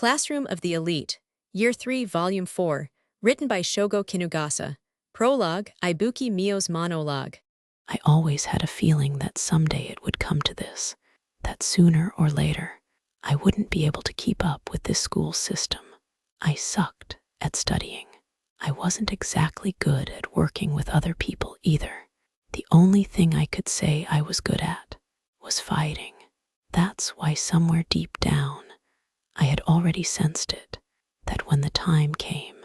Classroom of the Elite, Year 3, Volume 4, written by Shogo Kinugasa. Prologue, Ibuki Mio's Monologue. I always had a feeling that someday it would come to this, that sooner or later, I wouldn't be able to keep up with this school system. I sucked at studying. I wasn't exactly good at working with other people either. The only thing I could say I was good at was fighting. That's why somewhere deep down, I had already sensed it, that when the time came,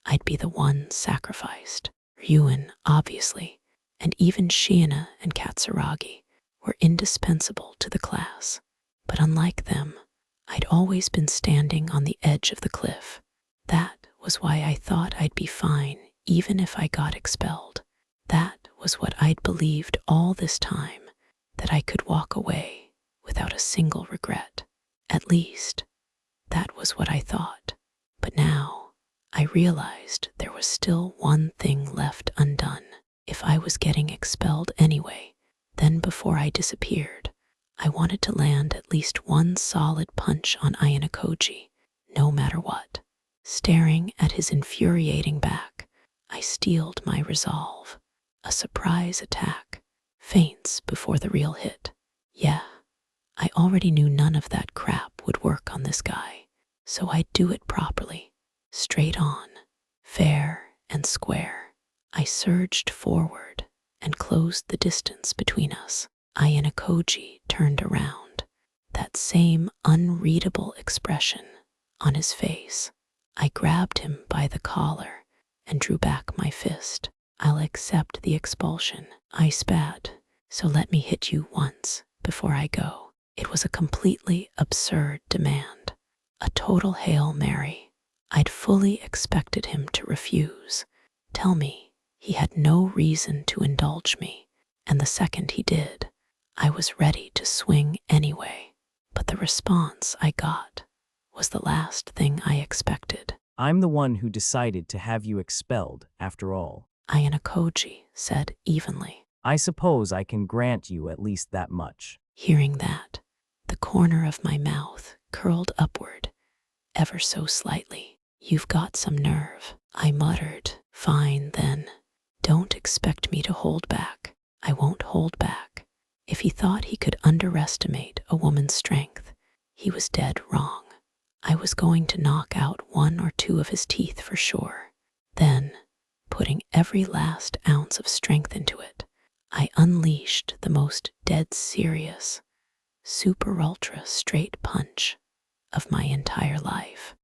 I'd be the one sacrificed. Ryuen, obviously, and even Shiina and Katsuragi were indispensable to the class. But unlike them, I'd always been standing on the edge of the cliff. That was why I thought I'd be fine even if I got expelled. That was what I'd believed all this time, that I could walk away without a single regret. At least, that was what I thought. But now, I realized there was still one thing left undone. If I was getting expelled anyway, then before I disappeared, I wanted to land at least one solid punch on Ayanokōji, no matter what. Staring at his infuriating back, I steeled my resolve. A surprise attack, feints before the real hit. Yeah, I already knew none of that crap would work on this guy, so I'd do it properly, straight on, fair and square. I surged forward and closed the distance between us. Ayanokōji turned around, that same unreadable expression on his face. I grabbed him by the collar and drew back my fist. I'll accept the expulsion, I spat, so let me hit you once before I go. It was a completely absurd demand, a total Hail Mary. I'd fully expected him to refuse, tell me he had no reason to indulge me, and the second he did, I was ready to swing anyway. But the response I got was the last thing I expected. I'm the one who decided to have you expelled, after all, Ayanokōji said evenly. I suppose I can grant you at least that much. Hearing that, the corner of my mouth curled upward, ever so slightly. You've got some nerve, I muttered. Fine then. Don't expect me to hold back. I won't hold back. If he thought he could underestimate a woman's strength, he was dead wrong. I was going to knock out one or two of his teeth for sure. Then, putting every last ounce of strength into it, I unleashed the most dead serious, super ultra straight punch of my entire life.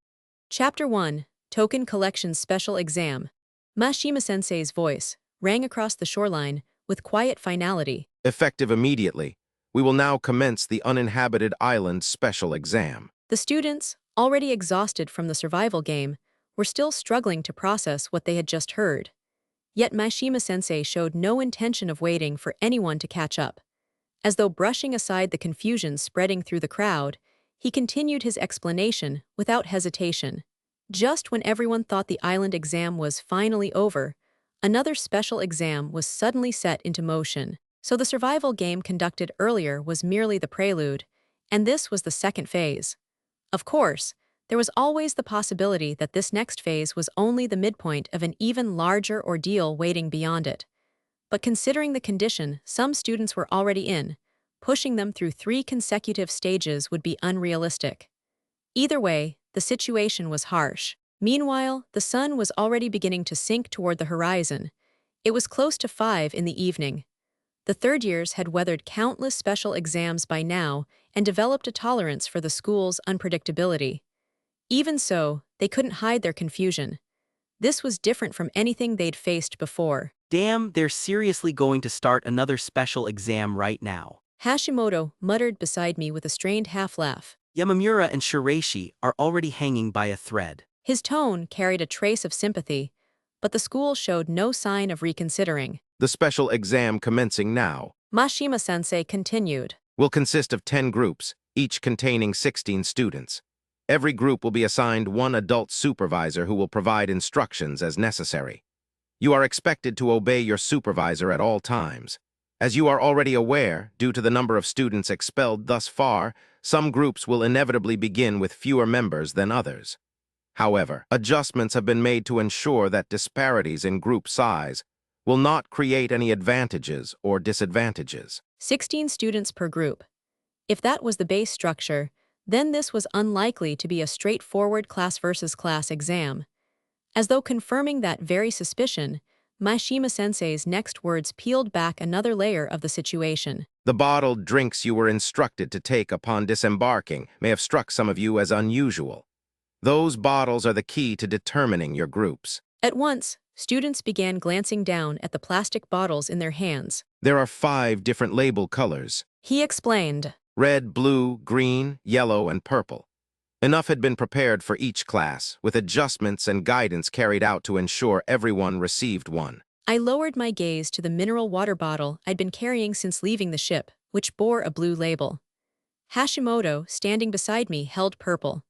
Chapter 1, Token Collection Special Exam. Mashima-sensei's voice rang across the shoreline with quiet finality. Effective immediately. We will now commence the uninhabited island special exam. The students, already exhausted from the survival game, were still struggling to process what they had just heard. Yet Mashima-sensei showed no intention of waiting for anyone to catch up. As though brushing aside the confusion spreading through the crowd, he continued his explanation without hesitation. Just when everyone thought the island exam was finally over, another special exam was suddenly set into motion. So the survival game conducted earlier was merely the prelude, and this was the second phase. Of course, there was always the possibility that this next phase was only the midpoint of an even larger ordeal waiting beyond it. But considering the condition some students were already in, pushing them through 3 consecutive stages would be unrealistic. Either way, the situation was harsh. Meanwhile, the sun was already beginning to sink toward the horizon. It was close to 5 in the evening. The third years had weathered countless special exams by now and developed a tolerance for the school's unpredictability. Even so, they couldn't hide their confusion. This was different from anything they'd faced before. Damn, they're seriously going to start another special exam right now. Hashimoto muttered beside me with a strained half-laugh. Yamamura and Shiraishi are already hanging by a thread. His tone carried a trace of sympathy, but the school showed no sign of reconsidering. The special exam commencing now Mashima-sensei continued. will consist of 10 groups, each containing 16 students. Every group will be assigned one adult supervisor who will provide instructions as necessary. You are expected to obey your supervisor at all times. As you are already aware, due to the number of students expelled thus far, some groups will inevitably begin with fewer members than others. However, adjustments have been made to ensure that disparities in group size will not create any advantages or disadvantages. 16 students per group. If that was the base structure, then this was unlikely to be a straightforward class versus class exam. As though confirming that very suspicion, Mashima-sensei's next words peeled back another layer of the situation. The bottled drinks you were instructed to take upon disembarking may have struck some of you as unusual. Those bottles are the key to determining your groups. At once, students began glancing down at the plastic bottles in their hands. There are 5 different label colors: He explained. red, blue, green, yellow, and purple. Enough had been prepared for each class, with adjustments and guidance carried out to ensure everyone received one. I lowered my gaze to the mineral water bottle I'd been carrying since leaving the ship, which bore a blue label. Hashimoto, standing beside me, held purple.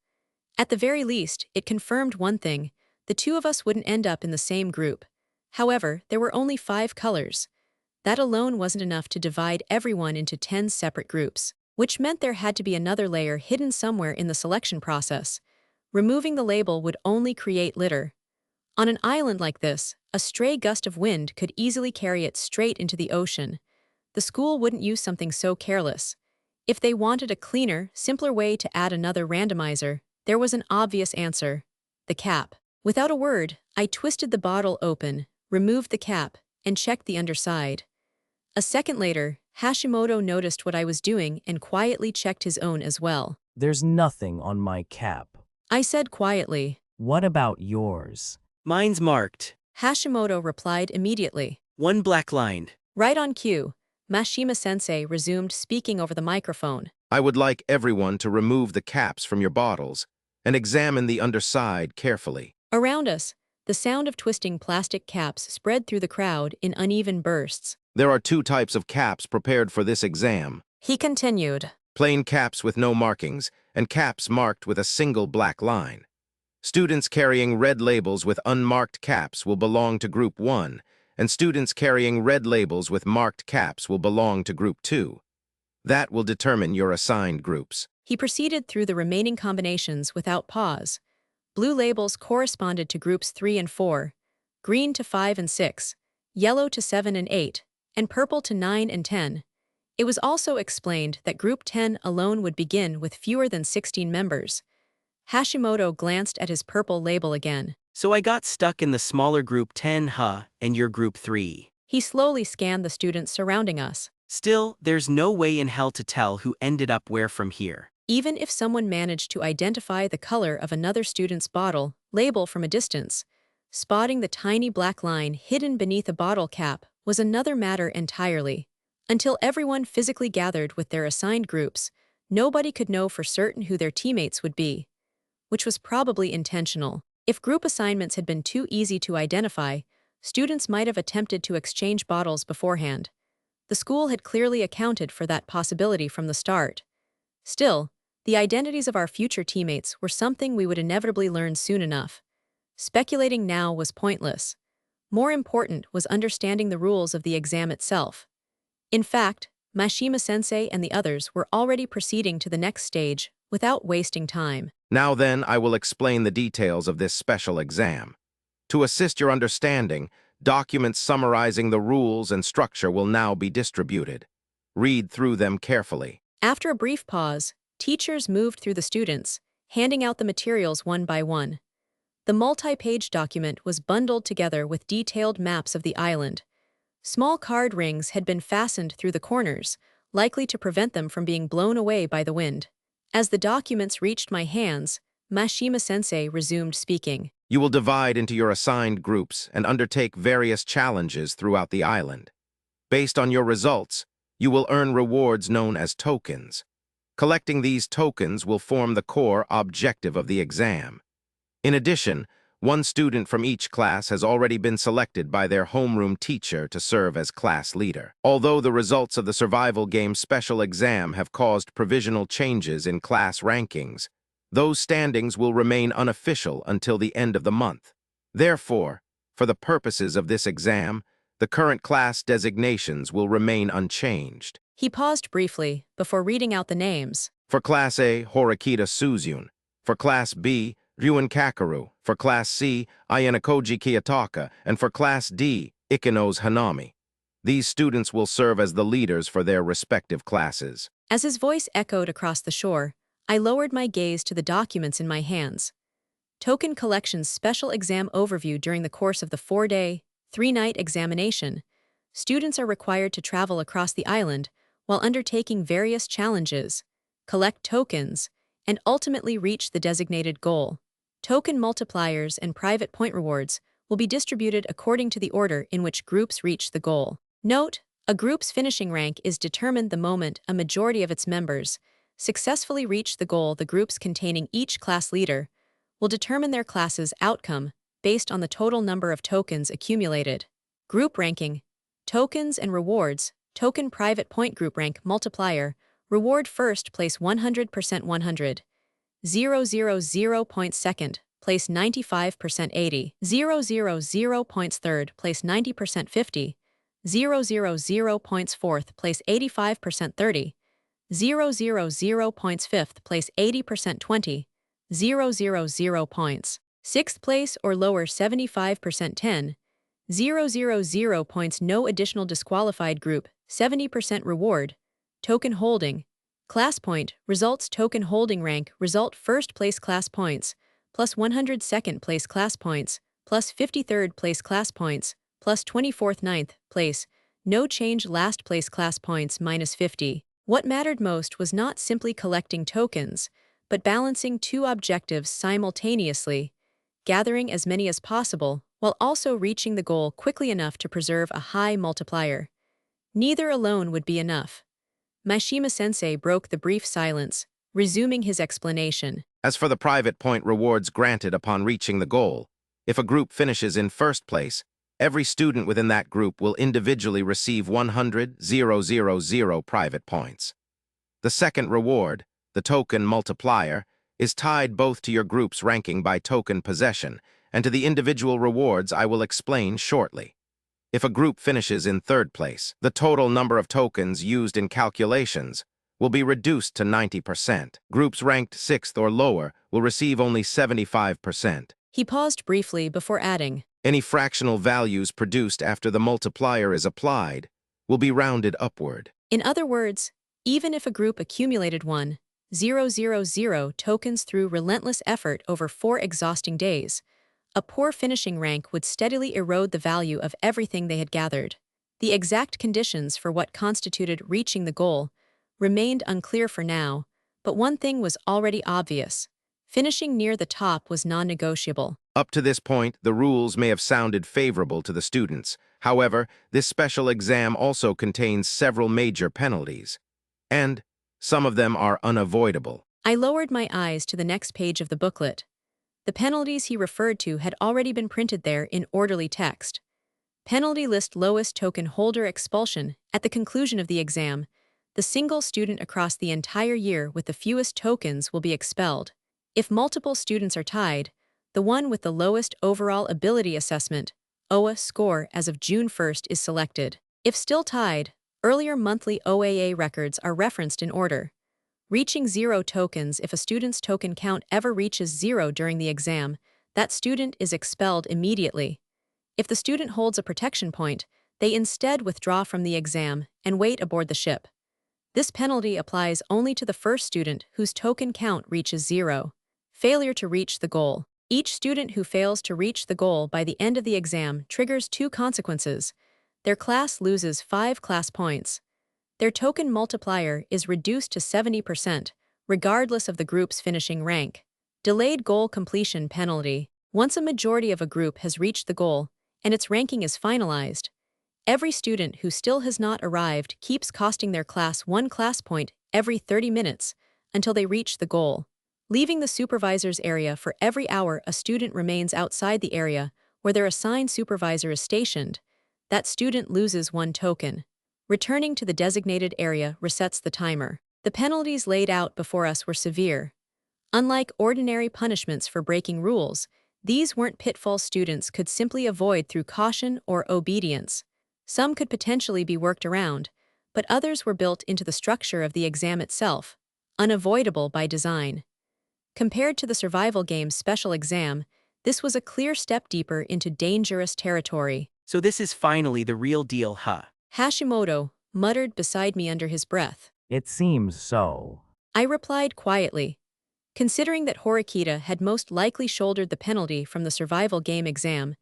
At the very least, it confirmed one thing: the two of us wouldn't end up in the same group. However, there were only 5 colors. That alone wasn't enough to divide everyone into 10 separate groups, which meant there had to be another layer hidden somewhere in the selection process. Removing the label would only create litter. On an island like this, a stray gust of wind could easily carry it straight into the ocean. The school wouldn't use something so careless. If they wanted a cleaner, simpler way to add another randomizer, there was an obvious answer: the cap. Without a word, I twisted the bottle open, removed the cap, and checked the underside. A second later, Hashimoto noticed what I was doing and quietly checked his own as well. There's nothing on my cap. I said quietly. What about yours? Mine's marked. Hashimoto replied immediately. 1 black line. Right on cue, Mashima-sensei resumed speaking over the microphone. I would like everyone to remove the caps from your bottles and examine the underside carefully. Around us, the sound of twisting plastic caps spread through the crowd in uneven bursts. There are 2 types of caps prepared for this exam: He continued. plain caps with no markings and caps marked with a single black line. Students carrying red labels with unmarked caps will belong to Group 1, and students carrying red labels with marked caps will belong to Group 2. That will determine your assigned groups. He proceeded through the remaining combinations without pause. Blue labels corresponded to Groups 3 and 4, green to 5 and 6, yellow to 7 and 8, and purple to 9 and 10. It was also explained that Group 10 alone would begin with fewer than 16 members. Hashimoto glanced at his purple label again. So I got stuck in the smaller Group 10, huh, and you're Group 3. He slowly scanned the students surrounding us. Still, there's no way in hell to tell who ended up where from here. Even if someone managed to identify the color of another student's bottle label from a distance, spotting the tiny black line hidden beneath a bottle cap was another matter entirely. Until everyone physically gathered with their assigned groups, nobody could know for certain who their teammates would be, which was probably intentional. If group assignments had been too easy to identify, students might have attempted to exchange bottles beforehand. The school had clearly accounted for that possibility from the start. Still, the identities of our future teammates were something we would inevitably learn soon enough. Speculating now was pointless. More important was understanding the rules of the exam itself. In fact, Mashima-sensei and the others were already proceeding to the next stage without wasting time. Now then, I will explain the details of this special exam. To assist your understanding, documents summarizing the rules and structure will now be distributed. Read through them carefully. After a brief pause, teachers moved through the students, handing out the materials one by one. The multi-page document was bundled together with detailed maps of the island. Small card rings had been fastened through the corners, likely to prevent them from being blown away by the wind. As the documents reached my hands, Mashima-sensei resumed speaking. You will divide into your assigned groups and undertake various challenges throughout the island. Based on your results, you will earn rewards known as tokens. Collecting these tokens will form the core objective of the exam. In addition, one student from each class has already been selected by their homeroom teacher to serve as class leader. Although the results of the survival game special exam have caused provisional changes in class rankings, those standings will remain unofficial until the end of the month. Therefore, for the purposes of this exam, The current class designations will remain unchanged. He paused briefly before reading out the names. For Class A, Horikita Suzyun. For Class B, Ryuen Kakeru. For Class C, Ayanokōji Kiyotaka. And for Class D, Ichinose Hanami. These students will serve as the leaders for their respective classes. As his voice echoed across the shore, I lowered my gaze to the documents in my hands. Token Collection's special exam overview during the course of the 4-day, 3-night examination. Students are required to travel across the island while undertaking various challenges, collect tokens, and ultimately reach the designated goal. Token multipliers and private point rewards will be distributed according to the order in which groups reach the goal. Note, a group's finishing rank is determined the moment a majority of its members successfully reach the goal. The groups containing each class leader will determine their class's outcome based on the total number of tokens accumulated. Group ranking, tokens and rewards, token private point group rank multiplier, reward first place 100% 100, 000 points second, place 95% 80, 000 points third, place 90% 50, 000 points fourth, place 85% 30, 000 points fifth, place 80% 20, 000 points sixth place or lower 75% 10, 000 points no additional disqualified group, 70% reward, token holding, class point, results token holding rank, result first place class points, plus 100 second place class points, plus 53rd place class points, plus 24th 9th place, no change last place class points minus 50. What mattered most was not simply collecting tokens, but balancing two objectives simultaneously, gathering as many as possible while also reaching the goal quickly enough to preserve a high multiplier. Neither alone would be enough. Mashima-sensei broke the brief silence, resuming his explanation. As for the private point rewards granted upon reaching the goal, if a group finishes in first place, every student within that group will individually receive 100,000 private points. The second reward, the token multiplier, is tied both to your group's ranking by token possession and to the individual rewards I will explain shortly. If a group finishes in third place, the total number of tokens used in calculations will be reduced to 90%. Groups ranked 6th or lower will receive only 75%. He paused briefly before adding, Any fractional values produced after the multiplier is applied will be rounded upward. in other words, even if a group accumulated 1,000 tokens through relentless effort over 4 exhausting days, a poor finishing rank would steadily erode the value of everything they had gathered. The exact conditions for what constituted reaching the goal remained unclear for now, but one thing was already obvious. Finishing near the top was non-negotiable. Up to this point, the rules may have sounded favorable to the students. However, this special exam also contains several major penalties, and some of them are unavoidable. I lowered my eyes to the next page of the booklet. The penalties he referred to had already been printed there in orderly text. Penalty list: lowest token holder expulsion. At the conclusion of the exam, the single student across the entire year with the fewest tokens will be expelled. If multiple students are tied, the one with the lowest overall ability assessment (OA) score as of June 1st is selected. If still tied, earlier monthly OAA records are referenced in order. Reaching 0 tokens: if a student's token count ever reaches 0 during the exam, that student is expelled immediately. If the student holds a protection point, they instead withdraw from the exam and wait aboard the ship. This penalty applies only to the first student whose token count reaches 0. Failure to reach the goal. Each student who fails to reach the goal by the end of the exam triggers 2 consequences. Their class loses 5 class points. Their token multiplier is reduced to 70%, regardless of the group's finishing rank. Delayed goal completion penalty. Once a majority of a group has reached the goal and its ranking is finalized, every student who still has not arrived keeps costing their class 1 class point every 30 minutes until they reach the goal. Leaving the supervisor's area for every hour a student remains outside the area where their assigned supervisor is stationed, that student loses 1 token. Returning to the designated area resets the timer. The penalties laid out before us were severe. Unlike ordinary punishments for breaking rules, these weren't pitfalls students could simply avoid through caution or obedience. Some could potentially be worked around, but others were built into the structure of the exam itself, unavoidable by design. Compared to the survival game's special exam, this was a clear step deeper into dangerous territory. So this is finally the real deal, huh? Hashimoto muttered beside me under his breath. It seems so. I replied quietly. Considering that Horikita had most likely shouldered the penalty from the survival game exam,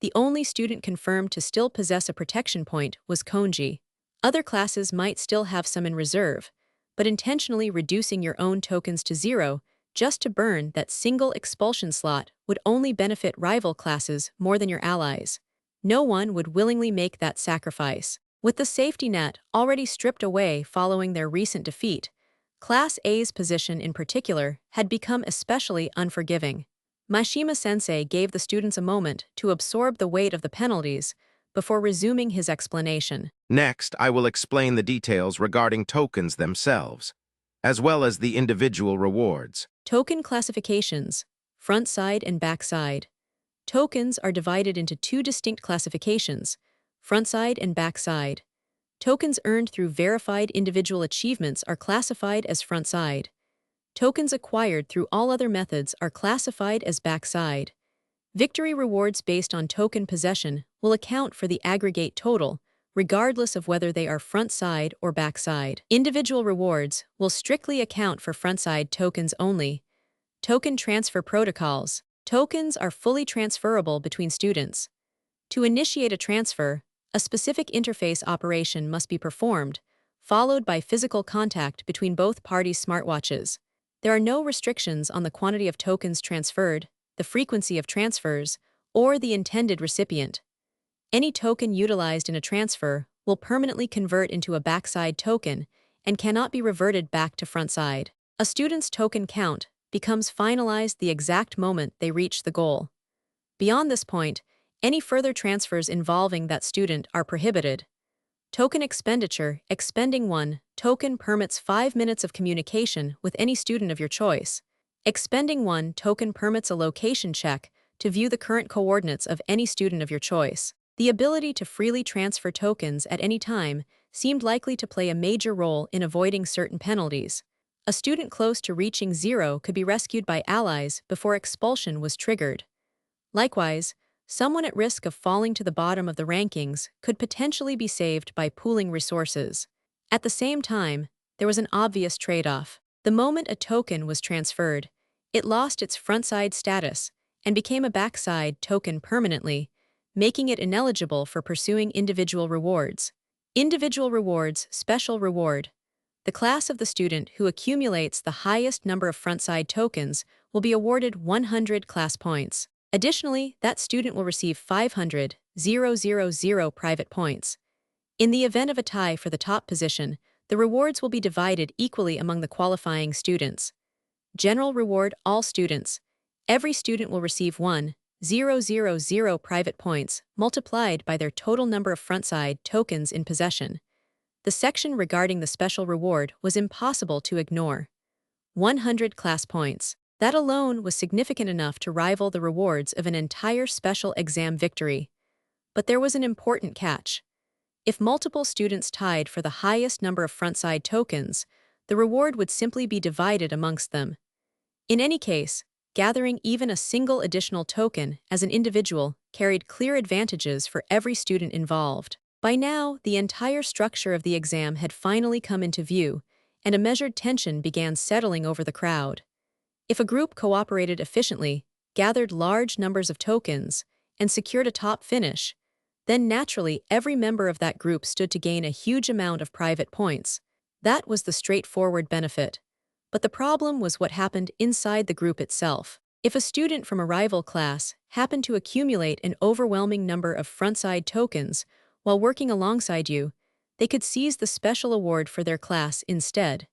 the only student confirmed to still possess a protection point was Kōenji. Other classes might still have some in reserve, but intentionally reducing your own tokens to 0 just to burn that single expulsion slot would only benefit rival classes more than your allies. No one would willingly make that sacrifice. With the safety net already stripped away following their recent defeat, Class A's position in particular had become especially unforgiving. Mishima-sensei gave the students a moment to absorb the weight of the penalties before resuming his explanation. Next, I will explain the details regarding tokens themselves, as well as the individual rewards. Token classifications, front side and back side. Tokens are divided into two distinct classifications, front side and back side. Tokens earned through verified individual achievements are classified as front side. Tokens acquired through all other methods are classified as back side. Victory rewards based on token possession will account for the aggregate total, regardless of whether they are front side or back side. Individual rewards will strictly account for front side tokens only. Token transfer protocols. Tokens are fully transferable between students. To initiate a transfer, a specific interface operation must be performed, followed by physical contact between both parties' smartwatches. There are no restrictions on the quantity of tokens transferred, the frequency of transfers, or the intended recipient. Any token utilized in a transfer will permanently convert into a backside token and cannot be reverted back to front side. A student's token count becomes finalized the exact moment they reach the goal. Beyond this point, any further transfers involving that student are prohibited. Token expenditure. Expending 1 token permits 5 minutes of communication with any student of your choice. Expending 1 token permits a location check to view the current coordinates of any student of your choice. The ability to freely transfer tokens at any time seemed likely to play a major role in avoiding certain penalties. A student close to reaching 0 could be rescued by allies before expulsion was triggered. Likewise, someone at risk of falling to the bottom of the rankings could potentially be saved by pooling resources. At the same time, there was an obvious trade-off. The moment a token was transferred, it lost its front-side status and became a backside token permanently, making it ineligible for pursuing individual rewards. Individual rewards. Special reward. The class of the student who accumulates the highest number of front-side tokens will be awarded 100 class points. Additionally, that student will receive 500,000 private points. In the event of a tie for the top position, the rewards will be divided equally among the qualifying students. General reward. All students. Every student will receive 1,000 private points multiplied by their total number of front-side tokens in possession. The section regarding the special reward was impossible to ignore. 100 class points. That alone was significant enough to rival the rewards of an entire special exam victory. But there was an important catch. If multiple students tied for the highest number of front-side tokens, the reward would simply be divided amongst them. In any case, gathering even a single additional token as an individual carried clear advantages for every student involved. By now, the entire structure of the exam had finally come into view, and a measured tension began settling over the crowd. If a group cooperated efficiently, gathered large numbers of tokens, and secured a top finish, then naturally every member of that group stood to gain a huge amount of private points. That was the straightforward benefit. But the problem was what happened inside the group itself. If a student from a rival class happened to accumulate an overwhelming number of front-side tokens while working alongside you, they could seize the special award for their class instead.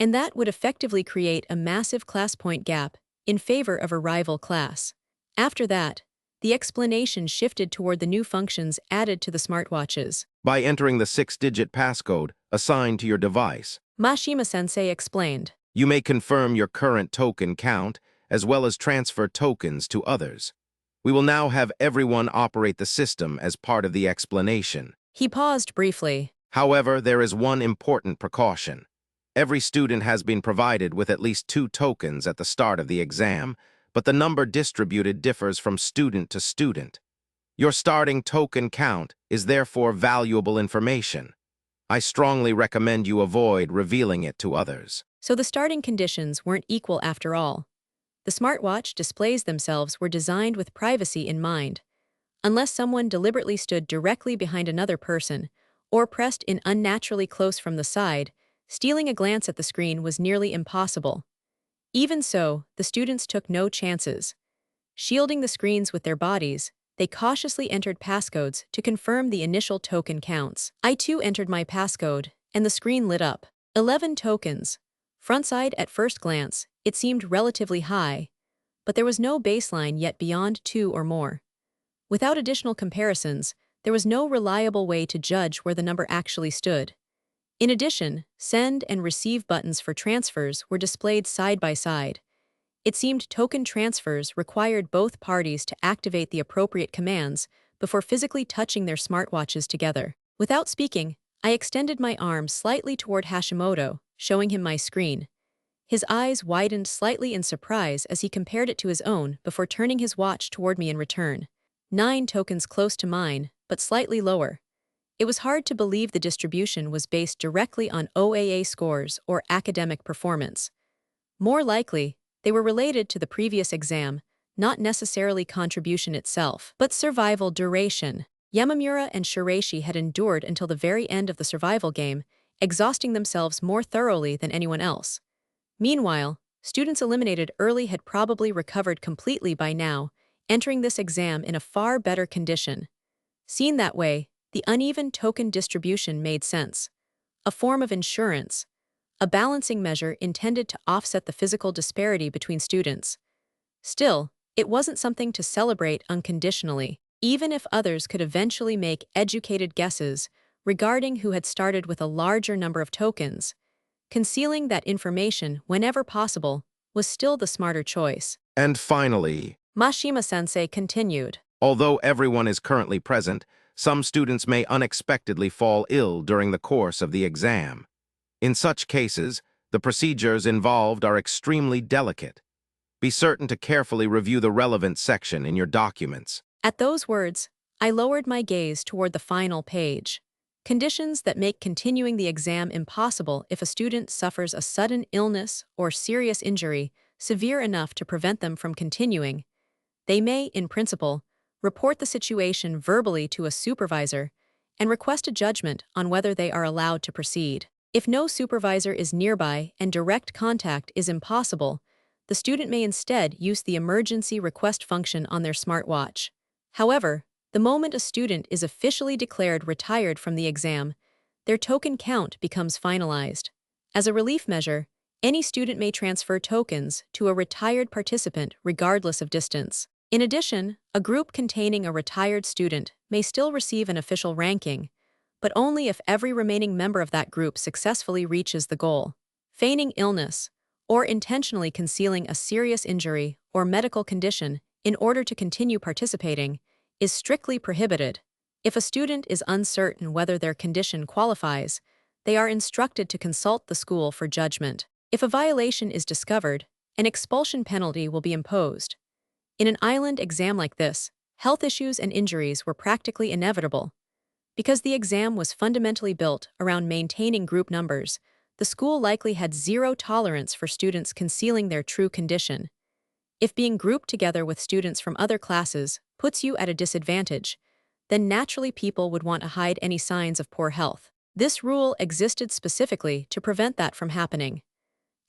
And that would effectively create a massive class point gap in favor of a rival class. After that, the explanation shifted toward the new functions added to the smartwatches. By entering the 6-digit passcode assigned to your device, Mishima-sensei explained. you may confirm your current token count as well as transfer tokens to others. We will now have everyone operate the system as part of the explanation. He paused briefly. However, there is one important precaution. Every student has been provided with at least 2 tokens at the start of the exam, but the number distributed differs from student to student. Your starting token count is therefore valuable information. I strongly recommend you avoid revealing it to others. So the starting conditions weren't equal after all. The smartwatch displays themselves were designed with privacy in mind. Unless someone deliberately stood directly behind another person or pressed in unnaturally close from the side, stealing a glance at the screen was nearly impossible. Even so, the students took no chances. Shielding the screens with their bodies, they cautiously entered passcodes to confirm the initial token counts. I too entered my passcode, and the screen lit up. 11 tokens. Frontside at first glance, it seemed relatively high, but there was no baseline yet beyond 2 or more. Without additional comparisons, there was no reliable way to judge where the number actually stood. In addition, send and receive buttons for transfers were displayed side by side. It seemed token transfers required both parties to activate the appropriate commands before physically touching their smartwatches together. Without speaking, I extended my arm slightly toward Hashimoto, showing him my screen. His eyes widened slightly in surprise as he compared it to his own before turning his watch toward me in return. 9 tokens close to mine, but slightly lower. It was hard to believe the distribution was based directly on OAA scores or academic performance. More likely, they were related to the previous exam, not necessarily contribution itself, but survival duration. Yamamura and Shiraishi had endured until the very end of the survival game, exhausting themselves more thoroughly than anyone else. Meanwhile, students eliminated early had probably recovered completely by now, entering this exam in a far better condition. Seen that way, the uneven token distribution made sense. A form of insurance, a balancing measure intended to offset the physical disparity between students. Still, it wasn't something to celebrate unconditionally, even if others could eventually make educated guesses regarding who had started with a larger number of tokens. Concealing that information whenever possible was still the smarter choice. And finally, Mashima-sensei continued. although everyone is currently present, some students may unexpectedly fall ill during the course of the exam. In such cases, the procedures involved are extremely delicate. Be certain to carefully review the relevant section in your documents. At those words, I lowered my gaze toward the final page. Conditions that make continuing the exam impossible if a student suffers a sudden illness or serious injury severe enough to prevent them from continuing. They may, in principle, report the situation verbally to a supervisor and request a judgment on whether they are allowed to proceed. If no supervisor is nearby and direct contact is impossible, the student may instead use the emergency request function on their smartwatch. However, the moment a student is officially declared retired from the exam, their token count becomes finalized. As a relief measure, any student may transfer tokens to a retired participant regardless of distance. In addition, a group containing a retired student may still receive an official ranking, but only if every remaining member of that group successfully reaches the goal. Feigning illness, or intentionally concealing a serious injury or medical condition in order to continue participating, is strictly prohibited. If a student is uncertain whether their condition qualifies, they are instructed to consult the school for judgment. If a violation is discovered, an expulsion penalty will be imposed. In an island exam like this, health issues and injuries were practically inevitable. Because the exam was fundamentally built around maintaining group numbers, the school likely had zero tolerance for students concealing their true condition. If being grouped together with students from other classes puts you at a disadvantage, then naturally people would want to hide any signs of poor health. This rule existed specifically to prevent that from happening.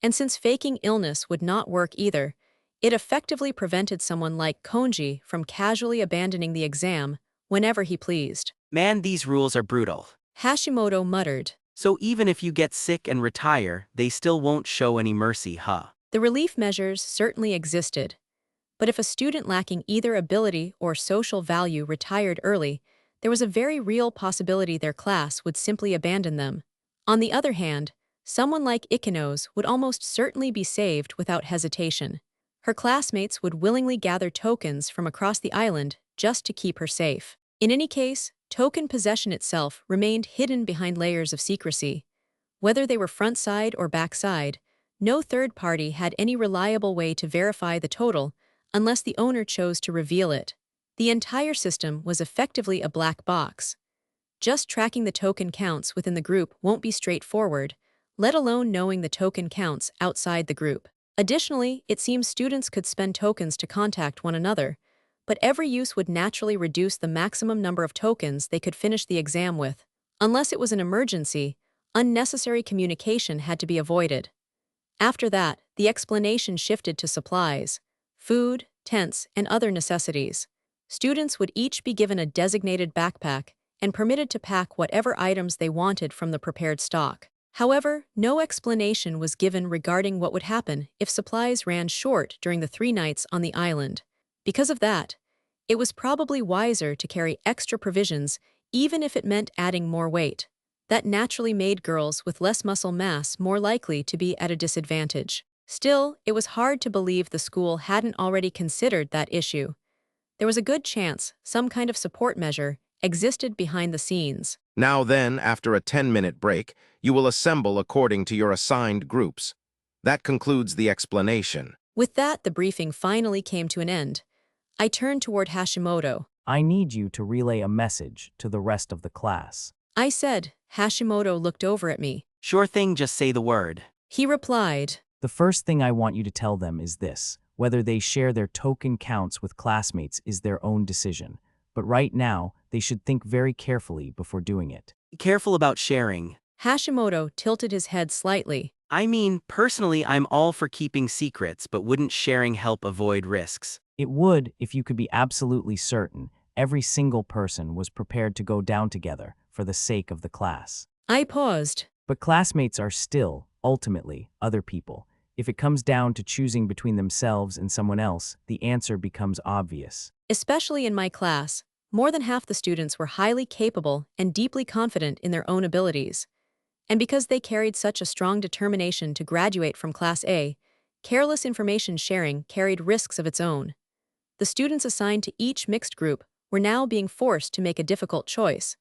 And since faking illness would not work either, it effectively prevented someone like Kōenji from casually abandoning the exam whenever he pleased. Man, these rules are brutal. Hashimoto muttered. So even if you get sick and retire, they still won't show any mercy, huh? The relief measures certainly existed, but if a student lacking either ability or social value retired early, there was a very real possibility their class would simply abandon them. On the other hand, someone like Ichinose would almost certainly be saved without hesitation. Her classmates would willingly gather tokens from across the island just to keep her safe. In any case, token possession itself remained hidden behind layers of secrecy. Whether they were front side or back side, no third party had any reliable way to verify the total unless the owner chose to reveal it. The entire system was effectively a black box. Just tracking the token counts within the group won't be straightforward, let alone knowing the token counts outside the group. Additionally, it seems students could spend tokens to contact one another, but every use would naturally reduce the maximum number of tokens they could finish the exam with. Unless it was an emergency, unnecessary communication had to be avoided. After that, the explanation shifted to supplies, food, tents, and other necessities. Students would each be given a designated backpack and permitted to pack whatever items they wanted from the prepared stock. However, no explanation was given regarding what would happen if supplies ran short during the 3 nights on the island. Because of that, it was probably wiser to carry extra provisions even if it meant adding more weight. That naturally made girls with less muscle mass more likely to be at a disadvantage. Still, it was hard to believe the school hadn't already considered that issue. There was a good chance some kind of support measure existed behind the scenes. Now then, after a 10-minute break, you will assemble according to your assigned groups. That concludes the explanation. With that, the briefing finally came to an end. I turned toward Hashimoto. I need you to relay a message to the rest of the class. I said. Hashimoto looked over at me. Sure thing, just say the word. He replied. The first thing I want you to tell them is this: whether they share their token counts with classmates is their own decision. But right now, they should think very carefully before doing it. Be careful about sharing. Hashimoto tilted his head slightly. I mean, personally, I'm all for keeping secrets, but wouldn't sharing help avoid risks? It would if you could be absolutely certain every single person was prepared to go down together for the sake of the class. I paused. But classmates are still, ultimately, other people. If it comes down to choosing between themselves and someone else, the answer becomes obvious. Especially in my class, more than half the students were highly capable and deeply confident in their own abilities. And because they carried such a strong determination to graduate from Class A, careless information sharing carried risks of its own. The students assigned to each mixed group were now being forced to make a difficult choice.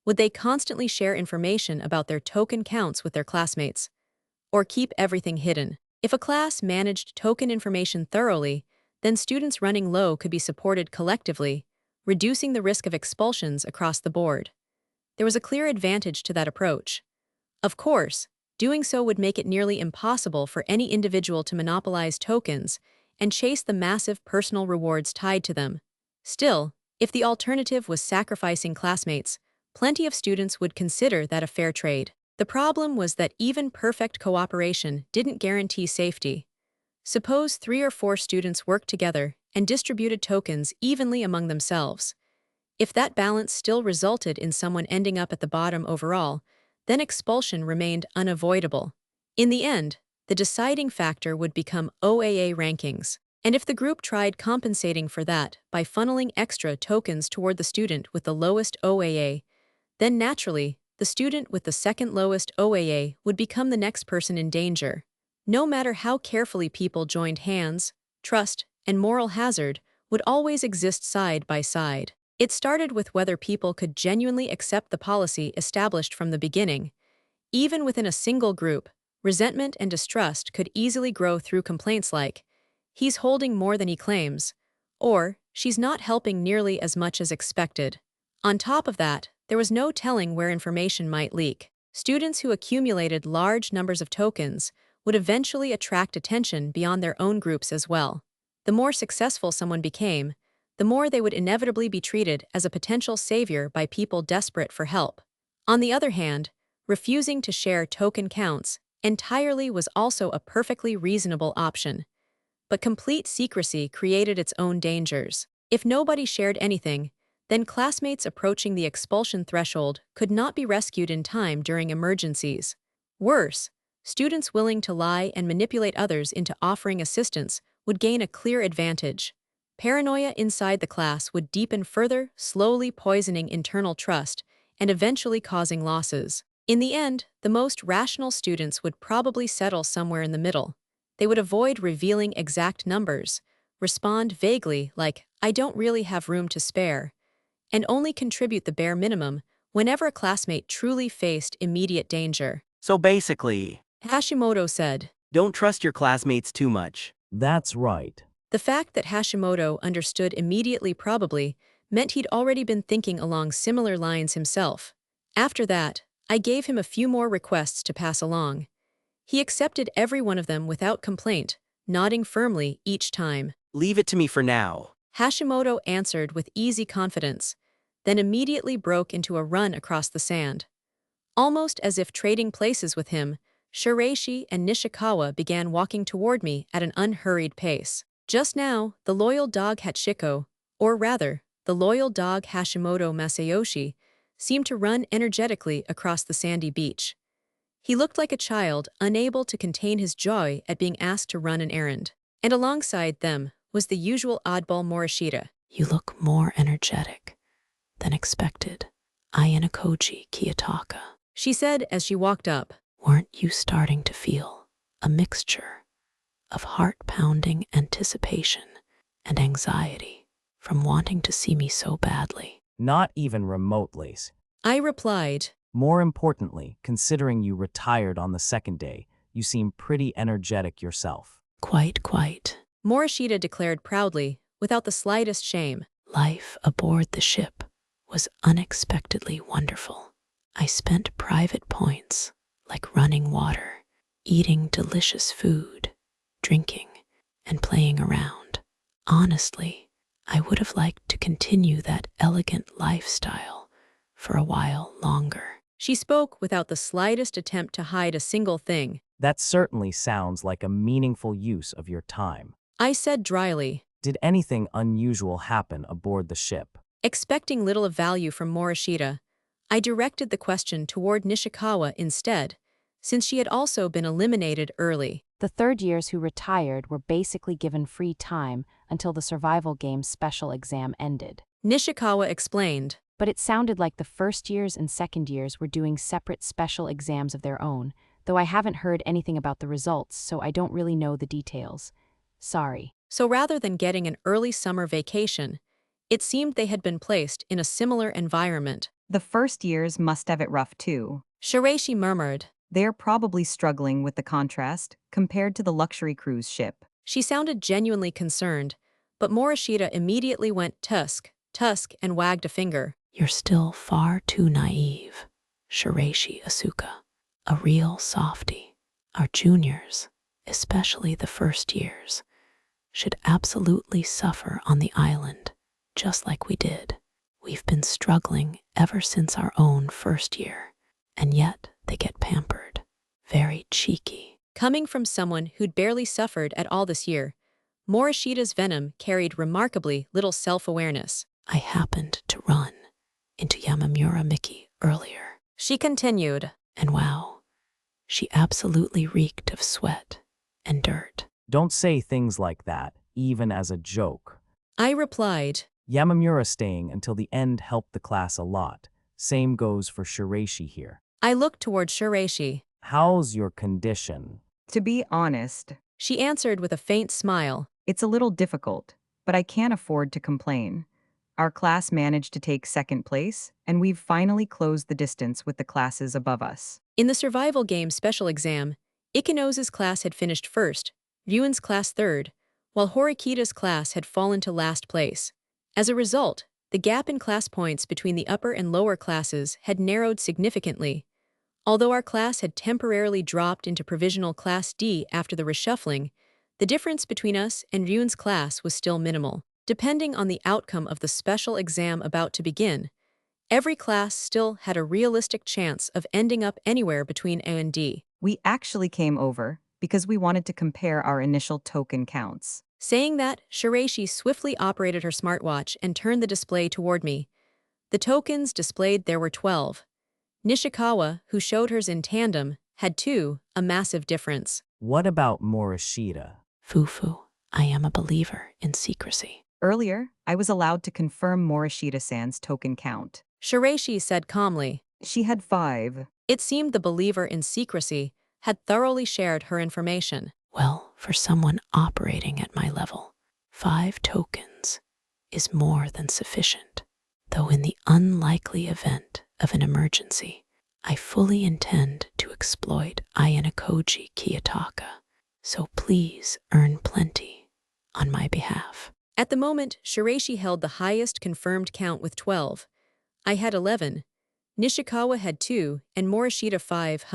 Would they constantly share information about their token counts with their classmates? Or keep everything hidden? If a class managed token information thoroughly, then students running low could be supported collectively, reducing the risk of expulsions across the board. There was a clear advantage to that approach. Of course, doing so would make it nearly impossible for any individual to monopolize tokens and chase the massive personal rewards tied to them. Still, if the alternative was sacrificing classmates, plenty of students would consider that a fair trade. The problem was that even perfect cooperation didn't guarantee safety. Suppose 3 or 4 students worked together and distributed tokens evenly among themselves. If that balance still resulted in someone ending up at the bottom overall, then expulsion remained unavoidable. In the end, the deciding factor would become OAA rankings. And if the group tried compensating for that by funneling extra tokens toward the student with the lowest OAA, then naturally, the student with the second lowest OAA would become the next person in danger. No matter how carefully people joined hands, trust, and moral hazard would always exist side by side. It started with whether people could genuinely accept the policy established from the beginning. Even within a single group, resentment and distrust could easily grow through complaints like, "He's holding more than he claims," or "She's not helping nearly as much as expected." On top of that, there was no telling where information might leak. Students who accumulated large numbers of tokens would eventually attract attention beyond their own groups as well. The more successful someone became, the more they would inevitably be treated as a potential savior by people desperate for help. On the other hand, refusing to share token counts entirely was also a perfectly reasonable option. But complete secrecy created its own dangers. If nobody shared anything, then classmates approaching the expulsion threshold could not be rescued in time during emergencies. Worse, students willing to lie and manipulate others into offering assistance would gain a clear advantage. Paranoia inside the class would deepen further, slowly poisoning internal trust and eventually causing losses. In the end, the most rational students would probably settle somewhere in the middle. They would avoid revealing exact numbers, respond vaguely like, "I don't really have room to spare," and only contribute the bare minimum whenever a classmate truly faced immediate danger. So basically, Hashimoto said. don't trust your classmates too much. That's right. The fact that Hashimoto understood immediately probably meant he'd already been thinking along similar lines himself. After that, I gave him a few more requests to pass along. He accepted every one of them without complaint, nodding firmly each time. Leave it to me for now. Hashimoto answered with easy confidence, then immediately broke into a run across the sand. Almost as if trading places with him, Shiraishi and Nishikawa began walking toward me at an unhurried pace. Just now, the loyal dog Hachiko, or rather, the loyal dog Hashimoto Masayoshi, seemed to run energetically across the sandy beach. He looked like a child, unable to contain his joy at being asked to run an errand. And alongside them was the usual oddball Morishita. You look more energetic than expected. Ayanokōji Kiyotaka. She said as she walked up. Weren't you starting to feel a mixture of heart-pounding anticipation and anxiety from wanting to see me so badly? Not even remotely. I replied. More importantly, considering you retired on the second day, you seem pretty energetic yourself. Quite. Morishita declared proudly, without the slightest shame. Life aboard the ship was unexpectedly wonderful. I spent private points, like running water, eating delicious food, drinking, and playing around. Honestly, I would have liked to continue that elegant lifestyle for a while longer. She spoke without the slightest attempt to hide a single thing. That certainly sounds like a meaningful use of your time. I said dryly. Did anything unusual happen aboard the ship? Expecting little of value from Morishita, I directed the question toward Nishikawa instead, since she had also been eliminated early. The third years who retired were basically given free time until the survival game's special exam ended. Nishikawa explained. But it sounded like the first years and second years were doing separate special exams of their own, though I haven't heard anything about the results, so I don't really know the details. Sorry. So rather than getting an early summer vacation, it seemed they had been placed in a similar environment. The first years must have it rough too. Shiraishi murmured. They're probably struggling with the contrast compared to the luxury cruise ship. She sounded genuinely concerned, but Morishita immediately went tusk, and wagged a finger. You're still far too naive, Shiraishi Asuka. A real softie. Our juniors, especially the first years, should absolutely suffer on the island, just like we did. We've been struggling ever since our own first year, and yet they get pampered. Very cheeky. Coming from someone who'd barely suffered at all this year, Morishita's venom carried remarkably little self-awareness. I happened to run into Yamamura Miki earlier. She continued. And wow, she absolutely reeked of sweat and dirt. Don't say things like that, even as a joke. I replied. Yamamura staying until the end helped the class a lot. Same goes for Shiraishi here. I looked toward Shiraishi. How's your condition? To be honest, She answered with a faint smile. it's a little difficult, but I can't afford to complain. Our class managed to take second place, and we've finally closed the distance with the classes above us. In the survival game special exam, Ichinose's class had finished first, Ryuan's class third, while Horikita's class had fallen to last place. As a result, the gap in class points between the upper and lower classes had narrowed significantly. Although our class had temporarily dropped into provisional Class D after the reshuffling, the difference between us and Ryuan's class was still minimal. Depending on the outcome of the special exam about to begin, every class still had a realistic chance of ending up anywhere between A and D. We actually came over because we wanted to compare our initial token counts. Saying that, Shiraishi swiftly operated her smartwatch and turned the display toward me. The tokens displayed there were 12. Nishikawa, who showed hers in tandem, had 2, a massive difference. What about Morishita? Fufu, I am a believer in secrecy. Earlier, I was allowed to confirm Morishita-san's token count. Shiraishi said calmly. She had 5. It seemed the believer in secrecy had thoroughly shared her information. Well, for someone operating at my level, 5 tokens is more than sufficient. though in the unlikely event of an emergency, I fully intend to exploit Ayanokōji Kiyotaka, so please earn plenty on my behalf. At the moment, Shiraishi held the highest confirmed count with 12. I had 11. Nishikawa had 2, and Morishita 5.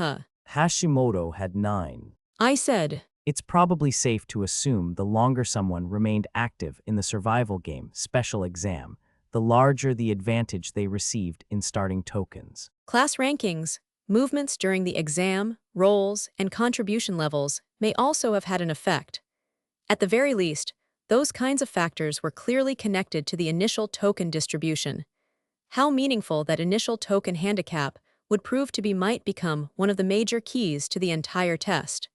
Hashimoto had 9. I said, It's probably safe to assume the longer someone remained active in the survival game special exam, the larger the advantage they received in starting tokens. class rankings, movements during the exam, roles, and contribution levels may also have had an effect. At the very least, those kinds of factors were clearly connected to the initial token distribution. How meaningful that initial token handicap would prove to be might become one of the major keys to the entire test.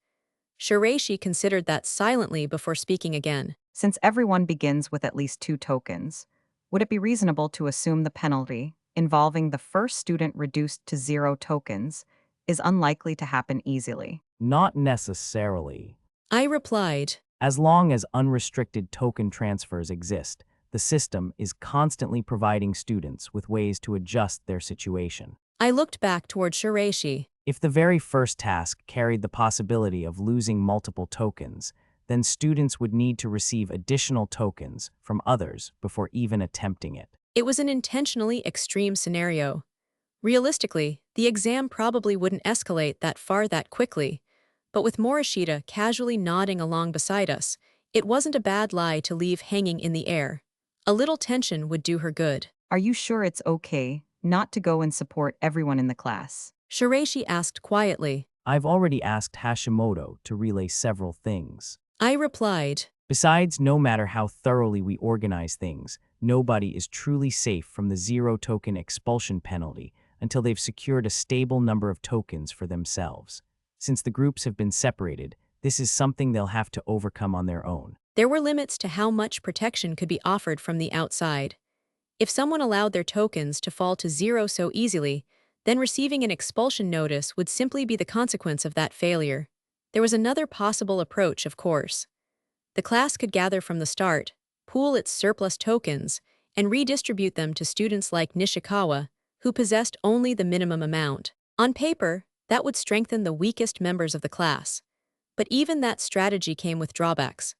Shiraishi considered that silently before speaking again. Since everyone begins with at least 2 tokens, would it be reasonable to assume the penalty involving the first student reduced to 0 tokens is unlikely to happen easily? Not necessarily. I replied, As long as unrestricted token transfers exist, the system is constantly providing students with ways to adjust their situation. I looked back toward Shiraishi. If the very first task carried the possibility of losing multiple tokens, then students would need to receive additional tokens from others before even attempting it. It was an intentionally extreme scenario. Realistically, the exam probably wouldn't escalate that far that quickly, but with Morishita casually nodding along beside us, it wasn't a bad lie to leave hanging in the air. A little tension would do her good. Are you sure it's okay not to go and support everyone in the class? Shiraishi asked quietly. I've already asked Hashimoto to relay several things. I replied, Besides, no matter how thoroughly we organize things, nobody is truly safe from the 0 token expulsion penalty until they've secured a stable number of tokens for themselves. Since the groups have been separated, this is something they'll have to overcome on their own. There were limits to how much protection could be offered from the outside. If someone allowed their tokens to fall to 0 so easily, then receiving an expulsion notice would simply be the consequence of that failure. There was another possible approach, of course. The class could gather from the start, pool its surplus tokens, and redistribute them to students like Nishikawa, who possessed only the minimum amount. On paper, that would strengthen the weakest members of the class. But even that strategy came with drawbacks.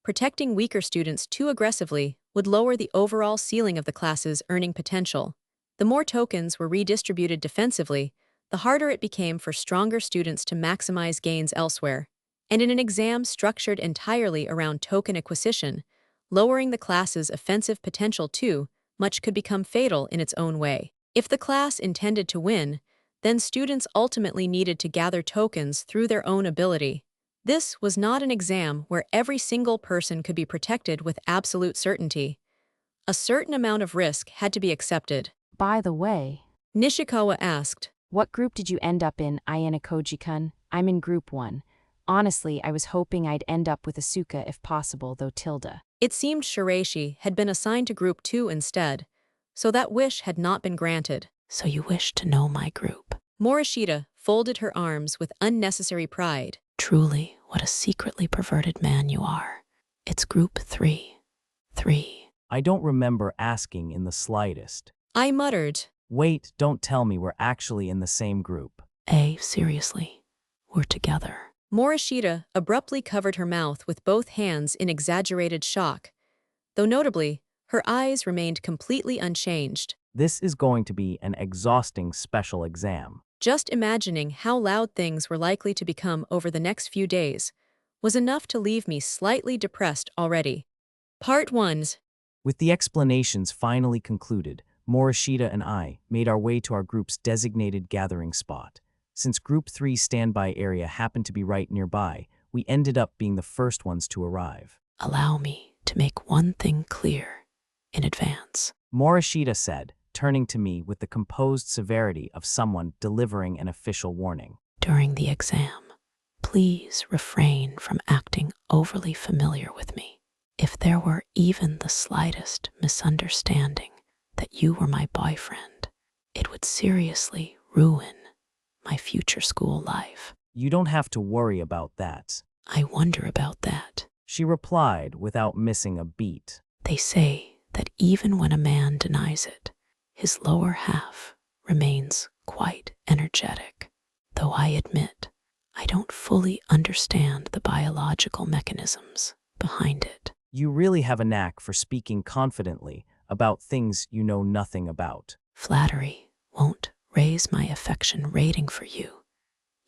Protecting weaker students too aggressively would lower the overall ceiling of the class's earning potential. The more tokens were redistributed defensively, the harder it became for stronger students to maximize gains elsewhere. And in an exam structured entirely around token acquisition, lowering the class's offensive potential too much could become fatal in its own way. If the class intended to win, then students ultimately needed to gather tokens through their own ability. This was not an exam where every single person could be protected with absolute certainty. A certain amount of risk had to be accepted. By the way, Nishikawa asked, what group did you end up in, Ayanokōji-kun? I'm in group 1. Honestly, I was hoping I'd end up with Asuka if possible, though tilde. It seemed Shiraishi had been assigned to group 2 instead, so that wish had not been granted. So you wish to know my group? Morishita folded her arms with unnecessary pride. Truly, what a secretly perverted man you are. It's group 3. 3. I don't remember asking in the slightest. I muttered. Wait, don't tell me we're actually in the same group. Seriously, we're together. Morishita abruptly covered her mouth with both hands in exaggerated shock, though notably, her eyes remained completely unchanged. This is going to be an exhausting special exam. Just imagining how loud things were likely to become over the next few days was enough to leave me slightly depressed already. Part 1. With the explanations finally concluded, Morishita and I made our way to our group's designated gathering spot. Since Group 3's standby area happened to be right nearby, we ended up being the first ones to arrive. Allow me to make one thing clear in advance, Morishita said, turning to me with the composed severity of someone delivering an official warning. During the exam, please refrain from acting overly familiar with me. If there were even the slightest misunderstanding that you were my boyfriend, it would seriously ruin my future school life. You don't have to worry about that. I wonder about that, she replied without missing a beat. They say that even when a man denies it, His lower half remains quite energetic, though I admit I don't fully understand the biological mechanisms behind it. You really have a knack for speaking confidently about things you know nothing about. Flattery won't raise my affection rating for you,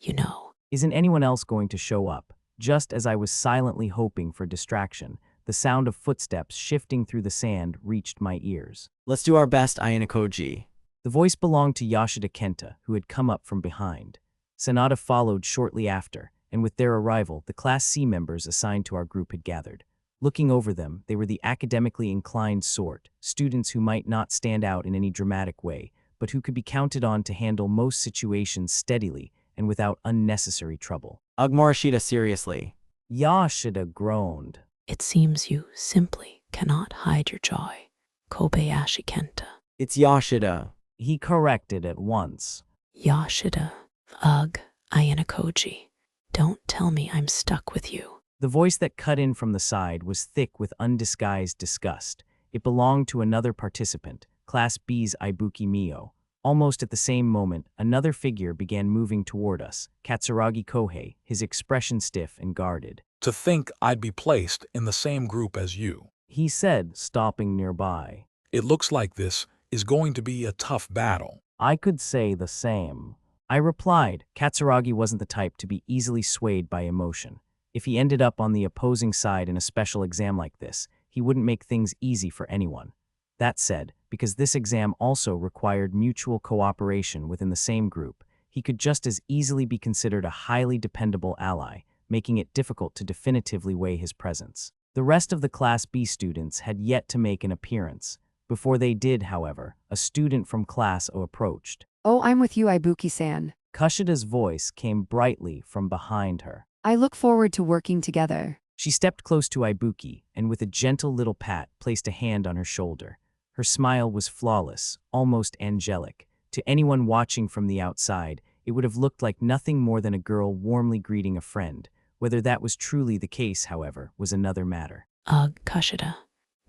you know. Isn't anyone else going to show up? Just as I was silently hoping for distraction, the sound of footsteps shifting through the sand reached my ears. Let's do our best, Ayanokōji. The voice belonged to Yoshida Kenta, who had come up from behind. Sanada followed shortly after, and with their arrival, the Class C members assigned to our group had gathered. Looking over them, they were the academically inclined sort, students who might not stand out in any dramatic way, but who could be counted on to handle most situations steadily and without unnecessary trouble. Morishita, seriously. Yoshida groaned. It seems you simply cannot hide your joy, Kobayashi Kenta. It's Yoshida. He corrected at once. Yoshida. Ugh, Ayanokōji. Don't tell me I'm stuck with you. The voice that cut in from the side was thick with undisguised disgust. It belonged to another participant, Class B's Ibuki Mio. Almost at the same moment, another figure began moving toward us, Katsuragi Kohei, his expression stiff and guarded. To think I'd be placed in the same group as you, He said, stopping nearby. It looks like this is going to be a tough battle. I could say the same. I replied. Katsuragi wasn't the type to be easily swayed by emotion. If he ended up on the opposing side in a special exam like this, he wouldn't make things easy for anyone. That said, because this exam also required mutual cooperation within the same group, he could just as easily be considered a highly dependable ally, making it difficult to definitively weigh his presence. The rest of the Class B students had yet to make an appearance. Before they did, however, a student from Class O approached. Oh, I'm with you, Ibuki-san. Kushida's voice came brightly from behind her. I look forward to working together. She stepped close to Ibuki and with a gentle little pat placed a hand on her shoulder. Her smile was flawless, almost angelic. To anyone watching from the outside, it would have looked like nothing more than a girl warmly greeting a friend. Whether that was truly the case, however, was another matter. Ugh, Kushida.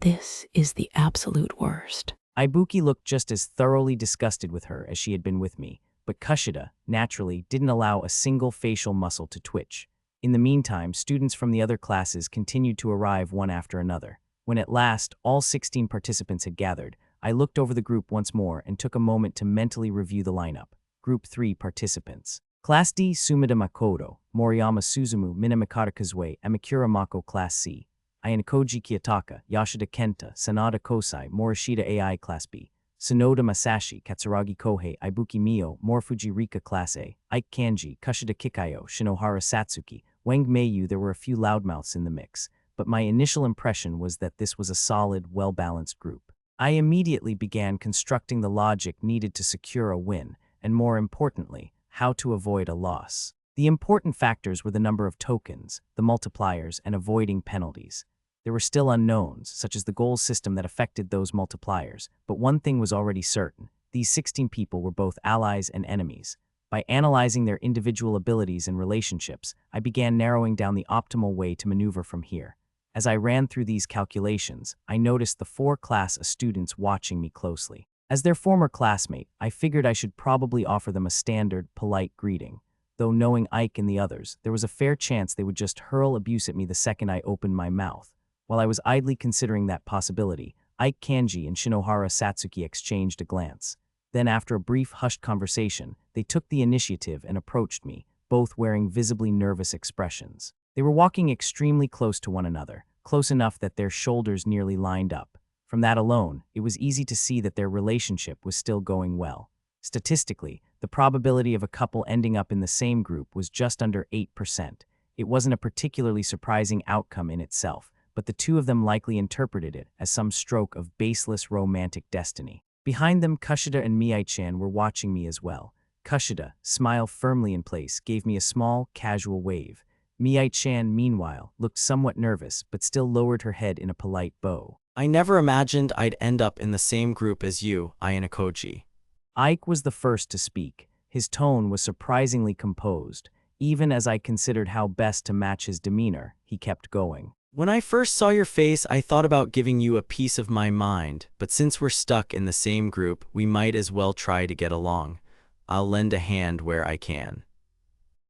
This is the absolute worst. Ibuki looked just as thoroughly disgusted with her as she had been with me, but Kushida, naturally, didn't allow a single facial muscle to twitch. In the meantime, students from the other classes continued to arrive one after another. When at last all 16 participants had gathered, I looked over the group once more and took a moment to mentally review the lineup. Group 3 participants. Class D, Sumida Makoto, Moriyama Suzumu, Minamikata Kazue, Amikura Mako Class C. Ayanokōji Kiyotaka, Yoshida Kenta, Sanada Kosai, Morishita AI Class B. Sonoda Masashi, Katsuragi Kohei, Ibuki Mio, Morfuji Rika Class A, Ike Kanji, Kushida Kikayo, Shinohara Satsuki, Wang Meiyu. There were a few loudmouths in the mix, but my initial impression was that this was a solid, well-balanced group. I immediately began constructing the logic needed to secure a win, and more importantly, how to avoid a loss. The important factors were the number of tokens, the multipliers, and avoiding penalties. There were still unknowns, such as the goal system that affected those multipliers, but one thing was already certain. These 16 people were both allies and enemies. By analyzing their individual abilities and relationships, I began narrowing down the optimal way to maneuver from here. As I ran through these calculations, I noticed the 4 Class A students watching me closely. As their former classmate, I figured I should probably offer them a standard, polite greeting. Though knowing Ike and the others, there was a fair chance they would just hurl abuse at me the second I opened my mouth. While I was idly considering that possibility, Ike Kanji and Shinohara Satsuki exchanged a glance. Then, after a brief hushed conversation, they took the initiative and approached me, both wearing visibly nervous expressions. They were walking extremely close to one another, close enough that their shoulders nearly lined up. From that alone, it was easy to see that their relationship was still going well. Statistically, the probability of a couple ending up in the same group was just under 8%. It wasn't a particularly surprising outcome in itself, but the two of them likely interpreted it as some stroke of baseless romantic destiny. Behind them, Kushida and Mii-chan were watching me as well. Kushida, smile firmly in place, gave me a small, casual wave. Mii-chan, meanwhile, looked somewhat nervous, but still lowered her head in a polite bow. I never imagined I'd end up in the same group as you, Ayanokōji. Ike was the first to speak. His tone was surprisingly composed. Even as I considered how best to match his demeanor, he kept going. When I first saw your face, I thought about giving you a piece of my mind, but since we're stuck in the same group, we might as well try to get along. I'll lend a hand where I can.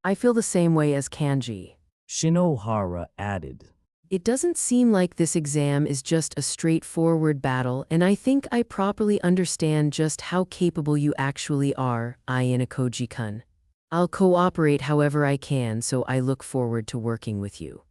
I feel the same way as Kanji. Shinohara added. It doesn't seem like this exam is just a straightforward battle, and I think I properly understand just how capable you actually are, Ayanokōji-kun. I'll cooperate however I can, so I look forward to working with you.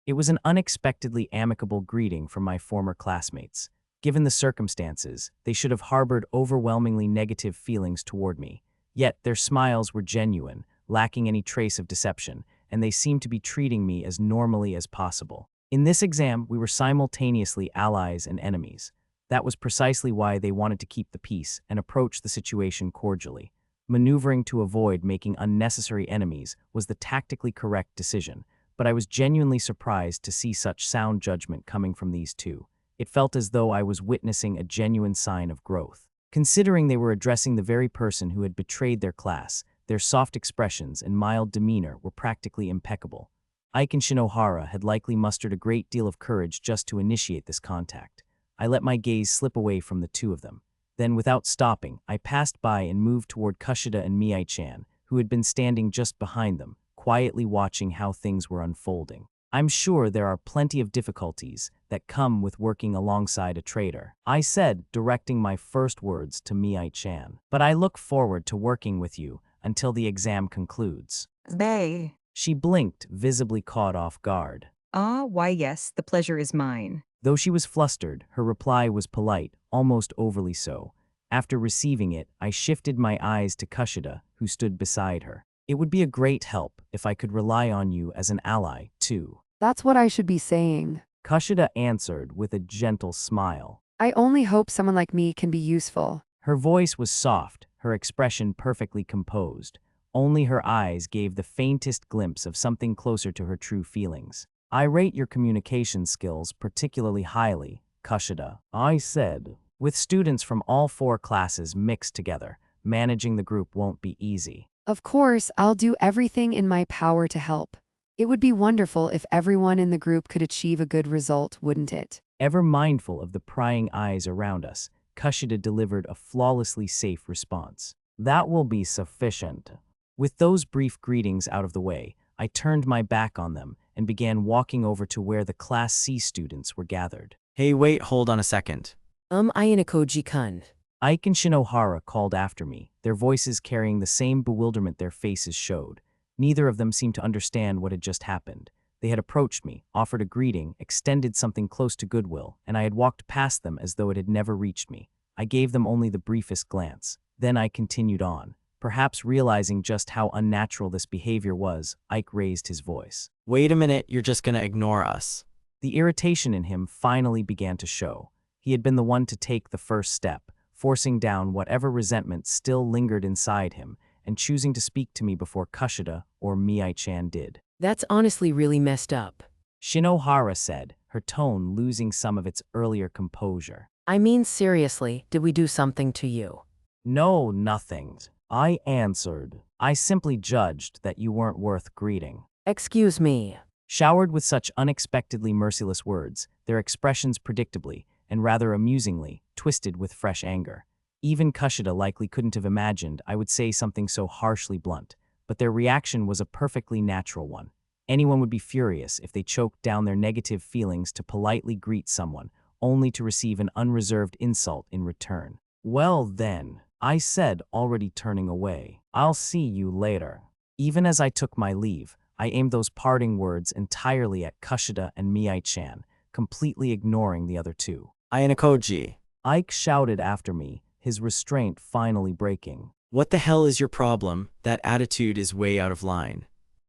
It was an unexpectedly amicable greeting from my former classmates. Given the circumstances, they should have harbored overwhelmingly negative feelings toward me. Yet their smiles were genuine, lacking any trace of deception, and they seemed to be treating me as normally as possible. In this exam, we were simultaneously allies and enemies. That was precisely why they wanted to keep the peace and approach the situation cordially. Maneuvering to avoid making unnecessary enemies was the tactically correct decision, but I was genuinely surprised to see such sound judgment coming from these two. It felt as though I was witnessing a genuine sign of growth. Considering they were addressing the very person who had betrayed their class, their soft expressions and mild demeanor were practically impeccable. Ike and Shinohara had likely mustered a great deal of courage just to initiate this contact. I let my gaze slip away from the two of them. Then, without stopping, I passed by and moved toward Kushida and Mii-chan, who had been standing just behind them, quietly watching how things were unfolding. I'm sure there are plenty of difficulties that come with working alongside a traitor, I said, directing my first words to Mii-chan. But I look forward to working with you until the exam concludes. They. She blinked, visibly caught off guard. Why yes, the pleasure is mine. Though she was flustered, her reply was polite, almost overly so. After receiving it, I shifted my eyes to Kushida, who stood beside her. It would be a great help if I could rely on you as an ally, too. That's what I should be saying. Kushida answered with a gentle smile. I only hope someone like me can be useful. Her voice was soft, her expression perfectly composed. Only her eyes gave the faintest glimpse of something closer to her true feelings. I rate your communication skills particularly highly, Kushida, I said. With students from all 4 classes mixed together, managing the group won't be easy. Of course, I'll do everything in my power to help. It would be wonderful if everyone in the group could achieve a good result, wouldn't it? Ever mindful of the prying eyes around us, Kushida delivered a flawlessly safe response. That will be sufficient. With those brief greetings out of the way, I turned my back on them and began walking over to where the Class C students were gathered. Hey, wait, hold on a second. Ayanokōji-kun. Ike and Shinohara called after me, their voices carrying the same bewilderment their faces showed. Neither of them seemed to understand what had just happened. They had approached me, offered a greeting, extended something close to goodwill, and I had walked past them as though it had never reached me. I gave them only the briefest glance. Then I continued on. Perhaps realizing just how unnatural this behavior was, Ike raised his voice. Wait a minute, you're just gonna ignore us. The irritation in him finally began to show. He had been the one to take the first step, forcing down whatever resentment still lingered inside him, and choosing to speak to me before Kushida or Mii-chan did. That's honestly really messed up. Shinohara said, her tone losing some of its earlier composure. I mean, seriously, did we do something to you? No, nothing, I answered. I simply judged that you weren't worth greeting. Excuse me. Showered with such unexpectedly merciless words, their expressions predictably, and rather amusingly, twisted with fresh anger. Even Kushida likely couldn't have imagined I would say something so harshly blunt, but their reaction was a perfectly natural one. Anyone would be furious if they choked down their negative feelings to politely greet someone, only to receive an unreserved insult in return. Well then, I said, already turning away. I'll see you later. Even as I took my leave, I aimed those parting words entirely at Kushida and Mii-chan, completely ignoring the other two. Ayanokōji. Ike shouted after me, his restraint finally breaking. What the hell is your problem? That attitude is way out of line.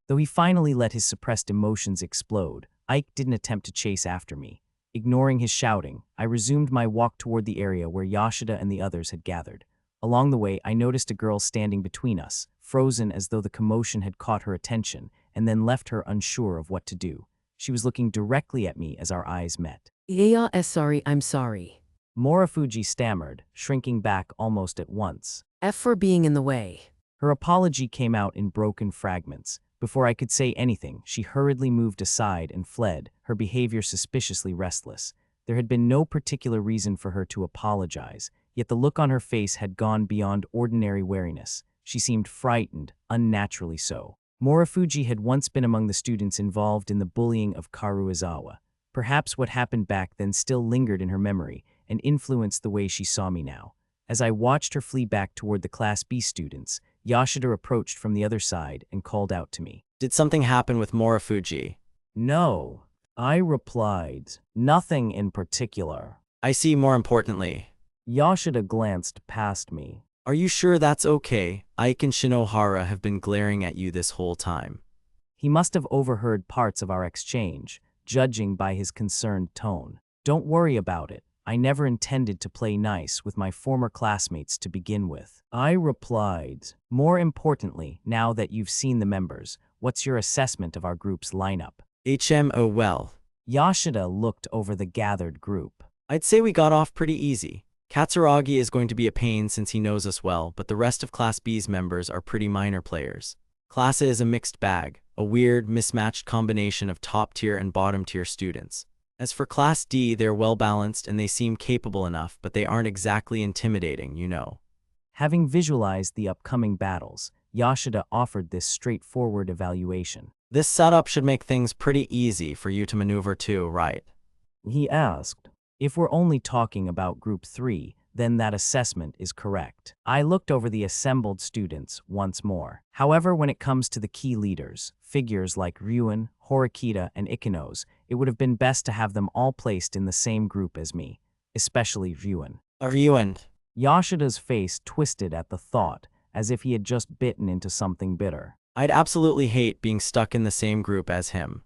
Though he finally let his suppressed emotions explode, Ike didn't attempt to chase after me. Ignoring his shouting, I resumed my walk toward the area where Yoshida and the others had gathered. Along the way, I noticed a girl standing between us, frozen as though the commotion had caught her attention, and then left her unsure of what to do. She was looking directly at me as our eyes met. Yeah, sorry, I'm sorry. Morifuji stammered, shrinking back almost at once. F for being in the way. Her apology came out in broken fragments, Before I could say anything, she hurriedly moved aside and fled, her behavior suspiciously restless. There had been no particular reason for her to apologize, yet the look on her face had gone beyond ordinary wariness. She seemed frightened, unnaturally so. Morofuji had once been among the students involved in the bullying of Karuizawa. Perhaps what happened back then still lingered in her memory and influenced the way she saw me now. As I watched her flee back toward the Class B students, Yoshida approached from the other side and called out to me. Did something happen with Morofuji? No, I replied. Nothing in particular. I see. More importantly. Yoshida glanced past me. Are you sure that's okay? Ike and Shinohara have been glaring at you this whole time. He must have overheard parts of our exchange, judging by his concerned tone. Don't worry about it. I never intended to play nice with my former classmates to begin with. I replied. More importantly, now that you've seen the members, what's your assessment of our group's lineup? Oh well. Yoshida looked over the gathered group. I'd say we got off pretty easy. Katsuragi is going to be a pain since he knows us well, but the rest of Class B's members are pretty minor players. Class A is a mixed bag, a weird, mismatched combination of top-tier and bottom-tier students. As for Class D, they're well-balanced and they seem capable enough, but they aren't exactly intimidating, you know. Having visualized the upcoming battles, Yoshida offered this straightforward evaluation. This setup should make things pretty easy for you to maneuver too, right? He asked. If we're only talking about Group 3, then that assessment is correct. I looked over the assembled students once more. However, when it comes to the key leaders, figures like Ryuen, Horikita, and Ichinose, it would have been best to have them all placed in the same group as me, especially Ryuen. Ryuen. Yoshida's face twisted at the thought, as if he had just bitten into something bitter. I'd absolutely hate being stuck in the same group as him.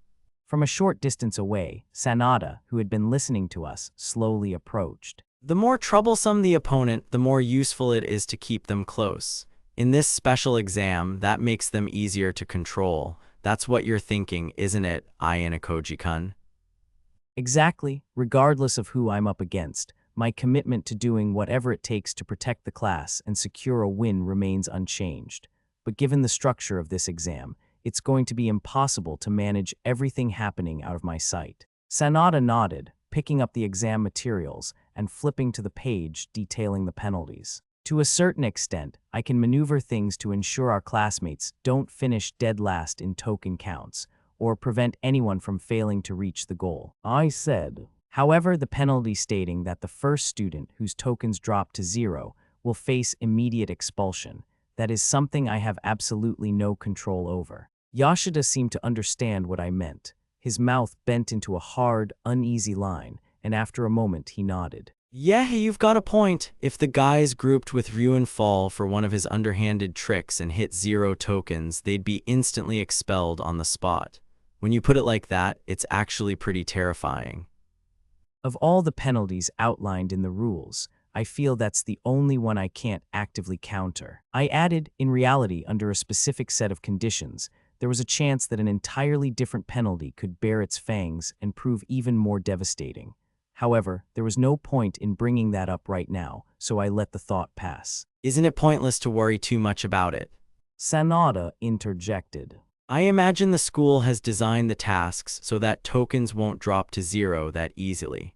From a short distance away, Sanada, who had been listening to us, slowly approached. The more troublesome the opponent, the more useful it is to keep them close. In this special exam, that makes them easier to control. That's what you're thinking, isn't it, Ayanokōji-kun? Exactly. Regardless of who I'm up against, my commitment to doing whatever it takes to protect the class and secure a win remains unchanged. But given the structure of this exam, it's going to be impossible to manage everything happening out of my sight. Sanada nodded, picking up the exam materials and flipping to the page detailing the penalties. To a certain extent, I can maneuver things to ensure our classmates don't finish dead last in token counts, or prevent anyone from failing to reach the goal. I said. However, the penalty stating that the first student whose tokens drop to 0 will face immediate expulsion, that is something I have absolutely no control over. Yoshida seemed to understand what I meant. His mouth bent into a hard, uneasy line, and after a moment he nodded. Yeah, you've got a point. If the guys grouped with Ryuen fall for one of his underhanded tricks and hit 0 tokens, they'd be instantly expelled on the spot. When you put it like that, it's actually pretty terrifying. Of all the penalties outlined in the rules, I feel that's the only one I can't actively counter. I added, in reality, under a specific set of conditions, there was a chance that an entirely different penalty could bear its fangs and prove even more devastating. However, there was no point in bringing that up right now, so I let the thought pass. Isn't it pointless to worry too much about it? Sanada interjected. I imagine the school has designed the tasks so that tokens won't drop to 0 that easily.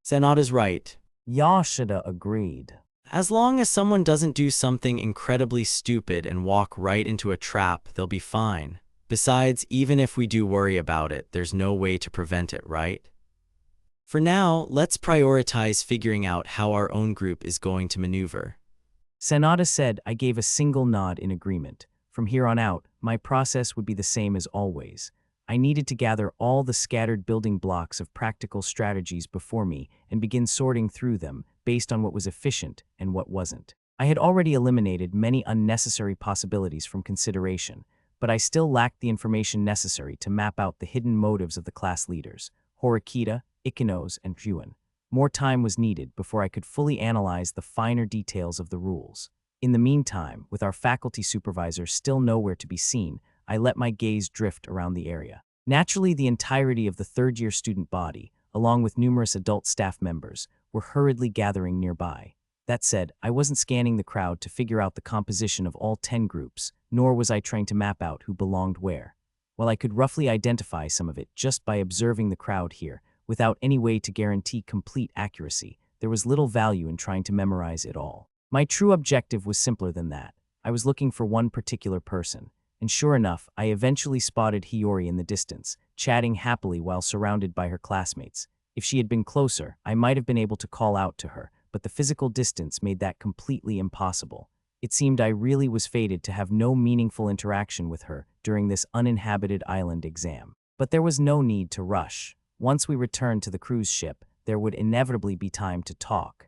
Sanada's right. Yoshida agreed. As long as someone doesn't do something incredibly stupid and walk right into a trap, they'll be fine. Besides, even if we do worry about it, there's no way to prevent it, right? For now, let's prioritize figuring out how our own group is going to maneuver. Sanada said. I gave a single nod in agreement. From here on out, my process would be the same as always. I needed to gather all the scattered building blocks of practical strategies before me and begin sorting through them based on what was efficient and what wasn't. I had already eliminated many unnecessary possibilities from consideration, but I still lacked the information necessary to map out the hidden motives of the class leaders, Horikita, Ichinose, and Ryuen. More time was needed before I could fully analyze the finer details of the rules. In the meantime, with our faculty supervisor still nowhere to be seen, I let my gaze drift around the area. Naturally, the entirety of the third-year student body, along with numerous adult staff members, were hurriedly gathering nearby. That said, I wasn't scanning the crowd to figure out the composition of all 10 groups, nor was I trying to map out who belonged where. While I could roughly identify some of it just by observing the crowd here, without any way to guarantee complete accuracy, there was little value in trying to memorize it all. My true objective was simpler than that. I was looking for one particular person, and sure enough, I eventually spotted Hiyori in the distance, chatting happily while surrounded by her classmates. If she had been closer, I might have been able to call out to her, but the physical distance made that completely impossible. It seemed I really was fated to have no meaningful interaction with her during this uninhabited island exam. But there was no need to rush. Once we returned to the cruise ship, there would inevitably be time to talk.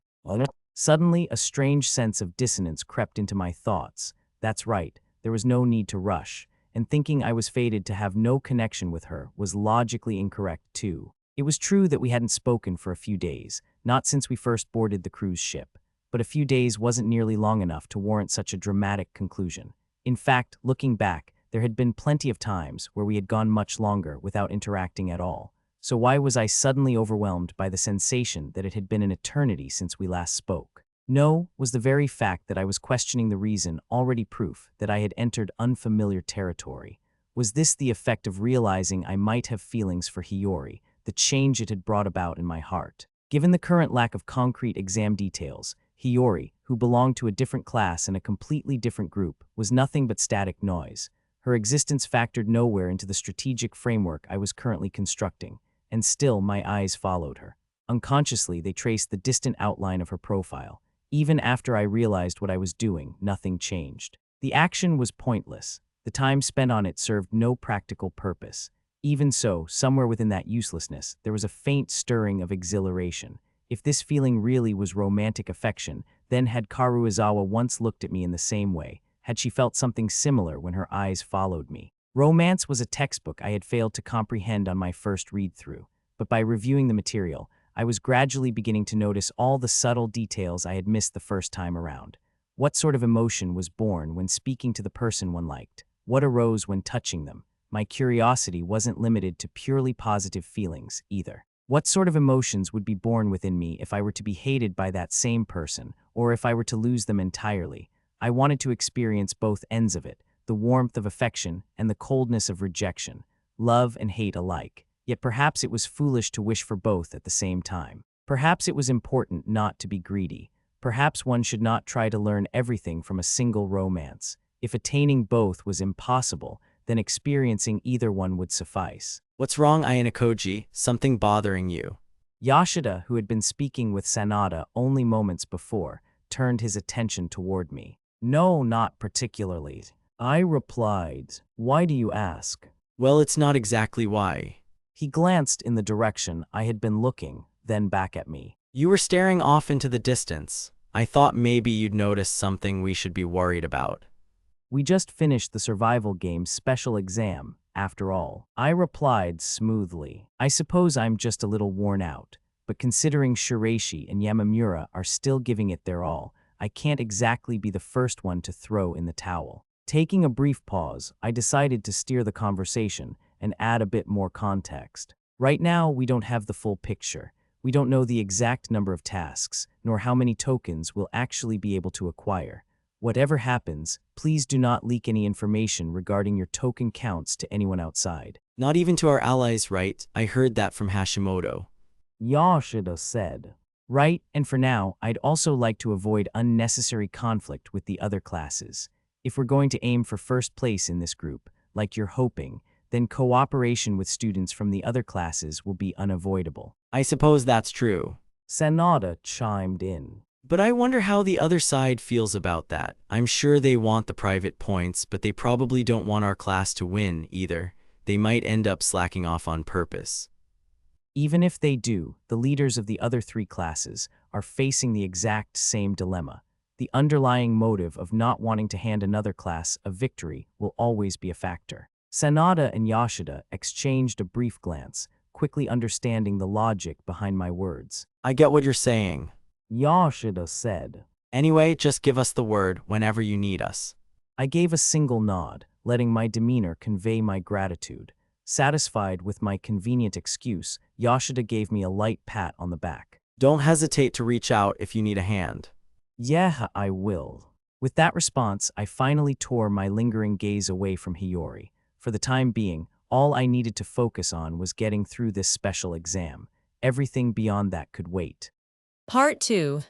Suddenly, a strange sense of dissonance crept into my thoughts. That's right, there was no need to rush, and thinking I was fated to have no connection with her was logically incorrect too. It was true that we hadn't spoken for a few days, not since we first boarded the cruise ship, but a few days wasn't nearly long enough to warrant such a dramatic conclusion. In fact, looking back, there had been plenty of times where we had gone much longer without interacting at all. So why was I suddenly overwhelmed by the sensation that it had been an eternity since we last spoke? No, was the very fact that I was questioning the reason already proof that I had entered unfamiliar territory? Was this the effect of realizing I might have feelings for Hiyori, the change it had brought about in my heart? Given the current lack of concrete exam details, Hiyori, who belonged to a different class and a completely different group, was nothing but static noise. Her existence factored nowhere into the strategic framework I was currently constructing, and still my eyes followed her. Unconsciously, they traced the distant outline of her profile. Even after I realized what I was doing, nothing changed. The action was pointless. The time spent on it served no practical purpose. Even so, somewhere within that uselessness, there was a faint stirring of exhilaration. If this feeling really was romantic affection, then had Karuizawa once looked at me in the same way? Had she felt something similar when her eyes followed me? Romance was a textbook I had failed to comprehend on my first read-through, but by reviewing the material, I was gradually beginning to notice all the subtle details I had missed the first time around. What sort of emotion was born when speaking to the person one liked? What arose when touching them? My curiosity wasn't limited to purely positive feelings, either. What sort of emotions would be born within me if I were to be hated by that same person, or if I were to lose them entirely? I wanted to experience both ends of it, the warmth of affection and the coldness of rejection, love and hate alike. Yet perhaps it was foolish to wish for both at the same time. Perhaps it was important not to be greedy. Perhaps one should not try to learn everything from a single romance. If attaining both was impossible, then experiencing either one would suffice. What's wrong, Ayanokōji? Something bothering you? Yoshida, who had been speaking with Sanada only moments before, turned his attention toward me. No, not particularly. I replied, "Why do you ask?" Well, it's not exactly why. He glanced in the direction I had been looking, then back at me. You were staring off into the distance. I thought maybe you'd noticed something we should be worried about. We just finished the survival game's special exam, after all. I replied smoothly. I suppose I'm just a little worn out, but considering Shiraishi and Yamamura are still giving it their all, I can't exactly be the first one to throw in the towel. Taking a brief pause, I decided to steer the conversation and add a bit more context. Right now, we don't have the full picture. We don't know the exact number of tasks, nor how many tokens we'll actually be able to acquire. Whatever happens, please do not leak any information regarding your token counts to anyone outside. Not even to our allies, right? I heard that from Hashimoto. Yoshida said. Right, and for now, I'd also like to avoid unnecessary conflict with the other classes. If we're going to aim for first place in this group, like you're hoping, then cooperation with students from the other classes will be unavoidable. I suppose that's true. Sanada chimed in. But I wonder how the other side feels about that. I'm sure they want the private points, but they probably don't want our class to win either. They might end up slacking off on purpose. Even if they do, the leaders of the other three classes are facing the exact same dilemma. The underlying motive of not wanting to hand another class a victory will always be a factor. Sanada and Yoshida exchanged a brief glance, quickly understanding the logic behind my words. I get what you're saying. Yoshida said. Anyway, just give us the word whenever you need us. I gave a single nod, letting my demeanor convey my gratitude. Satisfied with my convenient excuse, Yoshida gave me a light pat on the back. Don't hesitate to reach out if you need a hand. Yeah, I will. With that response, I finally tore my lingering gaze away from Hiyori. For the time being, All I needed to focus on was getting through this special exam. Everything beyond that could wait. Part 2.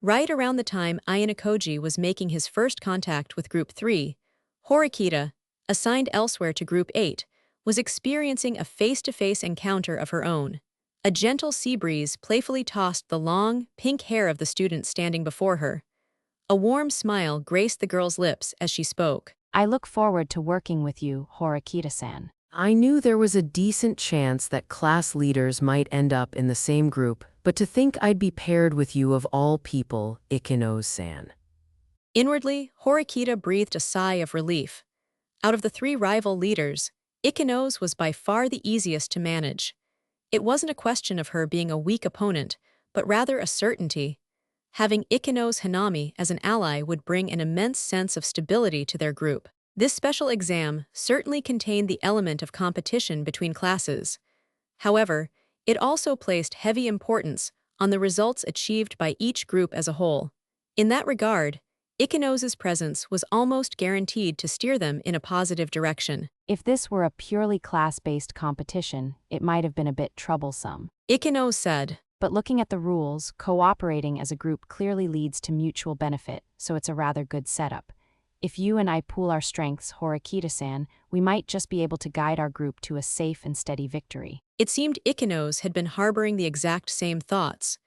Right around the time Ayanokōji was making his first contact with Group 3, Horikita, assigned elsewhere to Group 8, was experiencing a face-to-face encounter of her own. A gentle sea breeze playfully tossed the long, pink hair of the student standing before her. A warm smile graced the girl's lips as she spoke. I look forward to working with you, Horikita-san. I knew there was a decent chance that class leaders might end up in the same group, but to think I'd be paired with you of all people, Ichinose-san. Inwardly, Horikita breathed a sigh of relief. Out of the 3 rival leaders, Ichinose was by far the easiest to manage. It wasn't a question of her being a weak opponent, but rather a certainty. Having Ichinose Hanami as an ally would bring an immense sense of stability to their group. This special exam certainly contained the element of competition between classes. However, it also placed heavy importance on the results achieved by each group as a whole. In that regard, Ichinose's presence was almost guaranteed to steer them in a positive direction. If this were a purely class-based competition, it might have been a bit troublesome. Ichinose said. But looking at the rules, cooperating as a group clearly leads to mutual benefit, so it's a rather good setup. If you and I pool our strengths, Horikita-san, we might just be able to guide our group to a safe and steady victory. It seemed Ichinose had been harboring the exact same thoughts.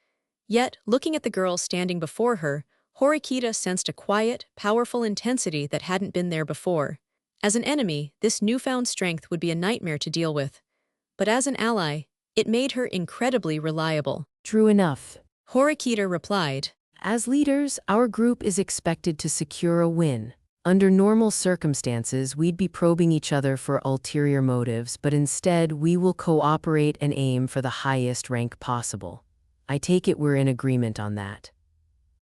Yet, looking at the girl standing before her, Horikita sensed a quiet, powerful intensity that hadn't been there before. As an enemy, this newfound strength would be a nightmare to deal with. But as an ally, it made her incredibly reliable. True enough. Horikita replied. As leaders, our group is expected to secure a win. Under normal circumstances, we'd be probing each other for ulterior motives, but instead, we will cooperate and aim for the highest rank possible. I take it we're in agreement on that.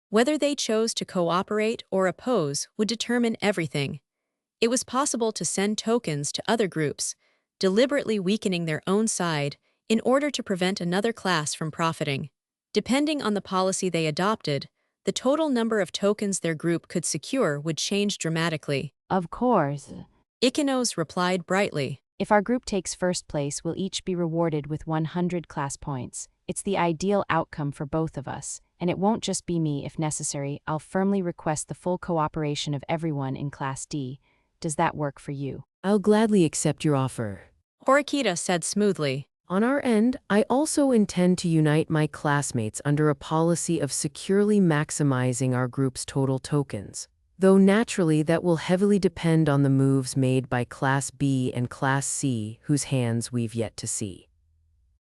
Whether they chose to cooperate or oppose would determine everything. It was possible to send tokens to other groups, deliberately weakening their own side in order to prevent another class from profiting. Depending on the policy they adopted, the total number of tokens their group could secure would change dramatically. Of course. Ichinose replied brightly. If our group takes first place, we'll each be rewarded with 100 class points. It's the ideal outcome for both of us, and it won't just be me. If necessary, I'll firmly request the full cooperation of everyone in Class D. Does that work for you? I'll gladly accept your offer. Horikita said smoothly. On our end, I also intend to unite my classmates under a policy of securely maximizing our group's total tokens, though naturally that will heavily depend on the moves made by Class B and Class C, whose hands we've yet to see.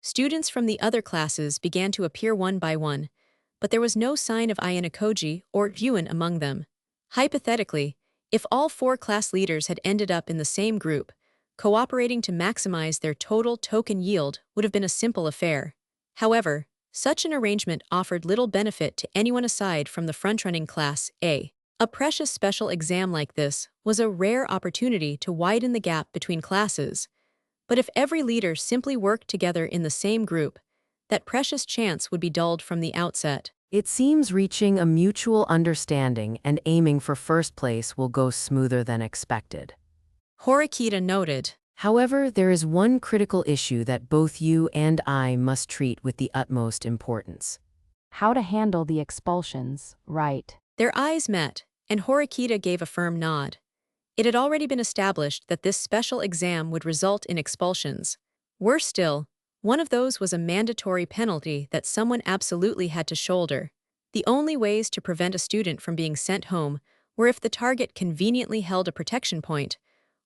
Students from the other classes began to appear one by one, but there was no sign of Ayanokōji or Ryuen among them. Hypothetically, if all 4 class leaders had ended up in the same group, cooperating to maximize their total token yield would have been a simple affair. However, such an arrangement offered little benefit to anyone aside from the front-running Class A. A precious special exam like this was a rare opportunity to widen the gap between classes. But if every leader simply worked together in the same group, that precious chance would be dulled from the outset. It seems reaching a mutual understanding and aiming for first place will go smoother than expected. Horikita noted. However, there is one critical issue that both you and I must treat with the utmost importance. How to handle the expulsions, right? Their eyes met, and Horikita gave a firm nod. It had already been established that this special exam would result in expulsions. Worse still, one of those was a mandatory penalty that someone absolutely had to shoulder. The only ways to prevent a student from being sent home were if the target conveniently held a protection point,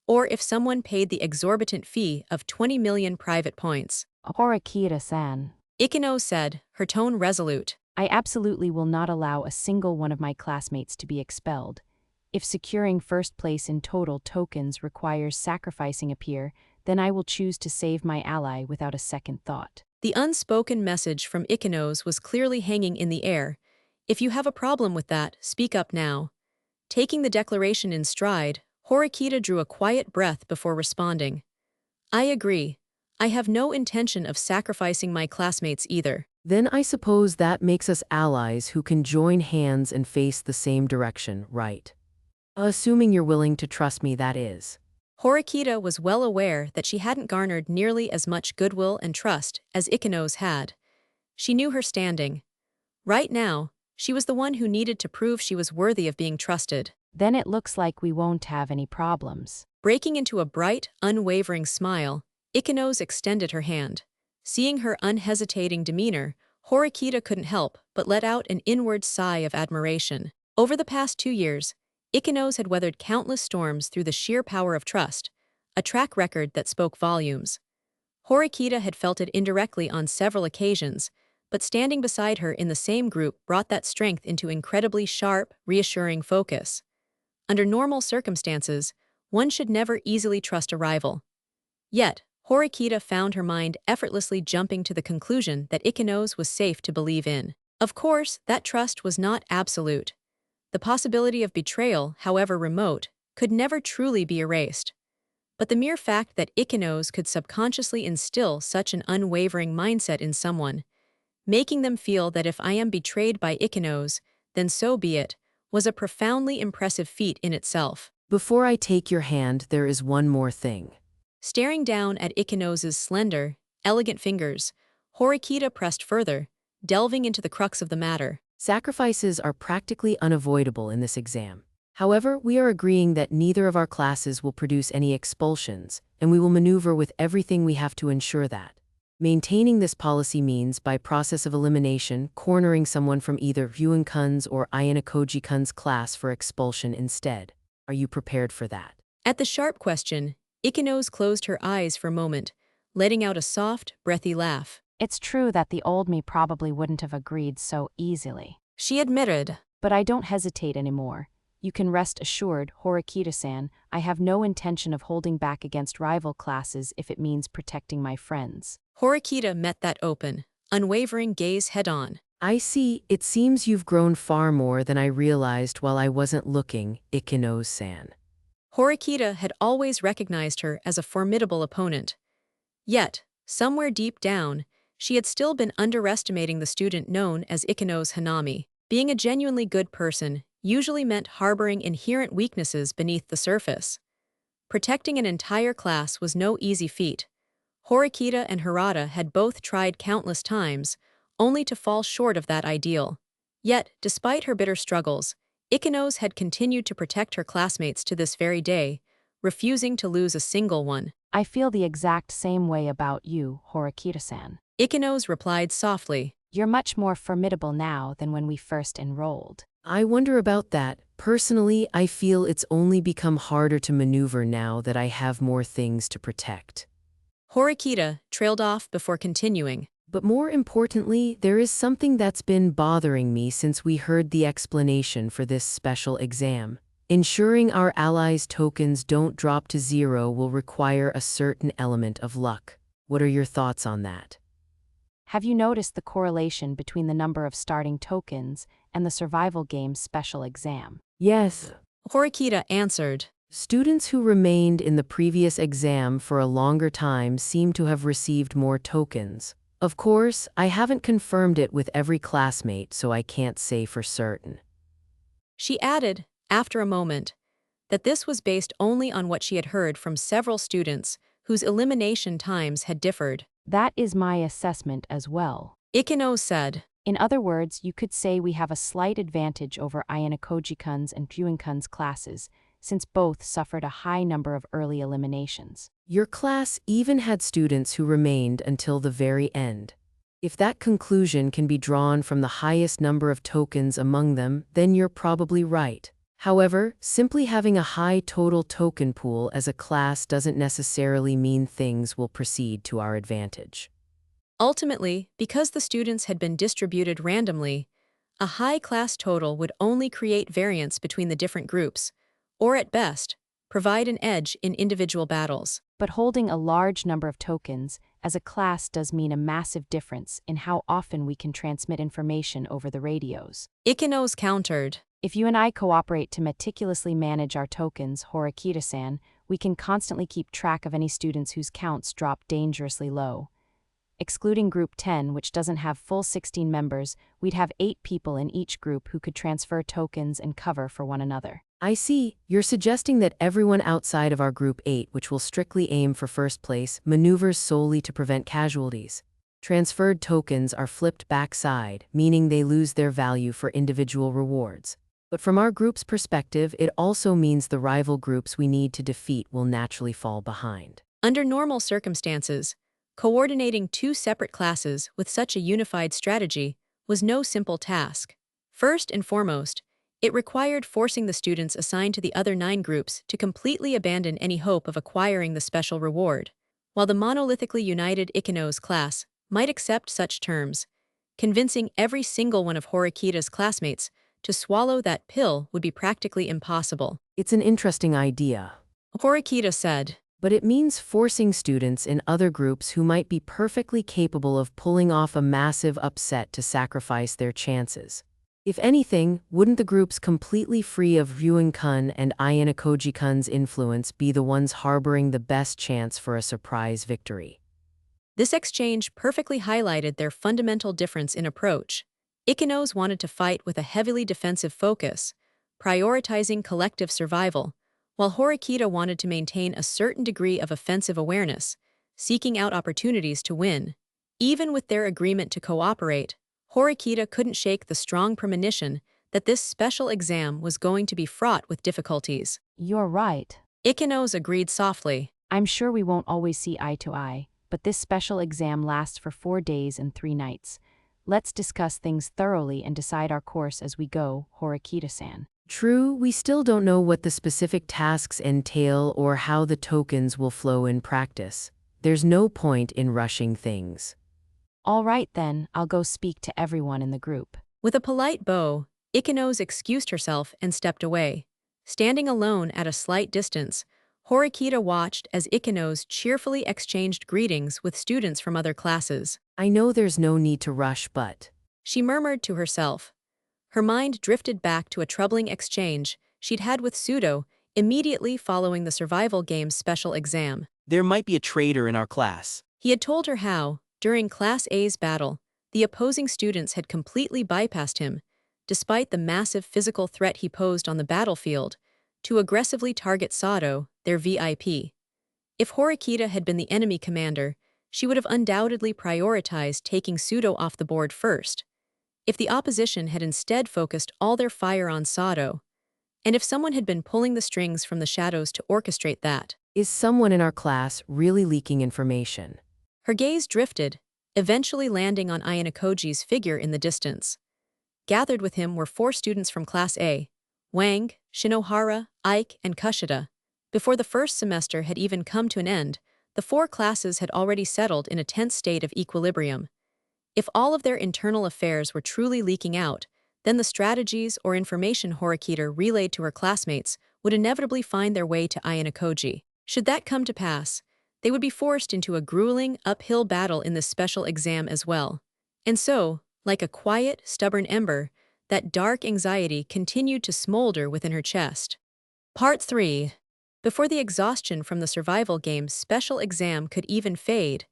or if someone paid the exorbitant fee of 20 million private points. Horikita-san. Ichinose said, her tone resolute. I absolutely will not allow a single one of my classmates to be expelled. If securing first place in total tokens requires sacrificing a peer, then I will choose to save my ally without a second thought. The unspoken message from Ichinose was clearly hanging in the air. If you have a problem with that, speak up now. Taking the declaration in stride, Horikita drew a quiet breath before responding. I agree. I have no intention of sacrificing my classmates either. Then I suppose that makes us allies who can join hands and face the same direction, right? Assuming you're willing to trust me, that is. Horikita was well aware that she hadn't garnered nearly as much goodwill and trust as Ichinose had. She knew her standing. Right now, she was the one who needed to prove she was worthy of being trusted. Then it looks like we won't have any problems. Breaking into a bright, unwavering smile, Ichinose extended her hand. Seeing her unhesitating demeanor, Horikita couldn't help but let out an inward sigh of admiration. Over the past 2 years, Ichinose had weathered countless storms through the sheer power of trust, a track record that spoke volumes. Horikita had felt it indirectly on several occasions, but standing beside her in the same group brought that strength into incredibly sharp, reassuring focus. Under normal circumstances, one should never easily trust a rival. Yet, Horikita found her mind effortlessly jumping to the conclusion that Ichinose was safe to believe in. Of course, that trust was not absolute. The possibility of betrayal, however remote, could never truly be erased. But the mere fact that Ichinose could subconsciously instill such an unwavering mindset in someone, making them feel that if I am betrayed by Ichinose, then so be it, was a profoundly impressive feat in itself. Before I take your hand, there is one more thing. Staring down at Ichinose's slender, elegant fingers, Horikita pressed further, delving into the crux of the matter. Sacrifices are practically unavoidable in this exam. However, we are agreeing that neither of our classes will produce any expulsions, and we will maneuver with everything we have to ensure that. Maintaining this policy means, by process of elimination, cornering someone from either Ryuin-kun's or Ayanokōji-kun's class for expulsion instead. Are you prepared for that? At the sharp question, Ichinose closed her eyes for a moment, letting out a soft, breathy laugh. It's true that the old me probably wouldn't have agreed so easily. She admitted. But I don't hesitate anymore. You can rest assured, Horikita-san, I have no intention of holding back against rival classes if it means protecting my friends. Horikita met that open, unwavering gaze head-on. I see. It seems you've grown far more than I realized while I wasn't looking, Ichinose-san. Horikita had always recognized her as a formidable opponent. Yet, somewhere deep down, she had still been underestimating the student known as Ichinose Hanami. Being a genuinely good person usually meant harboring inherent weaknesses beneath the surface. Protecting an entire class was no easy feat. Horikita and Harada had both tried countless times, only to fall short of that ideal. Yet, despite her bitter struggles, Ichinose had continued to protect her classmates to this very day, refusing to lose a single one. I feel the exact same way about you, Horikita-san. Ichinose replied softly. You're much more formidable now than when we first enrolled. I wonder about that. Personally, I feel it's only become harder to maneuver now that I have more things to protect. Horikita trailed off before continuing. But more importantly, there is something that's been bothering me since we heard the explanation for this special exam. Ensuring our allies' tokens don't drop to 0 will require a certain element of luck. What are your thoughts on that? Have you noticed the correlation between the number of starting tokens and the survival game's special exam? Yes. Horikita answered. Students who remained in the previous exam for a longer time seem to have received more tokens. Of course, I haven't confirmed it with every classmate, so I can't say for certain. She added, after a moment, that this was based only on what she had heard from several students whose elimination times had differed. That is my assessment as well. Ichinose said. In other words, you could say we have a slight advantage over Ayanokōji-kun's and Ryuin-kun's classes, since both suffered a high number of early eliminations. Your class even had students who remained until the very end. If that conclusion can be drawn from the highest number of tokens among them, then you're probably right. However, simply having a high total token pool as a class doesn't necessarily mean things will proceed to our advantage. Ultimately, because the students had been distributed randomly, a high class total would only create variance between the different groups, or at best, provide an edge in individual battles. But holding a large number of tokens as a class does mean a massive difference in how often we can transmit information over the radios. Ichinose countered. If you and I cooperate to meticulously manage our tokens, Horikita-san, we can constantly keep track of any students whose counts drop dangerously low. Excluding Group 10, which doesn't have full 16 members, we'd have 8 people in each group who could transfer tokens and cover for one another. I see. You're suggesting that everyone outside of our Group 8, which will strictly aim for first place, maneuvers solely to prevent casualties. Transferred tokens are flipped backside, meaning they lose their value for individual rewards. But from our group's perspective, it also means the rival groups we need to defeat will naturally fall behind. Under normal circumstances, coordinating 2 separate classes with such a unified strategy was no simple task. First and foremost, it required forcing the students assigned to the other 9 groups to completely abandon any hope of acquiring the special reward. While the monolithically united Ichinose class might accept such terms, convincing every single one of Horikita's classmates to swallow that pill would be practically impossible. It's an interesting idea. Horikita said, but it means forcing students in other groups who might be perfectly capable of pulling off a massive upset to sacrifice their chances. If anything, wouldn't the groups completely free of Ryuen-kun and Ayanokōji-kun's influence be the ones harboring the best chance for a surprise victory? This exchange perfectly highlighted their fundamental difference in approach. Ichinose wanted to fight with a heavily defensive focus, prioritizing collective survival, while Horikita wanted to maintain a certain degree of offensive awareness, seeking out opportunities to win. Even with their agreement to cooperate, Horikita couldn't shake the strong premonition that this special exam was going to be fraught with difficulties. You're right. Ichinose agreed softly. I'm sure we won't always see eye to eye, but this special exam lasts for 4 days and 3 nights. Let's discuss things thoroughly and decide our course as we go, Horikita-san. True, we still don't know what the specific tasks entail or how the tokens will flow in practice. There's no point in rushing things. All right then, I'll go speak to everyone in the group. With a polite bow, Ichinose excused herself and stepped away. Standing alone at a slight distance, Horikita watched as Ichinose cheerfully exchanged greetings with students from other classes. I know there's no need to rush, but... she murmured to herself. Her mind drifted back to a troubling exchange she'd had with Pseudo immediately following the survival game's special exam. There might be a traitor in our class. He had told her how, during Class A's battle, the opposing students had completely bypassed him, despite the massive physical threat he posed on the battlefield, to aggressively target Sato, their VIP. If Horikita had been the enemy commander, she would have undoubtedly prioritized taking Pseudo off the board first. If the opposition had instead focused all their fire on Sato, and if someone had been pulling the strings from the shadows to orchestrate that. Is someone in our class really leaking information? Her gaze drifted, eventually landing on Ayanokōji's figure in the distance. Gathered with him were 4 students from Class A, Wang, Shinohara, Ike, and Kushida. Before the first semester had even come to an end, the 4 classes had already settled in a tense state of equilibrium. If all of their internal affairs were truly leaking out, then the strategies or information Horikita relayed to her classmates would inevitably find their way to Ayanokōji. Should that come to pass, they would be forced into a grueling, uphill battle in this special exam as well. And so, like a quiet, stubborn ember, that dark anxiety continued to smolder within her chest. Part 3. Before the exhaustion from the survival game's special exam could even fade,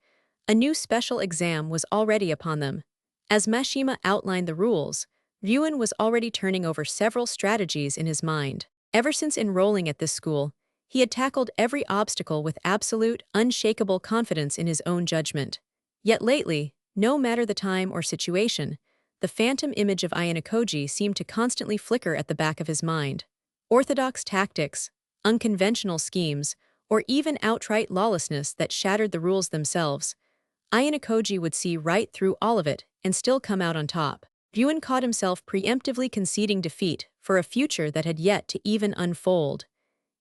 a new special exam was already upon them. As Mashima outlined the rules, Ryuen was already turning over several strategies in his mind. Ever since enrolling at this school, he had tackled every obstacle with absolute, unshakable confidence in his own judgment. Yet lately, no matter the time or situation, the phantom image of Ayanokōji seemed to constantly flicker at the back of his mind. Orthodox tactics, unconventional schemes, or even outright lawlessness that shattered the rules themselves, Ayanokōji would see right through all of it and still come out on top. Ryuen caught himself preemptively conceding defeat for a future that had yet to even unfold.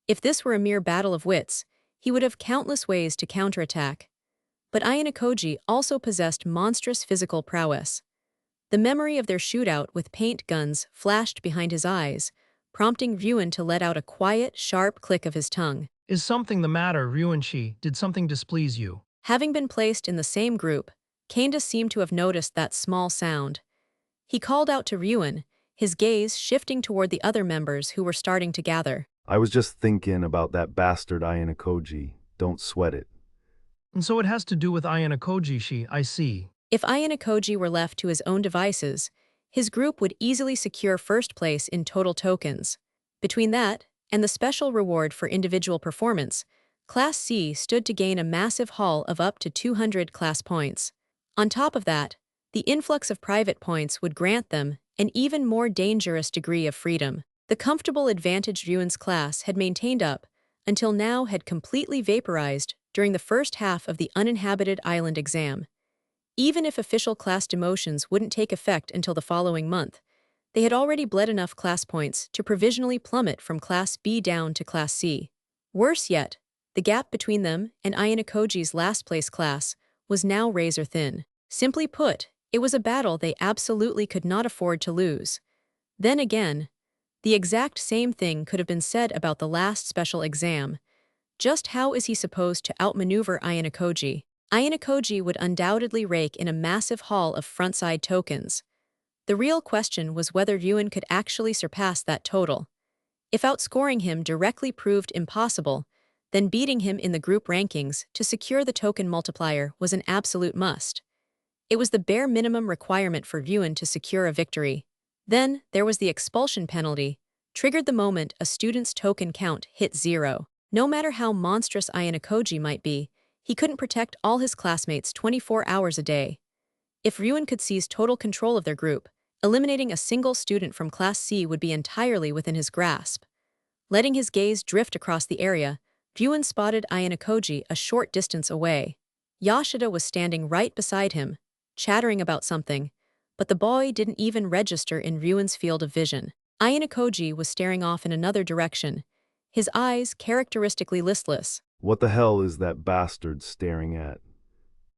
If this were a mere battle of wits, he would have countless ways to counterattack. But Ayanokōji also possessed monstrous physical prowess. The memory of their shootout with paint guns flashed behind his eyes, prompting Ryuen to let out a quiet, sharp click of his tongue. Is something the matter, Ryuenshi? Did something displease you? Having been placed in the same group, Kōenji seemed to have noticed that small sound. He called out to Ryuen, his gaze shifting toward the other members who were starting to gather. I was just thinking about that bastard Ayanokōji. Don't sweat it. And so it has to do with Ayanokōji, I see. If Ayanokōji were left to his own devices, his group would easily secure first place in total tokens. Between that and the special reward for individual performance, Class C stood to gain a massive haul of up to 200 class points. On top of that, the influx of private points would grant them an even more dangerous degree of freedom. The comfortable advantage Ryuan's class had maintained up until now had completely vaporized during the first half of the uninhabited island exam. Even if official class demotions wouldn't take effect until the following month, they had already bled enough class points to provisionally plummet from Class B down to Class C. Worse yet, the gap between them and Ayanokōji's last-place class was now razor-thin. Simply put, it was a battle they absolutely could not afford to lose. Then again, the exact same thing could have been said about the last special exam. Just how is he supposed to outmaneuver Ayanokōji? Ayanokōji would undoubtedly rake in a massive haul of frontside tokens. The real question was whether Ryuan could actually surpass that total. If outscoring him directly proved impossible, then beating him in the group rankings to secure the token multiplier was an absolute must. It was the bare minimum requirement for Ryuan to secure a victory. Then there was the expulsion penalty, triggered the moment a student's token count hit 0. No matter how monstrous Ayanokōji might be, he couldn't protect all his classmates 24 hours a day. If Ryuan could seize total control of their group, eliminating a single student from Class C would be entirely within his grasp. Letting his gaze drift across the area, Ryuan spotted Ayanokōji a short distance away. Yoshida was standing right beside him, chattering about something, but the boy didn't even register in Ryuan's field of vision. Ayanokōji was staring off in another direction, his eyes characteristically listless. What the hell is that bastard staring at?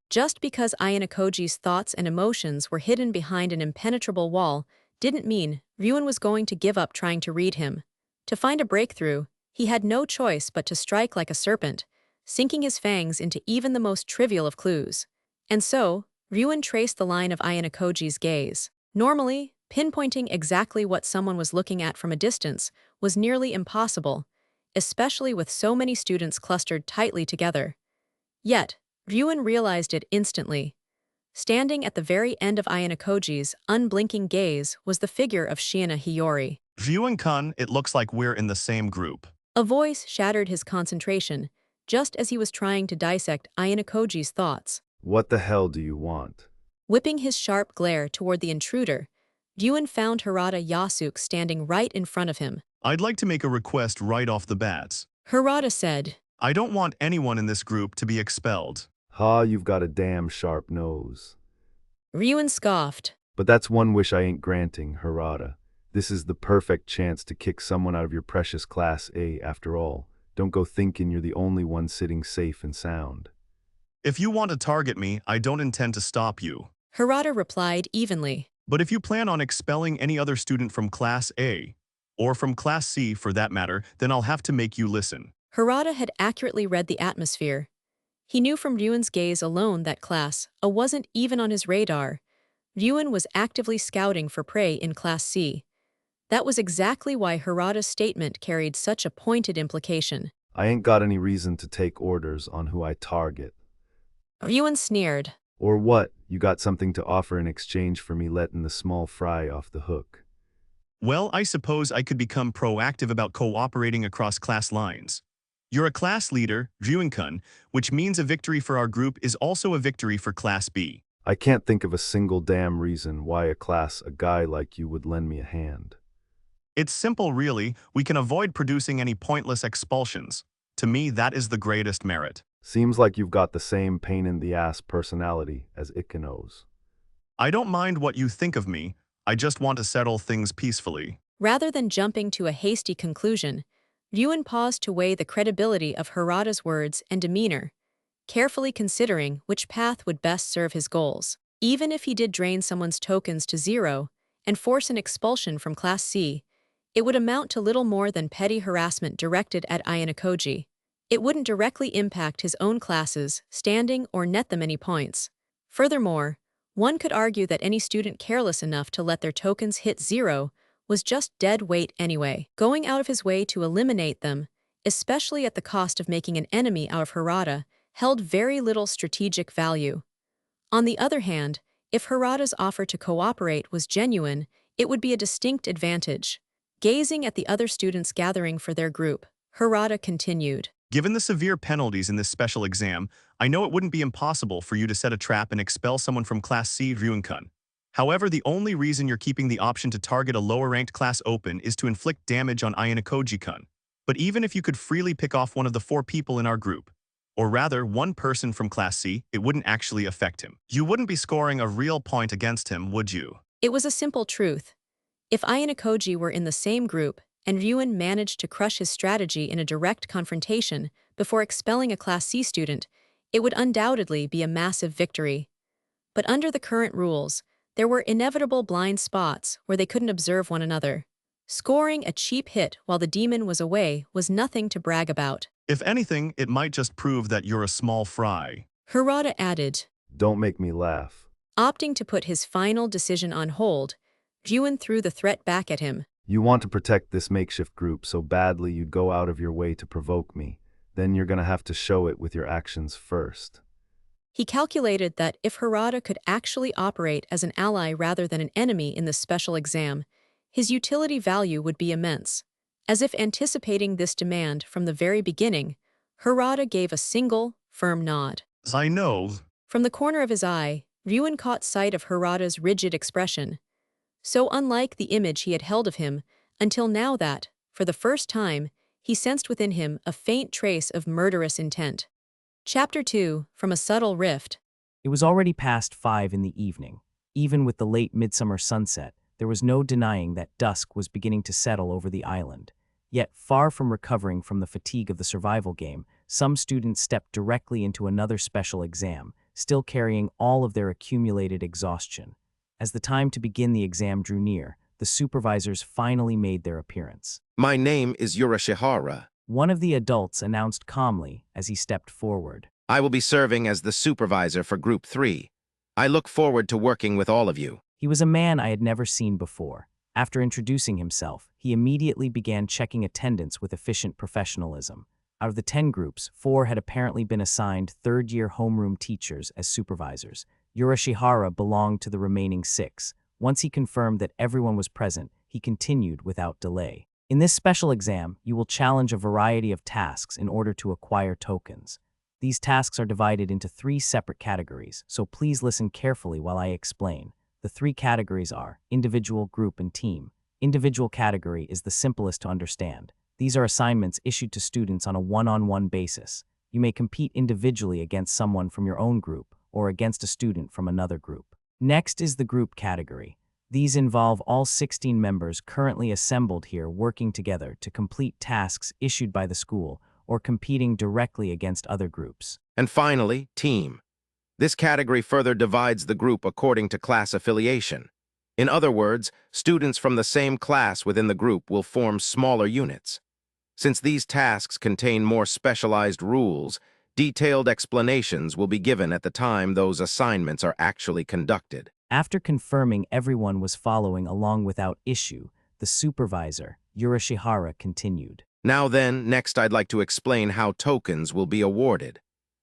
Just because Ayanokōji's thoughts and emotions were hidden behind an impenetrable wall didn't mean Ryuan was going to give up trying to read him. To find a breakthrough, he had no choice but to strike like a serpent, sinking his fangs into even the most trivial of clues. And so, Ryuan traced the line of Ayanokōji's gaze. Normally, pinpointing exactly what someone was looking at from a distance was nearly impossible, especially with so many students clustered tightly together. Yet, Ryuan realized it instantly. Standing at the very end of Ayanokōji's unblinking gaze was the figure of Shiina Hiyori. Ryuan-kun, it looks like we're in the same group. A voice shattered his concentration, just as he was trying to dissect Ayanokōji's thoughts. What the hell do you want? Whipping his sharp glare toward the intruder, Ryuan found Harada Yasuke standing right in front of him. I'd like to make a request right off the bat. Harada said, I don't want anyone in this group to be expelled. Ha, you've got a damn sharp nose. Ryuan scoffed. But that's one wish I ain't granting, Harada. This is the perfect chance to kick someone out of your precious Class A after all. Don't go thinking you're the only one sitting safe and sound. If you want to target me, I don't intend to stop you. Harada replied evenly. But if you plan on expelling any other student from Class A, or from Class C for that matter, then I'll have to make you listen. Harada had accurately read the atmosphere. He knew from Ryuan's gaze alone that Class A wasn't even on his radar. Ryuan was actively scouting for prey in Class C. That was exactly why Harada's statement carried such a pointed implication. I ain't got any reason to take orders on who I target. Ryuan sneered. Or what? You got something to offer in exchange for me letting the small fry off the hook? Well, I suppose I could become proactive about cooperating across class lines. You're a class leader, Ryuan-kun, which means a victory for our group is also a victory for Class B. I can't think of a single damn reason why a guy like you would lend me a hand. It's simple, really. We can avoid producing any pointless expulsions. To me, that is the greatest merit. Seems like you've got the same pain-in-the-ass personality as Ichinose. I don't mind what you think of me. I just want to settle things peacefully. Rather than jumping to a hasty conclusion, Ryuan paused to weigh the credibility of Harada's words and demeanor, carefully considering which path would best serve his goals. Even if he did drain someone's tokens to 0 and force an expulsion from Class C, it would amount to little more than petty harassment directed at Ayanokōji. It wouldn't directly impact his own classes, standing, or net them any points. Furthermore, one could argue that any student careless enough to let their tokens hit 0 was just dead weight anyway. Going out of his way to eliminate them, especially at the cost of making an enemy out of Harada, held very little strategic value. On the other hand, if Harada's offer to cooperate was genuine, it would be a distinct advantage. Gazing at the other students gathering for their group, Harada continued. Given the severe penalties in this special exam, I know it wouldn't be impossible for you to set a trap and expel someone from Class C Ryunkun. However, the only reason you're keeping the option to target a lower-ranked class open is to inflict damage on Ayanokōji-kun. But even if you could freely pick off one of the 4 people in our group, or rather one person from Class C, it wouldn't actually affect him. You wouldn't be scoring a real point against him, would you? It was a simple truth. If Ayanokōji were in the same group, and Ryuen managed to crush his strategy in a direct confrontation before expelling a Class C student, it would undoubtedly be a massive victory. But under the current rules, there were inevitable blind spots where they couldn't observe one another. Scoring a cheap hit while the demon was away was nothing to brag about. If anything, it might just prove that you're a small fry. Harada added. Don't make me laugh. Opting to put his final decision on hold, Ryuen threw the threat back at him. You want to protect this makeshift group so badly you'd go out of your way to provoke me. Then you're gonna have to show it with your actions first. He calculated that if Harada could actually operate as an ally rather than an enemy in this special exam, his utility value would be immense. As if anticipating this demand from the very beginning, Harada gave a single, firm nod. I know. From the corner of his eye, Ryuen caught sight of Harada's rigid expression, so unlike the image he had held of him until now that, for the first time, he sensed within him a faint trace of murderous intent. Chapter 2, From a Subtle Rift. It was already past 5 in the evening. Even with the late midsummer sunset, there was no denying that dusk was beginning to settle over the island. Yet, far from recovering from the fatigue of the survival game, some students stepped directly into another special exam, still carrying all of their accumulated exhaustion. As the time to begin the exam drew near, the supervisors finally made their appearance. My name is Yurashihara. One of the adults announced calmly as he stepped forward. I will be serving as the supervisor for Group 3. I look forward to working with all of you. He was a man I had never seen before. After introducing himself, he immediately began checking attendance with efficient professionalism. Out of the 10 groups, 4 had apparently been assigned third-year homeroom teachers as supervisors. Yurashihara belonged to the remaining 6. Once he confirmed that everyone was present, he continued without delay. In this special exam, you will challenge a variety of tasks in order to acquire tokens. These tasks are divided into 3 separate categories, so please listen carefully while I explain. The 3 categories are individual, group, and team. Individual category is the simplest to understand. These are assignments issued to students on a one-on-one basis. You may compete individually against someone from your own group or against a student from another group. Next is the group category. These involve all 16 members currently assembled here working together to complete tasks issued by the school or competing directly against other groups. And finally, team. This category further divides the group according to class affiliation. In other words, students from the same class within the group will form smaller units. Since these tasks contain more specialized rules, detailed explanations will be given at the time those assignments are actually conducted. After confirming everyone was following along without issue, the supervisor, Yurashihara, continued. Now then, next I'd like to explain how tokens will be awarded.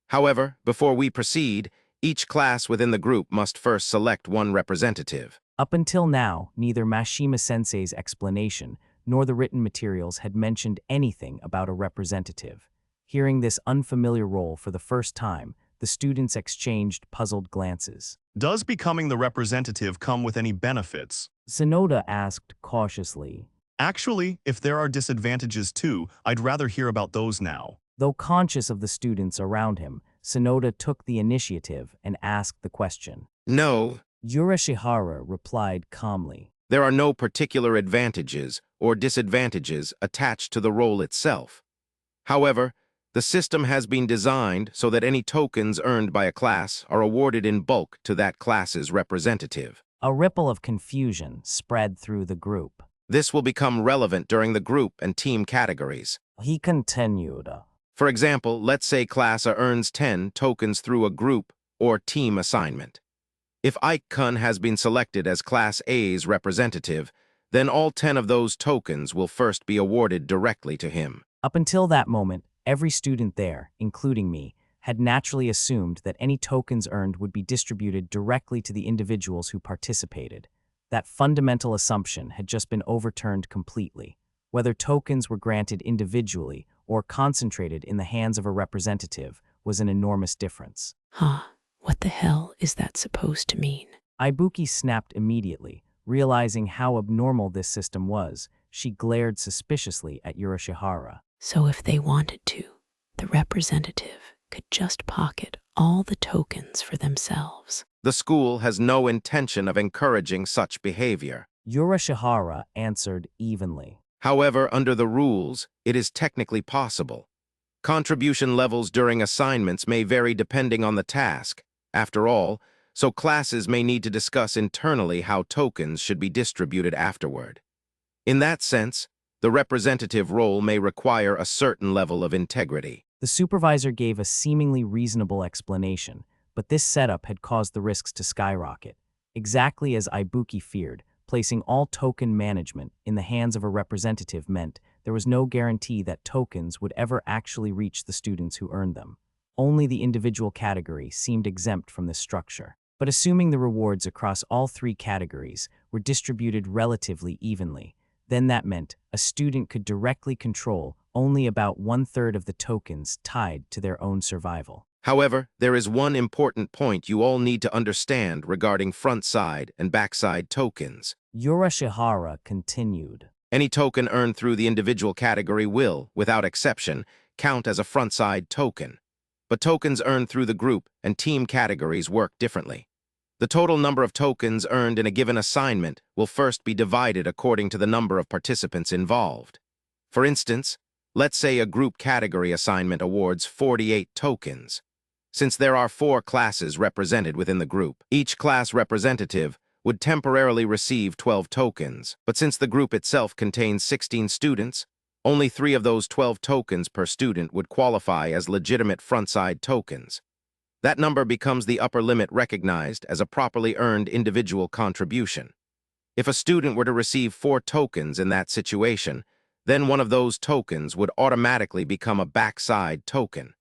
However, before we proceed, each class within the group must first select one representative. Up until now, neither Mashima-sensei's explanation nor the written materials had mentioned anything about a representative. Hearing this unfamiliar role for the first time, the students exchanged puzzled glances. Does becoming the representative come with any benefits? Sonoda asked cautiously. Actually, if there are disadvantages too, I'd rather hear about those now. Though conscious of the students around him, Sonoda took the initiative and asked the question. No. Yurashihara replied calmly. There are no particular advantages or disadvantages attached to the role itself. However, the system has been designed so that any tokens earned by a class are awarded in bulk to that class's representative. A ripple of confusion spread through the group. This will become relevant during the group and team categories. He continued. For example, let's say class A earns 10 tokens through a group or team assignment. If Ichin has been selected as Class A's representative, then all 10 of those tokens will first be awarded directly to him. Up until that moment, every student there, including me, had naturally assumed that any tokens earned would be distributed directly to the individuals who participated. That fundamental assumption had just been overturned completely. Whether tokens were granted individually or concentrated in the hands of a representative was an enormous difference. Huh, what the hell is that supposed to mean? Ibuki snapped immediately. Realizing how abnormal this system was, she glared suspiciously at Urashihara. So if they wanted to, the representative could just pocket all the tokens for themselves. The school has no intention of encouraging such behavior. Urashihara answered evenly. However, under the rules, it is technically possible. Contribution levels during assignments may vary depending on the task. After all, so classes may need to discuss internally how tokens should be distributed afterward. In that sense, the representative role may require a certain level of integrity. The supervisor gave a seemingly reasonable explanation, but this setup had caused the risks to skyrocket. Exactly as Ibuki feared, placing all token management in the hands of a representative meant there was no guarantee that tokens would ever actually reach the students who earned them. Only the individual category seemed exempt from this structure. But assuming the rewards across all three categories were distributed relatively evenly, then that meant a student could directly control only about 1/3 of the tokens tied to their own survival. However, there is one important point you all need to understand regarding front-side and backside tokens. Urashihara continued. Any token earned through the individual category will, without exception, count as a front-side token. But tokens earned through the group and team categories work differently. The total number of tokens earned in a given assignment will first be divided according to the number of participants involved. For instance, let's say a group category assignment awards 48 tokens. Since there are 4 classes represented within the group, each class representative would temporarily receive 12 tokens, but since the group itself contains 16 students, only 3 of those 12 tokens per student would qualify as legitimate front-side tokens. That number becomes the upper limit recognized as a properly earned individual contribution. If a student were to receive 4 tokens in that situation, then one of those tokens would automatically become a backside token.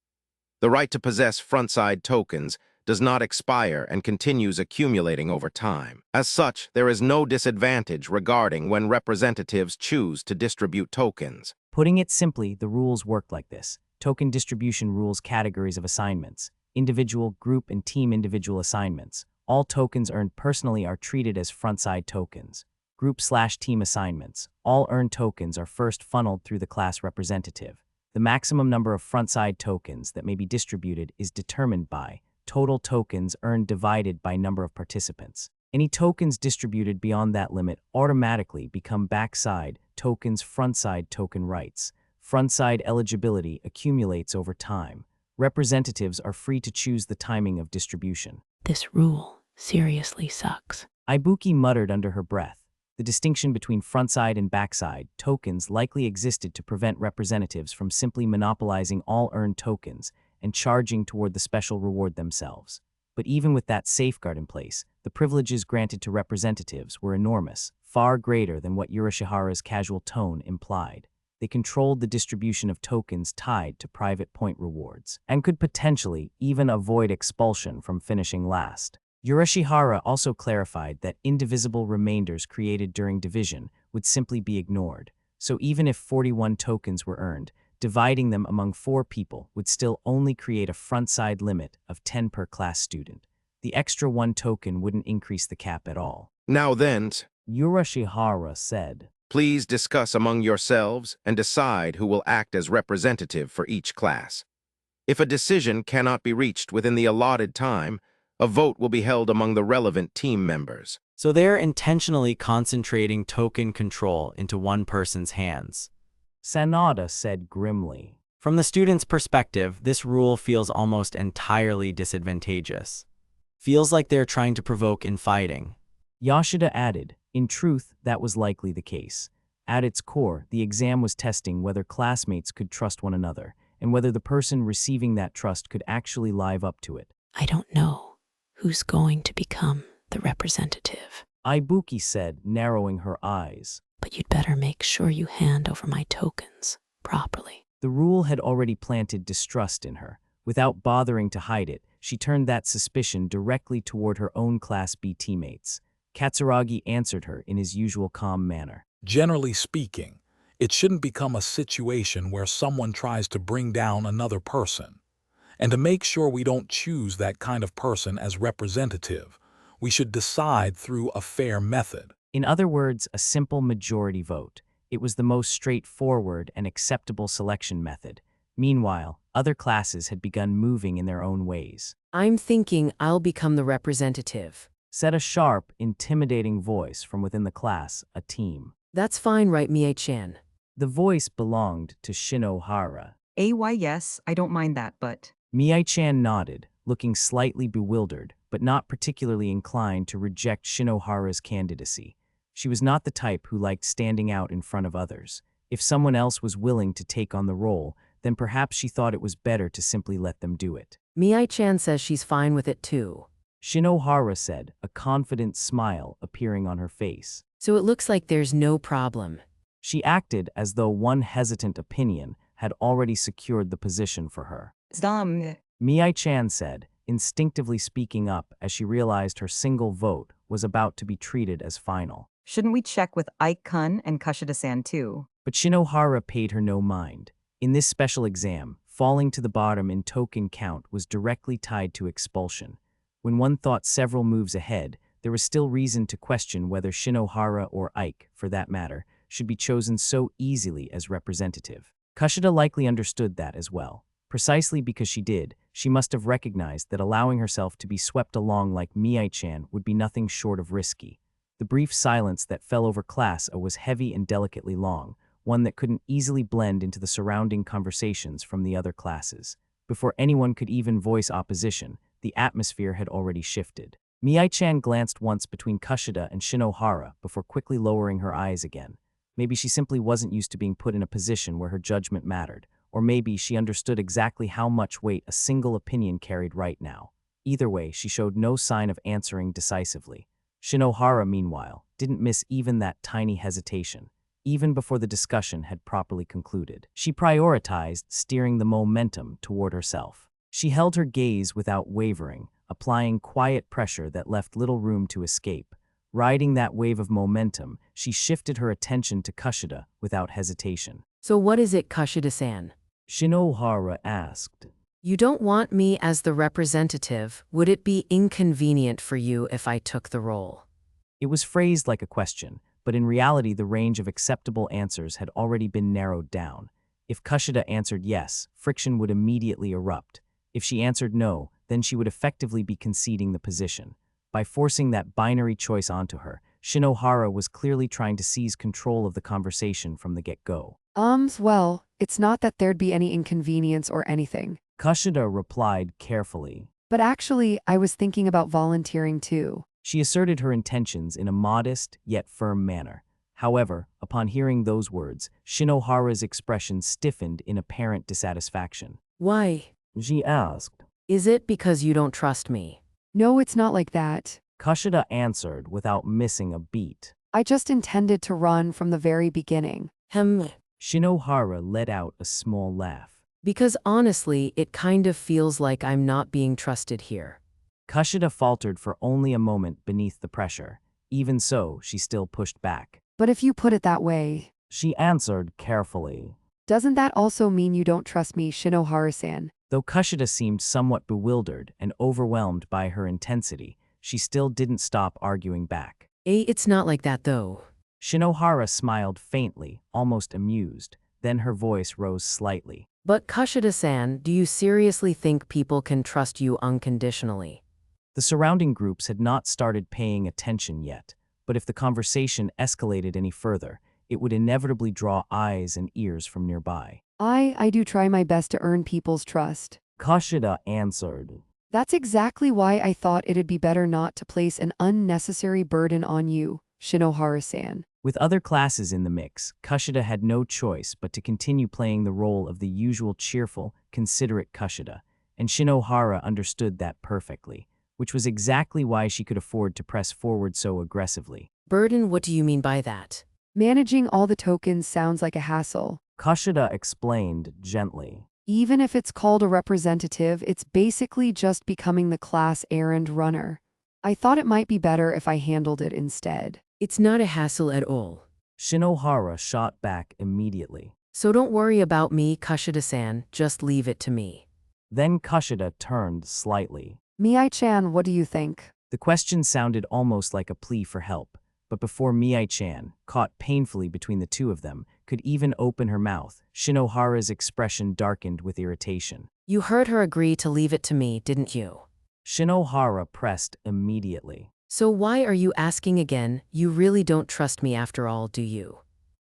The right to possess front-side tokens does not expire and continues accumulating over time. As such, there is no disadvantage regarding when representatives choose to distribute tokens. Putting it simply, the rules work like this. Token distribution rules categories of assignments. Individual, group, and team individual assignments. All tokens earned personally are treated as front-side tokens. Group/team assignments. All earned tokens are first funneled through the class representative. The maximum number of front-side tokens that may be distributed is determined by total tokens earned divided by number of participants. Any tokens distributed beyond that limit automatically become backside tokens, front-side token rights. Front-side eligibility accumulates over time. Representatives are free to choose the timing of distribution. This rule seriously sucks. Ibuki muttered under her breath. The distinction between frontside and backside tokens likely existed to prevent representatives from simply monopolizing all earned tokens and charging toward the special reward themselves. But even with that safeguard in place, the privileges granted to representatives were enormous, far greater than what Urashihara's casual tone implied. They controlled the distribution of tokens tied to private point rewards, and could potentially even avoid expulsion from finishing last. Urashihara also clarified that indivisible remainders created during division would simply be ignored, so even if 41 tokens were earned, dividing them among 4 people would still only create a front-side limit of 10 per class student. The extra 1 token wouldn't increase the cap at all. Now then, Urashihara said, please discuss among yourselves and decide who will act as representative for each class. If a decision cannot be reached within the allotted time, a vote will be held among the relevant team members. So they're intentionally concentrating token control into one person's hands. Sanada said grimly. From the student's perspective, this rule feels almost entirely disadvantageous. Feels like they're trying to provoke infighting. Yoshida added, in truth, that was likely the case. At its core, the exam was testing whether classmates could trust one another, and whether the person receiving that trust could actually live up to it. I don't know who's going to become the representative, Ibuki said, narrowing her eyes. But you'd better make sure you hand over my tokens properly. The rule had already planted distrust in her. Without bothering to hide it, she turned that suspicion directly toward her own Class B teammates. Katsuragi answered her in his usual calm manner. Generally speaking, it shouldn't become a situation where someone tries to bring down another person. And to make sure we don't choose that kind of person as representative, we should decide through a fair method. In other words, a simple majority vote. It was the most straightforward and acceptable selection method. Meanwhile, other classes had begun moving in their own ways. I'm thinking I'll become the representative, Said a sharp, intimidating voice from within the class, a team. That's fine, right, Mii-chan? The voice belonged to Shinohara. Yes, I don't mind that, but... Mii-chan nodded, looking slightly bewildered, but not particularly inclined to reject Shinohara's candidacy. She was not the type who liked standing out in front of others. If someone else was willing to take on the role, then perhaps she thought it was better to simply let them do it. Mii-chan says she's fine with it too. Shinohara said, a confident smile appearing on her face. So it looks like there's no problem. She acted as though one hesitant opinion had already secured the position for her. Mii-chan said, instinctively speaking up as she realized her single vote was about to be treated as final. Shouldn't we check with Ike-kun and Kushida-san too? But Shinohara paid her no mind. In this special exam, falling to the bottom in token count was directly tied to expulsion. When one thought several moves ahead, there was still reason to question whether Shinohara or Ike, for that matter, should be chosen so easily as representative. Kushida likely understood that as well. Precisely because she did, she must have recognized that allowing herself to be swept along like Mii-chan would be nothing short of risky. The brief silence that fell over Class A was heavy and delicately long, one that couldn't easily blend into the surrounding conversations from the other classes. Before anyone could even voice opposition, the atmosphere had already shifted. Mii-chan glanced once between Kushida and Shinohara before quickly lowering her eyes again. Maybe she simply wasn't used to being put in a position where her judgment mattered, or maybe she understood exactly how much weight a single opinion carried right now. Either way, she showed no sign of answering decisively. Shinohara, meanwhile, didn't miss even that tiny hesitation. Even before the discussion had properly concluded, she prioritized steering the momentum toward herself. She held her gaze without wavering, applying quiet pressure that left little room to escape. Riding that wave of momentum, she shifted her attention to Kushida without hesitation. So what is it, Kushida-san? Shinohara asked. You don't want me as the representative. Would it be inconvenient for you if I took the role? It was phrased like a question, but in reality the range of acceptable answers had already been narrowed down. If Kushida answered yes, friction would immediately erupt. If she answered no, then she would effectively be conceding the position. By forcing that binary choice onto her, Shinohara was clearly trying to seize control of the conversation from the get-go. Well, it's not that there'd be any inconvenience or anything. Kushida replied carefully. But actually, I was thinking about volunteering too. She asserted her intentions in a modest yet firm manner. However, upon hearing those words, Shinohara's expression stiffened in apparent dissatisfaction. Why? She asked. Is it because you don't trust me? No, it's not like that. Kushida answered without missing a beat. I just intended to run from the very beginning. Shinohara let out a small laugh. Because honestly, it kind of feels like I'm not being trusted here. Kushida faltered for only a moment beneath the pressure. Even so, she still pushed back. But if you put it that way, she answered carefully. Doesn't that also mean you don't trust me, Shinohara-san? Though Kushida seemed somewhat bewildered and overwhelmed by her intensity, she still didn't stop arguing back. It's not like that though. Shinohara smiled faintly, almost amused. Then her voice rose slightly. But Kushida-san, do you seriously think people can trust you unconditionally? The surrounding groups had not started paying attention yet, but if the conversation escalated any further, it would inevitably draw eyes and ears from nearby. I do try my best to earn people's trust. Kushida answered. That's exactly why I thought it'd be better not to place an unnecessary burden on you, Shinohara-san. With other classes in the mix, Kushida had no choice but to continue playing the role of the usual cheerful, considerate Kushida, and Shinohara understood that perfectly, which was exactly why she could afford to press forward so aggressively. Burden, what do you mean by that? Managing all the tokens sounds like a hassle. Kushida explained gently. Even if it's called a representative, it's basically just becoming the class errand runner. I thought it might be better if I handled it instead. It's not a hassle at all. Shinohara shot back immediately. So don't worry about me, Kushida-san, just leave it to me. Then Kushida turned slightly. Mii-chan, what do you think? The question sounded almost like a plea for help, but before Mii-chan, caught painfully between the two of them, could even open her mouth, Shinohara's expression darkened with irritation. You heard her agree to leave it to me, didn't you? Shinohara pressed immediately. So why are you asking again? You really don't trust me after all, do you?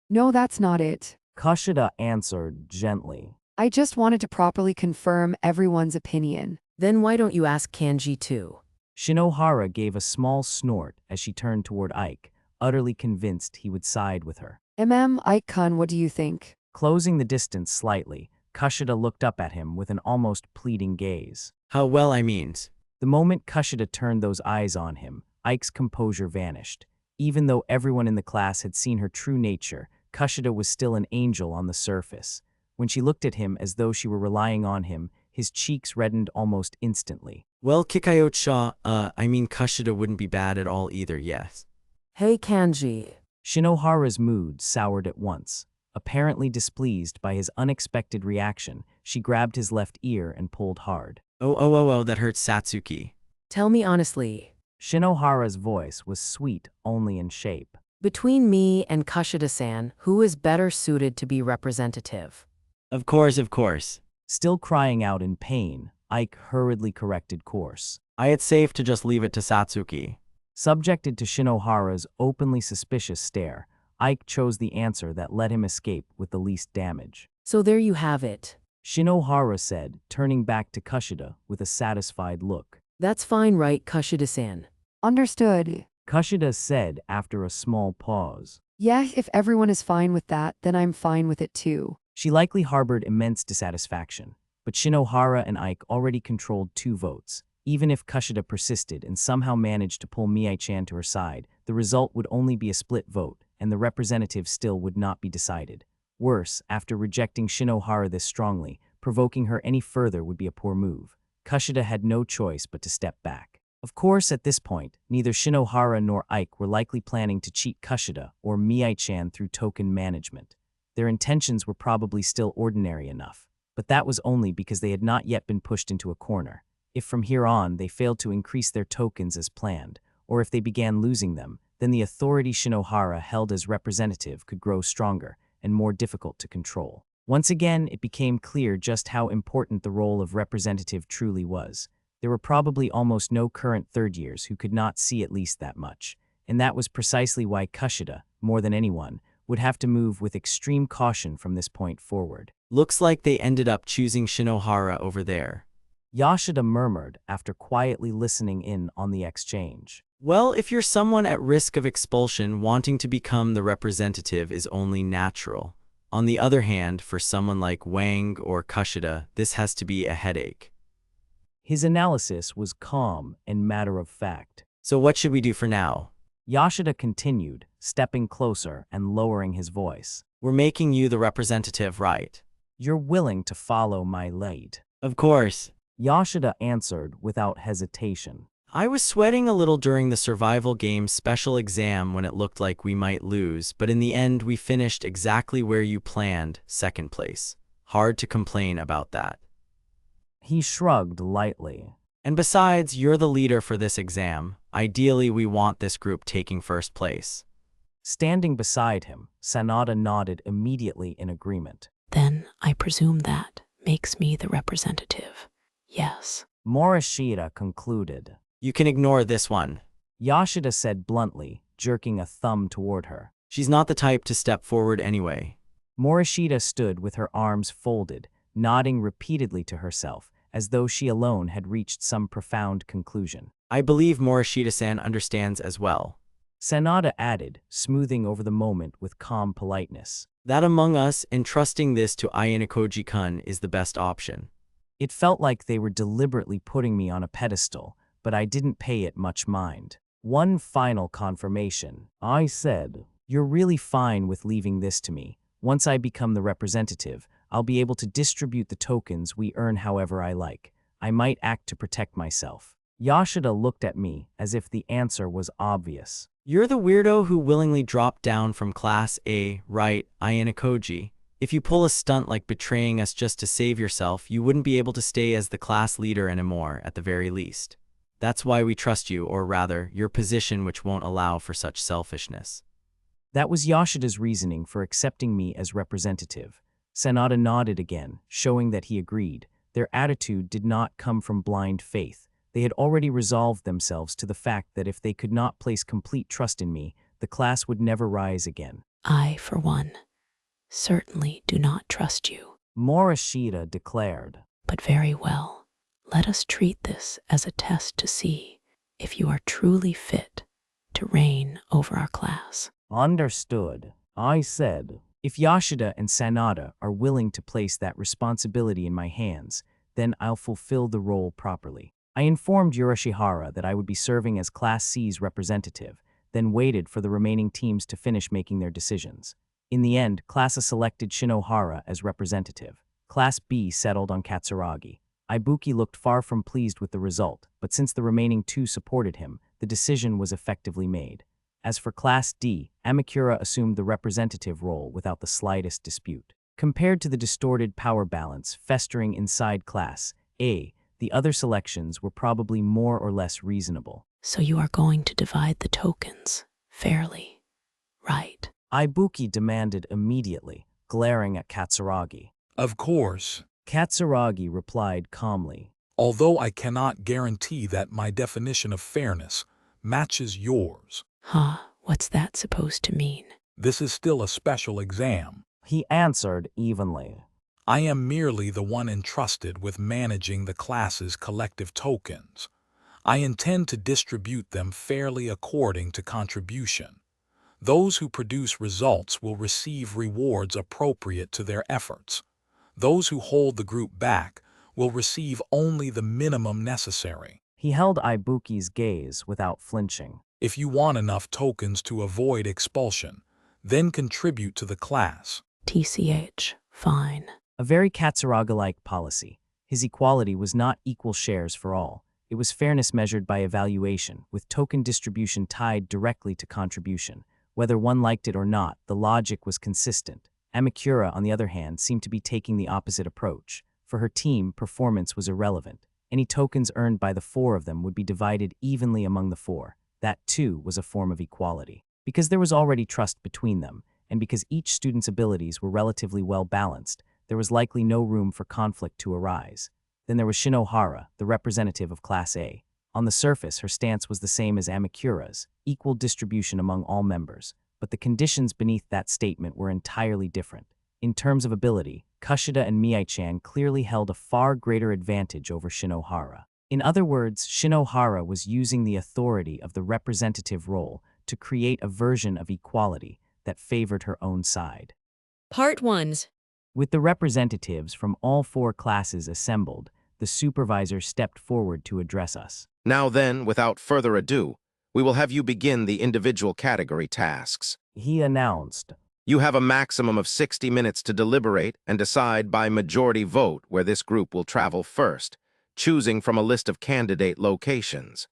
No, that's not it. Kushida answered gently. I just wanted to properly confirm everyone's opinion. Then why don't you ask Kanji too? Shinohara gave a small snort as she turned toward Ike, utterly convinced he would side with her. Ike-kun, what do you think? Closing the distance slightly, Kushida looked up at him with an almost pleading gaze. How well I means. The moment Kushida turned those eyes on him, Ike's composure vanished. Even though everyone in the class had seen her true nature, Kushida was still an angel on the surface. When she looked at him as though she were relying on him, his cheeks reddened almost instantly. Well, Kikayo-cha, Kushida wouldn't be bad at all either, yes. Hey, Kanji. Shinohara's mood soured at once. Apparently displeased by his unexpected reaction, she grabbed his left ear and pulled hard. Oh, that hurts Satsuki. Tell me honestly. Shinohara's voice was sweet only in shape. Between me and Kushida-san, who is better suited to be representative? Of course. Still crying out in pain, Ike hurriedly corrected course. It's safe to just leave it to Satsuki. Subjected to Shinohara's openly suspicious stare, Ike chose the answer that let him escape with the least damage. So there you have it. Shinohara said, turning back to Kushida with a satisfied look. That's fine, right, Kushida-san? Understood. Kushida said after a small pause. Yeah, if everyone is fine with that, then I'm fine with it too. She likely harbored immense dissatisfaction, but Shinohara and Ike already controlled 2 votes. Even if Kushida persisted and somehow managed to pull Mii-chan to her side, the result would only be a split vote, and the representative still would not be decided. Worse, after rejecting Shinohara this strongly, provoking her any further would be a poor move. Kushida had no choice but to step back. Of course, at this point, neither Shinohara nor Ike were likely planning to cheat Kushida or Mii-chan through token management. Their intentions were probably still ordinary enough, but that was only because they had not yet been pushed into a corner. If from here on they failed to increase their tokens as planned, or if they began losing them, then the authority Shinohara held as representative could grow stronger and more difficult to control. Once again, it became clear just how important the role of representative truly was. There were probably almost no current third years who could not see at least that much, and that was precisely why Kushida, more than anyone, would have to move with extreme caution from this point forward. Looks like they ended up choosing Shinohara over there. Yoshida murmured after quietly listening in on the exchange. Well, if you're someone at risk of expulsion, wanting to become the representative is only natural. On the other hand, for someone like Wang or Kushida, this has to be a headache. His analysis was calm and matter-of-fact. So what should we do for now? Yoshida continued, stepping closer and lowering his voice. We're making you the representative, right? You're willing to follow my lead. Of course. Yoshida answered without hesitation. I was sweating a little during the survival game special exam when it looked like we might lose, but in the end we finished exactly where you planned, 2nd place. Hard to complain about that. He shrugged lightly. And besides, you're the leader for this exam. Ideally, we want this group taking 1st place. Standing beside him, Sanada nodded immediately in agreement. Then I presume that makes me the representative. Yes. Morishida concluded. You can ignore this one. Yoshida said bluntly, jerking a thumb toward her. She's not the type to step forward anyway. Morishida stood with her arms folded, nodding repeatedly to herself, as though she alone had reached some profound conclusion. I believe Morishida-san understands as well. Sanada added, smoothing over the moment with calm politeness. That among us, entrusting this to Ayanokōji-kun is the best option. It felt like they were deliberately putting me on a pedestal, but I didn't pay it much mind. One final confirmation. I said, you're really fine with leaving this to me. Once I become the representative, I'll be able to distribute the tokens we earn however I like. I might act to protect myself. Yoshida looked at me as if the answer was obvious. You're the weirdo who willingly dropped down from Class A, right, Ayanokōji? If you pull a stunt like betraying us just to save yourself, you wouldn't be able to stay as the class leader anymore, at the very least. That's why we trust you, or rather, your position, which won't allow for such selfishness. That was Yoshida's reasoning for accepting me as representative. Sanada nodded again, showing that he agreed. Their attitude did not come from blind faith. They had already resolved themselves to the fact that if they could not place complete trust in me, the class would never rise again. I, for one, certainly do not trust you. Morishita declared. But very well. Let us treat this as a test to see if you are truly fit to reign over our class. Understood. I said, if Yoshida and Sanada are willing to place that responsibility in my hands, then I'll fulfill the role properly. I informed Yurashihara that I would be serving as Class C's representative, then waited for the remaining teams to finish making their decisions. In the end, Class A selected Shinohara as representative. Class B settled on Katsuragi. Ibuki looked far from pleased with the result, but since the remaining two supported him, the decision was effectively made. As for Class D, Amikura assumed the representative role without the slightest dispute. Compared to the distorted power balance festering inside Class A, the other selections were probably more or less reasonable. So you are going to divide the tokens fairly, right? Ibuki demanded immediately, glaring at Katsuragi. Of course. Katsuragi replied calmly. Although I cannot guarantee that my definition of fairness matches yours. Huh, what's that supposed to mean? This is still a special exam. He answered evenly. I am merely the one entrusted with managing the class's collective tokens. I intend to distribute them fairly according to contribution. Those who produce results will receive rewards appropriate to their efforts. Those who hold the group back will receive only the minimum necessary. He held Ibuki's gaze without flinching. If you want enough tokens to avoid expulsion, then contribute to the class. TCH, fine. A very Katsuragi-like policy. His equality was not equal shares for all. It was fairness measured by evaluation, with token distribution tied directly to contribution. Whether one liked it or not, the logic was consistent. Amikura, on the other hand, seemed to be taking the opposite approach. For her team, performance was irrelevant. Any tokens earned by the four of them would be divided evenly among the four. That, too, was a form of equality. Because there was already trust between them, and because each student's abilities were relatively well balanced, there was likely no room for conflict to arise. Then there was Shinohara, the representative of Class A. On the surface, her stance was the same as Amikura's, equal distribution among all members, but the conditions beneath that statement were entirely different. In terms of ability, Kushida and Mii-chan clearly held a far greater advantage over Shinohara. In other words, Shinohara was using the authority of the representative role to create a version of equality that favored her own side. Part 1. With the representatives from all four classes assembled, the supervisor stepped forward to address us. Now then, without further ado, we will have you begin the individual category tasks. He announced. You have a maximum of 60 minutes to deliberate and decide by majority vote where this group will travel first, choosing from a list of candidate locations.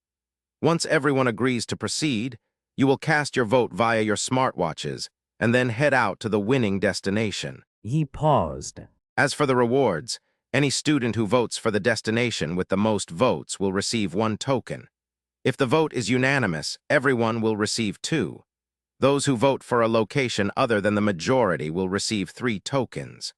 Once everyone agrees to proceed, you will cast your vote via your smartwatches and then head out to the winning destination. He paused. As for the rewards, any student who votes for the destination with the most votes will receive 1 token. If the vote is unanimous, everyone will receive 2. Those who vote for a location other than the majority will receive 3 tokens.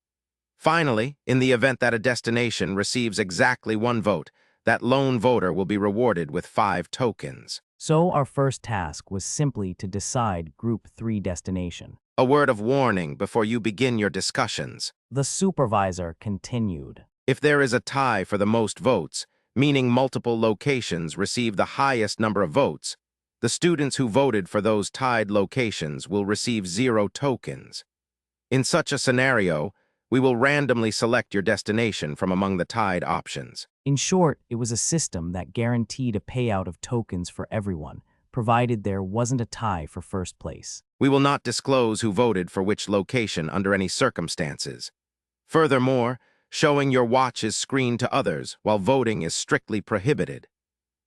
Finally, in the event that a destination receives exactly 1 vote, that lone voter will be rewarded with 5 tokens. So our first task was simply to decide Group 3 destination. A word of warning before you begin your discussions. The supervisor continued. If there is a tie for the most votes, meaning multiple locations receive the highest number of votes, the students who voted for those tied locations will receive 0 tokens. In such a scenario, we will randomly select your destination from among the tied options. In short, it was a system that guaranteed a payout of tokens for everyone, provided there wasn't a tie for first place. We will not disclose who voted for which location under any circumstances. Furthermore, showing your watch is screened to others while voting is strictly prohibited.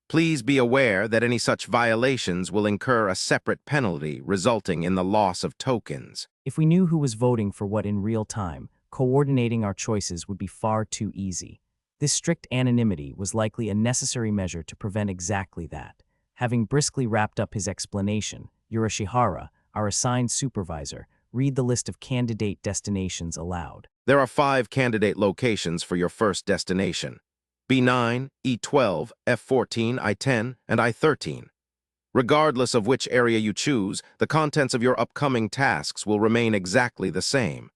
Please be aware that any such violations will incur a separate penalty resulting in the loss of tokens. If we knew who was voting for what in real time, coordinating our choices would be far too easy. This strict anonymity was likely a necessary measure to prevent exactly that. Having briskly wrapped up his explanation, Yurashihara, our assigned supervisor, read the list of candidate destinations aloud. There are 5 candidate locations for your first destination: B9, E12, F14, I10, and I13. Regardless of which area you choose, the contents of your upcoming tasks will remain exactly the same.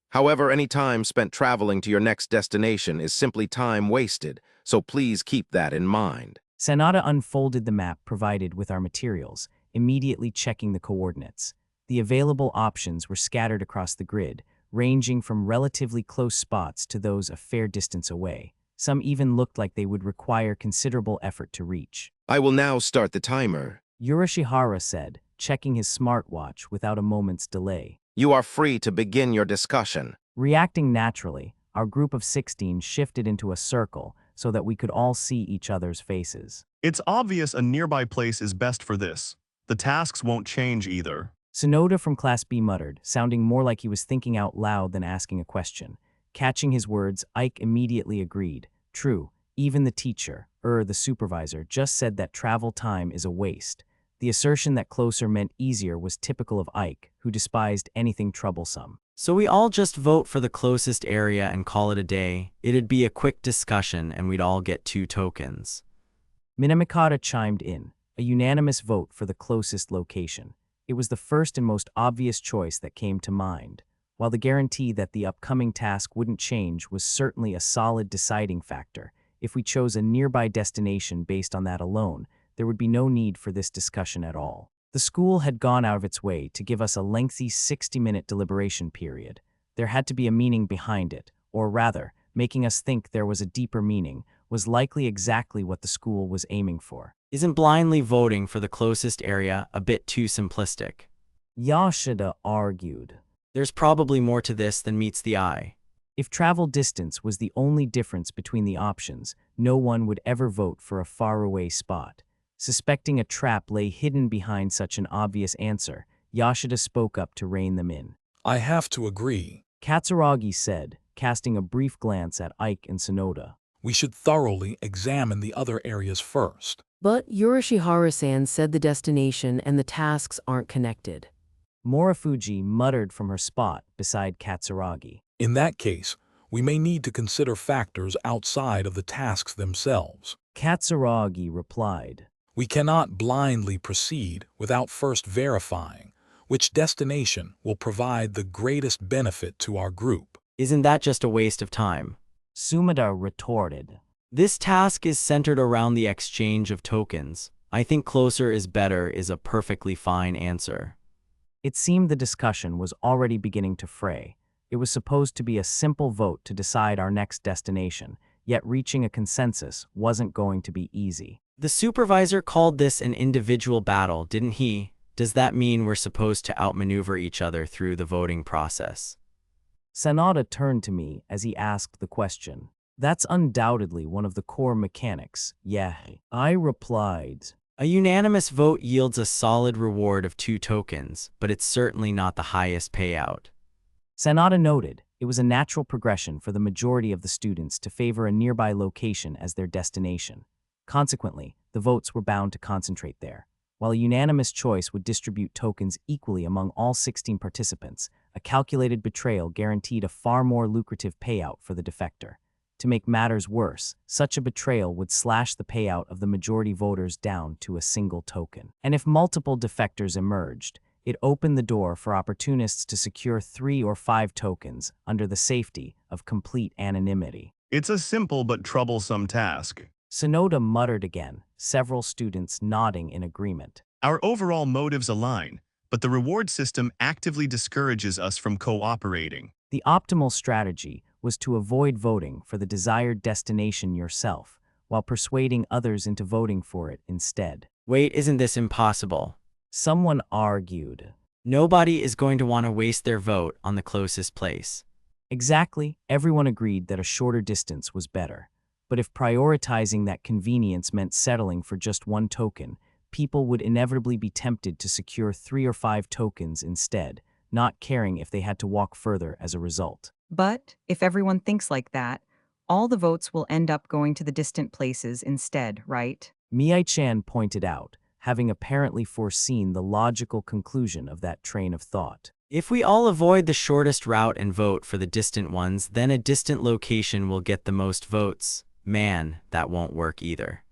However, any time spent traveling to your next destination is simply time wasted, so please keep that in mind. Sanada unfolded the map provided with our materials, immediately checking the coordinates. The available options were scattered across the grid, ranging from relatively close spots to those a fair distance away. Some even looked like they would require considerable effort to reach. I will now start the timer. Yurashihara said, checking his smartwatch without a moment's delay. You are free to begin your discussion. Reacting naturally, our group of 16 shifted into a circle so that we could all see each other's faces. It's obvious a nearby place is best for this. The tasks won't change either. Sonoda from Class B muttered, sounding more like he was thinking out loud than asking a question. Catching his words, Ike immediately agreed. True, even the teacher, the supervisor, just said that travel time is a waste. The assertion that closer meant easier was typical of Ike, who despised anything troublesome. So we all just vote for the closest area and call it a day. It'd be a quick discussion and we'd all get 2 tokens. Minamikata chimed in, a unanimous vote for the closest location. It was the first and most obvious choice that came to mind. While the guarantee that the upcoming task wouldn't change was certainly a solid deciding factor, if we chose a nearby destination based on that alone, there would be no need for this discussion at all. The school had gone out of its way to give us a lengthy 60-minute deliberation period. There had to be a meaning behind it, or rather, making us think there was a deeper meaning, was likely exactly what the school was aiming for. Isn't blindly voting for the closest area a bit too simplistic? Yoshida argued. There's probably more to this than meets the eye. If travel distance was the only difference between the options, no one would ever vote for a faraway spot. Suspecting a trap lay hidden behind such an obvious answer, Yoshida spoke up to rein them in. I have to agree. Katsuragi said, casting a brief glance at Ike and Sonoda. We should thoroughly examine the other areas first. But Yurashihara-san said the destination and the tasks aren't connected. Morifuji muttered from her spot beside Katsuragi. In that case, we may need to consider factors outside of the tasks themselves. Katsuragi replied. We cannot blindly proceed without first verifying which destination will provide the greatest benefit to our group. Isn't that just a waste of time? Sumida retorted. This task is centered around the exchange of tokens. I think closer is better is a perfectly fine answer. It seemed the discussion was already beginning to fray. It was supposed to be a simple vote to decide our next destination, yet reaching a consensus wasn't going to be easy. The supervisor called this an individual battle, didn't he? Does that mean we're supposed to outmaneuver each other through the voting process? Sanada turned to me as he asked the question. That's undoubtedly one of the core mechanics, yeah. I replied. A unanimous vote yields a solid reward of 2 tokens, but it's certainly not the highest payout. Sanada noted it was a natural progression for the majority of the students to favor a nearby location as their destination. Consequently, the votes were bound to concentrate there. While a unanimous choice would distribute tokens equally among all 16 participants, a calculated betrayal guaranteed a far more lucrative payout for the defector. To make matters worse, such a betrayal would slash the payout of the majority voters down to a single token. And if multiple defectors emerged, it opened the door for opportunists to secure 3 or 5 tokens under the safety of complete anonymity. It's a simple but troublesome task. Sonoda muttered again, several students nodding in agreement. Our overall motives align, but the reward system actively discourages us from cooperating. The optimal strategy was to avoid voting for the desired destination yourself, while persuading others into voting for it instead. Wait, isn't this impossible? Someone argued. Nobody is going to want to waste their vote on the closest place. Exactly, everyone agreed that a shorter distance was better. But if prioritizing that convenience meant settling for just one token, people would inevitably be tempted to secure 3 or 5 tokens instead, not caring if they had to walk further as a result. But if everyone thinks like that, all the votes will end up going to the distant places instead, right? Mii-chan pointed out, having apparently foreseen the logical conclusion of that train of thought. If we all avoid the shortest route and vote for the distant ones, then a distant location will get the most votes. Man, that won't work either.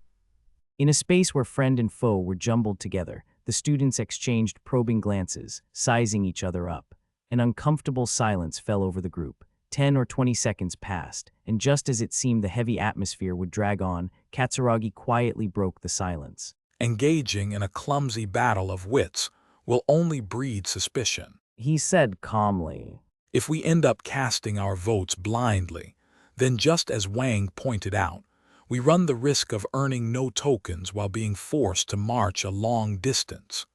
In a space where friend and foe were jumbled together, the students exchanged probing glances, sizing each other up. An uncomfortable silence fell over the group. 10 or 20 seconds passed, and just as it seemed the heavy atmosphere would drag on, Katsuragi quietly broke the silence. Engaging in a clumsy battle of wits will only breed suspicion. He said calmly, If we end up casting our votes blindly, then just as Wang pointed out, we run the risk of earning no tokens while being forced to march a long distance.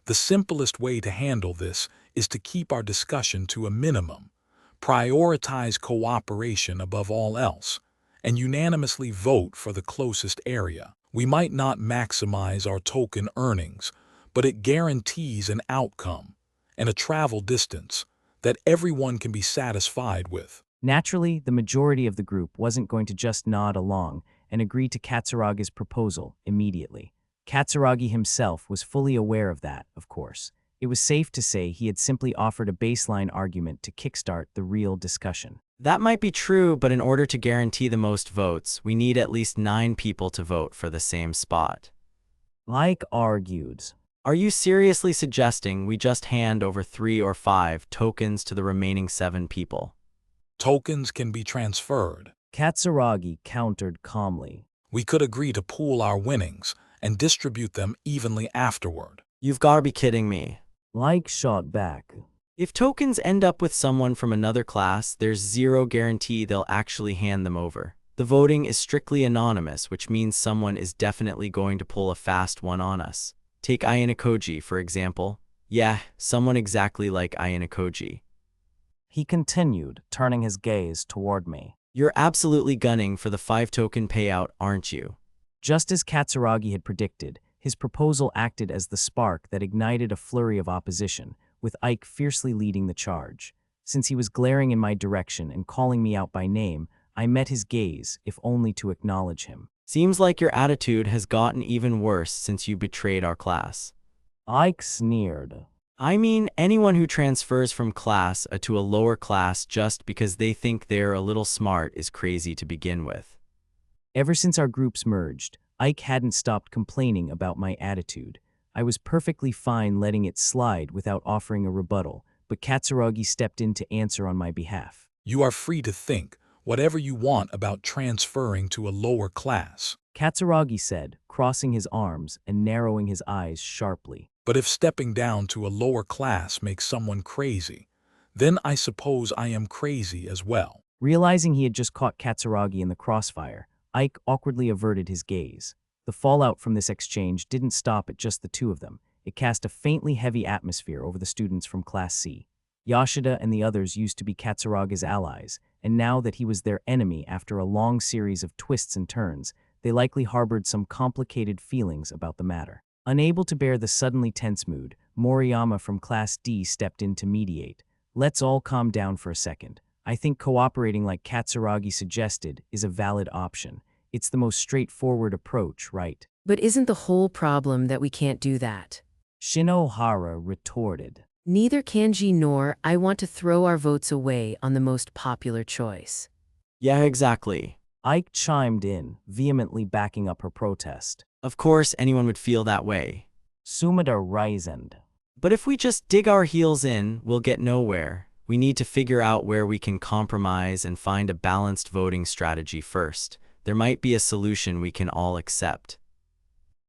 The simplest way to handle this is to keep our discussion to a minimum, prioritize cooperation above all else, and unanimously vote for the closest area. We might not maximize our token earnings, but it guarantees an outcome and a travel distance that everyone can be satisfied with. Naturally, the majority of the group wasn't going to just nod along and agree to Katsuragi's proposal immediately. Katsuragi himself was fully aware of that, of course. It was safe to say he had simply offered a baseline argument to kickstart the real discussion. That might be true, but in order to guarantee the most votes, we need at least 9 people to vote for the same spot. Like argued. Are you seriously suggesting we just hand over 3 or 5 tokens to the remaining 7 people? Tokens can be transferred. Katsuragi countered calmly. We could agree to pool our winnings and distribute them evenly afterward. You've got to be kidding me. Like shot back. If tokens end up with someone from another class, there's zero guarantee they'll actually hand them over. The voting is strictly anonymous, which means someone is definitely going to pull a fast one on us. Take Ayanokōji, for example. Yeah, someone exactly like Ayanokōji. He continued, turning his gaze toward me. You're absolutely gunning for the 5-token payout, aren't you? Just as Katsuragi had predicted, his proposal acted as the spark that ignited a flurry of opposition, with Ike fiercely leading the charge. Since he was glaring in my direction and calling me out by name, I met his gaze, if only to acknowledge him. Seems like your attitude has gotten even worse since you betrayed our class. Ike sneered. I mean, anyone who transfers from class A to a lower class just because they think they're a little smart is crazy to begin with. Ever since our groups merged, Ike hadn't stopped complaining about my attitude. I was perfectly fine letting it slide without offering a rebuttal, but Katsuragi stepped in to answer on my behalf. You are free to think whatever you want about transferring to a lower class. Katsuragi said, crossing his arms and narrowing his eyes sharply. But if stepping down to a lower class makes someone crazy, then I suppose I am crazy as well. Realizing he had just caught Katsuragi in the crossfire, Ike awkwardly averted his gaze. The fallout from this exchange didn't stop at just the two of them. It cast a faintly heavy atmosphere over the students from Class C. Yoshida and the others used to be Katsuragi's allies, and now that he was their enemy after a long series of twists and turns, they likely harbored some complicated feelings about the matter. Unable to bear the suddenly tense mood, Moriyama from Class D stepped in to mediate. Let's all calm down for a second. I think cooperating like Katsuragi suggested is a valid option. It's the most straightforward approach, right? But isn't the whole problem that we can't do that? Shinohara retorted. Neither Kanji nor I want to throw our votes away on the most popular choice. Yeah, exactly. Ike chimed in, vehemently backing up her protest. Of course, anyone would feel that way. Sumida reasoned. But if we just dig our heels in, we'll get nowhere. We need to figure out where we can compromise and find a balanced voting strategy first. There might be a solution we can all accept.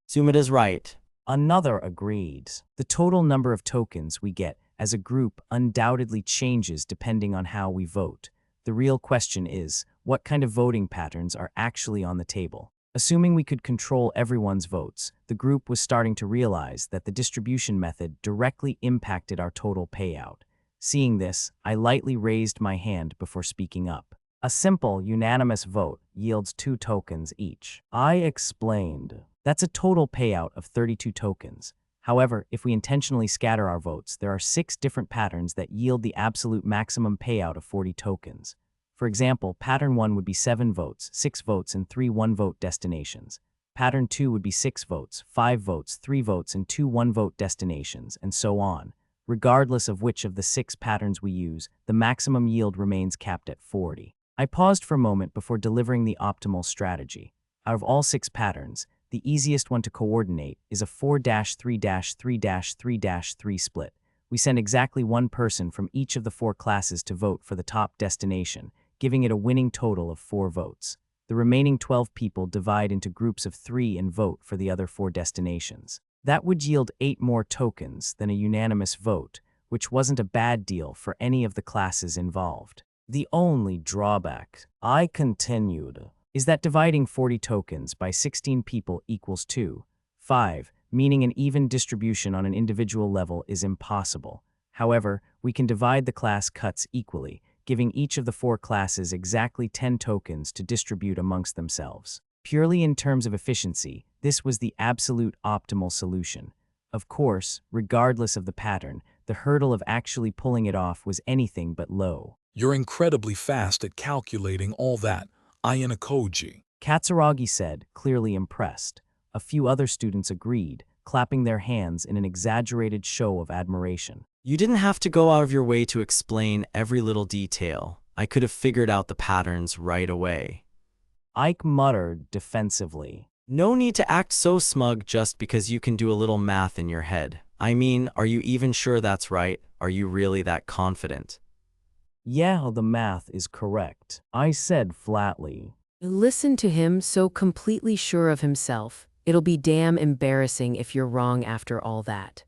Sumida's right. Another agreed. The total number of tokens we get as a group undoubtedly changes depending on how we vote. The real question is, what kind of voting patterns are actually on the table? Assuming we could control everyone's votes, the group was starting to realize that the distribution method directly impacted our total payout. Seeing this, I lightly raised my hand before speaking up. A simple, unanimous vote yields 2 tokens each. I explained. That's a total payout of 32 tokens. However, if we intentionally scatter our votes, there are 6 different patterns that yield the absolute maximum payout of 40 tokens. For example, pattern 1 would be 7 votes, 6 votes, and 3 one-vote destinations. Pattern 2 would be 6 votes, 5 votes, 3 votes, and 2 one-vote destinations, and so on. Regardless of which of the 6 patterns we use, the maximum yield remains capped at 40. I paused for a moment before delivering the optimal strategy. Out of all 6 patterns, the easiest one to coordinate is a 4-3-3-3-3 split. We send exactly 1 person from each of the 4 classes to vote for the top destination, giving it a winning total of 4 votes. The remaining 12 people divide into groups of 3 and vote for the other 4 destinations. That would yield 8 more tokens than a unanimous vote, which wasn't a bad deal for any of the classes involved. The only drawback, I continued, is that dividing 40 tokens by 16 people equals 5, meaning an even distribution on an individual level is impossible. However, we can divide the class cuts equally, giving each of the 4 classes exactly 10 tokens to distribute amongst themselves. Purely in terms of efficiency, this was the absolute optimal solution. Of course, regardless of the pattern, the hurdle of actually pulling it off was anything but low. You're incredibly fast at calculating all that, Ayanokōji. Katsuragi said, clearly impressed. A few other students agreed, clapping their hands in an exaggerated show of admiration. You didn't have to go out of your way to explain every little detail. I could have figured out the patterns right away. Ike muttered defensively. No need to act so smug just because you can do a little math in your head. I mean, are you even sure that's right? Are you really that confident? Yeah, the math is correct, I said flatly. Listen to him, so completely sure of himself. It'll be damn embarrassing if you're wrong after all that.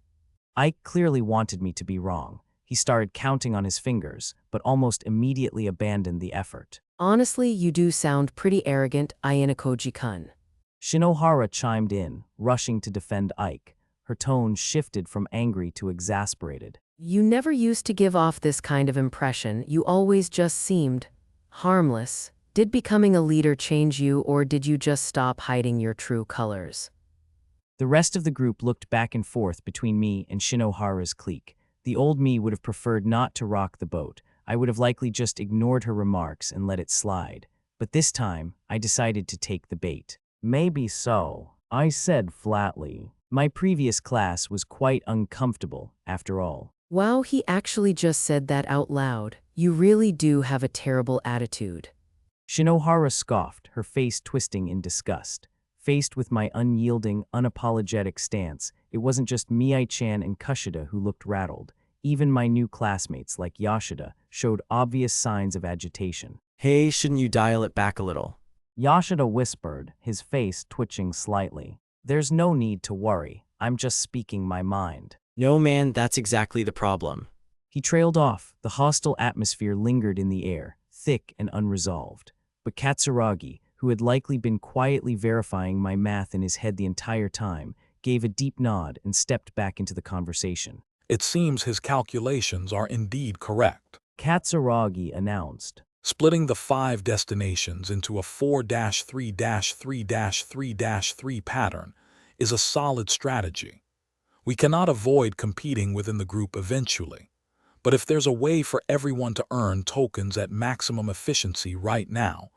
Ike clearly wanted me to be wrong. He started counting on his fingers, but almost immediately abandoned the effort. Honestly, you do sound pretty arrogant, Ayanokōji-kun. Shinohara chimed in, rushing to defend Ike. Her tone shifted from angry to exasperated. You never used to give off this kind of impression. You always just seemed harmless. Did becoming a leader change you, or did you just stop hiding your true colors? The rest of the group looked back and forth between me and Shinohara's clique. The old me would have preferred not to rock the boat. I would have likely just ignored her remarks and let it slide. But this time, I decided to take the bait. Maybe so, I said flatly. My previous class was quite uncomfortable, after all. Wow, he actually just said that out loud. You really do have a terrible attitude. Shinohara scoffed, her face twisting in disgust. Faced with my unyielding, unapologetic stance, it wasn't just Mii-chan and Kushida who looked rattled. Even my new classmates like Yoshida showed obvious signs of agitation. Hey, shouldn't you dial it back a little? Yoshida whispered, his face twitching slightly. There's no need to worry. I'm just speaking my mind. No man, that's exactly the problem. He trailed off. The hostile atmosphere lingered in the air, thick and unresolved. But Katsuragi, who had likely been quietly verifying my math in his head the entire time, gave a deep nod and stepped back into the conversation. It seems his calculations are indeed correct. Katsuragi announced. Splitting the 5 destinations into a 4-3-3-3-3 pattern is a solid strategy. We cannot avoid competing within the group eventually, but if there's a way for everyone to earn tokens at maximum efficiency right now,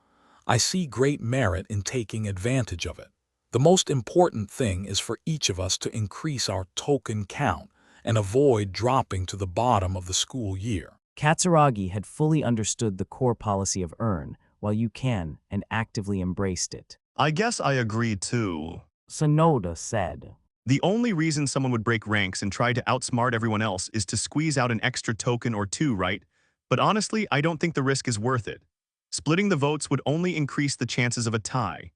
I see great merit in taking advantage of it. The most important thing is for each of us to increase our token count and avoid dropping to the bottom of the school year. Katsuragi had fully understood the core policy of earn, while you can, and actively embraced it. I guess I agree too. Sonoda said. The only reason someone would break ranks and try to outsmart everyone else is to squeeze out an extra token or 2, right? But honestly, I don't think the risk is worth it. Splitting the votes would only increase the chances of a tie.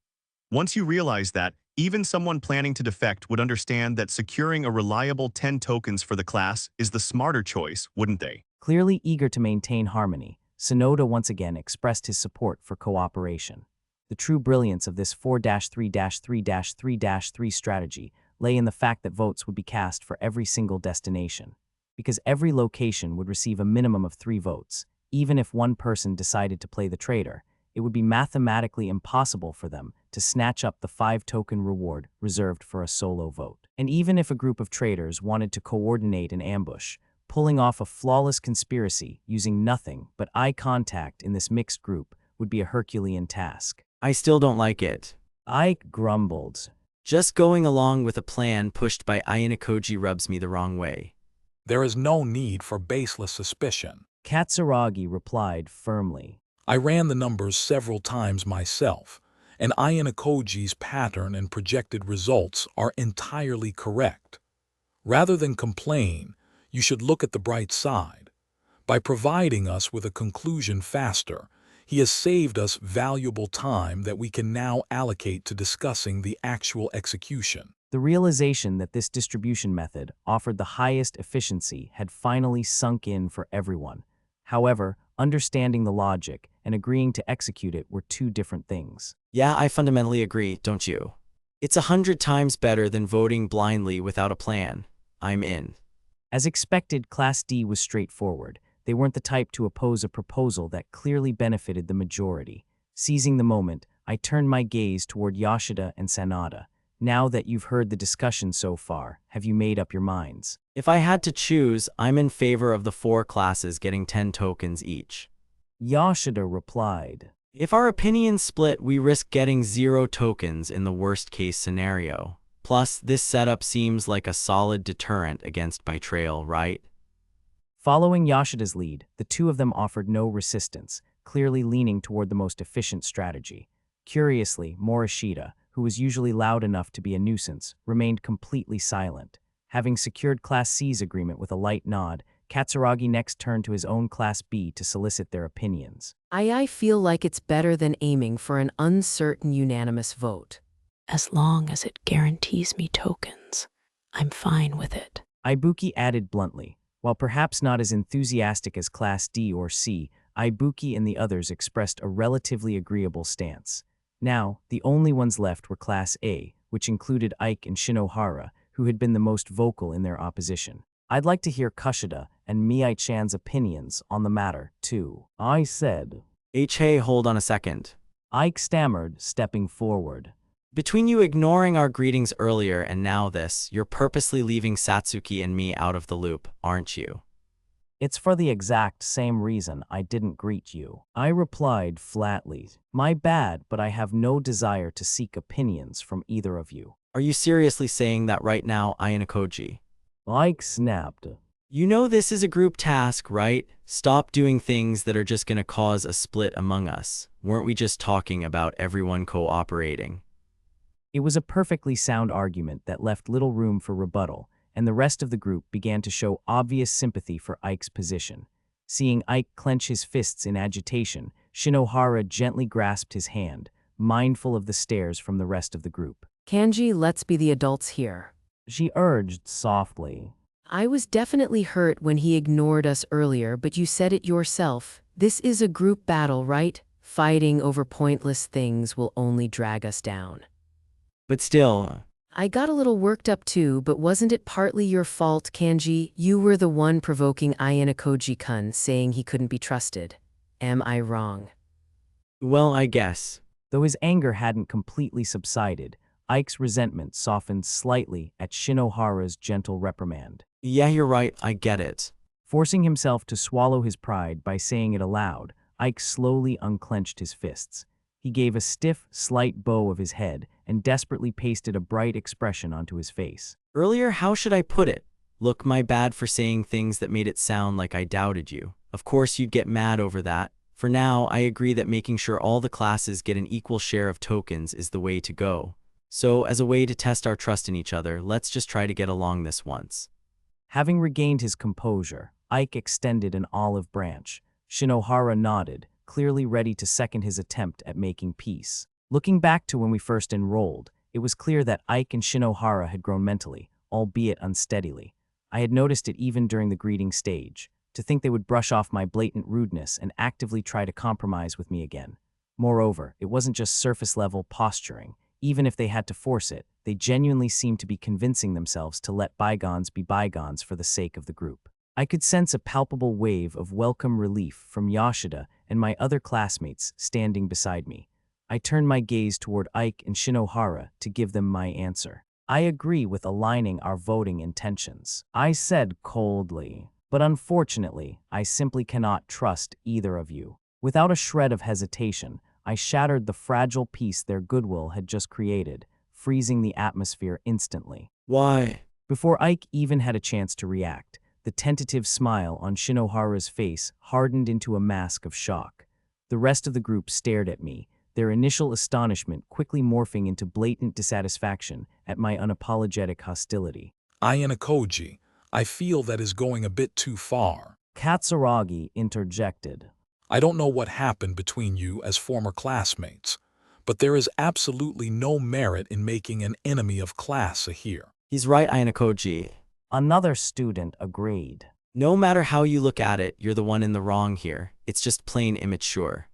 Once you realize that, even someone planning to defect would understand that securing a reliable 10 tokens for the class is the smarter choice, wouldn't they? Clearly eager to maintain harmony, Sonoda once again expressed his support for cooperation. The true brilliance of this 4-3-3-3-3 strategy lay in the fact that votes would be cast for every single destination. because every location would receive a minimum of 3 votes. Even if one person decided to play the traitor, it would be mathematically impossible for them to snatch up the 5-token reward reserved for a solo vote. And even if a group of traitors wanted to coordinate an ambush, pulling off a flawless conspiracy using nothing but eye contact in this mixed group would be a Herculean task. I still don't like it. Ike grumbled. Just going along with a plan pushed by Ayanokōji rubs me the wrong way. There is no need for baseless suspicion. Katsuragi replied firmly. I ran the numbers several times myself, and Ayanokōji's pattern and projected results are entirely correct. Rather than complain, you should look at the bright side. By providing us with a conclusion faster, he has saved us valuable time that we can now allocate to discussing the actual execution. The realization that this distribution method offered the highest efficiency had finally sunk in for everyone. However, understanding the logic and agreeing to execute it were 2 different things. Yeah, I fundamentally agree, don't you? It's 100 times better than voting blindly without a plan. I'm in. As expected, Class D was straightforward. They weren't the type to oppose a proposal that clearly benefited the majority. Seizing the moment, I turned my gaze toward Yoshida and Sanada. Now that you've heard the discussion so far, have you made up your minds? If I had to choose, I'm in favor of the 4 classes getting 10 tokens each. Yoshida replied. If our opinions split, we risk getting 0 tokens in the worst-case scenario. Plus, this setup seems like a solid deterrent against betrayal, right? Following Yoshida's lead, the 2 of them offered no resistance, clearly leaning toward the most efficient strategy. Curiously, Morishida, who was usually loud enough to be a nuisance, remained completely silent. Having secured Class C's agreement with a light nod, Katsuragi next turned to his own Class B to solicit their opinions. I feel like it's better than aiming for an uncertain unanimous vote. As long as it guarantees me tokens, I'm fine with it. Ibuki added bluntly. While perhaps not as enthusiastic as Class D or C, Ibuki and the others expressed a relatively agreeable stance. Now, the only ones left were Class A, which included Ike and Shinohara, who had been the most vocal in their opposition. I'd like to hear Kushida and Mii-chan's opinions on the matter, too. I said. Hey, hold on a second. Ike stammered, stepping forward. Between you ignoring our greetings earlier and now this, you're purposely leaving Satsuki and me out of the loop, aren't you? It's for the exact same reason I didn't greet you. I replied flatly. My bad, but I have no desire to seek opinions from either of you. Are you seriously saying that right now, Ayanokōji? Ike snapped. You know this is a group task, right? Stop doing things that are just gonna cause a split among us. Weren't we just talking about everyone cooperating? It was a perfectly sound argument that left little room for rebuttal, and the rest of the group began to show obvious sympathy for Ike's position. Seeing Ike clench his fists in agitation, Shinohara gently grasped his hand, mindful of the stares from the rest of the group. Kanji, let's be the adults here. She urged softly. I was definitely hurt when he ignored us earlier, but you said it yourself. This is a group battle, right? Fighting over pointless things will only drag us down. But still... I got a little worked up too, but wasn't it partly your fault, Kanji? You were the one provoking Ayanokōji-kun, saying he couldn't be trusted. Am I wrong? Well, I guess. Though his anger hadn't completely subsided, Ike's resentment softened slightly at Shinohara's gentle reprimand. Yeah, you're right, I get it. Forcing himself to swallow his pride by saying it aloud, Ike slowly unclenched his fists. He gave a stiff, slight bow of his head and desperately pasted a bright expression onto his face. Earlier, how should I put it? Look, my bad for saying things that made it sound like I doubted you. Of course you'd get mad over that. For now, I agree that making sure all the classes get an equal share of tokens is the way to go. So, as a way to test our trust in each other, let's just try to get along this once. Having regained his composure, Ike extended an olive branch. Shinohara nodded, clearly ready to second his attempt at making peace. Looking back to when we first enrolled, it was clear that Ike and Shinohara had grown mentally, albeit unsteadily. I had noticed it even during the greeting stage. To think they would brush off my blatant rudeness and actively try to compromise with me again. Moreover, it wasn't just surface-level posturing. Even if they had to force it, they genuinely seemed to be convincing themselves to let bygones be bygones for the sake of the group. I could sense a palpable wave of welcome relief from Yoshida and my other classmates standing beside me. I turned my gaze toward Ike and Shinohara to give them my answer. I agree with aligning our voting intentions, I said coldly. But unfortunately, I simply cannot trust either of you. Without a shred of hesitation, I shattered the fragile peace their goodwill had just created, freezing the atmosphere instantly. Why? Before Ike even had a chance to react, the tentative smile on Shinohara's face hardened into a mask of shock. The rest of the group stared at me, their initial astonishment quickly morphing into blatant dissatisfaction at my unapologetic hostility. Ayanokōji, I feel that is going a bit too far. Katsuragi interjected. I don't know what happened between you as former classmates, but there is absolutely no merit in making an enemy of class here. He's right, Ayanokōji. Another student agreed. No matter how you look at it, you're the one in the wrong here. It's just plain immature.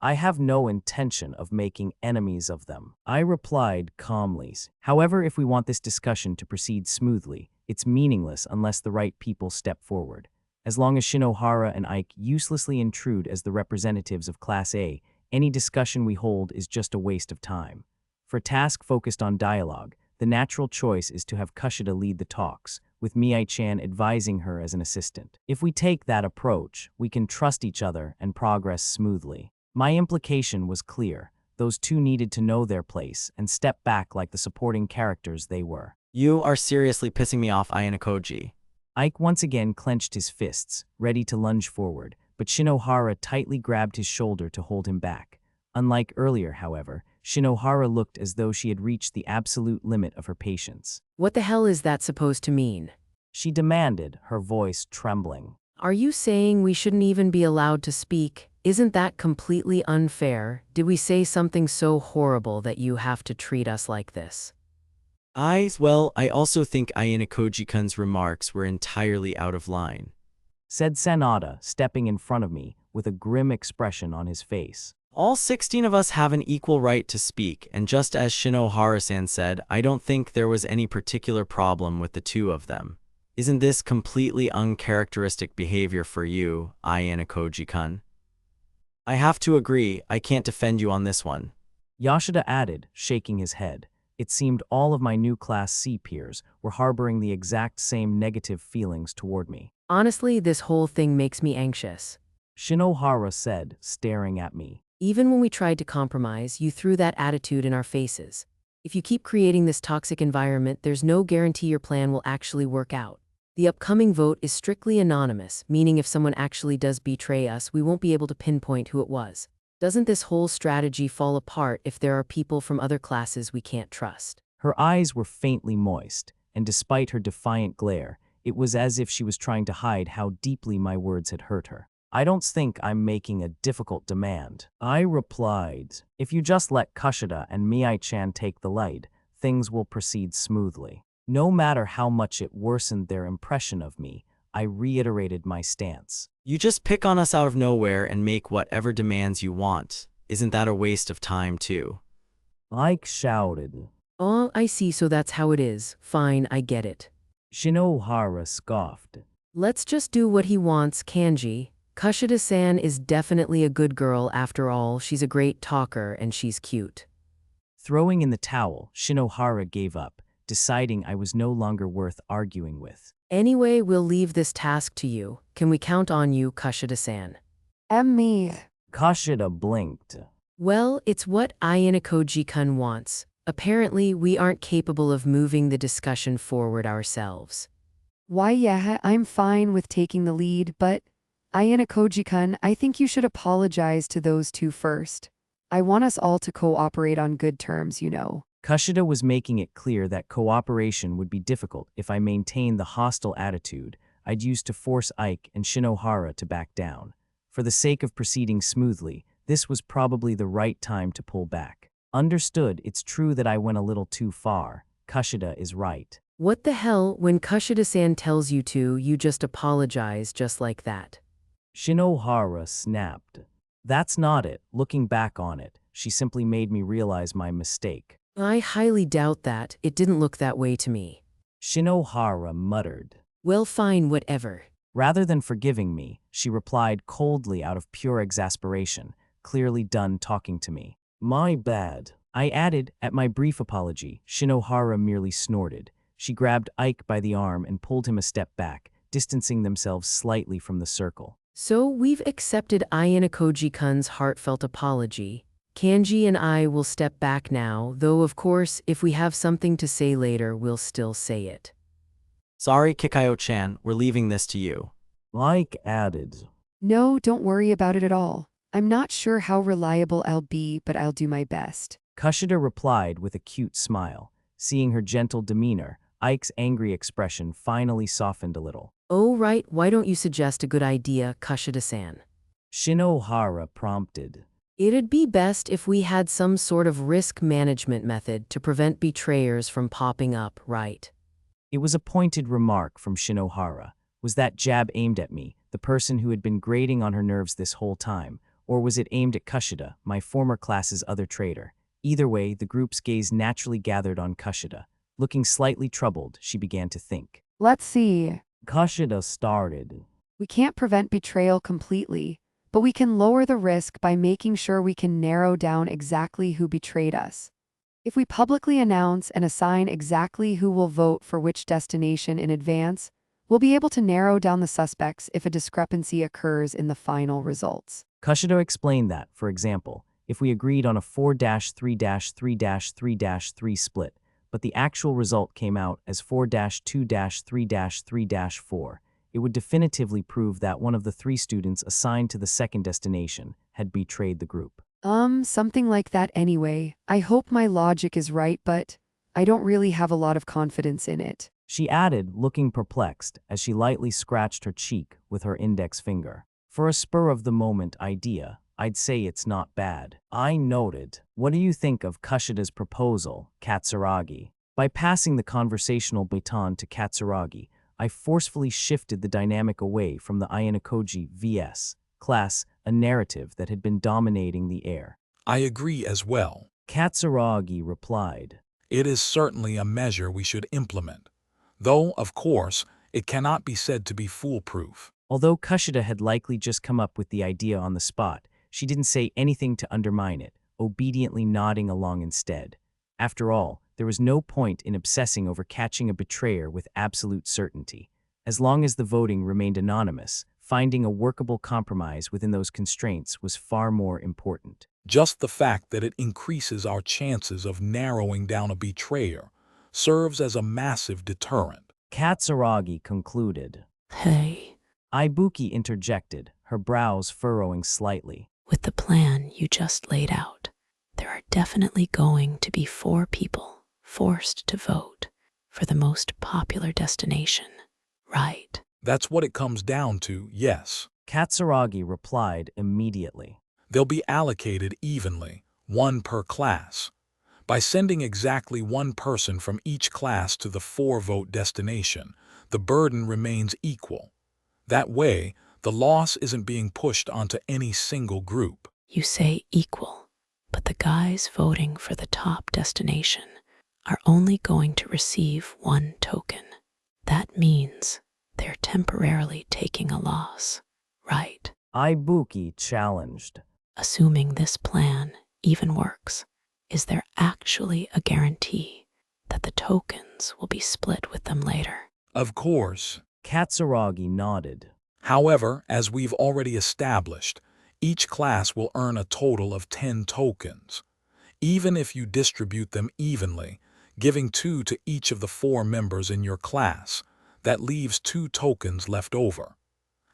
I have no intention of making enemies of them, I replied calmly. However, if we want this discussion to proceed smoothly, it's meaningless unless the right people step forward. As long as Shinohara and Ike uselessly intrude as the representatives of Class A, any discussion we hold is just a waste of time. For a task focused on dialogue, the natural choice is to have Kushida lead the talks, with Mii-chan advising her as an assistant. If we take that approach, we can trust each other and progress smoothly. My implication was clear. Those two needed to know their place and step back like the supporting characters they were. You are seriously pissing me off, Ayanokōji. Ike once again clenched his fists, ready to lunge forward, but Shinohara tightly grabbed his shoulder to hold him back. Unlike earlier, however, Shinohara looked as though she had reached the absolute limit of her patience. What the hell is that supposed to mean? She demanded, her voice trembling. Are you saying we shouldn't even be allowed to speak? Isn't that completely unfair? Did we say something so horrible that you have to treat us like this? I also think Ayanokōji-kun's remarks were entirely out of line, said Sanada, stepping in front of me with a grim expression on his face. All 16 of us have an equal right to speak, and just as Shinohara-san said, I don't think there was any particular problem with the two of them. Isn't this completely uncharacteristic behavior for you, Ayanokōji-kun? I have to agree, I can't defend you on this one. Yoshida added, shaking his head. It seemed all of my new Class C peers were harboring the exact same negative feelings toward me. Honestly, this whole thing makes me anxious, Shinohara said, staring at me. Even when we tried to compromise, you threw that attitude in our faces. If you keep creating this toxic environment, there's no guarantee your plan will actually work out. The upcoming vote is strictly anonymous, meaning if someone actually does betray us, we won't be able to pinpoint who it was. Doesn't this whole strategy fall apart if there are people from other classes we can't trust? Her eyes were faintly moist, and despite her defiant glare, it was as if she was trying to hide how deeply my words had hurt her. I don't think I'm making a difficult demand, I replied. If you just let Kushida and Mii-chan take the lead, things will proceed smoothly. No matter how much it worsened their impression of me, I reiterated my stance. You just pick on us out of nowhere and make whatever demands you want. Isn't that a waste of time, too? Ike shouted. Oh, I see, so that's how it is. Fine, I get it. Shinohara scoffed. Let's just do what he wants, Kanji. Kushida-san is definitely a good girl after all. She's a great talker and she's cute. Throwing in the towel, Shinohara gave up, deciding I was no longer worth arguing with. Anyway, we'll leave this task to you. Can we count on you, Kushida-san? Me. Kushida blinked. Well, it's what Ayanokōji-kun wants. Apparently, we aren't capable of moving the discussion forward ourselves. Why, yeah, I'm fine with taking the lead, but Ayanokōji-kun, I think you should apologize to those two first. I want us all to cooperate on good terms, you know. Kushida was making it clear that cooperation would be difficult if I maintained the hostile attitude I'd used to force Ike and Shinohara to back down. For the sake of proceeding smoothly, this was probably the right time to pull back. Understood, it's true that I went a little too far. Kushida is right. What the hell, when Kushida-san tells you to, you just apologize just like that. Shinohara snapped. That's not it. Looking back on it, she simply made me realize my mistake. I highly doubt that. It didn't look that way to me. Shinohara muttered. Well, fine, whatever. Rather than forgiving me, she replied coldly out of pure exasperation, clearly done talking to me. My bad. I added, at my brief apology. Shinohara merely snorted. She grabbed Ike by the arm and pulled him a step back, distancing themselves slightly from the circle. So we've accepted Ayanokōji-kun's heartfelt apology. Kanji and I will step back now, though of course, if we have something to say later, we'll still say it. Sorry, Kikayo-chan, we're leaving this to you. Ike added. No, don't worry about it at all. I'm not sure how reliable I'll be, but I'll do my best. Kushida replied with a cute smile. Seeing her gentle demeanor, Ike's angry expression finally softened a little. Oh right, why don't you suggest a good idea, Kushida-san? Shinohara prompted. It'd be best if we had some sort of risk management method to prevent betrayers from popping up, right? It was a pointed remark from Shinohara. Was that jab aimed at me, the person who had been grating on her nerves this whole time, or was it aimed at Kushida, my former class's other traitor? Either way, the group's gaze naturally gathered on Kushida. Looking slightly troubled, she began to think. Let's see. Kushida started. We can't prevent betrayal completely, but we can lower the risk by making sure we can narrow down exactly who betrayed us. If we publicly announce and assign exactly who will vote for which destination in advance, we'll be able to narrow down the suspects if a discrepancy occurs in the final results. Kushida explained that, for example, if we agreed on a 4-3-3-3-3-3 split, but the actual result came out as 4-2-3-3-4, it would definitively prove that one of the three students assigned to the second destination had betrayed the group. Something like that anyway. I hope my logic is right, but I don't really have a lot of confidence in it. She added, looking perplexed, as she lightly scratched her cheek with her index finger. For a spur-of-the-moment idea, I'd say it's not bad. I noted. What do you think of Kushida's proposal, Katsuragi? By passing the conversational baton to Katsuragi, I forcefully shifted the dynamic away from the Ayanokōji vs. class, a narrative that had been dominating the air. I agree as well. Katsuragi replied. It is certainly a measure we should implement, though, of course, it cannot be said to be foolproof. Although Kushida had likely just come up with the idea on the spot, she didn't say anything to undermine it, obediently nodding along instead. After all, there was no point in obsessing over catching a betrayer with absolute certainty. As long as the voting remained anonymous, finding a workable compromise within those constraints was far more important. Just the fact that it increases our chances of narrowing down a betrayer serves as a massive deterrent. Katsuragi concluded. Hey. Ibuki interjected, her brows furrowing slightly. With the plan you just laid out, there are definitely going to be 4 people forced to vote for the most popular destination, right? That's what it comes down to, yes. Katsuragi replied immediately. They'll be allocated evenly, 1 per class. By sending exactly 1 person from each class to the 4-vote destination, the burden remains equal. That way, the loss isn't being pushed onto any single group. You say equal, but the guys voting for the top destination are only going to receive 1 token. That means they're temporarily taking a loss, right? Ibuki challenged. Assuming this plan even works, is there actually a guarantee that the tokens will be split with them later? Of course. Katsuragi nodded. However, as we've already established, each class will earn a total of 10 tokens. Even if you distribute them evenly, giving 2 to each of the 4 members in your class, that leaves 2 tokens left over.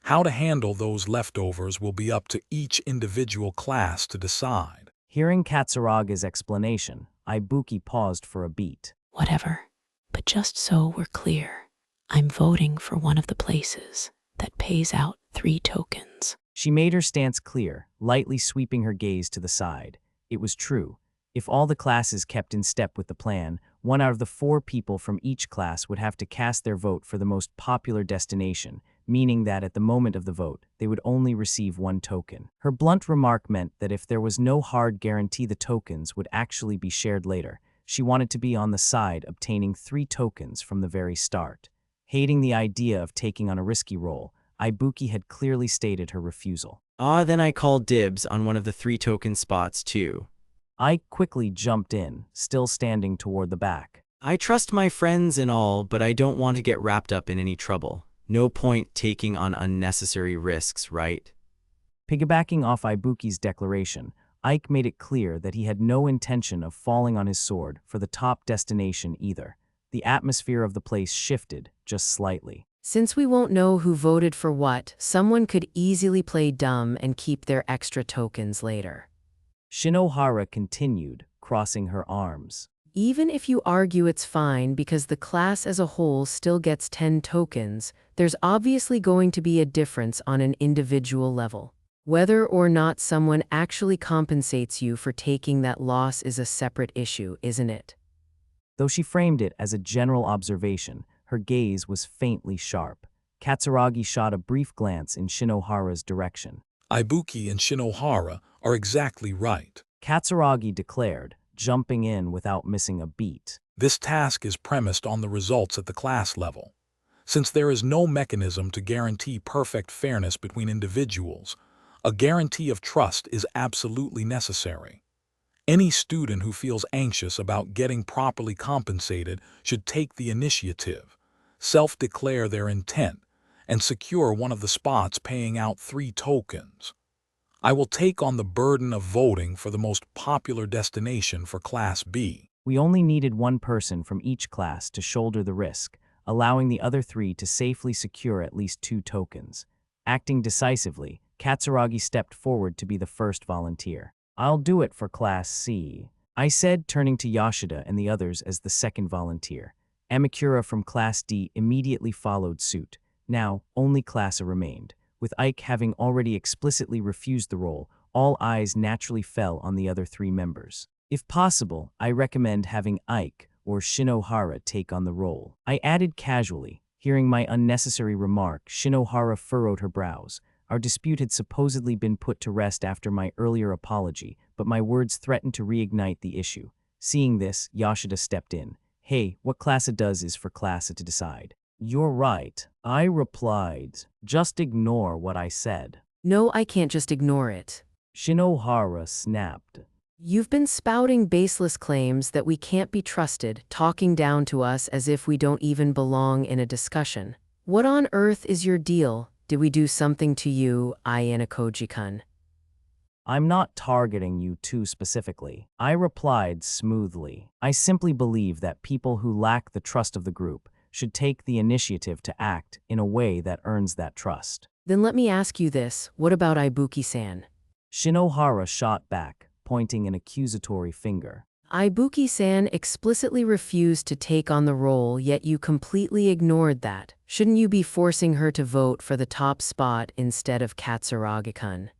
How to handle those leftovers will be up to each individual class to decide. Hearing Katsuraga's explanation, Ibuki paused for a beat. Whatever, but just so we're clear, I'm voting for one of the places that pays out 3 tokens. She made her stance clear, lightly sweeping her gaze to the side. It was true. If all the classes kept in step with the plan, 1 out of the 4 people from each class would have to cast their vote for the most popular destination, meaning that at the moment of the vote, they would only receive 1 token. Her blunt remark meant that if there was no hard guarantee the tokens would actually be shared later, she wanted to be on the side obtaining 3 tokens from the very start. Hating the idea of taking on a risky role, Ibuki had clearly stated her refusal. Then I call dibs on one of the 3 token spots too. Ike quickly jumped in, still standing toward the back. I trust my friends and all, but I don't want to get wrapped up in any trouble. No point taking on unnecessary risks, right? Piggybacking off Ibuki's declaration, Ike made it clear that he had no intention of falling on his sword for the top destination either. The atmosphere of the place shifted just slightly. Since we won't know who voted for what, someone could easily play dumb and keep their extra tokens later. Shinohara continued, crossing her arms. Even if you argue it's fine because the class as a whole still gets 10 tokens, there's obviously going to be a difference on an individual level. Whether or not someone actually compensates you for taking that loss is a separate issue, isn't it? Though she framed it as a general observation, her gaze was faintly sharp. Katsuragi shot a brief glance in Shinohara's direction. Ibuki and Shinohara are exactly right. Katsuragi declared, jumping in without missing a beat. This task is premised on the results at the class level. Since there is no mechanism to guarantee perfect fairness between individuals, a guarantee of trust is absolutely necessary. Any student who feels anxious about getting properly compensated should take the initiative, self-declare their intent, and secure one of the spots paying out 3 tokens. I will take on the burden of voting for the most popular destination for Class B. We only needed one person from each class to shoulder the risk, allowing the other 3 to safely secure at least 2 tokens. Acting decisively, Katsuragi stepped forward to be the first volunteer. I'll do it for Class C, I said, turning to Yoshida and the others as the second volunteer. Amikura from Class D immediately followed suit. Now, only Classa remained. With Ike having already explicitly refused the role, all eyes naturally fell on the other 3 members. If possible, I recommend having Ike or Shinohara take on the role, I added casually. Hearing my unnecessary remark, Shinohara furrowed her brows. Our dispute had supposedly been put to rest after my earlier apology, but my words threatened to reignite the issue. Seeing this, Yoshida stepped in. Hey, what Classa does is for Classa to decide. You're right, I replied. Just ignore what I said. No, I can't just ignore it. Shinohara snapped. You've been spouting baseless claims that we can't be trusted, talking down to us as if we don't even belong in a discussion. What on earth is your deal? Did we do something to you, Ayanokōji-kun? I'm not targeting you too specifically, I replied smoothly. I simply believe that people who lack the trust of the group should take the initiative to act in a way that earns that trust. Then let me ask you this, what about Ibuki-san? Shinohara shot back, pointing an accusatory finger. Ibuki-san explicitly refused to take on the role, yet you completely ignored that. Shouldn't you be forcing her to vote for the top spot instead of Katsuragi-kun?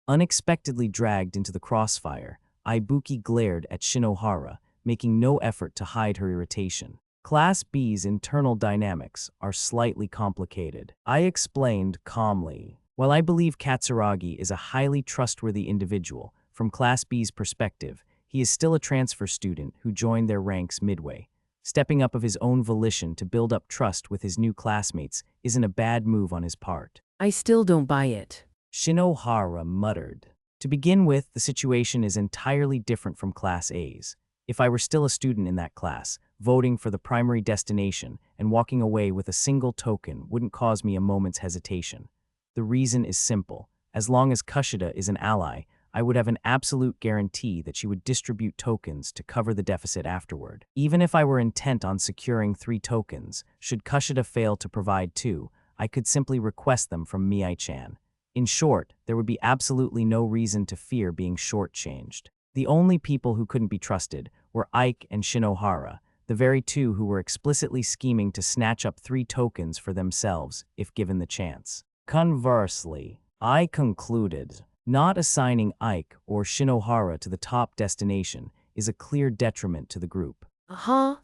Unexpectedly dragged into the crossfire, Ibuki glared at Shinohara, making no effort to hide her irritation. Class B's internal dynamics are slightly complicated, I explained calmly. While I believe Katsuragi is a highly trustworthy individual, from Class B's perspective, he is still a transfer student who joined their ranks midway. Stepping up of his own volition to build up trust with his new classmates isn't a bad move on his part. I still don't buy it. Shinohara muttered. To begin with, the situation is entirely different from Class A's. If I were still a student in that class, voting for the primary destination and walking away with a single token wouldn't cause me a moment's hesitation. The reason is simple. As long as Kushida is an ally, I would have an absolute guarantee that she would distribute tokens to cover the deficit afterward. Even if I were intent on securing 3 tokens, should Kushida fail to provide 2, I could simply request them from Mii-chan. In short, there would be absolutely no reason to fear being shortchanged. The only people who couldn't be trusted were Ike and Shinohara, the very 2 who were explicitly scheming to snatch up 3 tokens for themselves if given the chance. Conversely, I concluded, not assigning Ike or Shinohara to the top destination is a clear detriment to the group.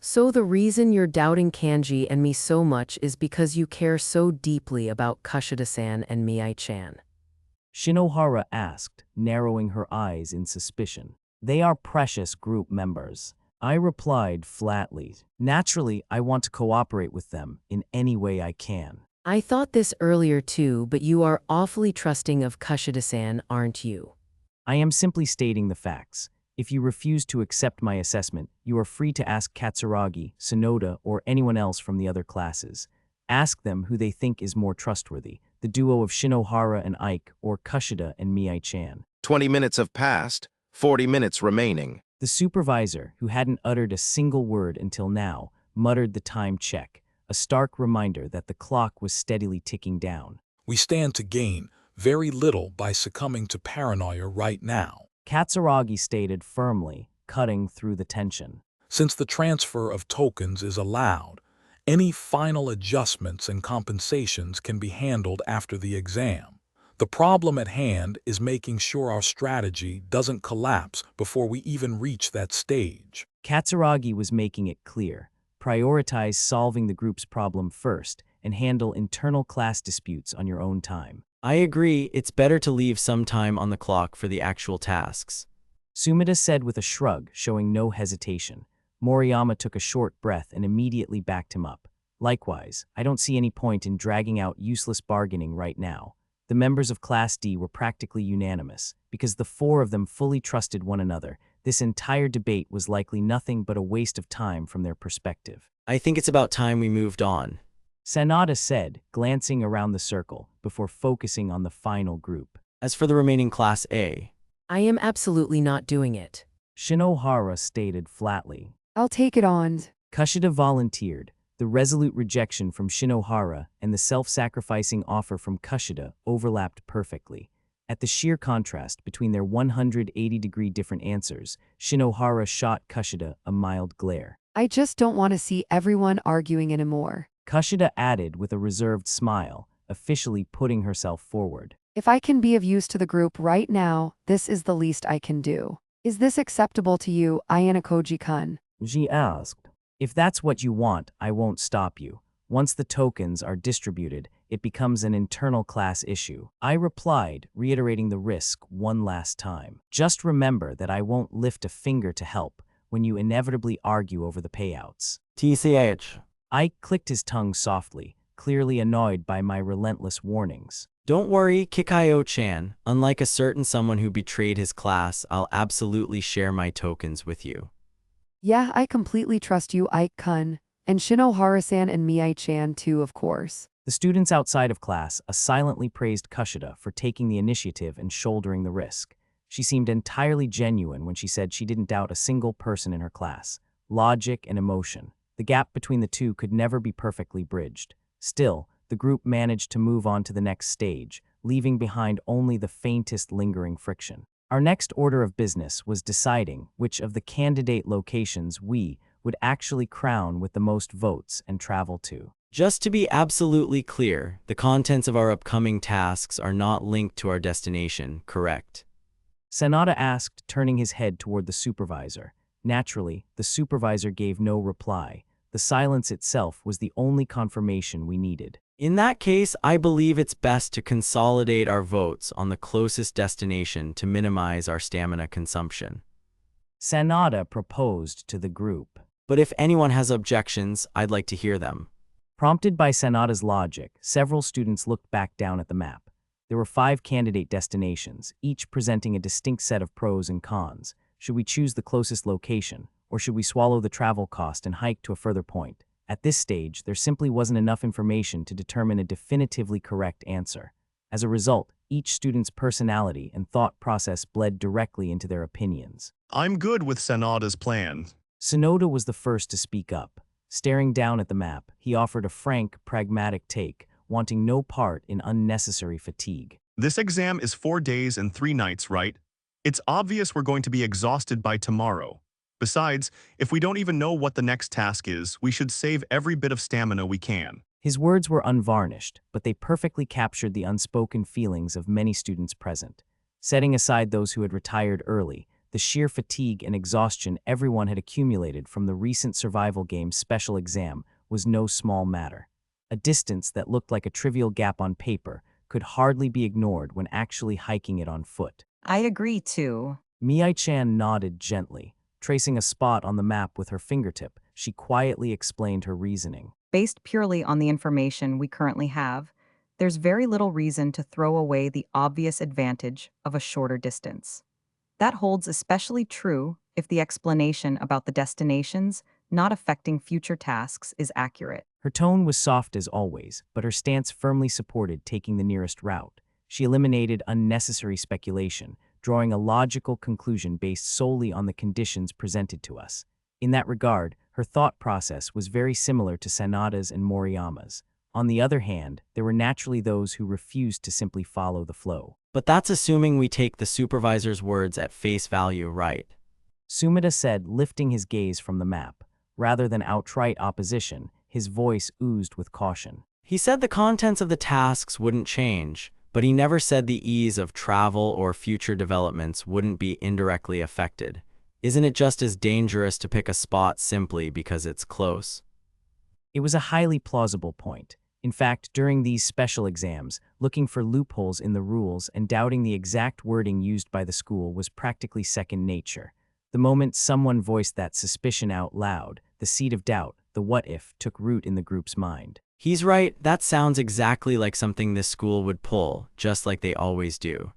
So the reason you're doubting Kanji and me so much is because you care so deeply about Kushida-san and Mii-chan. Shinohara asked, narrowing her eyes in suspicion. They are precious group members, I replied flatly. Naturally, I want to cooperate with them in any way I can. I thought this earlier too, but you are awfully trusting of Kushida-san, aren't you? I am simply stating the facts. If you refuse to accept my assessment, you are free to ask Katsuragi, Sonoda, or anyone else from the other classes. Ask them who they think is more trustworthy, the duo of Shinohara and Ike, or Kushida and Mii-chan. 20 minutes have passed, 40 minutes remaining. The supervisor, who hadn't uttered a single word until now, muttered the time check, a stark reminder that the clock was steadily ticking down. We stand to gain very little by succumbing to paranoia right now. Katsuragi stated firmly, cutting through the tension. Since the transfer of tokens is allowed, any final adjustments and compensations can be handled after the exam. The problem at hand is making sure our strategy doesn't collapse before we even reach that stage. Katsuragi was making it clear. Prioritize solving the group's problem first and handle internal class disputes on your own time. I agree, it's better to leave some time on the clock for the actual tasks. Sumida said with a shrug, showing no hesitation. Moriyama took a short breath and immediately backed him up. Likewise, I don't see any point in dragging out useless bargaining right now. The members of Class D were practically unanimous. Because the four of them fully trusted one another, this entire debate was likely nothing but a waste of time from their perspective. I think it's about time we moved on, Sanada said, glancing around the circle before focusing on the final group. As for the remaining Class A, I am absolutely not doing it. Shinohara stated flatly. I'll take it on. Kushida volunteered. The resolute rejection from Shinohara and the self-sacrificing offer from Kushida overlapped perfectly. At the sheer contrast between their 180-degree different answers, Shinohara shot Kushida a mild glare. I just don't want to see everyone arguing anymore. Kushida added with a reserved smile, officially putting herself forward. If I can be of use to the group right now, this is the least I can do. Is this acceptable to you, Ayanokōji-kun? She asked. If that's what you want, I won't stop you. Once the tokens are distributed, it becomes an internal class issue. I replied, reiterating the risk one last time. Just remember that I won't lift a finger to help when you inevitably argue over the payouts. TCH. Ike clicked his tongue softly, clearly annoyed by my relentless warnings. Don't worry, Kikayo-chan. Unlike a certain someone who betrayed his class, I'll absolutely share my tokens with you. Yeah, I completely trust you, Ike-kun. And Shinohara-san and Mii-chan too, of course. The students outside of class silently praised Kushida for taking the initiative and shouldering the risk. She seemed entirely genuine when she said she didn't doubt a single person in her class. Logic and emotion. The gap between the two could never be perfectly bridged. Still, the group managed to move on to the next stage, leaving behind only the faintest lingering friction. Our next order of business was deciding which of the candidate locations we would actually crown with the most votes and travel to. Just to be absolutely clear, the contents of our upcoming tasks are not linked to our destination, correct? Sanada asked, turning his head toward the supervisor. Naturally, the supervisor gave no reply. The silence itself was the only confirmation we needed. In that case, I believe it's best to consolidate our votes on the closest destination to minimize our stamina consumption. Sanada proposed to the group. But if anyone has objections, I'd like to hear them. Prompted by Sanada's logic, several students looked back down at the map. There were 5 candidate destinations, each presenting a distinct set of pros and cons. Should we choose the closest location, or should we swallow the travel cost and hike to a further point? At this stage, there simply wasn't enough information to determine a definitively correct answer. As a result, each student's personality and thought process bled directly into their opinions. I'm good with Sanada's plan. Sonoda was the first to speak up. Staring down at the map, he offered a frank, pragmatic take, wanting no part in unnecessary fatigue. This exam is 4 days and 3 nights, right? It's obvious we're going to be exhausted by tomorrow. Besides, if we don't even know what the next task is, we should save every bit of stamina we can. His words were unvarnished, but they perfectly captured the unspoken feelings of many students present. Setting aside those who had retired early, the sheer fatigue and exhaustion everyone had accumulated from the recent survival game's special exam was no small matter. A distance that looked like a trivial gap on paper could hardly be ignored when actually hiking it on foot. I agree too. Mii-chan nodded gently. Tracing a spot on the map with her fingertip, she quietly explained her reasoning. Based purely on the information we currently have, there's very little reason to throw away the obvious advantage of a shorter distance. That holds especially true if the explanation about the destinations not affecting future tasks is accurate. Her tone was soft as always, but her stance firmly supported taking the nearest route. She eliminated unnecessary speculation, drawing a logical conclusion based solely on the conditions presented to us. In that regard, her thought process was very similar to Sanada's and Moriyama's. On the other hand, there were naturally those who refused to simply follow the flow. But that's assuming we take the supervisor's words at face value, right? Sumida said, lifting his gaze from the map. Rather than outright opposition, his voice oozed with caution. He said the contents of the tasks wouldn't change, but he never said the ease of travel or future developments wouldn't be indirectly affected. Isn't it just as dangerous to pick a spot simply because it's close? It was a highly plausible point. In fact, during these special exams, looking for loopholes in the rules and doubting the exact wording used by the school was practically second nature. The moment someone voiced that suspicion out loud, the seed of doubt, the what-if, took root in the group's mind. He's right, that sounds exactly like something this school would pull, just like they always do.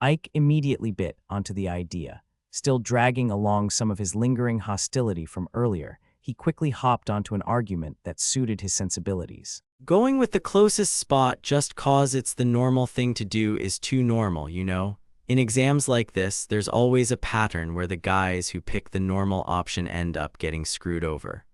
Ike immediately bit onto the idea. Still dragging along some of his lingering hostility from earlier, he quickly hopped onto an argument that suited his sensibilities. Going with the closest spot just cause it's the normal thing to do is too normal, you know? In exams like this, there's always a pattern where the guys who pick the normal option end up getting screwed over.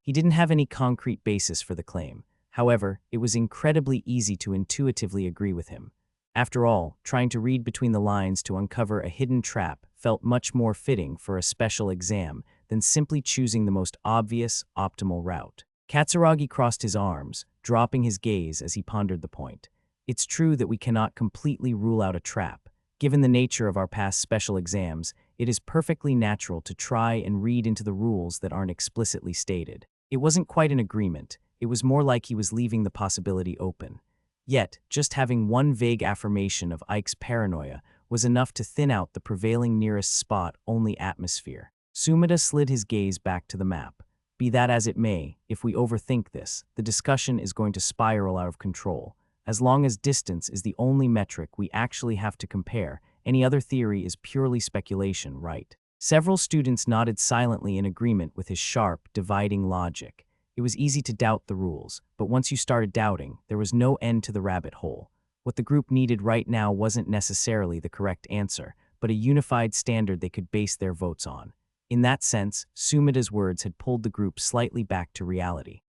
He didn't have any concrete basis for the claim. However, it was incredibly easy to intuitively agree with him. After all, trying to read between the lines to uncover a hidden trap felt much more fitting for a special exam than simply choosing the most obvious, optimal route. Katsuragi crossed his arms, dropping his gaze as he pondered the point. It's true that we cannot completely rule out a trap. Given the nature of our past special exams, it is perfectly natural to try and read into the rules that aren't explicitly stated. It wasn't quite an agreement. It was more like he was leaving the possibility open. Yet, just having one vague affirmation of Ike's paranoia was enough to thin out the prevailing nearest spot-only atmosphere. Sumida slid his gaze back to the map. Be that as it may, if we overthink this, the discussion is going to spiral out of control. As long as distance is the only metric we actually have to compare, any other theory is purely speculation, right? Several students nodded silently in agreement with his sharp, dividing logic. It was easy to doubt the rules, but once you started doubting, there was no end to the rabbit hole. What the group needed right now wasn't necessarily the correct answer, but a unified standard they could base their votes on. In that sense, Sumida's words had pulled the group slightly back to reality.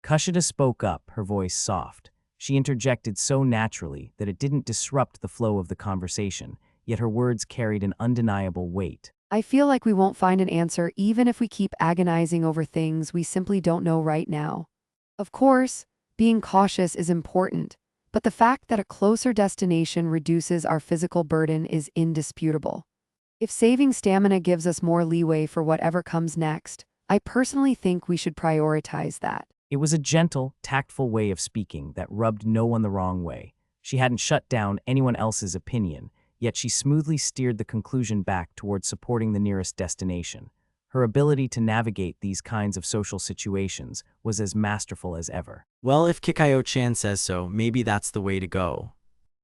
Kushida spoke up, her voice soft. She interjected so naturally that it didn't disrupt the flow of the conversation, yet her words carried an undeniable weight. I feel like we won't find an answer even if we keep agonizing over things we simply don't know right now. Of course, being cautious is important, but the fact that a closer destination reduces our physical burden is indisputable. If saving stamina gives us more leeway for whatever comes next, I personally think we should prioritize that. It was a gentle, tactful way of speaking that rubbed no one the wrong way. She hadn't shut down anyone else's opinion, yet she smoothly steered the conclusion back toward supporting the nearest destination. Her ability to navigate these kinds of social situations was as masterful as ever. Well, if Kikayo-chan says so, maybe that's the way to go.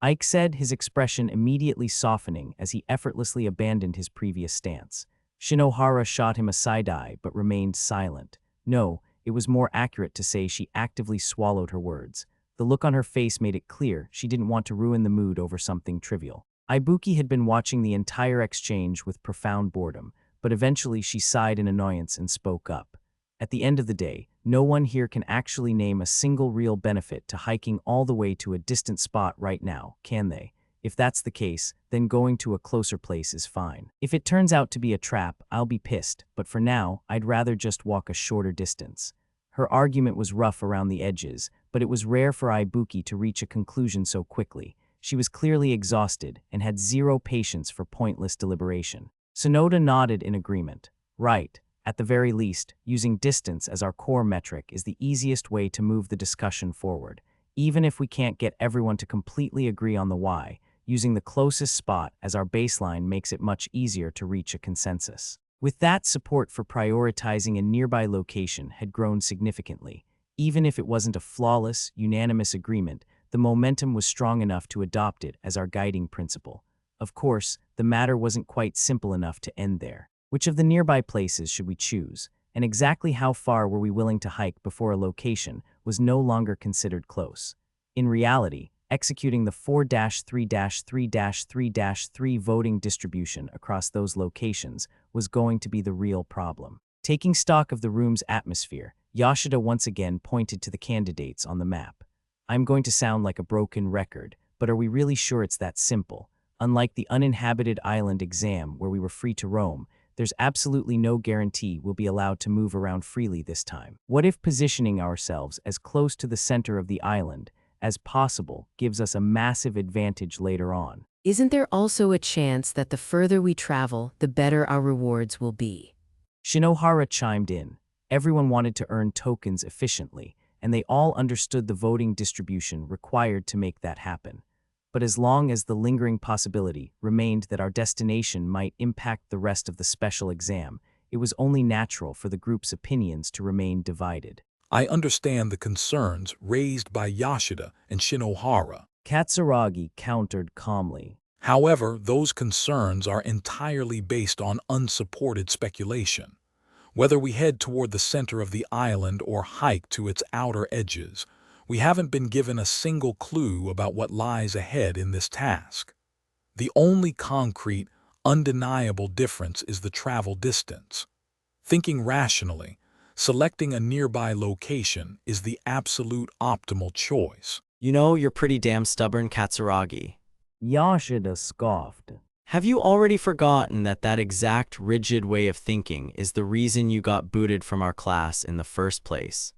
Ike said, his expression immediately softening as he effortlessly abandoned his previous stance. Shinohara shot him a side-eye but remained silent. No, it was more accurate to say she actively swallowed her words. The look on her face made it clear she didn't want to ruin the mood over something trivial. Ibuki had been watching the entire exchange with profound boredom, but eventually she sighed in annoyance and spoke up. At the end of the day, no one here can actually name a single real benefit to hiking all the way to a distant spot right now, can they? If that's the case, then going to a closer place is fine. If it turns out to be a trap, I'll be pissed, but for now, I'd rather just walk a shorter distance. Her argument was rough around the edges, but it was rare for Ibuki to reach a conclusion so quickly. She was clearly exhausted and had zero patience for pointless deliberation. Sonoda nodded in agreement. Right. At the very least, using distance as our core metric is the easiest way to move the discussion forward. Even if we can't get everyone to completely agree on the why, using the closest spot as our baseline makes it much easier to reach a consensus. With that, support for prioritizing a nearby location had grown significantly. Even if it wasn't a flawless, unanimous agreement, the momentum was strong enough to adopt it as our guiding principle. Of course, the matter wasn't quite simple enough to end there. Which of the nearby places should we choose, and exactly how far were we willing to hike before a location was no longer considered close? In reality, executing the 4-3-3-3-3 voting distribution across those locations was going to be the real problem. Taking stock of the room's atmosphere, Yoshida once again pointed to the candidates on the map. I'm going to sound like a broken record, but are we really sure it's that simple? Unlike the uninhabited island exam where we were free to roam, there's absolutely no guarantee we'll be allowed to move around freely this time. What if positioning ourselves as close to the center of the island as possible gives us a massive advantage later on? Isn't there also a chance that the further we travel, the better our rewards will be? Shinohara chimed in. Everyone wanted to earn tokens efficiently, and they all understood the voting distribution required to make that happen. But as long as the lingering possibility remained that our destination might impact the rest of the special exam, it was only natural for the group's opinions to remain divided. I understand the concerns raised by Yoshida and Shinohara. Katsuragi countered calmly. However, those concerns are entirely based on unsupported speculation. Whether we head toward the center of the island or hike to its outer edges, we haven't been given a single clue about what lies ahead in this task. The only concrete, undeniable difference is the travel distance. Thinking rationally, selecting a nearby location is the absolute optimal choice. You know, you're pretty damn stubborn, Katsuragi. Yoshida scoffed. Have you already forgotten that that exact rigid way of thinking is the reason you got booted from our class in the first place?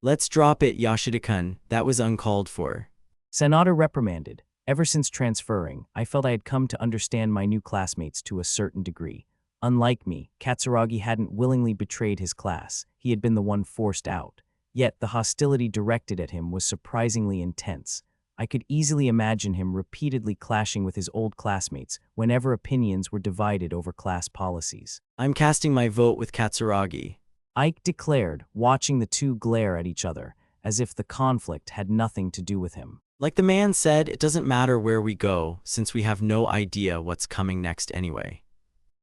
Let's drop it, Yoshida-kun. That was uncalled for. Sanada reprimanded. Ever since transferring, I felt I had come to understand my new classmates to a certain degree. Unlike me, Katsuragi hadn't willingly betrayed his class. He had been the one forced out. Yet the hostility directed at him was surprisingly intense. I could easily imagine him repeatedly clashing with his old classmates whenever opinions were divided over class policies. I'm casting my vote with Katsuragi. Ike declared, watching the two glare at each other, as if the conflict had nothing to do with him. Like the man said, it doesn't matter where we go, since we have no idea what's coming next anyway.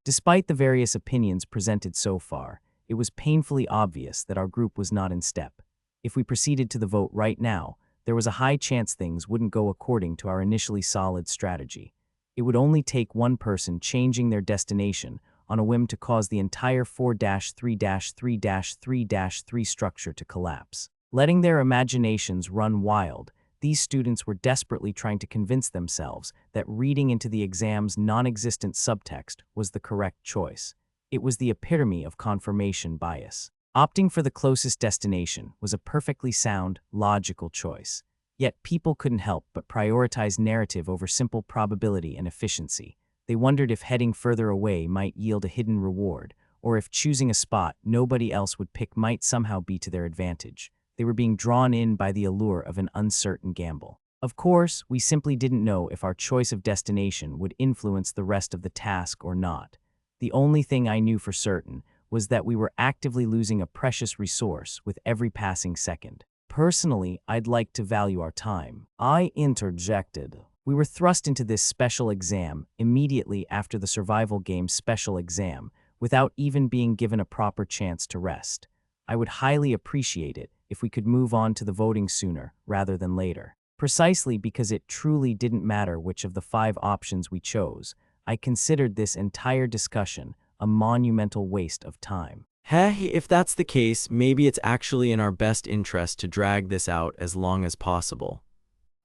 Despite the various opinions presented so far, it was painfully obvious that our group was not in step. If we proceeded to the vote right now, there was a high chance things wouldn't go according to our initially solid strategy. It would only take one person changing their destination on a whim to cause the entire 4-3-3-3-3 structure to collapse. Letting their imaginations run wild, these students were desperately trying to convince themselves that reading into the exam's non-existent subtext was the correct choice. It was the epitome of confirmation bias. Opting for the closest destination was a perfectly sound, logical choice. Yet people couldn't help but prioritize narrative over simple probability and efficiency. They wondered if heading further away might yield a hidden reward, or if choosing a spot nobody else would pick might somehow be to their advantage. They were being drawn in by the allure of an uncertain gamble. Of course, we simply didn't know if our choice of destination would influence the rest of the task or not. The only thing I knew for certain was that we were actively losing a precious resource with every passing second. Personally, I'd like to value our time. I interjected. We were thrust into this special exam immediately after the survival game's special exam, without even being given a proper chance to rest. I would highly appreciate it if we could move on to the voting sooner rather than later. Precisely because it truly didn't matter which of the 5 options we chose, I considered this entire discussion a monumental waste of time. Heh, if that's the case, maybe it's actually in our best interest to drag this out as long as possible.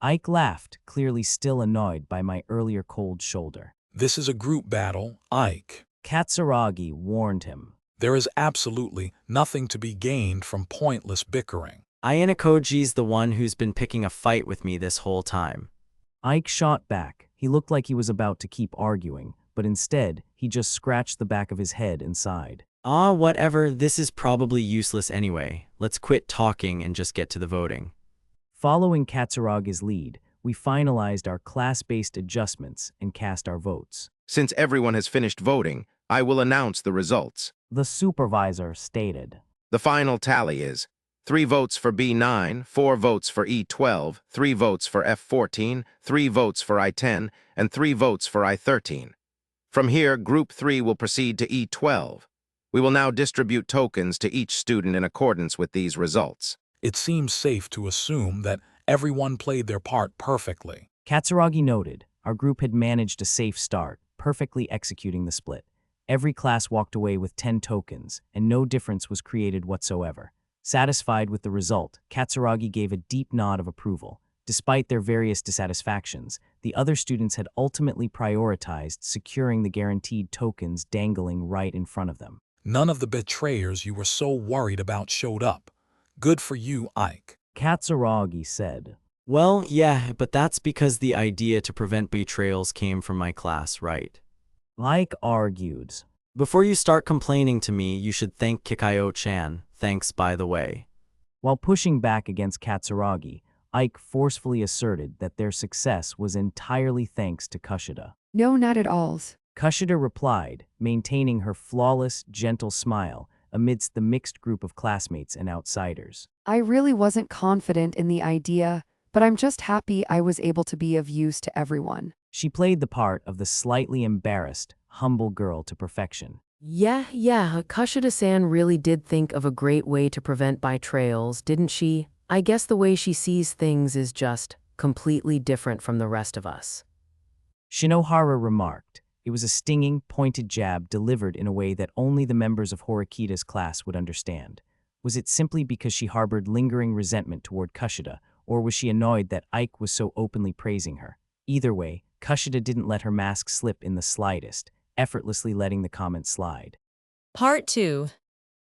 Ike laughed, clearly still annoyed by my earlier cold shoulder. This is a group battle, Ike. Katsuragi warned him. There is absolutely nothing to be gained from pointless bickering. Ayanokōji's the one who's been picking a fight with me this whole time. Ike shot back. He looked like he was about to keep arguing, but instead, he just scratched the back of his head and sighed. Ah, whatever, this is probably useless anyway. Let's quit talking and just get to the voting. Following Katsuragi's lead, we finalized our class-based adjustments and cast our votes. Since everyone has finished voting, I will announce the results. The supervisor stated. The final tally is 3 votes for B9, 4 votes for E12, 3 votes for F14, 3 votes for I10, and 3 votes for I13. From here, Group 3 will proceed to E12. We will now distribute tokens to each student in accordance with these results. It seems safe to assume that everyone played their part perfectly. Katsuragi noted, our group had managed a safe start, perfectly executing the split. Every class walked away with 10 tokens, and no difference was created whatsoever. Satisfied with the result, Katsuragi gave a deep nod of approval. Despite their various dissatisfactions, the other students had ultimately prioritized securing the guaranteed tokens dangling right in front of them. None of the betrayers you were so worried about showed up. Good for you, Ike. Katsuragi said. Well, yeah, but that's because the idea to prevent betrayals came from my class, right? Ike argued. Before you start complaining to me, you should thank Kikayo-chan. Thanks, by the way. While pushing back against Katsuragi, Ike forcefully asserted that their success was entirely thanks to Kushida. No, not at all. Kushida replied, maintaining her flawless, gentle smile amidst the mixed group of classmates and outsiders. I really wasn't confident in the idea, but I'm just happy I was able to be of use to everyone. She played the part of the slightly embarrassed, humble girl to perfection. Yeah, Kushida-san really did think of a great way to prevent betrayals, didn't she? I guess the way she sees things is just completely different from the rest of us. Shinohara remarked. It was a stinging, pointed jab delivered in a way that only the members of Horikita's class would understand. Was it simply because she harbored lingering resentment toward Kushida, or was she annoyed that Ike was so openly praising her? Either way, Kushida didn't let her mask slip in the slightest, effortlessly letting the comment slide. Part 2.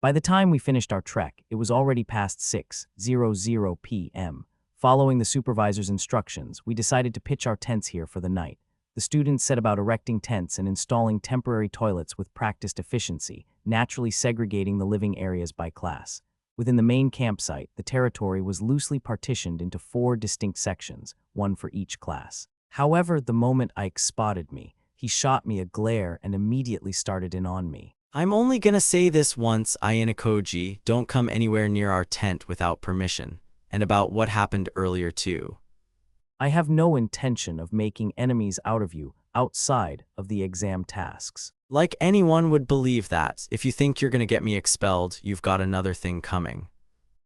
By the time we finished our trek, it was already past 6:00 p.m. Following the supervisor's instructions, we decided to pitch our tents here for the night. The students set about erecting tents and installing temporary toilets with practiced efficiency, naturally segregating the living areas by class. Within the main campsite, the territory was loosely partitioned into 4 distinct sections, one for each class. However, the moment Ike spotted me, he shot me a glare and immediately started in on me. I'm only gonna say this once, Ayanokōji, don't come anywhere near our tent without permission. And about what happened earlier too. I have no intention of making enemies out of you outside of the exam tasks. Like anyone would believe that. If you think you're gonna get me expelled, you've got another thing coming.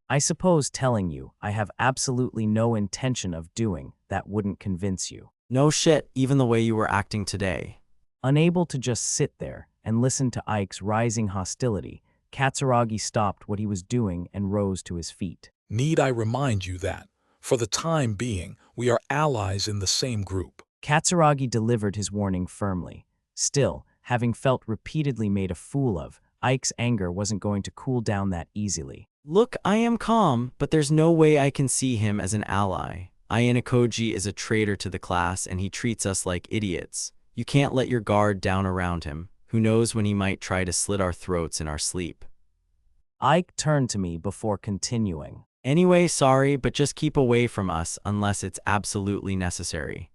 I suppose telling you I have absolutely no intention of doing that wouldn't convince you. No shit, even the way you were acting today. Unable to just sit there and listen to Ike's rising hostility, Katsuragi stopped what he was doing and rose to his feet. Need I remind you that, for the time being, we are allies in the same group? Katsuragi delivered his warning firmly. Still, having felt repeatedly made a fool of, Ike's anger wasn't going to cool down that easily. Look, I am calm, but there's no way I can see him as an ally. Ayanokōji is a traitor to the class and he treats us like idiots. You can't let your guard down around him. Who knows when he might try to slit our throats in our sleep. Ike turned to me before continuing. Anyway, sorry, but just keep away from us unless it's absolutely necessary.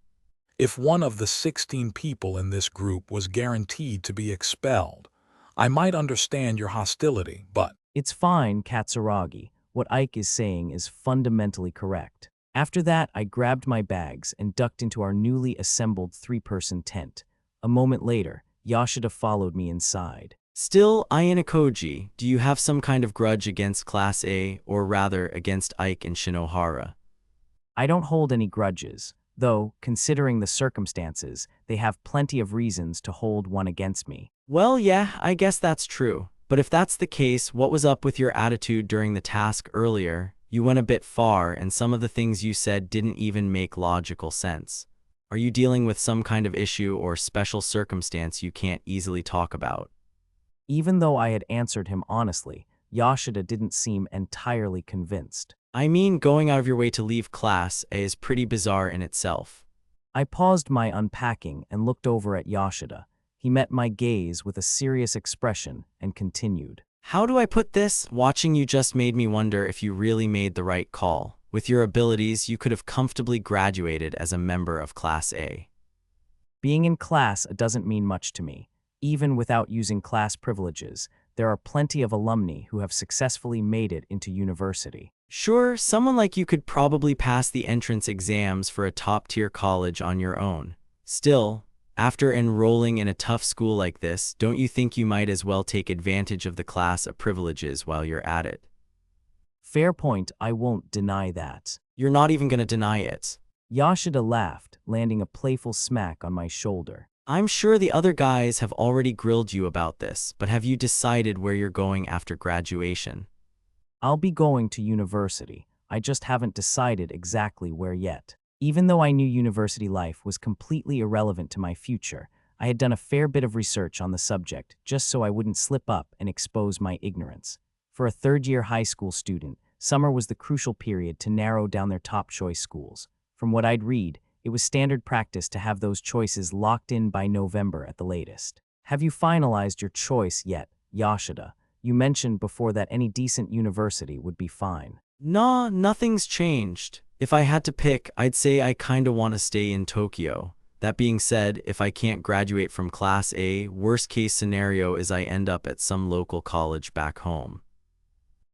If one of the 16 people in this group was guaranteed to be expelled, I might understand your hostility, but... It's fine, Katsuragi. What Ike is saying is fundamentally correct. After that, I grabbed my bags and ducked into our newly assembled 3-person tent. A moment later, Yoshida followed me inside. Still, Ayanokōji, do you have some kind of grudge against Class A, or rather against Ike and Shinohara? I don't hold any grudges, though, considering the circumstances, they have plenty of reasons to hold one against me. Well, yeah, I guess that's true. But if that's the case, what was up with your attitude during the task earlier? You went a bit far, and some of the things you said didn't even make logical sense. Are you dealing with some kind of issue or special circumstance you can't easily talk about? Even though I had answered him honestly, Yoshida didn't seem entirely convinced. I mean, going out of your way to leave Class A is pretty bizarre in itself. I paused my unpacking and looked over at Yoshida. He met my gaze with a serious expression and continued. How do I put this? Watching you just made me wonder if you really made the right call. With your abilities, you could have comfortably graduated as a member of Class A. Being in class doesn't mean much to me. Even without using class privileges, there are plenty of alumni who have successfully made it into university. Sure, someone like you could probably pass the entrance exams for a top-tier college on your own. Still, after enrolling in a tough school like this, don't you think you might as well take advantage of the class of privileges while you're at it? Fair point, I won't deny that. You're not even gonna deny it. Yoshida laughed, landing a playful smack on my shoulder. I'm sure the other guys have already grilled you about this, but have you decided where you're going after graduation? I'll be going to university. I just haven't decided exactly where yet. Even though I knew university life was completely irrelevant to my future, I had done a fair bit of research on the subject just so I wouldn't slip up and expose my ignorance. For a third-year high school student, summer was the crucial period to narrow down their top choice schools. From what I'd read, it was standard practice to have those choices locked in by November at the latest. Have you finalized your choice yet, Yoshida? You mentioned before that any decent university would be fine. Nah, nothing's changed. If I had to pick, I'd say I kinda want to stay in Tokyo. That being said, if I can't graduate from Class A, worst case scenario is I end up at some local college back home.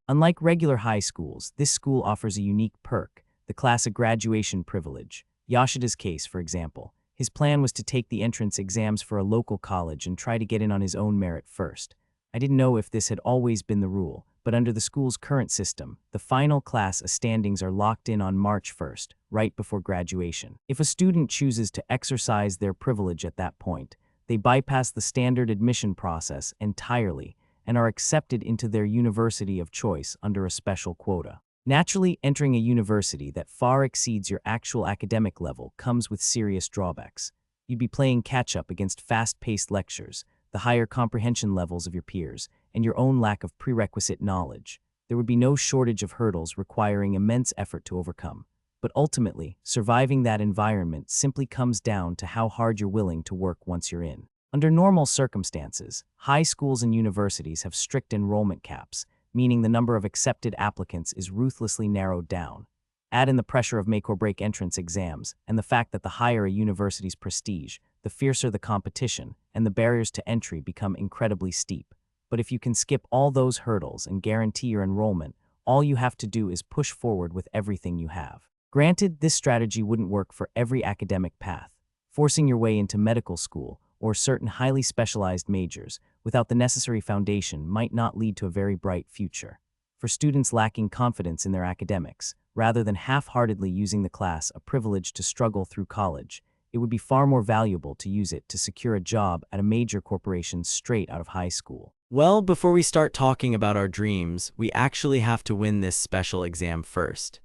Unlike regular high schools, this school offers a unique perk, the class of graduation privilege. Yoshida's case, for example, his plan was to take the entrance exams for a local college and try to get in on his own merit first. I didn't know if this had always been the rule, but under the school's current system, the final class standings are locked in on March 1st, right before graduation. If a student chooses to exercise their privilege at that point, they bypass the standard admission process entirely and are accepted into their university of choice under a special quota. Naturally, entering a university that far exceeds your actual academic level comes with serious drawbacks. You'd be playing catch-up against fast-paced lectures, the higher comprehension levels of your peers, and your own lack of prerequisite knowledge. There would be no shortage of hurdles requiring immense effort to overcome. But ultimately, surviving that environment simply comes down to how hard you're willing to work once you're in. Under normal circumstances, high schools and universities have strict enrollment caps, meaning the number of accepted applicants is ruthlessly narrowed down. Add in the pressure of make-or-break entrance exams, and the fact that the higher a university's prestige, the fiercer the competition, and the barriers to entry become incredibly steep. But if you can skip all those hurdles and guarantee your enrollment, all you have to do is push forward with everything you have. Granted, this strategy wouldn't work for every academic path. Forcing your way into medical school or certain highly specialized majors without the necessary foundation might not lead to a very bright future. For students lacking confidence in their academics, rather than half-heartedly using the class a privilege to struggle through college, it would be far more valuable to use it to secure a job at a major corporation straight out of high school. Well, before we start talking about our dreams, we actually have to win this special exam first.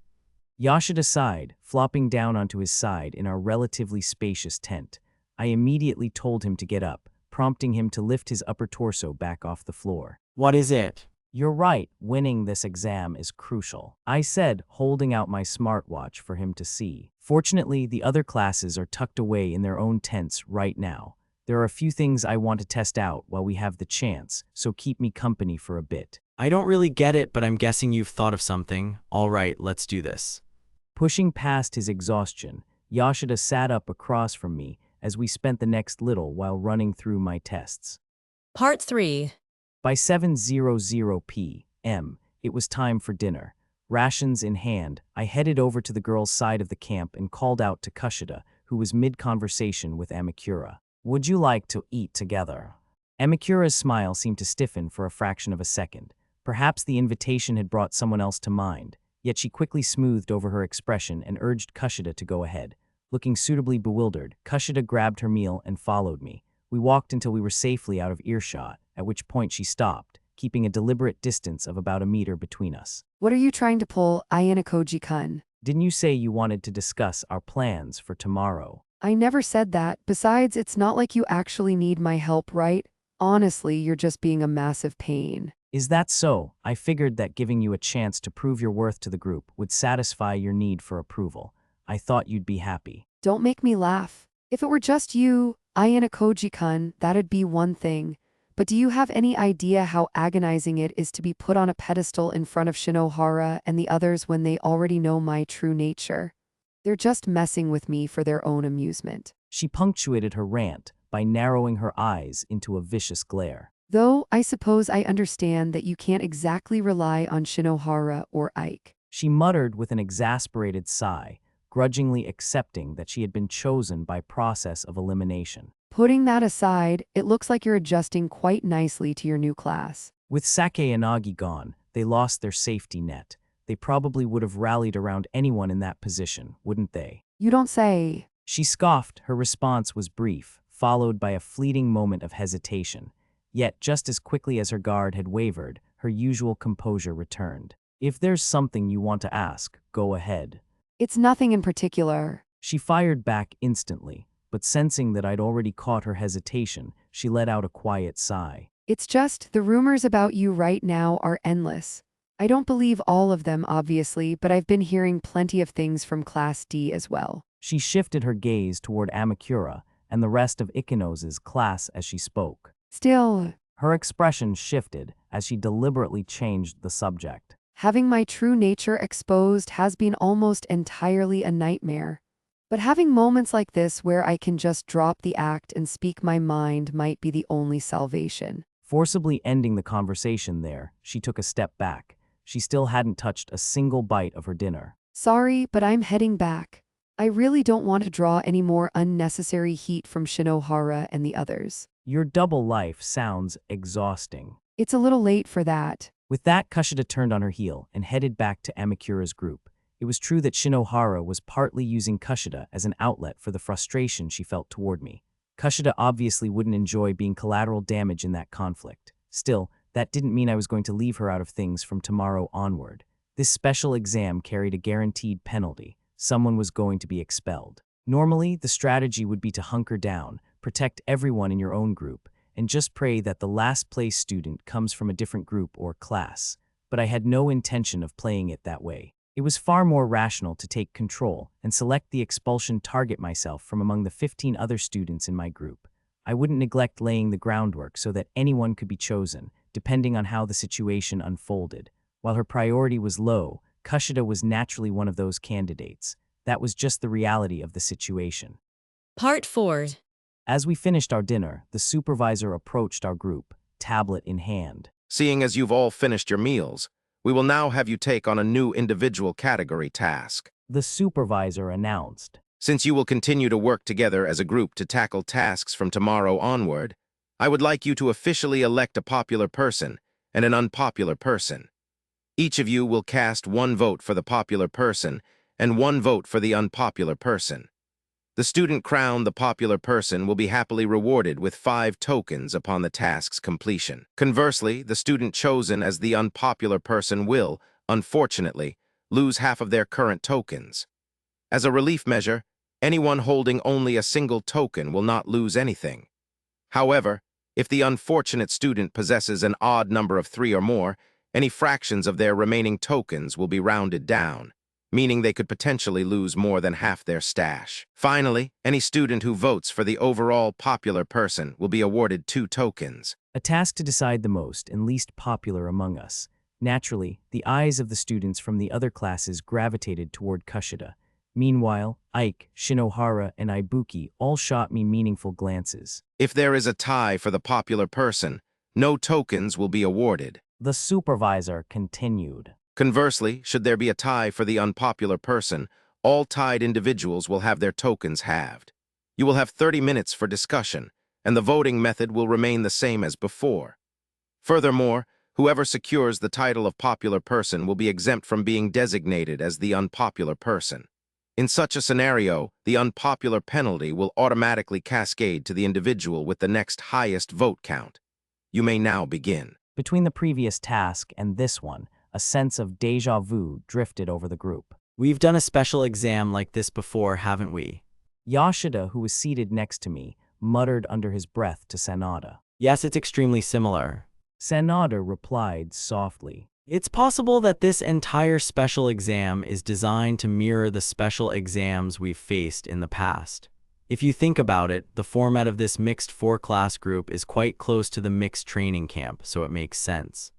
Yoshida sighed, flopping down onto his side in our relatively spacious tent. I immediately told him to get up, prompting him to lift his upper torso back off the floor. What is it? You're right, winning this exam is crucial, I said, holding out my smartwatch for him to see. Fortunately, the other classes are tucked away in their own tents right now. There are a few things I want to test out while we have the chance, so keep me company for a bit. I don't really get it, but I'm guessing you've thought of something. All right, let's do this. Pushing past his exhaustion, Yoshida sat up across from me as we spent the next little while running through my tests. Part 3. By 7:00 p.m., it was time for dinner. Rations in hand, I headed over to the girls' side of the camp and called out to Kushida, who was mid-conversation with Amikura. Would you like to eat together? Amikura's smile seemed to stiffen for a fraction of a second. Perhaps the invitation had brought someone else to mind, yet she quickly smoothed over her expression and urged Kushida to go ahead. Looking suitably bewildered, Kushida grabbed her meal and followed me. We walked until we were safely out of earshot, at which point she stopped, keeping a deliberate distance of about a meter between us. What are you trying to pull, Ayanokōji-kun? Didn't you say you wanted to discuss our plans for tomorrow? I never said that. Besides, it's not like you actually need my help, right? Honestly, you're just being a massive pain. Is that so? I figured that giving you a chance to prove your worth to the group would satisfy your need for approval. I thought you'd be happy. Don't make me laugh. If it were just you, Ayanokōji-kun, that'd be one thing. But do you have any idea how agonizing it is to be put on a pedestal in front of Shinohara and the others when they already know my true nature? They're just messing with me for their own amusement. She punctuated her rant by narrowing her eyes into a vicious glare. Though I suppose I understand that you can't exactly rely on Shinohara or Ike. She muttered with an exasperated sigh, grudgingly accepting that she had been chosen by process of elimination. Putting that aside, it looks like you're adjusting quite nicely to your new class. With Sake and Agi gone, they lost their safety net. They probably would have rallied around anyone in that position, wouldn't they? You don't say. She scoffed. Her response was brief, followed by a fleeting moment of hesitation. Yet, just as quickly as her guard had wavered, her usual composure returned. If there's something you want to ask, go ahead. It's nothing in particular. She fired back instantly, but sensing that I'd already caught her hesitation, she let out a quiet sigh. It's just, the rumors about you right now are endless. I don't believe all of them, obviously, but I've been hearing plenty of things from Class D as well. She shifted her gaze toward Amakura and the rest of Ichinose's class as she spoke. Still, her expression shifted as she deliberately changed the subject. Having my true nature exposed has been almost entirely a nightmare. But having moments like this where I can just drop the act and speak my mind might be the only salvation. Forcibly ending the conversation there, she took a step back. She still hadn't touched a single bite of her dinner. Sorry, but I'm heading back. I really don't want to draw any more unnecessary heat from Shinohara and the others. Your double life sounds exhausting. It's a little late for that. With that, Kushida turned on her heel and headed back to Amakura's group. It was true that Shinohara was partly using Kushida as an outlet for the frustration she felt toward me. Kushida obviously wouldn't enjoy being collateral damage in that conflict. Still, that didn't mean I was going to leave her out of things from tomorrow onward. This special exam carried a guaranteed penalty. Someone was going to be expelled. Normally, the strategy would be to hunker down, protect everyone in your own group, and just pray that the last place student comes from a different group or class. But I had no intention of playing it that way. It was far more rational to take control and select the expulsion target myself from among the 15 other students in my group. I wouldn't neglect laying the groundwork so that anyone could be chosen, depending on how the situation unfolded. While her priority was low, Kushida was naturally one of those candidates. That was just the reality of the situation. Part 4. As we finished our dinner, the supervisor approached our group, tablet in hand. Seeing as you've all finished your meals, we will now have you take on a new individual category task. The supervisor announced. Since you will continue to work together as a group to tackle tasks from tomorrow onward, I would like you to officially elect a popular person and an unpopular person. Each of you will cast 1 vote for the popular person and 1 vote for the unpopular person. The student crowned the popular person will be happily rewarded with 5 tokens upon the task's completion. Conversely, the student chosen as the unpopular person will, unfortunately, lose half of their current tokens. As a relief measure, anyone holding only a single token will not lose anything. However, if the unfortunate student possesses an odd number of 3 or more, any fractions of their remaining tokens will be rounded down, meaning they could potentially lose more than half their stash. Finally, any student who votes for the overall popular person will be awarded 2 tokens. A task to decide the most and least popular among us. Naturally, the eyes of the students from the other classes gravitated toward Kushida. Meanwhile, Ike, Shinohara, and Ibuki all shot me meaningful glances. If there is a tie for the popular person, no tokens will be awarded. The supervisor continued. Conversely, should there be a tie for the unpopular person, all tied individuals will have their tokens halved. You will have 30 minutes for discussion, and the voting method will remain the same as before. Furthermore, whoever secures the title of popular person will be exempt from being designated as the unpopular person. In such a scenario, the unpopular penalty will automatically cascade to the individual with the next highest vote count. You may now begin. Between the previous task and this one, a sense of déjà vu drifted over the group. We've done a special exam like this before, haven't we? Yoshida, who was seated next to me, muttered under his breath to Sanada. Yes, it's extremely similar. Sanada replied softly. It's possible that this entire special exam is designed to mirror the special exams we've faced in the past. If you think about it, the format of this mixed 4-class group is quite close to the mixed training camp, so it makes sense.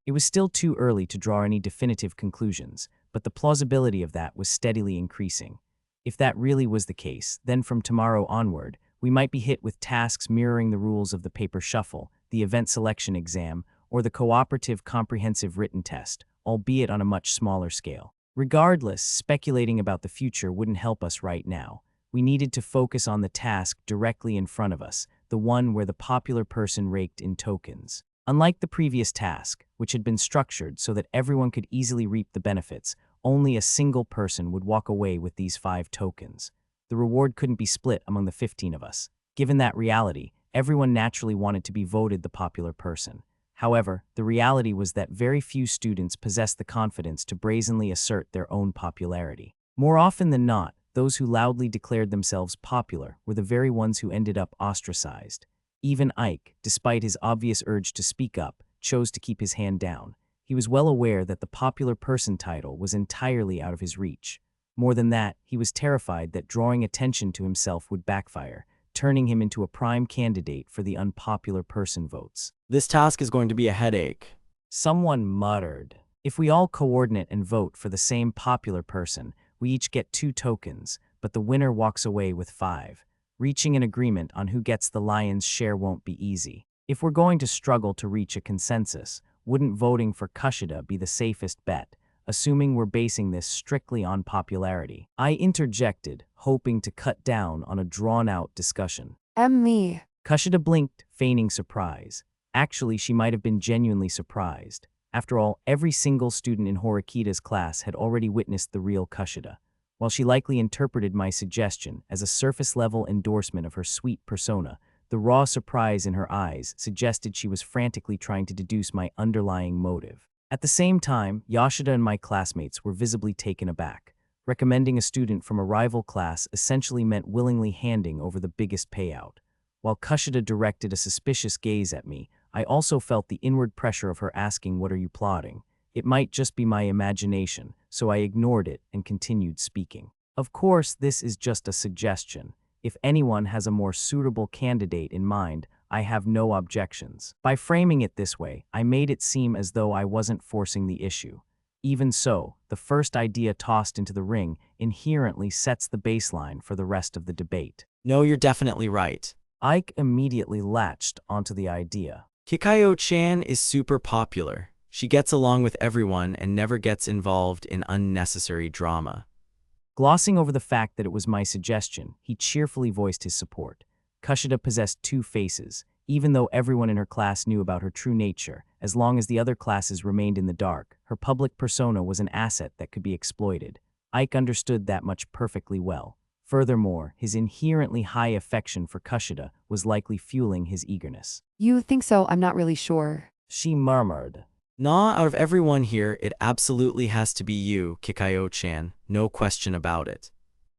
It was still too early to draw any definitive conclusions, but the plausibility of that was steadily increasing. If that really was the case, then from tomorrow onward, We might be hit with tasks mirroring the rules of the paper shuffle, the event selection exam, or the cooperative comprehensive written test, albeit on a much smaller scale. Regardless, speculating about the future wouldn't help us right now. We needed to focus on the task directly in front of us, the one where the popular person raked in tokens. Unlike the previous task, which had been structured so that everyone could easily reap the benefits, only a single person would walk away with these 5 tokens. The reward couldn't be split among the 15 of us. Given that reality, everyone naturally wanted to be voted the popular person. However, the reality was that very few students possessed the confidence to brazenly assert their own popularity. More often than not, those who loudly declared themselves popular were the very ones who ended up ostracized. Even Ike, despite his obvious urge to speak up, chose to keep his hand down. He was well aware that the popular person title was entirely out of his reach. More than that, he was terrified that drawing attention to himself would backfire, turning him into a prime candidate for the unpopular person votes. This task is going to be a headache. Someone muttered. If we all coordinate and vote for the same popular person, we each get 2 tokens, but the winner walks away with 5. Reaching an agreement on who gets the lion's share won't be easy. If we're going to struggle to reach a consensus, wouldn't voting for Kushida be the safest bet, assuming we're basing this strictly on popularity? I interjected, hoping to cut down on a drawn-out discussion. Me. Kushida blinked, feigning surprise. Actually, she might have been genuinely surprised. After all, every single student in Horikita's class had already witnessed the real Kushida. While she likely interpreted my suggestion as a surface-level endorsement of her sweet persona, the raw surprise in her eyes suggested she was frantically trying to deduce my underlying motive. At the same time, Yoshida and my classmates were visibly taken aback. Recommending a student from a rival class essentially meant willingly handing over the biggest payout. While Kushida directed a suspicious gaze at me, I also felt the inward pressure of her asking, "What are you plotting?" It might just be my imagination, so I ignored it and continued speaking. Of course, this is just a suggestion. If anyone has a more suitable candidate in mind, I have no objections. By framing it this way, I made it seem as though I wasn't forcing the issue. Even so, the first idea tossed into the ring inherently sets the baseline for the rest of the debate. No, you're definitely right. Ike immediately latched onto the idea. Kikayo-chan is super popular. She gets along with everyone and never gets involved in unnecessary drama. Glossing over the fact that it was my suggestion, he cheerfully voiced his support. Kushida possessed 2 faces, even though everyone in her class knew about her true nature. As long as the other classes remained in the dark, her public persona was an asset that could be exploited. Ike understood that much perfectly well. Furthermore, his inherently high affection for Kushida was likely fueling his eagerness. You think so? I'm not really sure. She murmured. Nah, out of everyone here, it absolutely has to be you, Kikayo-chan. No question about it.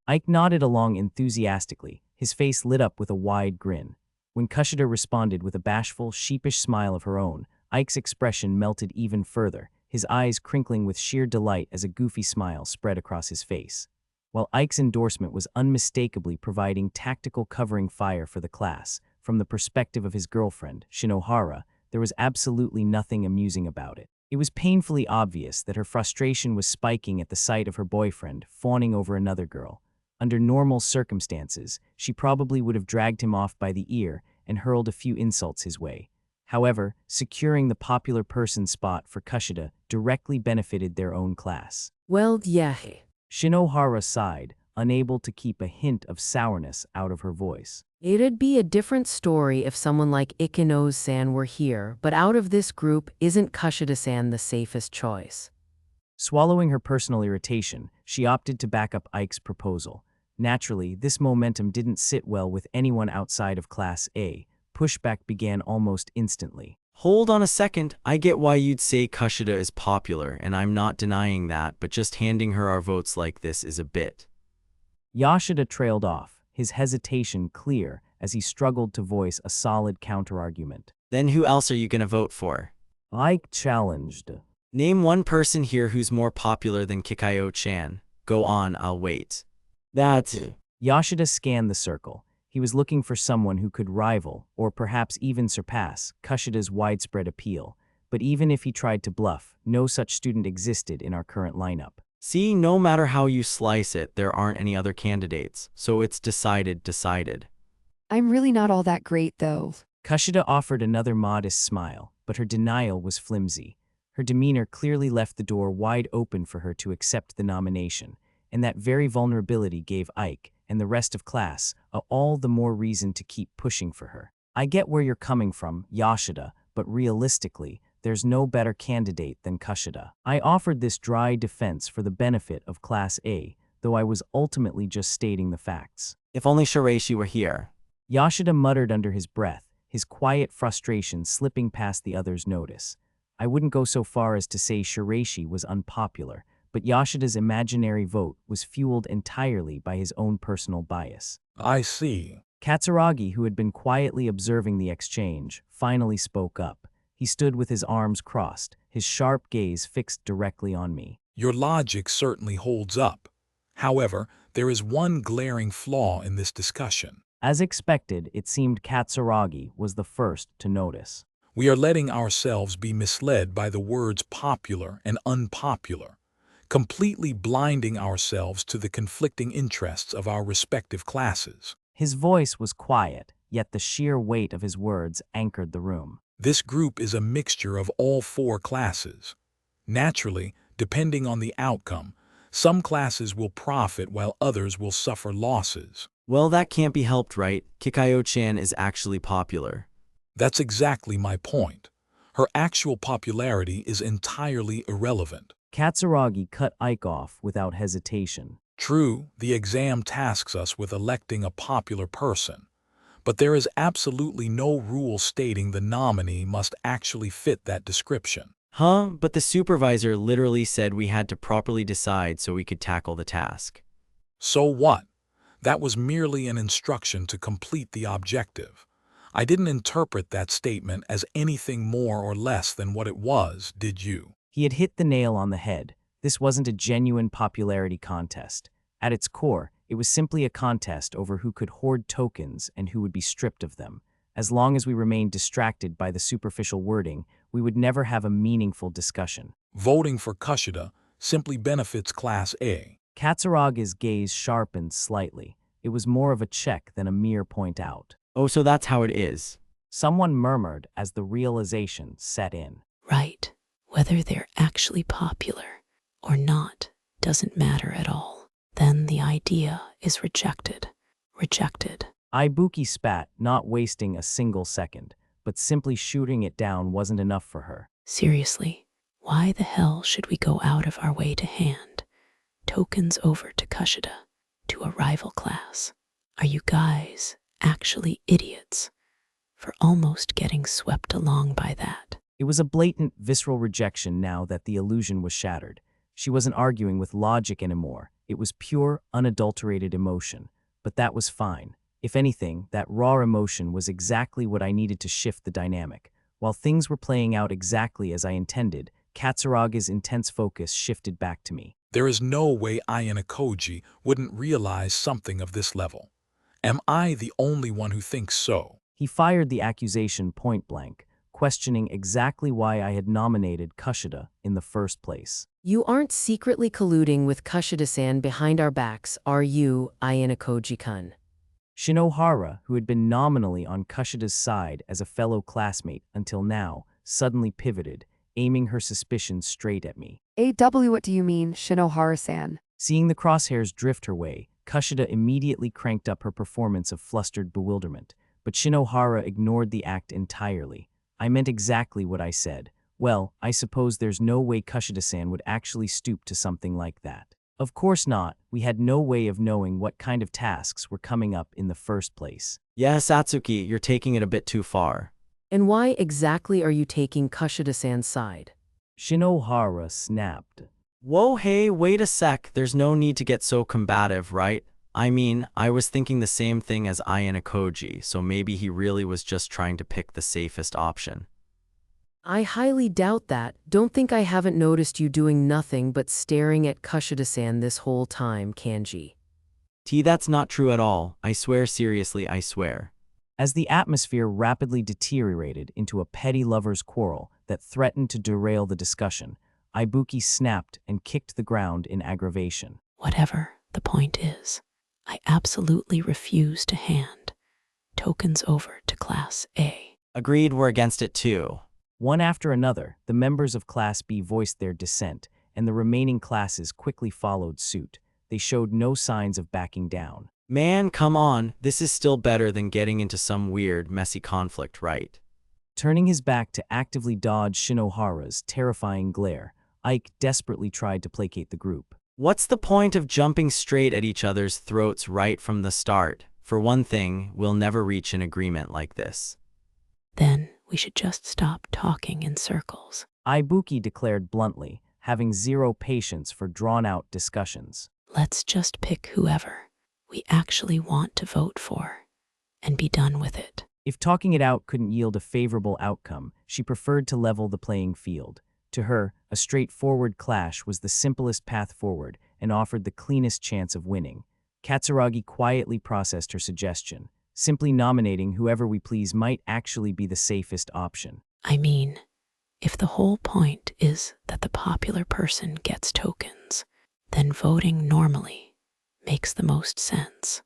Ike nodded along enthusiastically, his face lit up with a wide grin. When Kushida responded with a bashful, sheepish smile of her own, Ike's expression melted even further, his eyes crinkling with sheer delight as a goofy smile spread across his face. While Ike's endorsement was unmistakably providing tactical covering fire for the class, from the perspective of his girlfriend, Shinohara, there was absolutely nothing amusing about it. It was painfully obvious that her frustration was spiking at the sight of her boyfriend fawning over another girl. Under normal circumstances, she probably would have dragged him off by the ear and hurled a few insults his way. However, securing the popular person spot for Kushida directly benefited their own class. Well, yeah. Shinohara sighed, unable to keep a hint of sourness out of her voice. It'd be a different story if someone like Ichinose-san were here, but out of this group, isn't Kushida-san the safest choice? Swallowing her personal irritation, she opted to back up Ike's proposal. Naturally, this momentum didn't sit well with anyone outside of Class A. Pushback began almost instantly. Hold on a second, I get why you'd say Kushida is popular, and I'm not denying that, but just handing her our votes like this is a bit. Yoshida trailed off, his hesitation clear as he struggled to voice a solid counterargument. Then who else are you gonna vote for? Ike challenged. Name one person here who's more popular than Kikayo-chan. Go on, I'll wait. That's it. Yoshida scanned the circle. He was looking for someone who could rival, or perhaps even surpass, Kushida's widespread appeal. But even if he tried to bluff, no such student existed in our current lineup. See, no matter how you slice it, there aren't any other candidates, so it's decided. I'm really not all that great, though. Kushida offered another modest smile, but her denial was flimsy. Her demeanor clearly left the door wide open for her to accept the nomination, and that very vulnerability gave Ike and the rest of class all the more reason to keep pushing for her. I get where you're coming from, Yoshida, but realistically, there's no better candidate than Kushida. I offered this dry defense for the benefit of Class A, though I was ultimately just stating the facts. If only Shiraishi were here. Yoshida muttered under his breath, his quiet frustration slipping past the others' notice. I wouldn't go so far as to say Shiraishi was unpopular, but Yoshida's imaginary vote was fueled entirely by his own personal bias. I see. Katsuragi, who had been quietly observing the exchange, finally spoke up. He stood with his arms crossed, his sharp gaze fixed directly on me. Your logic certainly holds up. However, there is one glaring flaw in this discussion. As expected, it seemed Katsuragi was the first to notice. We are letting ourselves be misled by the words popular and unpopular, completely blinding ourselves to the conflicting interests of our respective classes. His voice was quiet, yet the sheer weight of his words anchored the room. This group is a mixture of all four classes. Naturally, depending on the outcome, some classes will profit while others will suffer losses. Well, that can't be helped, right? Kikayo-chan is actually popular. That's exactly my point. Her actual popularity is entirely irrelevant. Katsuragi cut Ike off without hesitation. True, the exam tasks us with electing a popular person, but there is absolutely no rule stating the nominee must actually fit that description. Huh? But the supervisor literally said we had to properly decide so we could tackle the task. So what? That was merely an instruction to complete the objective. I didn't interpret that statement as anything more or less than what it was, did you? He had hit the nail on the head. This wasn't a genuine popularity contest. At its core, it was simply a contest over who could hoard tokens and who would be stripped of them. As long as we remained distracted by the superficial wording, we would never have a meaningful discussion. Voting for Kushida simply benefits Class A. Katsuraga's gaze sharpened slightly. It was more of a check than a mere point out. Oh, so that's how it is. Someone murmured as the realization set in. Right. Whether they're actually popular or not doesn't matter at all. Then the idea is rejected. Rejected. Ibuki spat, not wasting a single second, but simply shooting it down wasn't enough for her. Seriously, why the hell should we go out of our way to hand tokens over to Kushida, to a rival class? Are you guys actually idiots for almost getting swept along by that? It was a blatant, visceral rejection now that the illusion was shattered. She wasn't arguing with logic anymore. It was pure, unadulterated emotion. But that was fine. If anything, that raw emotion was exactly what I needed to shift the dynamic. While things were playing out exactly as I intended, Katsuraga's intense focus shifted back to me. There is no way Ayanokōji wouldn't realize something of this level. Am I the only one who thinks so? He fired the accusation point blank, questioning exactly why I had nominated Kushida in the first place. You aren't secretly colluding with Kushida-san behind our backs, are you, Ayanokōji-kun? Shinohara, who had been nominally on Kushida's side as a fellow classmate until now, suddenly pivoted, aiming her suspicions straight at me. What do you mean, Shinohara-san? Seeing the crosshairs drift her way, Kushida immediately cranked up her performance of flustered bewilderment, but Shinohara ignored the act entirely. I meant exactly what I said. Well, I suppose there's no way Kushida-san would actually stoop to something like that. Of course not. We had no way of knowing what kind of tasks were coming up in the first place. Yeah, Satsuki, you're taking it a bit too far. And why exactly are you taking Kushida-san's side? Shinohara snapped. Whoa, hey, wait a sec. There's no need to get so combative, right? I mean, I was thinking the same thing as Ayanokōji, so maybe he really was just trying to pick the safest option. I highly doubt that. Don't think I haven't noticed you doing nothing but staring at Kushida-san this whole time, Kanji. That's not true at all. I swear, seriously, I swear. As the atmosphere rapidly deteriorated into a petty lover's quarrel that threatened to derail the discussion, Ibuki snapped and kicked the ground in aggravation. Whatever the point is, I absolutely refuse to hand Tokens over to Class A. Agreed, we're against it too. One after another, the members of Class B voiced their dissent, and the remaining classes quickly followed suit. They showed no signs of backing down. Man, come on, this is still better than getting into some weird, messy conflict, right? Turning his back to actively dodge Shinohara's terrifying glare, Ike desperately tried to placate the group. What's the point of jumping straight at each other's throats right from the start? For one thing, we'll never reach an agreement like this. Then we should just stop talking in circles. Ibuki declared bluntly, having zero patience for drawn-out discussions. Let's just pick whoever we actually want to vote for and be done with it. If talking it out couldn't yield a favorable outcome, she preferred to level the playing field. To her, a straightforward clash was the simplest path forward and offered the cleanest chance of winning. Katsuragi quietly processed her suggestion. Simply nominating whoever we please might actually be the safest option. I mean, if the whole point is that the popular person gets tokens, then voting normally makes the most sense.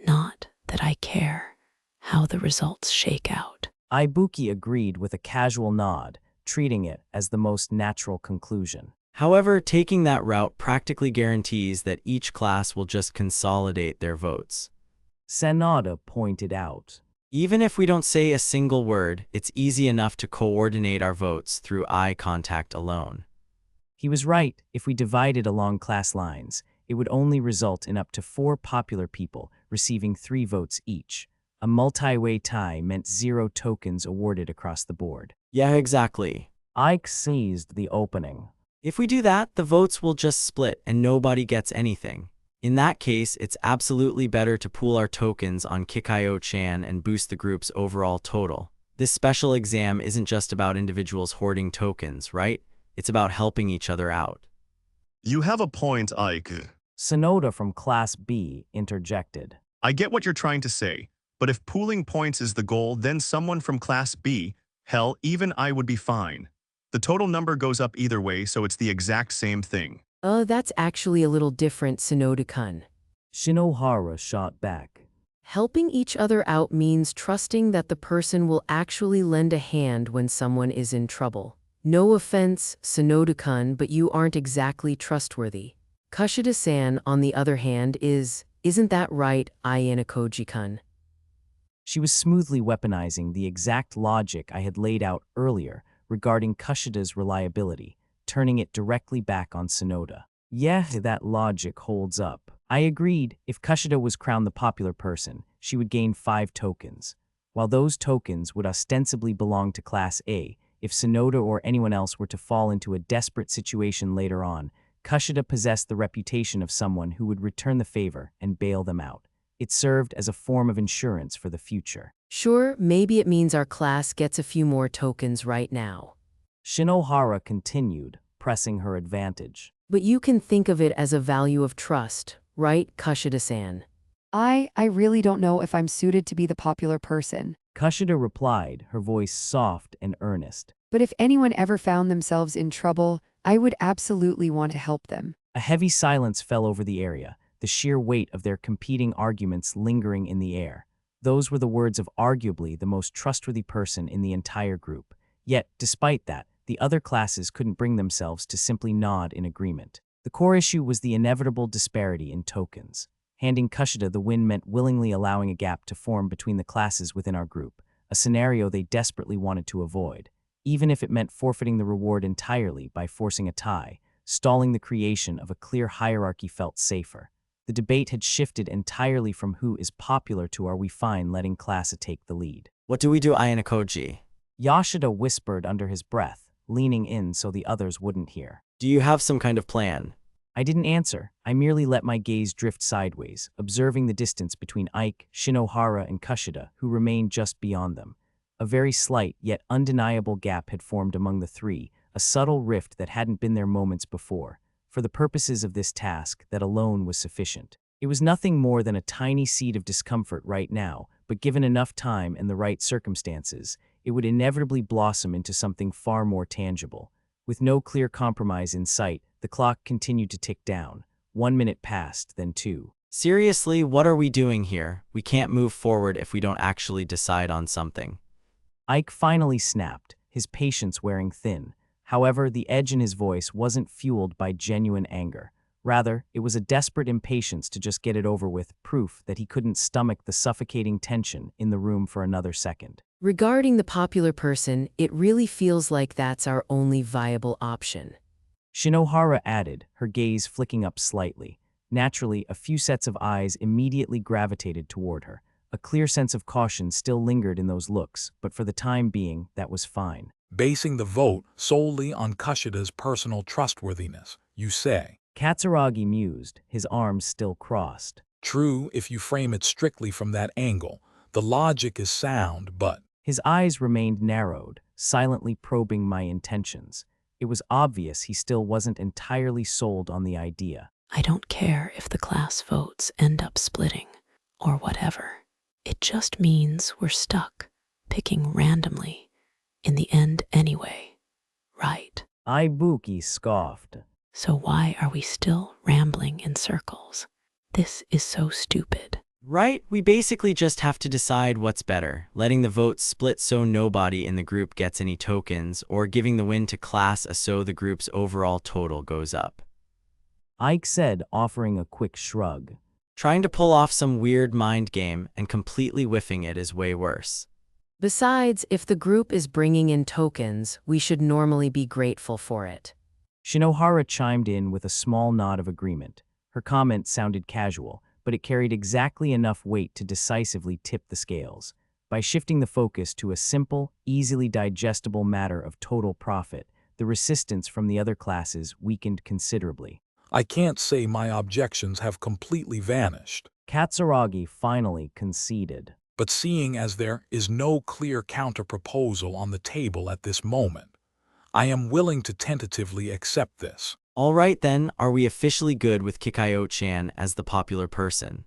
Not that I care how the results shake out. Ibuki agreed with a casual nod, treating it as the most natural conclusion. However, taking that route practically guarantees that each class will just consolidate their votes. Sanada pointed out. Even if we don't say a single word, it's easy enough to coordinate our votes through eye contact alone. He was right. If we divided along class lines, it would only result in up to 4 popular people receiving 3 votes each. A multi-way tie meant 0 tokens awarded across the board. Yeah, exactly. Ike seized the opening. If we do that, the votes will just split and nobody gets anything. In that case, it's absolutely better to pool our tokens on Kikyo-chan and boost the group's overall total. This special exam isn't just about individuals hoarding tokens, right? It's about helping each other out. You have a point, Ike. Sonoda from Class B interjected. I get what you're trying to say, but if pooling points is the goal, then someone from Class B, hell, even I would be fine. The total number goes up either way, so it's the exact same thing. That's actually a little different, Sonoda-kun. Shinohara shot back. Helping each other out means trusting that the person will actually lend a hand when someone is in trouble. No offense, Sonoda-kun, but you aren't exactly trustworthy. Kushida-san, on the other hand, isn't that right, Ayanokōji-kun? She was smoothly weaponizing the exact logic I had laid out earlier regarding Kushida's reliability, turning it directly back on Sonoda. Yeah, that logic holds up. I agreed. If Kushida was crowned the popular person, she would gain 5 tokens. While those tokens would ostensibly belong to Class A, if Sonoda or anyone else were to fall into a desperate situation later on, Kushida possessed the reputation of someone who would return the favor and bail them out. It served as a form of insurance for the future. Sure, maybe it means our class gets a few more tokens right now. Shinohara continued, pressing her advantage. But you can think of it as a value of trust, right, Kushida-san? I really don't know if I'm suited to be the popular person. Kushida replied, her voice soft and earnest. But if anyone ever found themselves in trouble, I would absolutely want to help them. A heavy silence fell over the area, the sheer weight of their competing arguments lingering in the air. Those were the words of arguably the most trustworthy person in the entire group. Yet, despite that, the other classes couldn't bring themselves to simply nod in agreement. The core issue was the inevitable disparity in tokens. Handing Kushida the win meant willingly allowing a gap to form between the classes within our group, a scenario they desperately wanted to avoid, even if it meant forfeiting the reward entirely by forcing a tie. Stalling the creation of a clear hierarchy felt safer. The debate had shifted entirely from who is popular to are we fine letting class take the lead. What do we do, Ayanokōji? Yoshida whispered under his breath, leaning in so the others wouldn't hear. Do you have some kind of plan? I didn't answer. I merely let my gaze drift sideways, observing the distance between Ike, Shinohara, and Kushida, who remained just beyond them. A very slight yet undeniable gap had formed among the three, a subtle rift that hadn't been there moments before. For the purposes of this task, that alone was sufficient. It was nothing more than a tiny seed of discomfort right now, but given enough time and the right circumstances, it would inevitably blossom into something far more tangible. With no clear compromise in sight, the clock continued to tick down. 1 minute passed, then 2. Seriously, what are we doing here? We can't move forward if we don't actually decide on something. Ike finally snapped, his patience wearing thin. However, the edge in his voice wasn't fueled by genuine anger. Rather, it was a desperate impatience to just get it over with, proof that he couldn't stomach the suffocating tension in the room for another second. Regarding the popular person, it really feels like that's our only viable option. Shinohara added, her gaze flicking up slightly. Naturally, a few sets of eyes immediately gravitated toward her. A clear sense of caution still lingered in those looks, but for the time being, that was fine. Basing the vote solely on Kushida's personal trustworthiness, you say. Katsuragi mused, his arms still crossed. True, if you frame it strictly from that angle. The logic is sound, but... His eyes remained narrowed, silently probing my intentions. It was obvious he still wasn't entirely sold on the idea. I don't care if the class votes end up splitting, or whatever. It just means we're stuck, picking randomly, in the end anyway. Right. Ibuki scoffed. So why are we still rambling in circles? This is so stupid. Right? We basically just have to decide what's better, letting the votes split so nobody in the group gets any tokens, or giving the win to class A so the group's overall total goes up. Ike said, offering a quick shrug. Trying to pull off some weird mind game and completely whiffing it is way worse. Besides, if the group is bringing in tokens, we should normally be grateful for it. Shinohara chimed in with a small nod of agreement. Her comment sounded casual, but it carried exactly enough weight to decisively tip the scales. By shifting the focus to a simple, easily digestible matter of total profit, the resistance from the other classes weakened considerably. I can't say my objections have completely vanished. Katsuragi finally conceded. But seeing as there is no clear counter-proposal on the table at this moment, I am willing to tentatively accept this. All right then, are we officially good with Kikayo-chan as the popular person?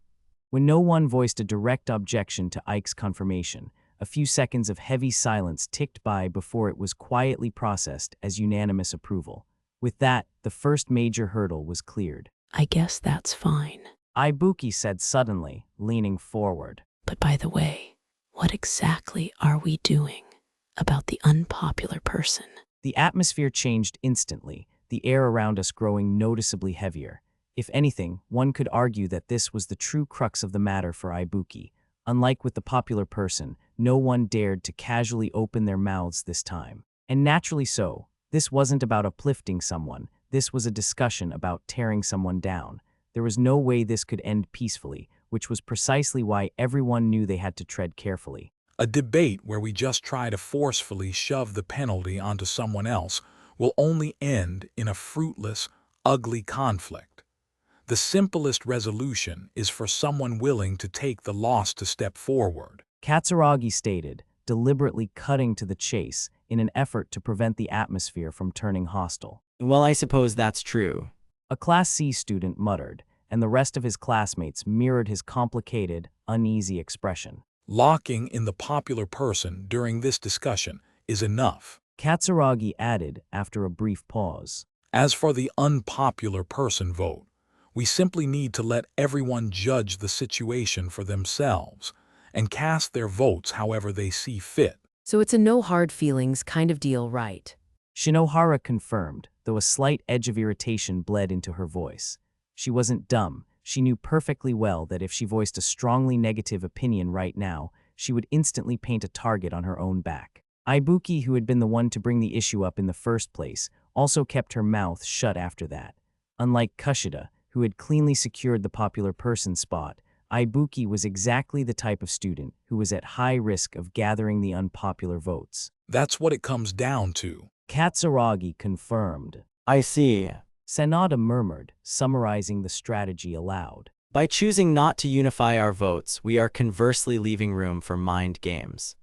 When no one voiced a direct objection to Ike's confirmation, a few seconds of heavy silence ticked by before it was quietly processed as unanimous approval. With that, the first major hurdle was cleared. I guess that's fine. Ibuki said suddenly, leaning forward. But by the way, what exactly are we doing about the unpopular person? The atmosphere changed instantly, the air around us growing noticeably heavier. If anything, one could argue that this was the true crux of the matter for Ibuki. Unlike with the popular person, no one dared to casually open their mouths this time. And naturally so. This wasn't about uplifting someone, this was a discussion about tearing someone down. There was no way this could end peacefully, which was precisely why everyone knew they had to tread carefully. A debate where we just try to forcefully shove the penalty onto someone else will only end in a fruitless, ugly conflict. The simplest resolution is for someone willing to take the loss to step forward. Katsuragi stated, deliberately cutting to the chase in an effort to prevent the atmosphere from turning hostile. Well, I suppose that's true. A Class C student muttered, and the rest of his classmates mirrored his complicated, uneasy expression. Locking in the popular person during this discussion is enough. Katsuragi added after a brief pause. As for the unpopular person vote, we simply need to let everyone judge the situation for themselves and cast their votes however they see fit. So it's a no hard feelings kind of deal, right? Shinohara confirmed, though a slight edge of irritation bled into her voice. She wasn't dumb. She knew perfectly well that if she voiced a strongly negative opinion right now, she would instantly paint a target on her own back. Ibuki, who had been the one to bring the issue up in the first place, also kept her mouth shut after that. Unlike Kushida, who had cleanly secured the popular person spot, Ibuki was exactly the type of student who was at high risk of gathering the unpopular votes. That's what it comes down to. Katsuragi confirmed. I see. Sanada murmured, summarizing the strategy aloud. By choosing not to unify our votes, we are conversely leaving room for mind games.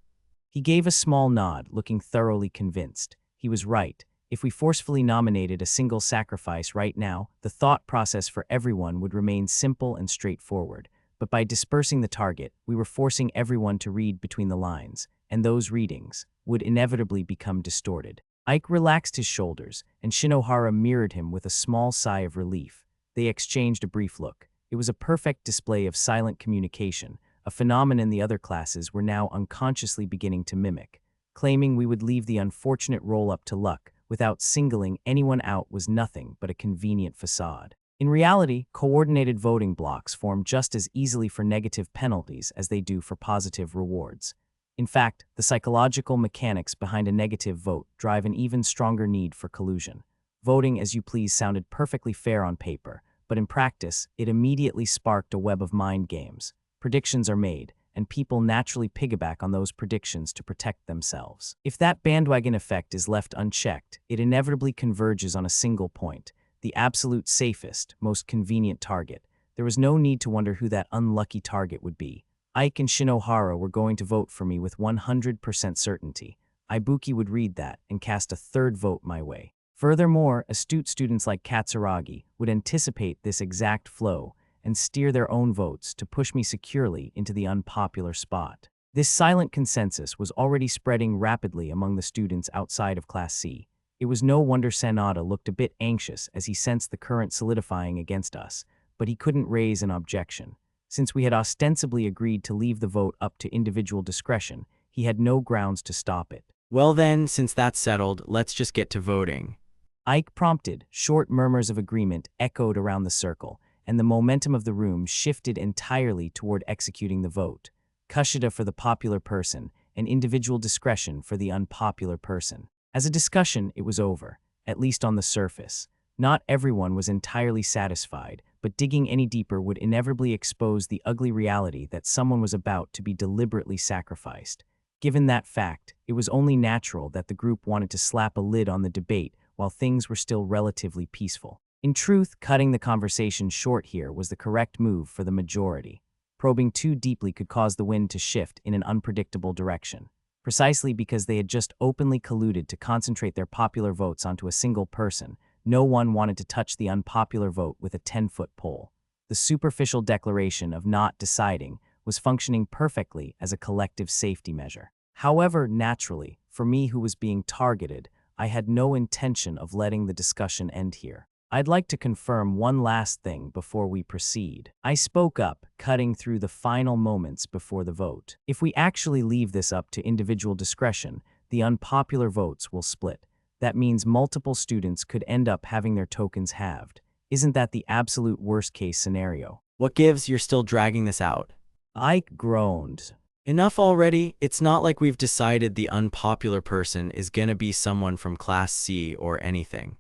He gave a small nod, looking thoroughly convinced. He was right. If we forcefully nominated a single sacrifice right now, the thought process for everyone would remain simple and straightforward. But by dispersing the target, we were forcing everyone to read between the lines, and those readings would inevitably become distorted. Ike relaxed his shoulders, and Shinohara mirrored him with a small sigh of relief. They exchanged a brief look. It was a perfect display of silent communication, a phenomenon the other classes were now unconsciously beginning to mimic. Claiming we would leave the unfortunate roll-up to luck without singling anyone out was nothing but a convenient facade. In reality, coordinated voting blocks form just as easily for negative penalties as they do for positive rewards. In fact, the psychological mechanics behind a negative vote drive an even stronger need for collusion. Voting as you please sounded perfectly fair on paper, but in practice, it immediately sparked a web of mind games. Predictions are made, and people naturally piggyback on those predictions to protect themselves. If that bandwagon effect is left unchecked, it inevitably converges on a single point, the absolute safest, most convenient target. There was no need to wonder who that unlucky target would be. Ike and Shinohara were going to vote for me with 100% certainty. Ibuki would read that and cast a third vote my way. Furthermore, astute students like Katsuragi would anticipate this exact flow and steer their own votes to push me securely into the unpopular spot. This silent consensus was already spreading rapidly among the students outside of Class C. It was no wonder Sanada looked a bit anxious as he sensed the current solidifying against us, but he couldn't raise an objection. Since we had ostensibly agreed to leave the vote up to individual discretion, he had no grounds to stop it. Well then, since that's settled, let's just get to voting. Ike prompted. Short murmurs of agreement echoed around the circle, and the momentum of the room shifted entirely toward executing the vote. Kushida for the popular person, and individual discretion for the unpopular person. As a discussion, it was over, at least on the surface. Not everyone was entirely satisfied, but digging any deeper would inevitably expose the ugly reality that someone was about to be deliberately sacrificed. Given that fact, it was only natural that the group wanted to slap a lid on the debate while things were still relatively peaceful. In truth, cutting the conversation short here was the correct move for the majority. Probing too deeply could cause the wind to shift in an unpredictable direction. Precisely because they had just openly colluded to concentrate their popular votes onto a single person, no one wanted to touch the unpopular vote with a 10-foot pole. The superficial declaration of not deciding was functioning perfectly as a collective safety measure. However, naturally, for me who was being targeted, I had no intention of letting the discussion end here. I'd like to confirm one last thing before we proceed. I spoke up, cutting through the final moments before the vote. If we actually leave this up to individual discretion, the unpopular votes will split. That means multiple students could end up having their tokens halved. Isn't that the absolute worst-case scenario? What gives? You're still dragging this out. Ike groaned. Enough already. It's not like we've decided the unpopular person is gonna be someone from Class C or anything.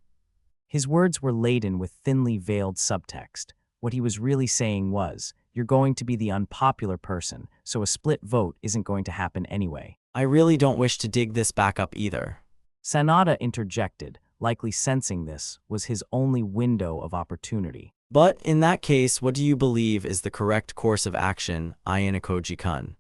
His words were laden with thinly veiled subtext. What he was really saying was, you're going to be the unpopular person, so a split vote isn't going to happen anyway. I really don't wish to dig this back up either. Sanada interjected, likely sensing this was his only window of opportunity. But in that case, what do you believe is the correct course of action, Ayanokōji-kun?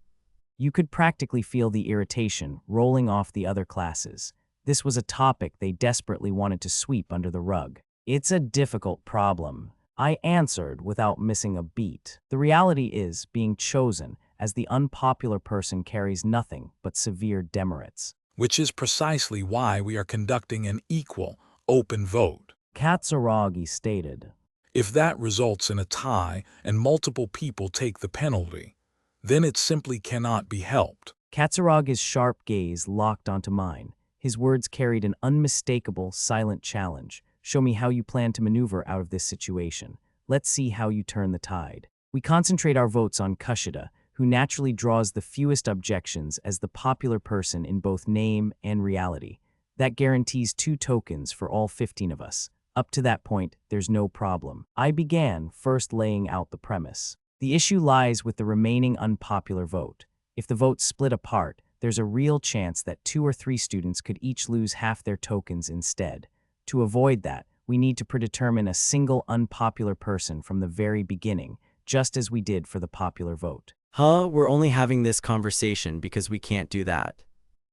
You could practically feel the irritation rolling off the other classes. This was a topic they desperately wanted to sweep under the rug. It's a difficult problem, I answered without missing a beat. The reality is, being chosen as the unpopular person carries nothing but severe demerits. Which is precisely why we are conducting an equal, open vote. Katsuragi stated. If that results in a tie and multiple people take the penalty, then it simply cannot be helped. Katsuragi's sharp gaze locked onto mine. His words carried an unmistakable, silent challenge. Show me how you plan to maneuver out of this situation. Let's see how you turn the tide. We concentrate our votes on Kushida, who naturally draws the fewest objections as the popular person in both name and reality. That guarantees 2 tokens for all 15 of us. Up to that point, there's no problem. I began, first laying out the premise. The issue lies with the remaining unpopular vote. If the votes split apart, there's a real chance that 2 or 3 students could each lose half their tokens instead. To avoid that, we need to predetermine a single unpopular person from the very beginning, just as we did for the popular vote. We're only having this conversation because we can't do that.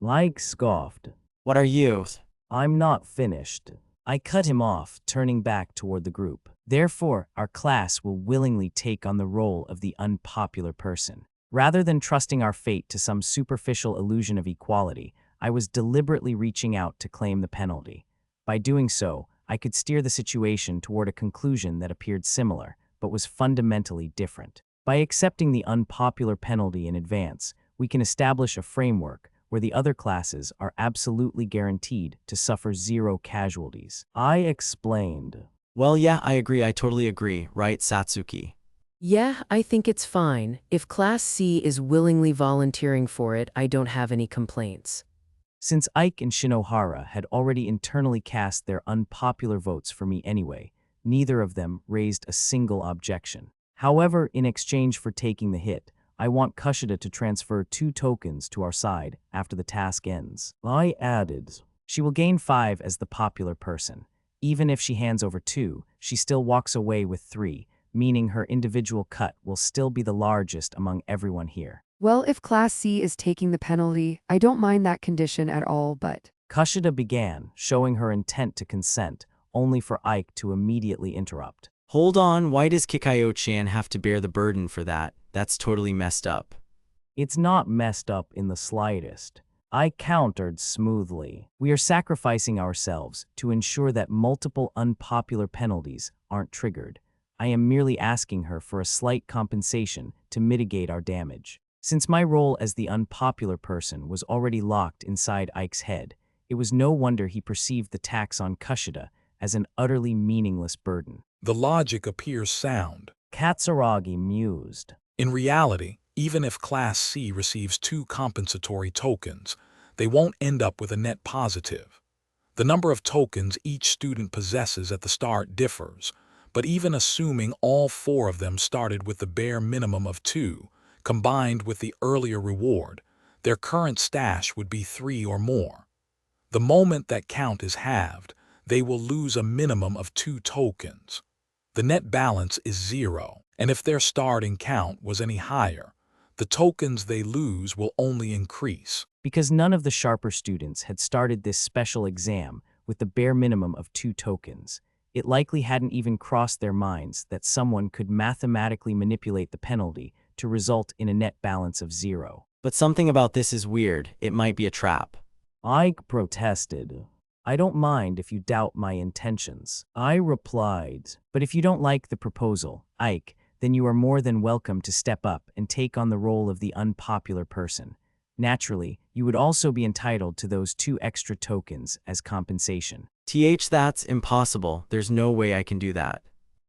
Like scoffed. What are you? I'm not finished. I cut him off, turning back toward the group. Therefore, our class will willingly take on the role of the unpopular person. Rather than trusting our fate to some superficial illusion of equality, I was deliberately reaching out to claim the penalty. By doing so, I could steer the situation toward a conclusion that appeared similar, but was fundamentally different. By accepting the unpopular penalty in advance, we can establish a framework where the other classes are absolutely guaranteed to suffer 0 casualties. I explained. Well, yeah, I agree. I totally agree. Right, Satsuki? Yeah, I think it's fine. If Class C is willingly volunteering for it, I don't have any complaints. Since Ike and Shinohara had already internally cast their unpopular votes for me anyway, neither of them raised a single objection. However, in exchange for taking the hit, I want Kushida to transfer 2 tokens to our side after the task ends. I added. She will gain 5 as the popular person. Even if she hands over 2, she still walks away with 3, meaning her individual cut will still be the largest among everyone here. Well, if Class C is taking the penalty, I don't mind that condition at all, but… Kushida began, showing her intent to consent, only for Ike to immediately interrupt. Hold on, why does Kikayo-chan have to bear the burden for that? That's totally messed up. It's not messed up in the slightest. I countered smoothly. We are sacrificing ourselves to ensure that multiple unpopular penalties aren't triggered. I am merely asking her for a slight compensation to mitigate our damage. Since my role as the unpopular person was already locked inside Ike's head, it was no wonder he perceived the tax on Kushida as an utterly meaningless burden. The logic appears sound. Katsuragi mused. In reality, even if Class C receives 2 compensatory tokens, they won't end up with a net positive. The number of tokens each student possesses at the start differs, but even assuming all 4 of them started with the bare minimum of 2, combined with the earlier reward, their current stash would be 3 or more. The moment that count is halved, they will lose a minimum of 2 tokens. The net balance is 0, and if their starting count was any higher, the tokens they lose will only increase. Because none of the sharper students had started this special exam with the bare minimum of 2 tokens, it likely hadn't even crossed their minds that someone could mathematically manipulate the penalty to result in a net balance of 0. But something about this is weird. It might be a trap. Ike protested. I don't mind if you doubt my intentions. I replied, but if you don't like the proposal, Ike, then you are more than welcome to step up and take on the role of the unpopular person. Naturally, you would also be entitled to those 2 extra tokens as compensation. That's impossible. There's no way I can do that.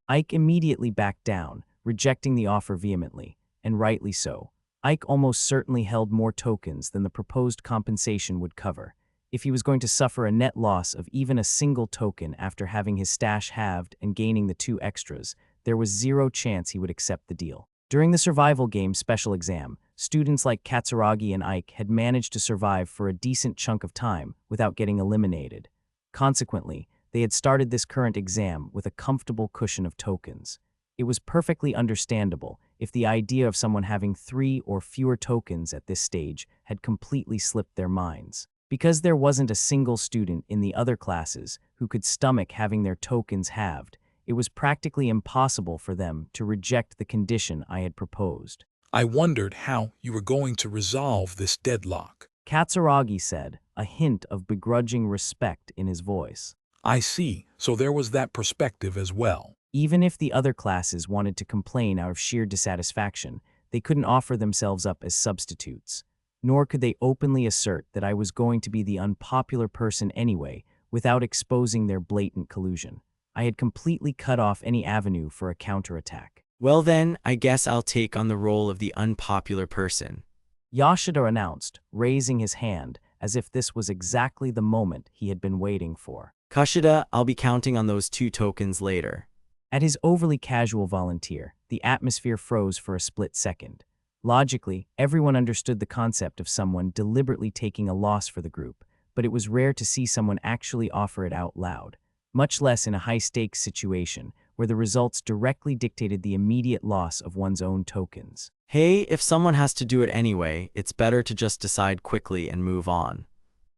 Ike immediately backed down, rejecting the offer vehemently, and rightly so. Ike almost certainly held more tokens than the proposed compensation would cover. If he was going to suffer a net loss of even a single token after having his stash halved and gaining the 2 extras, there was 0 chance he would accept the deal. During the survival game special exam, students like Katsuragi and Ike had managed to survive for a decent chunk of time without getting eliminated. Consequently, they had started this current exam with a comfortable cushion of tokens. It was perfectly understandable if the idea of someone having 3 or fewer tokens at this stage had completely slipped their minds. Because there wasn't a single student in the other classes who could stomach having their tokens halved, it was practically impossible for them to reject the condition I had proposed. I wondered how you were going to resolve this deadlock. Katsuragi said, a hint of begrudging respect in his voice. I see, so there was that perspective as well. Even if the other classes wanted to complain out of sheer dissatisfaction, they couldn't offer themselves up as substitutes. Nor could they openly assert that I was going to be the unpopular person anyway without exposing their blatant collusion. I had completely cut off any avenue for a counterattack. Well then, I guess I'll take on the role of the unpopular person. Yoshida announced, raising his hand as if this was exactly the moment he had been waiting for. Kushida, I'll be counting on those 2 tokens later. At his overly casual volunteer, the atmosphere froze for a split second. Logically, everyone understood the concept of someone deliberately taking a loss for the group, but it was rare to see someone actually offer it out loud, much less in a high-stakes situation where the results directly dictated the immediate loss of one's own tokens. Hey, if someone has to do it anyway, it's better to just decide quickly and move on.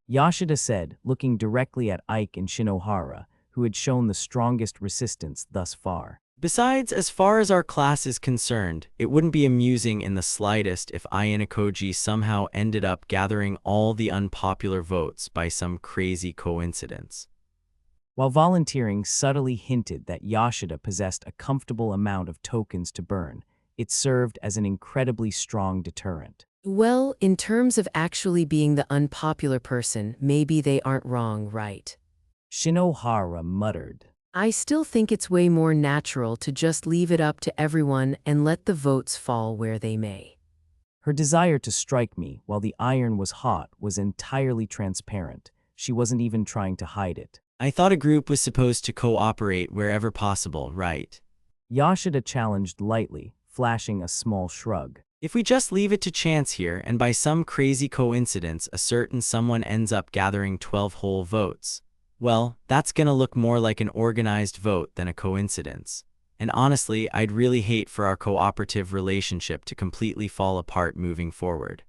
Yoshida said, looking directly at Ike and Shinohara, who had shown the strongest resistance thus far. Besides, as far as our class is concerned, it wouldn't be amusing in the slightest if Ayanokōji somehow ended up gathering all the unpopular votes by some crazy coincidence. While volunteering subtly hinted that Yoshida possessed a comfortable amount of tokens to burn, it served as an incredibly strong deterrent. Well, in terms of actually being the unpopular person, maybe they aren't wrong, right? Shinohara muttered. I still think it's way more natural to just leave it up to everyone and let the votes fall where they may. Her desire to strike me while the iron was hot was entirely transparent. She wasn't even trying to hide it. I thought a group was supposed to cooperate wherever possible, right? Yoshida challenged lightly, flashing a small shrug. If we just leave it to chance here and by some crazy coincidence a certain someone ends up gathering 12 whole votes, well, that's gonna look more like an organized vote than a coincidence. And honestly, I'd really hate for our cooperative relationship to completely fall apart moving forward.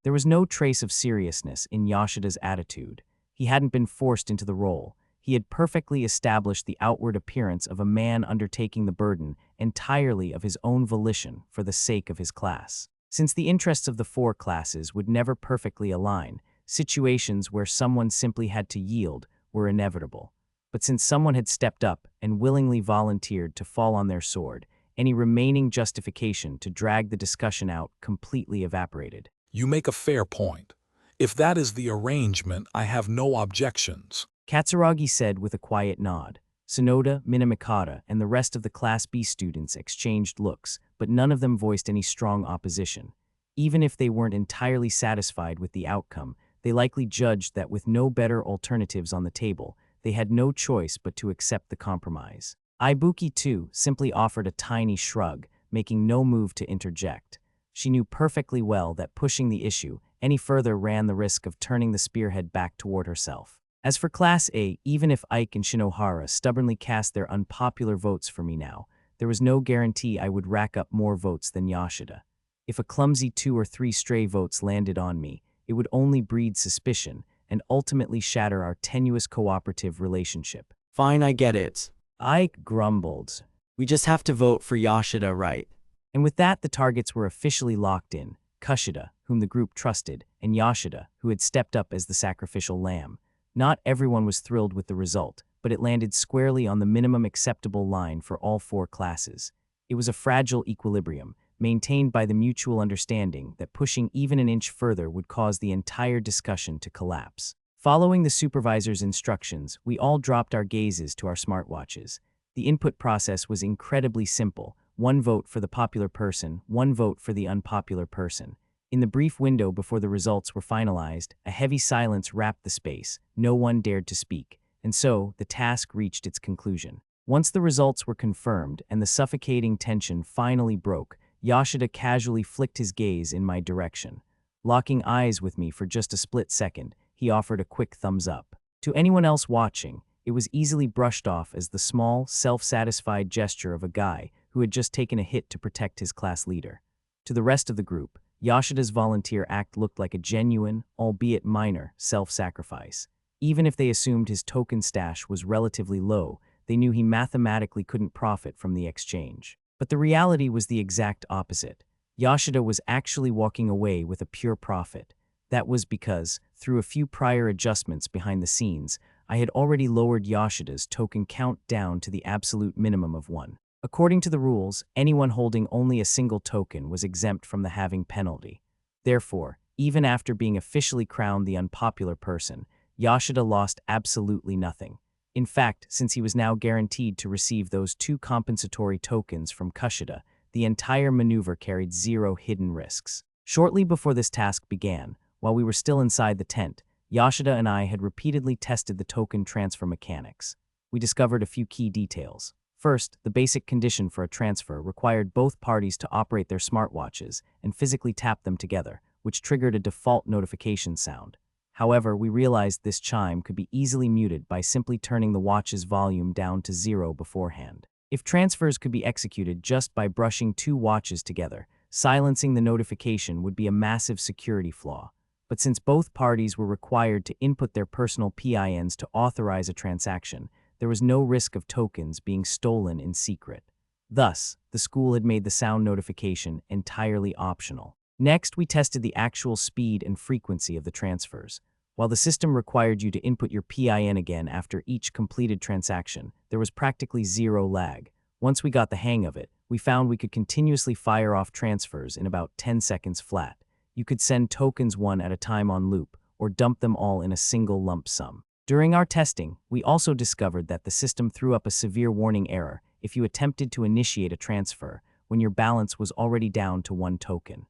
There was no trace of seriousness in Yoshida's attitude. He hadn't been forced into the role. He had perfectly established the outward appearance of a man undertaking the burden entirely of his own volition for the sake of his class. Since the interests of the four classes would never perfectly align, situations where someone simply had to yield were inevitable. But since someone had stepped up and willingly volunteered to fall on their sword, any remaining justification to drag the discussion out completely evaporated. You make a fair point. If that is the arrangement, I have no objections. Katsuragi said with a quiet nod. Sonoda, Minamikata, and the rest of the Class B students exchanged looks, but none of them voiced any strong opposition. Even if they weren't entirely satisfied with the outcome, they likely judged that with no better alternatives on the table, they had no choice but to accept the compromise. Ibuki, too, simply offered a tiny shrug, making no move to interject. She knew perfectly well that pushing the issue any further ran the risk of turning the spearhead back toward herself. As for Class A, even if Ike and Shinohara stubbornly cast their unpopular votes for me now, there was no guarantee I would rack up more votes than Yoshida. If a clumsy 2 or 3 stray votes landed on me, it would only breed suspicion and ultimately shatter our tenuous cooperative relationship. Fine, I get it. Ike grumbled. We just have to vote for Yoshida, right? And with that, the targets were officially locked in. Kushida, whom the group trusted, and Yoshida, who had stepped up as the sacrificial lamb. Not everyone was thrilled with the result, but it landed squarely on the minimum acceptable line for all four classes. It was a fragile equilibrium, maintained by the mutual understanding that pushing even an inch further would cause the entire discussion to collapse. Following the supervisor's instructions, we all dropped our gazes to our smartwatches. The input process was incredibly simple: 1 vote for the popular person, 1 vote for the unpopular person. In the brief window before the results were finalized, a heavy silence wrapped the space. No one dared to speak, and so the task reached its conclusion. Once the results were confirmed and the suffocating tension finally broke, Yoshida casually flicked his gaze in my direction. Locking eyes with me for just a split second, he offered a quick thumbs up. To anyone else watching, it was easily brushed off as the small, self-satisfied gesture of a guy who had just taken a hit to protect his class leader. To the rest of the group, Yoshida's volunteer act looked like a genuine, albeit minor, self-sacrifice. Even if they assumed his token stash was relatively low, they knew he mathematically couldn't profit from the exchange. But the reality was the exact opposite. Yoshida was actually walking away with a pure profit. That was because, through a few prior adjustments behind the scenes, I had already lowered Yoshida's token count down to the absolute minimum of 1. According to the rules, anyone holding only a single token was exempt from the halving penalty. Therefore, even after being officially crowned the unpopular person, Yoshida lost absolutely nothing. In fact, since he was now guaranteed to receive those 2 compensatory tokens from Kushida, the entire maneuver carried 0 hidden risks. Shortly before this task began, while we were still inside the tent, Yoshida and I had repeatedly tested the token transfer mechanics. We discovered a few key details. First, the basic condition for a transfer required both parties to operate their smartwatches and physically tap them together, which triggered a default notification sound. However, we realized this chime could be easily muted by simply turning the watch's volume down to 0 beforehand. If transfers could be executed just by brushing 2 watches together, silencing the notification would be a massive security flaw. But since both parties were required to input their personal PINs to authorize a transaction, there was no risk of tokens being stolen in secret. Thus, the school had made the sound notification entirely optional. Next, we tested the actual speed and frequency of the transfers. While the system required you to input your PIN again after each completed transaction, there was practically zero lag. Once we got the hang of it, we found we could continuously fire off transfers in about 10 seconds flat. You could send tokens one at a time on loop, or dump them all in a single lump sum. During our testing, we also discovered that the system threw up a severe warning error if you attempted to initiate a transfer when your balance was already down to 1 token.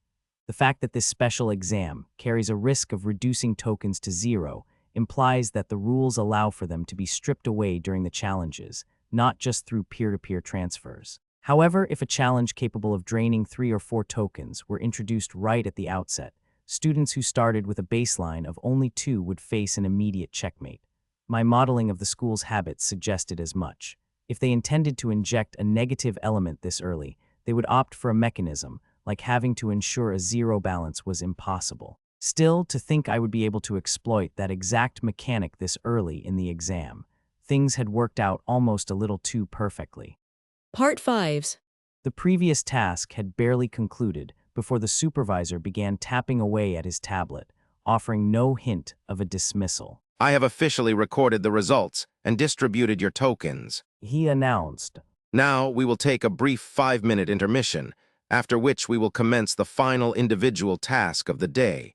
The fact that this special exam carries a risk of reducing tokens to 0 implies that the rules allow for them to be stripped away during the challenges, not just through peer-to-peer transfers. However, if a challenge capable of draining 3 or 4 tokens were introduced right at the outset, students who started with a baseline of only 2 would face an immediate checkmate. My modeling of the school's habits suggested as much. If they intended to inject a negative element this early, they would opt for a mechanism, like having to ensure a 0 balance was impossible. Still, to think I would be able to exploit that exact mechanic this early in the exam, things had worked out almost a little too perfectly. Part 5. The previous task had barely concluded before the supervisor began tapping away at his tablet, offering no hint of a dismissal. I have officially recorded the results and distributed your tokens, he announced. Now we will take a brief 5-minute intermission, after which we will commence the final individual task of the day.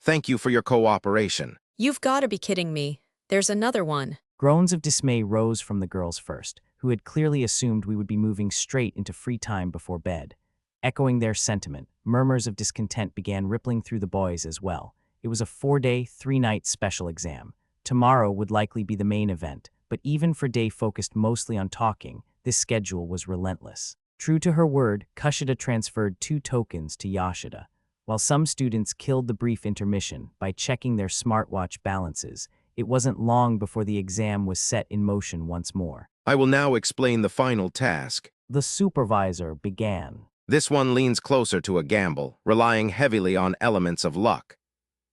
Thank you for your cooperation. You've got to be kidding me. There's another one. Groans of dismay rose from the girls first, who had clearly assumed we would be moving straight into free time before bed. Echoing their sentiment, murmurs of discontent began rippling through the boys as well. It was a 4-day, 3-night special exam. Tomorrow would likely be the main event, but even for day focused mostly on talking, this schedule was relentless. True to her word, Kushida transferred 2 tokens to Yoshida. While some students killed the brief intermission by checking their smartwatch balances, it wasn't long before the exam was set in motion once more. I will now explain the final task. The supervisor began. This one leans closer to a gamble, relying heavily on elements of luck.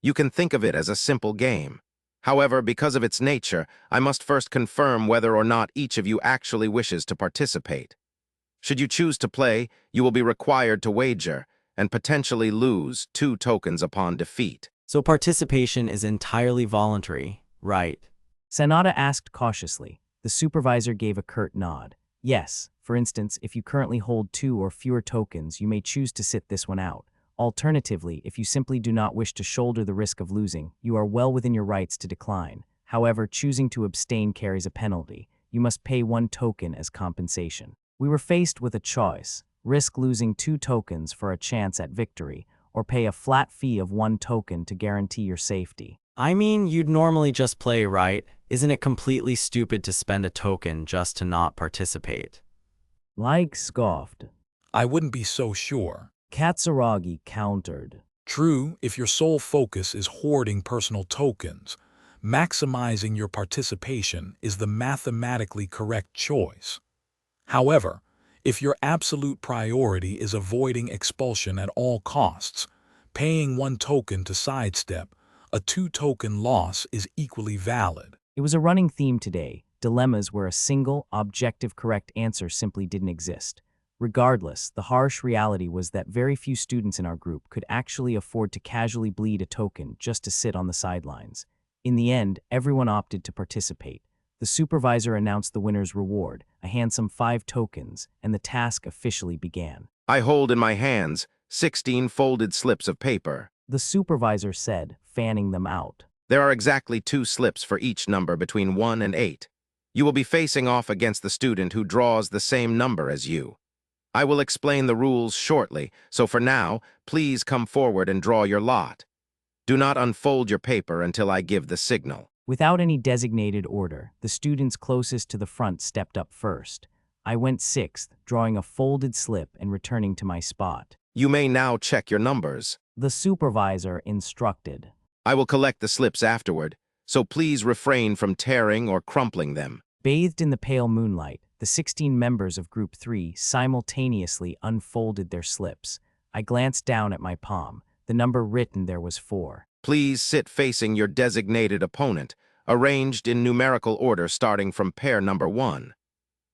You can think of it as a simple game. However, because of its nature, I must first confirm whether or not each of you actually wishes to participate. Should you choose to play, you will be required to wager and potentially lose 2 tokens upon defeat. So participation is entirely voluntary, right? Sanada asked cautiously. The supervisor gave a curt nod. Yes, for instance, if you currently hold 2 or fewer tokens, you may choose to sit this one out. Alternatively, if you simply do not wish to shoulder the risk of losing, you are well within your rights to decline. However, choosing to abstain carries a penalty. You must pay 1 token as compensation. We were faced with a choice: risk losing 2 tokens for a chance at victory, or pay a flat fee of 1 token to guarantee your safety. I mean, you'd normally just play, right? Isn't it completely stupid to spend a token just to not participate? Like scoffed. I wouldn't be so sure. Katsuragi countered. True, if your sole focus is hoarding personal tokens, maximizing your participation is the mathematically correct choice. However, if your absolute priority is avoiding expulsion at all costs, paying 1 token to sidestep a 2-token loss is equally valid. It was a running theme today, dilemmas where a single, objective correct answer simply didn't exist. Regardless, the harsh reality was that very few students in our group could actually afford to casually bleed a token just to sit on the sidelines. In the end, everyone opted to participate. The supervisor announced the winner's reward, a handsome 5 tokens, and the task officially began. I hold in my hands 16 folded slips of paper. The supervisor said, fanning them out. There are exactly 2 slips for each number between 1 and 8. You will be facing off against the student who draws the same number as you. I will explain the rules shortly, so for now, please come forward and draw your lot. Do not unfold your paper until I give the signal. Without any designated order, the students closest to the front stepped up first. I went 6th, drawing a folded slip and returning to my spot. You may now check your numbers. The supervisor instructed. I will collect the slips afterward, so please refrain from tearing or crumpling them. Bathed in the pale moonlight, the 16 members of Group 3 simultaneously unfolded their slips. I glanced down at my palm. The number written there was 4. Please sit facing your designated opponent, arranged in numerical order starting from pair number 1.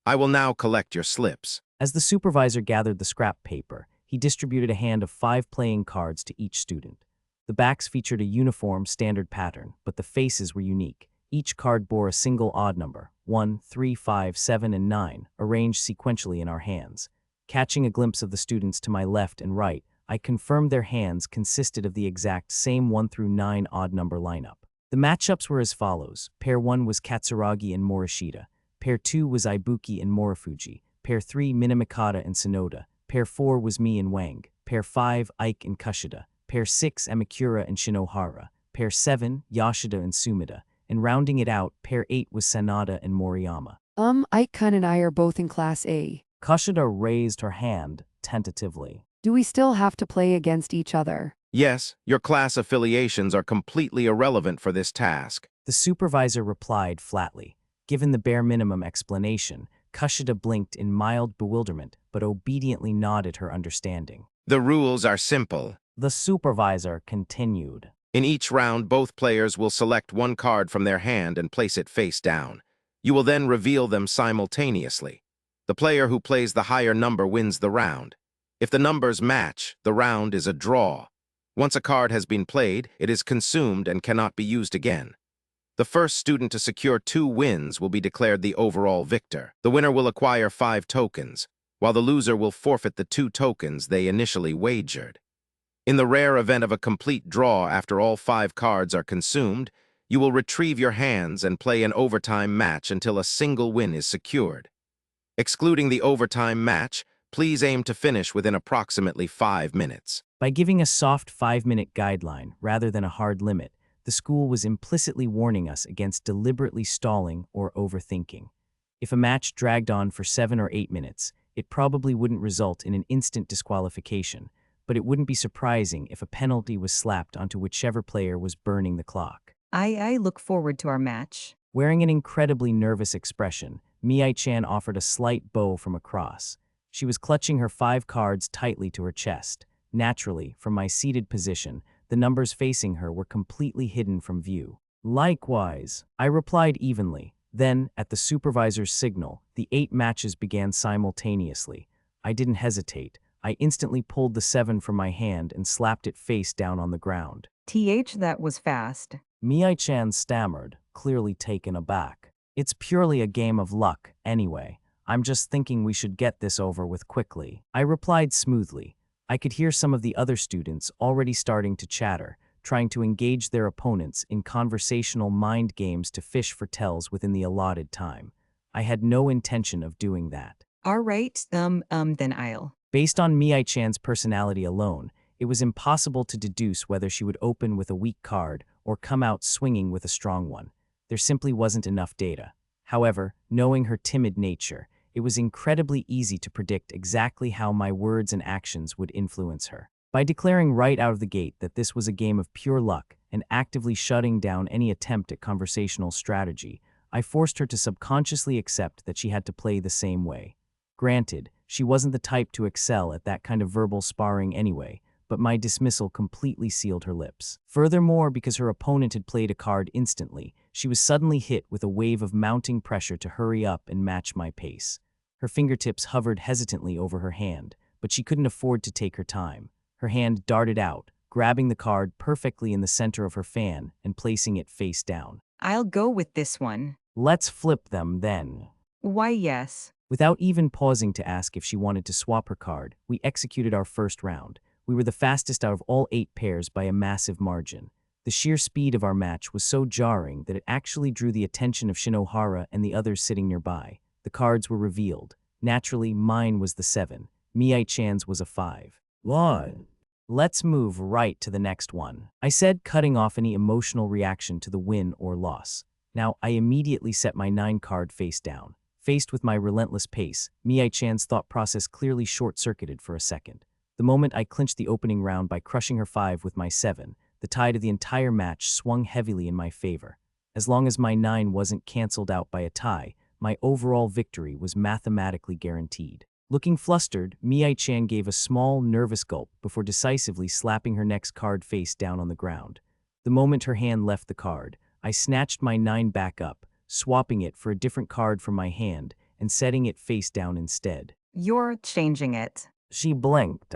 I will now collect your slips. As the supervisor gathered the scrap paper, he distributed a hand of 5 playing cards to each student. The backs featured a uniform, standard pattern, but the faces were unique. Each card bore a single odd number, 1, 3, 5, 7, and 9, arranged sequentially in our hands. Catching a glimpse of the students to my left and right, I confirmed their hands consisted of the exact same 1 through 9 odd number lineup. The matchups were as follows. Pair 1 was Katsuragi and Morishita. Pair 2 was Ibuki and Morifuji. Pair 3, Minamikata and Sonoda. Pair 4 was Mii and Wang. Pair 5, Ike and Kushida. Pair 6, Amakura and Shinohara. Pair 7, Yoshida and Sumida. And rounding it out, pair 8 was Sanada and Moriyama. Ike-kun and I are both in Class A. Kushida raised her hand tentatively. Do we still have to play against each other? Yes, your class affiliations are completely irrelevant for this task. The supervisor replied flatly. Given the bare minimum explanation, Kushida blinked in mild bewilderment, but obediently nodded her understanding. The rules are simple. The supervisor continued. In each round, both players will select one card from their hand and place it face down. You will then reveal them simultaneously. The player who plays the higher number wins the round. If the numbers match, the round is a draw. Once a card has been played, it is consumed and cannot be used again. The first student to secure 2 wins will be declared the overall victor. The winner will acquire 5 tokens, while the loser will forfeit the 2 tokens they initially wagered. In the rare event of a complete draw after all 5 cards are consumed, you will retrieve your hands and play an overtime match until a single win is secured. Excluding the overtime match, please aim to finish within approximately 5 minutes. By giving a soft 5-minute guideline rather than a hard limit, the school was implicitly warning us against deliberately stalling or overthinking. If a match dragged on for 7 or 8 minutes, it probably wouldn't result in an instant disqualification, but it wouldn't be surprising if a penalty was slapped onto whichever player was burning the clock. I look forward to our match. Wearing an incredibly nervous expression, Mii-chan offered a slight bow from across. She was clutching her 5 cards tightly to her chest. Naturally, from my seated position, the numbers facing her were completely hidden from view. Likewise, I replied evenly. Then, at the supervisor's signal, the 8 matches began simultaneously. I didn't hesitate. I instantly pulled the 7 from my hand and slapped it face down on the ground. That was fast. Mii-chan stammered, clearly taken aback. It's purely a game of luck, anyway. I'm just thinking we should get this over with quickly. I replied smoothly. I could hear some of the other students already starting to chatter, trying to engage their opponents in conversational mind games to fish for tells within the allotted time. I had no intention of doing that. All right, then I'll. Based on Mii-chan's personality alone, it was impossible to deduce whether she would open with a weak card or come out swinging with a strong one. There simply wasn't enough data. However, knowing her timid nature, it was incredibly easy to predict exactly how my words and actions would influence her. By declaring right out of the gate that this was a game of pure luck and actively shutting down any attempt at conversational strategy, I forced her to subconsciously accept that she had to play the same way. Granted, she wasn't the type to excel at that kind of verbal sparring anyway, but my dismissal completely sealed her lips. Furthermore, because her opponent had played a card instantly, she was suddenly hit with a wave of mounting pressure to hurry up and match my pace. Her fingertips hovered hesitantly over her hand, but she couldn't afford to take her time. Her hand darted out, grabbing the card perfectly in the center of her fan and placing it face down. I'll go with this one. Let's flip them then. Why, yes. Without even pausing to ask if she wanted to swap her card, we executed our first round. We were the fastest out of all 8 pairs by a massive margin. The sheer speed of our match was so jarring that it actually drew the attention of Shinohara and the others sitting nearby. The cards were revealed. Naturally, mine was the 7. Mii-chan's was a 5. What? Let's move right to the next one, I said, cutting off any emotional reaction to the win or loss. Now, I immediately set my 9 card face down. Faced with my relentless pace, Mii-chan's thought process clearly short-circuited for a second. The moment I clinched the opening round by crushing her 5 with my 7, the tide of the entire match swung heavily in my favor. As long as my 9 wasn't cancelled out by a tie, my overall victory was mathematically guaranteed. Looking flustered, Mii-chan gave a small, nervous gulp before decisively slapping her next card face down on the ground. The moment her hand left the card, I snatched my 9 back up, swapping it for a different card from my hand and setting it face down instead. You're changing it. She blinked.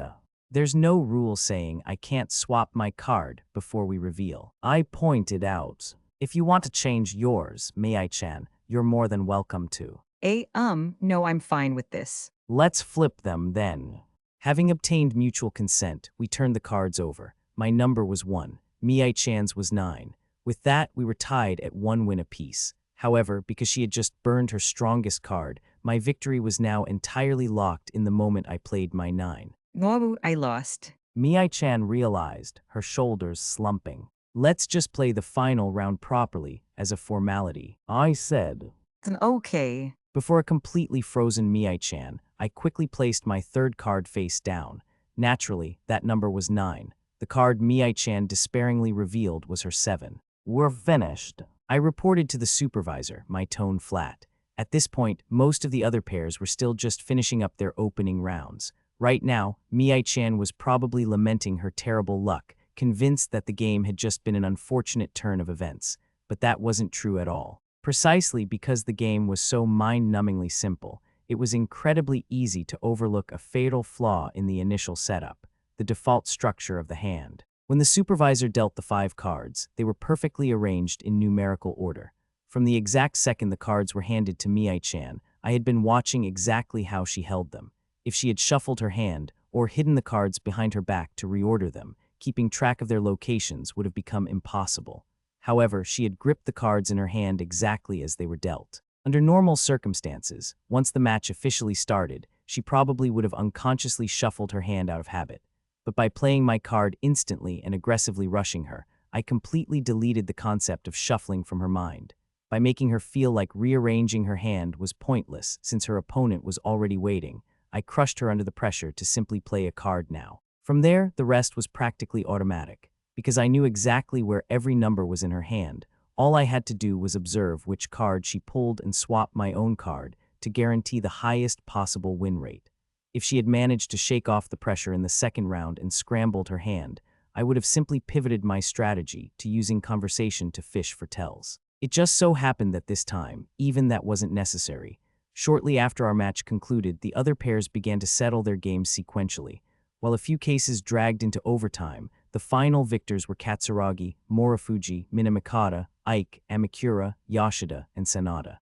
There's no rule saying I can't swap my card before we reveal. I pointed out. If you want to change yours, Mii-chan, you're more than welcome to. No, I'm fine with this. Let's flip them then. Having obtained mutual consent, we turned the cards over. My number was 1. Mii-chan's was 9. With that, we were tied at 1 win apiece. However, because she had just burned her strongest card, my victory was now entirely locked in the moment I played my 9. No, I lost. Mii-chan realized, her shoulders slumping. Let's just play the final round properly, as a formality. I said. Okay. Before a completely frozen Mii-chan, I quickly placed my third card face down. Naturally, that number was 9. The card Mii-chan despairingly revealed was her 7. We're finished. I reported to the supervisor, my tone flat. At this point, most of the other pairs were still just finishing up their opening rounds. Right now, Mii-chan was probably lamenting her terrible luck, convinced that the game had just been an unfortunate turn of events. But that wasn't true at all. Precisely because the game was so mind-numbingly simple, it was incredibly easy to overlook a fatal flaw in the initial setup, the default structure of the hand. When the supervisor dealt the 5 cards, they were perfectly arranged in numerical order. From the exact second the cards were handed to Mii-chan, I had been watching exactly how she held them. If she had shuffled her hand, or hidden the cards behind her back to reorder them, keeping track of their locations would have become impossible. However, she had gripped the cards in her hand exactly as they were dealt. Under normal circumstances, once the match officially started, she probably would have unconsciously shuffled her hand out of habit. But by playing my card instantly and aggressively rushing her, I completely deleted the concept of shuffling from her mind. By making her feel like rearranging her hand was pointless since her opponent was already waiting, I crushed her under the pressure to simply play a card now. From there, the rest was practically automatic. Because I knew exactly where every number was in her hand, all I had to do was observe which card she pulled and swap my own card to guarantee the highest possible win rate. If she had managed to shake off the pressure in the second round and scrambled her hand, I would have simply pivoted my strategy to using conversation to fish for tells. It just so happened that this time, even that wasn't necessary. Shortly after our match concluded, the other pairs began to settle their games sequentially. While a few cases dragged into overtime, the final victors were Katsuragi, Morofuji, Minamikata, Ike, Amikura, Yoshida, and Sanada.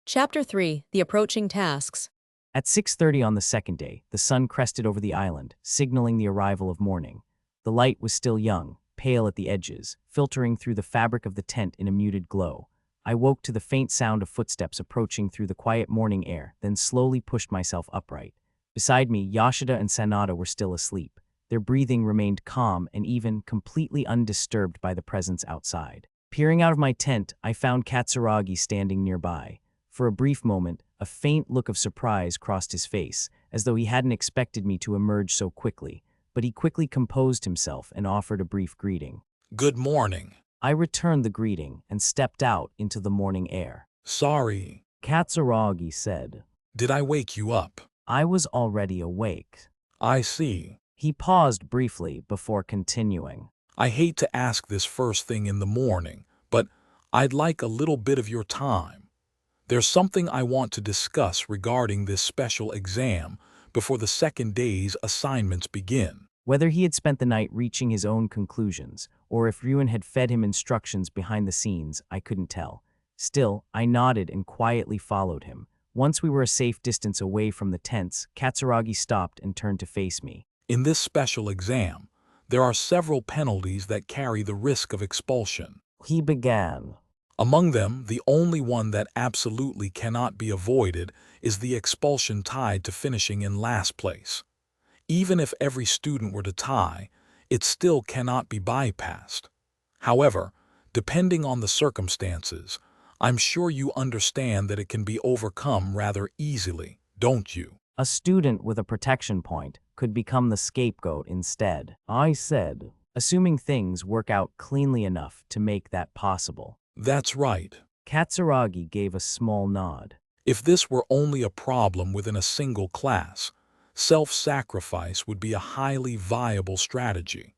Chapter 3, The Approaching Tasks. At 6:30 on the second day, the sun crested over the island, signaling the arrival of morning. The light was still young, pale at the edges, filtering through the fabric of the tent in a muted glow. I woke to the faint sound of footsteps approaching through the quiet morning air, then slowly pushed myself upright. Beside me, Yoshida and Sanada were still asleep. Their breathing remained calm and even completely undisturbed by the presence outside. Peering out of my tent, I found Katsuragi standing nearby. For a brief moment, a faint look of surprise crossed his face, as though he hadn't expected me to emerge so quickly, but he quickly composed himself and offered a brief greeting. Good morning. I returned the greeting and stepped out into the morning air. Sorry. Katsuragi said. Did I wake you up? I was already awake. I see. He paused briefly before continuing. I hate to ask this first thing in the morning, but I'd like a little bit of your time. There's something I want to discuss regarding this special exam before the second day's assignments begin. Whether he had spent the night reaching his own conclusions, or if Ryuen had fed him instructions behind the scenes, I couldn't tell. Still, I nodded and quietly followed him. Once we were a safe distance away from the tents, Katsuragi stopped and turned to face me. In this special exam, there are several penalties that carry the risk of expulsion. He began. Among them, the only one that absolutely cannot be avoided is the expulsion tied to finishing in last place. Even if every student were to tie, it still cannot be bypassed. However, depending on the circumstances, I'm sure you understand that it can be overcome rather easily, don't you? A student with a protection point could become the scapegoat instead, I said, assuming things work out cleanly enough to make that possible. That's right. Katsuragi gave a small nod. If this were only a problem within a single class, self-sacrifice would be a highly viable strategy.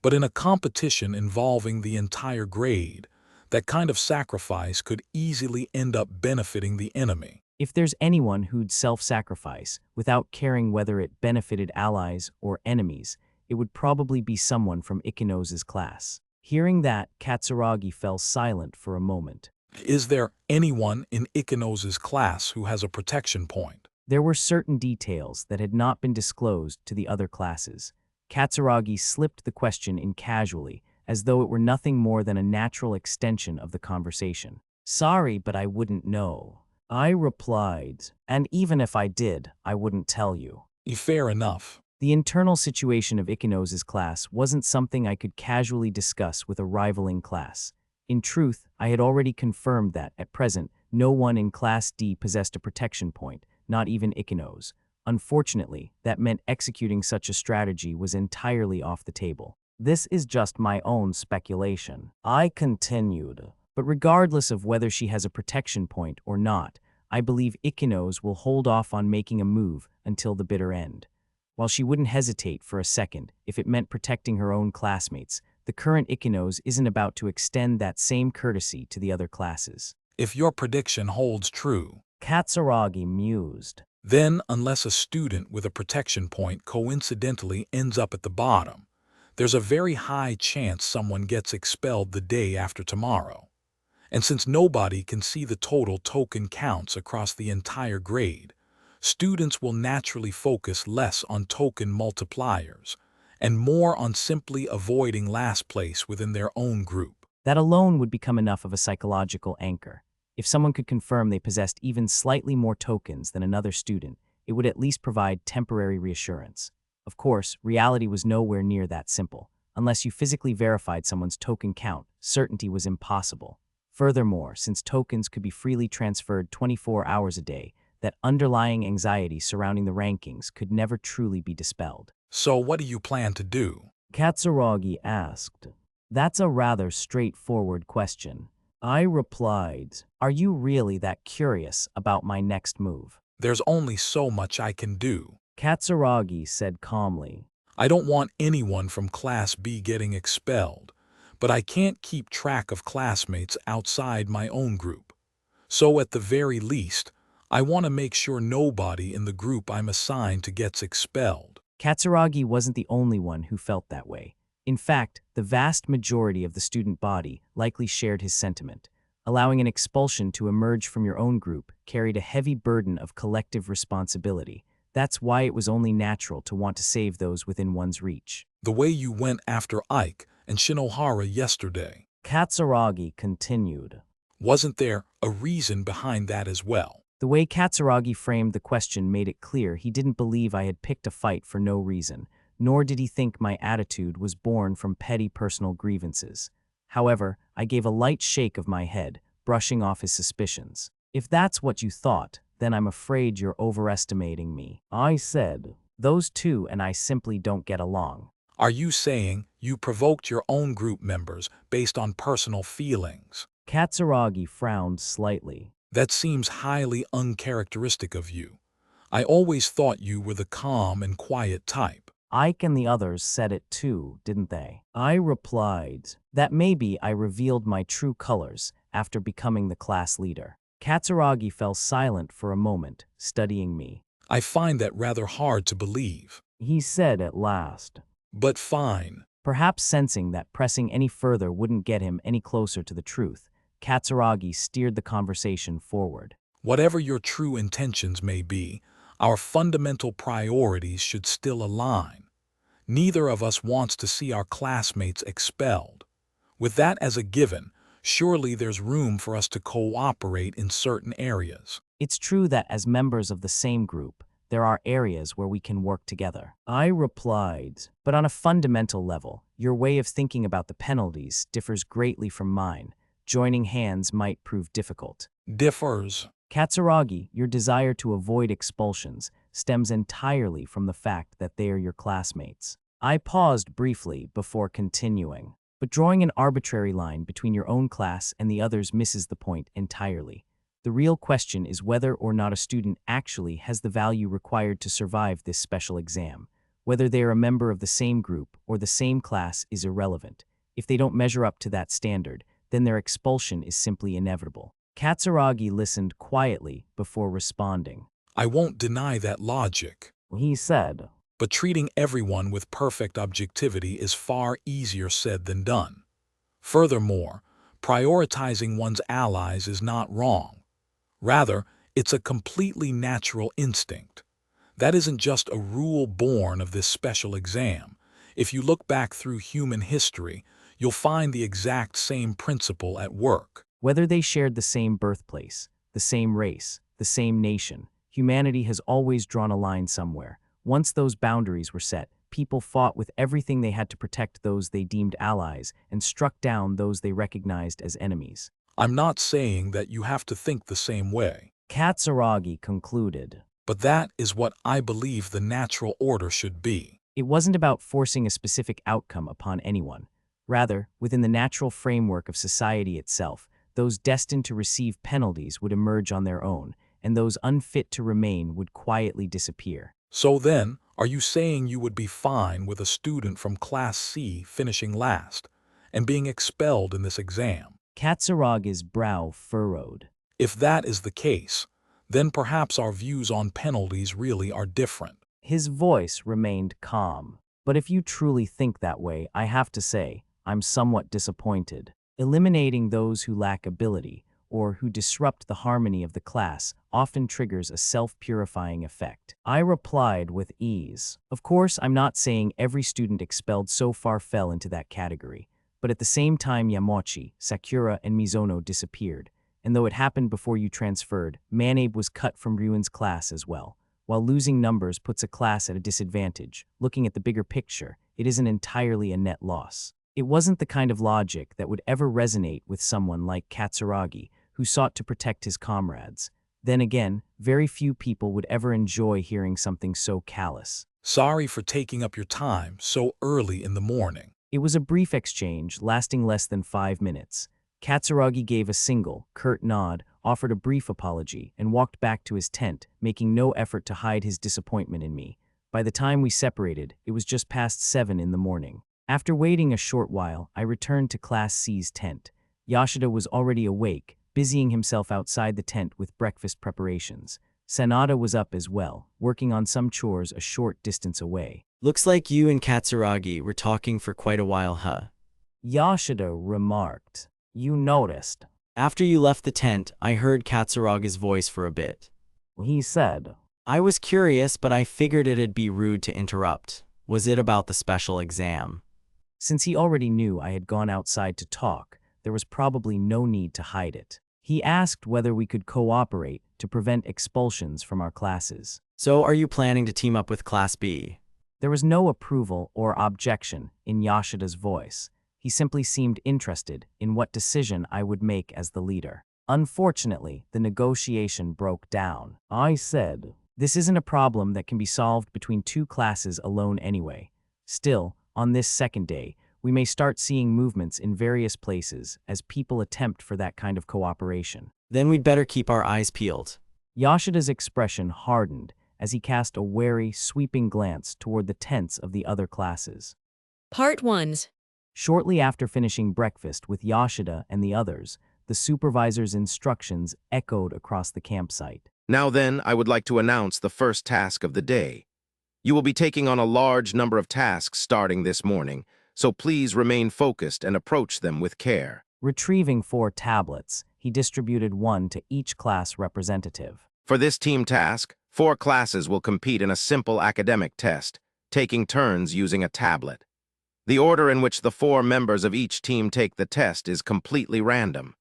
But in a competition involving the entire grade, that kind of sacrifice could easily end up benefiting the enemy. If there's anyone who'd self-sacrifice without caring whether it benefited allies or enemies, it would probably be someone from Ichinose's class. Hearing that, Katsuragi fell silent for a moment. Is there anyone in Ichinose's class who has a protection point? There were certain details that had not been disclosed to the other classes. Katsuragi slipped the question in casually, as though it were nothing more than a natural extension of the conversation. "Sorry, but I wouldn't know," I replied, "and even if I did, I wouldn't tell you." Fair enough. The internal situation of Ichinose's class wasn't something I could casually discuss with a rivaling class. In truth, I had already confirmed that, at present, no one in Class D possessed a protection point, not even Ichinose. Unfortunately, that meant executing such a strategy was entirely off the table. "This is just my own speculation," I continued. "But regardless of whether she has a protection point or not, I believe Ichinose will hold off on making a move until the bitter end. While she wouldn't hesitate for a second if it meant protecting her own classmates, the current Ichinose isn't about to extend that same courtesy to the other classes." If your prediction holds true, Katsuragi mused. then unless a student with a protection point coincidentally ends up at the bottom, there's a very high chance someone gets expelled the day after tomorrow. And since nobody can see the total token counts across the entire grade, students will naturally focus less on token multipliers and more on simply avoiding last place within their own group. That alone would become enough of a psychological anchor. If someone could confirm they possessed even slightly more tokens than another student, it would at least provide temporary reassurance. Of course, reality was nowhere near that simple. Unless you physically verified someone's token count, certainty was impossible. Furthermore, since tokens could be freely transferred 24 hours a day, that underlying anxiety surrounding the rankings could never truly be dispelled. So what do you plan to do? Katsuragi asked. "That's a rather straightforward question," I replied. "Are you really that curious about my next move?" There's only so much I can do. Katsuragi said calmly. I don't want anyone from Class B getting expelled, but I can't keep track of classmates outside my own group. So at the very least, I want to make sure nobody in the group I'm assigned to gets expelled. Katsuragi wasn't the only one who felt that way. In fact, the vast majority of the student body likely shared his sentiment. Allowing an expulsion to emerge from your own group carried a heavy burden of collective responsibility. That's why it was only natural to want to save those within one's reach. The way you went after Ike and Shinohara yesterday, Katsuragi continued. Wasn't there a reason behind that as well? The way Katsuragi framed the question made it clear he didn't believe I had picked a fight for no reason, nor did he think my attitude was born from petty personal grievances. However, I gave a light shake of my head, brushing off his suspicions. "If that's what you thought, then I'm afraid you're overestimating me," I said. "Those two and I simply don't get along." Are you saying you provoked your own group members based on personal feelings? Katsuragi frowned slightly. That seems highly uncharacteristic of you. I always thought you were the calm and quiet type. Ike and the others said it too, didn't they? I replied that maybe I revealed my true colors after becoming the class leader. Katsuragi fell silent for a moment, studying me. I find that rather hard to believe. He said at last. But fine. Perhaps sensing that pressing any further wouldn't get him any closer to the truth, Katsuragi steered the conversation forward. Whatever your true intentions may be, our fundamental priorities should still align. Neither of us wants to see our classmates expelled. With that as a given, surely there's room for us to cooperate in certain areas. It's true that as members of the same group, there are areas where we can work together. I replied, but on a fundamental level, your way of thinking about the penalties differs greatly from mine. Joining hands might prove difficult. Differs. Katsuragi, your desire to avoid expulsions stems entirely from the fact that they are your classmates. I paused briefly before continuing. But drawing an arbitrary line between your own class and the others misses the point entirely. The real question is whether or not a student actually has the value required to survive this special exam. Whether they are a member of the same group or the same class is irrelevant. If they don't measure up to that standard, then their expulsion is simply inevitable. Katsuragi listened quietly before responding. I won't deny that logic. He said, But treating everyone with perfect objectivity is far easier said than done. Furthermore, prioritizing one's allies is not wrong. Rather, it's a completely natural instinct. That isn't just a rule born of this special exam. If you look back through human history, you'll find the exact same principle at work. whether they shared the same birthplace, the same race, the same nation, humanity has always drawn a line somewhere. Once those boundaries were set, people fought with everything they had to protect those they deemed allies and struck down those they recognized as enemies. I'm not saying that you have to think the same way. Katsuragi concluded. But that is what I believe the natural order should be. It wasn't about forcing a specific outcome upon anyone. Rather, within the natural framework of society itself, those destined to receive penalties would emerge on their own, and those unfit to remain would quietly disappear. So then, are you saying you would be fine with a student from Class C finishing last and being expelled in this exam? Katsuragi's brow furrowed. If that is the case, then perhaps our views on penalties really are different. His voice remained calm. But if you truly think that way, I have to say, I'm somewhat disappointed. Eliminating those who lack ability, or who disrupt the harmony of the class, often triggers a self-purifying effect. I replied with ease. Of course, I'm not saying every student expelled so far fell into that category, but at the same time Yamochi, Sakura, and Mizono disappeared, and though it happened before you transferred, Manabe was cut from Ryuan's class as well. While losing numbers puts a class at a disadvantage, looking at the bigger picture, it isn't entirely a net loss. It wasn't the kind of logic that would ever resonate with someone like Katsuragi, who sought to protect his comrades. Then again, very few people would ever enjoy hearing something so callous. Sorry for taking up your time so early in the morning. It was a brief exchange, lasting less than 5 minutes. Katsuragi gave a single, curt nod, offered a brief apology, and walked back to his tent, making no effort to hide his disappointment in me. By the time we separated, it was just past 7 in the morning. After waiting a short while, I returned to Class C's tent. Yoshida was already awake, busying himself outside the tent with breakfast preparations. Sanada was up as well, working on some chores a short distance away. Looks like you and Katsuragi were talking for quite a while, huh? Yoshida remarked. You noticed. After you left the tent, I heard Katsuragi's voice for a bit. He said. I was curious, but I figured it'd be rude to interrupt. Was it about the special exam? Since he already knew I had gone outside to talk, there was probably no need to hide it. He asked whether we could cooperate to prevent expulsions from our classes. So are you planning to team up with Class B? There was no approval or objection in Yoshida's voice. He simply seemed interested in what decision I would make as the leader. Unfortunately, the negotiation broke down. I said, this isn't a problem that can be solved between two classes alone anyway. Still, on this second day, we may start seeing movements in various places as people attempt for that kind of cooperation. Then we'd better keep our eyes peeled. Yoshida's expression hardened as he cast a wary, sweeping glance toward the tents of the other classes. Part 1. Shortly after finishing breakfast with Yoshida and the others, the supervisor's instructions echoed across the campsite. Now then, I would like to announce the first task of the day. You will be taking on a large number of tasks starting this morning, so please remain focused and approach them with care. Retrieving 4 tablets, he distributed one to each class representative. For this team task, 4 classes will compete in a simple academic test, taking turns using a tablet. The order in which the 4 members of each team take the test is completely random.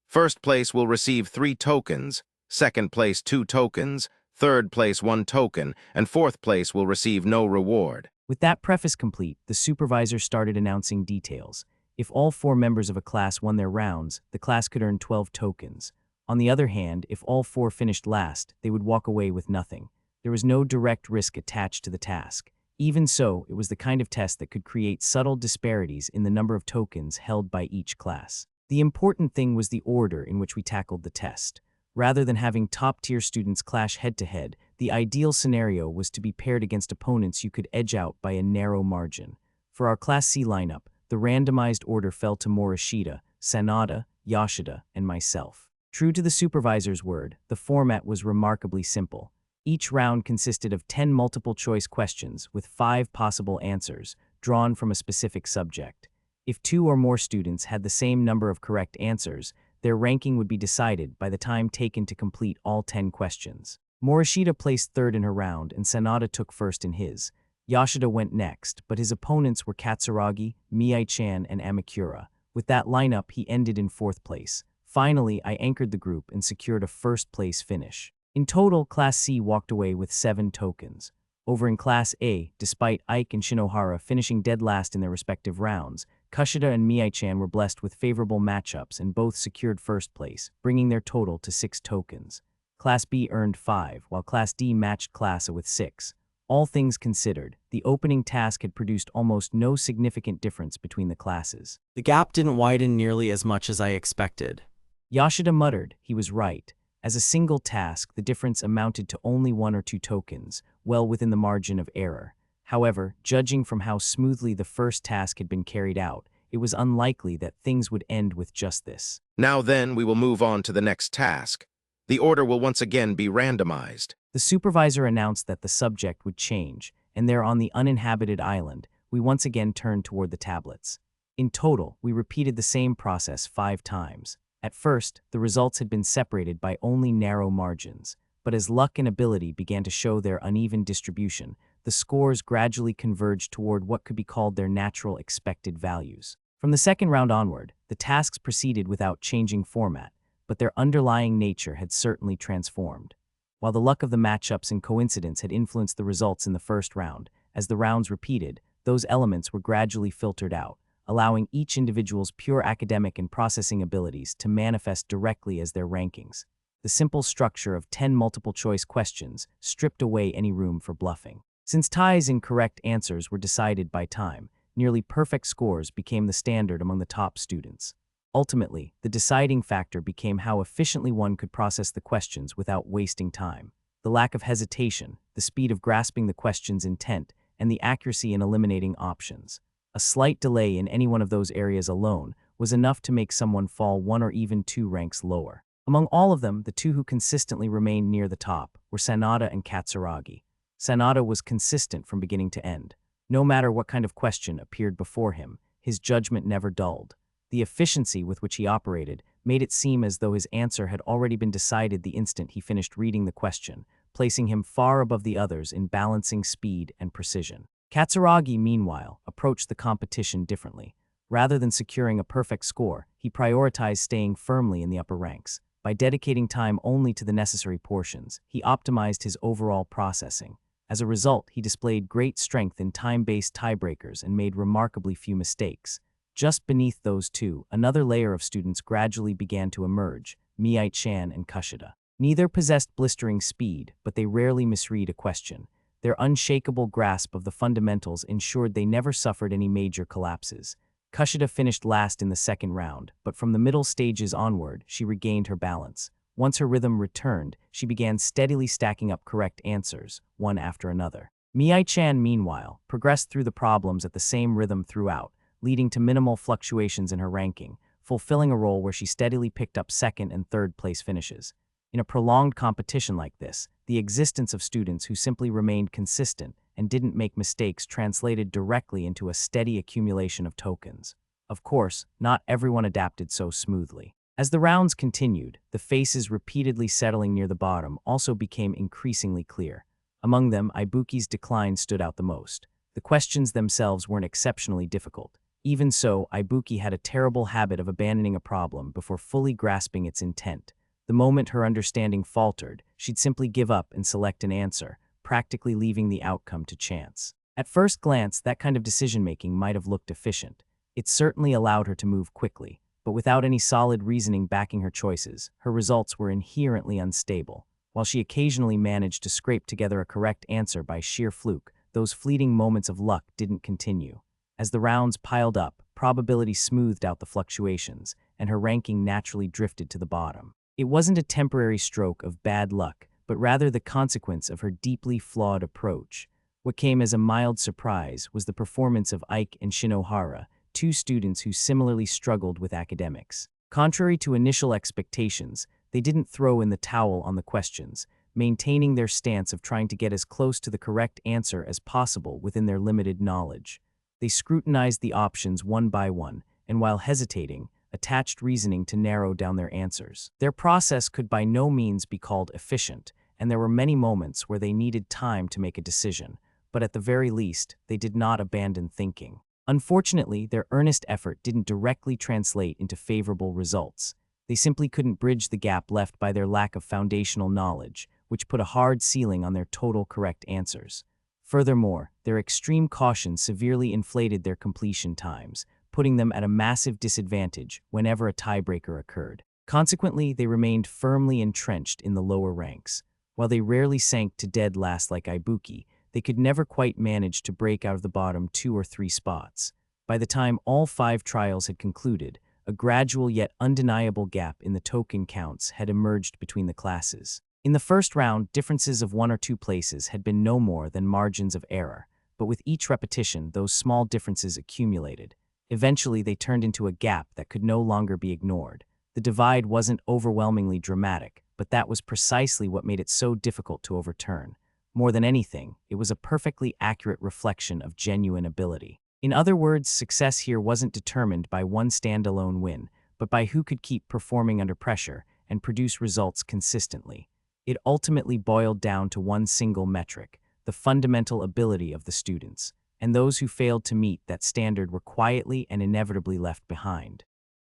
First place will receive 3 tokens, second place 2 tokens, third place 1 token, and fourth place will receive no reward. With that preface complete, the supervisor started announcing details. If all 4 members of a class won their rounds, the class could earn 12 tokens. On the other hand, if all 4 finished last, they would walk away with nothing. There was no direct risk attached to the task. Even so, it was the kind of test that could create subtle disparities in the number of tokens held by each class. The important thing was the order in which we tackled the test. Rather than having top-tier students clash head-to-head, the ideal scenario was to be paired against opponents you could edge out by a narrow margin. For our Class C lineup, the randomized order fell to Morishita, Sanada, Yoshida, and myself. True to the supervisor's word, the format was remarkably simple. Each round consisted of 10 multiple-choice questions with 5 possible answers, drawn from a specific subject. If 2 or more students had the same number of correct answers, their ranking would be decided by the time taken to complete all 10 questions. Morishita placed third in her round and Sanada took first in his. Yoshida went next, but his opponents were Katsuragi, Mii-chan, and Amakura. With that lineup, he ended in 4th place. Finally, I anchored the group and secured a first-place finish. In total, Class C walked away with 7 tokens. Over in Class A, despite Ike and Shinohara finishing dead last in their respective rounds, Kushida and Mii-chan were blessed with favorable matchups and both secured first place, bringing their total to 6 tokens. Class B earned 5, while Class D matched Class A with 6. All things considered, the opening task had produced almost no significant difference between the classes. The gap didn't widen nearly as much as I expected. Yoshida muttered. He was right. As a single task, the difference amounted to only 1 or 2 tokens, well within the margin of error. However, judging from how smoothly the first task had been carried out, it was unlikely that things would end with just this. Now then, we will move on to the next task. The order will once again be randomized. The supervisor announced that the subject would change, and there on the uninhabited island, we once again turned toward the tablets. In total, we repeated the same process 5 times. At first, the results had been separated by only narrow margins, but as luck and ability began to show their uneven distribution, the scores gradually converged toward what could be called their natural expected values. From the second round onward, the tasks proceeded without changing format, but their underlying nature had certainly transformed. While the luck of the matchups and coincidence had influenced the results in the first round, as the rounds repeated, those elements were gradually filtered out, allowing each individual's pure academic and processing abilities to manifest directly as their rankings. The simple structure of 10 multiple-choice questions stripped away any room for bluffing. Since ties in correct answers were decided by time, nearly perfect scores became the standard among the top students. Ultimately, the deciding factor became how efficiently one could process the questions without wasting time. The lack of hesitation, the speed of grasping the question's intent, and the accuracy in eliminating options. A slight delay in any one of those areas alone was enough to make someone fall 1 or even 2 ranks lower. Among all of them, the 2 who consistently remained near the top were Sanada and Katsuragi. Sanada was consistent from beginning to end. No matter what kind of question appeared before him, his judgment never dulled. The efficiency with which he operated made it seem as though his answer had already been decided the instant he finished reading the question, placing him far above the others in balancing speed and precision. Katsuragi, meanwhile, approached the competition differently. Rather than securing a perfect score, he prioritized staying firmly in the upper ranks. By dedicating time only to the necessary portions, he optimized his overall processing. As a result, he displayed great strength in time-based tiebreakers and made remarkably few mistakes. Just beneath those 2, another layer of students gradually began to emerge, Mii-chan and Kushida. Neither possessed blistering speed, but they rarely misread a question. Their unshakable grasp of the fundamentals ensured they never suffered any major collapses. Kushida finished last in the second round, but from the middle stages onward, she regained her balance. Once her rhythm returned, she began steadily stacking up correct answers, one after another. Mii-chan, meanwhile, progressed through the problems at the same rhythm throughout, leading to minimal fluctuations in her ranking, fulfilling a role where she steadily picked up 2nd and 3rd place finishes. In a prolonged competition like this, the existence of students who simply remained consistent and didn't make mistakes translated directly into a steady accumulation of tokens. Of course, not everyone adapted so smoothly. As the rounds continued, the faces repeatedly settling near the bottom also became increasingly clear. Among them, Ibuki's decline stood out the most. The questions themselves weren't exceptionally difficult. Even so, Ibuki had a terrible habit of abandoning a problem before fully grasping its intent. The moment her understanding faltered, she'd simply give up and select an answer, practically leaving the outcome to chance. At first glance, that kind of decision-making might have looked efficient. It certainly allowed her to move quickly, but without any solid reasoning backing her choices, her results were inherently unstable. While she occasionally managed to scrape together a correct answer by sheer fluke, those fleeting moments of luck didn't continue. As the rounds piled up, probability smoothed out the fluctuations, and her ranking naturally drifted to the bottom. It wasn't a temporary stroke of bad luck, but rather the consequence of her deeply flawed approach. What came as a mild surprise was the performance of Ike and Shinohara, 2 students who similarly struggled with academics. Contrary to initial expectations, they didn't throw in the towel on the questions, maintaining their stance of trying to get as close to the correct answer as possible within their limited knowledge. They scrutinized the options one by one, and while hesitating, attached reasoning to narrow down their answers. Their process could by no means be called efficient, and there were many moments where they needed time to make a decision, but at the very least, they did not abandon thinking. Unfortunately, their earnest effort didn't directly translate into favorable results. They simply couldn't bridge the gap left by their lack of foundational knowledge, which put a hard ceiling on their total correct answers. Furthermore, their extreme caution severely inflated their completion times, putting them at a massive disadvantage whenever a tiebreaker occurred. Consequently, they remained firmly entrenched in the lower ranks. While they rarely sank to dead last like Ibuki, they could never quite manage to break out of the bottom 2 or 3 spots. By the time all 5 trials had concluded, a gradual yet undeniable gap in the token counts had emerged between the classes. In the first round, differences of 1 or 2 places had been no more than margins of error, but with each repetition, those small differences accumulated. Eventually, they turned into a gap that could no longer be ignored. The divide wasn't overwhelmingly dramatic, but that was precisely what made it so difficult to overturn. More than anything, it was a perfectly accurate reflection of genuine ability. In other words, success here wasn't determined by one standalone win, but by who could keep performing under pressure and produce results consistently. It ultimately boiled down to one single metric: the fundamental ability of the students, and those who failed to meet that standard were quietly and inevitably left behind.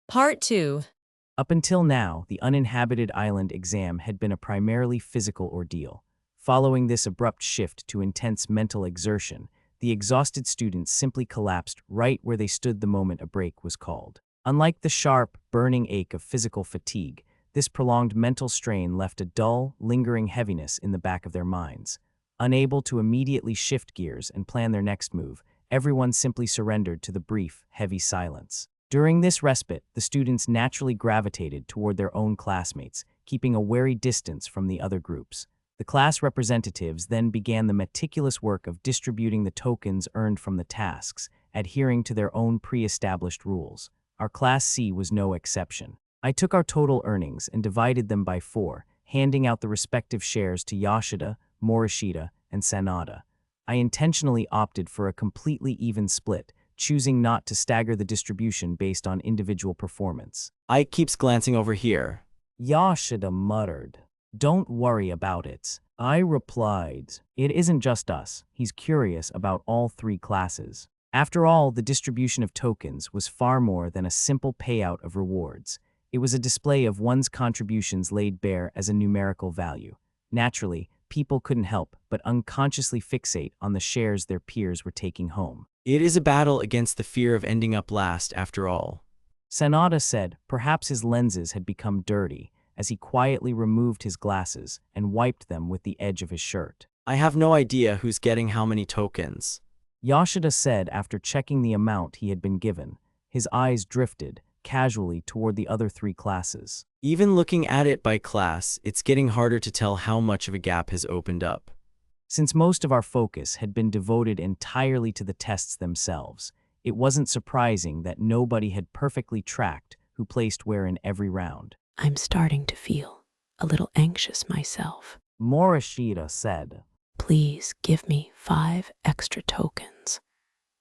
Part 2. Up until now, the uninhabited island exam had been a primarily physical ordeal. Following this abrupt shift to intense mental exertion, the exhausted students simply collapsed right where they stood the moment a break was called. Unlike the sharp, burning ache of physical fatigue, this prolonged mental strain left a dull, lingering heaviness in the back of their minds. Unable to immediately shift gears and plan their next move, everyone simply surrendered to the brief, heavy silence. During this respite, the students naturally gravitated toward their own classmates, keeping a wary distance from the other groups. The class representatives then began the meticulous work of distributing the tokens earned from the tasks, adhering to their own pre-established rules. Our Class C was no exception. I took our total earnings and divided them by 4, handing out the respective shares to Yoshida, Morishita, and Sanada. I intentionally opted for a completely even split, choosing not to stagger the distribution based on individual performance. Ike keeps glancing over here. Yoshida muttered. "Don't worry about it." I replied, "It isn't just us. He's curious about all 3 classes." After all, the distribution of tokens was far more than a simple payout of rewards. It was a display of one's contributions laid bare as a numerical value. Naturally, people couldn't help but unconsciously fixate on the shares their peers were taking home. It is a battle against the fear of ending up last after all. Sanada said perhaps his lenses had become dirty, as he quietly removed his glasses and wiped them with the edge of his shirt. I have no idea who's getting how many tokens. Yoshida said after checking the amount he had been given. His eyes drifted casually toward the other 3 classes. Even looking at it by class, it's getting harder to tell how much of a gap has opened up. Since most of our focus had been devoted entirely to the tests themselves, it wasn't surprising that nobody had perfectly tracked who placed where in every round. I'm starting to feel a little anxious myself. Morishita said, Please give me 5 extra tokens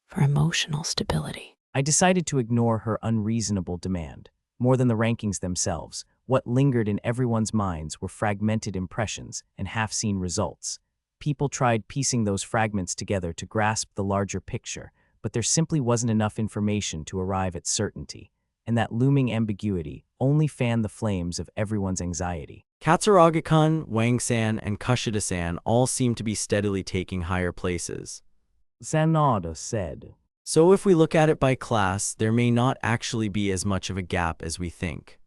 for emotional stability. I decided to ignore her unreasonable demand. More than the rankings themselves, what lingered in everyone's minds were fragmented impressions and half-seen results. People tried piecing those fragments together to grasp the larger picture, but there simply wasn't enough information to arrive at certainty, and that looming ambiguity only fanned the flames of everyone's anxiety. Katsuragi-kun, Wang-san, and Kushida-san all seem to be steadily taking higher places. Sanada said, So if we look at it by class, there may not actually be as much of a gap as we think.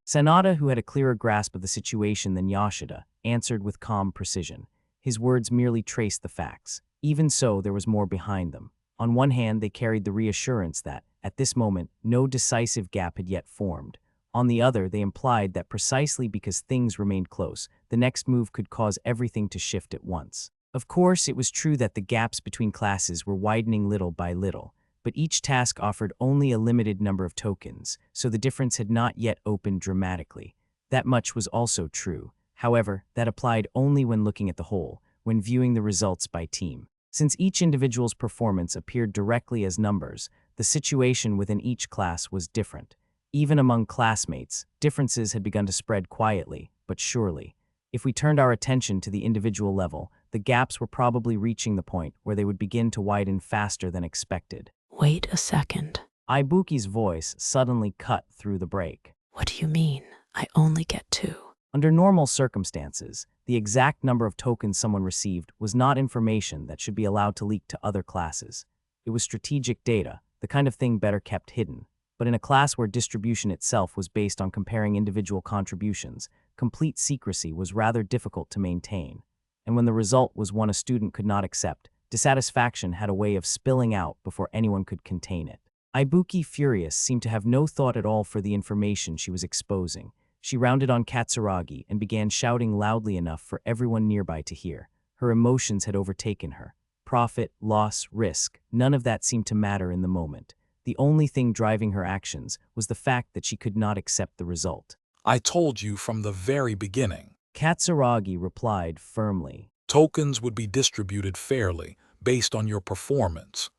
Sanada, who had a clearer grasp of the situation than Yoshida, answered with calm precision. His words merely traced the facts. Even so, there was more behind them. On one hand, they carried the reassurance that, at this moment, no decisive gap had yet formed. On the other, they implied that precisely because things remained close, the next move could cause everything to shift at once. Of course, it was true that the gaps between classes were widening little by little, but each task offered only a limited number of tokens, so the difference had not yet opened dramatically. That much was also true. However, that applied only when looking at the whole, when viewing the results by team. Since each individual's performance appeared directly as numbers, the situation within each class was different. Even among classmates, differences had begun to spread quietly, but surely. If we turned our attention to the individual level, the gaps were probably reaching the point where they would begin to widen faster than expected. Wait a second. Ibuki's voice suddenly cut through the break. What do you mean? I only get 2. Under normal circumstances, the exact number of tokens someone received was not information that should be allowed to leak to other classes. It was strategic data, the kind of thing better kept hidden. But in a class where distribution itself was based on comparing individual contributions, complete secrecy was rather difficult to maintain. And when the result was one a student could not accept, dissatisfaction had a way of spilling out before anyone could contain it. Ibuki, furious, seemed to have no thought at all for the information she was exposing. She rounded on Katsuragi and began shouting loudly enough for everyone nearby to hear. Her emotions had overtaken her. Profit, loss, risk, none of that seemed to matter in the moment. The only thing driving her actions was the fact that she could not accept the result. I told you from the very beginning. Katsuragi replied firmly. Tokens would be distributed fairly, based on your performance.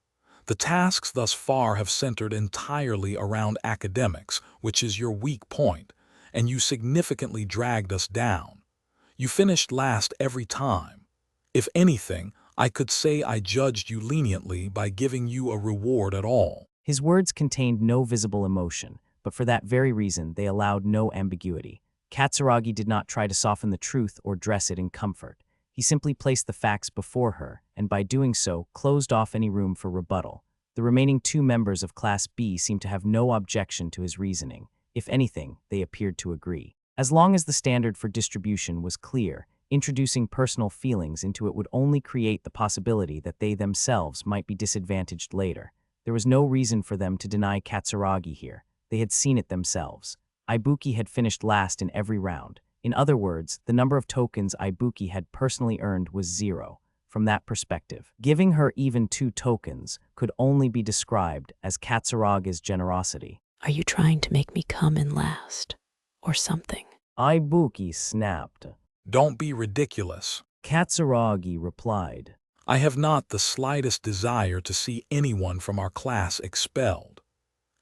The tasks thus far have centered entirely around academics, which is your weak point, and you significantly dragged us down. You finished last every time. If anything, I could say I judged you leniently by giving you a reward at all. His words contained no visible emotion, but for that very reason they allowed no ambiguity. Katsuragi did not try to soften the truth or dress it in comfort. He simply placed the facts before her, and by doing so, closed off any room for rebuttal. The remaining 2 members of Class B seemed to have no objection to his reasoning. If anything, they appeared to agree. As long as the standard for distribution was clear, introducing personal feelings into it would only create the possibility that they themselves might be disadvantaged later. There was no reason for them to deny Katsuragi here. They had seen it themselves. Ibuki had finished last in every round. In other words, the number of tokens Ibuki had personally earned was 0. From that perspective, giving her even 2 tokens could only be described as Katsuragi's generosity. Are you trying to make me come in last? Or something? Ibuki snapped. Don't be ridiculous. Katsuragi replied. I have not the slightest desire to see anyone from our class expelled.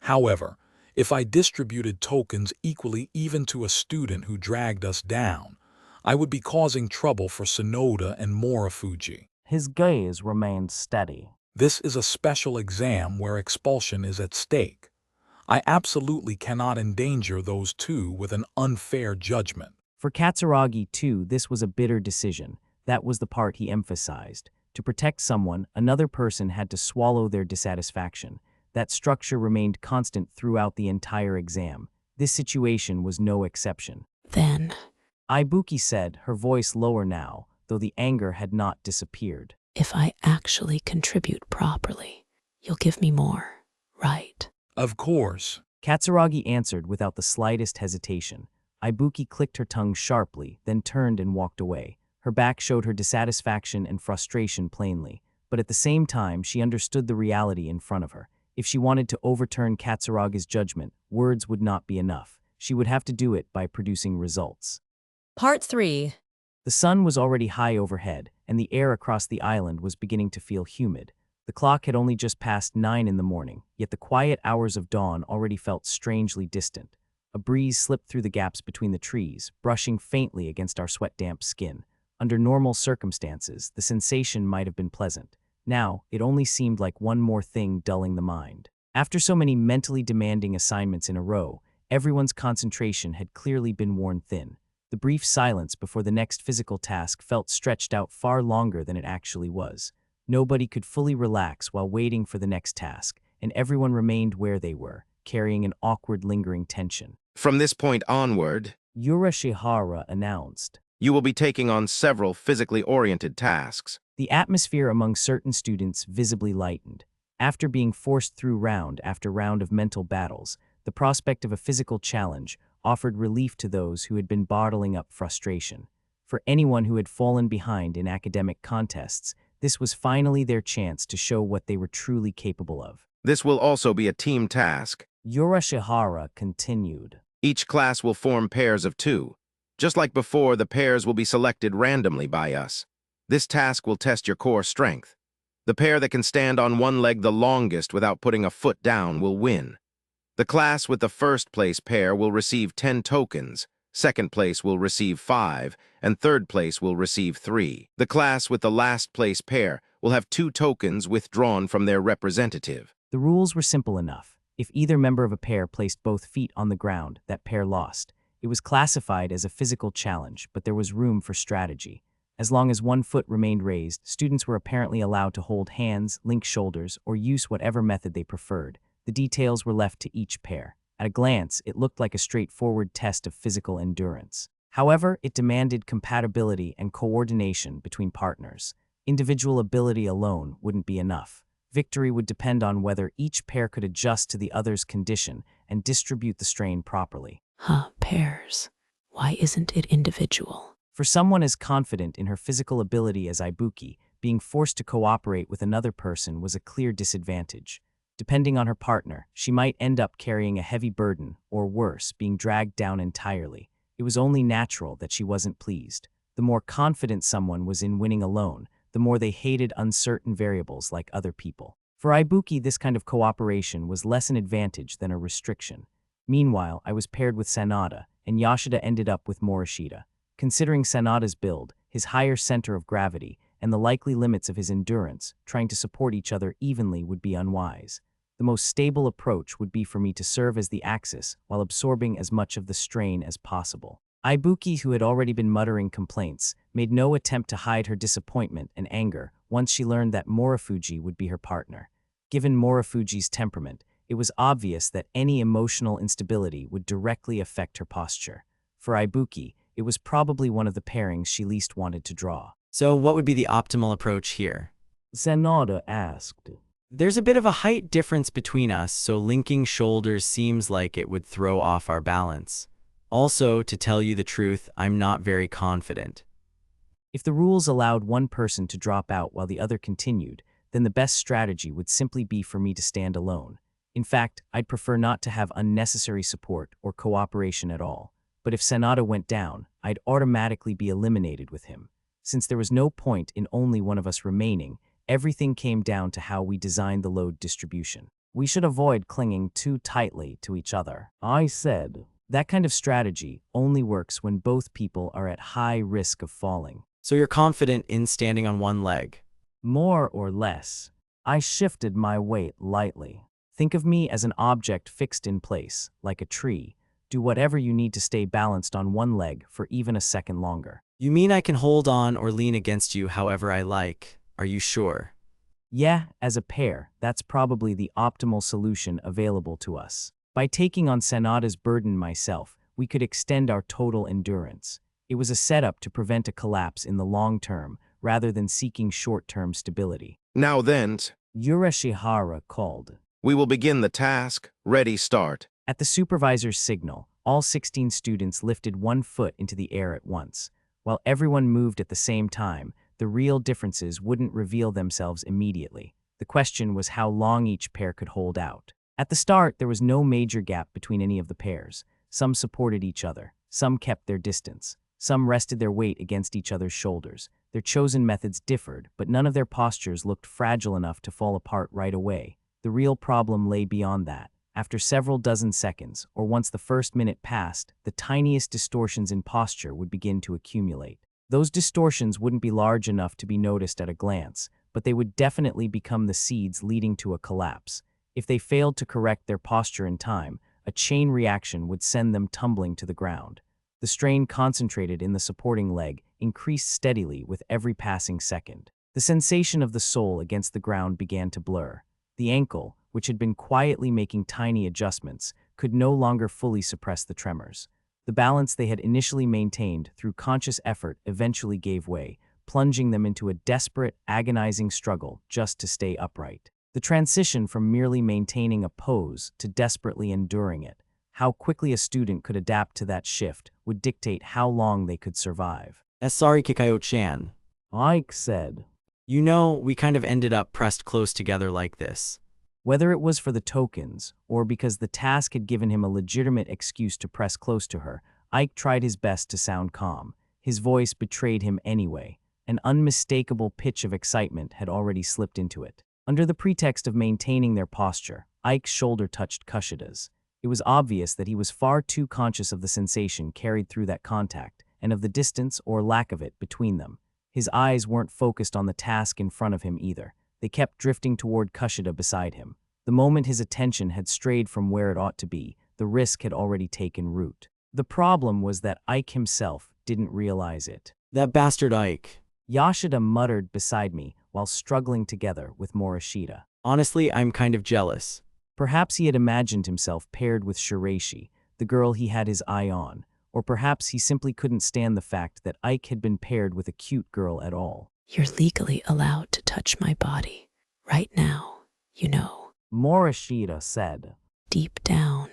However, if I distributed tokens equally even to a student who dragged us down, I would be causing trouble for Sonoda and Morifuji. His gaze remained steady. This is a special exam where expulsion is at stake. I absolutely cannot endanger those 2 with an unfair judgment. For Katsuragi, too, this was a bitter decision. That was the part he emphasized. To protect someone, another person had to swallow their dissatisfaction. That structure remained constant throughout the entire exam. This situation was no exception. Then, Ibuki said, her voice lower now, though the anger had not disappeared. If I actually contribute properly, you'll give me more, right? Of course. Katsuragi answered without the slightest hesitation. Ibuki clicked her tongue sharply, then turned and walked away. Her back showed her dissatisfaction and frustration plainly, but at the same time she understood the reality in front of her. If she wanted to overturn Katsuragi's judgment, words would not be enough. She would have to do it by producing results. Part 3. The sun was already high overhead, and the air across the island was beginning to feel humid. The clock had only just passed 9 in the morning, yet the quiet hours of dawn already felt strangely distant. A breeze slipped through the gaps between the trees, brushing faintly against our sweat-damp skin. Under normal circumstances, the sensation might have been pleasant. Now, it only seemed like one more thing dulling the mind. After so many mentally demanding assignments in a row, everyone's concentration had clearly been worn thin. The brief silence before the next physical task felt stretched out far longer than it actually was. Nobody could fully relax while waiting for the next task, and everyone remained where they were, carrying an awkward, lingering tension. From this point onward, Urashihara announced, you will be taking on several physically oriented tasks. The atmosphere among certain students visibly lightened. After being forced through round after round of mental battles, the prospect of a physical challenge offered relief to those who had been bottling up frustration. For anyone who had fallen behind in academic contests, this was finally their chance to show what they were truly capable of. This will also be a team task. Urashihara continued. Each class will form pairs of 2. Just like before, the pairs will be selected randomly by us. This task will test your core strength. The pair that can stand on one leg the longest without putting a foot down will win. The class with the first place pair will receive 10 tokens, second place will receive 5, and third place will receive 3. The class with the last place pair will have 2 tokens withdrawn from their representative. The rules were simple enough. If either member of a pair placed both feet on the ground, that pair lost. It was classified as a physical challenge, but there was room for strategy. As long as one foot remained raised, students were apparently allowed to hold hands, link shoulders, or use whatever method they preferred. The details were left to each pair. At a glance, it looked like a straightforward test of physical endurance. However, it demanded compatibility and coordination between partners. Individual ability alone wouldn't be enough. Victory would depend on whether each pair could adjust to the other's condition and distribute the strain properly. Pairs. Why isn't it individual? For someone as confident in her physical ability as Ibuki, being forced to cooperate with another person was a clear disadvantage. Depending on her partner, she might end up carrying a heavy burden, or worse, being dragged down entirely. It was only natural that she wasn't pleased. The more confident someone was in winning alone, the more they hated uncertain variables like other people. For Ibuki, this kind of cooperation was less an advantage than a restriction. Meanwhile, I was paired with Sanada, and Yoshida ended up with Morishida. Considering Sanada's build, his higher center of gravity, and the likely limits of his endurance, trying to support each other evenly would be unwise. The most stable approach would be for me to serve as the axis while absorbing as much of the strain as possible. Ibuki, who had already been muttering complaints, made no attempt to hide her disappointment and anger once she learned that Morofuji would be her partner. Given Morofuji's temperament, it was obvious that any emotional instability would directly affect her posture. For Ibuki, it was probably one of the pairings she least wanted to draw. So what would be the optimal approach here? Sanada asked. There's a bit of a height difference between us, so linking shoulders seems like it would throw off our balance. Also, to tell you the truth, I'm not very confident. If the rules allowed one person to drop out while the other continued, then the best strategy would simply be for me to stand alone. In fact, I'd prefer not to have unnecessary support or cooperation at all. But if Sanada went down, I'd automatically be eliminated with him. Since there was no point in only one of us remaining, everything came down to how we designed the load distribution. We should avoid clinging too tightly to each other, I said. That kind of strategy only works when both people are at high risk of falling. So you're confident in standing on one leg? More or less. I shifted my weight lightly. Think of me as an object fixed in place, like a tree. Do whatever you need to stay balanced on one leg for even a second longer. You mean I can hold on or lean against you however I like? Are you sure? Yeah, as a pair, that's probably the optimal solution available to us. By taking on Sanada's burden myself, we could extend our total endurance. It was a setup to prevent a collapse in the long term, rather than seeking short-term stability. Now then, Yurashihara called. We will begin the task. Ready, start. At the supervisor's signal, all 16 students lifted one foot into the air at once. While everyone moved at the same time, the real differences wouldn't reveal themselves immediately. The question was how long each pair could hold out. At the start, there was no major gap between any of the pairs. Some supported each other, some kept their distance, some rested their weight against each other's shoulders. Their chosen methods differed, but none of their postures looked fragile enough to fall apart right away. The real problem lay beyond that. After several dozen seconds, or once the first minute passed, the tiniest distortions in posture would begin to accumulate. Those distortions wouldn't be large enough to be noticed at a glance, but they would definitely become the seeds leading to a collapse. If they failed to correct their posture in time, a chain reaction would send them tumbling to the ground. The strain concentrated in the supporting leg increased steadily with every passing second. The sensation of the sole against the ground began to blur. The ankle, which had been quietly making tiny adjustments, could no longer fully suppress the tremors. The balance they had initially maintained through conscious effort eventually gave way, plunging them into a desperate, agonizing struggle just to stay upright. The transition from merely maintaining a pose to desperately enduring it, how quickly a student could adapt to that shift, would dictate how long they could survive. Sorry, Kikayo-chan. Ike said. You know, we kind of ended up pressed close together like this. Whether it was for the tokens, or because the task had given him a legitimate excuse to press close to her, Ike tried his best to sound calm. His voice betrayed him anyway. An unmistakable pitch of excitement had already slipped into it. Under the pretext of maintaining their posture, Ike's shoulder touched Kushida's. It was obvious that he was far too conscious of the sensation carried through that contact, and of the distance or lack of it between them. His eyes weren't focused on the task in front of him either. They kept drifting toward Kushida beside him. The moment his attention had strayed from where it ought to be, the risk had already taken root. The problem was that Ike himself didn't realize it. That bastard Ike. Yoshida muttered beside me while struggling together with Morishita. Honestly, I'm kind of jealous. Perhaps he had imagined himself paired with Shiraishi, the girl he had his eye on, or perhaps he simply couldn't stand the fact that Ike had been paired with a cute girl at all. You're legally allowed to touch my body. Right now, you know. Morishita said. Deep down,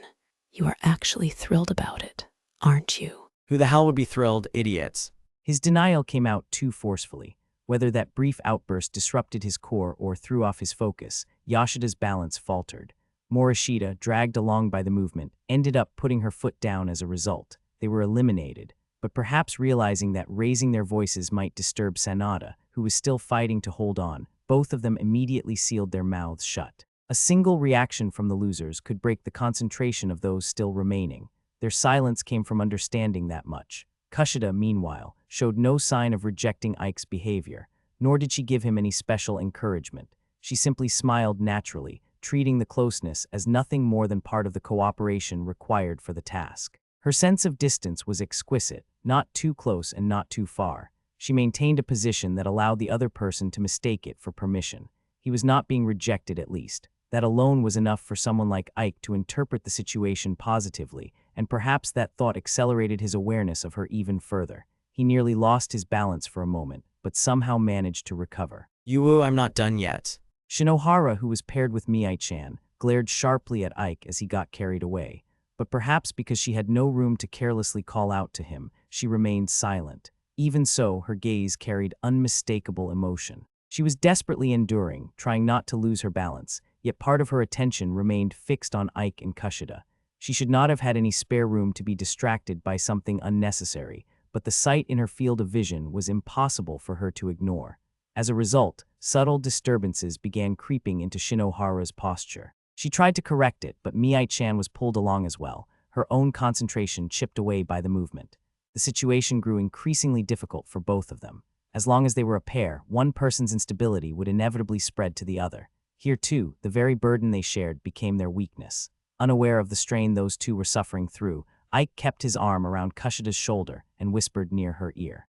you are actually thrilled about it, aren't you? Who the hell would be thrilled, idiots? His denial came out too forcefully. Whether that brief outburst disrupted his core or threw off his focus, Yoshida's balance faltered. Morishita, dragged along by the movement, ended up putting her foot down as a result. They were eliminated, but perhaps realizing that raising their voices might disturb Sanada, who was still fighting to hold on, both of them immediately sealed their mouths shut. A single reaction from the losers could break the concentration of those still remaining. Their silence came from understanding that much. Kushida, meanwhile, showed no sign of rejecting Ike's behavior, nor did she give him any special encouragement. She simply smiled naturally, treating the closeness as nothing more than part of the cooperation required for the task. Her sense of distance was exquisite, not too close and not too far. She maintained a position that allowed the other person to mistake it for permission. He was not being rejected, at least. That alone was enough for someone like Ike to interpret the situation positively, and perhaps that thought accelerated his awareness of her even further. He nearly lost his balance for a moment, but somehow managed to recover. Yuwu, I'm not done yet. Shinohara, who was paired with Mii-chan, glared sharply at Ike as he got carried away. But perhaps because she had no room to carelessly call out to him, she remained silent. Even so, her gaze carried unmistakable emotion. She was desperately enduring, trying not to lose her balance, yet part of her attention remained fixed on Ike and Kushida. She should not have had any spare room to be distracted by something unnecessary, but the sight in her field of vision was impossible for her to ignore. As a result, subtle disturbances began creeping into Shinohara's posture. She tried to correct it, but Mii-chan was pulled along as well, her own concentration chipped away by the movement. The situation grew increasingly difficult for both of them. As long as they were a pair, one person's instability would inevitably spread to the other. Here too, the very burden they shared became their weakness. Unaware of the strain those two were suffering through, Ike kept his arm around Kushida's shoulder and whispered near her ear.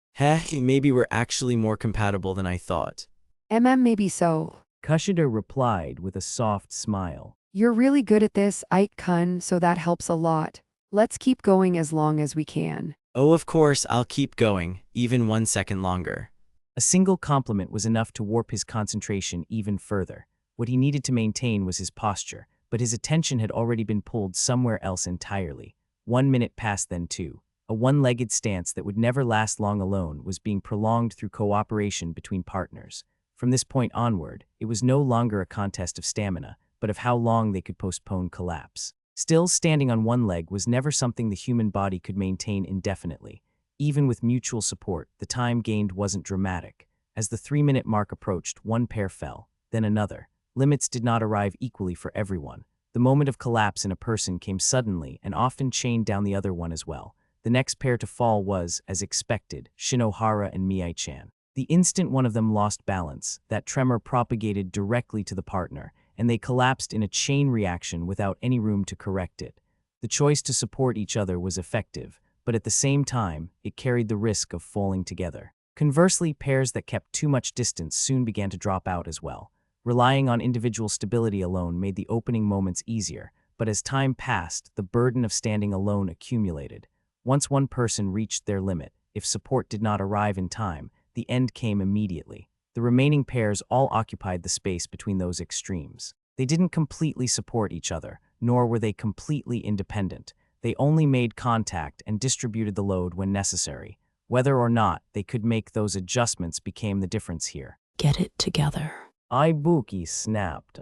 Maybe we're actually more compatible than I thought. Maybe so. Kushida replied with a soft smile. You're really good at this, Ike-kun, so that helps a lot. Let's keep going as long as we can. Oh, of course, I'll keep going, even 1 second longer. A single compliment was enough to warp his concentration even further. What he needed to maintain was his posture, but his attention had already been pulled somewhere else entirely. 1 minute passed then too. A one-legged stance that would never last long alone was being prolonged through cooperation between partners. From this point onward, it was no longer a contest of stamina, but of how long they could postpone collapse. Still, standing on one leg was never something the human body could maintain indefinitely. Even with mutual support, the time gained wasn't dramatic. As the 3-minute mark approached, one pair fell, then another. Limits did not arrive equally for everyone. The moment of collapse in a person came suddenly and often chained down the other one as well. The next pair to fall was, as expected, Shinohara and Mii-chan. The instant one of them lost balance, that tremor propagated directly to the partner, and they collapsed in a chain reaction without any room to correct it. The choice to support each other was effective, but at the same time, it carried the risk of falling together. Conversely, pairs that kept too much distance soon began to drop out as well. Relying on individual stability alone made the opening moments easier, but as time passed, the burden of standing alone accumulated. Once one person reached their limit, if support did not arrive in time, the end came immediately. The remaining pairs all occupied the space between those extremes. They didn't completely support each other, nor were they completely independent. They only made contact and distributed the load when necessary. Whether or not they could make those adjustments became the difference here. Get it together. Ibuki snapped.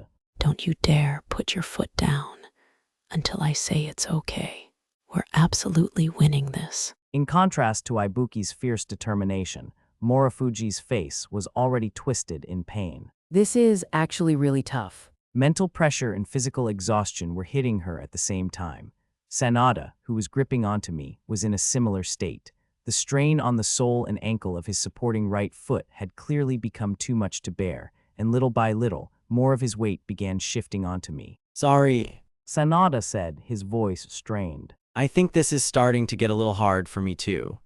Don't you dare put your foot down until I say it's okay. We're absolutely winning this. In contrast to Ibuki's fierce determination, Morofuji's face was already twisted in pain. This is actually really tough. Mental pressure and physical exhaustion were hitting her at the same time. Sanada, who was gripping onto me, was in a similar state. The strain on the sole and ankle of his supporting right foot had clearly become too much to bear, and little by little, more of his weight began shifting onto me. Sorry. Sanada said, his voice strained. I think this is starting to get a little hard for me too.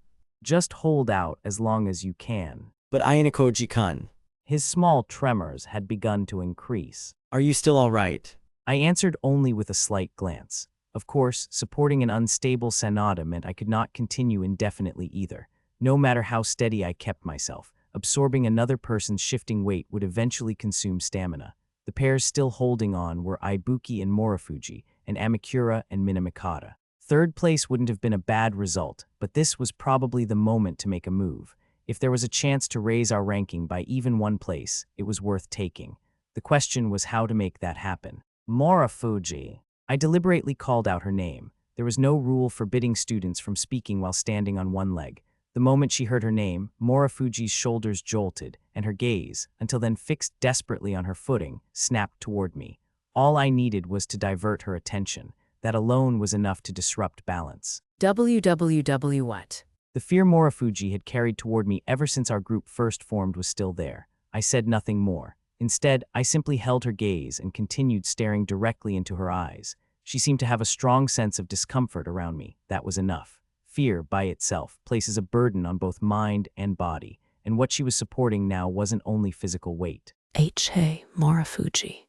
Just hold out as long as you can. But Ayanokōji-kun. His small tremors had begun to increase. Are you still all right? I answered only with a slight glance. Of course, supporting an unstable Sanada meant I could not continue indefinitely either. No matter how steady I kept myself, absorbing another person's shifting weight would eventually consume stamina. The pairs still holding on were Ibuki and Morofuji, and Amikura and Minamikata. Third place wouldn't have been a bad result, but this was probably the moment to make a move. If there was a chance to raise our ranking by even one place, it was worth taking. The question was how to make that happen. Morofuji. I deliberately called out her name. There was no rule forbidding students from speaking while standing on one leg. The moment she heard her name, Morofuji's shoulders jolted, and her gaze, until then fixed desperately on her footing, snapped toward me. All I needed was to divert her attention. That alone was enough to disrupt balance. WWW what? The fear Morofuji had carried toward me ever since our group first formed was still there. I said nothing more. Instead, I simply held her gaze and continued staring directly into her eyes. She seemed to have a strong sense of discomfort around me. That was enough. Fear, by itself, places a burden on both mind and body, and what she was supporting now wasn't only physical weight. Hey, Morofuji,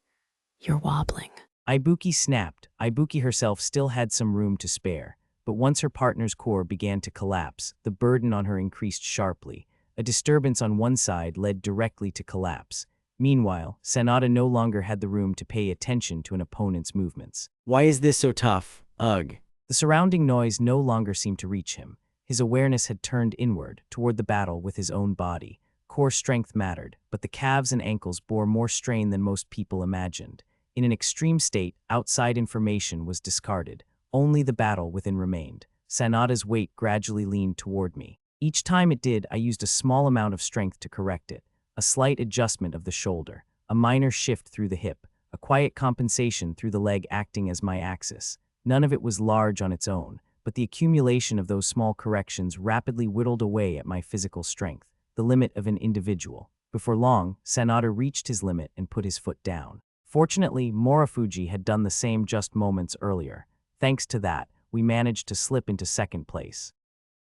you're wobbling. Ibuki snapped. Ibuki herself still had some room to spare, but once her partner's core began to collapse, the burden on her increased sharply. A disturbance on one side led directly to collapse. Meanwhile, Sanada no longer had the room to pay attention to an opponent's movements. Why is this so tough? Ugh. The surrounding noise no longer seemed to reach him. His awareness had turned inward, toward the battle with his own body. Core strength mattered, but the calves and ankles bore more strain than most people imagined. In an extreme state, outside information was discarded. Only the battle within remained. Sanada's weight gradually leaned toward me. Each time it did, I used a small amount of strength to correct it. A slight adjustment of the shoulder, a minor shift through the hip, a quiet compensation through the leg acting as my axis. None of it was large on its own, but the accumulation of those small corrections rapidly whittled away at my physical strength, the limit of an individual. Before long, Sanada reached his limit and put his foot down. Fortunately, Morofuji had done the same just moments earlier. Thanks to that, we managed to slip into second place.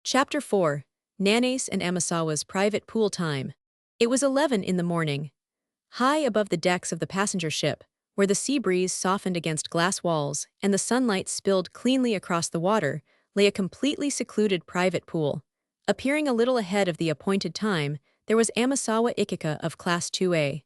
Chapter 4. Nanase and Amasawa's Private Pool Time. It was 11 in the morning. High above the decks of the passenger ship, where the sea breeze softened against glass walls and the sunlight spilled cleanly across the water, lay a completely secluded private pool. Appearing a little ahead of the appointed time, there was Amasawa Ichika of Class 2A.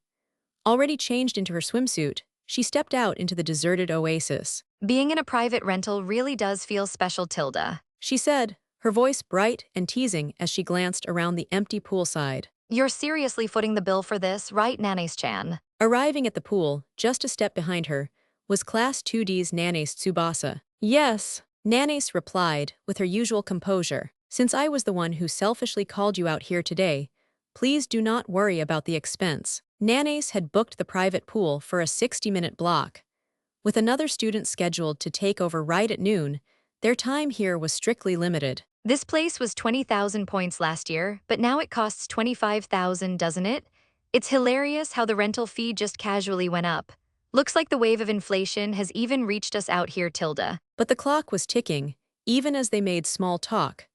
Already changed into her swimsuit, she stepped out into the deserted oasis. Being in a private rental really does feel special, Tilda, She said, her voice bright and teasing as she glanced around the empty poolside. You're seriously footing the bill for this, right, Nanase-chan? Arriving at the pool, just a step behind her, was Class 2D's Nanase Tsubasa. Yes, Nanase replied, with her usual composure. Since I was the one who selfishly called you out here today, please do not worry about the expense. Nanase had booked the private pool for a 60-minute block. With another student scheduled to take over right at noon, their time here was strictly limited. This place was 20,000 points last year, but now it costs 25,000, doesn't it? It's hilarious how the rental fee just casually went up. Looks like the wave of inflation has even reached us out here, Tilda. But the clock was ticking, even as they made small talk.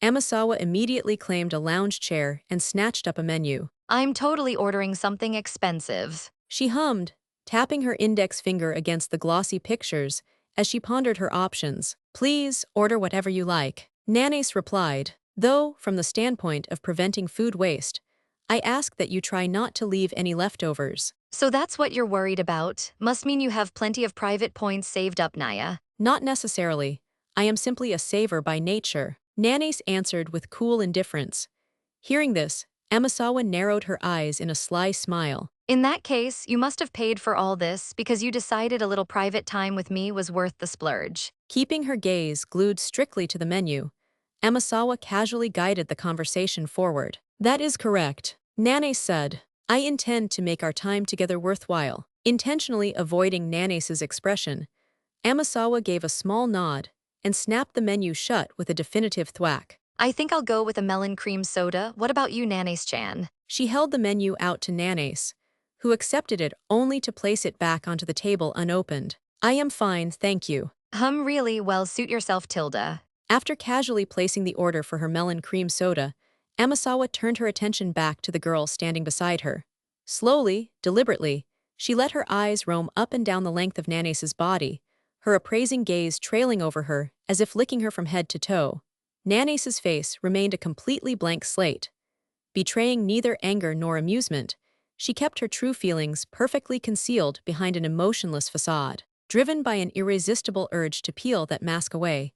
Amasawa immediately claimed a lounge chair and snatched up a menu. I'm totally ordering something expensive. She hummed, tapping her index finger against the glossy pictures as she pondered her options. Please, order whatever you like. Nanase replied, though, from the standpoint of preventing food waste, I ask that you try not to leave any leftovers. So that's what you're worried about. Must mean you have plenty of private points saved up, Naya. Not necessarily. I am simply a saver by nature. Nanase answered with cool indifference. Hearing this, Amasawa narrowed her eyes in a sly smile. In that case, you must have paid for all this because you decided a little private time with me was worth the splurge. Keeping her gaze glued strictly to the menu, Amasawa casually guided the conversation forward. That is correct, Nanase said. I intend to make our time together worthwhile. Intentionally avoiding Nanase's expression, Amasawa gave a small nod and snapped the menu shut with a definitive thwack. I think I'll go with a melon cream soda. What about you, Nanase-chan? She held the menu out to Nanase, who accepted it only to place it back onto the table unopened. I am fine, thank you. Really, well, suit yourself, Tilda. After casually placing the order for her melon cream soda, Amasawa turned her attention back to the girl standing beside her. Slowly, deliberately, she let her eyes roam up and down the length of Nanase's body, her appraising gaze trailing over her as if licking her from head to toe. Nanase's face remained a completely blank slate. Betraying neither anger nor amusement, she kept her true feelings perfectly concealed behind an emotionless facade. Driven by an irresistible urge to peel that mask away,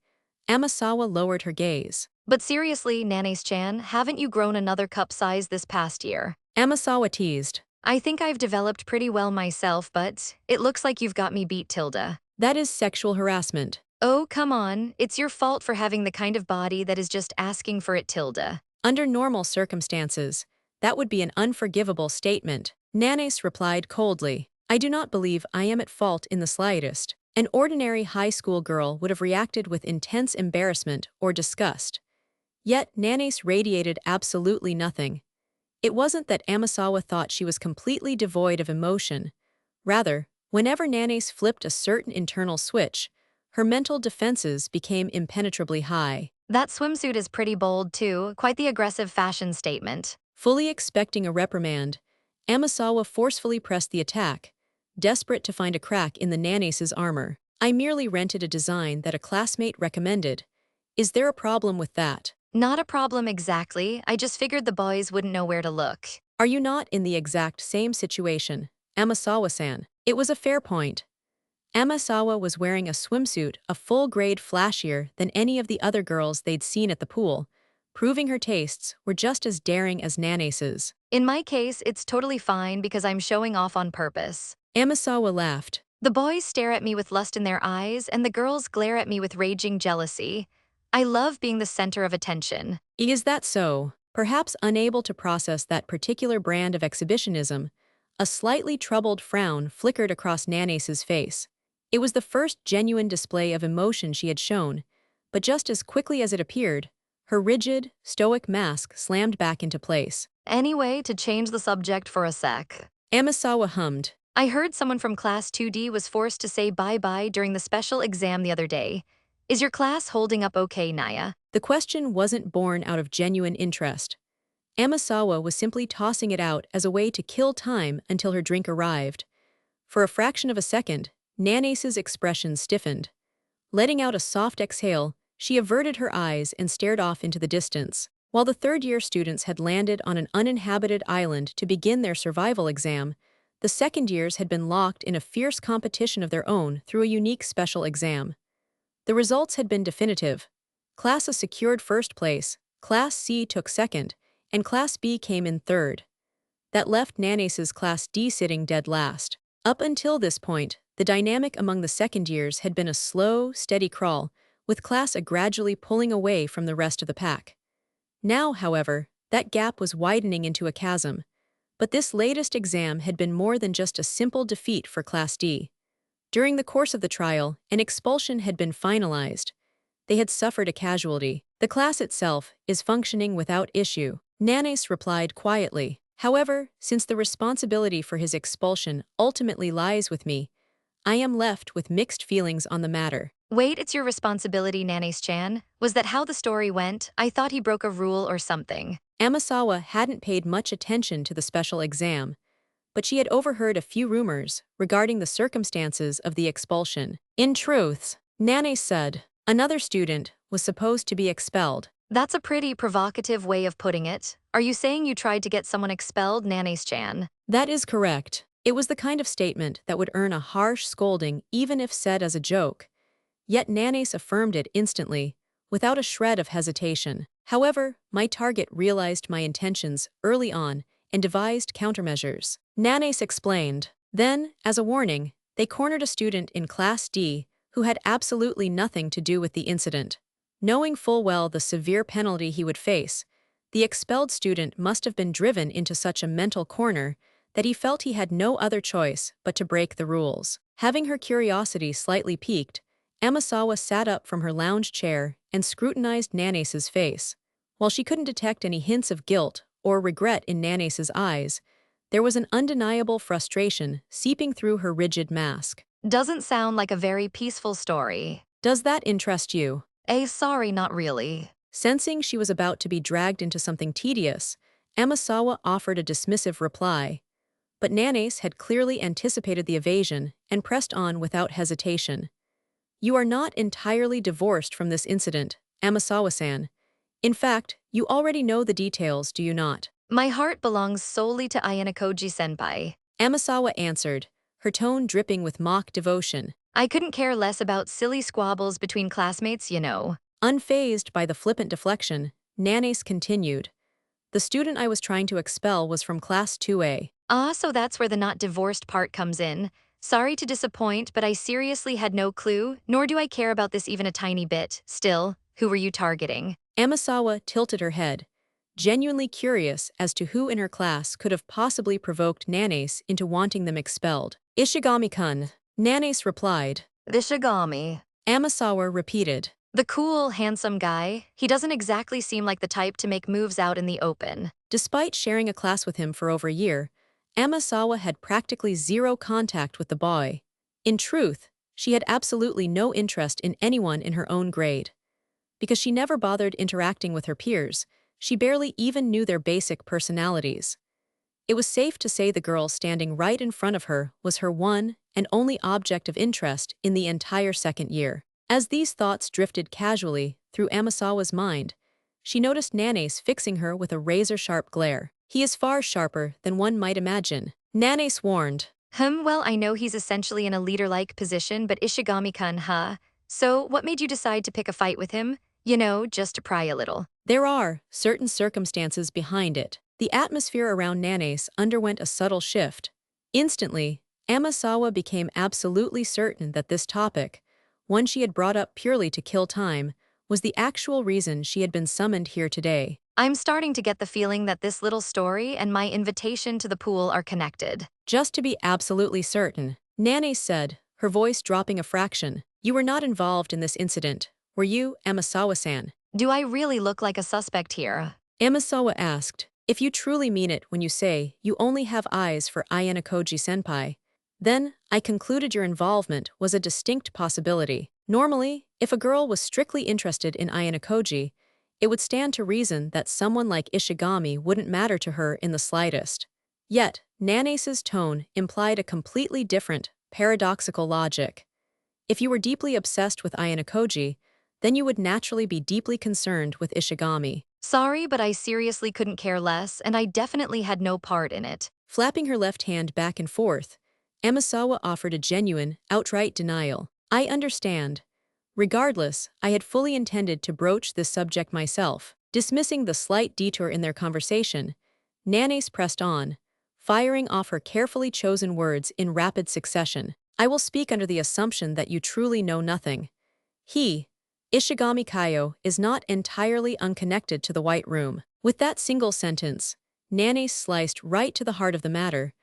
Amasawa lowered her gaze. But seriously, Nanase-chan, haven't you grown another cup size this past year? Amasawa teased. I think I've developed pretty well myself, but it looks like you've got me beat, Tilda. That is sexual harassment. Oh, come on. It's your fault for having the kind of body that is just asking for it, Tilda. Under normal circumstances, that would be an unforgivable statement. Nanase replied coldly. I do not believe I am at fault in the slightest. An ordinary high school girl would have reacted with intense embarrassment or disgust. Yet Nanase radiated absolutely nothing. It wasn't that Amasawa thought she was completely devoid of emotion. Rather, whenever Nanase flipped a certain internal switch, her mental defenses became impenetrably high. That swimsuit is pretty bold, too. Quite the aggressive fashion statement. Fully expecting a reprimand, Amasawa forcefully pressed the attack, desperate to find a crack in the Nanase's armor. I merely rented a design that a classmate recommended. Is there a problem with that? Not a problem exactly. I just figured the boys wouldn't know where to look. Are you not in the exact same situation, Amasawa-san? It was a fair point. Amasawa was wearing a swimsuit a full grade flashier than any of the other girls they'd seen at the pool, proving her tastes were just as daring as Nanase's. In my case, it's totally fine because I'm showing off on purpose. Amasawa laughed. The boys stare at me with lust in their eyes, and the girls glare at me with raging jealousy. I love being the center of attention. Is that so? Perhaps unable to process that particular brand of exhibitionism, a slightly troubled frown flickered across Nanase's face. It was the first genuine display of emotion she had shown, but just as quickly as it appeared, her rigid, stoic mask slammed back into place. Anyway, to change the subject for a sec. Amasawa hummed. I heard someone from Class 2D was forced to say bye-bye during the special exam the other day. Is your class holding up okay, Naya? The question wasn't born out of genuine interest. Amasawa was simply tossing it out as a way to kill time until her drink arrived. For a fraction of a second, Nanase's expression stiffened. Letting out a soft exhale, she averted her eyes and stared off into the distance. While the third-year students had landed on an uninhabited island to begin their survival exam, the second years had been locked in a fierce competition of their own through a unique special exam. The results had been definitive. Class A secured first place, Class C took second, and Class B came in third. That left Nanase's Class D sitting dead last. Up until this point, the dynamic among the second years had been a slow, steady crawl, with Class A gradually pulling away from the rest of the pack. Now, however, that gap was widening into a chasm. But this latest exam had been more than just a simple defeat for Class D. During the course of the trial, an expulsion had been finalized. They had suffered a casualty. The class itself is functioning without issue. Nanase replied quietly. However, since the responsibility for his expulsion ultimately lies with me, I am left with mixed feelings on the matter. Wait, it's your responsibility, Nanase-chan. Was that how the story went? I thought he broke a rule or something. Amasawa hadn't paid much attention to the special exam, but she had overheard a few rumors regarding the circumstances of the expulsion. In truth, Nanase said, another student was supposed to be expelled. That's a pretty provocative way of putting it. Are you saying you tried to get someone expelled, Nanase-chan? That is correct. It was the kind of statement that would earn a harsh scolding even if said as a joke. Yet Nanase affirmed it instantly, without a shred of hesitation. However, my target realized my intentions early on and devised countermeasures. Nanase explained. Then, as a warning, they cornered a student in Class D who had absolutely nothing to do with the incident. Knowing full well the severe penalty he would face, the expelled student must have been driven into such a mental corner that he felt he had no other choice but to break the rules. Having her curiosity slightly piqued, Amasawa sat up from her lounge chair and scrutinized Nanase's face. While she couldn't detect any hints of guilt or regret in Nanase's eyes, there was an undeniable frustration seeping through her rigid mask. Doesn't sound like a very peaceful story. Does that interest you? Sorry, not really. Sensing she was about to be dragged into something tedious, Amasawa offered a dismissive reply. But Nanase had clearly anticipated the evasion and pressed on without hesitation. You are not entirely divorced from this incident, Amasawa-san. In fact, you already know the details, do you not? My heart belongs solely to Ayanokōji-senpai. Amasawa answered, her tone dripping with mock devotion. I couldn't care less about silly squabbles between classmates, you know. Unfazed by the flippant deflection, Nanase continued. The student I was trying to expel was from Class 2A. So that's where the not divorced part comes in. Sorry to disappoint, but I seriously had no clue, nor do I care about this even a tiny bit. Still, who were you targeting? Amasawa tilted her head, genuinely curious as to who in her class could have possibly provoked Nanase into wanting them expelled. Ishigami-kun, Nanase replied. Ishigami. Amasawa repeated. The cool, handsome guy. He doesn't exactly seem like the type to make moves out in the open. Despite sharing a class with him for over a year, Amasawa had practically zero contact with the boy. In truth, she had absolutely no interest in anyone in her own grade. Because she never bothered interacting with her peers, she barely even knew their basic personalities. It was safe to say the girl standing right in front of her was her one and only object of interest in the entire second year. As these thoughts drifted casually through Amasawa's mind, she noticed Nanase fixing her with a razor-sharp glare. He is far sharper than one might imagine. Nanase warned. Well, I know he's essentially in a leader-like position, but Ishigami-kun, huh? So, what made you decide to pick a fight with him? You know, just to pry a little. There are certain circumstances behind it. The atmosphere around Nanase underwent a subtle shift. Instantly, Amasawa became absolutely certain that this topic, one she had brought up purely to kill time, was the actual reason she had been summoned here today. I'm starting to get the feeling that this little story and my invitation to the pool are connected. Just to be absolutely certain, Nanase said, her voice dropping a fraction. You were not involved in this incident, were you, Amasawa-san? Do I really look like a suspect here? Amasawa asked. If you truly mean it when you say you only have eyes for Ayanokōji-senpai, then I concluded your involvement was a distinct possibility. Normally, if a girl was strictly interested in Ayanokōji, it would stand to reason that someone like Ishigami wouldn't matter to her in the slightest. Yet, Nanase's tone implied a completely different, paradoxical logic. If you were deeply obsessed with Ayanokōji, then you would naturally be deeply concerned with Ishigami. Sorry, but I seriously couldn't care less, and I definitely had no part in it. Flapping her left hand back and forth, Amasawa offered a genuine, outright denial. I understand. Regardless, I had fully intended to broach this subject myself. Dismissing the slight detour in their conversation, Nanase pressed on, firing off her carefully chosen words in rapid succession. I will speak under the assumption that you truly know nothing. He, Ishigami Kaio, is not entirely unconnected to the White Room. With that single sentence, Nanase sliced right to the heart of the matter,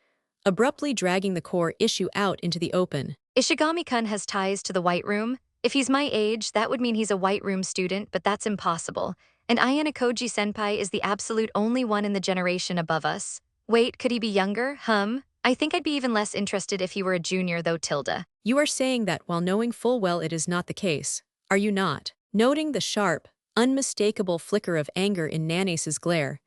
abruptly dragging the core issue out into the open. Ishigami-kun has ties to the White Room. If he's my age, that would mean he's a White Room student, but that's impossible. And Ayanokōji-senpai is the absolute only one in the generation above us. Wait, could he be younger? I think I'd be even less interested if he were a junior, though, tilde. You are saying that while knowing full well it is not the case, are you not? Noting the sharp, unmistakable flicker of anger in Nanase's glare,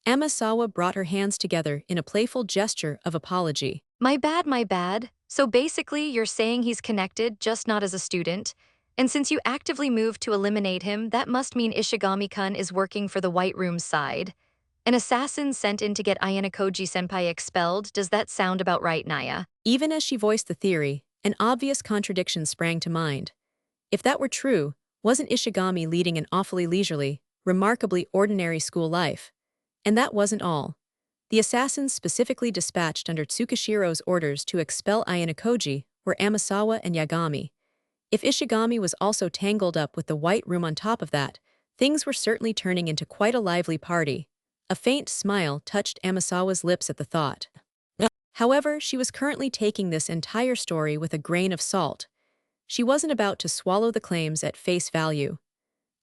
Amasawa brought her hands together in a playful gesture of apology. My bad. So basically, you're saying he's connected, just not as a student. And since you actively moved to eliminate him, that must mean Ishigami-kun is working for the White Room's side. An assassin sent in to get Ayanokōji-senpai expelled. Does that sound about right, Naya? Even as she voiced the theory, an obvious contradiction sprang to mind. If that were true, wasn't Ishigami leading an awfully leisurely, remarkably ordinary school life? And that wasn't all. The assassins specifically dispatched under Tsukishiro's orders to expel Ayanokōji were Amasawa and Yagami. If Ishigami was also tangled up with the White Room on top of that, things were certainly turning into quite a lively party. A faint smile touched Amasawa's lips at the thought. However, she was currently taking this entire story with a grain of salt. She wasn't about to swallow the claims at face value.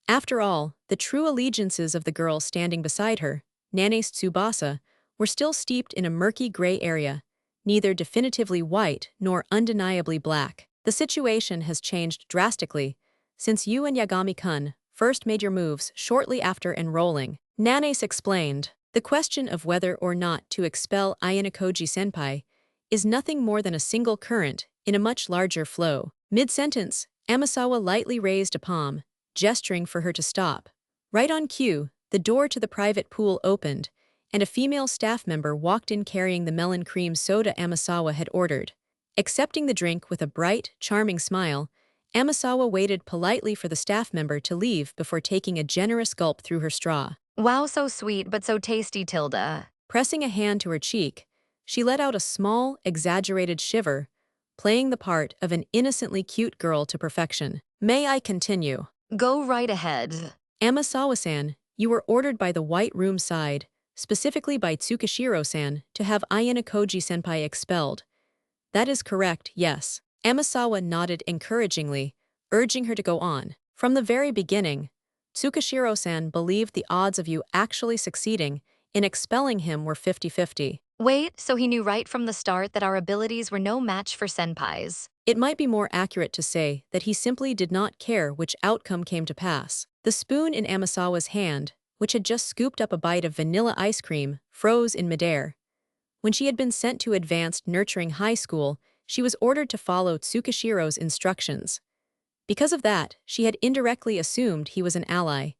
After all, the true allegiances of the girl standing beside her, Nanase Tsubasa, were still steeped in a murky gray area, neither definitively white nor undeniably black. The situation has changed drastically since you and Yagami-kun first made your moves shortly after enrolling. Nanase explained, the question of whether or not to expel Ayanokōji-senpai is nothing more than a single current in a much larger flow. Mid-sentence, Amasawa lightly raised a palm, gesturing for her to stop. Right on cue, the door to the private pool opened, and a female staff member walked in carrying the melon cream soda Amasawa had ordered. Accepting the drink with a bright, charming smile, Amasawa waited politely for the staff member to leave before taking a generous gulp through her straw. Wow, so sweet but so tasty, Tilda. Pressing a hand to her cheek, she let out a small, exaggerated shiver, playing the part of an innocently cute girl to perfection. May I continue? Go right ahead. Amasawa-san, you were ordered by the White Room side, specifically by Tsukishiro-san, to have Ayanokōji-senpai expelled. That is correct, yes. Amasawa nodded encouragingly, urging her to go on. From the very beginning, Tsukishiro-san believed the odds of you actually succeeding in expelling him were 50-50. Wait, so he knew right from the start that our abilities were no match for senpai's? It might be more accurate to say that he simply did not care which outcome came to pass. The spoon in Amasawa's hand, which had just scooped up a bite of vanilla ice cream, froze in midair. When she had been sent to advanced nurturing high school, she was ordered to follow Tsukishiro's instructions. Because of that, she had indirectly assumed he was an ally.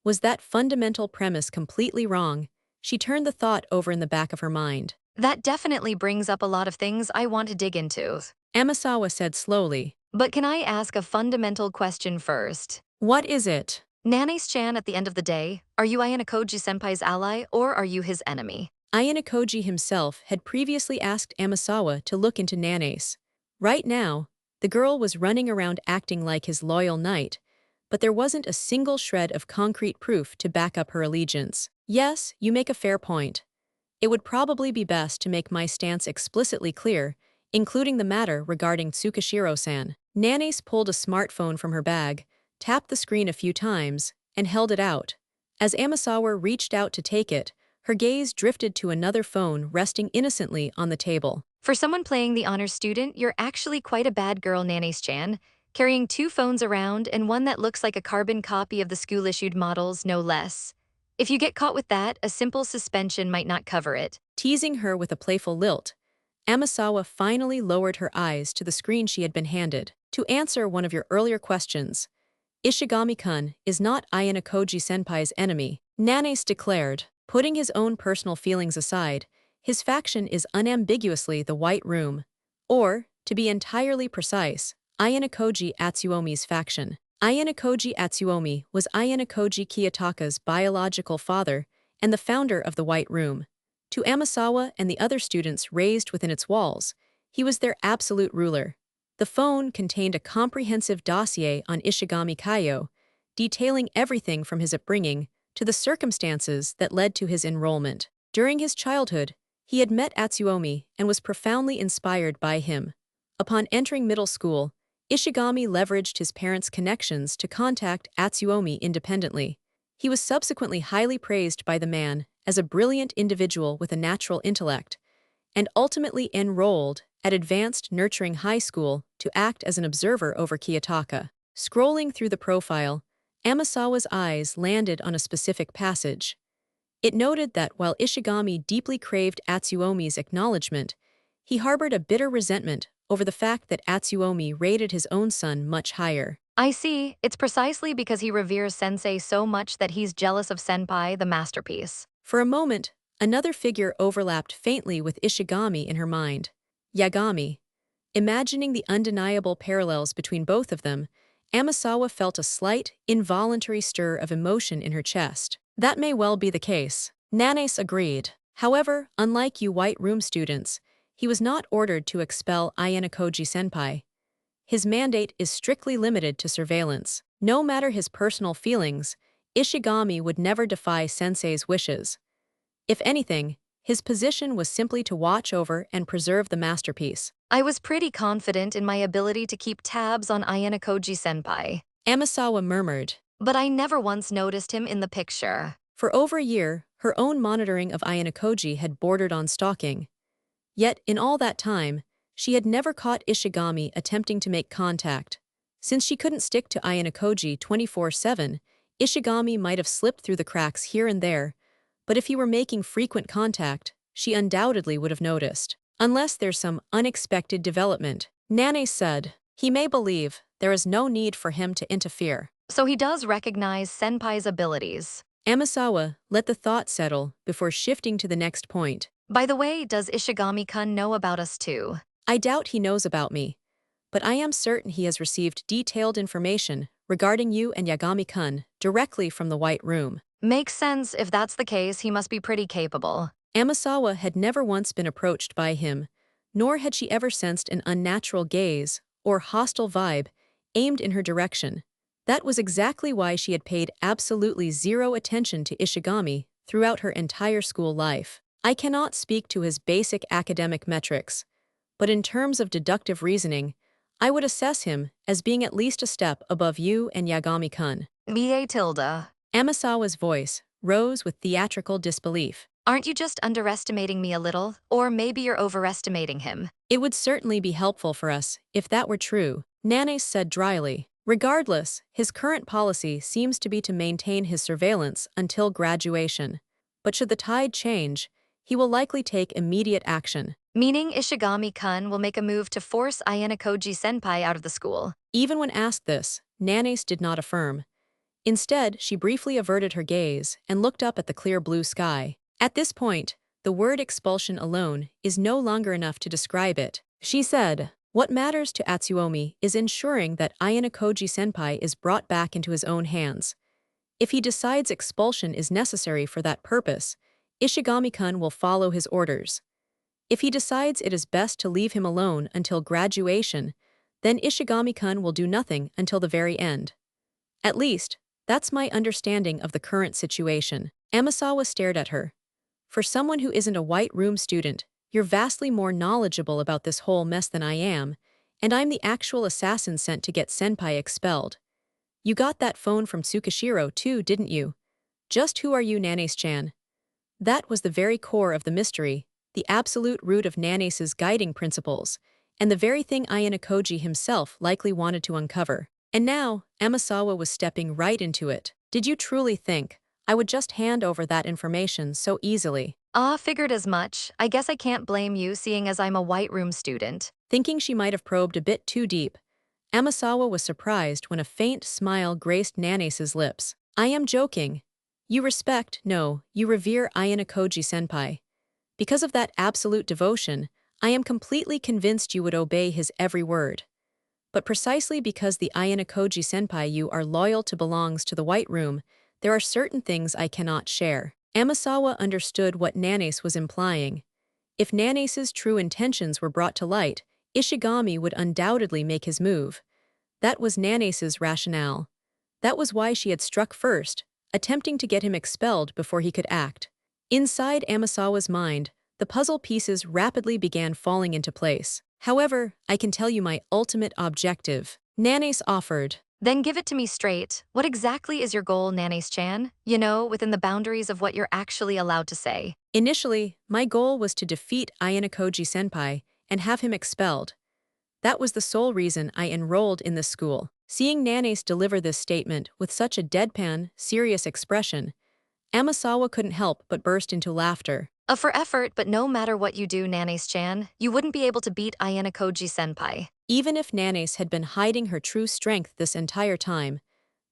Was that fundamental premise completely wrong? She turned the thought over in the back of her mind. That definitely brings up a lot of things I want to dig into. Amasawa said slowly. But can I ask a fundamental question first? What is it? Nanase-chan, at the end of the day, are you Ayanokōji-senpai's ally or are you his enemy? Ayanokōji himself had previously asked Amasawa to look into Nanase. Right now, the girl was running around acting like his loyal knight, but there wasn't a single shred of concrete proof to back up her allegiance. Yes, you make a fair point. It would probably be best to make my stance explicitly clear, including the matter regarding Tsukishiro-san. Nanase pulled a smartphone from her bag, tapped the screen a few times, and held it out. As Amasawa reached out to take it, her gaze drifted to another phone resting innocently on the table. For someone playing the honors student, you're actually quite a bad girl, Nanase-chan, carrying two phones around and one that looks like a carbon copy of the school-issued models, no less. If you get caught with that, a simple suspension might not cover it. Teasing her with a playful lilt, Amasawa finally lowered her eyes to the screen she had been handed. To answer one of your earlier questions, Ishigami-kun is not Ayanokōji-senpai's enemy, Nanase declared. Putting his own personal feelings aside, his faction is unambiguously the White Room, or, to be entirely precise, Ayanokōji Atsuomi's faction. Ayanokōji Atsuomi was Ayanokōji Kiyotaka's biological father and the founder of the White Room. To Amasawa and the other students raised within its walls, he was their absolute ruler. The phone contained a comprehensive dossier on Ishigami Kaio, detailing everything from his upbringing to the circumstances that led to his enrollment. During his childhood, he had met Atsuomi and was profoundly inspired by him. Upon entering middle school, Ishigami leveraged his parents' connections to contact Atsuomi independently. He was subsequently highly praised by the man as a brilliant individual with a natural intellect, and ultimately enrolled at Advanced Nurturing High School to act as an observer over Kiyotaka. Scrolling through the profile, Amasawa's eyes landed on a specific passage. It noted that while Ishigami deeply craved Atsuomi's acknowledgement, he harbored a bitter resentment over the fact that Atsuomi rated his own son much higher. I see, it's precisely because he reveres sensei so much that he's jealous of senpai, the masterpiece. For a moment, another figure overlapped faintly with Ishigami in her mind. Yagami. Imagining the undeniable parallels between both of them, Amasawa felt a slight, involuntary stir of emotion in her chest. That may well be the case. Nanase agreed. However, unlike you White Room students, he was not ordered to expel Ayanokōji-senpai. His mandate is strictly limited to surveillance. No matter his personal feelings, Ishigami would never defy sensei's wishes. If anything, his position was simply to watch over and preserve the masterpiece. I was pretty confident in my ability to keep tabs on Ayanokōji-senpai. Amasawa murmured. But I never once noticed him in the picture. For over a year, her own monitoring of Ayanokōji had bordered on stalking. Yet, in all that time, she had never caught Ishigami attempting to make contact. Since she couldn't stick to Ayanokōji 24/7, Ishigami might have slipped through the cracks here and there, but if he were making frequent contact, she undoubtedly would have noticed. Unless there's some unexpected development, Nanase said. He may believe there is no need for him to interfere. So he does recognize senpai's abilities. Amasawa let the thought settle before shifting to the next point. By the way, does Ishigami-kun know about us too? I doubt he knows about me, but I am certain he has received detailed information regarding you and Yagami-kun directly from the White Room. Makes sense. If that's the case, he must be pretty capable. Amasawa had never once been approached by him, nor had she ever sensed an unnatural gaze or hostile vibe aimed in her direction. That was exactly why she had paid absolutely zero attention to Ishigami throughout her entire school life. I cannot speak to his basic academic metrics, but in terms of deductive reasoning, I would assess him as being at least a step above you and Yagami-kun. Tilda. Amasawa's voice rose with theatrical disbelief. Aren't you just underestimating me a little? Or maybe you're overestimating him. It would certainly be helpful for us if that were true, Nanase said dryly. Regardless, his current policy seems to be to maintain his surveillance until graduation. But should the tide change, he will likely take immediate action. Meaning Ishigami-kun will make a move to force Ayanokōji-senpai out of the school. Even when asked this, Nanase did not affirm. Instead, she briefly averted her gaze and looked up at the clear blue sky. At this point, the word expulsion alone is no longer enough to describe it. She said, "What matters to Atsuomi is ensuring that Ayanokōji-senpai is brought back into his own hands. If he decides expulsion is necessary for that purpose, Ishigami-kun will follow his orders. If he decides it is best to leave him alone until graduation, then Ishigami-kun will do nothing until the very end. At least, that's my understanding of the current situation." Amasawa stared at her. For someone who isn't a White Room student, you're vastly more knowledgeable about this whole mess than I am, and I'm the actual assassin sent to get senpai expelled. You got that phone from Tsukishiro too, didn't you? Just who are you, Nanase-chan? That was the very core of the mystery, the absolute root of Nanase's guiding principles, and the very thing Ayanokōji himself likely wanted to uncover. And now, Amasawa was stepping right into it. Did you truly think I would just hand over that information so easily? Figured as much. I guess I can't blame you, seeing as I'm a White Room student. Thinking she might have probed a bit too deep, Amasawa was surprised when a faint smile graced Nanase's lips. I am joking. You you revere Ayanokōji-senpai. Because of that absolute devotion, I am completely convinced you would obey his every word. But precisely because the Ayanokōji-senpai you are loyal to belongs to the White Room, there are certain things I cannot share. Amasawa understood what Nanase was implying. If Nanase's true intentions were brought to light, Ishigami would undoubtedly make his move. That was Nanase's rationale. That was why she had struck first, attempting to get him expelled before he could act. Inside Amasawa's mind, the puzzle pieces rapidly began falling into place. However, I can tell you my ultimate objective, Nanase offered. Then give it to me straight. What exactly is your goal, Nanase-chan? You know, within the boundaries of what you're actually allowed to say. Initially, my goal was to defeat Ayanokōji-senpai and have him expelled. That was the sole reason I enrolled in this school. Seeing Nanase deliver this statement with such a deadpan, serious expression, Amasawa couldn't help but burst into laughter. For effort, but no matter what you do, Nanase-chan, you wouldn't be able to beat Ayanokōji-senpai. Even if Nanase had been hiding her true strength this entire time,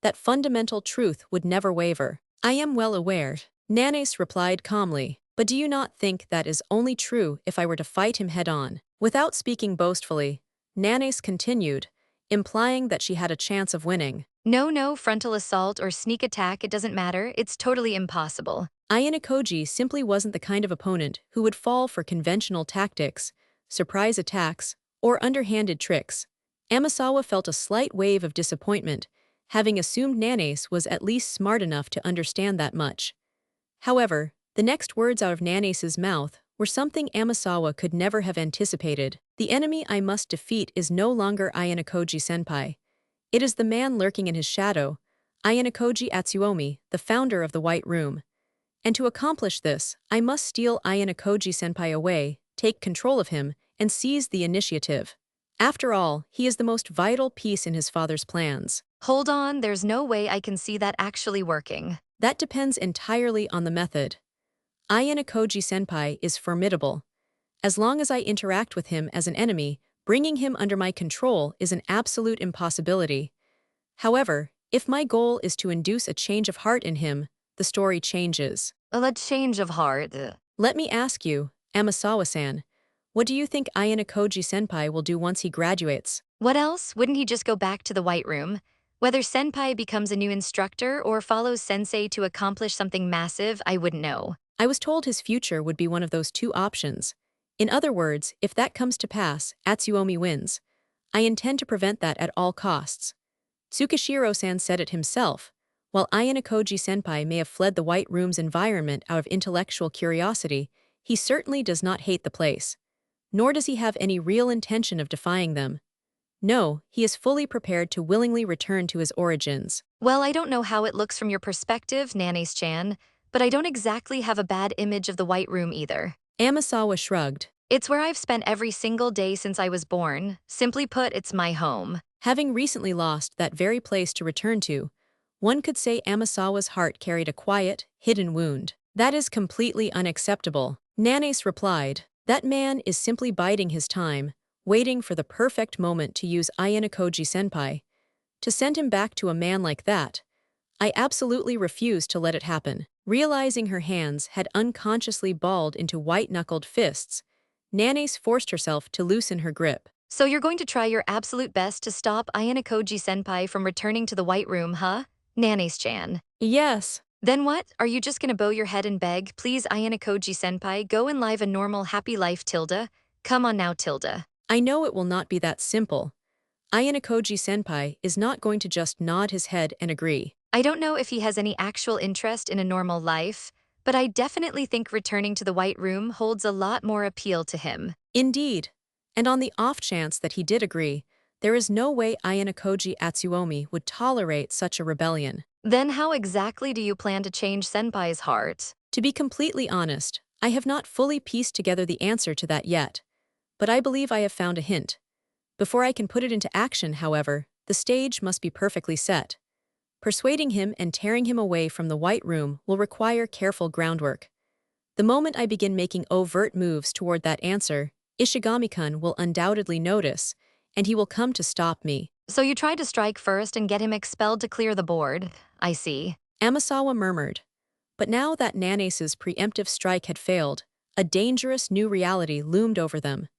that fundamental truth would never waver. I am well aware, Nanase replied calmly, but do you not think that is only true if I were to fight him head-on? Without speaking boastfully, Nanase continued, implying that she had a chance of winning. No, frontal assault or sneak attack, it doesn't matter. It's totally impossible. Ayanokōji simply wasn't the kind of opponent who would fall for conventional tactics, surprise attacks, or underhanded tricks. Amasawa felt a slight wave of disappointment, having assumed Nanase was at least smart enough to understand that much. However, the next words out of Nanase's mouth were something Amasawa could never have anticipated. The enemy I must defeat is no longer Ayanokōji-senpai. It is the man lurking in his shadow, Ayanokōji Atsuomi, the founder of the White Room. And to accomplish this, I must steal Ayanokōji-senpai away, take control of him, and seize the initiative. After all, he is the most vital piece in his father's plans. Hold on, there's no way I can see that actually working. That depends entirely on the method. Ayanokōji-senpai is formidable. As long as I interact with him as an enemy, bringing him under my control is an absolute impossibility. However, if my goal is to induce a change of heart in him, the story changes. A change of heart. Let me ask you, Amasawa-san, what do you think Ayanokōji-senpai will do once he graduates? What else? Wouldn't he just go back to the White Room? Whether senpai becomes a new instructor or follows sensei to accomplish something massive, I wouldn't know. I was told his future would be one of those two options. In other words, if that comes to pass, Atsuomi wins. I intend to prevent that at all costs. Tsukishiro-san said it himself. While Ayanokōji-senpai may have fled the White Room's environment out of intellectual curiosity, he certainly does not hate the place. Nor does he have any real intention of defying them. No, he is fully prepared to willingly return to his origins. Well, I don't know how it looks from your perspective, Nanase-chan, but I don't exactly have a bad image of the White Room either. Amasawa shrugged. It's where I've spent every single day since I was born. Simply put, it's my home. Having recently lost that very place to return to, one could say Amasawa's heart carried a quiet, hidden wound. That is completely unacceptable. Nanase replied. That man is simply biding his time, waiting for the perfect moment to use Ayanokōji-senpai. To send him back to a man like that, I absolutely refuse to let it happen. Realizing her hands had unconsciously balled into white-knuckled fists, Nanase forced herself to loosen her grip. So you're going to try your absolute best to stop Ayanokōji-senpai from returning to the White Room, huh? Nanase-chan. Yes. Then what? Are you just gonna bow your head and beg, please Ayanokōji-senpai, go and live a normal happy life, Tilda? Come on now, Tilda. I know it will not be that simple. Ayanokōji-senpai is not going to just nod his head and agree. I don't know if he has any actual interest in a normal life, but I definitely think returning to the White Room holds a lot more appeal to him. Indeed. And on the off chance that he did agree, there is no way Ayanokōji Atsuomi would tolerate such a rebellion. Then how exactly do you plan to change Senpai's heart? To be completely honest, I have not fully pieced together the answer to that yet, but I believe I have found a hint. Before I can put it into action, however, the stage must be perfectly set. Persuading him and tearing him away from the White Room will require careful groundwork. The moment I begin making overt moves toward that answer, Ishigami-kun will undoubtedly notice, and he will come to stop me. So you tried to strike first and get him expelled to clear the board. I see. Amasawa murmured. But now that Nanase's preemptive strike had failed, a dangerous new reality loomed over them.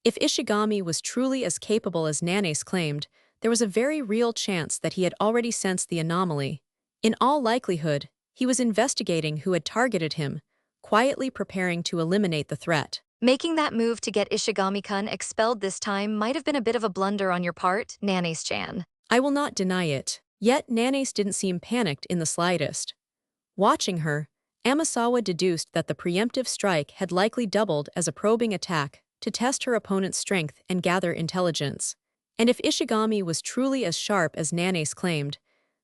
If Ishigami was truly as capable as Nanase claimed, there was a very real chance that he had already sensed the anomaly. In all likelihood, he was investigating who had targeted him, quietly preparing to eliminate the threat. Making that move to get Ishigami-kun expelled this time might have been a bit of a blunder on your part, Nanase-chan. I will not deny it. Yet Nanase didn't seem panicked in the slightest. Watching her, Amasawa deduced that the preemptive strike had likely doubled as a probing attack to test her opponent's strength and gather intelligence. And if Ishigami was truly as sharp as Nanase claimed,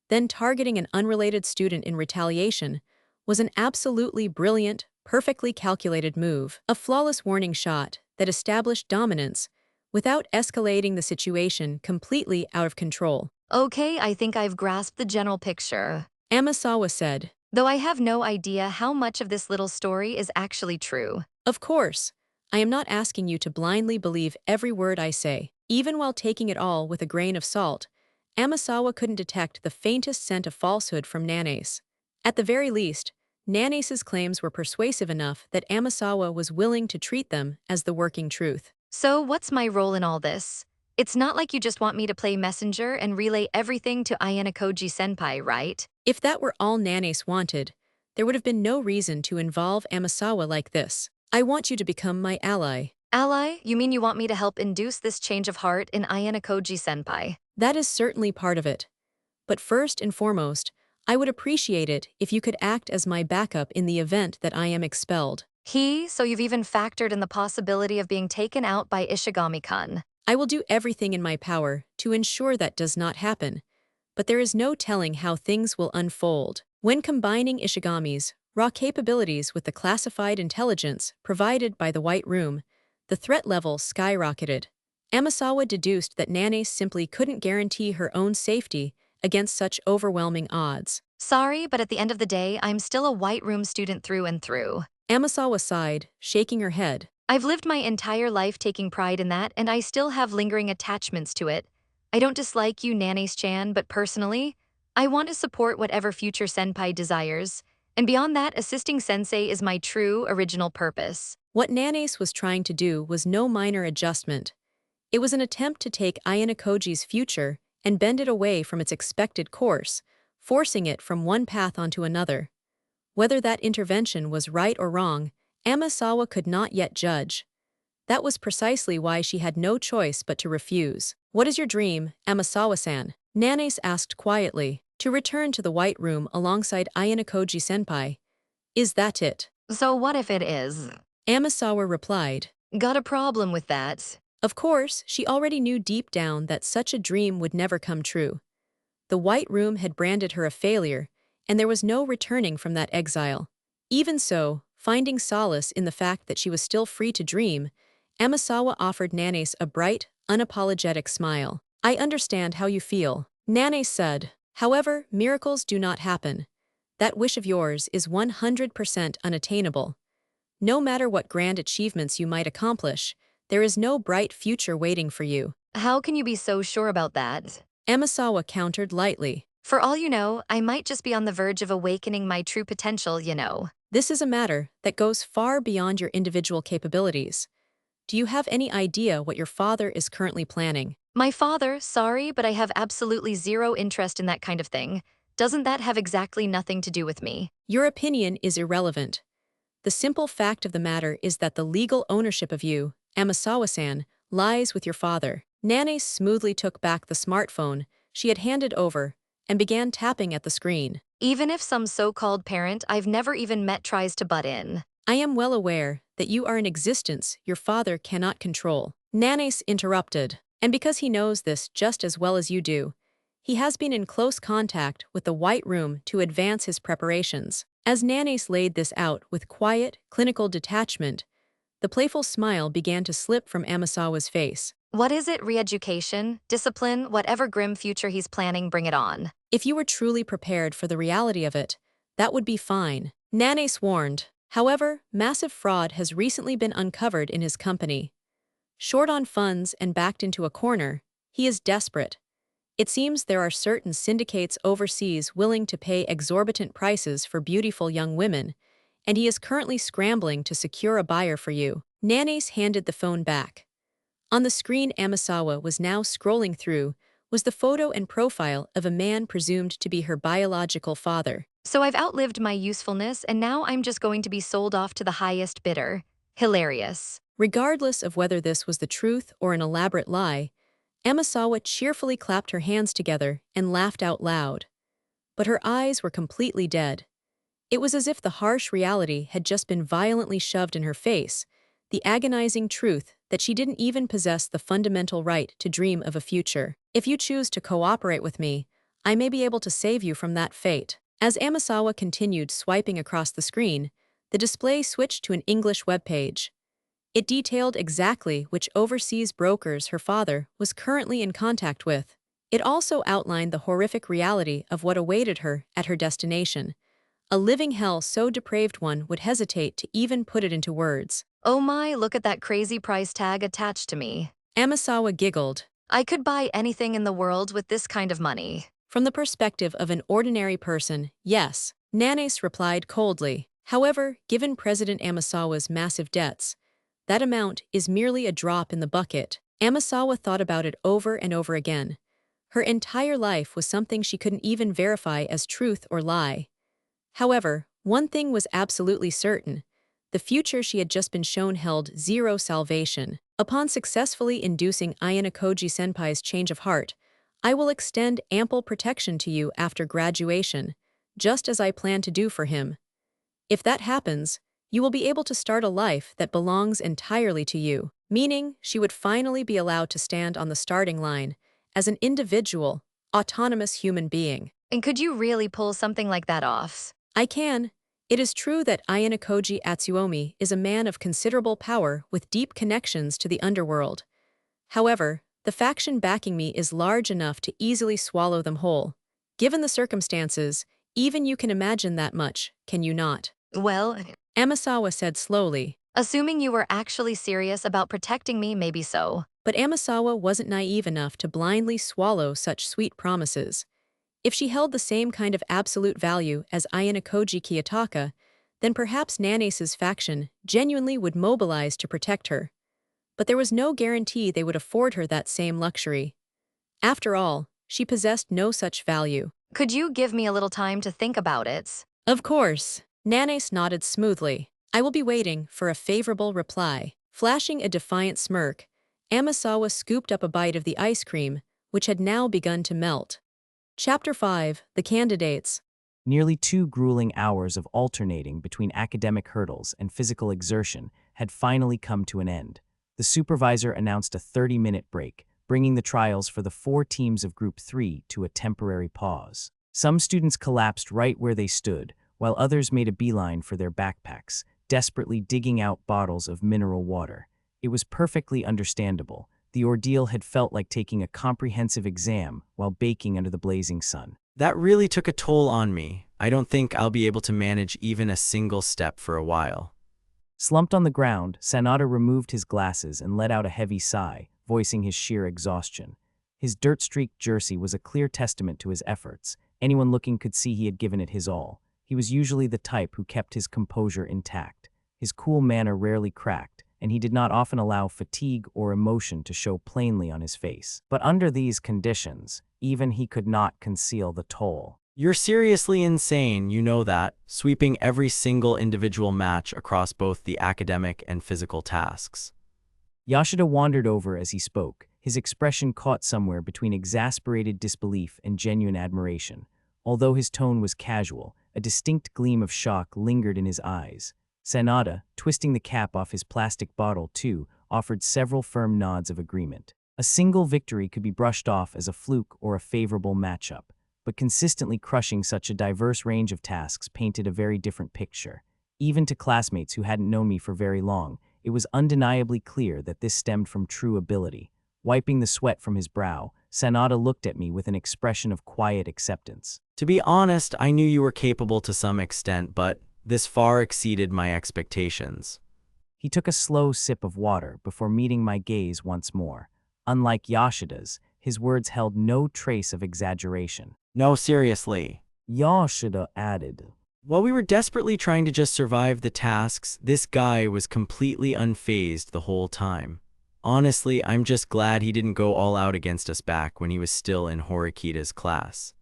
then targeting an unrelated student in retaliation was an absolutely brilliant, perfectly calculated move. A flawless warning shot that established dominance without escalating the situation completely out of control. Okay, I think I've grasped the general picture. Amasawa said. Though I have no idea how much of this little story is actually true. Of course, I am not asking you to blindly believe every word I say. Even while taking it all with a grain of salt, Amasawa couldn't detect the faintest scent of falsehood from Nanase. At the very least, Nanase's claims were persuasive enough that Amasawa was willing to treat them as the working truth. So what's my role in all this? It's not like you just want me to play messenger and relay everything to Ayanokōji senpai, right? If that were all Nanase wanted, there would have been no reason to involve Amasawa like this. I want you to become my ally. Ally, you mean you want me to help induce this change of heart in Ayanokōji senpai? That is certainly part of it. But first and foremost, I would appreciate it if you could act as my backup in the event that I am expelled. So you've even factored in the possibility of being taken out by Ishigami-kun. I will do everything in my power to ensure that does not happen, but there is no telling how things will unfold. When combining Ishigami's raw capabilities with the classified intelligence provided by the White Room, the threat level skyrocketed. Amasawa deduced that Nanase simply couldn't guarantee her own safety against such overwhelming odds. Sorry, but at the end of the day, I'm still a White Room student through and through. Amasawa sighed, shaking her head. I've lived my entire life taking pride in that, and I still have lingering attachments to it. I don't dislike you, Nanase-chan, but personally, I want to support whatever future senpai desires. And beyond that, assisting sensei is my true, original purpose. What Nanase was trying to do was no minor adjustment. It was an attempt to take Ayanokōji's future and bend it away from its expected course, forcing it from one path onto another. Whether that intervention was right or wrong, Amasawa could not yet judge. That was precisely why she had no choice but to refuse. What is your dream, Amasawa-san? Nanase asked quietly. To return to the White Room alongside Ayanokōji senpai. Is that it? So what if it is? Amasawa replied. Got a problem with that? Of course, she already knew deep down that such a dream would never come true. The White Room had branded her a failure, and there was no returning from that exile. Even so, finding solace in the fact that she was still free to dream, Amasawa offered Nanase a bright, unapologetic smile. I understand how you feel, Nanase said. However, miracles do not happen. That wish of yours is 100% unattainable. No matter what grand achievements you might accomplish, there is no bright future waiting for you. How can you be so sure about that? Amasawa countered lightly. For all you know, I might just be on the verge of awakening my true potential, you know. This is a matter that goes far beyond your individual capabilities. Do you have any idea what your father is currently planning? My father, sorry, but I have absolutely zero interest in that kind of thing. Doesn't that have exactly nothing to do with me? Your opinion is irrelevant. The simple fact of the matter is that the legal ownership of you, Amasawa-san, lies with your father. Nanase smoothly took back the smartphone she had handed over and began tapping at the screen. Even if some so-called parent I've never even met tries to butt in. I am well aware that you are an existence your father cannot control. Nanase interrupted. And because he knows this just as well as you do, he has been in close contact with the White Room to advance his preparations. As Nanase laid this out with quiet, clinical detachment, the playful smile began to slip from Amasawa's face. What is it, re-education, discipline, whatever grim future he's planning, bring it on. If you were truly prepared for the reality of it, that would be fine, Nanase warned. However, massive fraud has recently been uncovered in his company. Short on funds and backed into a corner, he is desperate. It seems there are certain syndicates overseas willing to pay exorbitant prices for beautiful young women, and he is currently scrambling to secure a buyer for you. Nanase handed the phone back. On the screen Amasawa was now scrolling through was the photo and profile of a man presumed to be her biological father. So I've outlived my usefulness, and now I'm just going to be sold off to the highest bidder. Hilarious. Regardless of whether this was the truth or an elaborate lie, Amasawa cheerfully clapped her hands together and laughed out loud. But her eyes were completely dead. It was as if the harsh reality had just been violently shoved in her face, the agonizing truth that she didn't even possess the fundamental right to dream of a future. If you choose to cooperate with me, I may be able to save you from that fate. As Amasawa continued swiping across the screen, the display switched to an English webpage. It detailed exactly which overseas brokers her father was currently in contact with. It also outlined the horrific reality of what awaited her at her destination, a living hell so depraved one would hesitate to even put it into words. Oh my, look at that crazy price tag attached to me. Amasawa giggled. I could buy anything in the world with this kind of money. From the perspective of an ordinary person, yes, Nanase replied coldly. However, given President Amasawa's massive debts, that amount is merely a drop in the bucket. Amasawa thought about it over and over again. Her entire life was something she couldn't even verify as truth or lie. However, one thing was absolutely certain. The future she had just been shown held zero salvation. Upon successfully inducing Ayanokōji-senpai's change of heart, I will extend ample protection to you after graduation, just as I plan to do for him. If that happens, you will be able to start a life that belongs entirely to you, meaning she would finally be allowed to stand on the starting line as an individual, autonomous human being. And could you really pull something like that off? I can. It is true that Ayanokōji Atsuomi is a man of considerable power with deep connections to the underworld. However, the faction backing me is large enough to easily swallow them whole. Given the circumstances, even you can imagine that much, can you not? Well, Amasawa said slowly. Assuming you were actually serious about protecting me, maybe so. But Amasawa wasn't naive enough to blindly swallow such sweet promises. If she held the same kind of absolute value as Ayanokōji Kiyotaka, then perhaps Nanase's faction genuinely would mobilize to protect her. But there was no guarantee they would afford her that same luxury. After all, she possessed no such value. Could you give me a little time to think about it? Of course. Nanase nodded smoothly. I will be waiting for a favorable reply. Flashing a defiant smirk, Amasawa scooped up a bite of the ice cream, which had now begun to melt. Chapter 5, The Candidates. Nearly 2 grueling hours of alternating between academic hurdles and physical exertion had finally come to an end. The supervisor announced a 30-minute break, bringing the trials for the 4 teams of Group 3 to a temporary pause. Some students collapsed right where they stood, while others made a beeline for their backpacks, desperately digging out bottles of mineral water. It was perfectly understandable. The ordeal had felt like taking a comprehensive exam while baking under the blazing sun. That really took a toll on me. I don't think I'll be able to manage even a single step for a while. Slumped on the ground, Sanada removed his glasses and let out a heavy sigh, voicing his sheer exhaustion. His dirt-streaked jersey was a clear testament to his efforts. Anyone looking could see he had given it his all. He was usually the type who kept his composure intact. His cool manner rarely cracked, and he did not often allow fatigue or emotion to show plainly on his face. But under these conditions, even he could not conceal the toll. You're seriously insane, you know that, sweeping every single individual match across both the academic and physical tasks. Yashida wandered over as he spoke, his expression caught somewhere between exasperated disbelief and genuine admiration. Although his tone was casual, a distinct gleam of shock lingered in his eyes. Sanada, twisting the cap off his plastic bottle too, offered several firm nods of agreement. A single victory could be brushed off as a fluke or a favorable matchup, but consistently crushing such a diverse range of tasks painted a very different picture. Even to classmates who hadn't known me for very long, it was undeniably clear that this stemmed from true ability. Wiping the sweat from his brow, Sanada looked at me with an expression of quiet acceptance. To be honest, I knew you were capable to some extent, but this far exceeded my expectations. He took a slow sip of water before meeting my gaze once more. Unlike Yashida's, his words held no trace of exaggeration. No, seriously. Yashida added. While we were desperately trying to just survive the tasks, this guy was completely unfazed the whole time. Honestly, I'm just glad he didn't go all out against us back when he was still in Horikita's class.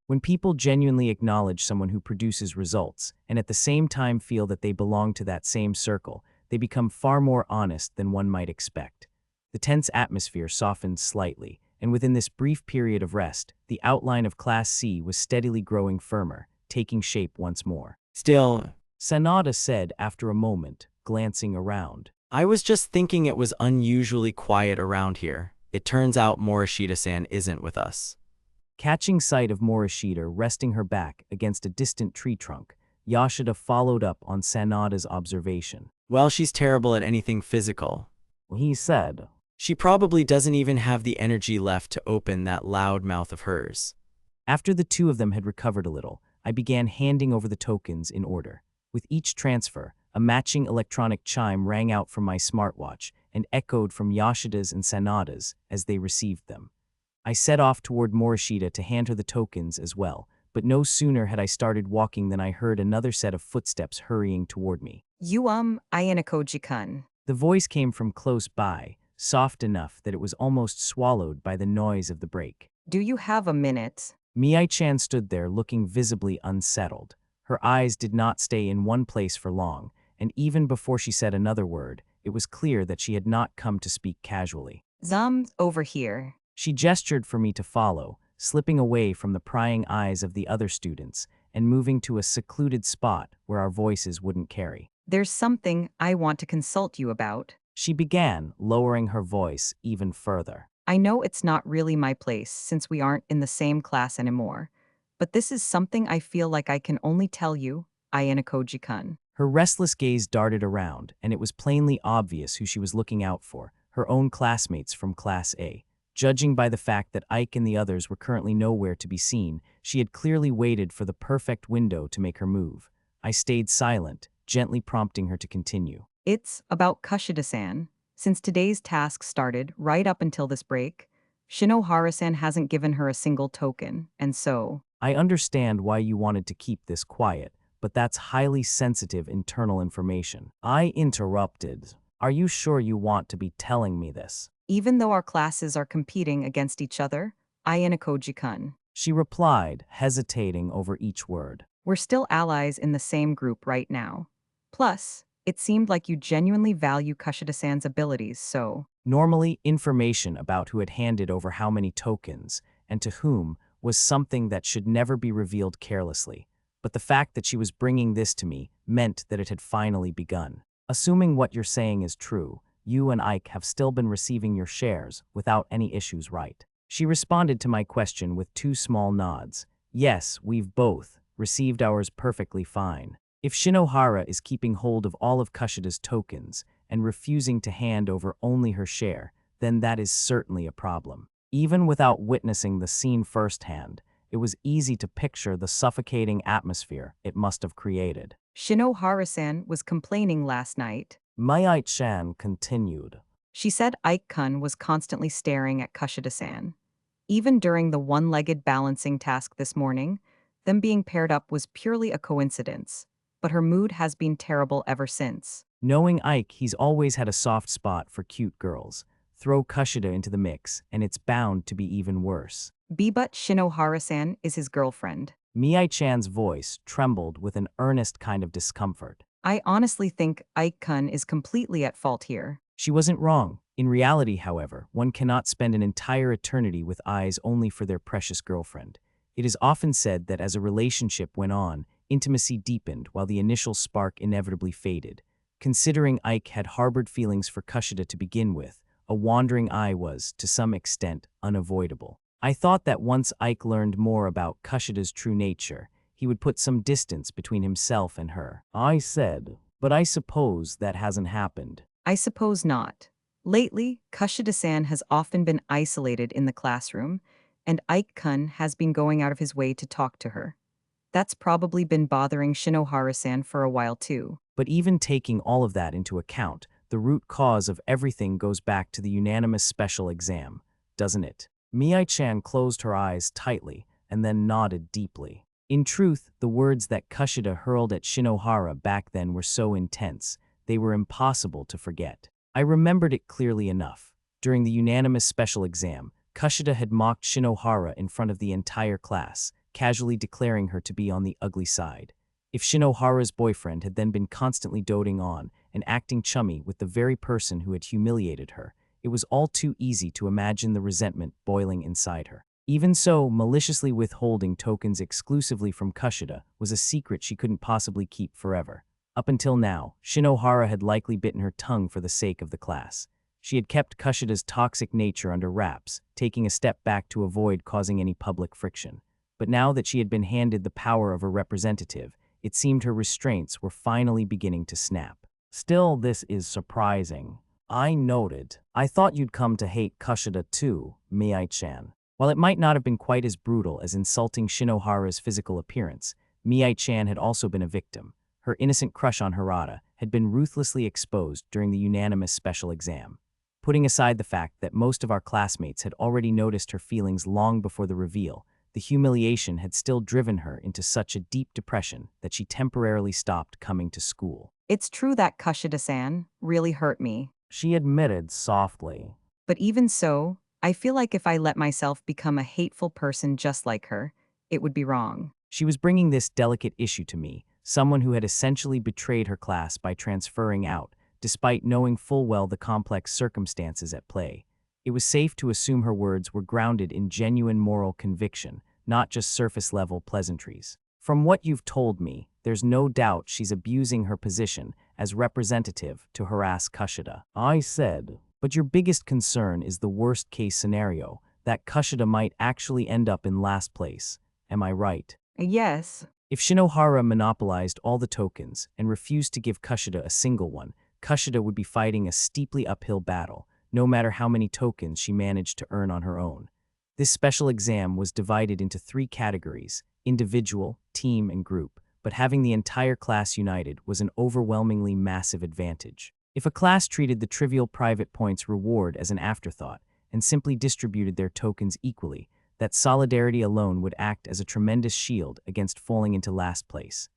When people genuinely acknowledge someone who produces results, and at the same time feel that they belong to that same circle, they become far more honest than one might expect. The tense atmosphere softened slightly, and within this brief period of rest, the outline of Class C was steadily growing firmer, taking shape once more. Still, Sanada said after a moment, glancing around. I was just thinking it was unusually quiet around here. It turns out Morishita-san isn't with us. Catching sight of Morishita resting her back against a distant tree trunk, Yashida followed up on Sanada's observation. Well, she's terrible at anything physical, he said. She probably doesn't even have the energy left to open that loud mouth of hers. After the two of them had recovered a little, I began handing over the tokens in order. With each transfer, a matching electronic chime rang out from my smartwatch and echoed from Yashida's and Sanada's as they received them. I set off toward Morishita to hand her the tokens as well, but no sooner had I started walking than I heard another set of footsteps hurrying toward me. You, Ayanokōji-kun. The voice came from close by, soft enough that it was almost swallowed by the noise of the break. Do you have a minute? Mii-chan stood there looking visibly unsettled. Her eyes did not stay in one place for long, and even before she said another word, it was clear that she had not come to speak casually. Over here. She gestured for me to follow, slipping away from the prying eyes of the other students and moving to a secluded spot where our voices wouldn't carry. There's something I want to consult you about. She began, lowering her voice even further. I know it's not really my place since we aren't in the same class anymore, but this is something I feel like I can only tell you, Ayanokōji-kun. Her restless gaze darted around, and it was plainly obvious who she was looking out for, her own classmates from Class A. Judging by the fact that Ike and the others were currently nowhere to be seen, she had clearly waited for the perfect window to make her move. I stayed silent, gently prompting her to continue. It's about Kushida-san. Since today's task started, right up until this break, Shinohara-san hasn't given her a single token, and so… I understand why you wanted to keep this quiet, but that's highly sensitive internal information. I interrupted. Are you sure you want to be telling me this? Even though our classes are competing against each other, Ayanokōji-kun. She replied, hesitating over each word. We're still allies in the same group right now. Plus, it seemed like you genuinely value Kushida-san's abilities, so… Normally, information about who had handed over how many tokens, and to whom, was something that should never be revealed carelessly. But the fact that she was bringing this to me meant that it had finally begun. Assuming what you're saying is true, you and Ike have still been receiving your shares without any issues, right? She responded to my question with two small nods. Yes, we've both received ours perfectly fine. If Shinohara is keeping hold of all of Kushida's tokens and refusing to hand over only her share, then that is certainly a problem. Even without witnessing the scene firsthand, it was easy to picture the suffocating atmosphere it must have created. Shinohara-san was complaining last night. Mii-chan continued. She said Ike-kun was constantly staring at Kushida-san. Even during the one-legged balancing task this morning, them being paired up was purely a coincidence. But her mood has been terrible ever since. Knowing Ike, he's always had a soft spot for cute girls. Throw Kushida into the mix, and it's bound to be even worse. But Shinohara-san is his girlfriend. Mii-chan's voice trembled with an earnest kind of discomfort. I honestly think Ike-kun is completely at fault here. She wasn't wrong. In reality, however, one cannot spend an entire eternity with eyes only for their precious girlfriend. It is often said that as a relationship went on, intimacy deepened while the initial spark inevitably faded. Considering Ike had harbored feelings for Kushida to begin with, a wandering eye was, to some extent, unavoidable. I thought that once Ike learned more about Kushida's true nature, he would put some distance between himself and her. I said, but I suppose that hasn't happened. I suppose not. Lately, Kushida-san has often been isolated in the classroom, and Ike-kun has been going out of his way to talk to her. That's probably been bothering Shinohara-san for a while too. But even taking all of that into account, the root cause of everything goes back to the unanimous special exam, doesn't it? Mii-chan closed her eyes tightly and then nodded deeply. In truth, the words that Kushida hurled at Shinohara back then were so intense, they were impossible to forget. I remembered it clearly enough. During the unanimous special exam, Kushida had mocked Shinohara in front of the entire class, casually declaring her to be on the ugly side. If Shinohara's boyfriend had then been constantly doting on and acting chummy with the very person who had humiliated her, it was all too easy to imagine the resentment boiling inside her. Even so, maliciously withholding tokens exclusively from Kushida was a secret she couldn't possibly keep forever. Up until now, Shinohara had likely bitten her tongue for the sake of the class. She had kept Kushida's toxic nature under wraps, taking a step back to avoid causing any public friction. But now that she had been handed the power of a representative, it seemed her restraints were finally beginning to snap. Still, this is surprising. I noted. I thought you'd come to hate Kushida too, Mii-chan. While it might not have been quite as brutal as insulting Shinohara's physical appearance, Mii-chan had also been a victim. Her innocent crush on Harada had been ruthlessly exposed during the unanimous special exam. Putting aside the fact that most of our classmates had already noticed her feelings long before the reveal, the humiliation had still driven her into such a deep depression that she temporarily stopped coming to school. It's true that Kushida-san really hurt me. she admitted softly. But even so, I feel like if I let myself become a hateful person just like her, it would be wrong. She was bringing this delicate issue to me, someone who had essentially betrayed her class by transferring out, despite knowing full well the complex circumstances at play. It was safe to assume her words were grounded in genuine moral conviction, not just surface-level pleasantries. From what you've told me, there's no doubt she's abusing her position as representative to harass Kushida. I said, but your biggest concern is the worst-case scenario, that Kushida might actually end up in last place. Am I right? Yes. If Shinohara monopolized all the tokens and refused to give Kushida a single one, Kushida would be fighting a steeply uphill battle, no matter how many tokens she managed to earn on her own. This special exam was divided into 3 categories: individual, team, and group, but having the entire class united was an overwhelmingly massive advantage. If a class treated the trivial private points reward as an afterthought and simply distributed their tokens equally, that solidarity alone would act as a tremendous shield against falling into last place.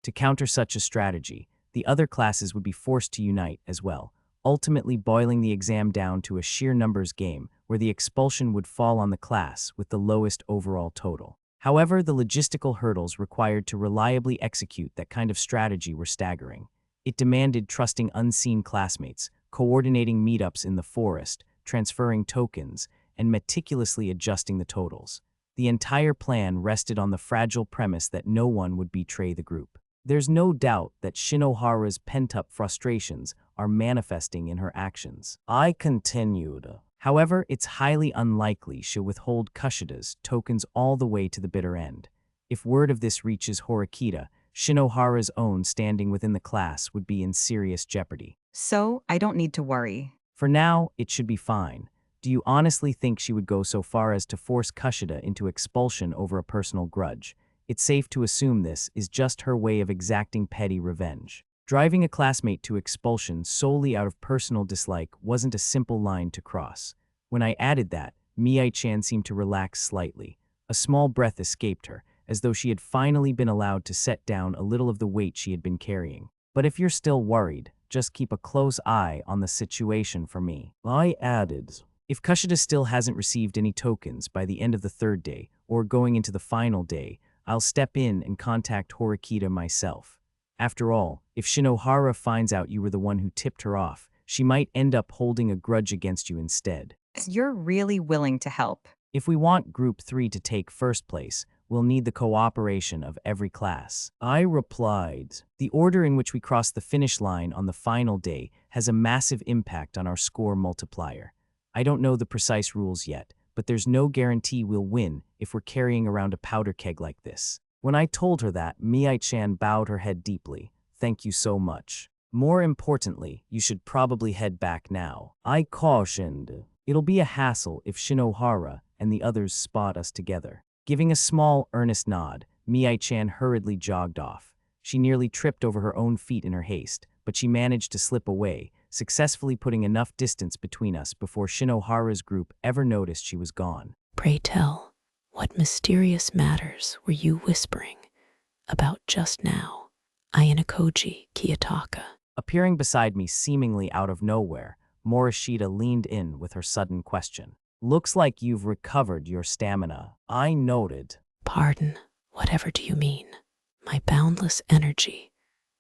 To counter such a strategy, the other classes would be forced to unite as well, ultimately boiling the exam down to a sheer numbers game where the expulsion would fall on the class with the lowest overall total. However, the logistical hurdles required to reliably execute that kind of strategy were staggering. It demanded trusting unseen classmates, coordinating meetups in the forest, transferring tokens, and meticulously adjusting the totals. The entire plan rested on the fragile premise that no one would betray the group. There's no doubt that Shinohara's pent-up frustrations are manifesting in her actions. I continued. However, it's highly unlikely she'll withhold Kushida's tokens all the way to the bitter end. If word of this reaches Horikita, Shinohara's own standing within the class would be in serious jeopardy. So, I don't need to worry. For now, it should be fine. Do you honestly think she would go so far as to force Kushida into expulsion over a personal grudge? It's safe to assume this is just her way of exacting petty revenge. Driving a classmate to expulsion solely out of personal dislike wasn't a simple line to cross. When I added that, Mii-chan seemed to relax slightly. A small breath escaped her, as though she had finally been allowed to set down a little of the weight she had been carrying. But if you're still worried, just keep a close eye on the situation for me. I added, if Kushida still hasn't received any tokens by the end of the 3rd day, or going into the final day, I'll step in and contact Horikita myself. After all, if Shinohara finds out you were the one who tipped her off, she might end up holding a grudge against you instead. You're really willing to help. If we want Group 3 to take first place, we'll need the cooperation of every class. I replied, the order in which we cross the finish line on the final day has a massive impact on our score multiplier. I don't know the precise rules yet, but there's no guarantee we'll win if we're carrying around a powder keg like this. When I told her that, Mii-chan bowed her head deeply. Thank you so much. More importantly, you should probably head back now. I cautioned. It'll be a hassle if Shinohara and the others spot us together. Giving a small, earnest nod, Mii-chan hurriedly jogged off. She nearly tripped over her own feet in her haste, but she managed to slip away, successfully putting enough distance between us before Shinohara's group ever noticed she was gone. Pray tell, what mysterious matters were you whispering about just now? Ayanokōji Kiyotaka. Appearing beside me seemingly out of nowhere, Morishita leaned in with her sudden question. Looks like you've recovered your stamina. I noted. Pardon, whatever do you mean? My boundless energy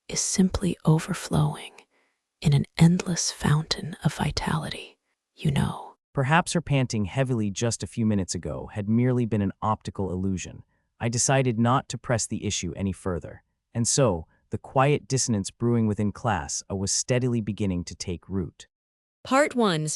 is simply overflowing in an endless fountain of vitality, you know. Perhaps her panting heavily just a few minutes ago had merely been an optical illusion. I decided not to press the issue any further, and so, the quiet dissonance brewing within class was steadily beginning to take root. Part 1.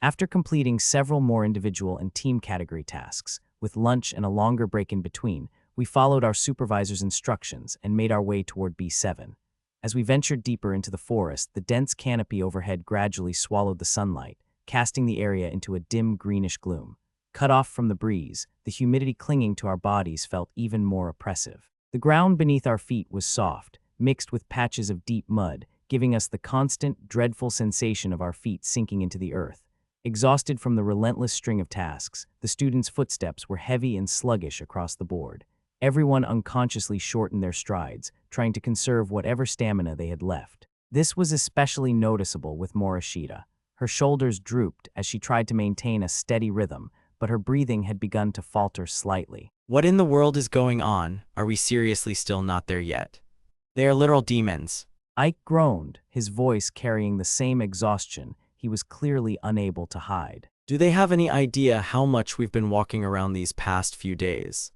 After completing several more individual and team category tasks, with lunch and a longer break in between, we followed our supervisor's instructions and made our way toward B7. As we ventured deeper into the forest, the dense canopy overhead gradually swallowed the sunlight, casting the area into a dim greenish gloom. Cut off from the breeze, the humidity clinging to our bodies felt even more oppressive. The ground beneath our feet was soft, mixed with patches of deep mud, giving us the constant, dreadful sensation of our feet sinking into the earth. Exhausted from the relentless string of tasks, the students' footsteps were heavy and sluggish across the board. Everyone unconsciously shortened their strides, trying to conserve whatever stamina they had left. This was especially noticeable with Morishita. Her shoulders drooped as she tried to maintain a steady rhythm, but her breathing had begun to falter slightly. What in the world is going on? Are we seriously still not there yet? They are literal demons. Ike groaned, his voice carrying the same exhaustion he was clearly unable to hide. Do they have any idea how much we've been walking around these past few days?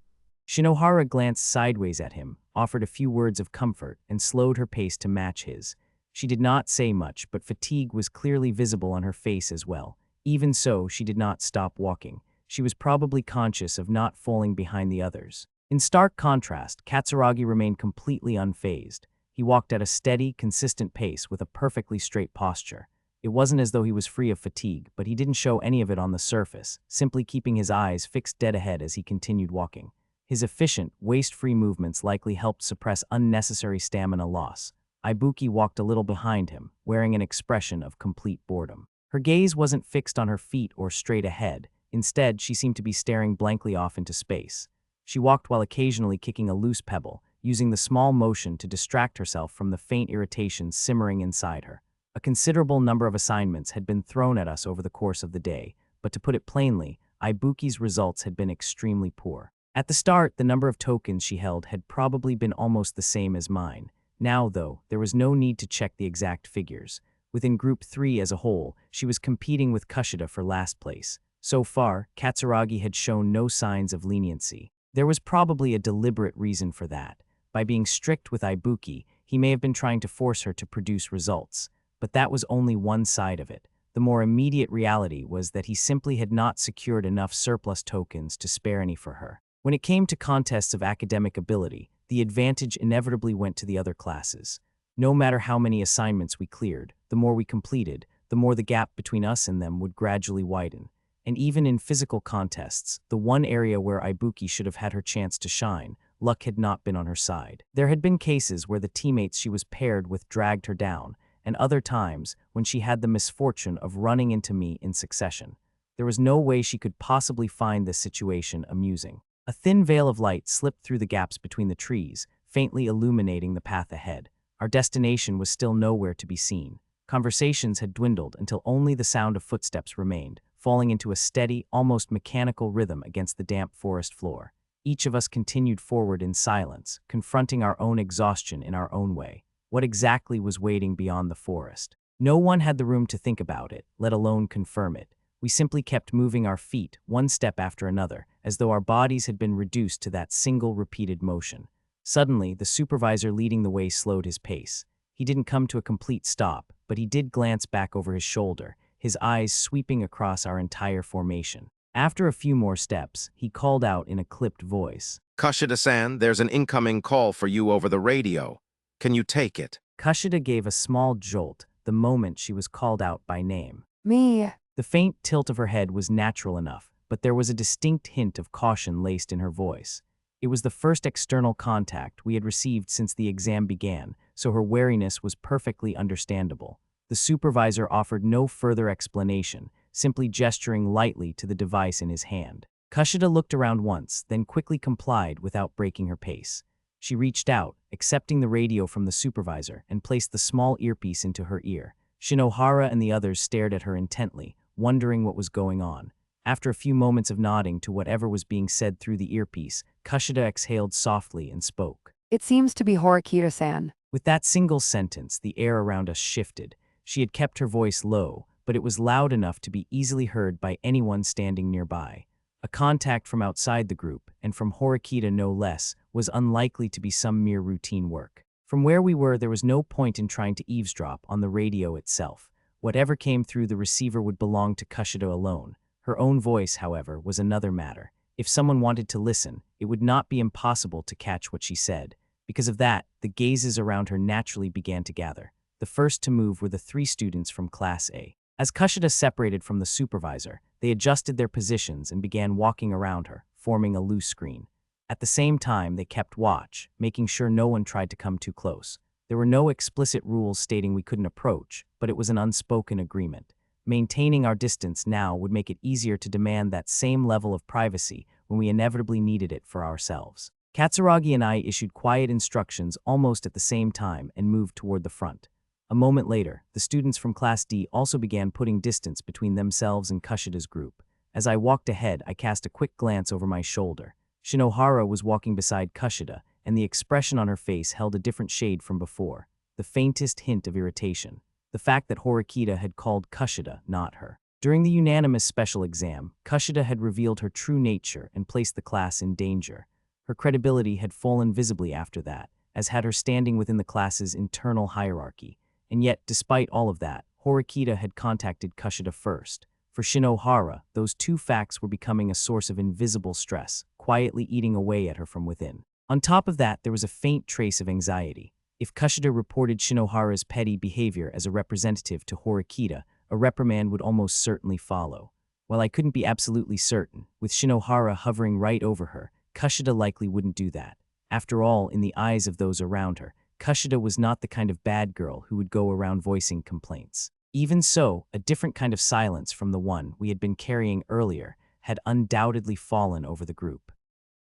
Shinohara glanced sideways at him, offered a few words of comfort, and slowed her pace to match his. She did not say much, but fatigue was clearly visible on her face as well. Even so, she did not stop walking. She was probably conscious of not falling behind the others. In stark contrast, Katsuragi remained completely unfazed. He walked at a steady, consistent pace with a perfectly straight posture. It wasn't as though he was free of fatigue, but he didn't show any of it on the surface, simply keeping his eyes fixed dead ahead as he continued walking. His efficient, waste-free movements likely helped suppress unnecessary stamina loss. Ibuki walked a little behind him, wearing an expression of complete boredom. Her gaze wasn't fixed on her feet or straight ahead. Instead, she seemed to be staring blankly off into space. She walked while occasionally kicking a loose pebble, using the small motion to distract herself from the faint irritation simmering inside her. A considerable number of assignments had been thrown at us over the course of the day, but to put it plainly, Ibuki's results had been extremely poor. At the start, the number of tokens she held had probably been almost the same as mine. Now, though, there was no need to check the exact figures. Within Group 3 as a whole, she was competing with Kushida for last place. So far, Katsuragi had shown no signs of leniency. There was probably a deliberate reason for that. By being strict with Ibuki, he may have been trying to force her to produce results. But that was only one side of it. The more immediate reality was that he simply had not secured enough surplus tokens to spare any for her. When it came to contests of academic ability, the advantage inevitably went to the other classes. No matter how many assignments we cleared, the more we completed, the more the gap between us and them would gradually widen. And even in physical contests, the one area where Ibuki should have had her chance to shine, luck had not been on her side. There had been cases where the teammates she was paired with dragged her down, and other times when she had the misfortune of running into me in succession. There was no way she could possibly find this situation amusing. A thin veil of light slipped through the gaps between the trees, faintly illuminating the path ahead. Our destination was still nowhere to be seen. Conversations had dwindled until only the sound of footsteps remained, falling into a steady, almost mechanical rhythm against the damp forest floor. Each of us continued forward in silence, confronting our own exhaustion in our own way. What exactly was waiting beyond the forest? No one had the room to think about it, let alone confirm it. We simply kept moving our feet, one step after another, as though our bodies had been reduced to that single repeated motion. Suddenly, the supervisor leading the way slowed his pace. He didn't come to a complete stop, but he did glance back over his shoulder, his eyes sweeping across our entire formation. After a few more steps, he called out in a clipped voice. Kushida-san, there's an incoming call for you over the radio. Can you take it? Kushida gave a small jolt the moment she was called out by name. Me. The faint tilt of her head was natural enough, but there was a distinct hint of caution laced in her voice. It was the first external contact we had received since the exam began, so her wariness was perfectly understandable. The supervisor offered no further explanation, simply gesturing lightly to the device in his hand. Kushida looked around once, then quickly complied without breaking her pace. She reached out, accepting the radio from the supervisor, and placed the small earpiece into her ear. Shinohara and the others stared at her intently, wondering what was going on. After a few moments of nodding to whatever was being said through the earpiece, Kushida exhaled softly and spoke. It seems to be Horikita-san. With that single sentence, the air around us shifted. She had kept her voice low, but it was loud enough to be easily heard by anyone standing nearby. A contact from outside the group, and from Horikita no less, was unlikely to be some mere routine work. From where we were, there was no point in trying to eavesdrop on the radio itself. Whatever came through the receiver would belong to Kushida alone. Her own voice, however, was another matter. If someone wanted to listen, it would not be impossible to catch what she said. Because of that, the gazes around her naturally began to gather. The first to move were the 3 students from Class A. As Kushida separated from the supervisor, they adjusted their positions and began walking around her, forming a loose screen. At the same time, they kept watch, making sure no one tried to come too close. There were no explicit rules stating we couldn't approach, but it was an unspoken agreement. Maintaining our distance now would make it easier to demand that same level of privacy when we inevitably needed it for ourselves. Katsuragi and I issued quiet instructions almost at the same time and moved toward the front. A moment later, the students from Class D also began putting distance between themselves and Kushida's group. As I walked ahead, I cast a quick glance over my shoulder. Shinohara was walking beside Kushida, and the expression on her face held a different shade from before, the faintest hint of irritation. The fact that Horikita had called Kushida, not her. During the unanimous special exam, Kushida had revealed her true nature and placed the class in danger. Her credibility had fallen visibly after that, as had her standing within the class's internal hierarchy. And yet, despite all of that, Horikita had contacted Kushida first. For Shinohara, those two facts were becoming a source of invisible stress, quietly eating away at her from within. On top of that, there was a faint trace of anxiety. If Kushida reported Shinohara's petty behavior as a representative to Horikita, a reprimand would almost certainly follow. While I couldn't be absolutely certain, with Shinohara hovering right over her, Kushida likely wouldn't do that. After all, in the eyes of those around her, Kushida was not the kind of bad girl who would go around voicing complaints. Even so, a different kind of silence from the one we had been carrying earlier had undoubtedly fallen over the group.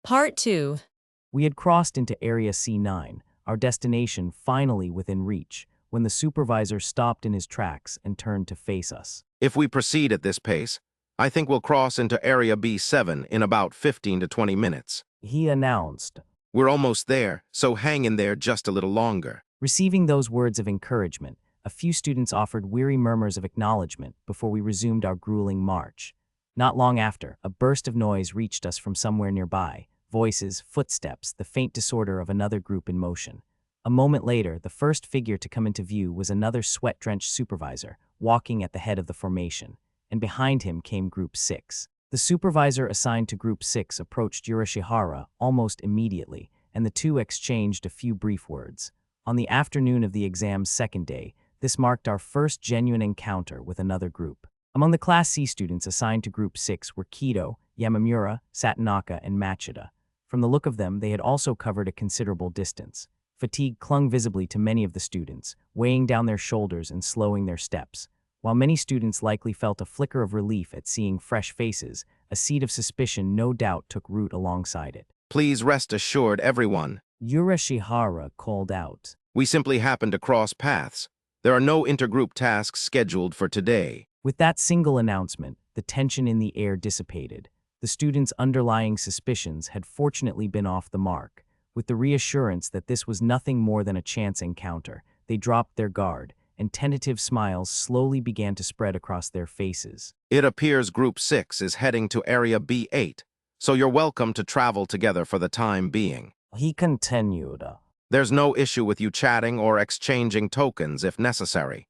Part 2. We had crossed into Area C9, our destination finally within reach, when the supervisor stopped in his tracks and turned to face us. If we proceed at this pace, I think we'll cross into Area B7 in about 15 to 20 minutes. He announced. We're almost there, so hang in there just a little longer. Receiving those words of encouragement, a few students offered weary murmurs of acknowledgement before we resumed our grueling march. Not long after, a burst of noise reached us from somewhere nearby. Voices, footsteps, the faint disorder of another group in motion. A moment later, the first figure to come into view was another sweat-drenched supervisor, walking at the head of the formation, and behind him came Group 6. The supervisor assigned to Group 6 approached Yurashihara almost immediately, and the two exchanged a few brief words. On the afternoon of the exam's second day, this marked our first genuine encounter with another group. Among the Class C students assigned to Group 6 were Kido, Yamamura, Satonaka, and Machida. From the look of them, they had also covered a considerable distance. Fatigue clung visibly to many of the students, weighing down their shoulders and slowing their steps. While many students likely felt a flicker of relief at seeing fresh faces, a seed of suspicion no doubt took root alongside it. Please rest assured, everyone. Yurashihara called out. We simply happened to cross paths. There are no intergroup tasks scheduled for today. With that single announcement, the tension in the air dissipated. The students' underlying suspicions had fortunately been off the mark. With the reassurance that this was nothing more than a chance encounter, they dropped their guard, and tentative smiles slowly began to spread across their faces. It appears Group 6 is heading to Area B8, so you're welcome to travel together for the time being. He continued. There's no issue with you chatting or exchanging tokens if necessary.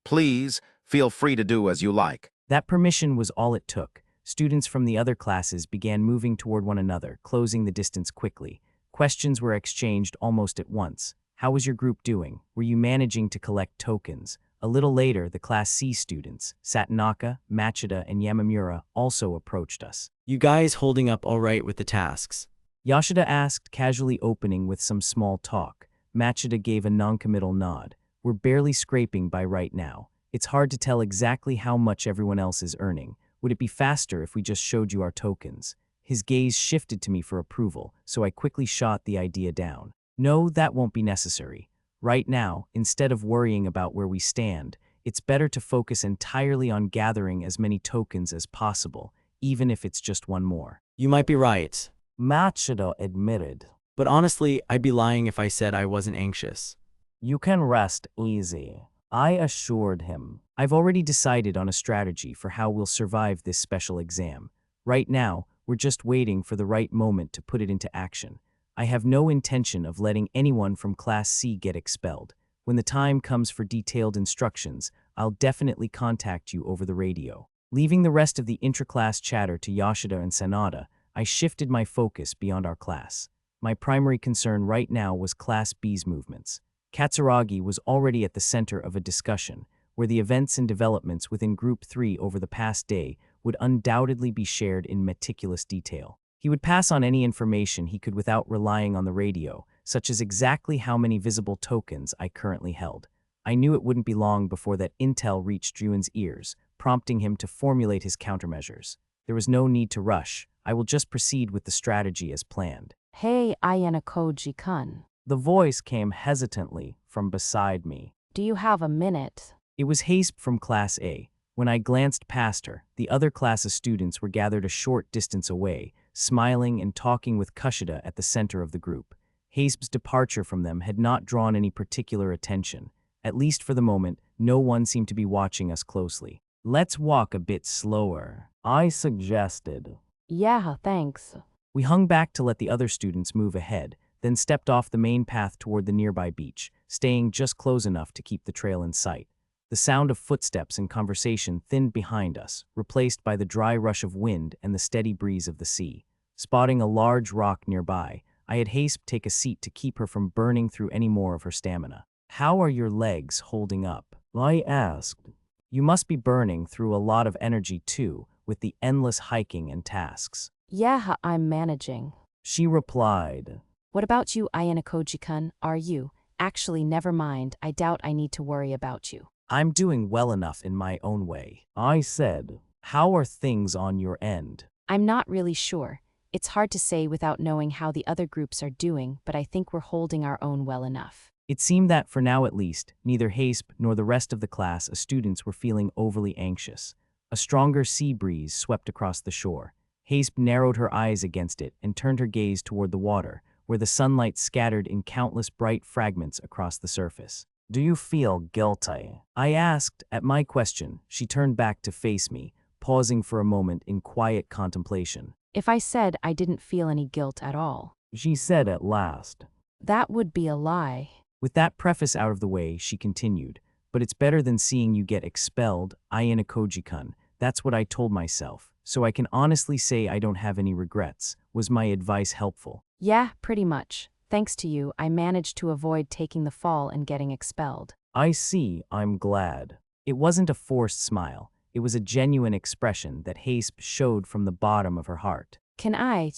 Please, feel free to do as you like. That permission was all it took. Students from the other classes began moving toward one another, closing the distance quickly. Questions were exchanged almost at once. How was your group doing? Were you managing to collect tokens? A little later, the Class C students, Satonaka, Machida, and Yamamura, also approached us. You guys holding up all right with the tasks? Yoshida asked, casually opening with some small talk. Machida gave a noncommittal nod. We're barely scraping by right now. It's hard to tell exactly how much everyone else is earning. Would it be faster if we just showed you our tokens? His gaze shifted to me for approval, so I quickly shot the idea down. No, that won't be necessary. Right now, instead of worrying about where we stand, it's better to focus entirely on gathering as many tokens as possible, even if it's just one more. You might be right, Machida admitted. but honestly, I'd be lying if I said I wasn't anxious. You can rest easy, I assured him. I've already decided on a strategy for how we'll survive this special exam. Right now, we're just waiting for the right moment to put it into action. I have no intention of letting anyone from Class C get expelled. When the time comes for detailed instructions, I'll definitely contact you over the radio. Leaving the rest of the intra-class chatter to Yoshida and Sanada, I shifted my focus beyond our class. My primary concern right now was Class B's movements. Katsuragi was already at the center of a discussion, where the events and developments within Group 3 over the past day would undoubtedly be shared in meticulous detail. He would pass on any information he could without relying on the radio, such as exactly how many visible tokens I currently held. I knew it wouldn't be long before that intel reached Druin's ears, prompting him to formulate his countermeasures. There was no need to rush. I will just proceed with the strategy as planned. Hey, Ayanokōji-kun. The voice came hesitantly from beside me. Do you have a minute? It was Haspe from Class A. When I glanced past her, the other class of students were gathered a short distance away, smiling and talking with Kushida at the center of the group. Haspe's departure from them had not drawn any particular attention. At least for the moment, no one seemed to be watching us closely. Let's walk a bit slower, I suggested. Yeah, thanks. We hung back to let the other students move ahead, then stepped off the main path toward the nearby beach, staying just close enough to keep the trail in sight. The sound of footsteps and conversation thinned behind us, replaced by the dry rush of wind and the steady breeze of the sea. Spotting a large rock nearby, I had Haspe take a seat to keep her from burning through any more of her stamina. How are your legs holding up? I asked. You must be burning through a lot of energy too, with the endless hiking and tasks. Yeah, I'm managing. She replied. What about you, Ayanokōji-kun? Are you? Actually, never mind. I doubt I need to worry about you. I'm doing well enough in my own way. I said. How are things on your end? I'm not really sure. It's hard to say without knowing how the other groups are doing, but I think we're holding our own well enough. It seemed that, for now at least, neither Haspe nor the rest of the class of students were feeling overly anxious. A stronger sea breeze swept across the shore. Haspe narrowed her eyes against it and turned her gaze toward the water, where the sunlight scattered in countless bright fragments across the surface. Do you feel guilty? I asked. At my question, she turned back to face me, pausing for a moment in quiet contemplation. If I said I didn't feel any guilt at all, She said at last. that would be a lie. With that preface out of the way, she continued, but it's better than seeing you get expelled, Ayanokōji-kun. That's what I told myself, so I can honestly say I don't have any regrets. Was my advice helpful? Yeah, pretty much. Thanks to you, I managed to avoid taking the fall and getting expelled. I see, I'm glad. It wasn't a forced smile. It was a genuine expression that Haspe showed from the bottom of her heart. Can I,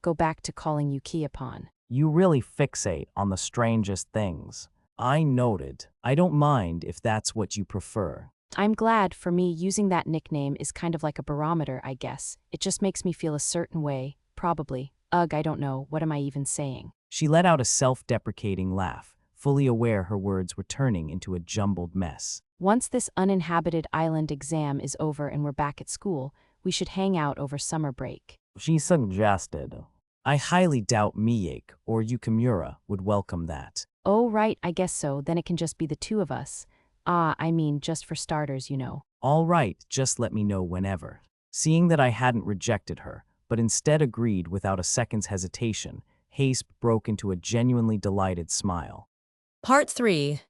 go back to calling you Kiapon? You really fixate on the strangest things. I noted. I don't mind if that's what you prefer. I'm glad. For me, using that nickname is kind of like a barometer, I guess. It just makes me feel a certain way, probably. Ugh, I don't know, what am I even saying? She let out a self-deprecating laugh, fully aware her words were turning into a jumbled mess. Once this uninhabited island exam is over and we're back at school, we should hang out over summer break. She suggested. I highly doubt Miyake or Yukimura would welcome that. Oh, right, I guess so. Then it can just be the two of us. Just for starters, All right, just let me know whenever. Seeing that I hadn't rejected her, but instead agreed without a second's hesitation, Haspe broke into a genuinely delighted smile. Part 3.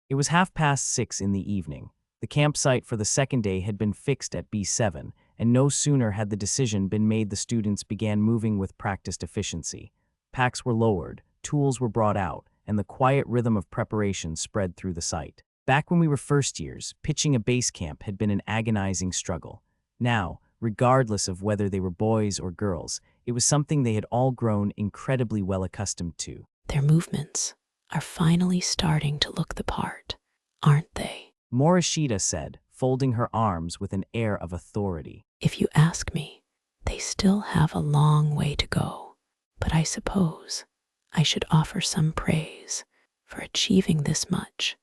It was 6:30 in the evening. The campsite for the second day had been fixed at B7, and no sooner had the decision been made the students began moving with practiced efficiency. Packs were lowered, tools were brought out, and the quiet rhythm of preparation spread through the site. Back when we were first years, pitching a base camp had been an agonizing struggle. Now, regardless of whether they were boys or girls, it was something they had all grown incredibly well accustomed to. Their movements are finally starting to look the part, aren't they? Morishita said, folding her arms with an air of authority. If you ask me, they still have a long way to go, but I suppose I should offer some praise for achieving this much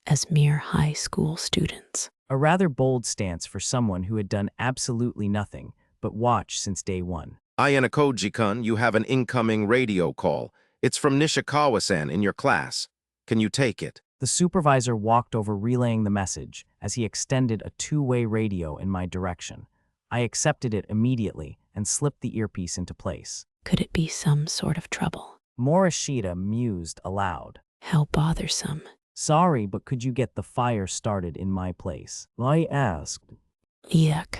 as mere high school students. A rather bold stance for someone who had done absolutely nothing but watch since day one. Ayanokōji-kun, you have an incoming radio call. It's from Nishikawa-san in your class. Can you take it? The supervisor walked over relaying the message as he extended a two-way radio in my direction. I accepted it immediately and slipped the earpiece into place. Could it be some sort of trouble? Morishita mused aloud. How bothersome. Sorry, but could you get the fire started in my place? I asked. Yuck.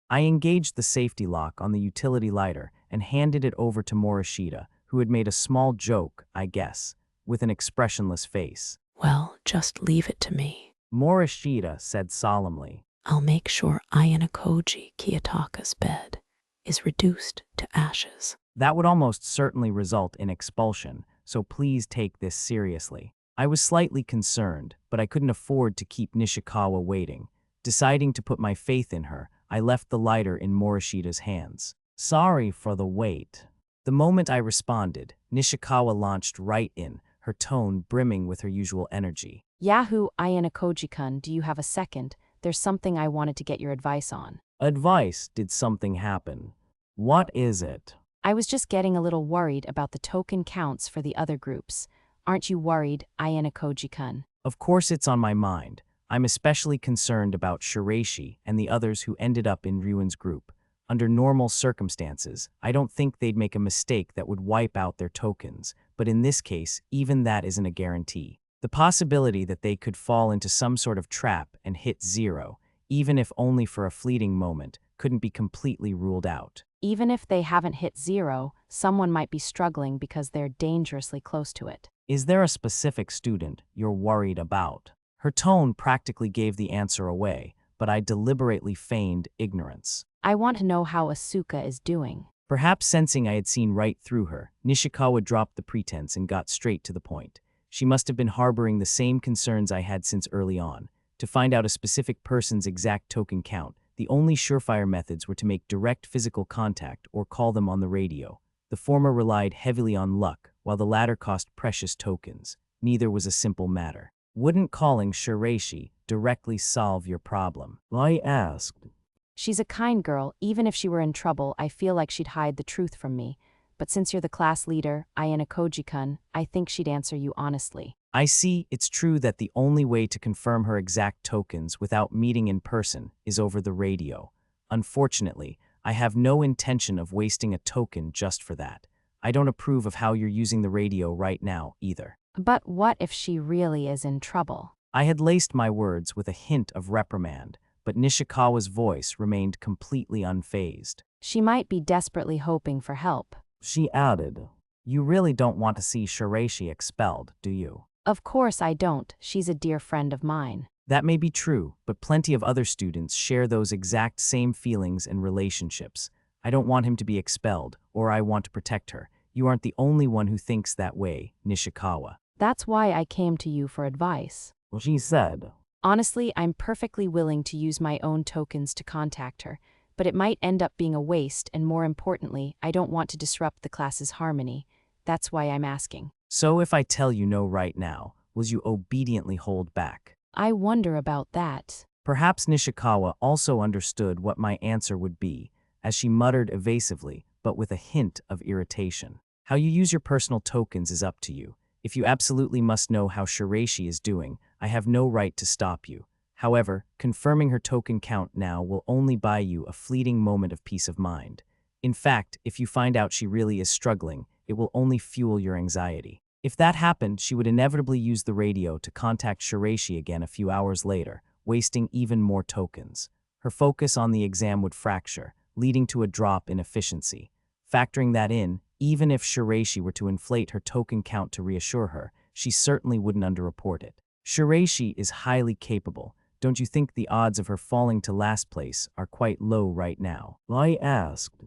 I engaged the safety lock on the utility lighter and handed it over to Morishita, who had made a small joke, I guess, with an expressionless face. Well, just leave it to me. Morishita said solemnly. I'll make sure Ayanokōji Kiyotaka's bed is reduced to ashes. That would almost certainly result in expulsion, so please take this seriously. I was slightly concerned, but I couldn't afford to keep Nishikawa waiting. Deciding to put my faith in her, I left the lighter in Morishita's hands. Sorry for the wait. The moment I responded, Nishikawa launched right in, her tone brimming with her usual energy. Yahoo, Ayanokōji-kun, do you have a second? There's something I wanted to get your advice on. Advice? Did something happen? What is it? I was just getting a little worried about the token counts for the other groups. Aren't you worried, Ayanokōji-kun? Of course it's on my mind. I'm especially concerned about Shiraishi and the others who ended up in Ryuin's group. Under normal circumstances, I don't think they'd make a mistake that would wipe out their tokens, but in this case, even that isn't a guarantee. The possibility that they could fall into some sort of trap and hit 0, even if only for a fleeting moment, couldn't be completely ruled out. Even if they haven't hit 0, someone might be struggling because they're dangerously close to it. Is there a specific student you're worried about? Her tone practically gave the answer away, but I deliberately feigned ignorance. I want to know how Asuka is doing. Perhaps sensing I had seen right through her, Nishikawa dropped the pretense and got straight to the point. She must have been harboring the same concerns I had since early on. To find out a specific person's exact token count, the only surefire methods were to make direct physical contact or call them on the radio. The former relied heavily on luck, while the latter cost precious tokens. Neither was a simple matter. Wouldn't calling Shiraishi directly solve your problem? I asked. She's a kind girl. Even if she were in trouble, I feel like she'd hide the truth from me. But since you're the class leader, Ayanokōji-kun, I think she'd answer you honestly. I see. It's true that the only way to confirm her exact tokens without meeting in person is over the radio. Unfortunately, I have no intention of wasting a token just for that. I don't approve of how you're using the radio right now, either. But what if she really is in trouble? I had laced my words with a hint of reprimand, but Nishikawa's voice remained completely unfazed. She might be desperately hoping for help. She added, "You really don't want to see Shiraishi expelled, do you?" Of course I don't. She's a dear friend of mine. That may be true, but plenty of other students share those exact same feelings and relationships. I don't want him to be expelled, or I want to protect her. You aren't the only one who thinks that way, Nishikawa. That's why I came to you for advice. Well, she said. Honestly, I'm perfectly willing to use my own tokens to contact her, but it might end up being a waste, and more importantly, I don't want to disrupt the class's harmony. That's why I'm asking. So if I tell you no right now, will you obediently hold back? I wonder about that. Perhaps Nishikawa also understood what my answer would be, as she muttered evasively, but with a hint of irritation. How you use your personal tokens is up to you. If you absolutely must know how Shiraishi is doing, I have no right to stop you. However, confirming her token count now will only buy you a fleeting moment of peace of mind. In fact, if you find out she really is struggling, it will only fuel your anxiety. If that happened, she would inevitably use the radio to contact Shiraishi again a few hours later, wasting even more tokens. Her focus on the exam would fracture, leading to a drop in efficiency. Factoring that in, even if Shiraishi were to inflate her token count to reassure her, she certainly wouldn't underreport it. Shiraishi is highly capable. Don't you think the odds of her falling to last place are quite low right now? I asked.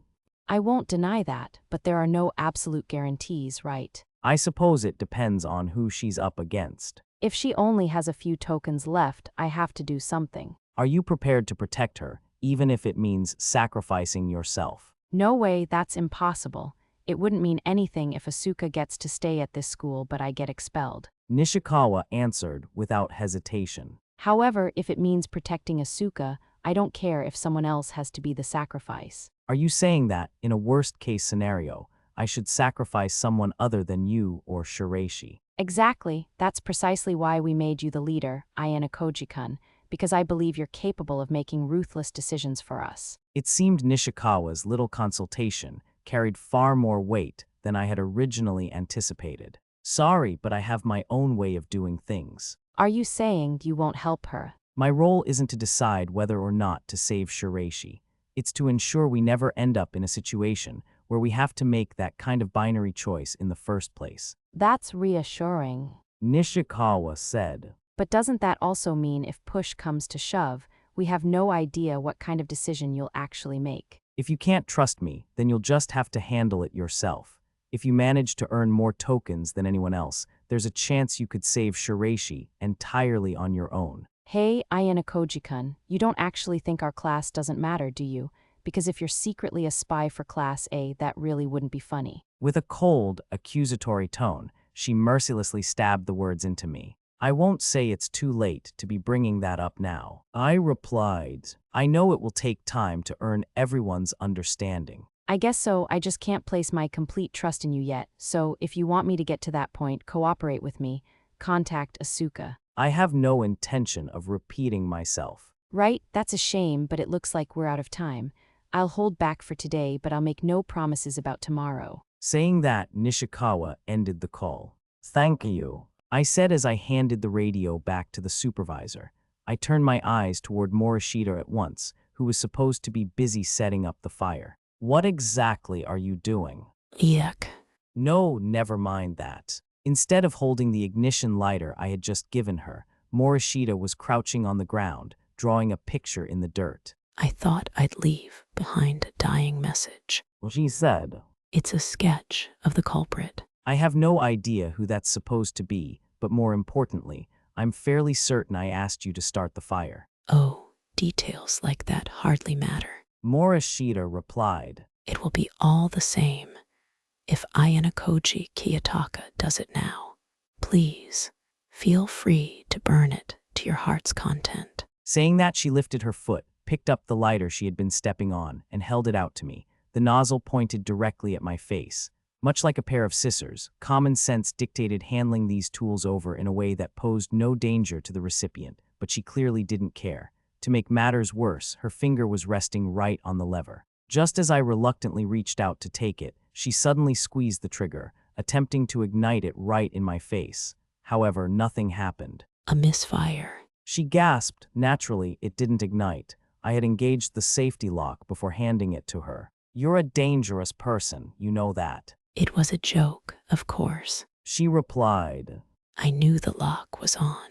I won't deny that, but there are no absolute guarantees, right? I suppose it depends on who she's up against. If she only has a few tokens left, I have to do something. Are you prepared to protect her, even if it means sacrificing yourself? No way, that's impossible. It wouldn't mean anything if Asuka gets to stay at this school but I get expelled. Nishikawa answered without hesitation. However, if it means protecting Asuka, I don't care if someone else has to be the sacrifice. Are you saying that, in a worst-case scenario, I should sacrifice someone other than you or Shiraishi? Exactly. That's precisely why we made you the leader, Ayanokōji-kun, because I believe you're capable of making ruthless decisions for us. It seemed Nishikawa's little consultation carried far more weight than I had originally anticipated. Sorry, but I have my own way of doing things. Are you saying you won't help her? My role isn't to decide whether or not to save Shiraishi. It's to ensure we never end up in a situation where we have to make that kind of binary choice in the first place. That's reassuring, Nishikawa said. But doesn't that also mean if push comes to shove, we have no idea what kind of decision you'll actually make? If you can't trust me, then you'll just have to handle it yourself. If you manage to earn more tokens than anyone else, there's a chance you could save Shiraishi entirely on your own. Hey, Ayanokōji-kun, you don't actually think our class doesn't matter, do you? Because if you're secretly a spy for Class A, that really wouldn't be funny. With a cold, accusatory tone, she mercilessly stabbed the words into me. I won't say it's too late to be bringing that up now. I replied, I know it will take time to earn everyone's understanding. I guess so. I just can't place my complete trust in you yet, so if you want me to get to that point, cooperate with me. Contact Asuka. I have no intention of repeating myself. Right? That's a shame, but it looks like we're out of time. I'll hold back for today, but I'll make no promises about tomorrow. Saying that, Nishikawa ended the call. Thank you, I said as I handed the radio back to the supervisor. I turned my eyes toward Morishita at once, who was supposed to be busy setting up the fire. What exactly are you doing? Yuck. No, never mind that. Instead of holding the ignition lighter I had just given her, Morishita was crouching on the ground, drawing a picture in the dirt. I thought I'd leave behind a dying message. She said, It's a sketch of the culprit. I have no idea who that's supposed to be, but more importantly, I'm fairly certain I asked you to start the fire. Oh, details like that hardly matter. Morishita replied, It will be all the same if Ayanokōji Kiyotaka does it now. Please, feel free to burn it to your heart's content. Saying that, she lifted her foot, picked up the lighter she had been stepping on, and held it out to me. The nozzle pointed directly at my face. Much like a pair of scissors, common sense dictated handling these tools over in a way that posed no danger to the recipient, but she clearly didn't care. To make matters worse, her finger was resting right on the lever. Just as I reluctantly reached out to take it, she suddenly squeezed the trigger, attempting to ignite it right in my face. However, nothing happened. A misfire. She gasped. Naturally, it didn't ignite. I had engaged the safety lock before handing it to her. You're a dangerous person, you know that. It was a joke, of course. She replied, I knew the lock was on.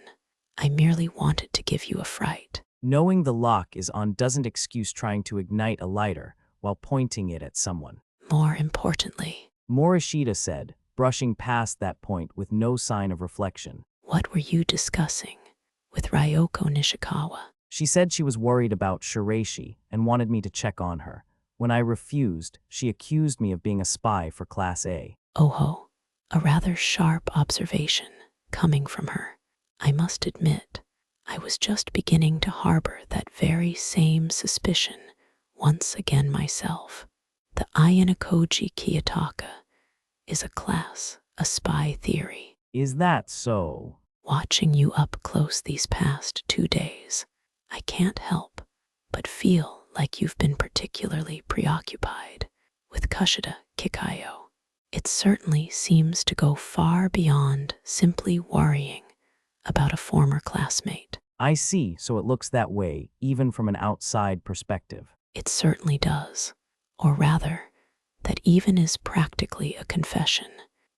I merely wanted to give you a fright. Knowing the lock is on doesn't excuse trying to ignite a lighter while pointing it at someone. More importantly, Morishita said, brushing past that point with no sign of reflection. What were you discussing with Ryoko Nishikawa? She said she was worried about Shiraishi and wanted me to check on her. When I refused, she accused me of being a spy for Class A. Oh, a rather sharp observation coming from her. I must admit, I was just beginning to harbor that very same suspicion once again myself. The Ayanokōji Kiyotaka is a class, a spy theory. Is that so? Watching you up close these past 2 days, I can't help but feel like you've been particularly preoccupied with Kushida Kikayo. It certainly seems to go far beyond simply worrying about a former classmate. I see, so it looks that way, even from an outside perspective. It certainly does. Or rather, that even is practically a confession.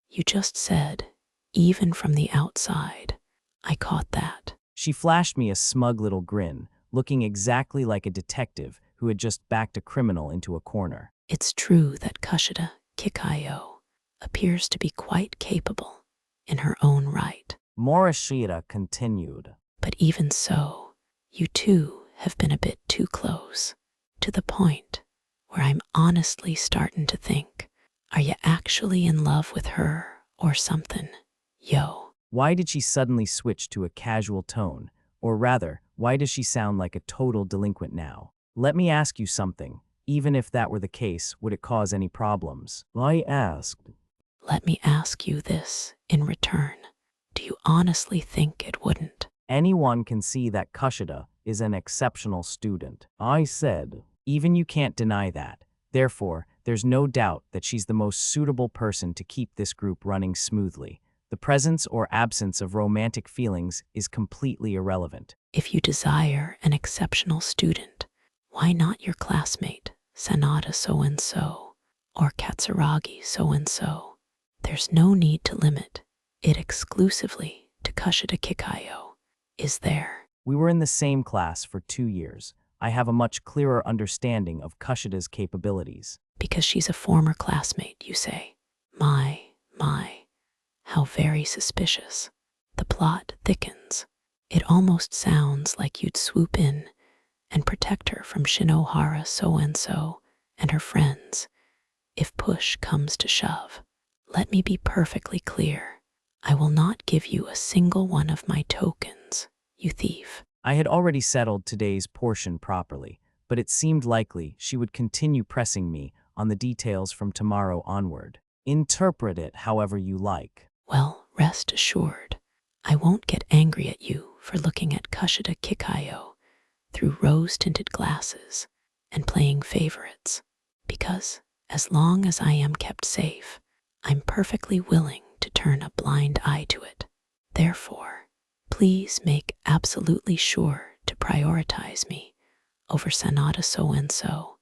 You just said, even from the outside. I caught that. She flashed me a smug little grin, looking exactly like a detective who had just backed a criminal into a corner. It's true that Kushida Kikayo appears to be quite capable in her own right. Morishita continued. But even so, you two have been a bit too close, to the point where I'm honestly starting to think, are you actually in love with her or something? Yo. Why did she suddenly switch to a casual tone? Or rather, why does she sound like a total delinquent now? Let me ask you something. Even if that were the case, would it cause any problems? I asked. Let me ask you this in return. Do you honestly think it wouldn't? Anyone can see that Kushida is an exceptional student. I said, even you can't deny that. Therefore, there's no doubt that she's the most suitable person to keep this group running smoothly. The presence or absence of romantic feelings is completely irrelevant. If you desire an exceptional student, why not your classmate, Sanada so-and-so, or Katsuragi so-and-so? There's no need to limit it exclusively to Kushida Kikayo, is there? We were in the same class for 2 years. I have a much clearer understanding of Kushida's capabilities. Because she's a former classmate, you say? My, how very suspicious. The plot thickens. It almost sounds like you'd swoop in and protect her from Shinohara so-and-so and her friends, if push comes to shove. Let me be perfectly clear. I will not give you a single one of my tokens, you thief. I had already settled today's portion properly, but it seemed likely she would continue pressing me on the details from tomorrow onward. Interpret it however you like. Well, rest assured, I won't get angry at you for looking at Kushida Kikayo through rose-tinted glasses and playing favorites, because as long as I am kept safe, I'm perfectly willing to turn a blind eye to it. Therefore, please make absolutely sure to prioritize me over Sanada so-and-so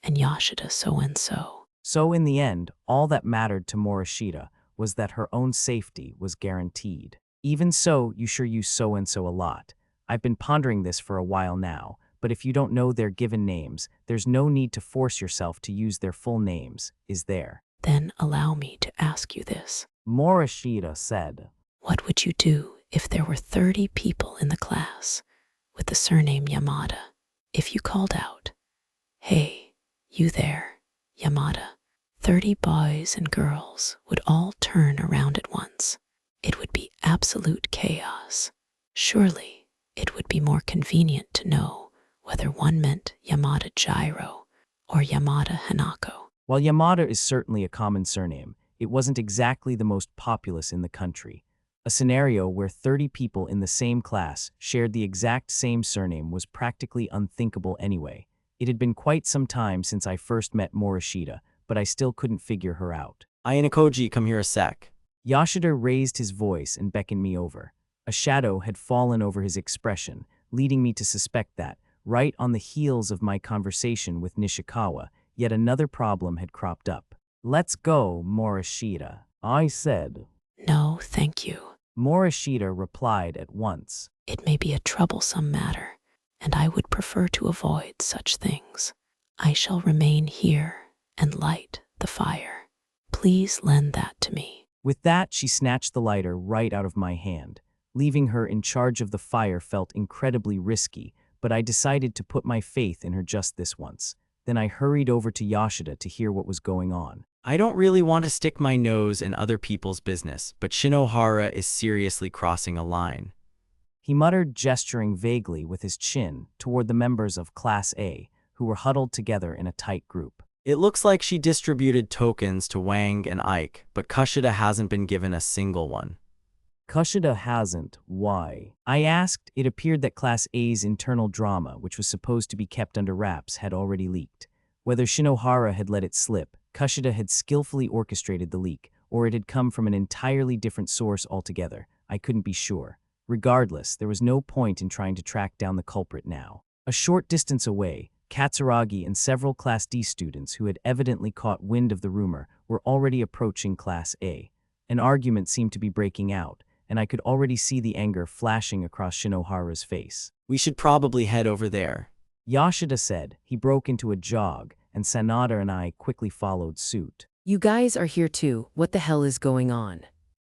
and Yoshida so-and-so. So in the end, all that mattered to Morishita was that her own safety was guaranteed. Even so, you sure use so-and-so a lot. I've been pondering this for a while now, but if you don't know their given names, there's no need to force yourself to use their full names, is there? Then allow me to ask you this. Morishita said, What would you do if there were 30 people in the class with the surname Yamada? If you called out, "Hey, you there, Yamada," 30 boys and girls would all turn around at once. It would be absolute chaos. Surely, it would be more convenient to know whether one meant Yamada Jiro or Yamada Hanako. While Yamada is certainly a common surname, it wasn't exactly the most populous in the country. A scenario where 30 people in the same class shared the exact same surname was practically unthinkable anyway. It had been quite some time since I first met Morishita, but I still couldn't figure her out. Ayanokōji, come here a sec. Yoshida raised his voice and beckoned me over. A shadow had fallen over his expression, leading me to suspect that, right on the heels of my conversation with Nishikawa, yet another problem had cropped up. "Let's go, Morishita," I said. No, thank you. Morishita replied at once. It may be a troublesome matter, and I would prefer to avoid such things. I shall remain here and light the fire. Please lend that to me. With that, she snatched the lighter right out of my hand. Leaving her in charge of the fire felt incredibly risky, but I decided to put my faith in her just this once. Then I hurried over to Yoshida to hear what was going on. I don't really want to stick my nose in other people's business, but Shinohara is seriously crossing a line. He muttered, gesturing vaguely with his chin toward the members of Class A, who were huddled together in a tight group. It looks like she distributed tokens to Wang and Ike, but Kushida hasn't been given a single one. Kushida hasn't. Why? I asked. It appeared that Class A's internal drama, which was supposed to be kept under wraps, had already leaked. Whether Shinohara had let it slip, Kushida had skillfully orchestrated the leak, or it had come from an entirely different source altogether. I couldn't be sure. Regardless, there was no point in trying to track down the culprit now. A short distance away, Katsuragi and several Class D students who had evidently caught wind of the rumor were already approaching Class A. An argument seemed to be breaking out, and I could already see the anger flashing across Shinohara's face. We should probably head over there, Yoshida said. He broke into a jog, and Sanada and I quickly followed suit. You guys are here too. What the hell is going on?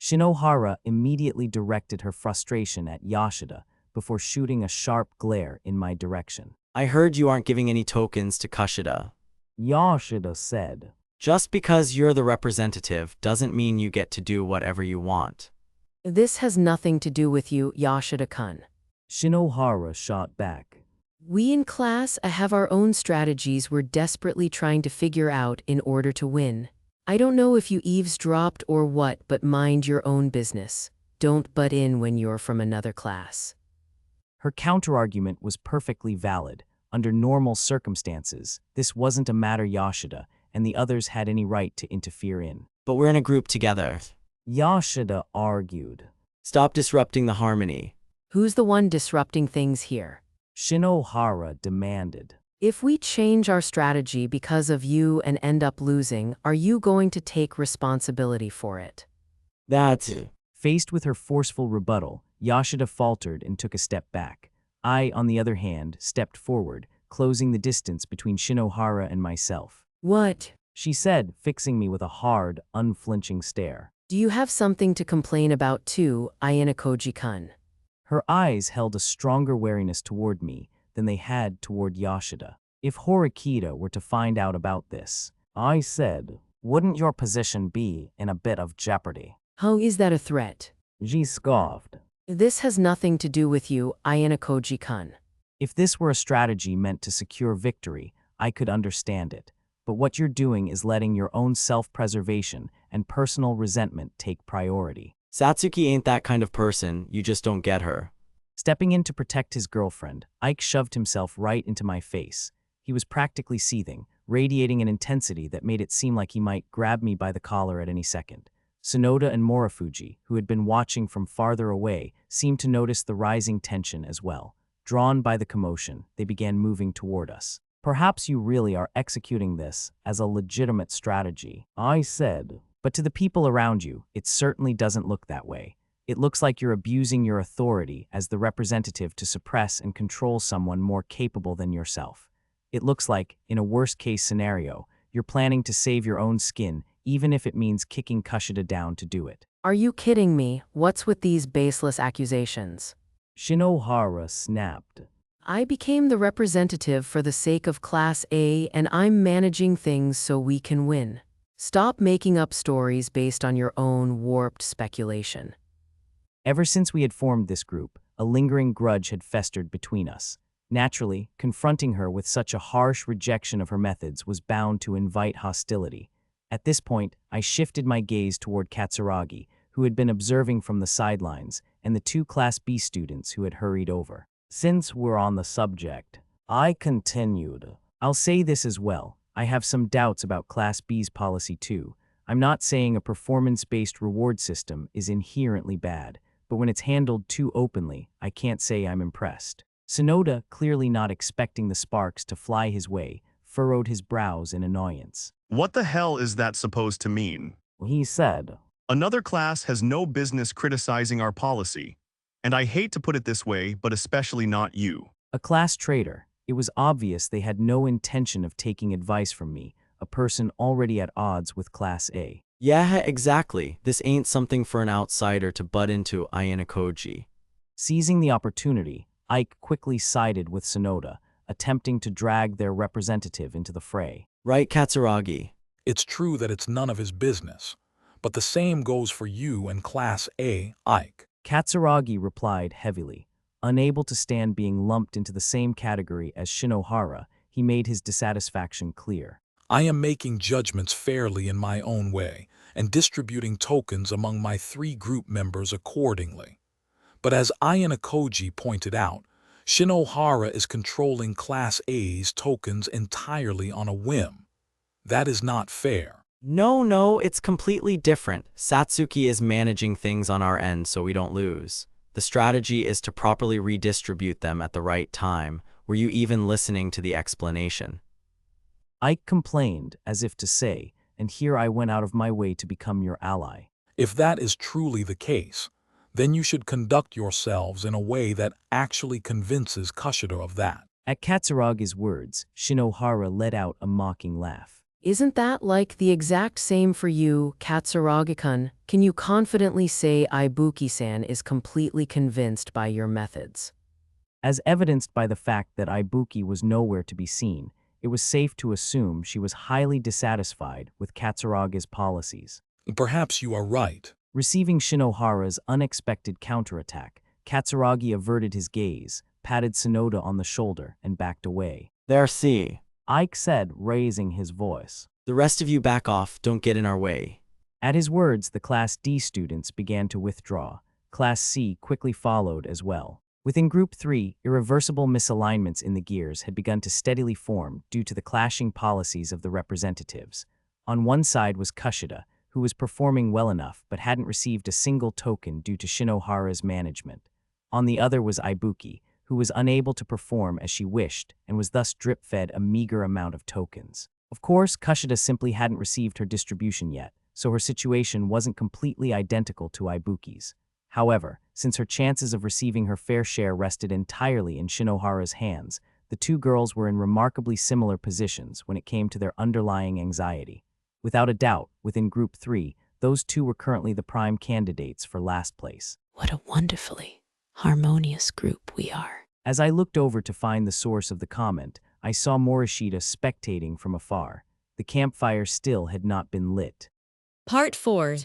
Shinohara immediately directed her frustration at Yoshida before shooting a sharp glare in my direction. I heard you aren't giving any tokens to Kushida, Yoshida said. Just because you're the representative doesn't mean you get to do whatever you want. This has nothing to do with you, Yoshida-kun. Shinohara shot back. We in class have our own strategies we're desperately trying to figure out in order to win. I don't know if you eavesdropped or what, but mind your own business. Don't butt in when you're from another class. Her counterargument was perfectly valid. Under normal circumstances, this wasn't a matter Yoshida and the others had any right to interfere in. But we're in a group together, Yoshida argued. Stop disrupting the harmony. Who's the one disrupting things here? Shinohara demanded. If we change our strategy because of you and end up losing, are you going to take responsibility for it? That's... Faced with her forceful rebuttal, Yoshida faltered and took a step back. I, on the other hand, stepped forward, closing the distance between Shinohara and myself. What? She said, fixing me with a hard, unflinching stare. Do you have something to complain about too, Ayanokōji-kun? Her eyes held a stronger wariness toward me than they had toward Yoshida. If Horikita were to find out about this, I said, wouldn't your position be in a bit of jeopardy? How is that a threat? She scoffed. This has nothing to do with you, Ayanokōji-kun. If this were a strategy meant to secure victory, I could understand it. But what you're doing is letting your own self-preservation and personal resentment take priority. Satsuki ain't that kind of person, you just don't get her. Stepping in to protect his girlfriend, Ike shoved himself right into my face. He was practically seething, radiating an intensity that made it seem like he might grab me by the collar at any second. Sonoda and Morifuji, who had been watching from farther away, seemed to notice the rising tension as well. Drawn by the commotion, they began moving toward us. Perhaps you really are executing this as a legitimate strategy, I said. But to the people around you, it certainly doesn't look that way. It looks like you're abusing your authority as the representative to suppress and control someone more capable than yourself. It looks like, in a worst-case scenario, you're planning to save your own skin, even if it means kicking Kushida down to do it. Are you kidding me? What's with these baseless accusations? Shinohara snapped. I became the representative for the sake of Class A, and I'm managing things so we can win. Stop making up stories based on your own warped speculation. Ever since we had formed this group, a lingering grudge had festered between us. Naturally, confronting her with such a harsh rejection of her methods was bound to invite hostility. At this point, I shifted my gaze toward Katsuragi, who had been observing from the sidelines, and the two Class B students who had hurried over. Since we're on the subject, I continued. I'll say this as well. I have some doubts about Class B's policy too. I'm not saying a performance-based reward system is inherently bad, but when it's handled too openly, I can't say I'm impressed. Sonoda, clearly not expecting the sparks to fly his way, furrowed his brows in annoyance. What the hell is that supposed to mean? He said. Another class has no business criticizing our policy. And I hate to put it this way, but especially not you. A class traitor. It was obvious they had no intention of taking advice from me, a person already at odds with Class A. Yeah, exactly. This ain't something for an outsider to butt into, Ayanokōji. Seizing the opportunity, Ike quickly sided with Sonoda, attempting to drag their representative into the fray. Right, Katsuragi? It's true that it's none of his business, but the same goes for you and Class A, Ike. Katsuragi replied heavily. Unable to stand being lumped into the same category as Shinohara, he made his dissatisfaction clear. I am making judgments fairly in my own way and distributing tokens among my 3 group members accordingly. But as Ayanokōji pointed out, Shinohara is controlling Class A's tokens entirely on a whim. That is not fair. No, it's completely different. Satsuki is managing things on our end so we don't lose. The strategy is to properly redistribute them at the right time. Were you even listening to the explanation? Ike complained, as if to say, and here I went out of my way to become your ally. If that is truly the case, then you should conduct yourselves in a way that actually convinces Kushida of that. At Katsuragi's words, Shinohara let out a mocking laugh. Isn't that like the exact same for you, Katsuragi-kun? Can you confidently say Ibuki-san is completely convinced by your methods? As evidenced by the fact that Ibuki was nowhere to be seen, it was safe to assume she was highly dissatisfied with Katsuragi's policies. Perhaps you are right. Receiving Shinohara's unexpected counterattack, Katsuragi averted his gaze, patted Sonoda on the shoulder, and backed away. There, see. Ike said, raising his voice. The rest of you back off, don't get in our way. At his words, the Class D students began to withdraw. Class C quickly followed as well. Within Group 3, irreversible misalignments in the gears had begun to steadily form due to the clashing policies of the representatives. On one side was Kushida, who was performing well enough but hadn't received a single token due to Shinohara's management. On the other was Ibuki, who was unable to perform as she wished and was thus drip-fed a meager amount of tokens. Of course, Kushida simply hadn't received her distribution yet, so her situation wasn't completely identical to Ibuki's. However, since her chances of receiving her fair share rested entirely in Shinohara's hands, the two girls were in remarkably similar positions when it came to their underlying anxiety. Without a doubt, within Group 3, those two were currently the prime candidates for last place. What a wonderfully harmonious group we are. As I looked over to find the source of the comment, I saw Morishita spectating from afar. The campfire still had not been lit. Part 4.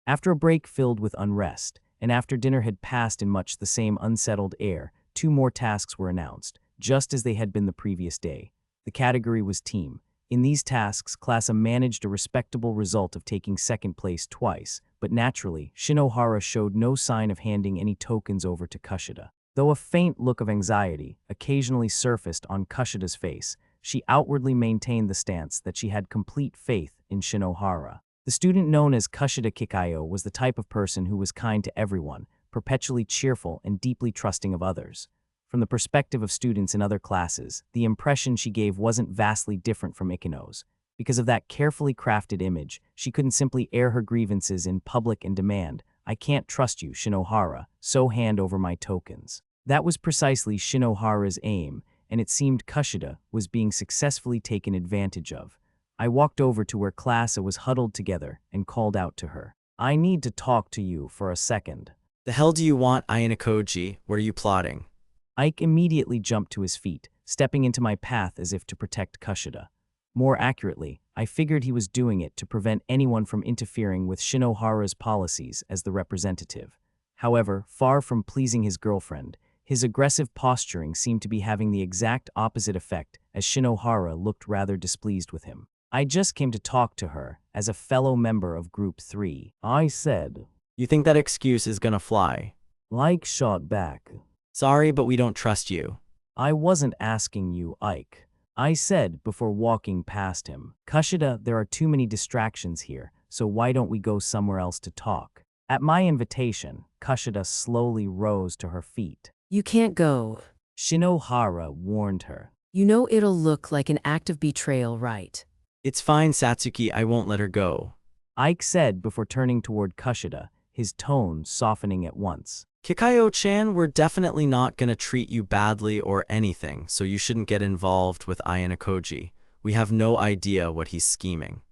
After a break filled with unrest, and after dinner had passed in much the same unsettled air, 2 more tasks were announced, just as they had been the previous day. The category was Team. In these tasks, Class A managed a respectable result of taking second place twice, but naturally, Shinohara showed no sign of handing any tokens over to Kushida. Though a faint look of anxiety occasionally surfaced on Kushida's face, she outwardly maintained the stance that she had complete faith in Shinohara. The student known as Kushida Kikayo was the type of person who was kind to everyone, perpetually cheerful and deeply trusting of others. From the perspective of students in other classes, the impression she gave wasn't vastly different from Ichinose. Because of that carefully crafted image, she couldn't simply air her grievances in public and demand, "I can't trust you, Shinohara, so hand over my tokens." That was precisely Shinohara's aim, and it seemed Kushida was being successfully taken advantage of. I walked over to where Class A was huddled together and called out to her. "I need to talk to you for a second." The hell do you want, Ayanokōji? What are you plotting? Ike immediately jumped to his feet, stepping into my path as if to protect Kushida. More accurately, I figured he was doing it to prevent anyone from interfering with Shinohara's policies as the representative. However, far from pleasing his girlfriend, his aggressive posturing seemed to be having the exact opposite effect, as Shinohara looked rather displeased with him. "I just came to talk to her, as a fellow member of Group 3, I said." You think that excuse is gonna fly? Ike shot back. "Sorry, but we don't trust you." "I wasn't asking you, Ike," I said before walking past him. "Kushida, there are too many distractions here, so why don't we go somewhere else to talk?" At my invitation, Kushida slowly rose to her feet. You can't go. Shinohara warned her. You know it'll look like an act of betrayal, right? It's fine, Satsuki, I won't let her go. Ike said before turning toward Kushida, his tone softening at once. Kikayo-chan, we're definitely not gonna treat you badly or anything, so you shouldn't get involved with Ayanokōji. We have no idea what he's scheming.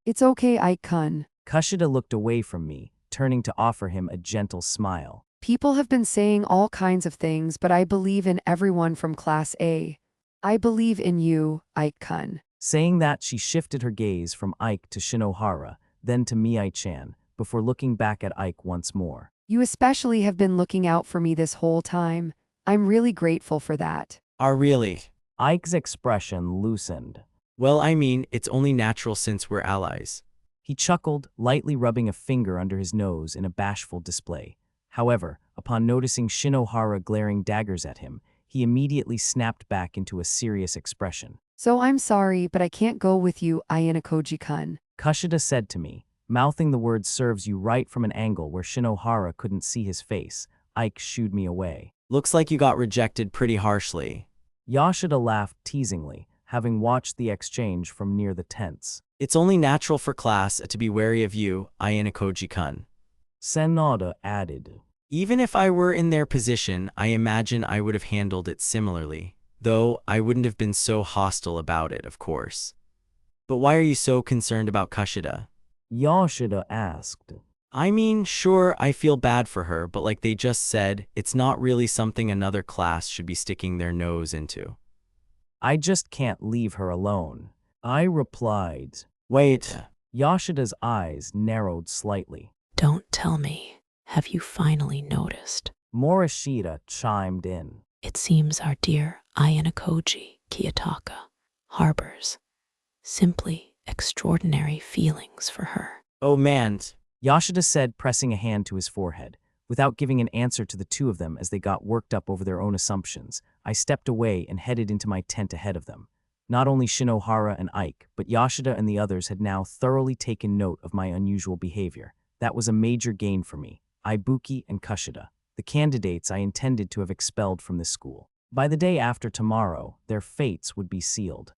It's okay, Ike-kun. Kushida looked away from me, turning to offer him a gentle smile. People have been saying all kinds of things, but I believe in everyone from Class A. I believe in you, Ike-kun. Saying that, she shifted her gaze from Ike to Shinohara, then to Mii-chan, before looking back at Ike once more. You especially have been looking out for me this whole time. I'm really grateful for that. Really? Ike's expression loosened. Well, I mean, it's only natural since we're allies. He chuckled, lightly rubbing a finger under his nose in a bashful display. However, upon noticing Shinohara glaring daggers at him, he immediately snapped back into a serious expression. So I'm sorry, but I can't go with you, Ayanokōji-kun. Kushida said to me, mouthing the words "serves you right" from an angle where Shinohara couldn't see his face. Ike shooed me away. Looks like you got rejected pretty harshly. Yoshida laughed teasingly, having watched the exchange from near the tents. It's only natural for class to be wary of you, Ayanokōji-kun. Senada added. Even if I were in their position, I imagine I would have handled it similarly, though I wouldn't have been so hostile about it, of course. But why are you so concerned about Kushida? Yoshida asked. I mean, sure, I feel bad for her, but like they just said, it's not really something another class should be sticking their nose into. I just can't leave her alone, I replied. Wait. Yoshida's eyes narrowed slightly. Don't tell me. Have you finally noticed? Morishita chimed in. It seems our dear Ayanokōji Kiyotaka harbors simply extraordinary feelings for her. Oh man, Yoshida said, pressing a hand to his forehead. Without giving an answer to the two of them as they got worked up over their own assumptions, I stepped away and headed into my tent ahead of them. Not only Shinohara and Ike, but Yoshida and the others had now thoroughly taken note of my unusual behavior. That was a major gain for me. Ibuki and Kushida, the candidates I intended to have expelled from this school. By the day after tomorrow, their fates would be sealed.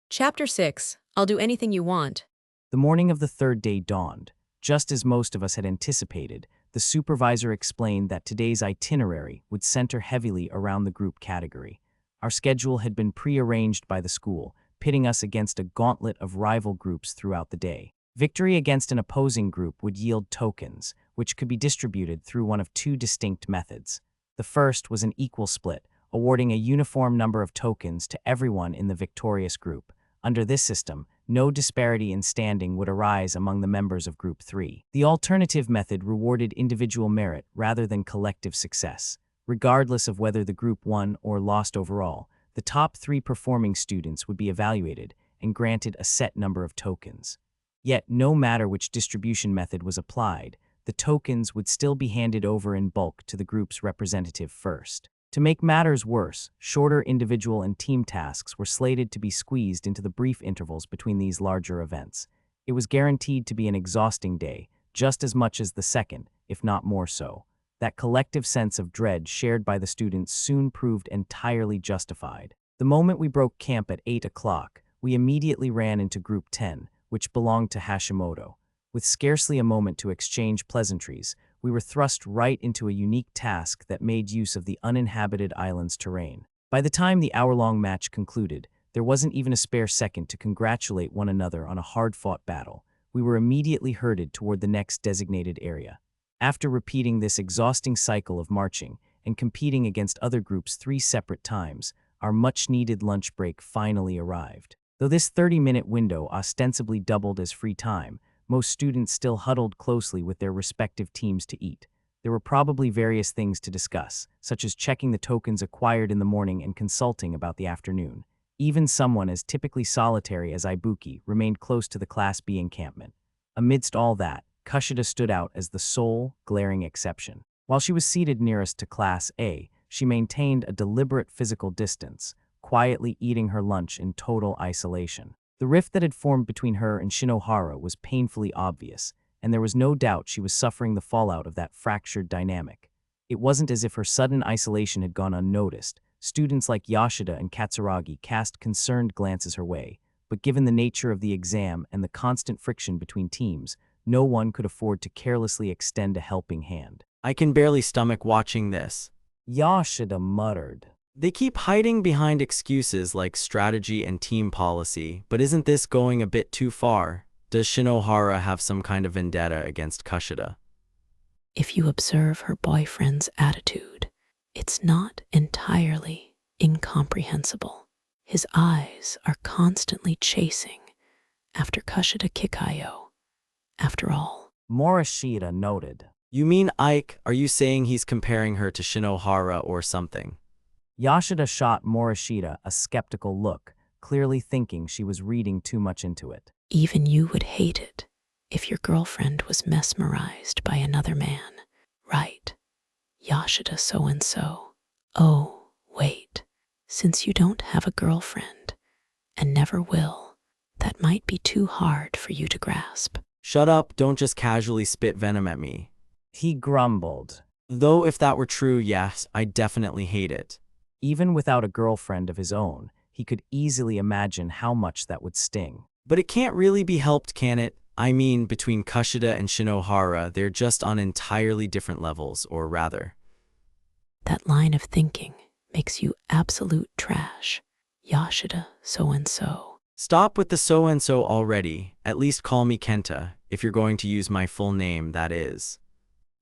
Chapter 6. I'll do anything you want. The morning of the third day dawned. Just as most of us had anticipated, the supervisor explained that today's itinerary would center heavily around the group category. Our schedule had been pre-arranged by the school, pitting us against a gauntlet of rival groups throughout the day. Victory against an opposing group would yield tokens, which could be distributed through one of two distinct methods. The first was an equal split, awarding a uniform number of tokens to everyone in the victorious group. Under this system, no disparity in standing would arise among the members of Group 3. The alternative method rewarded individual merit rather than collective success. Regardless of whether the group won or lost overall, the top 3 performing students would be evaluated and granted a set number of tokens. Yet, no matter which distribution method was applied, the tokens would still be handed over in bulk to the group's representative first. To make matters worse, shorter individual and team tasks were slated to be squeezed into the brief intervals between these larger events. It was guaranteed to be an exhausting day, just as much as the second, if not more so. That collective sense of dread shared by the students soon proved entirely justified. The moment we broke camp at 8 o'clock, we immediately ran into Group 10, which belonged to Hashimoto. With scarcely a moment to exchange pleasantries, we were thrust right into a unique task that made use of the uninhabited island's terrain. By the time the hour-long match concluded, there wasn't even a spare second to congratulate one another on a hard-fought battle. We were immediately herded toward the next designated area. After repeating this exhausting cycle of marching and competing against other groups 3 separate times, our much-needed lunch break finally arrived. Though this 30-minute window ostensibly doubled as free time, most students still huddled closely with their respective teams to eat. There were probably various things to discuss, such as checking the tokens acquired in the morning and consulting about the afternoon. Even someone as typically solitary as Ibuki remained close to the Class B encampment. Amidst all that, Kushida stood out as the sole, glaring exception. While she was seated nearest to Class A, she maintained a deliberate physical distance, quietly eating her lunch in total isolation. The rift that had formed between her and Shinohara was painfully obvious, and there was no doubt she was suffering the fallout of that fractured dynamic. It wasn't as if her sudden isolation had gone unnoticed. Students like Yoshida and Katsuragi cast concerned glances her way, but given the nature of the exam and the constant friction between teams, no one could afford to carelessly extend a helping hand. I can barely stomach watching this, Yoshida muttered. They keep hiding behind excuses like strategy and team policy, but isn't this going a bit too far? Does Shinohara have some kind of vendetta against Kushida? If you observe her boyfriend's attitude, it's not entirely incomprehensible. His eyes are constantly chasing after Kushida Kikayo. After all, Morishida noted. You mean Ike? Are you saying he's comparing her to Shinohara or something? Yoshida shot Morishida a skeptical look, clearly thinking she was reading too much into it. Even you would hate it if your girlfriend was mesmerized by another man, right? Yoshida so-and-so. Oh, wait. Since you don't have a girlfriend, and never will, that might be too hard for you to grasp. Shut up, don't just casually spit venom at me. He grumbled. Though if that were true, yes, I definitely hate it. Even without a girlfriend of his own, he could easily imagine how much that would sting. But it can't really be helped, can it? I mean, between Kushida and Shinohara, they're just on entirely different levels, or rather. That line of thinking makes you absolute trash. Yoshida so-and-so. Stop with the so-and-so already. At least call me Kenta, if you're going to use my full name, that is.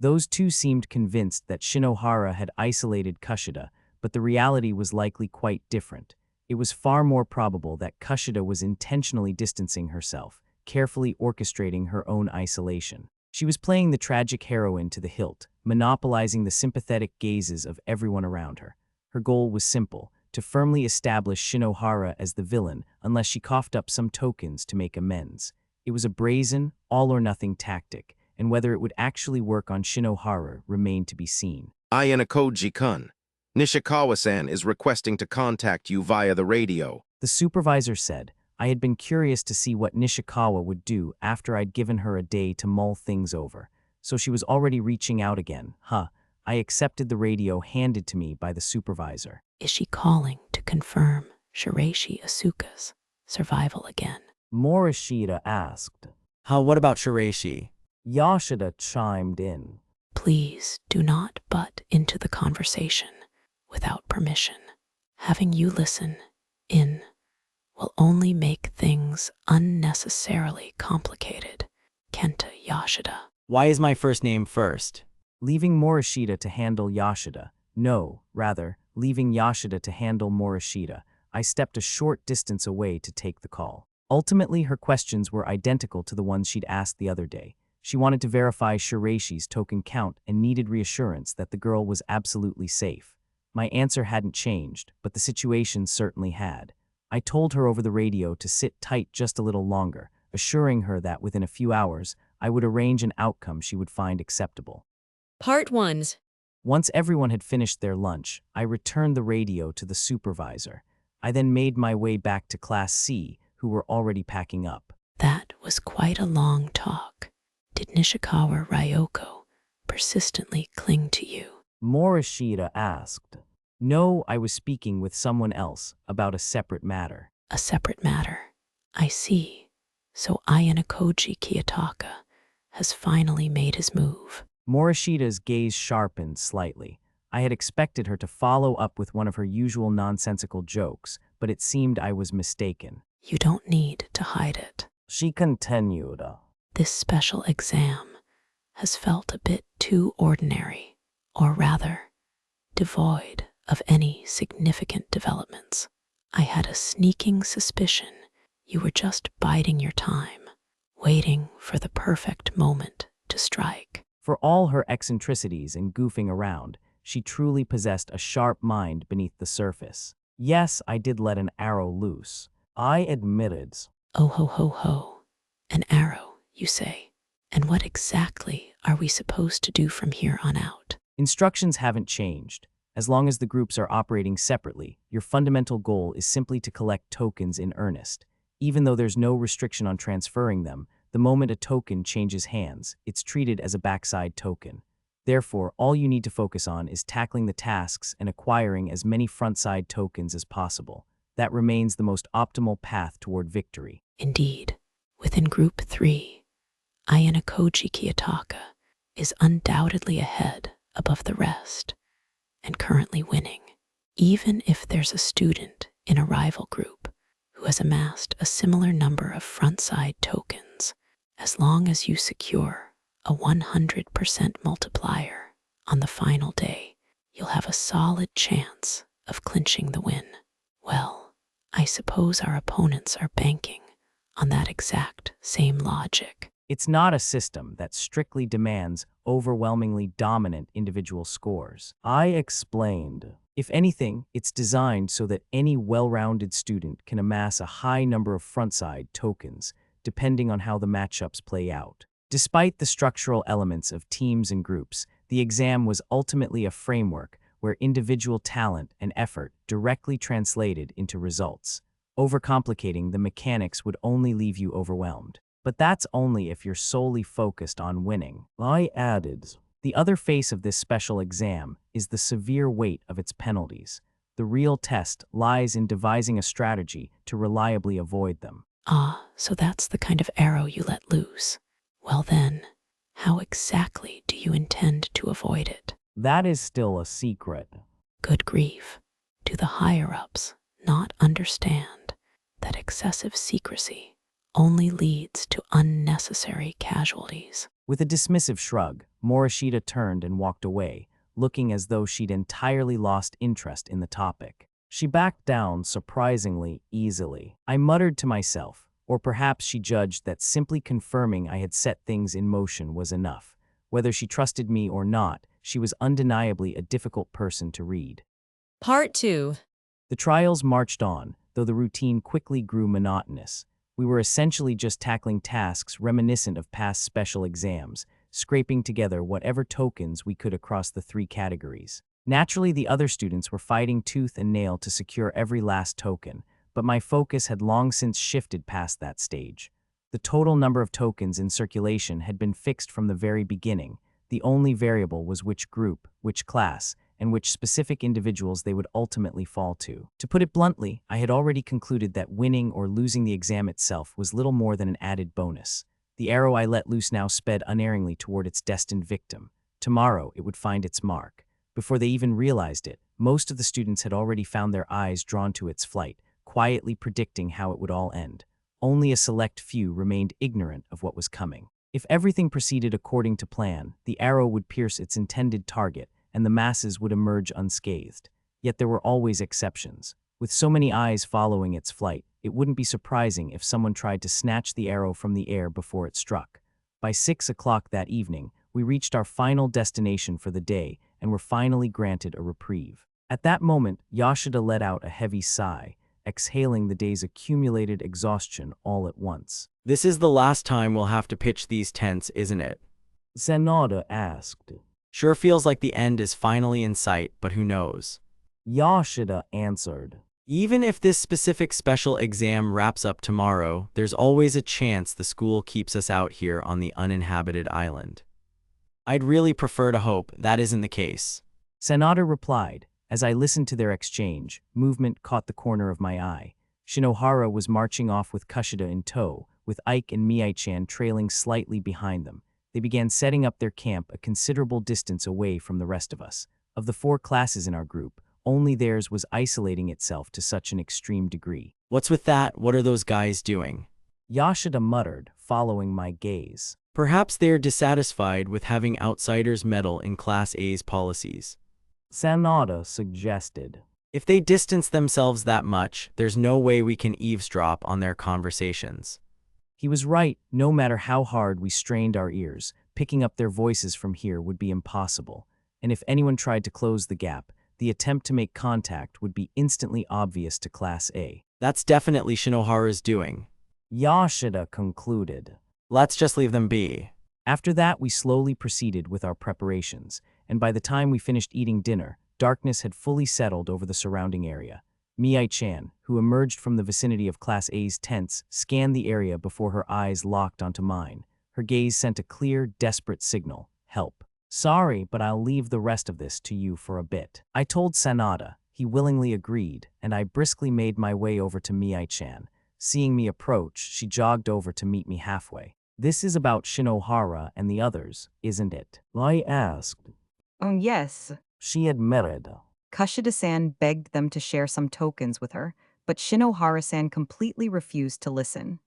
Those two seemed convinced that Shinohara had isolated Kushida, but the reality was likely quite different. It was far more probable that Kushida was intentionally distancing herself, carefully orchestrating her own isolation. She was playing the tragic heroine to the hilt, monopolizing the sympathetic gazes of everyone around her. Her goal was simple, to firmly establish Shinohara as the villain unless she coughed up some tokens to make amends. It was a brazen, all-or-nothing tactic, and whether it would actually work on Shinohara remained to be seen. Ayanokōji-kun, Nishikawa-san is requesting to contact you via the radio. The supervisor said. I had been curious to see what Nishikawa would do after I'd given her a day to mull things over. So she was already reaching out again. I accepted the radio handed to me by the supervisor. Is she calling to confirm Shiraishi Asuka's survival again? Morishida asked. What about Shiraishi? Yoshida chimed in. Please do not butt into the conversation without permission. Having you listen in will only make things unnecessarily complicated. Kenta Yoshida. Why is my first name first? Leaving Morishida to handle Yoshida. No, rather, leaving Yoshida to handle Morishida, I stepped a short distance away to take the call. Ultimately, her questions were identical to the ones she'd asked the other day. She wanted to verify Shireishi's token count and needed reassurance that the girl was absolutely safe. My answer hadn't changed, but the situation certainly had. I told her over the radio to sit tight just a little longer, assuring her that within a few hours, I would arrange an outcome she would find acceptable. Part 1. Once everyone had finished their lunch, I returned the radio to the supervisor. I then made my way back to Class C, who were already packing up. That was quite a long talk. Did Nishikawa Ryoko persistently cling to you? Morishita asked. No, I was speaking with someone else about a separate matter. A separate matter. I see. So Ayanokōji Kiyotaka has finally made his move. Morishita's gaze sharpened slightly. I had expected her to follow up with one of her usual nonsensical jokes, but it seemed I was mistaken. You don't need to hide it. She continued. This special exam has felt a bit too ordinary, or rather, devoid of any significant developments. I had a sneaking suspicion you were just biding your time, waiting for the perfect moment to strike. For all her eccentricities and goofing around, she truly possessed a sharp mind beneath the surface. Yes, I did let an arrow loose. I admitted. Oh ho ho ho. An arrow, you say? And what exactly are we supposed to do from here on out? Instructions haven't changed. As long as the groups are operating separately, your fundamental goal is simply to collect tokens in earnest. Even though there's no restriction on transferring them, the moment a token changes hands, it's treated as a backside token. Therefore, all you need to focus on is tackling the tasks and acquiring as many frontside tokens as possible. That remains the most optimal path toward victory. Indeed, within Group 3, Ayanokōji Kiyotaka is undoubtedly ahead above the rest, and currently winning, even if there's a student in a rival group who has amassed a similar number of frontside tokens. As long as you secure a 100% multiplier on the final day, you'll have a solid chance of clinching the win. Well, I suppose our opponents are banking on that exact same logic. It's not a system that strictly demands overwhelmingly dominant individual scores. I explained. If anything, it's designed so that any well-rounded student can amass a high number of frontside tokens, depending on how the matchups play out. Despite the structural elements of teams and groups, the exam was ultimately a framework where individual talent and effort directly translated into results. Overcomplicating the mechanics would only leave you overwhelmed. But that's only if you're solely focused on winning. I added. The other face of this special exam is the severe weight of its penalties. The real test lies in devising a strategy to reliably avoid them. Ah, so that's the kind of arrow you let loose. Well then, how exactly do you intend to avoid it? That is still a secret. Good grief. Do the higher-ups not understand that excessive secrecy only leads to unnecessary casualties? With a dismissive shrug, Morishita turned and walked away, looking as though she'd entirely lost interest in the topic. She backed down surprisingly easily. I muttered to myself, or perhaps she judged that simply confirming I had set things in motion was enough. Whether she trusted me or not, she was undeniably a difficult person to read. Part 2. The trials marched on, though the routine quickly grew monotonous. We were essentially just tackling tasks reminiscent of past special exams, scraping together whatever tokens we could across the three categories. Naturally, the other students were fighting tooth and nail to secure every last token, but my focus had long since shifted past that stage. The total number of tokens in circulation had been fixed from the very beginning. The only variable was which group, which class, and which specific individuals they would ultimately fall to. To put it bluntly, I had already concluded that winning or losing the exam itself was little more than an added bonus. The arrow I let loose now sped unerringly toward its destined victim. Tomorrow, it would find its mark. Before they even realized it, most of the students had already found their eyes drawn to its flight, quietly predicting how it would all end. Only a select few remained ignorant of what was coming. If everything proceeded according to plan, the arrow would pierce its intended target, and the masses would emerge unscathed. Yet there were always exceptions. With so many eyes following its flight, it wouldn't be surprising if someone tried to snatch the arrow from the air before it struck. By 6 o'clock that evening, we reached our final destination for the day and were finally granted a reprieve. At that moment, Yoshida let out a heavy sigh, exhaling the day's accumulated exhaustion all at once. This is the last time we'll have to pitch these tents, isn't it? Sanada asked. Sure feels like the end is finally in sight, but who knows? Yoshida answered. Even if this specific special exam wraps up tomorrow, there's always a chance the school keeps us out here on the uninhabited island. I'd really prefer to hope that isn't the case. Sanada replied. As I listened to their exchange, movement caught the corner of my eye. Shinohara was marching off with Kushida in tow, with Ike and Mii-chan trailing slightly behind them. They began setting up their camp a considerable distance away from the rest of us. Of the 4 classes in our group, only theirs was isolating itself to such an extreme degree. What's with that? What are those guys doing? Yoshida muttered, following my gaze. Perhaps they're dissatisfied with having outsiders meddle in Class A's policies. Sanada suggested. If they distance themselves that much, there's no way we can eavesdrop on their conversations. He was right. No matter how hard we strained our ears, picking up their voices from here would be impossible. And if anyone tried to close the gap, the attempt to make contact would be instantly obvious to Class A. That's definitely Shinohara's doing. Yoshida concluded. Let's just leave them be. After that, we slowly proceeded with our preparations, and by the time we finished eating dinner, darkness had fully settled over the surrounding area. Mii-chan, who emerged from the vicinity of Class A's tents, scanned the area before her eyes locked onto mine. Her gaze sent a clear, desperate signal. Help. Sorry, but I'll leave the rest of this to you for a bit. I told Sanada. He willingly agreed, and I briskly made my way over to Mii-chan. Seeing me approach, she jogged over to meet me halfway. This is about Shinohara and the others, isn't it? I asked. Oh, yes. She admitted. Kushida-san begged them to share some tokens with her, but Shinohara-san completely refused to listen.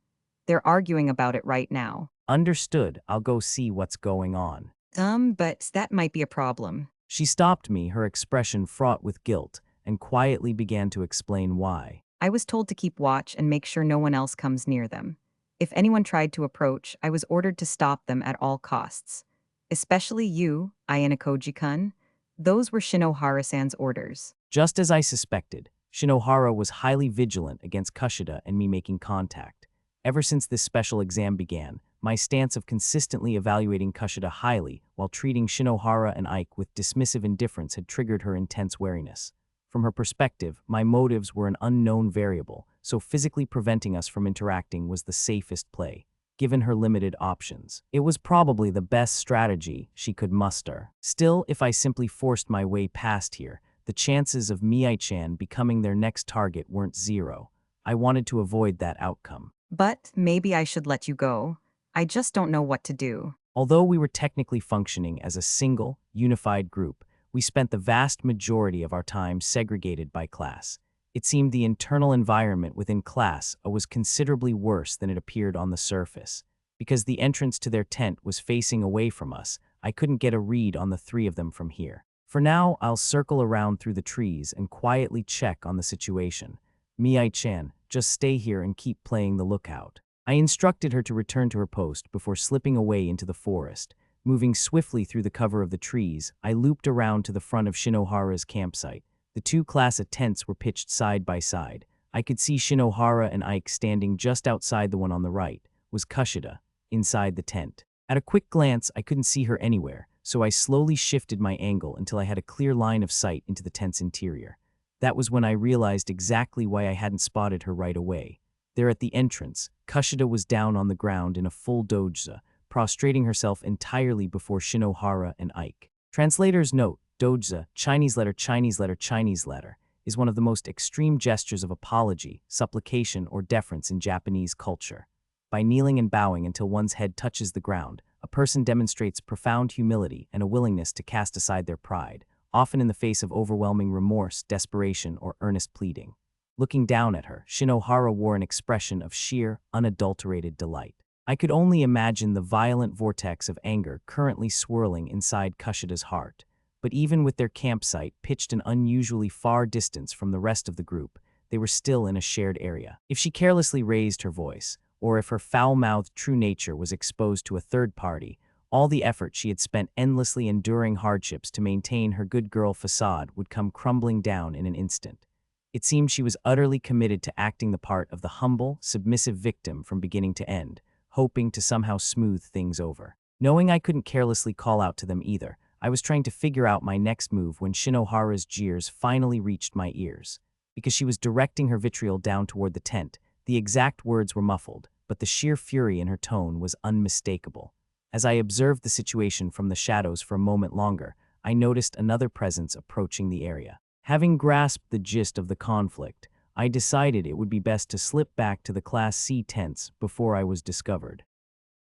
They're arguing about it right now. Understood. I'll go see what's going on. But that might be a problem. She stopped me, her expression fraught with guilt, and quietly began to explain why. I was told to keep watch and make sure no one else comes near them. If anyone tried to approach, I was ordered to stop them at all costs. Especially you, Ayanokōji-kun. Those were Shinohara-san's orders. Just as I suspected, Shinohara was highly vigilant against Kushida and me making contact. Ever since this special exam began, my stance of consistently evaluating Kushida highly while treating Shinohara and Ike with dismissive indifference had triggered her intense wariness. From her perspective, my motives were an unknown variable, so physically preventing us from interacting was the safest play. Given her limited options, it was probably the best strategy she could muster. Still, if I simply forced my way past here, the chances of Mii-chan becoming their next target weren't zero. I wanted to avoid that outcome. But maybe I should let you go. I just don't know what to do. Although we were technically functioning as a single, unified group, we spent the vast majority of our time segregated by class. It seemed the internal environment within class was considerably worse than it appeared on the surface. Because the entrance to their tent was facing away from us, I couldn't get a read on the 3 of them from here. For now, I'll circle around through the trees and quietly check on the situation. Mii-chan, just stay here and keep playing the lookout. I instructed her to return to her post before slipping away into the forest. Moving swiftly through the cover of the trees, I looped around to the front of Shinohara's campsite. The 2 class tents were pitched side by side. I could see Shinohara and Ike standing just outside the one on the right. Was Kushida, inside the tent. At a quick glance, I couldn't see her anywhere, so I slowly shifted my angle until I had a clear line of sight into the tent's interior. That was when I realized exactly why I hadn't spotted her right away. There at the entrance, Kushida was down on the ground in a full doji, prostrating herself entirely before Shinohara and Ike. Translator's note: doji, Chinese letter, is one of the most extreme gestures of apology, supplication, or deference in Japanese culture. By kneeling and bowing until one's head touches the ground, a person demonstrates profound humility and a willingness to cast aside their pride, often in the face of overwhelming remorse, desperation, or earnest pleading. Looking down at her, Shinohara wore an expression of sheer, unadulterated delight. I could only imagine the violent vortex of anger currently swirling inside Kushida's heart. But even with their campsite pitched an unusually far distance from the rest of the group, they were still in a shared area. If she carelessly raised her voice, or if her foul-mouthed true nature was exposed to a third party, all the effort she had spent endlessly enduring hardships to maintain her good girl facade would come crumbling down in an instant. It seemed she was utterly committed to acting the part of the humble, submissive victim from beginning to end, hoping to somehow smooth things over. Knowing I couldn't carelessly call out to them either, I was trying to figure out my next move when Shinohara's jeers finally reached my ears. Because she was directing her vitriol down toward the tent, the exact words were muffled, but the sheer fury in her tone was unmistakable. As I observed the situation from the shadows for a moment longer, I noticed another presence approaching the area. Having grasped the gist of the conflict, I decided it would be best to slip back to the Class C tents before I was discovered.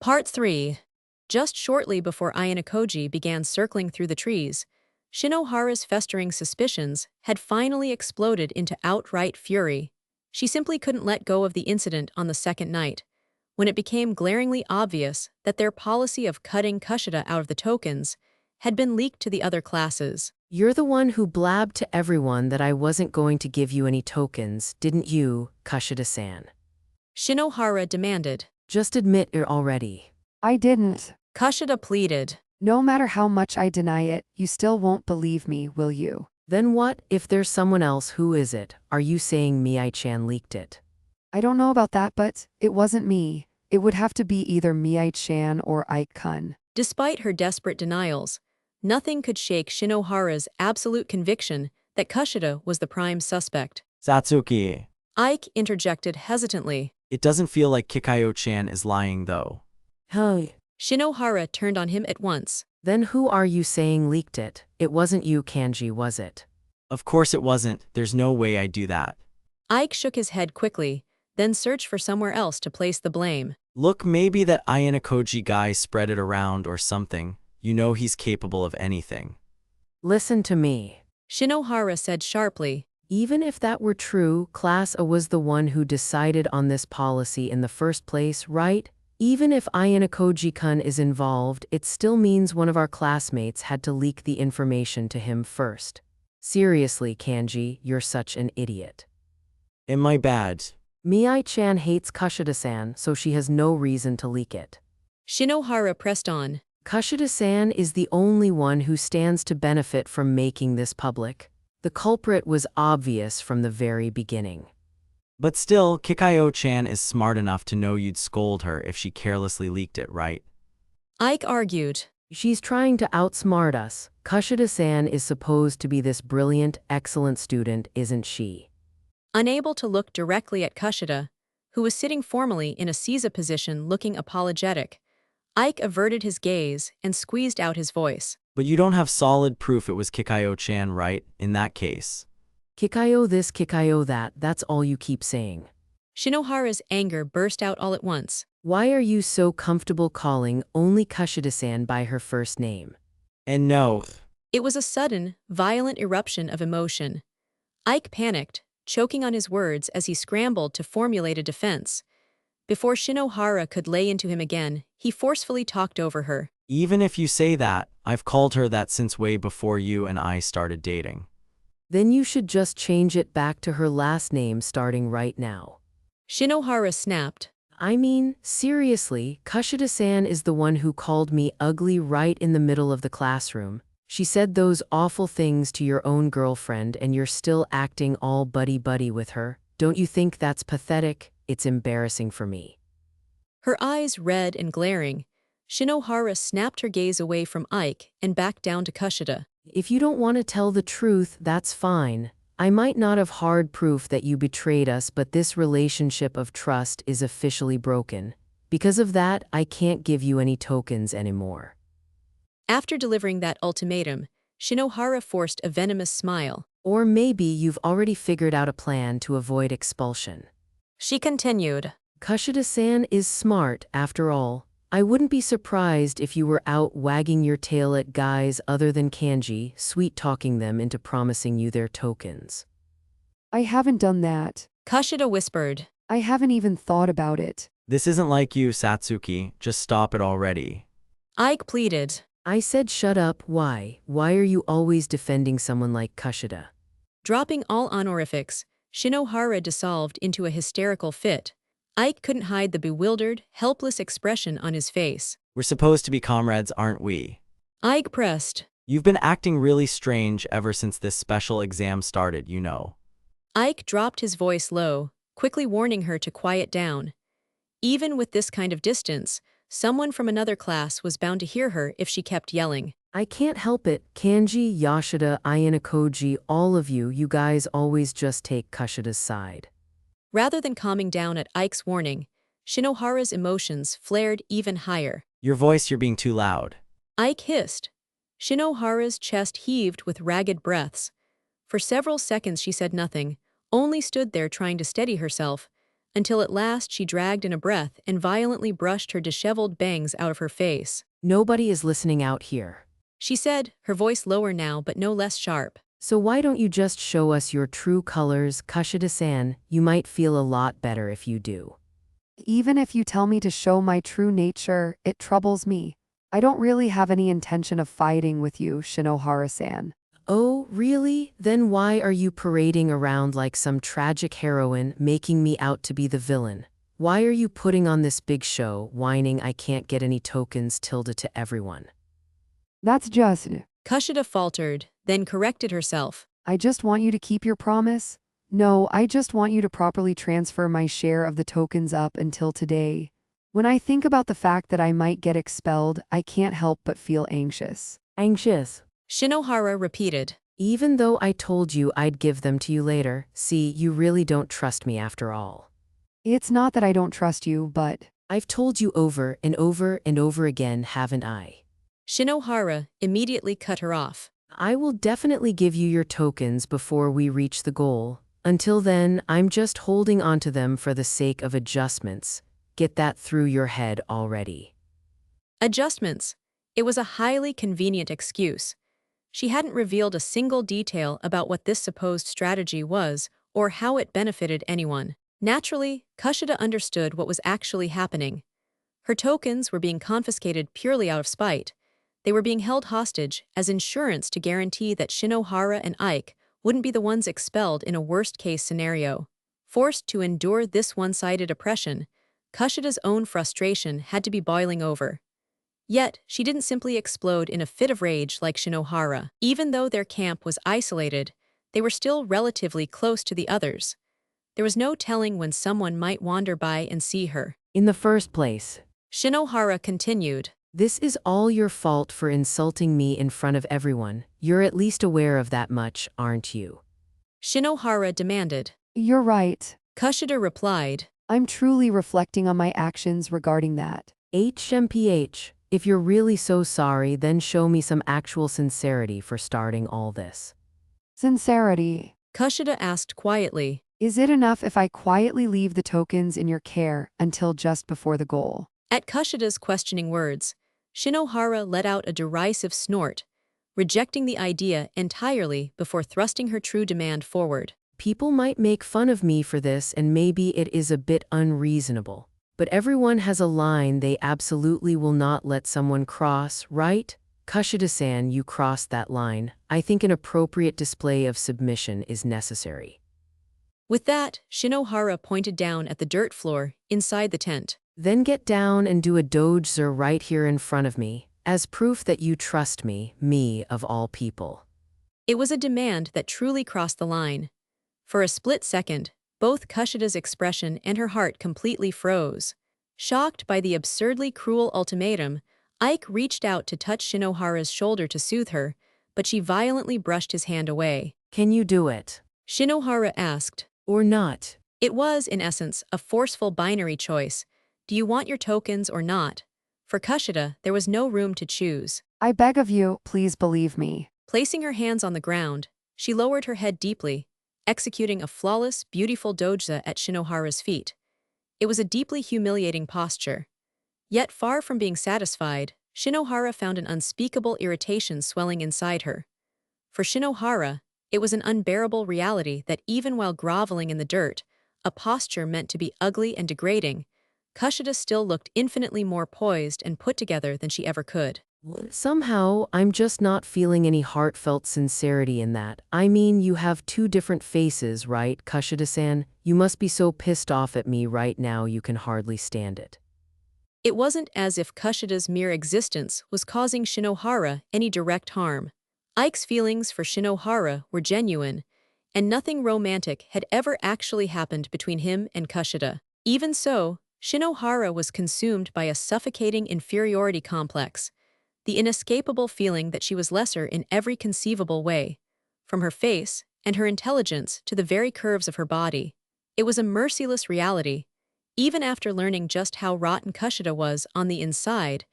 Part 3. Just shortly before Ayanokōji began circling through the trees, Shinohara's festering suspicions had finally exploded into outright fury. She simply couldn't let go of the incident on the second night, when it became glaringly obvious that their policy of cutting Kushida out of the tokens had been leaked to the other classes. You're the one who blabbed to everyone that I wasn't going to give you any tokens, didn't you, Kushida-san? Shinohara demanded. Just admit it already. I didn't. Kushida pleaded. No matter how much I deny it, you still won't believe me, will you? Then what if there's someone else? Who is it? Are you saying Mii-chan leaked it? I don't know about that, but it wasn't me. It would have to be either Mii-chan or Ike-kun. Despite her desperate denials, nothing could shake Shinohara's absolute conviction that Kushida was the prime suspect. Satsuki. Ike interjected hesitantly. It doesn't feel like Kikayo-chan is lying, though. Hey. Shinohara turned on him at once. Then who are you saying leaked it? It wasn't you, Kanji, was it? Of course it wasn't. There's no way I'd do that. Ike shook his head quickly, then searched for somewhere else to place the blame. Look, maybe that Ayanokōji guy spread it around or something. You know he's capable of anything. Listen to me. Shinohara said sharply. Even if that were true, Class A was the one who decided on this policy in the first place, right? Even if Ayanokōji-kun is involved, it still means one of our classmates had to leak the information to him first. Seriously, Kanji, you're such an idiot. Am I bad? Mii-chan hates Kushida-san, so she has no reason to leak it. Shinohara pressed on. Kushida-san is the only one who stands to benefit from making this public. The culprit was obvious from the very beginning. But still, Kikayo-chan is smart enough to know you'd scold her if she carelessly leaked it, right? Ike argued. She's trying to outsmart us. Kushida-san is supposed to be this brilliant, excellent student, isn't she? Unable to look directly at Kushida, who was sitting formally in a seiza position looking apologetic, Ike averted his gaze and squeezed out his voice. But you don't have solid proof it was Kikayo-chan, right, in that case? Kikayo this, Kikayo that, that's all you keep saying. Shinohara's anger burst out all at once. Why are you so comfortable calling only Kushida-san by her first name? And no. It was a sudden, violent eruption of emotion. Ike panicked, choking on his words as he scrambled to formulate a defense. Before Shinohara could lay into him again, he forcefully talked over her. Even if you say that, I've called her that since way before you and I started dating. Then you should just change it back to her last name starting right now. Shinohara snapped. I mean, seriously, Kushida-san is the one who called me ugly right in the middle of the classroom. She said those awful things to your own girlfriend and you're still acting all buddy-buddy with her. Don't you think that's pathetic? It's embarrassing for me. Her eyes red and glaring, Shinohara snapped her gaze away from Ike and back down to Kushida. If you don't want to tell the truth, that's fine. I might not have hard proof that you betrayed us, but this relationship of trust is officially broken. Because of that, I can't give you any tokens anymore. After delivering that ultimatum, Shinohara forced a venomous smile. Or maybe you've already figured out a plan to avoid expulsion. She continued. Kushida-san is smart, after all. I wouldn't be surprised if you were out wagging your tail at guys other than Kanji, sweet-talking them into promising you their tokens. I haven't done that. Kushida whispered. I haven't even thought about it. This isn't like you, Satsuki. Just stop it already. Ike pleaded. I said shut up. Why? Why are you always defending someone like Kushida? Dropping all honorifics, Shinohara dissolved into a hysterical fit. Ike couldn't hide the bewildered, helpless expression on his face. We're supposed to be comrades, aren't we? Ike pressed. You've been acting really strange ever since this special exam started, you know. Ike dropped his voice low, quickly warning her to quiet down. Even with this kind of distance, someone from another class was bound to hear her if she kept yelling. I can't help it. Kanji, Yoshida, Ayanokōji, all of you guys always just take Kushida's side. Rather than calming down at Ike's warning, Shinohara's emotions flared even higher. Your voice, you're being too loud. Ike hissed. Shinohara's chest heaved with ragged breaths. For several seconds she said nothing, only stood there trying to steady herself, until at last she dragged in a breath and violently brushed her disheveled bangs out of her face. Nobody is listening out here, she said, her voice lower now but no less sharp. So why don't you just show us your true colors, Kushida-san? You might feel a lot better if you do. Even if you tell me to show my true nature, it troubles me. I don't really have any intention of fighting with you, Shinohara-san. Oh, really? Then why are you parading around like some tragic heroine, making me out to be the villain? Why are you putting on this big show, whining I can't get any tokens tilde to everyone? That's just... Kushida faltered, then corrected herself. I just want you to keep your promise. No, I just want you to properly transfer my share of the tokens up until today. When I think about the fact that I might get expelled, I can't help but feel anxious. Anxious? Shinohara repeated. Even though I told you I'd give them to you later, see, you really don't trust me after all. It's not that I don't trust you, but... I've told you over and over and over again, haven't I? Shinohara immediately cut her off. I will definitely give you your tokens before we reach the goal. Until then, I'm just holding onto them for the sake of adjustments. Get that through your head already. Adjustments. It was a highly convenient excuse. She hadn't revealed a single detail about what this supposed strategy was or how it benefited anyone. Naturally, Kushida understood what was actually happening. Her tokens were being confiscated purely out of spite. They were being held hostage as insurance to guarantee that Shinohara and Ike wouldn't be the ones expelled in a worst-case scenario. Forced to endure this one-sided oppression, Kushida's own frustration had to be boiling over. Yet, she didn't simply explode in a fit of rage like Shinohara. Even though their camp was isolated, they were still relatively close to the others. There was no telling when someone might wander by and see her. In the first place, Shinohara continued, this is all your fault for insulting me in front of everyone. You're at least aware of that much, aren't you? Shinohara demanded. You're right. Kushida replied. I'm truly reflecting on my actions regarding that. HMPH, if you're really so sorry, then show me some actual sincerity for starting all this. Sincerity? Kushida asked quietly. Is it enough if I quietly leave the tokens in your care until just before the goal? At Kushida's questioning words, Shinohara let out a derisive snort, rejecting the idea entirely before thrusting her true demand forward. People might make fun of me for this and maybe it is a bit unreasonable, but everyone has a line they absolutely will not let someone cross, right? Kushida-san, you crossed that line. I think an appropriate display of submission is necessary. With that, Shinohara pointed down at the dirt floor inside the tent. Then get down and do a doujutsu right here in front of me, as proof that you trust me of all people. It was a demand that truly crossed the line. For a split second, both Kushida's expression and her heart completely froze. Shocked by the absurdly cruel ultimatum, Ike reached out to touch Shinohara's shoulder to soothe her, but she violently brushed his hand away. Can you do it? Shinohara asked. Or not? It was, in essence, a forceful binary choice. Do you want your tokens or not? For Kushida, there was no room to choose. I beg of you, please believe me. Placing her hands on the ground, she lowered her head deeply, executing a flawless, beautiful doujutsu at Shinohara's feet. It was a deeply humiliating posture. Yet far from being satisfied, Shinohara found an unspeakable irritation swelling inside her. For Shinohara, it was an unbearable reality that even while groveling in the dirt, a posture meant to be ugly and degrading, Kushida still looked infinitely more poised and put together than she ever could. Somehow, I'm just not feeling any heartfelt sincerity in that. I mean, you have two different faces, right, Kushida-san? You must be so pissed off at me right now you can hardly stand it. It wasn't as if Kushida's mere existence was causing Shinohara any direct harm. Ike's feelings for Shinohara were genuine, and nothing romantic had ever actually happened between him and Kushida. Even so, Shinohara was consumed by a suffocating inferiority complex, the inescapable feeling that she was lesser in every conceivable way, from her face and her intelligence to the very curves of her body. It was a merciless reality. Even after learning just how rotten Kushida was on the inside,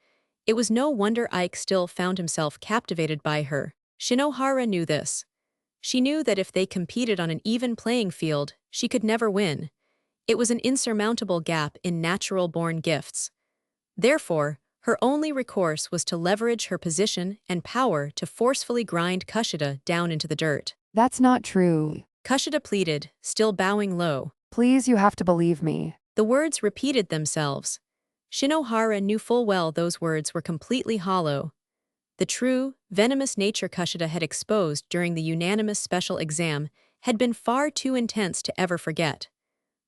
it was no wonder Ike still found himself captivated by her. Shinohara knew this. She knew that if they competed on an even playing field, she could never win. It was an insurmountable gap in natural-born gifts. Therefore, her only recourse was to leverage her position and power to forcefully grind Kushida down into the dirt. That's not true. Kushida pleaded, still bowing low. Please, you have to believe me. The words repeated themselves. Shinohara knew full well those words were completely hollow. The true, venomous nature Kushida had exposed during the unanimous special exam had been far too intense to ever forget.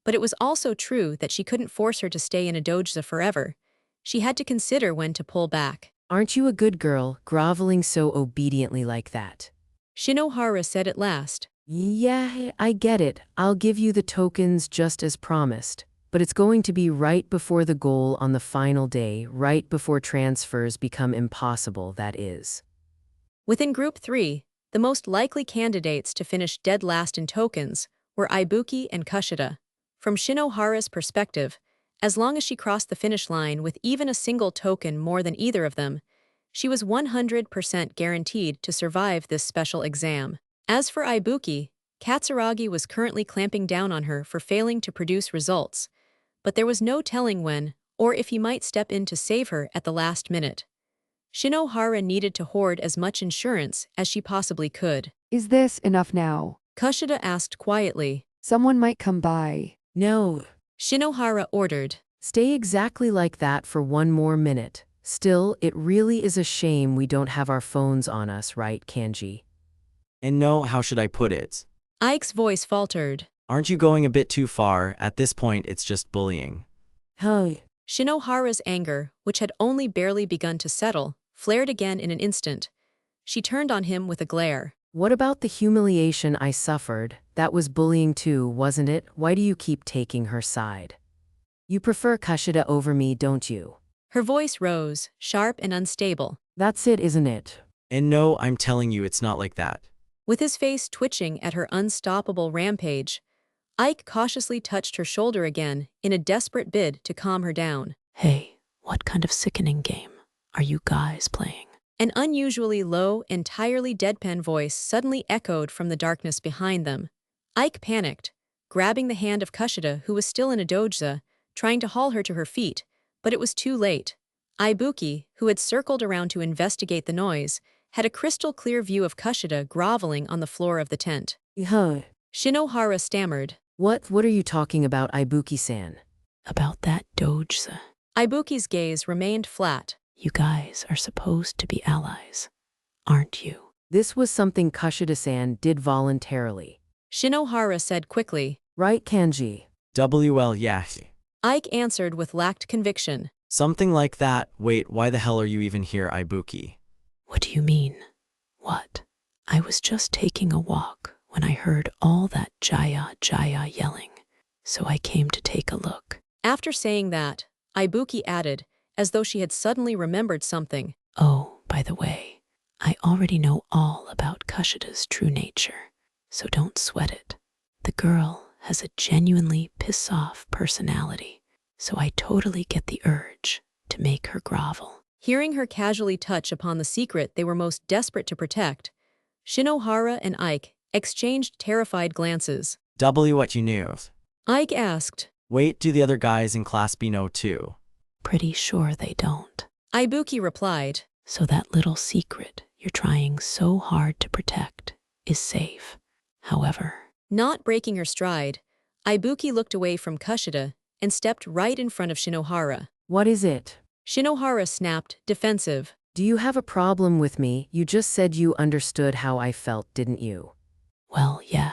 But it was also true that she couldn't force her to stay in a doujutsu forever. She had to consider when to pull back. Aren't you a good girl, groveling so obediently like that? Shinohara said at last. Yeah, I get it. I'll give you the tokens just as promised. But it's going to be right before the goal on the final day, right before transfers become impossible, that is. Within Group 3, the most likely candidates to finish dead last in tokens were Ibuki and Kushida. From Shinohara's perspective, as long as she crossed the finish line with even a single token more than either of them, she was 100% guaranteed to survive this special exam. As for Ibuki, Katsuragi was currently clamping down on her for failing to produce results, but there was no telling when or if he might step in to save her at the last minute. Shinohara needed to hoard as much insurance as she possibly could. Is this enough now? Kushida asked quietly. Someone might come by. No. Shinohara ordered. Stay exactly like that for one more minute. Still, it really is a shame we don't have our phones on us, right, Kanji? And no, how should I put it? Ike's voice faltered. Aren't you going a bit too far? At this point, it's just bullying. Hey. Shinohara's anger, which had only barely begun to settle, flared again in an instant. She turned on him with a glare. What about the humiliation I suffered? That was bullying too, wasn't it? Why do you keep taking her side? You prefer Kushida over me, don't you? Her voice rose, sharp and unstable. That's it, isn't it? And no, I'm telling you, it's not like that. With his face twitching at her unstoppable rampage, Ike cautiously touched her shoulder again in a desperate bid to calm her down. Hey, what kind of sickening game are you guys playing? An unusually low, entirely deadpan voice suddenly echoed from the darkness behind them. Ike panicked, grabbing the hand of Kushida, who was still in a doujutsu, trying to haul her to her feet, but it was too late. Ibuki, who had circled around to investigate the noise, had a crystal-clear view of Kushida groveling on the floor of the tent. Shinohara stammered. What are you talking about, Ibuki-san? About that doujutsu. Ibuki's gaze remained flat. You guys are supposed to be allies, aren't you? This was something Kushida-san did voluntarily. Shinohara said quickly. Right, Kanji? WL, yeah. Ike answered with lacked conviction. Something like that. Wait, why the hell are you even here, Ibuki? What do you mean? What? I was just taking a walk when I heard all that Jaya yelling, so I came to take a look. After saying that, Ibuki added, as though she had suddenly remembered something. Oh, by the way, I already know all about Kushida's true nature, so don't sweat it. The girl has a genuinely piss-off personality, so I totally get the urge to make her grovel. Hearing her casually touch upon the secret they were most desperate to protect, Shinohara and Ike exchanged terrified glances. What you knew? Ike asked. Wait, do the other guys in Class B know too? Pretty sure they don't. Ibuki replied. So that little secret you're trying so hard to protect is safe. However, not breaking her stride, Ibuki looked away from Kushida and stepped right in front of Shinohara. What is it? Shinohara snapped, defensive. Do you have a problem with me? You just said you understood how I felt, didn't you? Well, yeah.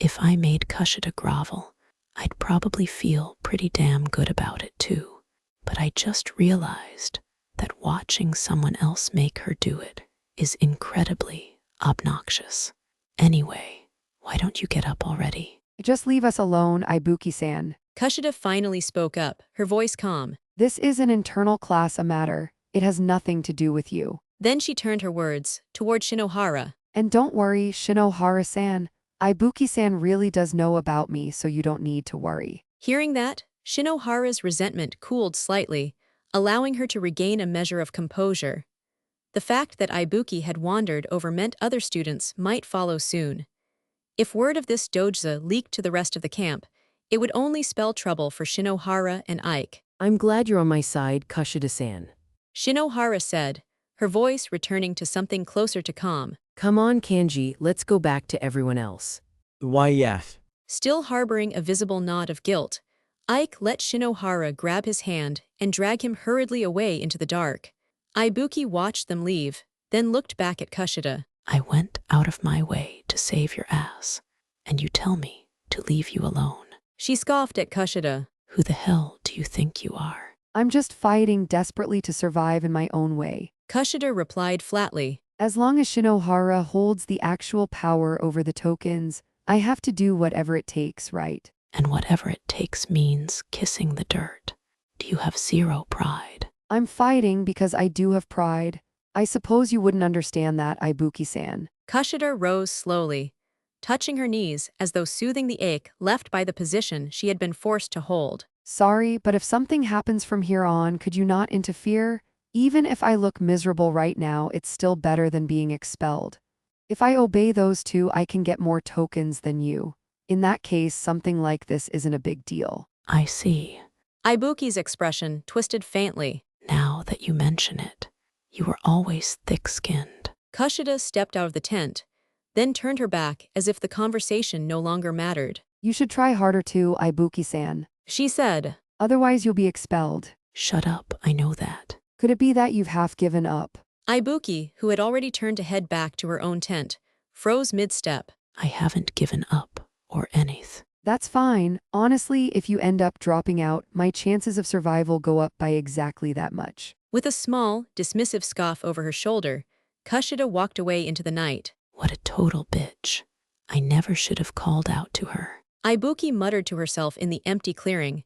If I made Kushida grovel, I'd probably feel pretty damn good about it too. But I just realized that watching someone else make her do it is incredibly obnoxious. Anyway, why don't you get up already? Just leave us alone, Ibuki-san. Kushida finally spoke up, her voice calm. This is an internal class matter. It has nothing to do with you. Then she turned her words toward Shinohara. And don't worry, Shinohara-san. Ibuki-san really does know about me, so you don't need to worry. Hearing that, Shinohara's resentment cooled slightly, allowing her to regain a measure of composure. The fact that Ibuki had wandered over meant other students might follow soon. If word of this doujutsu leaked to the rest of the camp, it would only spell trouble for Shinohara and Ike. I'm glad you're on my side, Kushida-san. Shinohara said, her voice returning to something closer to calm. Come on, Kanji, let's go back to everyone else. Why, yes. Still harboring a visible nod of guilt, Ike let Shinohara grab his hand and drag him hurriedly away into the dark. Ibuki watched them leave, then looked back at Kushida. I went out of my way to save your ass, and you tell me to leave you alone. She scoffed at Kushida. Who the hell do you think you are? I'm just fighting desperately to survive in my own way. Kushida replied flatly. As long as Shinohara holds the actual power over the tokens, I have to do whatever it takes, right? And whatever it takes means kissing the dirt. Do you have zero pride? I'm fighting because I do have pride. I suppose you wouldn't understand that, Ibuki-san. Kushida rose slowly, touching her knees as though soothing the ache left by the position she had been forced to hold. Sorry, but if something happens from here on, could you not interfere? Even if I look miserable right now, it's still better than being expelled. If I obey those two, I can get more tokens than you. In that case, something like this isn't a big deal. I see. Ibuki's expression twisted faintly. Now that you mention it, you were always thick-skinned. Kushida stepped out of the tent, then turned her back as if the conversation no longer mattered. You should try harder too, Ibuki-san. She said. Otherwise you'll be expelled. Shut up, I know that. Could it be that you've half given up? Ibuki, who had already turned to head back to her own tent, froze mid-step. I haven't given up, or anything. That's fine. Honestly, if you end up dropping out, my chances of survival go up by exactly that much. With a small, dismissive scoff over her shoulder, Kushida walked away into the night. What a total bitch. I never should have called out to her. Ibuki muttered to herself in the empty clearing.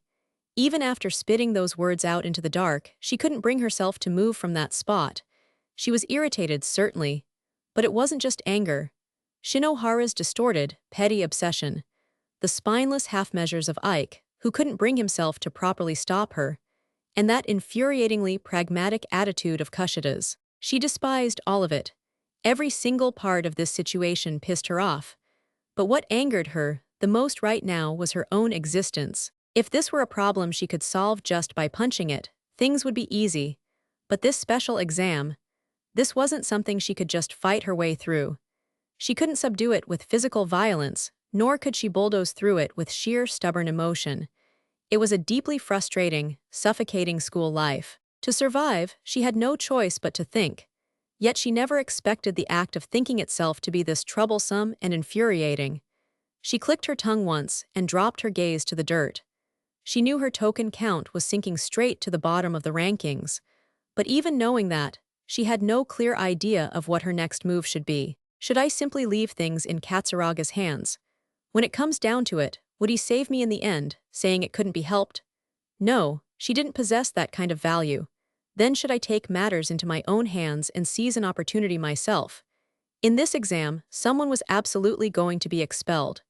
Even after spitting those words out into the dark, she couldn't bring herself to move from that spot. She was irritated, certainly, but it wasn't just anger. Shinohara's distorted, petty obsession. The spineless half-measures of Ike, who couldn't bring himself to properly stop her, and that infuriatingly pragmatic attitude of Kushida's. She despised all of it. Every single part of this situation pissed her off. But what angered her the most right now was her own existence. If this were a problem she could solve just by punching it, things would be easy. But this special exam, this wasn't something she could just fight her way through. She couldn't subdue it with physical violence, nor could she bulldoze through it with sheer stubborn emotion. It was a deeply frustrating, suffocating school life. To survive, she had no choice but to think. Yet she never expected the act of thinking itself to be this troublesome and infuriating. She clicked her tongue once and dropped her gaze to the dirt. She knew her token count was sinking straight to the bottom of the rankings. But even knowing that, she had no clear idea of what her next move should be. Should I simply leave things in Katsuraga's hands? When it comes down to it, would he save me in the end, saying it couldn't be helped? No, she didn't possess that kind of value. Then should I take matters into my own hands and seize an opportunity myself? In this exam, someone was absolutely going to be expelled.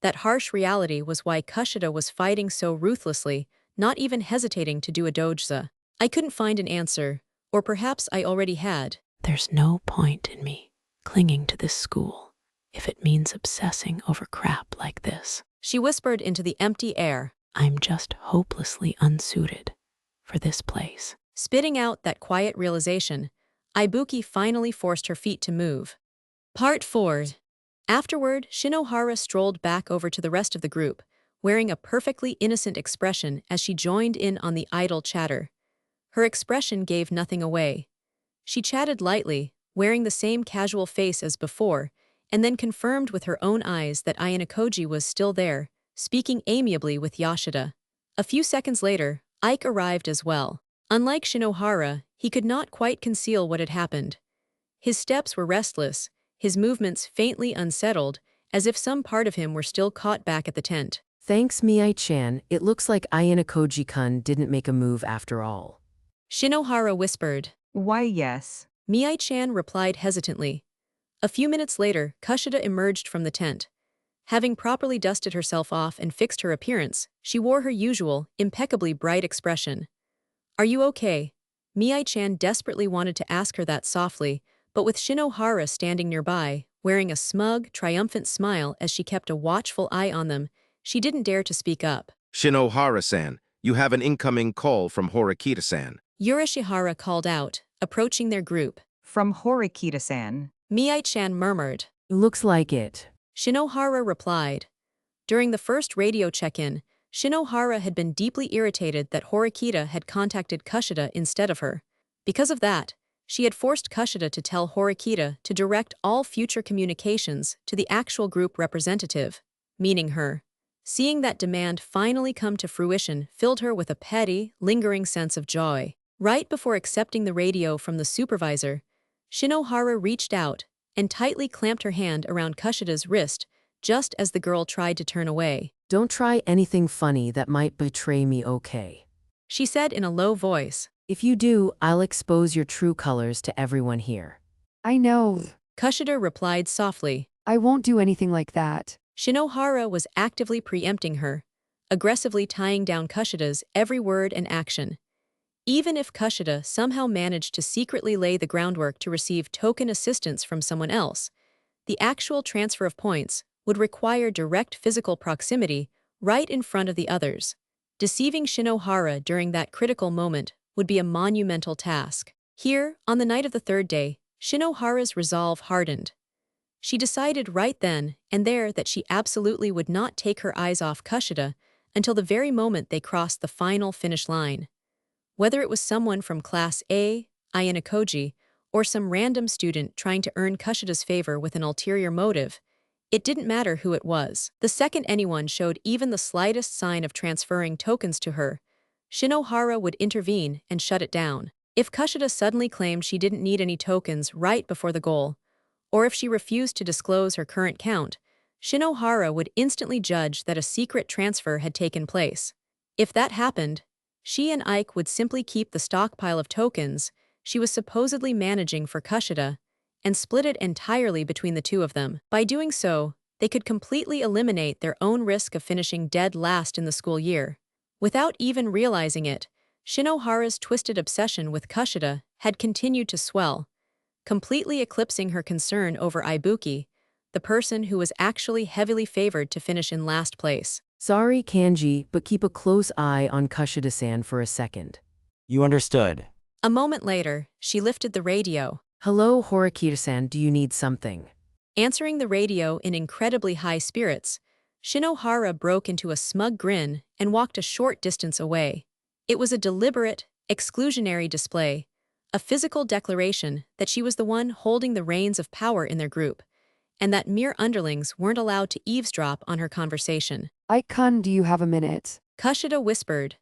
That harsh reality was why Kushida was fighting so ruthlessly, not even hesitating to do a doujutsu. I couldn't find an answer, or perhaps I already had. There's no point in me clinging to this school if it means obsessing over crap like this. She whispered into the empty air. I'm just hopelessly unsuited for this place. Spitting out that quiet realization, Ibuki finally forced her feet to move. Part 4. Afterward, Shinohara strolled back over to the rest of the group, wearing a perfectly innocent expression as she joined in on the idle chatter. Her expression gave nothing away. She chatted lightly, wearing the same casual face as before, and then confirmed with her own eyes that Ayanokōji was still there, speaking amiably with Yoshida. A few seconds later, Ike arrived as well. Unlike Shinohara, he could not quite conceal what had happened. His steps were restless, his movements faintly unsettled, as if some part of him were still caught back at the tent. Thanks, Mii-chan, it looks like Ayanokōji-kun didn't make a move after all. Shinohara whispered. Why, yes. Mii-chan replied hesitantly. A few minutes later, Kushida emerged from the tent. Having properly dusted herself off and fixed her appearance, she wore her usual, impeccably bright expression. Are you okay? Mii-chan desperately wanted to ask her that softly, but with Shinohara standing nearby, wearing a smug, triumphant smile as she kept a watchful eye on them, she didn't dare to speak up. Shinohara-san, you have an incoming call from Horikita-san. Yurishihara called out, approaching their group. From Horikita-san. Mii-chan murmured. Looks like it. Shinohara replied. During the first radio check-in, Shinohara had been deeply irritated that Horikita had contacted Kushida instead of her. Because of that, she had forced Kushida to tell Horikita to direct all future communications to the actual group representative, meaning her. Seeing that demand finally come to fruition filled her with a petty, lingering sense of joy. Right before accepting the radio from the supervisor, Shinohara reached out and tightly clamped her hand around Kushida's wrist just as the girl tried to turn away. Don't try anything funny that might betray me, okay? She said in a low voice. If you do, I'll expose your true colors to everyone here. I know. Kushida replied softly. I won't do anything like that. Shinohara was actively preempting her, aggressively tying down Kushida's every word and action. Even if Kushida somehow managed to secretly lay the groundwork to receive token assistance from someone else, the actual transfer of points would require direct physical proximity right in front of the others. Deceiving Shinohara during that critical moment would be a monumental task. Here, on the night of the third day, Shinohara's resolve hardened. She decided right then and there that she absolutely would not take her eyes off Kushida until the very moment they crossed the final finish line. Whether it was someone from Class A, Ayanokōji, or some random student trying to earn Kushida's favor with an ulterior motive, it didn't matter who it was. The second anyone showed even the slightest sign of transferring tokens to her, Shinohara would intervene and shut it down. If Kushida suddenly claimed she didn't need any tokens right before the goal, or if she refused to disclose her current count, Shinohara would instantly judge that a secret transfer had taken place. If that happened, she and Ike would simply keep the stockpile of tokens she was supposedly managing for Kushida and split it entirely between the two of them. By doing so, they could completely eliminate their own risk of finishing dead last in the school year. Without even realizing it, Shinohara's twisted obsession with Kushida had continued to swell, completely eclipsing her concern over Ibuki, the person who was actually heavily favored to finish in last place. Sorry, Kanji, but keep a close eye on Kushida-san for a second. You understood. A moment later, she lifted the radio. Hello, Horikita-san, do you need something? Answering the radio in incredibly high spirits, Shinohara broke into a smug grin and walked a short distance away. It was a deliberate, exclusionary display, a physical declaration that she was the one holding the reins of power in their group, and that mere underlings weren't allowed to eavesdrop on her conversation. Ike-kun, do you have a minute? Kushida whispered.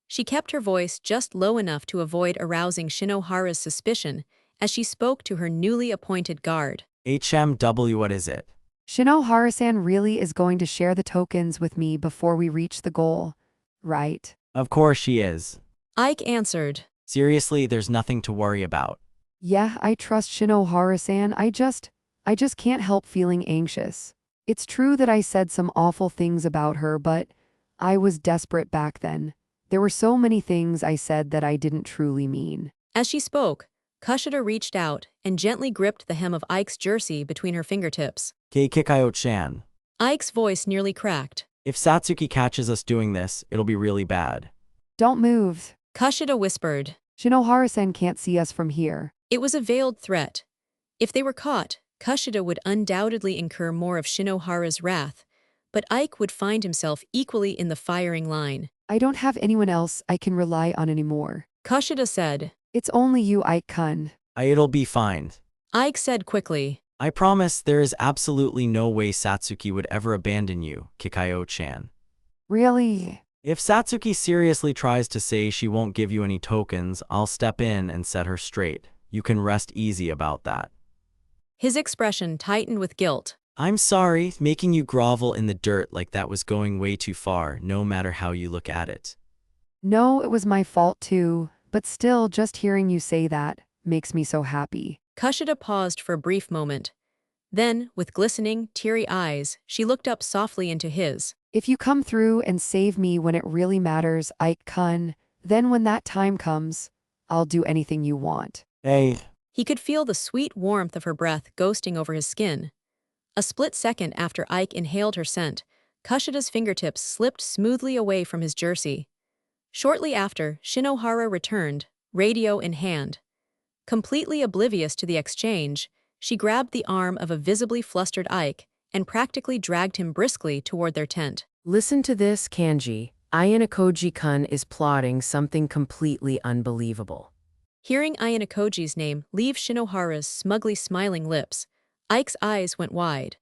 She kept her voice just low enough to avoid arousing Shinohara's suspicion as she spoke to her newly appointed guard. HMW, what is it? Shinohara-san really is going to share the tokens with me before we reach the goal, right? Of course she is. Ike answered. Seriously, there's nothing to worry about. Yeah, I trust Shinohara-san. I just can't help feeling anxious. It's true that I said some awful things about her, but I was desperate back then. There were so many things I said that I didn't truly mean. As she spoke, Kushida reached out and gently gripped the hem of Ike's jersey between her fingertips. Keikikayo-chan. Ike's voice nearly cracked. If Satsuki catches us doing this, it'll be really bad. Don't move. Kushida whispered. Shinohara-san can't see us from here. It was a veiled threat. If they were caught, Kushida would undoubtedly incur more of Shinohara's wrath, but Ike would find himself equally in the firing line. I don't have anyone else I can rely on anymore. Kushida said. It's only you, Ike-kun. It'll be fine. Ike said quickly. I promise there is absolutely no way Satsuki would ever abandon you, Kikayo-chan. Really? If Satsuki seriously tries to say she won't give you any tokens, I'll step in and set her straight. You can rest easy about that. His expression tightened with guilt. I'm sorry, making you grovel in the dirt like that was going way too far, no matter how you look at it. No, it was my fault too, but still, just hearing you say that makes me so happy. Kushida paused for a brief moment. Then, with glistening, teary eyes, she looked up softly into his. If you come through and save me when it really matters, Ike-kun, then when that time comes, I'll do anything you want. Hey. He could feel the sweet warmth of her breath ghosting over his skin. A split second after Ike inhaled her scent, Kushida's fingertips slipped smoothly away from his jersey. Shortly after, Shinohara returned, radio in hand. Completely oblivious to the exchange, she grabbed the arm of a visibly flustered Ike and practically dragged him briskly toward their tent. Listen to this, Kanji. Ayanokōji-kun is plotting something completely unbelievable. Hearing Ayanokōji's name leave Shinohara's smugly smiling lips, Ike's eyes went wide.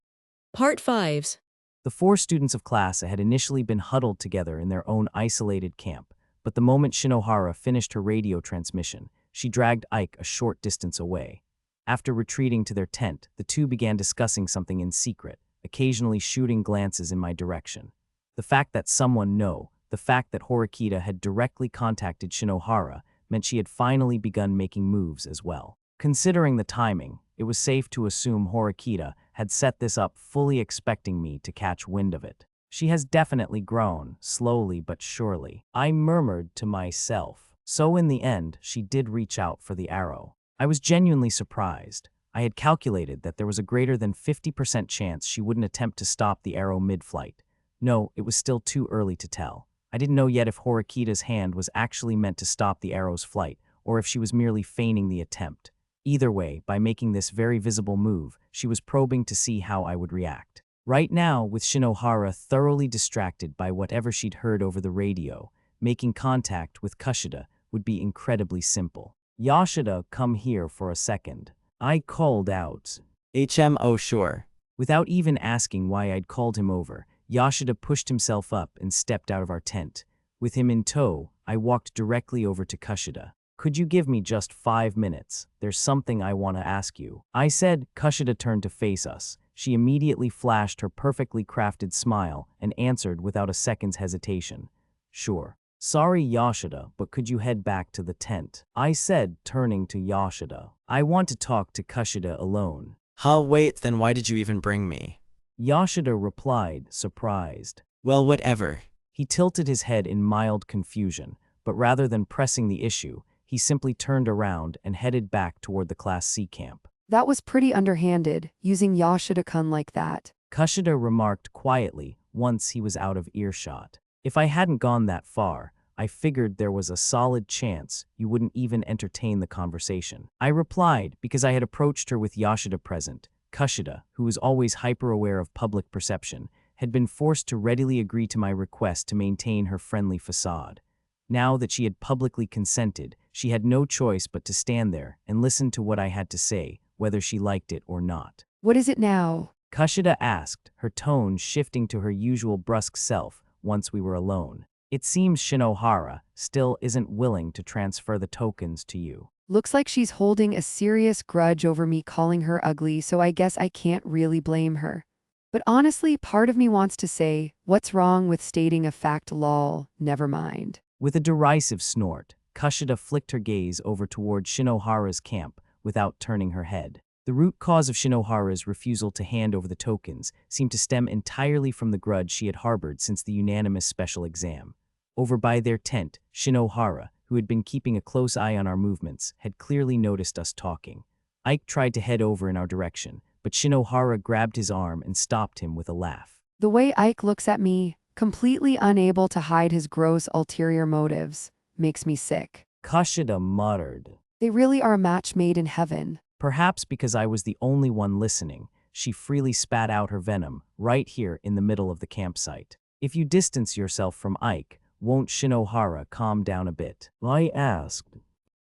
Part 5. The 4 students of class had initially been huddled together in their own isolated camp, but the moment Shinohara finished her radio transmission, she dragged Ike a short distance away. After retreating to their tent, the two began discussing something in secret, occasionally shooting glances in my direction. The fact that the fact that Horikita had directly contacted Shinohara meant she had finally begun making moves as well. Considering the timing, it was safe to assume Horikita had set this up fully expecting me to catch wind of it. She has definitely grown, slowly but surely. I murmured to myself. So in the end, she did reach out for the arrow. I was genuinely surprised. I had calculated that there was a greater than 50% chance she wouldn't attempt to stop the arrow mid-flight. No, it was still too early to tell. I didn't know yet if Horikita's hand was actually meant to stop the arrow's flight, or if she was merely feigning the attempt. Either way, by making this very visible move, she was probing to see how I would react. Right now, with Shinohara thoroughly distracted by whatever she'd heard over the radio, making contact with Kushida would be incredibly simple. Yoshida, come here for a second. I called out. HMO, sure. Without even asking why I'd called him over, Yoshida pushed himself up and stepped out of our tent. With him in tow, I walked directly over to Kushida. Could you give me just 5 minutes? There's something I want to ask you. I said. Kushida turned to face us. She immediately flashed her perfectly crafted smile and answered without a second's hesitation. Sure. Sorry, Yoshida, but could you head back to the tent? I said, turning to Yoshida. I want to talk to Kushida alone. Wait, then why did you even bring me? Yoshida replied, surprised. Well, whatever. He tilted his head in mild confusion, but rather than pressing the issue, he simply turned around and headed back toward the Class C camp. That was pretty underhanded, using Yoshida-kun like that. Kushida remarked quietly once he was out of earshot. If I hadn't gone that far, I figured there was a solid chance you wouldn't even entertain the conversation. I replied because I had approached her with Yoshida present. Kushida, who was always hyper-aware of public perception, had been forced to readily agree to my request to maintain her friendly facade. Now that she had publicly consented, she had no choice but to stand there and listen to what I had to say, whether she liked it or not. What is it now? Kushida asked, her tone shifting to her usual brusque self once we were alone. It seems Shinohara still isn't willing to transfer the tokens to you. Looks like she's holding a serious grudge over me calling her ugly, so I guess I can't really blame her. But honestly, part of me wants to say, what's wrong with stating a fact, lol, never mind. With a derisive snort, Kushida flicked her gaze over toward Shinohara's camp without turning her head. The root cause of Shinohara's refusal to hand over the tokens seemed to stem entirely from the grudge she had harbored since the unanimous special exam. Over by their tent, Shinohara, who had been keeping a close eye on our movements, had clearly noticed us talking. Ike tried to head over in our direction, but Shinohara grabbed his arm and stopped him with a laugh. The way Ike looks at me, completely unable to hide his gross ulterior motives, makes me sick. Kushida muttered. They really are a match made in heaven. Perhaps because I was the only one listening, she freely spat out her venom right here in the middle of the campsite. If you distance yourself from Ike, won't Shinohara calm down a bit? I asked.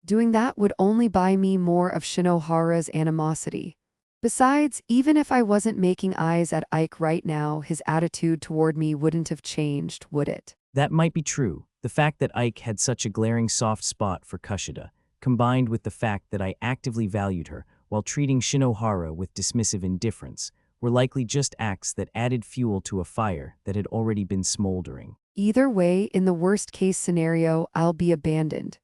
Doing that would only buy me more of Shinohara's animosity. Besides, even if I wasn't making eyes at Ike right now, his attitude toward me wouldn't have changed, would it? That might be true. The fact that Ike had such a glaring soft spot for Kushida, combined with the fact that I actively valued her while treating Shinohara with dismissive indifference, were likely just acts that added fuel to a fire that had already been smoldering. Either way, in the worst-case scenario, I'll be abandoned.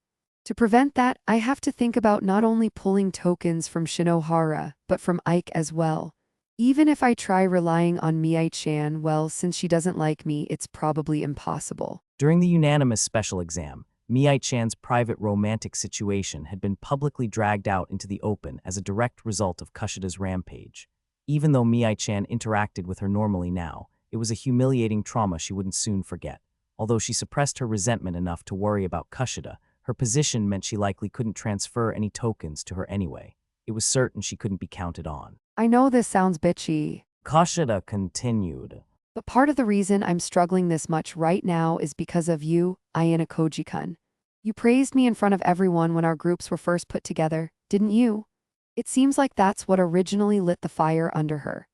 To prevent that, I have to think about not only pulling tokens from Shinohara, but from Ike as well. Even if I try relying on Mii-chan, well, since she doesn't like me, it's probably impossible. During the unanimous special exam, Mii-chan's private romantic situation had been publicly dragged out into the open as a direct result of Kushida's rampage. Even though Mii-chan interacted with her normally now, it was a humiliating trauma she wouldn't soon forget. Although she suppressed her resentment enough to worry about Kushida, her position meant she likely couldn't transfer any tokens to her anyway. It was certain she couldn't be counted on. I know this sounds bitchy, Kushida continued. but part of the reason I'm struggling this much right now is because of you, Ayanokōji-kun. You praised me in front of everyone when our groups were first put together, didn't you? It seems like that's what originally lit the fire under her.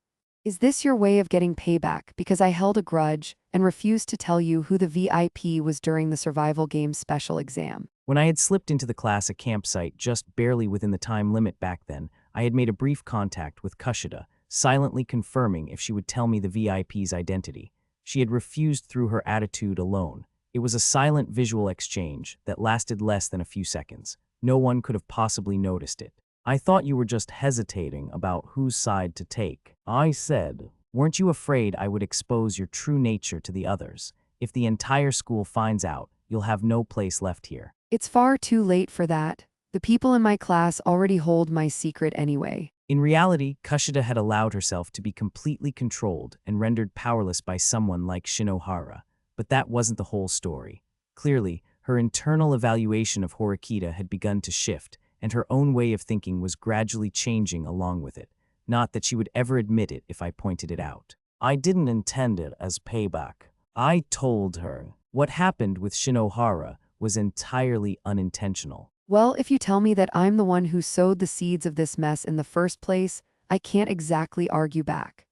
Is this your way of getting payback because I held a grudge and refused to tell you who the VIP was during the survival game special exam? When I had slipped into the class a campsite just barely within the time limit back then, I had made a brief contact with Kushida, silently confirming if she would tell me the VIP's identity. She had refused through her attitude alone. It was a silent visual exchange that lasted less than a few seconds. No one could have possibly noticed it. I thought you were just hesitating about whose side to take. I said, weren't you afraid I would expose your true nature to the others? If the entire school finds out, you'll have no place left here. It's far too late for that. The people in my class already hold my secret anyway. In reality, Kushida had allowed herself to be completely controlled and rendered powerless by someone like Shinohara. But that wasn't the whole story. Clearly, her internal evaluation of Horikita had begun to shift, and her own way of thinking was gradually changing along with it. Not that she would ever admit it if I pointed it out. I didn't intend it as payback. I told her. What happened with Shinohara was entirely unintentional. Well, if you tell me that I'm the one who sowed the seeds of this mess in the first place, I can't exactly argue back.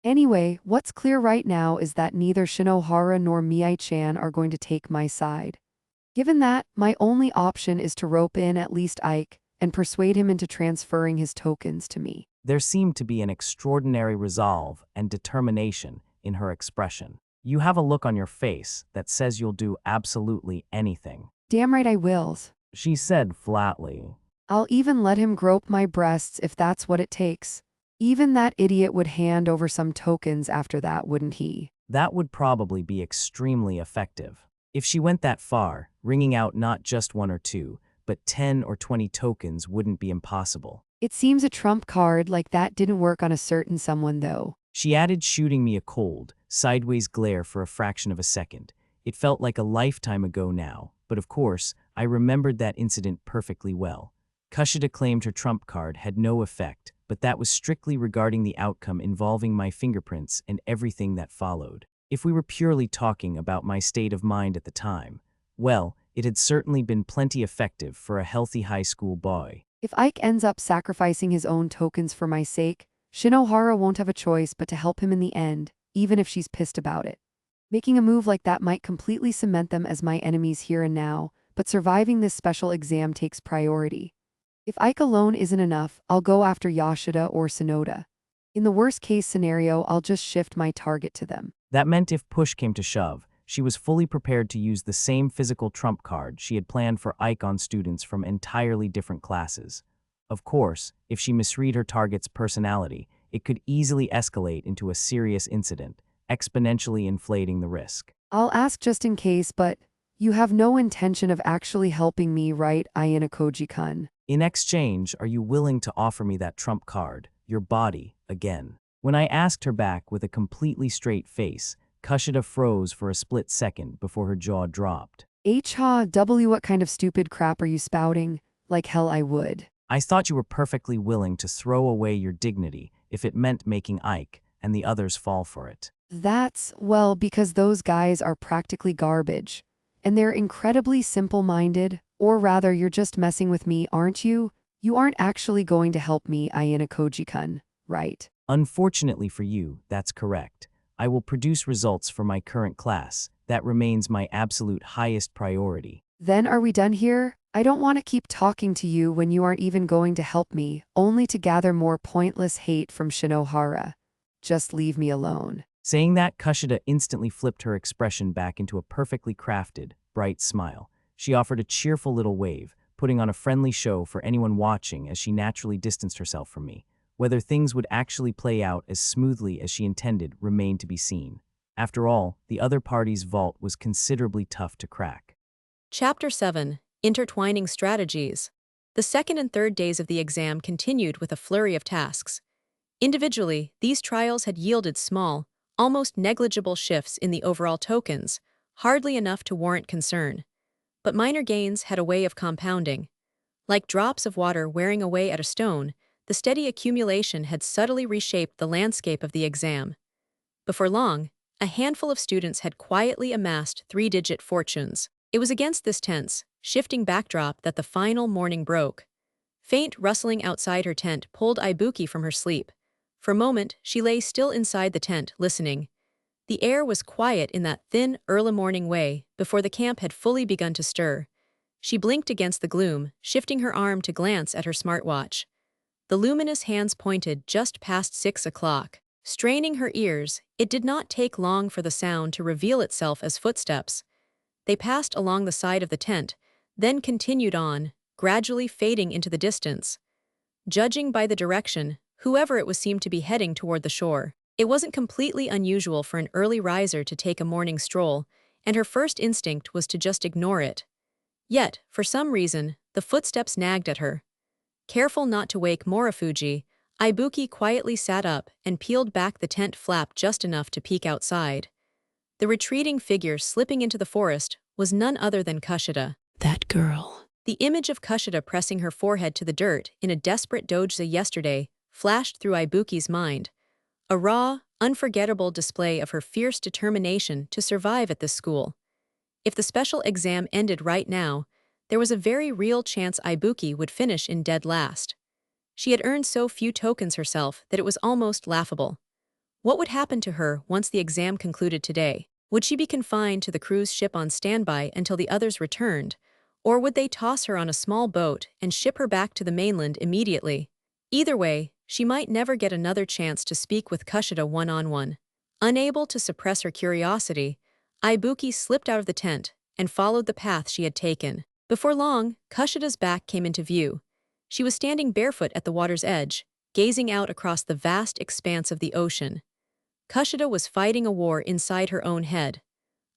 Anyway, what's clear right now is that neither Shinohara nor Mii-chan are going to take my side. Given that, my only option is to rope in at least Ike and persuade him into transferring his tokens to me. There seemed to be an extraordinary resolve and determination in her expression. You have a look on your face that says you'll do absolutely anything. Damn right I will, she said flatly. I'll even let him grope my breasts if that's what it takes. Even that idiot would hand over some tokens after that, wouldn't he? That would probably be extremely effective. If she went that far, wringing out not just 1 or 2, but 10 or 20 tokens wouldn't be impossible. It seems a trump card like that didn't work on a certain someone though. She added, shooting me a cold, sideways glare for a fraction of a second. It felt like a lifetime ago now, but of course, I remembered that incident perfectly well. Kushida claimed her trump card had no effect, but that was strictly regarding the outcome involving my fingerprints and everything that followed. If we were purely talking about my state of mind at the time, well, it had certainly been plenty effective for a healthy high school boy. If Ike ends up sacrificing his own tokens for my sake, Shinohara won't have a choice but to help him in the end, even if she's pissed about it. Making a move like that might completely cement them as my enemies here and now, but surviving this special exam takes priority. If Ike alone isn't enough, I'll go after Yoshida or Sonoda. In the worst-case scenario, I'll just shift my target to them. That meant if push came to shove, she was fully prepared to use the same physical trump card she had planned for Ike on students from entirely different classes. Of course, if she misread her target's personality, it could easily escalate into a serious incident, exponentially inflating the risk. I'll ask just in case, but you have no intention of actually helping me, right, Ayanokōji-kun? In exchange, are you willing to offer me that trump card, your body, again? When I asked her back with a completely straight face, Kushida froze for a split second before her jaw dropped. HW, what kind of stupid crap are you spouting? Like hell I would. I thought you were perfectly willing to throw away your dignity if it meant making Ike and the others fall for it. That's, well, because those guys are practically garbage. And they're incredibly simple-minded, Or rather, you're just messing with me, aren't you? You aren't actually going to help me, Ayanokōji-kun, right? Unfortunately for you, that's correct. I will produce results for my current class. That remains my absolute highest priority. Then are we done here? I don't want to keep talking to you when you aren't even going to help me, only to gather more pointless hate from Shinohara. Just leave me alone. Saying that, Kushida instantly flipped her expression back into a perfectly crafted, bright smile. She offered a cheerful little wave, putting on a friendly show for anyone watching as she naturally distanced herself from me. Whether things would actually play out as smoothly as she intended remained to be seen. After all, the other party's vault was considerably tough to crack. Chapter 7. Intertwining Strategies. The second and third days of the exam continued with a flurry of tasks. Individually, these trials had yielded small, almost negligible shifts in the overall tokens, hardly enough to warrant concern. But minor gains had a way of compounding. Like drops of water wearing away at a stone, the steady accumulation had subtly reshaped the landscape of the exam. Before long, a handful of students had quietly amassed three-digit fortunes. It was against this tense, shifting backdrop that the final morning broke. Faint rustling outside her tent pulled Ibuki from her sleep. For a moment, she lay still inside the tent, listening. The air was quiet in that thin, early morning way before the camp had fully begun to stir. She blinked against the gloom, shifting her arm to glance at her smartwatch. The luminous hands pointed just past 6 o'clock. Straining her ears, it did not take long for the sound to reveal itself as footsteps. They passed along the side of the tent, then continued on, gradually fading into the distance. Judging by the direction, whoever it was seemed to be heading toward the shore. It wasn't completely unusual for an early riser to take a morning stroll, and her first instinct was to just ignore it. Yet, for some reason, the footsteps nagged at her. Careful not to wake Morifuji, Ibuki quietly sat up and peeled back the tent flap just enough to peek outside. The retreating figure slipping into the forest was none other than Kushida. That girl. The image of Kushida pressing her forehead to the dirt in a desperate doujutsu yesterday flashed through Ibuki's mind. A raw, unforgettable display of her fierce determination to survive at this school. If the special exam ended right now, there was a very real chance Ibuki would finish in dead last. She had earned so few tokens herself that it was almost laughable. What would happen to her once the exam concluded today? Would she be confined to the cruise ship on standby until the others returned, or would they toss her on a small boat and ship her back to the mainland immediately? Either way, she might never get another chance to speak with Kushida one-on-one. Unable to suppress her curiosity, Ibuki slipped out of the tent and followed the path she had taken. Before long, Kushida's back came into view. She was standing barefoot at the water's edge, gazing out across the vast expanse of the ocean. Kushida was fighting a war inside her own head.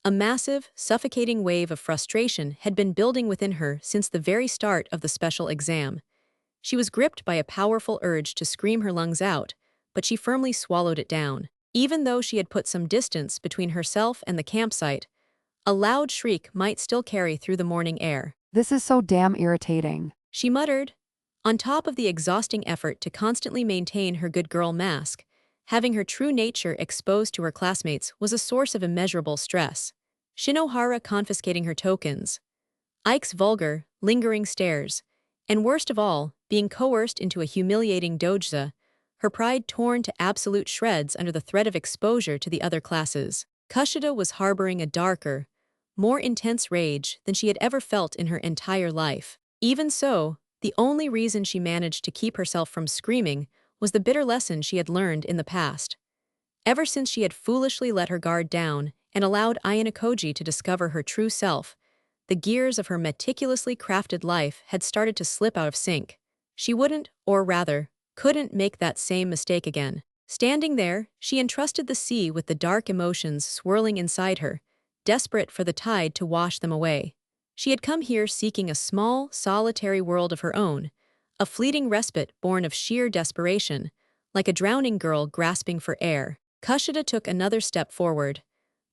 A massive, suffocating wave of frustration had been building within her since the very start of the special exam. She was gripped by a powerful urge to scream her lungs out, but she firmly swallowed it down. Even though she had put some distance between herself and the campsite, a loud shriek might still carry through the morning air. This is so damn irritating, she muttered. On top of the exhausting effort to constantly maintain her good girl mask, having her true nature exposed to her classmates was a source of immeasurable stress. Shinohara confiscating her tokens, Ike's vulgar, lingering stares, and worst of all, being coerced into a humiliating doujutsu, her pride torn to absolute shreds under the threat of exposure to the other classes. Kushida was harboring a darker, more intense rage than she had ever felt in her entire life. Even so, the only reason she managed to keep herself from screaming was the bitter lesson she had learned in the past. Ever since she had foolishly let her guard down and allowed Ayanokōji to discover her true self, the gears of her meticulously crafted life had started to slip out of sync. She wouldn't, or rather, couldn't make that same mistake again. Standing there, she entrusted the sea with the dark emotions swirling inside her, desperate for the tide to wash them away. She had come here seeking a small, solitary world of her own, a fleeting respite born of sheer desperation, like a drowning girl grasping for air. Kushida took another step forward.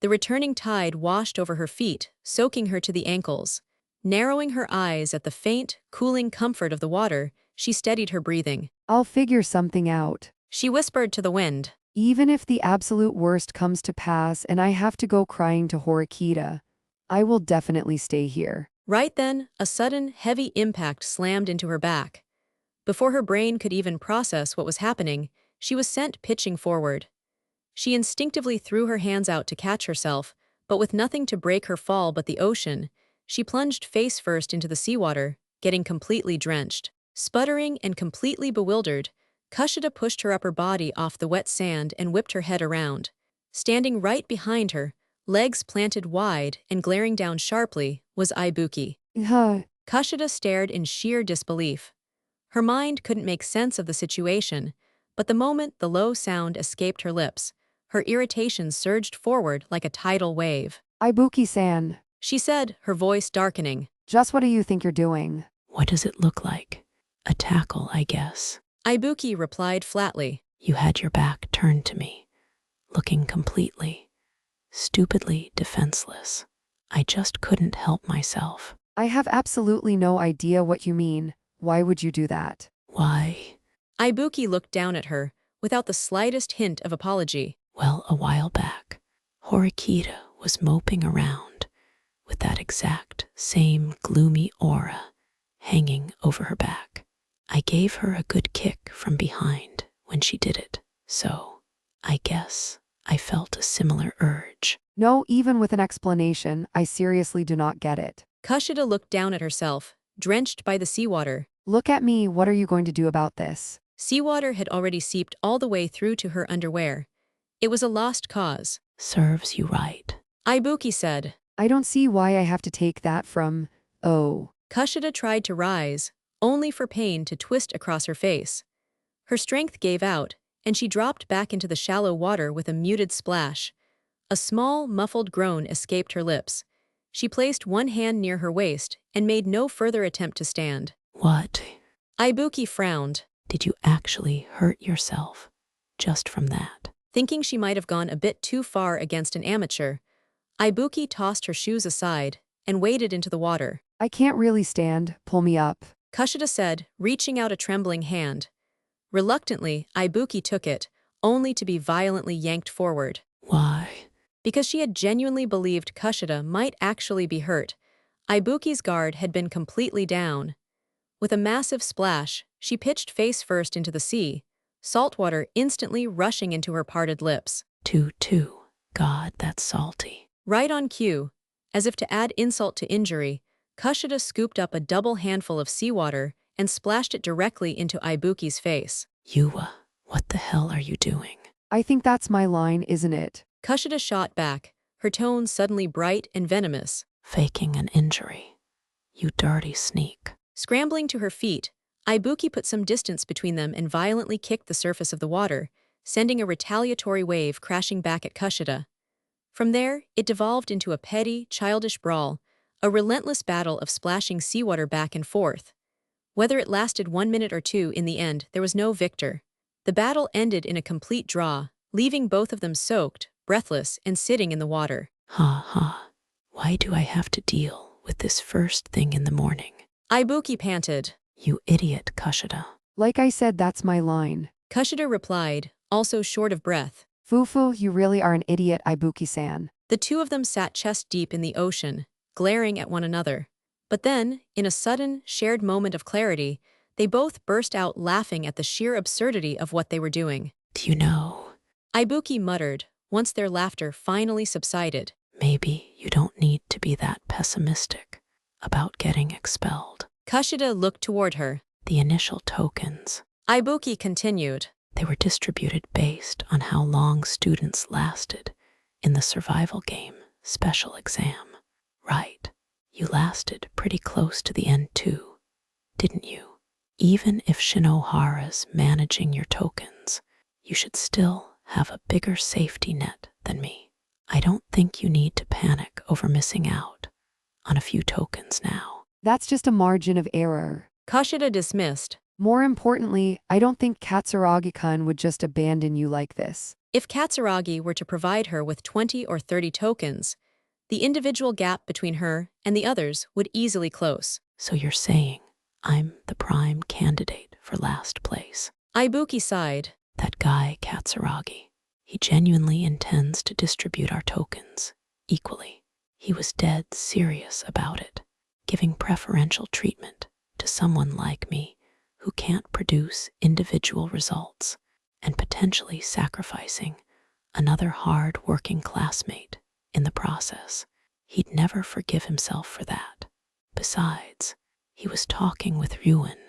The returning tide washed over her feet, soaking her to the ankles. Narrowing her eyes at the faint, cooling comfort of the water, she steadied her breathing. I'll figure something out, she whispered to the wind. Even if the absolute worst comes to pass and I have to go crying to Horikita, I will definitely stay here. Right then, a sudden, heavy impact slammed into her back. Before her brain could even process what was happening, she was sent pitching forward. She instinctively threw her hands out to catch herself, but with nothing to break her fall but the ocean, she plunged face first into the seawater, getting completely drenched. Sputtering and completely bewildered, Kushida pushed her upper body off the wet sand and whipped her head around. Standing right behind her, legs planted wide and glaring down sharply, was Ibuki. Kushida stared in sheer disbelief. Her mind couldn't make sense of the situation, but the moment the low sound escaped her lips, her irritation surged forward like a tidal wave. Ibuki-san. She said, her voice darkening. Just what do you think you're doing? What does it look like? A tackle, I guess. Ibuki replied flatly. You had your back turned to me, looking completely, stupidly defenseless. I just couldn't help myself. I have absolutely no idea what you mean. Why would you do that? Why? Ibuki looked down at her, without the slightest hint of apology. Well, a while back, Horikita was moping around with that exact same gloomy aura hanging over her back. I gave her a good kick from behind when she did it, so I guess I felt a similar urge. No, even with an explanation, I seriously do not get it. Kushida looked down at herself, drenched by the seawater. Look at me, what are you going to do about this? Seawater had already seeped all the way through to her underwear. It was a lost cause. Serves you right, Ibuki said. I don't see why I have to take that from, oh. Kushida tried to rise, only for pain to twist across her face. Her strength gave out, and she dropped back into the shallow water with a muted splash. A small, muffled groan escaped her lips. She placed one hand near her waist and made no further attempt to stand. What? Ibuki frowned. Did you actually hurt yourself just from that? Thinking she might have gone a bit too far against an amateur, Ibuki tossed her shoes aside and waded into the water. I can't really stand, pull me up. Kushida said, reaching out a trembling hand. Reluctantly, Ibuki took it, only to be violently yanked forward. Why? Because she had genuinely believed Kushida might actually be hurt. Ibuki's guard had been completely down. With a massive splash, she pitched face first into the sea, salt water instantly rushing into her parted lips. Too. God, that's salty. Right on cue, as if to add insult to injury, Kushida scooped up a double handful of seawater and splashed it directly into Ibuki's face. Yuwa, what the hell are you doing? I think that's my line, isn't it? Kushida shot back, her tone suddenly bright and venomous. Faking an injury. You dirty sneak. Scrambling to her feet, Ibuki put some distance between them and violently kicked the surface of the water, sending a retaliatory wave crashing back at Kushida. From there, it devolved into a petty, childish brawl, a relentless battle of splashing seawater back and forth. Whether it lasted 1 minute or two, in the end, there was no victor. The battle ended in a complete draw, leaving both of them soaked, breathless, and sitting in the water. Ha. Why do I have to deal with this first thing in the morning? Ibuki panted. You idiot, Kushida. Like I said, that's my line. Kushida replied, also short of breath. Fufu, you really are an idiot, Ibuki-san. The two of them sat chest deep in the ocean, glaring at one another. But then, in a sudden, shared moment of clarity, they both burst out laughing at the sheer absurdity of what they were doing. Do you know? Ibuki muttered, once their laughter finally subsided. Maybe you don't need to be that pessimistic about getting expelled. Kushida looked toward her. The initial tokens. Ibuki continued. They were distributed based on how long students lasted in the survival game special exam. Right. You lasted pretty close to the end too, didn't you? Even if Shinohara's managing your tokens, you should still have a bigger safety net than me. I don't think you need to panic over missing out on a few tokens now. That's just a margin of error. Kushida dismissed. More importantly, I don't think Katsuragi-kun would just abandon you like this. If Katsuragi were to provide her with 20 or 30 tokens, the individual gap between her and the others would easily close. So you're saying I'm the prime candidate for last place? Ibuki sighed. That guy, Katsuragi, he genuinely intends to distribute our tokens equally. He was dead serious about it. giving preferential treatment to someone like me who can't produce individual results and potentially sacrificing another hard-working classmate in the process. He'd never forgive himself for that. Besides, he was talking with Ryuen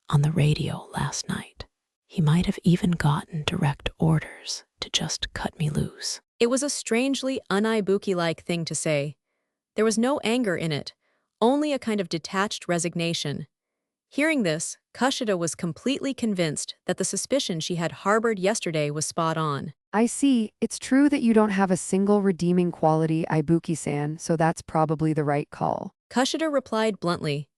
on the radio last night. He might have even gotten direct orders to just cut me loose. It was a strangely un-Ibuki-like thing to say. There was no anger in it, only a kind of detached resignation. Hearing this, Kushida was completely convinced that the suspicion she had harbored yesterday was spot on. I see. It's true that you don't have a single redeeming quality, Ibuki-san, so that's probably the right call. Kushida replied bluntly.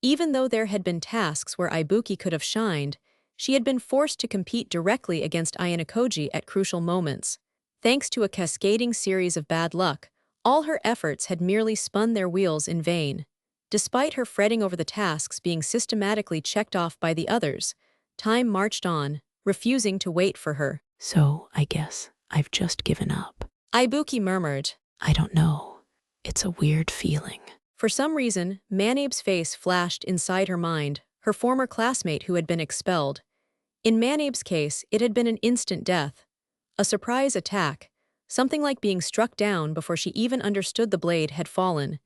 Even though there had been tasks where Ibuki could have shined, she had been forced to compete directly against Ayanokōji at crucial moments. Thanks to a cascading series of bad luck, all her efforts had merely spun their wheels in vain. Despite her fretting over the tasks being systematically checked off by the others, time marched on, refusing to wait for her. So, I guess I've just given up. Ibuki murmured. I don't know. It's a weird feeling. For some reason, Manabe's face flashed inside her mind, her former classmate who had been expelled. In Manabe's case, it had been an instant death. A surprise attack, something like being struck down before she even understood the blade had fallen.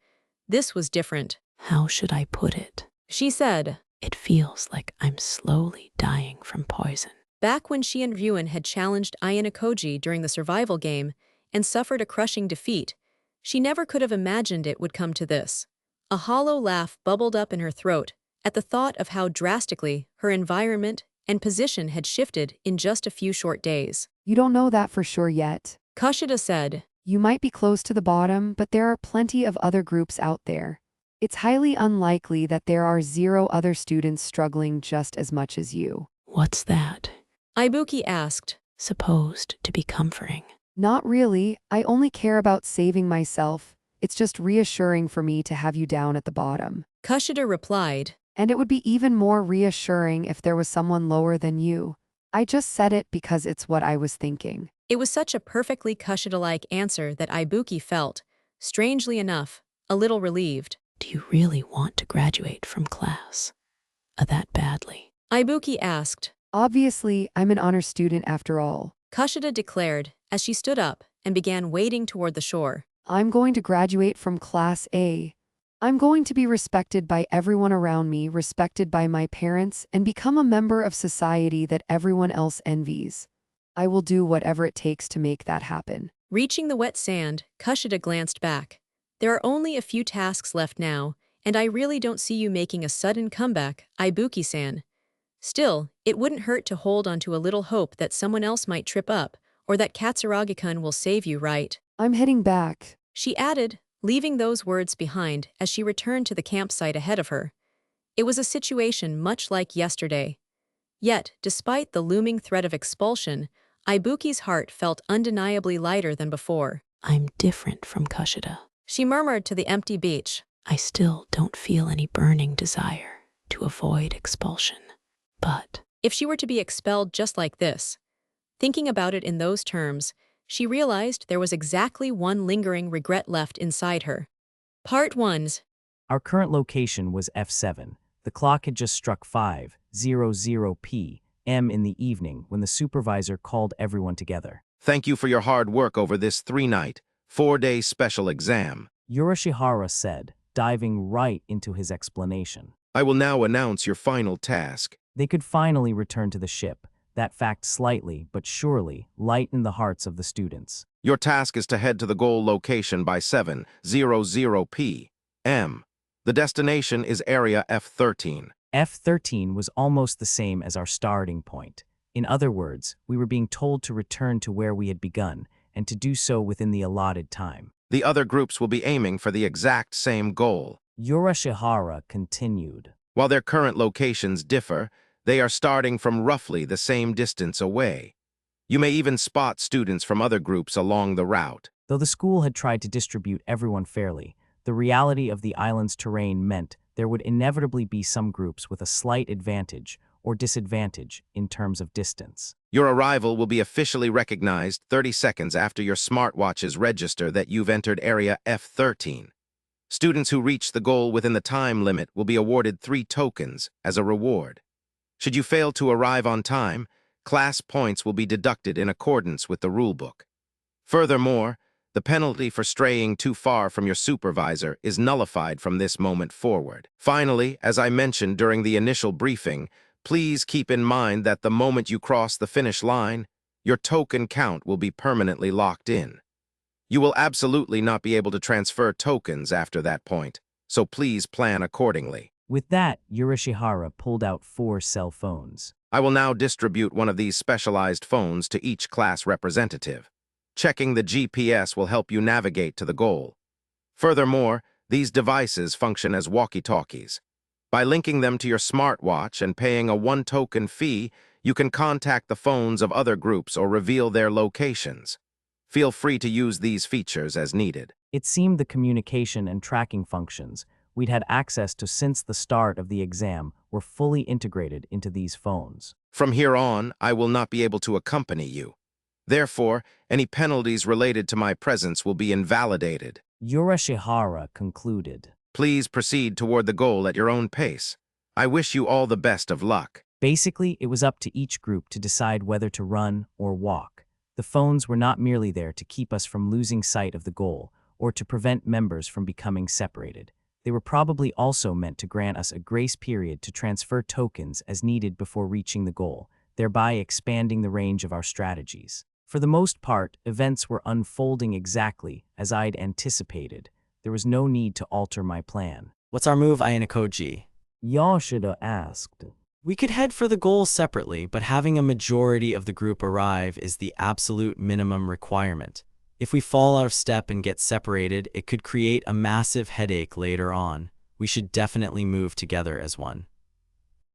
This was different. How should I put it? She said. It feels like I'm slowly dying from poison. Back when she and Ryuen had challenged Ayanokōji during the survival game and suffered a crushing defeat, she never could have imagined it would come to this. A hollow laugh bubbled up in her throat at the thought of how drastically her environment and position had shifted in just a few short days. You don't know that for sure yet. Kushida said. You might be close to the bottom, but there are plenty of other groups out there. It's highly unlikely that there are 0 other students struggling just as much as you. What's that? Ibuki asked. Supposed to be comforting. Not really. I only care about saving myself. It's just reassuring for me to have you down at the bottom. Kushida replied. And it would be even more reassuring if there was someone lower than you. I just said it because it's what I was thinking. It was such a perfectly Kushida-like answer that Ibuki felt, strangely enough, a little relieved. Do you really want to graduate from class? That badly? Ibuki asked. Obviously, I'm an honor student after all. Kushida declared as she stood up and began wading toward the shore. I'm going to graduate from Class A. I'm going to be respected by everyone around me, respected by my parents, and become a member of society that everyone else envies. I will do whatever it takes to make that happen. Reaching the wet sand, Kushida glanced back. There are only a few tasks left now, and I really don't see you making a sudden comeback, Ibuki-san. Still, it wouldn't hurt to hold onto a little hope that someone else might trip up, or that Katsuragi-kun will save you, right? I'm heading back, she added, leaving those words behind as she returned to the campsite ahead of her. It was a situation much like yesterday. Yet, despite the looming threat of expulsion, Ibuki's heart felt undeniably lighter than before. I'm different from Kushida. She murmured to the empty beach. I still don't feel any burning desire to avoid expulsion. But if she were to be expelled just like this, thinking about it in those terms, she realized there was exactly one lingering regret left inside her. Part 1. Our current location was F7. The clock had just struck 5:00 p.m. in the evening when the supervisor called everyone together. Thank you for your hard work over this 3-night, 4-day special exam, Yorishihara said, diving right into his explanation. I will now announce your final task. They could finally return to the ship. That fact slightly, but surely, lightened the hearts of the students. Your task is to head to the goal location by 7:00 p.m. The destination is Area F13. F13 was almost the same as our starting point. In other words, we were being told to return to where we had begun, and to do so within the allotted time. The other groups will be aiming for the exact same goal. Yorishihara continued. While their current locations differ, they are starting from roughly the same distance away. You may even spot students from other groups along the route. Though the school had tried to distribute everyone fairly, the reality of the island's terrain meant there would inevitably be some groups with a slight advantage or disadvantage in terms of distance. Your arrival will be officially recognized 30 seconds after your smartwatches register that you've entered Area F13. Students who reach the goal within the time limit will be awarded 3 tokens as a reward. Should you fail to arrive on time, class points will be deducted in accordance with the rulebook. Furthermore, the penalty for straying too far from your supervisor is nullified from this moment forward. Finally, as I mentioned during the initial briefing, please keep in mind that the moment you cross the finish line, your token count will be permanently locked in. You will absolutely not be able to transfer tokens after that point, so please plan accordingly. With that, Yurishihara pulled out 4 cell phones. I will now distribute one of these specialized phones to each class representative. Checking the GPS will help you navigate to the goal. Furthermore, these devices function as walkie-talkies. By linking them to your smartwatch and paying a 1-token fee, you can contact the phones of other groups or reveal their locations. Feel free to use these features as needed. It seemed the communication and tracking functions we'd had access to since the start of the exam were fully integrated into these phones. From here on, I will not be able to accompany you. Therefore, any penalties related to my presence will be invalidated. Yurishihara concluded. Please proceed toward the goal at your own pace. I wish you all the best of luck. Basically, it was up to each group to decide whether to run or walk. The phones were not merely there to keep us from losing sight of the goal or to prevent members from becoming separated. They were probably also meant to grant us a grace period to transfer tokens as needed before reaching the goal, thereby expanding the range of our strategies. For the most part, events were unfolding exactly as I'd anticipated. There was no need to alter my plan. What's our move, Ayanokōji? Yoshida asked. We could head for the goal separately, but having a majority of the group arrive is the absolute minimum requirement. If we fall out of step and get separated, it could create a massive headache later on. We should definitely move together as one.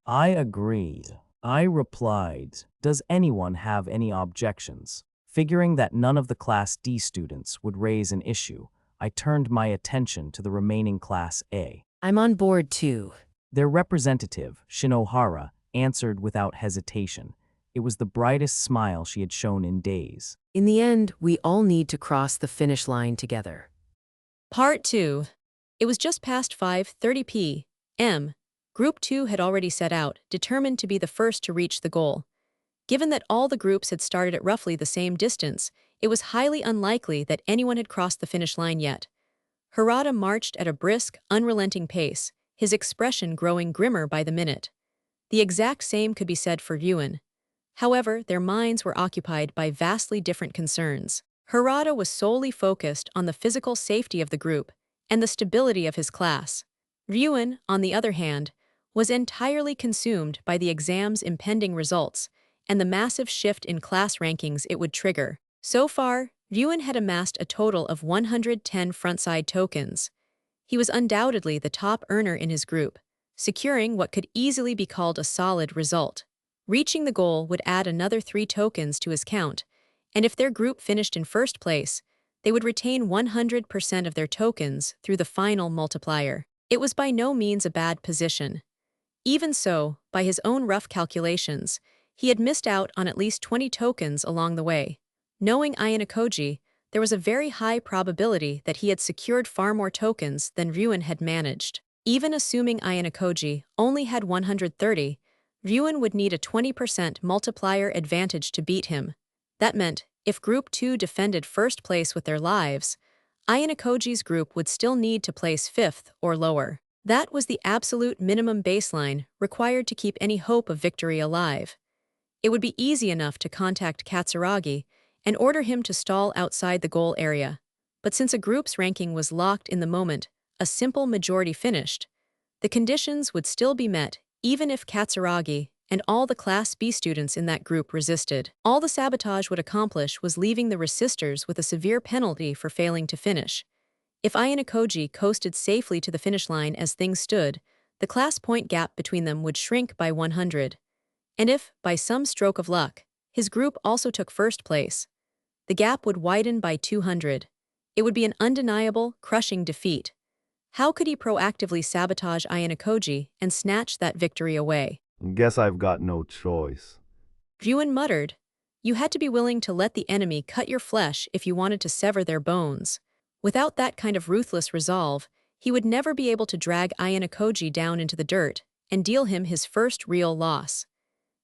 I agreed. I replied, does anyone have any objections? Figuring that none of the Class D students would raise an issue, I turned my attention to the remaining Class A. I'm on board too. Their representative, Shinohara, answered without hesitation. It was the brightest smile she had shown in days. In the end, we all need to cross the finish line together. Part 2. It was just past 5:30 p.m. Group 2 had already set out, determined to be the first to reach the goal. Given that all the groups had started at roughly the same distance, it was highly unlikely that anyone had crossed the finish line yet. Harada marched at a brisk, unrelenting pace, his expression growing grimmer by the minute. The exact same could be said for Ryuen. However, their minds were occupied by vastly different concerns. Harada was solely focused on the physical safety of the group and the stability of his class. Ryuen, on the other hand, was entirely consumed by the exam's impending results and the massive shift in class rankings it would trigger. So far, Ryuen had amassed a total of 110 frontside tokens. He was undoubtedly the top earner in his group, securing what could easily be called a solid result. Reaching the goal would add another 3 tokens to his count, and if their group finished in first place, they would retain 100% of their tokens through the final multiplier. It was by no means a bad position. Even so, by his own rough calculations, he had missed out on at least 20 tokens along the way. Knowing Ayanokōji, there was a very high probability that he had secured far more tokens than Ryuen had managed. Even assuming Ayanokōji only had 130, Ryuen would need a 20% multiplier advantage to beat him. That meant, if Group 2 defended first place with their lives, Ayanokōji's group would still need to place 5th or lower. That was the absolute minimum baseline required to keep any hope of victory alive. It would be easy enough to contact Katsuragi and order him to stall outside the goal area. But since a group's ranking was locked in the moment a simple majority finished, the conditions would still be met even if Katsuragi and all the Class B students in that group resisted. All the sabotage would accomplish was leaving the resistors with a severe penalty for failing to finish. If Ayanokōji coasted safely to the finish line as things stood, the class point gap between them would shrink by 100. And if, by some stroke of luck, his group also took first place, the gap would widen by 200. It would be an undeniable, crushing defeat. How could he proactively sabotage Ayanokōji and snatch that victory away? Guess I've got no choice. Ryuen muttered. You had to be willing to let the enemy cut your flesh if you wanted to sever their bones. Without that kind of ruthless resolve, he would never be able to drag Ayanokōji down into the dirt and deal him his first real loss.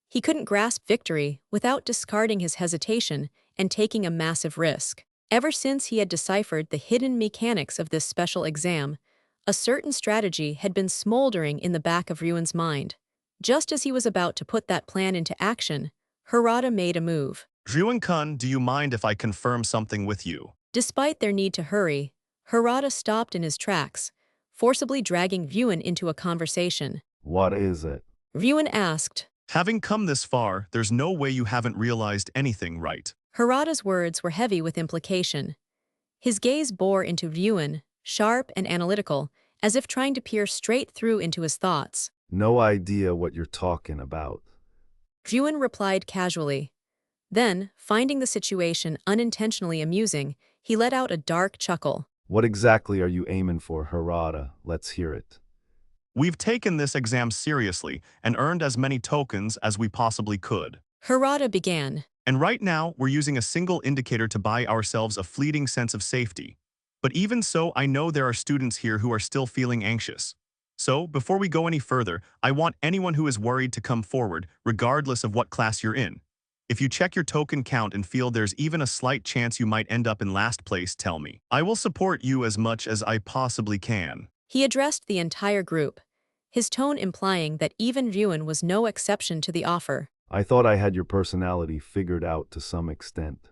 He couldn't grasp victory without discarding his hesitation and taking a massive risk. Ever since he had deciphered the hidden mechanics of this special exam, a certain strategy had been smoldering in the back of Ryuan's mind. Just as he was about to put that plan into action, Harada made a move. Ryuan-kun, do you mind if I confirm something with you? Despite their need to hurry, Harada stopped in his tracks, forcibly dragging Ryuan into a conversation. What is it? Ryuan asked. Having come this far, there's no way you haven't realized anything, right? Harada's words were heavy with implication. His gaze bore into Ryuan, sharp and analytical, as if trying to peer straight through into his thoughts. No idea what you're talking about. Ryuan replied casually. Then, finding the situation unintentionally amusing, he let out a dark chuckle. What exactly are you aiming for, Harada? Let's hear it. We've taken this exam seriously and earned as many tokens as we possibly could. Harada began. And right now, we're using a single indicator to buy ourselves a fleeting sense of safety. But even so, I know there are students here who are still feeling anxious. So, before we go any further, I want anyone who is worried to come forward, regardless of what class you're in. If you check your token count and feel there's even a slight chance you might end up in last place, tell me. I will support you as much as I possibly can. He addressed the entire group, his tone implying that even Ryuan was no exception to the offer. I thought I had your personality figured out to some extent.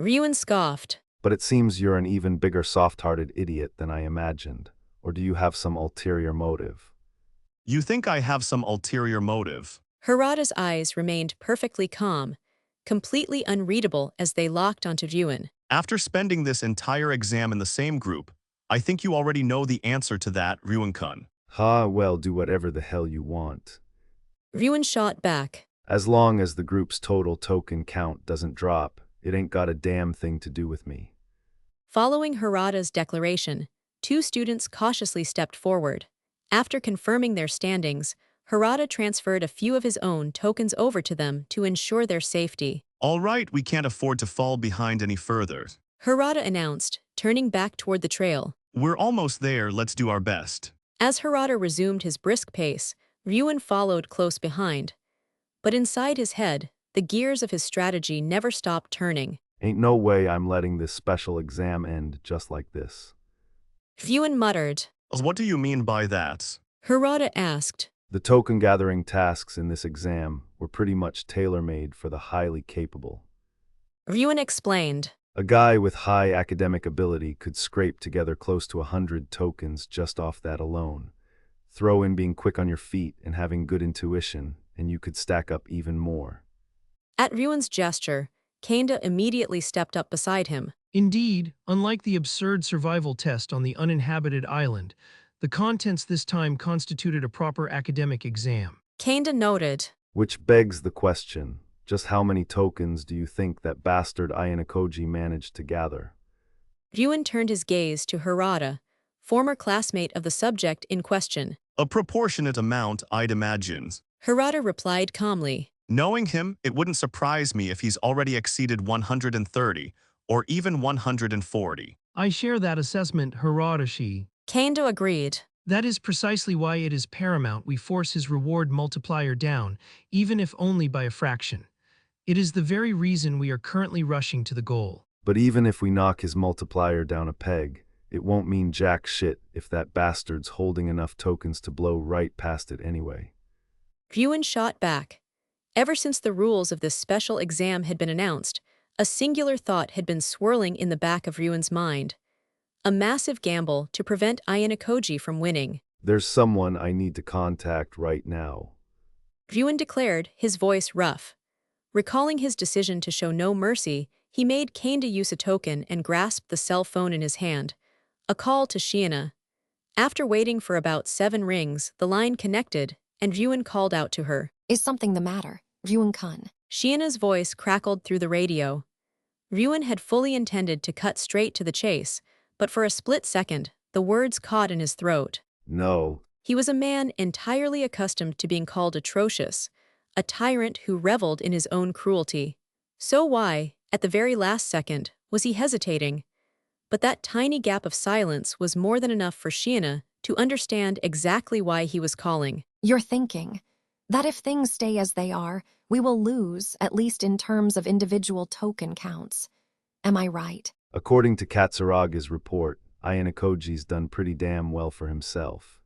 Ryuan scoffed. But it seems you're an even bigger soft-hearted idiot than I imagined. Or do you have some ulterior motive? You think I have some ulterior motive? Harada's eyes remained perfectly calm, completely unreadable as they locked onto Ryuan. After spending this entire exam in the same group, I think you already know the answer to that, Ryuan-kun. Well, do whatever the hell you want. Ryuan shot back. As long as the group's total token count doesn't drop, it ain't got a damn thing to do with me. Following Harada's declaration, two students cautiously stepped forward. After confirming their standings, Harada transferred a few of his own tokens over to them to ensure their safety. All right, we can't afford to fall behind any further. Harada announced, turning back toward the trail. We're almost there, let's do our best. As Harada resumed his brisk pace, Ryuan followed close behind. But inside his head, the gears of his strategy never stopped turning. Ain't no way I'm letting this special exam end just like this. Ryuan muttered. What do you mean by that? Harada asked. The token-gathering tasks in this exam were pretty much tailor-made for the highly capable. Ryuan explained. A guy with high academic ability could scrape together close to 100 tokens just off that alone. Throw in being quick on your feet and having good intuition, and you could stack up even more. At Ryuan's gesture, Kōenji immediately stepped up beside him. Indeed, unlike the absurd survival test on the uninhabited island, the contents this time constituted a proper academic exam. Kōenji noted. Which begs the question, just how many tokens do you think that bastard Ayanokōji managed to gather? Ryuan turned his gaze to Harada, former classmate of the subject in question. A proportionate amount, I'd imagine. Harada replied calmly. Knowing him, it wouldn't surprise me if he's already exceeded 130, or even 140. I share that assessment, Harada. Kōenji agreed. That is precisely why it is paramount we force his reward multiplier down, even if only by a fraction. It is the very reason we are currently rushing to the goal. But even if we knock his multiplier down a peg, it won't mean jack shit if that bastard's holding enough tokens to blow right past it anyway. Ryuan shot back. Ever since the rules of this special exam had been announced, a singular thought had been swirling in the back of Ryuan's mind. A massive gamble to prevent Ayanokōji from winning. There's someone I need to contact right now. Ryuan declared, his voice rough. Recalling his decision to show no mercy, he made Kōenji use a token and grasped the cell phone in his hand. A call to Shiina. After waiting for about 7 rings, the line connected, and Ryuan called out to her. Is something the matter, Ryuan-kun? Shiina's voice crackled through the radio. Ryuan had fully intended to cut straight to the chase, but for a split second, the words caught in his throat. No. He was a man entirely accustomed to being called atrocious, a tyrant who reveled in his own cruelty. So why, at the very last second, was he hesitating? But that tiny gap of silence was more than enough for Shiina to understand exactly why he was calling. You're thinking that if things stay as they are, we will lose, at least in terms of individual token counts. Am I right? According to Katsuraga's report, Ayanokōji's done pretty damn well for himself.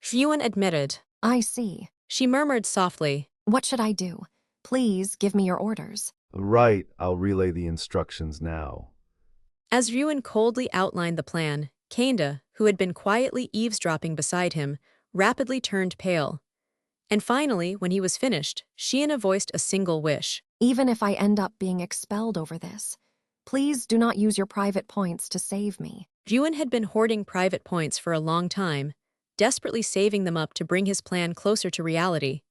Ryuan admitted. I see. She murmured softly. What should I do? Please give me your orders. Right, I'll relay the instructions now. As Ryuan coldly outlined the plan, Kanda, who had been quietly eavesdropping beside him, rapidly turned pale. And finally, when he was finished, Shiina voiced a single wish. Even if I end up being expelled over this, please do not use your private points to save me. Ryuan had been hoarding private points for a long time, desperately saving them up to bring his plan closer to reality.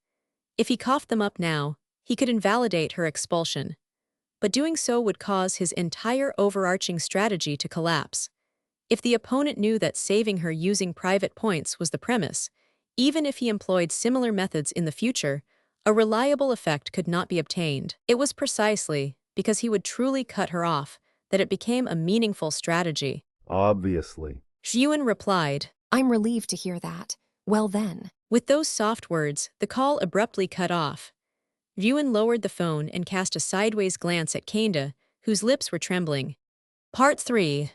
If he coughed them up now, he could invalidate her expulsion. But doing so would cause his entire overarching strategy to collapse. If the opponent knew that saving her using private points was the premise, even if he employed similar methods in the future, a reliable effect could not be obtained. It was precisely because he would truly cut her off that it became a meaningful strategy. Obviously. Ryuan replied. I'm relieved to hear that. Well then. With those soft words, the call abruptly cut off. Ryuan lowered the phone and cast a sideways glance at Kanda, whose lips were trembling. Part 3.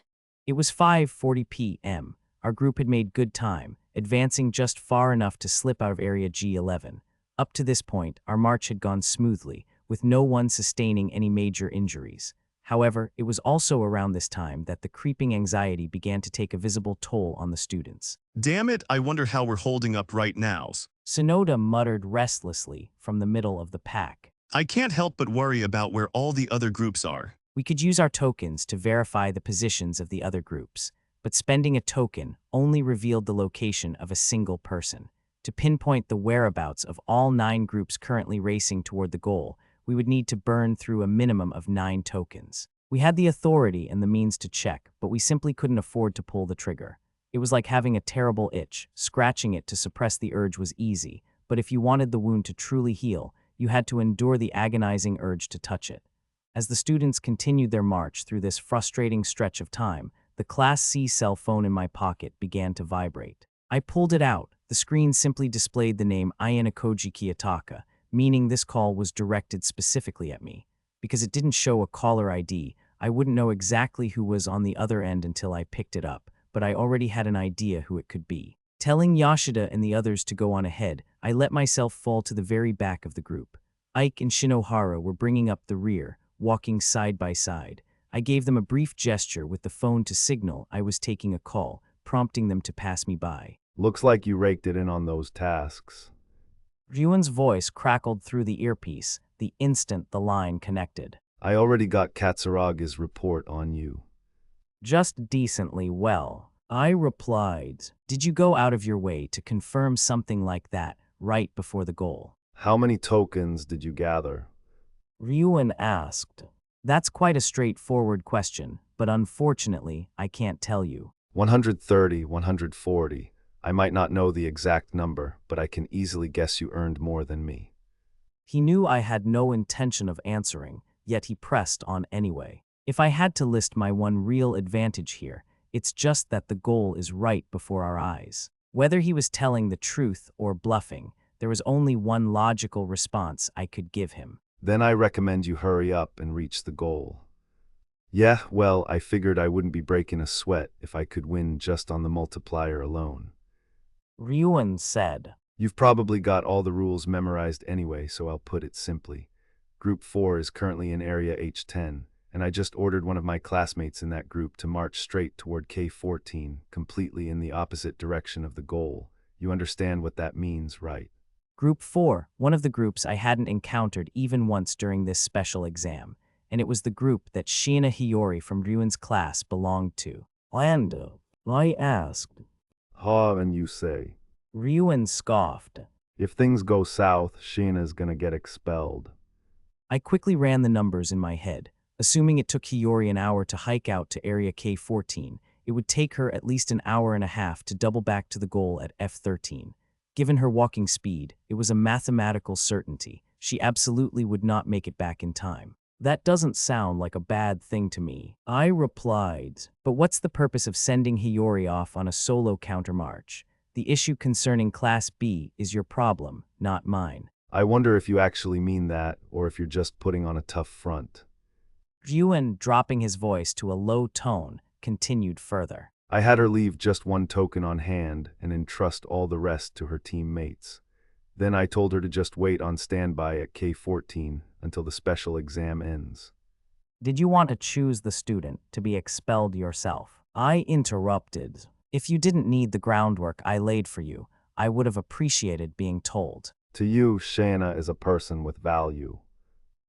It was 5:40 p.m. Our group had made good time, advancing just far enough to slip out of Area G11. Up to this point, our march had gone smoothly, with no one sustaining any major injuries. However, it was also around this time that the creeping anxiety began to take a visible toll on the students. Damn it, I wonder how we're holding up right now. Sonoda muttered restlessly from the middle of the pack. I can't help but worry about where all the other groups are. We could use our tokens to verify the positions of the other groups, but spending a token only revealed the location of a single person. To pinpoint the whereabouts of all 9 groups currently racing toward the goal, we would need to burn through a minimum of 9 tokens. We had the authority and the means to check, but we simply couldn't afford to pull the trigger. It was like having a terrible itch. Scratching it to suppress the urge was easy, but if you wanted the wound to truly heal, you had to endure the agonizing urge to touch it. As the students continued their march through this frustrating stretch of time, the Class C cell phone in my pocket began to vibrate. I pulled it out. The screen simply displayed the name Ayanokōji Kiyotaka, meaning this call was directed specifically at me. Because it didn't show a caller ID, I wouldn't know exactly who was on the other end until I picked it up, but I already had an idea who it could be. Telling Yoshida and the others to go on ahead, I let myself fall to the very back of the group. Ike and Shinohara were bringing up the rear, walking side by side. I gave them a brief gesture with the phone to signal I was taking a call, prompting them to pass me by. Looks like you raked it in on those tasks. Ryuan's voice crackled through the earpiece the instant the line connected. I already got Katsuraga's report on you. Just decently well, I replied. Did you go out of your way to confirm something like that right before the goal? How many tokens did you gather? Ryuan asked. That's quite a straightforward question, but unfortunately, I can't tell you. 130, 140. I might not know the exact number, but I can easily guess you earned more than me. He knew I had no intention of answering, yet he pressed on anyway. If I had to list my one real advantage here, it's just that the goal is right before our eyes. Whether he was telling the truth or bluffing, there was only one logical response I could give him. Then I recommend you hurry up and reach the goal. Yeah, well, I figured I wouldn't be breaking a sweat if I could win just on the multiplier alone. Ryuan said. You've probably got all the rules memorized anyway, so I'll put it simply. Group 4 is currently in Area H10, and I just ordered one of my classmates in that group to march straight toward K14, completely in the opposite direction of the goal. You understand what that means, right? Group 4, one of the groups I hadn't encountered even once during this special exam, and it was the group that Shiina Hiyori from Ryuan's class belonged to. Lando, I asked. Ha, and you say. Ryuan scoffed. If things go south, Shiina's gonna get expelled. I quickly ran the numbers in my head. Assuming it took Hiyori an hour to hike out to Area K14, it would take her at least an hour and a half to double back to the goal at F13. Given her walking speed, it was a mathematical certainty. She absolutely would not make it back in time. That doesn't sound like a bad thing to me. I replied, but what's the purpose of sending Hiyori off on a solo countermarch? The issue concerning Class B is your problem, not mine. I wonder if you actually mean that, or if you're just putting on a tough front. Ryuen, dropping his voice to a low tone, continued further. I had her leave just one token on hand and entrust all the rest to her teammates. Then I told her to just wait on standby at K14 until the special exam ends. Did you want to choose the student to be expelled yourself? I interrupted. If you didn't need the groundwork I laid for you, I would have appreciated being told. To you, Shana is a person with value.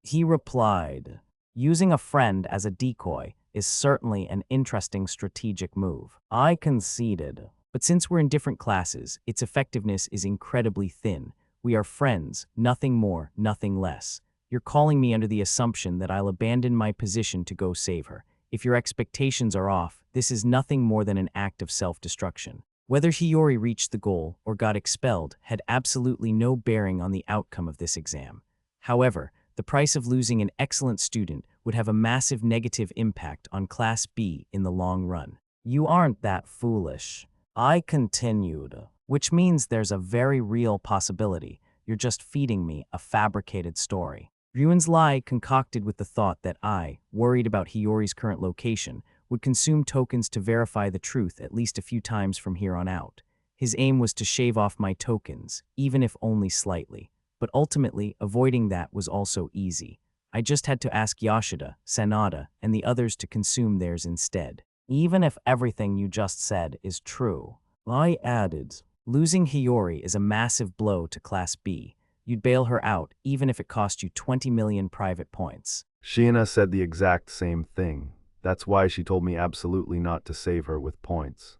He replied, using a friend as a decoy is certainly an interesting strategic move. I conceded, but since we're in different classes, its effectiveness is incredibly thin. We are friends, nothing more, nothing less. You're calling me under the assumption that I'll abandon my position to go save her. If your expectations are off, this is nothing more than an act of self-destruction. Whether Hiyori reached the goal or got expelled had absolutely no bearing on the outcome of this exam. However, the price of losing an excellent student would have a massive negative impact on Class B in the long run. You aren't that foolish. I continued, which means there's a very real possibility you're just feeding me a fabricated story. Ryuen's lie concocted with the thought that I, worried about Hiyori's current location, would consume tokens to verify the truth at least a few times from here on out. His aim was to shave off my tokens, even if only slightly. But ultimately, avoiding that was also easy. I just had to ask Yoshida, Sanada, and the others to consume theirs instead. Even if everything you just said is true, I added, losing Hiyori is a massive blow to Class B. You'd bail her out even if it cost you 20 million private points. Shiina said the exact same thing. That's why she told me absolutely not to save her with points.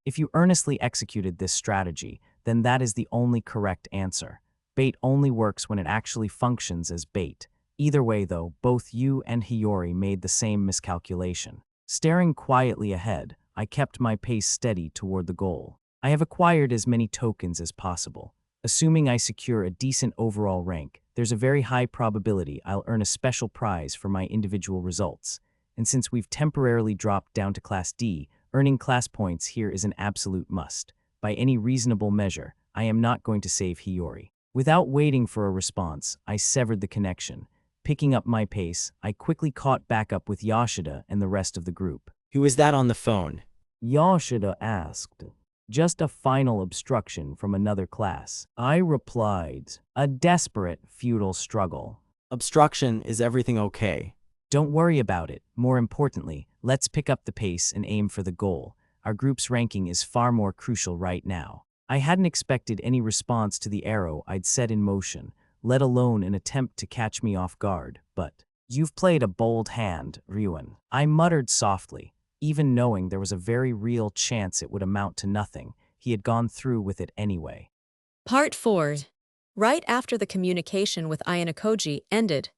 If you earnestly executed this strategy, then that is the only correct answer. Bait only works when it actually functions as bait. Either way, though, both you and Hiyori made the same miscalculation. Staring quietly ahead, I kept my pace steady toward the goal. I have acquired as many tokens as possible. Assuming I secure a decent overall rank, there's a very high probability I'll earn a special prize for my individual results. And since we've temporarily dropped down to Class D, earning class points here is an absolute must. By any reasonable measure, I am not going to save Hiyori. Without waiting for a response, I severed the connection. Picking up my pace, I quickly caught back up with Yoshida and the rest of the group. Who is that on the phone? Yoshida asked. Just a final obstruction from another class. I replied, a desperate, futile struggle. Obstruction, is everything okay? Don't worry about it. More importantly, let's pick up the pace and aim for the goal. Our group's ranking is far more crucial right now. I hadn't expected any response to the arrow I'd set in motion, let alone an attempt to catch me off guard, but you've played a bold hand, Ryuen. I muttered softly. Even knowing there was a very real chance it would amount to nothing, he had gone through with it anyway. Part 4. Right after the communication with Ayanokōji ended,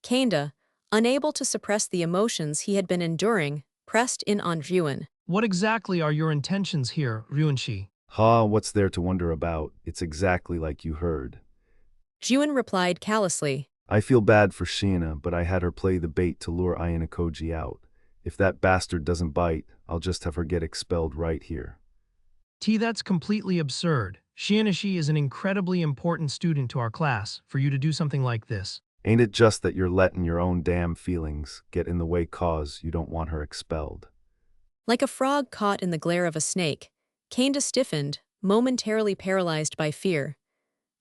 Kanda, unable to suppress the emotions he had been enduring, pressed in on Ryuen. What exactly are your intentions here, Ryuenshi? What's there to wonder about? It's exactly like you heard. Ryuen replied callously. I feel bad for Shiina, but I had her play the bait to lure Ayanokōji out. If that bastard doesn't bite, I'll just have her get expelled right here. That's completely absurd. Shiinashi is an incredibly important student to our class. For you to do something like this. Ain't it just that you're letting your own damn feelings get in the way cause you don't want her expelled? Like a frog caught in the glare of a snake, Kanda stiffened, momentarily paralyzed by fear.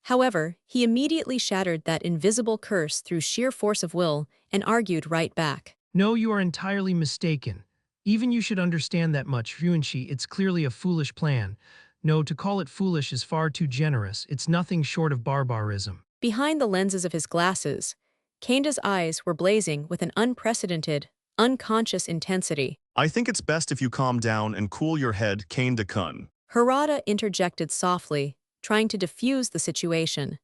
However, he immediately shattered that invisible curse through sheer force of will and argued right back. No, you are entirely mistaken. Even you should understand that much, Ryuenshi. It's clearly a foolish plan. No, to call it foolish is far too generous. It's nothing short of barbarism. Behind the lenses of his glasses, Kanda's eyes were blazing with an unprecedented, unconscious intensity. I think it's best if you calm down and cool your head, Kanda-kun. Harada interjected softly, trying to diffuse the situation.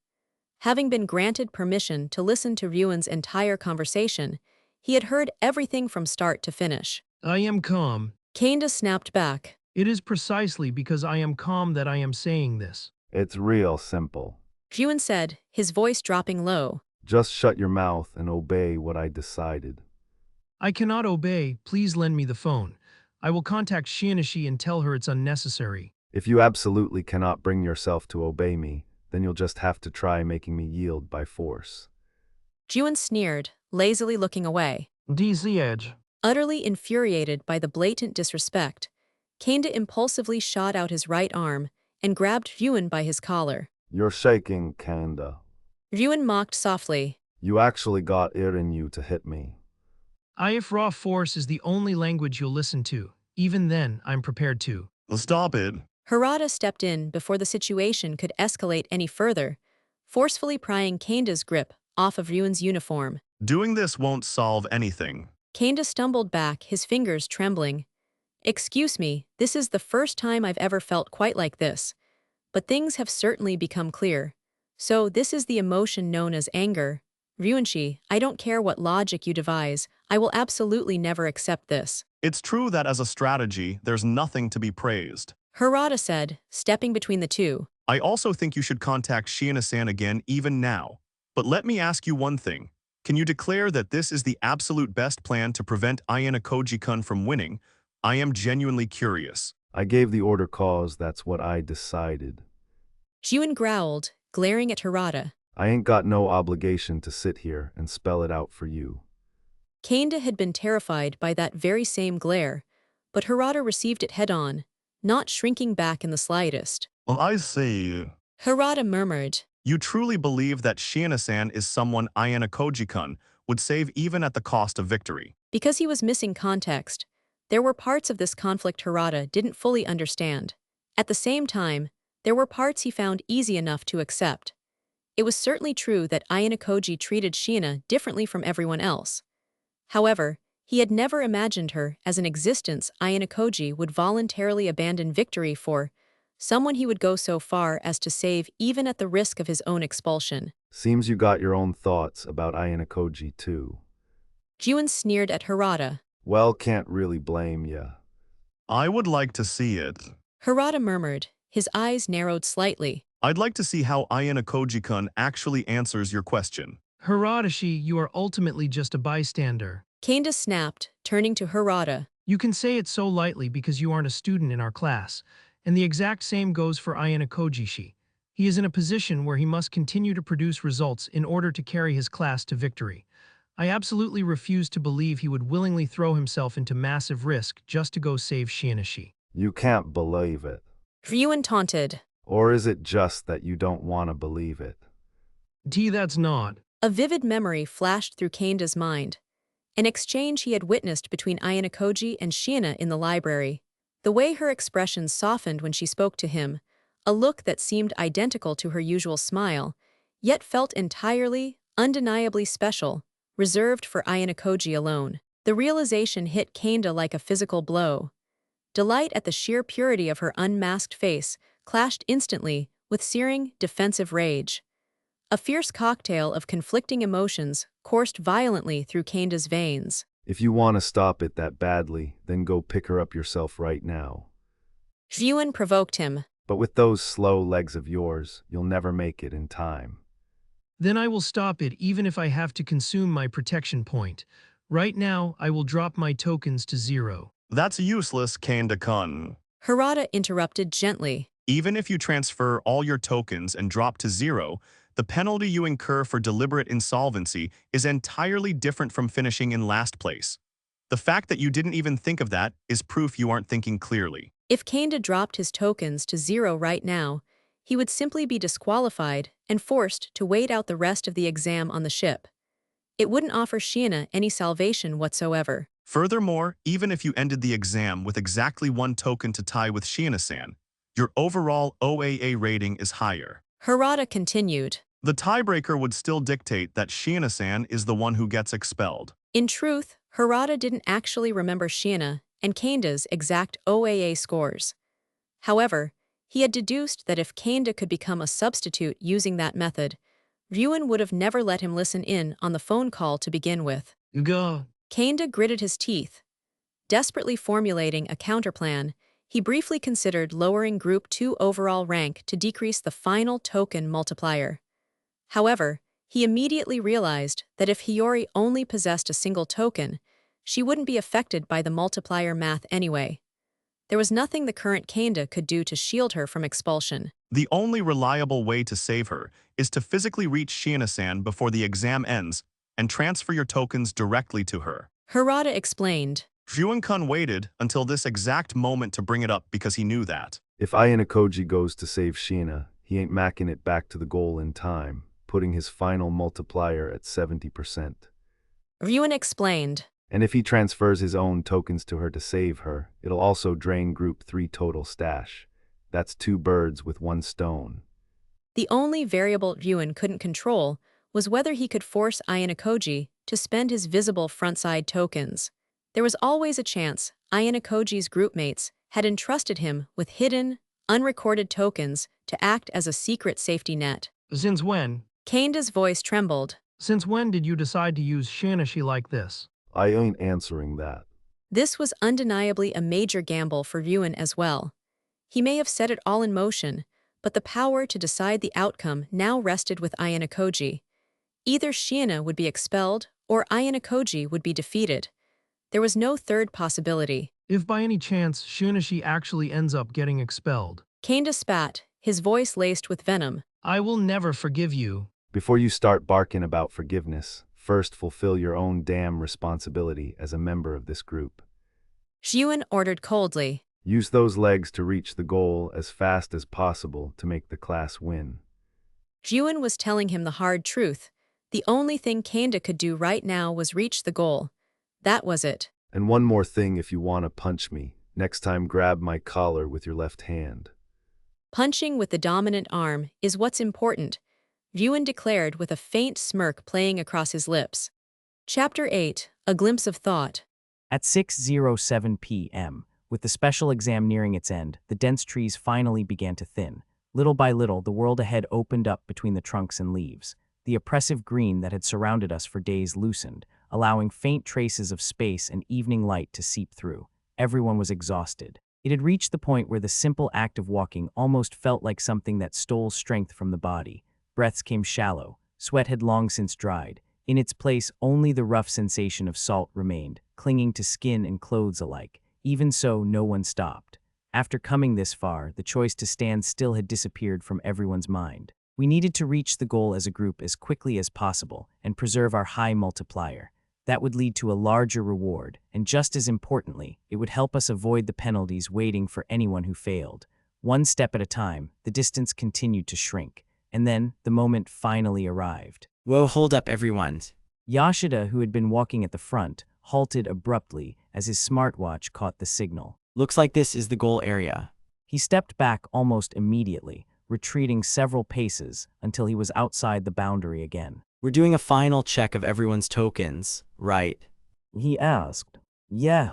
Having been granted permission to listen to Ryuen's entire conversation, he had heard everything from start to finish. I am calm. Kanda snapped back. It is precisely because I am calm that I am saying this. It's real simple. Ryuen said, his voice dropping low. Just shut your mouth and obey what I decided. I cannot obey. Please lend me the phone. I will contact Shianashi and tell her it's unnecessary. If you absolutely cannot bring yourself to obey me, then you'll just have to try making me yield by force. Jun sneered, lazily looking away. DZ Edge. Utterly infuriated by the blatant disrespect, Kanda impulsively shot out his right arm and grabbed Ryuen by his collar. You're shaking, Kanda. Ryuen mocked softly. You actually got it in you to hit me. If raw force is the only language you'll listen to, even then, I'm prepared to. Stop it. Harada stepped in before the situation could escalate any further, forcefully prying Kanda's grip off of Ryuen's uniform. Doing this won't solve anything. Kanda stumbled back, his fingers trembling. Excuse me, this is the first time I've ever felt quite like this. But things have certainly become clear. So this is the emotion known as anger. Ryuenshi, I don't care what logic you devise, I will absolutely never accept this. It's true that as a strategy, there's nothing to be praised. Harada said, stepping between the two. I also think you should contact Shiana-san again even now. But let me ask you one thing. Can you declare that this is the absolute best plan to prevent Ayanokōji-kun from winning? I am genuinely curious. I gave the order cause, that's what I decided. Ryuen growled, glaring at Harada. I ain't got no obligation to sit here and spell it out for you. Kanda had been terrified by that very same glare, but Harada received it head-on, not shrinking back in the slightest. Well, I see. Harada murmured. You truly believe that Shiana-san is someone Ayanokōji-kun would save even at the cost of victory. Because he was missing context, there were parts of this conflict Harada didn't fully understand. At the same time, there were parts he found easy enough to accept. It was certainly true that Ayanokōji treated Shiana differently from everyone else. However, he had never imagined her as an existence Ayanokōji would voluntarily abandon victory for, someone he would go so far as to save even at the risk of his own expulsion. Seems you got your own thoughts about Ayanokōji too. Ryuen sneered at Harada. Well, can't really blame ya. I would like to see it. Harada murmured, his eyes narrowed slightly. I'd like to see how Ayanokōji-kun actually answers your question. Haradashi, you are ultimately just a bystander. Kanda snapped, turning to Harada. You can say it so lightly because you aren't a student in our class, and the exact same goes for Ayanokōji. He is in a position where he must continue to produce results in order to carry his class to victory. I absolutely refuse to believe he would willingly throw himself into massive risk just to go save Shianashi. You can't believe it. Ryuen taunted. Or is it just that you don't want to believe it? That's not. A vivid memory flashed through Kanda's mind. An exchange he had witnessed between Ayanokōji and Shiana in the library. The way her expression softened when she spoke to him, a look that seemed identical to her usual smile, yet felt entirely, undeniably special, reserved for Ayanokōji alone. The realization hit Kanda like a physical blow. Delight at the sheer purity of her unmasked face clashed instantly with searing, defensive rage. A fierce cocktail of conflicting emotions coursed violently through Kanda's veins. If you want to stop it that badly, then go pick her up yourself right now. Ryuen provoked him. But with those slow legs of yours, you'll never make it in time. Then I will stop it even if I have to consume my protection point. Right now, I will drop my tokens to 0. That's useless, Kanda-kun. Harada interrupted gently. Even if you transfer all your tokens and drop to 0, the penalty you incur for deliberate insolvency is entirely different from finishing in last place. The fact that you didn't even think of that is proof you aren't thinking clearly. If Kanda dropped his tokens to 0 right now, he would simply be disqualified and forced to wait out the rest of the exam on the ship. It wouldn't offer Shiana any salvation whatsoever. Furthermore, even if you ended the exam with exactly 1 token to tie with Shiana-san, your overall OAA rating is higher. Harada continued. The tiebreaker would still dictate that Shiana-san is the one who gets expelled. In truth, Harada didn't actually remember Shiana and Kanda's exact OAA scores. However, he had deduced that if Kanda could become a substitute using that method, Ryuen would have never let him listen in on the phone call to begin with. Go. Kanda gritted his teeth. Desperately formulating a counterplan, he briefly considered lowering Group 2 overall rank to decrease the final token multiplier. However, He immediately realized that if Hiyori only possessed a single token, she wouldn't be affected by the multiplier math anyway. There was nothing the current Kanda could do to shield her from expulsion. The only reliable way to save her is to physically reach Shiina-san before the exam ends and transfer your tokens directly to her. Harada explained. Ryuan-kun waited until this exact moment to bring it up because he knew that. If Ayanokōji goes to save Shiina, he ain't macking it back to the goal in time, putting his final multiplier at 70%. Ryuan explained. And if he transfers his own tokens to her to save her, it'll also drain Group 3 total stash. That's 2 birds with 1 stone. The only variable Ryuan couldn't control was whether he could force Ayanokōji to spend his visible frontside tokens. There was always a chance Ayanokōji's groupmates had entrusted him with hidden, unrecorded tokens to act as a secret safety net. Since when? Kanda's voice trembled. Since when did you decide to use Shinichi like this? I ain't answering that. This was undeniably a major gamble for Ryuan as well. He may have set it all in motion, but the power to decide the outcome now rested with Ayanokōji. Either Shiina would be expelled or Ayanokōji would be defeated. There was no third possibility. If by any chance Shinichi actually ends up getting expelled. Kanda spat, his voice laced with venom. I will never forgive you. Before you start barking about forgiveness, first fulfill your own damn responsibility as a member of this group. Ryuan ordered coldly. Use those legs to reach the goal as fast as possible to make the class win. Ryuan was telling him the hard truth. The only thing Kanda could do right now was reach the goal. That was it. And one more thing, if you want to punch me, next time grab my collar with your left hand. Punching with the dominant arm is what's important, Ryuan declared with a faint smirk playing across his lips. Chapter 8, A Glimpse of Thought. At 6:07 p.m., with the special exam nearing its end, the dense trees finally began to thin. Little by little, the world ahead opened up between the trunks and leaves. The oppressive green that had surrounded us for days loosened, allowing faint traces of space and evening light to seep through. Everyone was exhausted. It had reached the point where the simple act of walking almost felt like something that stole strength from the body. Breaths came shallow. Sweat had long since dried. In its place, only the rough sensation of salt remained, clinging to skin and clothes alike. Even so, no one stopped. After coming this far, the choice to stand still had disappeared from everyone's mind. We needed to reach the goal as a group as quickly as possible and preserve our high multiplier. That would lead to a larger reward, and just as importantly, it would help us avoid the penalties waiting for anyone who failed. One step at a time, the distance continued to shrink, and then the moment finally arrived. Whoa, hold up everyone. Yoshida, who had been walking at the front, halted abruptly as his smartwatch caught the signal. Looks like this is the goal area. He stepped back almost immediately, retreating several paces until he was outside the boundary again. We're doing a final check of everyone's tokens, right? He asked. Yeah,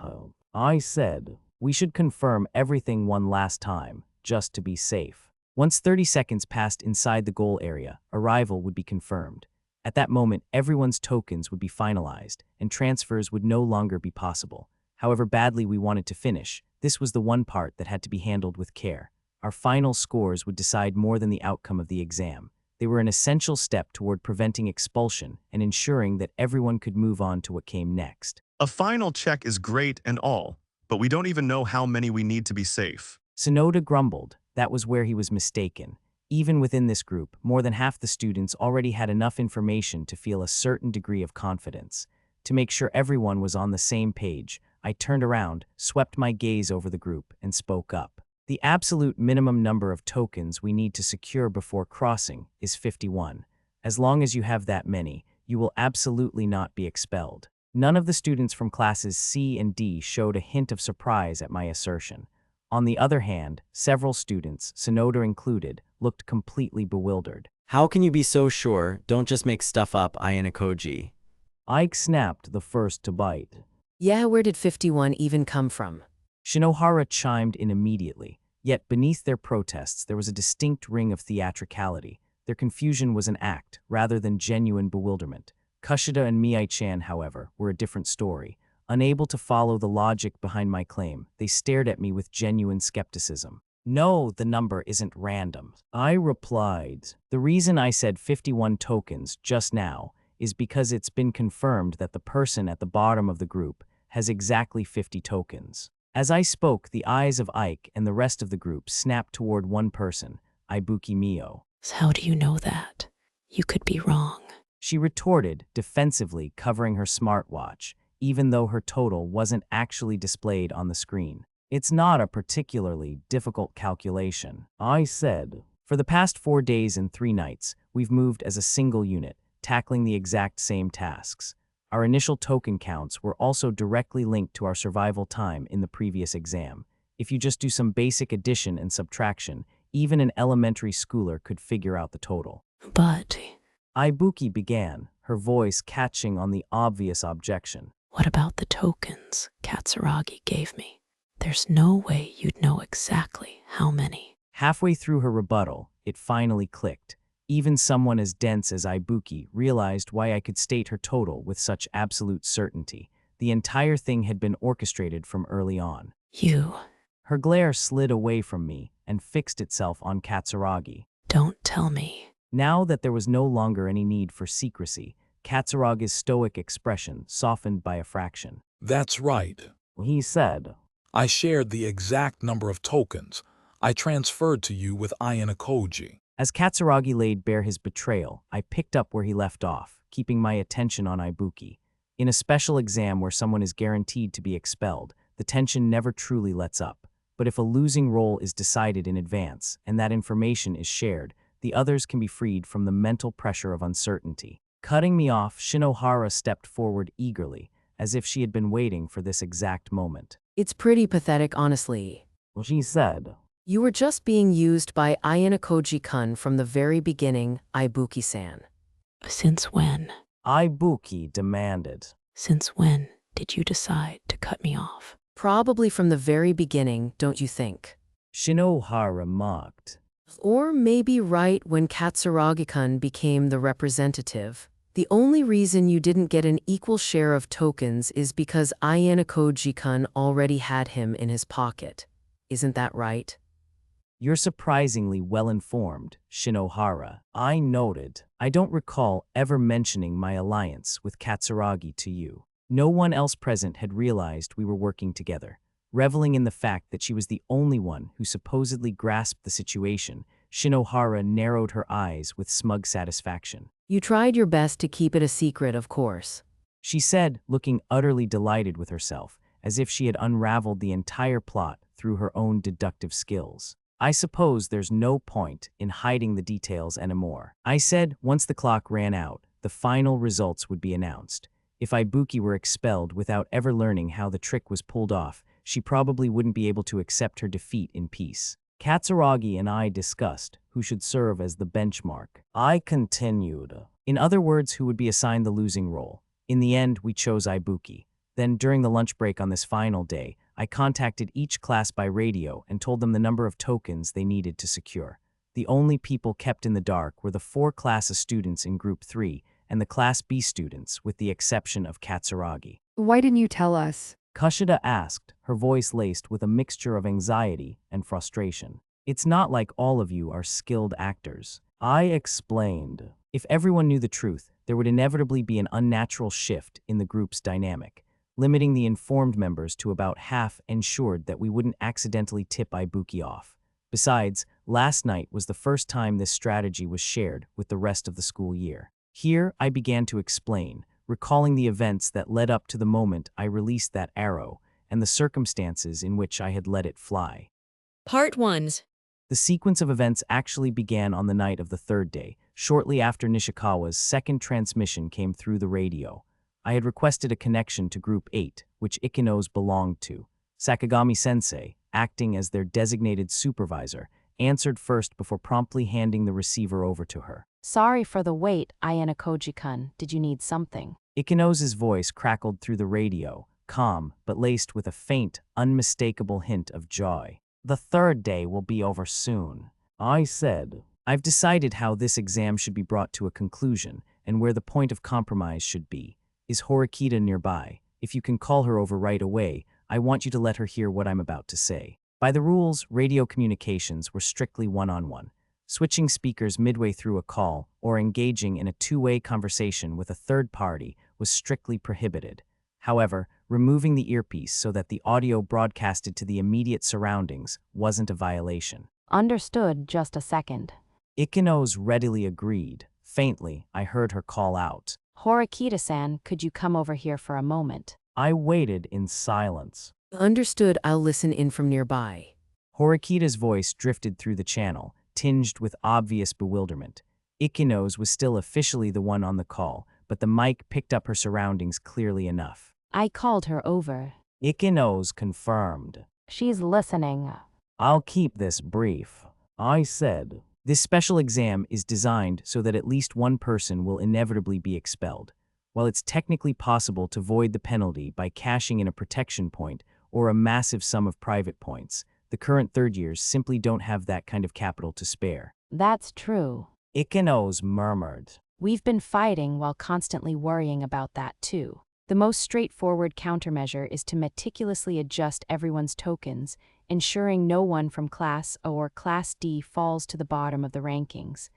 I said. We should confirm everything one last time, just to be safe. Once 30 seconds passed inside the goal area, arrival would be confirmed. At that moment, everyone's tokens would be finalized, and transfers would no longer be possible. However badly we wanted to finish, this was the one part that had to be handled with care. Our final scores would decide more than the outcome of the exam. They were an essential step toward preventing expulsion and ensuring that everyone could move on to what came next. A final check is great and all, but we don't even know how many we need to be safe. Sonoda grumbled. That was where he was mistaken. Even within this group, more than half the students already had enough information to feel a certain degree of confidence. To make sure everyone was on the same page, I turned around, swept my gaze over the group, and spoke up. The absolute minimum number of tokens we need to secure before crossing is 51. As long as you have that many, you will absolutely not be expelled. None of the students from classes C and D showed a hint of surprise at my assertion. On the other hand, several students, Sonoda included, looked completely bewildered. How can you be so sure? Don't just make stuff up, Ayanokōji. Ike snapped, the first to bite. Yeah, where did 51 even come from? Shinohara chimed in immediately, yet beneath their protests there was a distinct ring of theatricality. Their confusion was an act, rather than genuine bewilderment. Kushida and Mii-chan, however, were a different story. Unable to follow the logic behind my claim, they stared at me with genuine skepticism. No, the number isn't random. I replied. The reason I said 51 tokens just now is because it's been confirmed that the person at the bottom of the group has exactly 50 tokens. As I spoke, the eyes of Ike and the rest of the group snapped toward one person, Ibuki Mio. How do you know that? You could be wrong. She retorted, defensively covering her smartwatch, even though her total wasn't actually displayed on the screen. It's not a particularly difficult calculation. I said, for the past 4 days and 3 nights, we've moved as a single unit, tackling the exact same tasks. Our initial token counts were also directly linked to our survival time in the previous exam. If you just do some basic addition and subtraction, even an elementary schooler could figure out the total. But Ibuki began, her voice catching on the obvious objection. What about the tokens Katsuragi gave me? There's no way you'd know exactly how many. Halfway through her rebuttal, it finally clicked. Even someone as dense as Ibuki realized why I could state her total with such absolute certainty. The entire thing had been orchestrated from early on. You. Her glare slid away from me and fixed itself on Katsuragi. Don't tell me. Now that there was no longer any need for secrecy, Katsuragi's stoic expression softened by a fraction. That's right. He said, I shared the exact number of tokens I transferred to you with Ayanokōji. As Katsuragi laid bare his betrayal, I picked up where he left off, keeping my attention on Ibuki. In a special exam where someone is guaranteed to be expelled, the tension never truly lets up. But if a losing role is decided in advance, and that information is shared, the others can be freed from the mental pressure of uncertainty. Cutting me off, Shinohara stepped forward eagerly, as if she had been waiting for this exact moment. It's pretty pathetic, honestly. She said, You were just being used by Ayanokōji-kun from the very beginning, Ibuki-san. Since when? Ibuki demanded. Since when did you decide to cut me off? Probably from the very beginning, don't you think? Shinohara mocked. Or maybe right when Katsuragi-kun became the representative. The only reason you didn't get an equal share of tokens is because Ayanokōji-kun already had him in his pocket. Isn't that right? You're surprisingly well-informed, Shinohara. I noted. I don't recall ever mentioning my alliance with Katsuragi to you. No one else present had realized we were working together. Reveling in the fact that she was the only one who supposedly grasped the situation, Shinohara narrowed her eyes with smug satisfaction. You tried your best to keep it a secret, of course. She said, looking utterly delighted with herself, as if she had unraveled the entire plot through her own deductive skills. I suppose there's no point in hiding the details anymore. I said once the clock ran out, the final results would be announced. If Ibuki were expelled without ever learning how the trick was pulled off, she probably wouldn't be able to accept her defeat in peace. Katsuragi and I discussed who should serve as the benchmark. I continued. In other words, who would be assigned the losing role. In the end, we chose Ibuki. Then, during the lunch break on this final day, I contacted each class by radio and told them the number of tokens they needed to secure. The only people kept in the dark were the 4 Class A students in Group 3 and the Class B students, with the exception of Katsuragi. Why didn't you tell us? Kushida asked, her voice laced with a mixture of anxiety and frustration. It's not like all of you are skilled actors. I explained. If everyone knew the truth, there would inevitably be an unnatural shift in the group's dynamic. Limiting the informed members to about half ensured that we wouldn't accidentally tip Ibuki off. Besides, last night was the first time this strategy was shared with the rest of the school year. Here, I began to explain, recalling the events that led up to the moment I released that arrow and the circumstances in which I had let it fly. Part 1. The sequence of events actually began on the night of the 3rd day, shortly after Nishikawa's second transmission came through the radio. I had requested a connection to Group 8, which Ichinose belonged to. Sakagami-sensei, acting as their designated supervisor, answered first before promptly handing the receiver over to her. Sorry for the wait, Ayanokōji-kun. Did you need something? Ichinose's voice crackled through the radio, calm but laced with a faint, unmistakable hint of joy. The 3rd day will be over soon. I said, I've decided how this exam should be brought to a conclusion and where the point of compromise should be. Is Horikita nearby? If you can call her over right away, I want you to let her hear what I'm about to say. By the rules, radio communications were strictly one-on-one. Switching speakers midway through a call or engaging in a two-way conversation with a third party was strictly prohibited. However, removing the earpiece so that the audio broadcasted to the immediate surroundings wasn't a violation. Understood, just a second. Ichinose readily agreed. Faintly, I heard her call out. Horikita-san, could you come over here for a moment? I waited in silence. Understood, I'll listen in from nearby. Horikita's voice drifted through the channel, tinged with obvious bewilderment. Ichinose was still officially the one on the call, but the mic picked up her surroundings clearly enough. I called her over. Ichinose confirmed. She's listening. I'll keep this brief. I said. This special exam is designed so that at least one person will inevitably be expelled. While it's technically possible to void the penalty by cashing in a protection point or a massive sum of private points, the current third years simply don't have that kind of capital to spare. That's true. Ichinose murmured. We've been fighting while constantly worrying about that too. The most straightforward countermeasure is to meticulously adjust everyone's tokens, ensuring no one from Class O or Class D falls to the bottom of the rankings.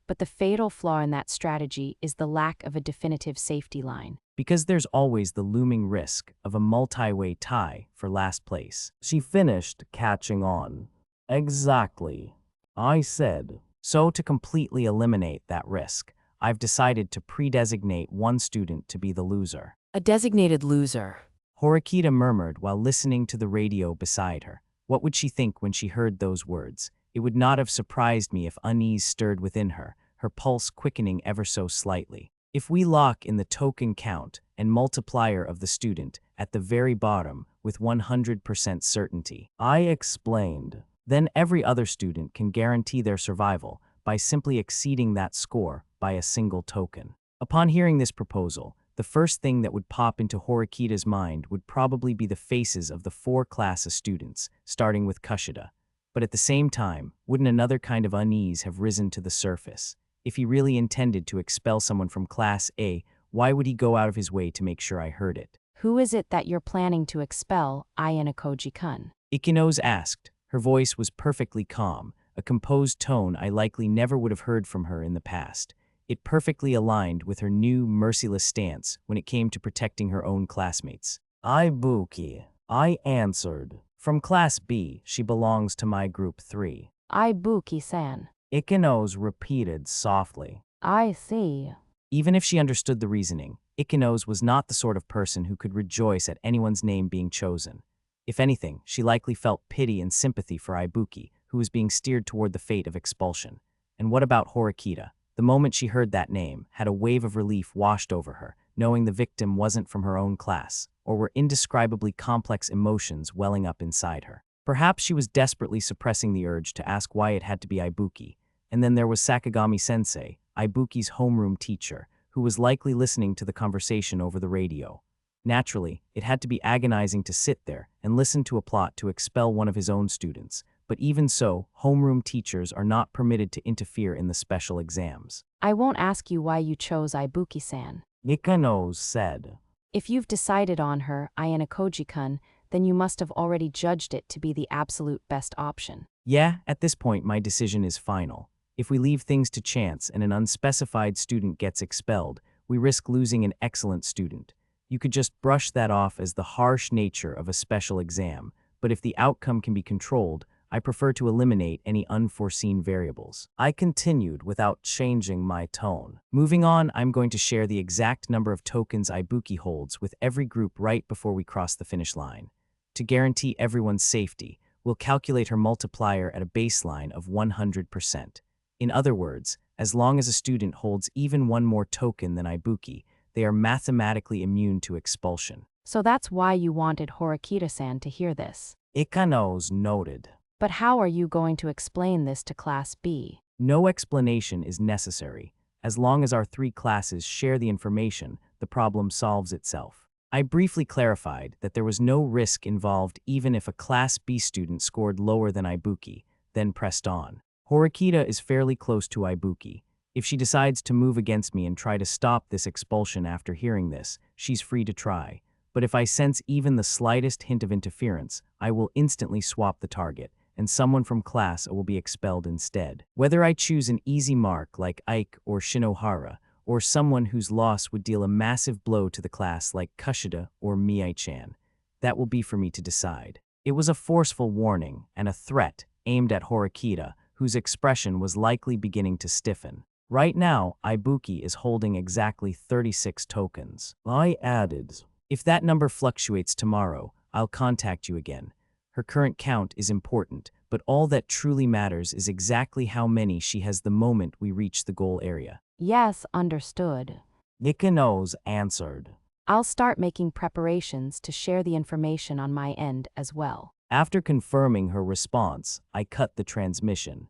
But the fatal flaw in that strategy is the lack of a definitive safety line. Because there's always the looming risk of a multi-way tie for last place. She finished catching on. Exactly. I said. So to completely eliminate that risk, I've decided to pre-designate one student to be the loser. A designated loser. Horikita murmured while listening to the radio beside her. What would she think when she heard those words? It would not have surprised me if unease stirred within her, her pulse quickening ever so slightly. If we lock in the token count and multiplier of the student at the very bottom with 100% certainty, I explained, then every other student can guarantee their survival by simply exceeding that score by a single token. Upon hearing this proposal, the first thing that would pop into Horikita's mind would probably be the faces of the 4 classes students, starting with Kushida. But at the same time, wouldn't another kind of unease have risen to the surface? If he really intended to expel someone from Class A, why would he go out of his way to make sure I heard it? Who is it that you're planning to expel, Ayanokōji-kun? Ichinose asked. Her voice was perfectly calm, a composed tone I likely never would have heard from her in the past. It perfectly aligned with her new, merciless stance when it came to protecting her own classmates. Ibuki, I answered. From Class B, she belongs to my Group 3. Ibuki-san. Ichinose repeated softly. I see. Even if she understood the reasoning, Ichinose was not the sort of person who could rejoice at anyone's name being chosen. If anything, she likely felt pity and sympathy for Ibuki, who was being steered toward the fate of expulsion. And what about Horikita? The moment she heard that name, had a wave of relief washed over her, knowing the victim wasn't from her own class, or were indescribably complex emotions welling up inside her. Perhaps she was desperately suppressing the urge to ask why it had to be Ibuki. And then there was Sakagami-sensei, Ibuki's homeroom teacher, who was likely listening to the conversation over the radio. Naturally, it had to be agonizing to sit there and listen to a plot to expel one of his own students. But even so, homeroom teachers are not permitted to interfere in the special exams. I won't ask you why you chose Ibuki-san. Ichinose said. If you've decided on her, Ayanokōji-kun, then you must have already judged it to be the absolute best option. Yeah, at this point my decision is final. If we leave things to chance and an unspecified student gets expelled, we risk losing an excellent student. You could just brush that off as the harsh nature of a special exam, but if the outcome can be controlled, I prefer to eliminate any unforeseen variables. I continued without changing my tone. Moving on, I'm going to share the exact number of tokens Ibuki holds with every group right before we cross the finish line. To guarantee everyone's safety, we'll calculate her multiplier at a baseline of 100%. In other words, as long as a student holds even one more token than Ibuki, they are mathematically immune to expulsion. So that's why you wanted Horikita-san to hear this. Ichinose noted. But how are you going to explain this to Class B? No explanation is necessary. As long as our 3 classes share the information, the problem solves itself. I briefly clarified that there was no risk involved even if a Class B student scored lower than Ibuki, then pressed on. Horikita is fairly close to Ibuki. If she decides to move against me and try to stop this expulsion after hearing this, she's free to try. but if I sense even the slightest hint of interference, I will instantly swap the target, and someone from class will be expelled instead. Whether I choose an easy mark like Ike or Shinohara, or someone whose loss would deal a massive blow to the class like Kushida or Mii-chan, that will be for me to decide. It was a forceful warning and a threat aimed at Horikita, whose expression was likely beginning to stiffen. Right now, Ibuki is holding exactly 36 tokens. I added, if that number fluctuates tomorrow, I'll contact you again. Her current count is important, but all that truly matters is exactly how many she has the moment we reach the goal area. Yes, understood. Ichinose answered. I'll start making preparations to share the information on my end as well. After confirming her response, I cut the transmission.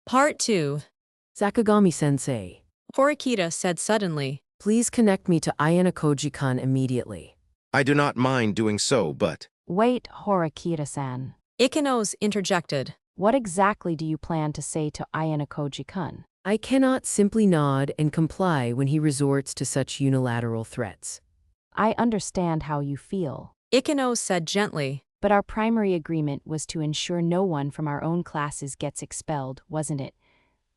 Part 2. Sakagami-sensei, Horikita said suddenly. please connect me to Ayanokōji-kun immediately. I do not mind doing so, but... Wait, Horikita-san. Ichinose interjected. What exactly do you plan to say to Ayanokōji-kun? I cannot simply nod and comply when he resorts to such unilateral threats. I understand how you feel. Ichinose said gently. But our primary agreement was to ensure no one from our own classes gets expelled, wasn't it?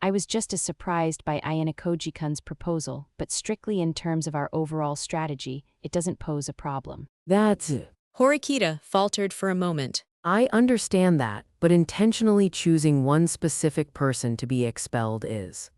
I was just as surprised by Ayanokōji-kun's proposal, but strictly in terms of our overall strategy, it doesn't pose a problem. That's... Horikita faltered for a moment. I understand that, but intentionally choosing one specific person to be expelled is.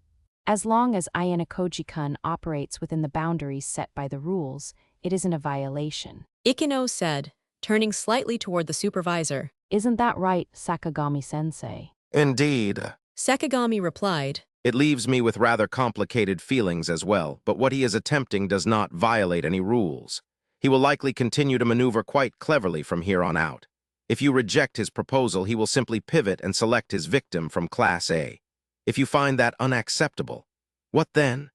As long as Ayanokōji-kun operates within the boundaries set by the rules, it isn't a violation. Ichinose said, turning slightly toward the supervisor. Isn't that right, Sakagami-sensei? Indeed. Sakagami replied. It leaves me with rather complicated feelings as well, but what he is attempting does not violate any rules. He will likely continue to maneuver quite cleverly from here on out. If you reject his proposal, he will simply pivot and select his victim from Class A. If you find that unacceptable, what then?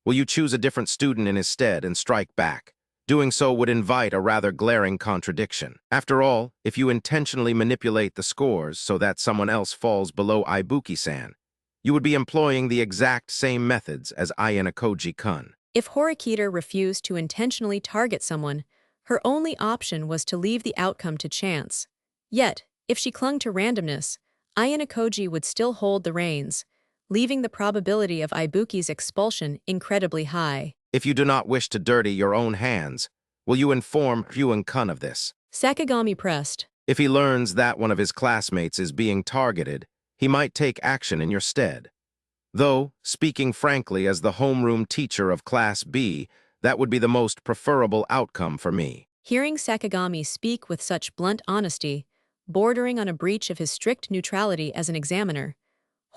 Will you choose a different student in his stead and strike back? Doing so would invite a rather glaring contradiction. After all, if you intentionally manipulate the scores so that someone else falls below Ibuki-san, you would be employing the exact same methods as Ayanokōji-kun. If Horikita refused to intentionally target someone, her only option was to leave the outcome to chance. Yet, if she clung to randomness, Ayanokōji would still hold the reins, leaving the probability of Ibuki's expulsion incredibly high. If you do not wish to dirty your own hands, will you inform Ryuen-kun of this? Sakagami pressed. If he learns that one of his classmates is being targeted, he might take action in your stead. Though, speaking frankly as the homeroom teacher of Class B, that would be the most preferable outcome for me. Hearing Sakagami speak with such blunt honesty, bordering on a breach of his strict neutrality as an examiner,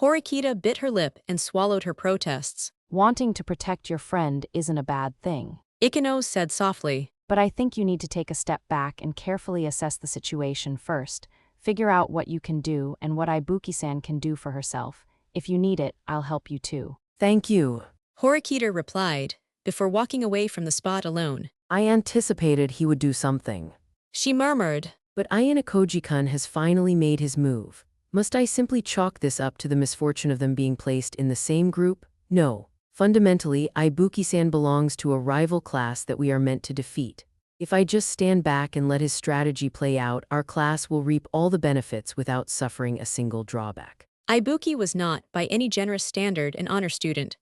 Horikita bit her lip and swallowed her protests. Wanting to protect your friend isn't a bad thing. Ichinose said softly. But I think you need to take a step back and carefully assess the situation first. Figure out what you can do and what Ibuki-san can do for herself. If you need it, I'll help you too. Thank you. Horikita replied, before walking away from the spot alone. I anticipated he would do something. She murmured. But Ayanokōji-kun has finally made his move. Must I simply chalk this up to the misfortune of them being placed in the same group? No. Fundamentally, Ibuki-san belongs to a rival class that we are meant to defeat. If I just stand back and let his strategy play out, our class will reap all the benefits without suffering a single drawback. Ibuki was not, by any generous standard, an honor student,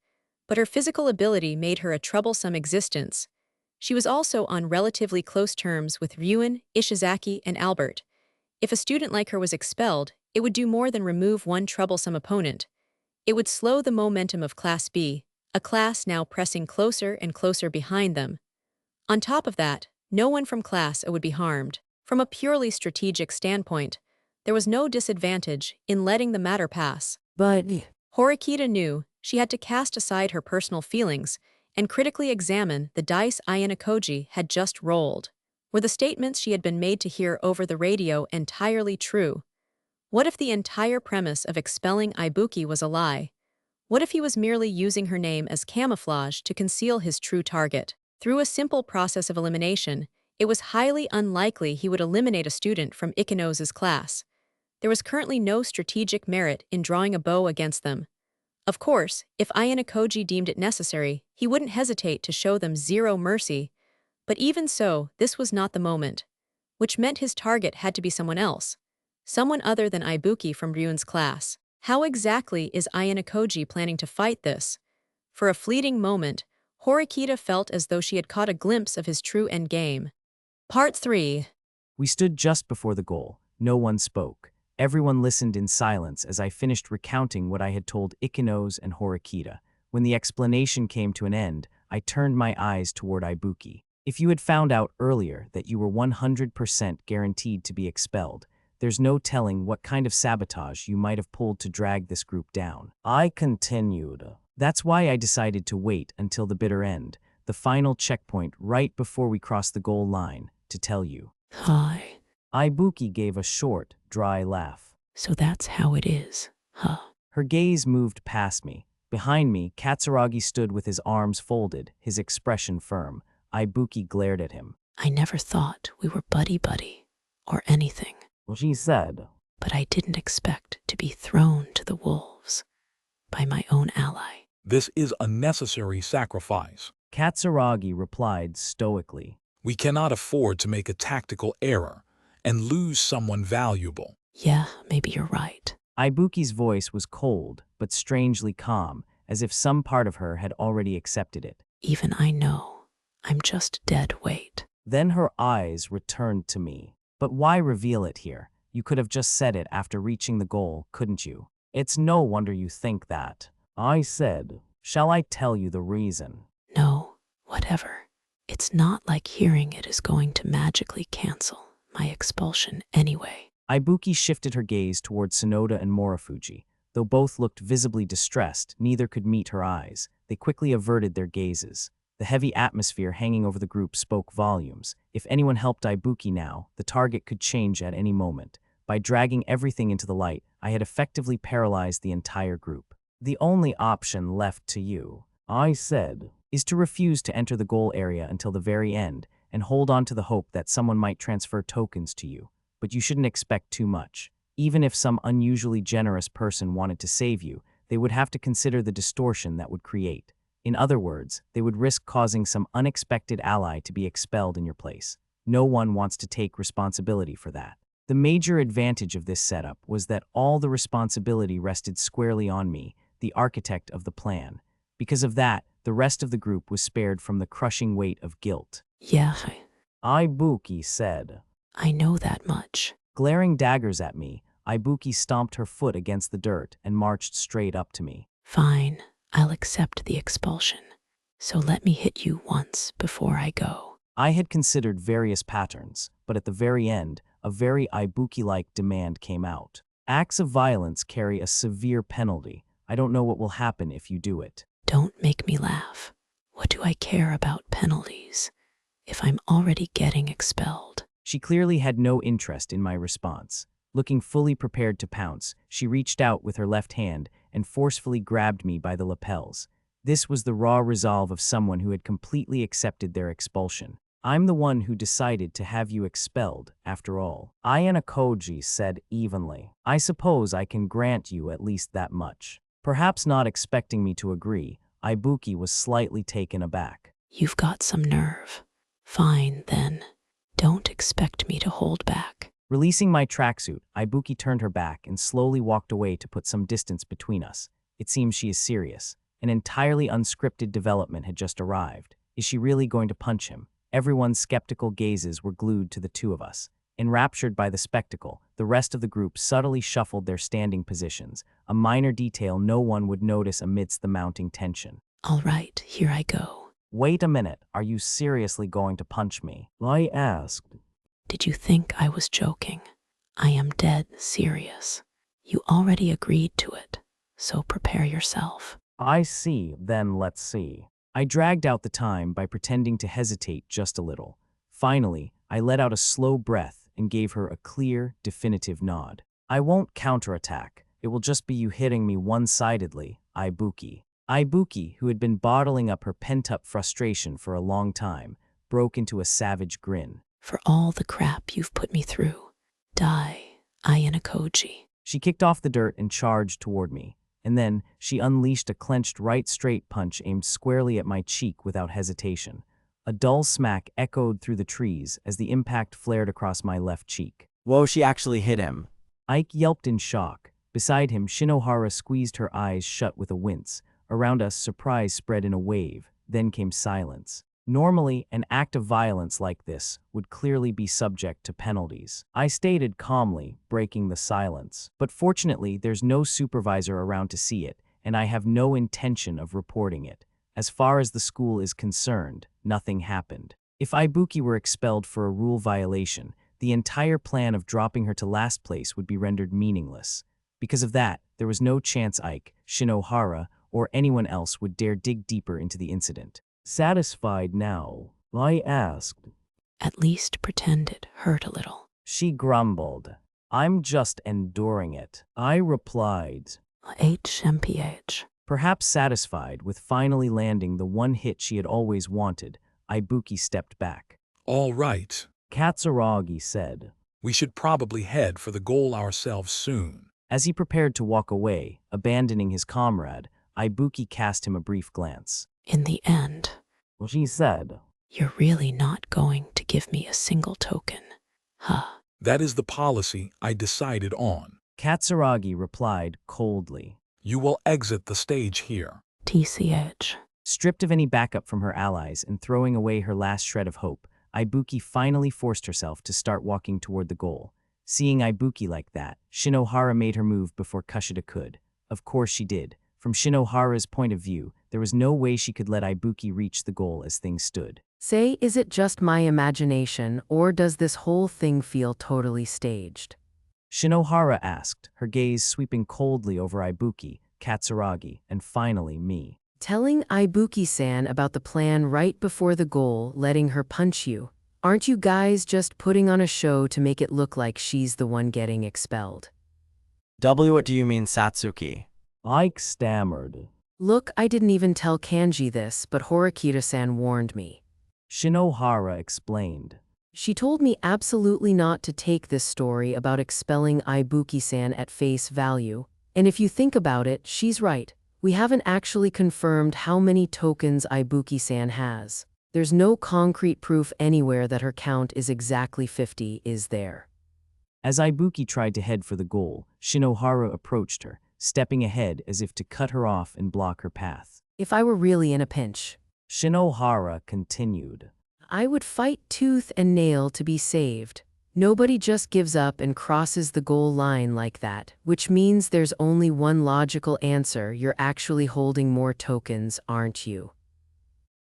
but her physical ability made her a troublesome existence. She was also on relatively close terms with Ryuen, Ishizaki, and Albert. If a student like her was expelled, it would do more than remove one troublesome opponent. It would slow the momentum of Class B, a class now pressing closer and closer behind them. On top of that, no one from Class A would be harmed. From a purely strategic standpoint, there was no disadvantage in letting the matter pass. But Horikita knew she had to cast aside her personal feelings and critically examine the dice Ayanokōji had just rolled. Were the statements she had been made to hear over the radio entirely true? What if the entire premise of expelling Ibuki was a lie? What if he was merely using her name as camouflage to conceal his true target? Through a simple process of elimination, it was highly unlikely he would eliminate a student from Ichinose's class. There was currently no strategic merit in drawing a bow against them. Of course, if Ayanokōji deemed it necessary, he wouldn't hesitate to show them zero mercy, But even so, this was not the moment, which meant his target had to be someone else. Someone other than Ibuki from Ryun's class. How exactly is Ayanokōji planning to fight this? For a fleeting moment, Horikita felt as though she had caught a glimpse of his true endgame. Part 3. We stood just before the goal. No one spoke. Everyone listened in silence as I finished recounting what I had told Ichinose and Horikita. When the explanation came to an end, I turned my eyes toward Ibuki. If you had found out earlier that you were 100% guaranteed to be expelled, there's no telling what kind of sabotage you might have pulled to drag this group down. I continued. That's why I decided to wait until the bitter end, the final checkpoint right before we crossed the goal line, to tell you. Hi. Ibuki gave a short, dry laugh. So that's how it is, huh? Her gaze moved past me. Behind me, Katsuragi stood with his arms folded, his expression firm. Ibuki glared at him. I never thought we were buddy-buddy, or anything. She said. But I didn't expect to be thrown to the wolves by my own ally. This is a necessary sacrifice. Katsuragi replied stoically. We cannot afford to make a tactical error and lose someone valuable. Yeah, maybe you're right. Ibuki's voice was cold, but strangely calm, as if some part of her had already accepted it. Even I know. I'm just dead weight. Then her eyes returned to me. But why reveal it here? You could have just said it after reaching the goal, couldn't you? It's no wonder you think that. I said, shall I tell you the reason? No, whatever. It's not like hearing it is going to magically cancel my expulsion anyway. Ibuki shifted her gaze toward Sonoda and Morofuji. Though both looked visibly distressed, neither could meet her eyes. They quickly averted their gazes. The heavy atmosphere hanging over the group spoke volumes. If anyone helped Ibuki now, the target could change at any moment. By dragging everything into the light, I had effectively paralyzed the entire group. The only option left to you, I said, is to refuse to enter the goal area until the very end and hold on to the hope that someone might transfer tokens to you. But you shouldn't expect too much. Even if some unusually generous person wanted to save you, they would have to consider the distortion that would create. In other words, they would risk causing some unexpected ally to be expelled in your place. No one wants to take responsibility for that. The major advantage of this setup was that all the responsibility rested squarely on me, the architect of the plan. Because of that, the rest of the group was spared from the crushing weight of guilt. Yeah, Ibuki said. I know that much. Glaring daggers at me, Ibuki stomped her foot against the dirt and marched straight up to me. Fine, I'll accept the expulsion. So let me hit you once before I go. I had considered various patterns, but at the very end, a very Ibuki-like demand came out. Acts of violence carry a severe penalty. I don't know what will happen if you do it. Don't make me laugh. What do I care about penalties if I'm already getting expelled? She clearly had no interest in my response. Looking fully prepared to pounce, she reached out with her left hand and forcefully grabbed me by the lapels. This was the raw resolve of someone who had completely accepted their expulsion. I'm the one who decided to have you expelled, after all. Ayanokōji said evenly. I suppose I can grant you at least that much. Perhaps not expecting me to agree, Ibuki was slightly taken aback. You've got some nerve. Fine, then. Don't expect me to hold back. Releasing my tracksuit, Ibuki turned her back and slowly walked away to put some distance between us. It seems she is serious. An entirely unscripted development had just arrived. Is she really going to punch him? Everyone's skeptical gazes were glued to the two of us. Enraptured by the spectacle, the rest of the group subtly shuffled their standing positions, a minor detail no one would notice amidst the mounting tension. All right, here I go. Wait a minute, are you seriously going to punch me? I asked. Did you think I was joking? I am dead serious. You already agreed to it, so prepare yourself. I see, then let's see. I dragged out the time by pretending to hesitate just a little. Finally, I let out a slow breath and gave her a clear, definitive nod. I won't counterattack. It will just be you hitting me one-sidedly, Ibuki. Ibuki, who had been bottling up her pent-up frustration for a long time, broke into a savage grin. For all the crap you've put me through, die, Ayanokōji. She kicked off the dirt and charged toward me, and then she unleashed a clenched right straight punch aimed squarely at my cheek without hesitation. A dull smack echoed through the trees as the impact flared across my left cheek. Whoa, she actually hit him. Ike yelped in shock. Beside him, Shinohara squeezed her eyes shut with a wince. Around us, surprise spread in a wave. Then came silence. Normally, an act of violence like this would clearly be subject to penalties. I stated calmly, breaking the silence. But fortunately, there's no supervisor around to see it, and I have no intention of reporting it. As far as the school is concerned, nothing happened. If Ibuki were expelled for a rule violation, the entire plan of dropping her to last place would be rendered meaningless. Because of that, there was no chance Ike, Shinohara, or anyone else would dare dig deeper into the incident. Satisfied now, I asked. At least pretend it hurt a little. She grumbled. I'm just enduring it. I replied. HMPH. Perhaps satisfied with finally landing the one hit she had always wanted, Ibuki stepped back. All right. Katsuragi said. We should probably head for the goal ourselves soon. As he prepared to walk away, abandoning his comrade, Ibuki cast him a brief glance. In the end, She said, you're really not going to give me a single token, huh? That is the policy I decided on. Katsuragi replied coldly. You will exit the stage here. TCH. Stripped of any backup from her allies and throwing away her last shred of hope, Ibuki finally forced herself to start walking toward the goal. Seeing Ibuki like that, Shinohara made her move before Kushida could. Of course she did. From Shinohara's point of view, there was no way she could let Ibuki reach the goal as things stood. Say, is it just my imagination, or does this whole thing feel totally staged? Shinohara asked, her gaze sweeping coldly over Ibuki, Katsuragi, and finally me. Telling Ibuki-san about the plan right before the goal, letting her punch you. Aren't you guys just putting on a show to make it look like she's the one getting expelled? What do you mean, Satsuki? Ike stammered. Look, I didn't even tell Kanji this, but Horikita-san warned me. Shinohara explained. She told me absolutely not to take this story about expelling Ibuki-san at face value, and if you think about it, she's right. We haven't actually confirmed how many tokens Ibuki-san has. There's no concrete proof anywhere that her count is exactly 50, is there? As Ibuki tried to head for the goal, Shinohara approached her, stepping ahead as if to cut her off and block her path. If I were really in a pinch, Shinohara continued, I would fight tooth and nail to be saved. Nobody just gives up and crosses the goal line like that, which means there's only one logical answer. You're actually holding more tokens, aren't you?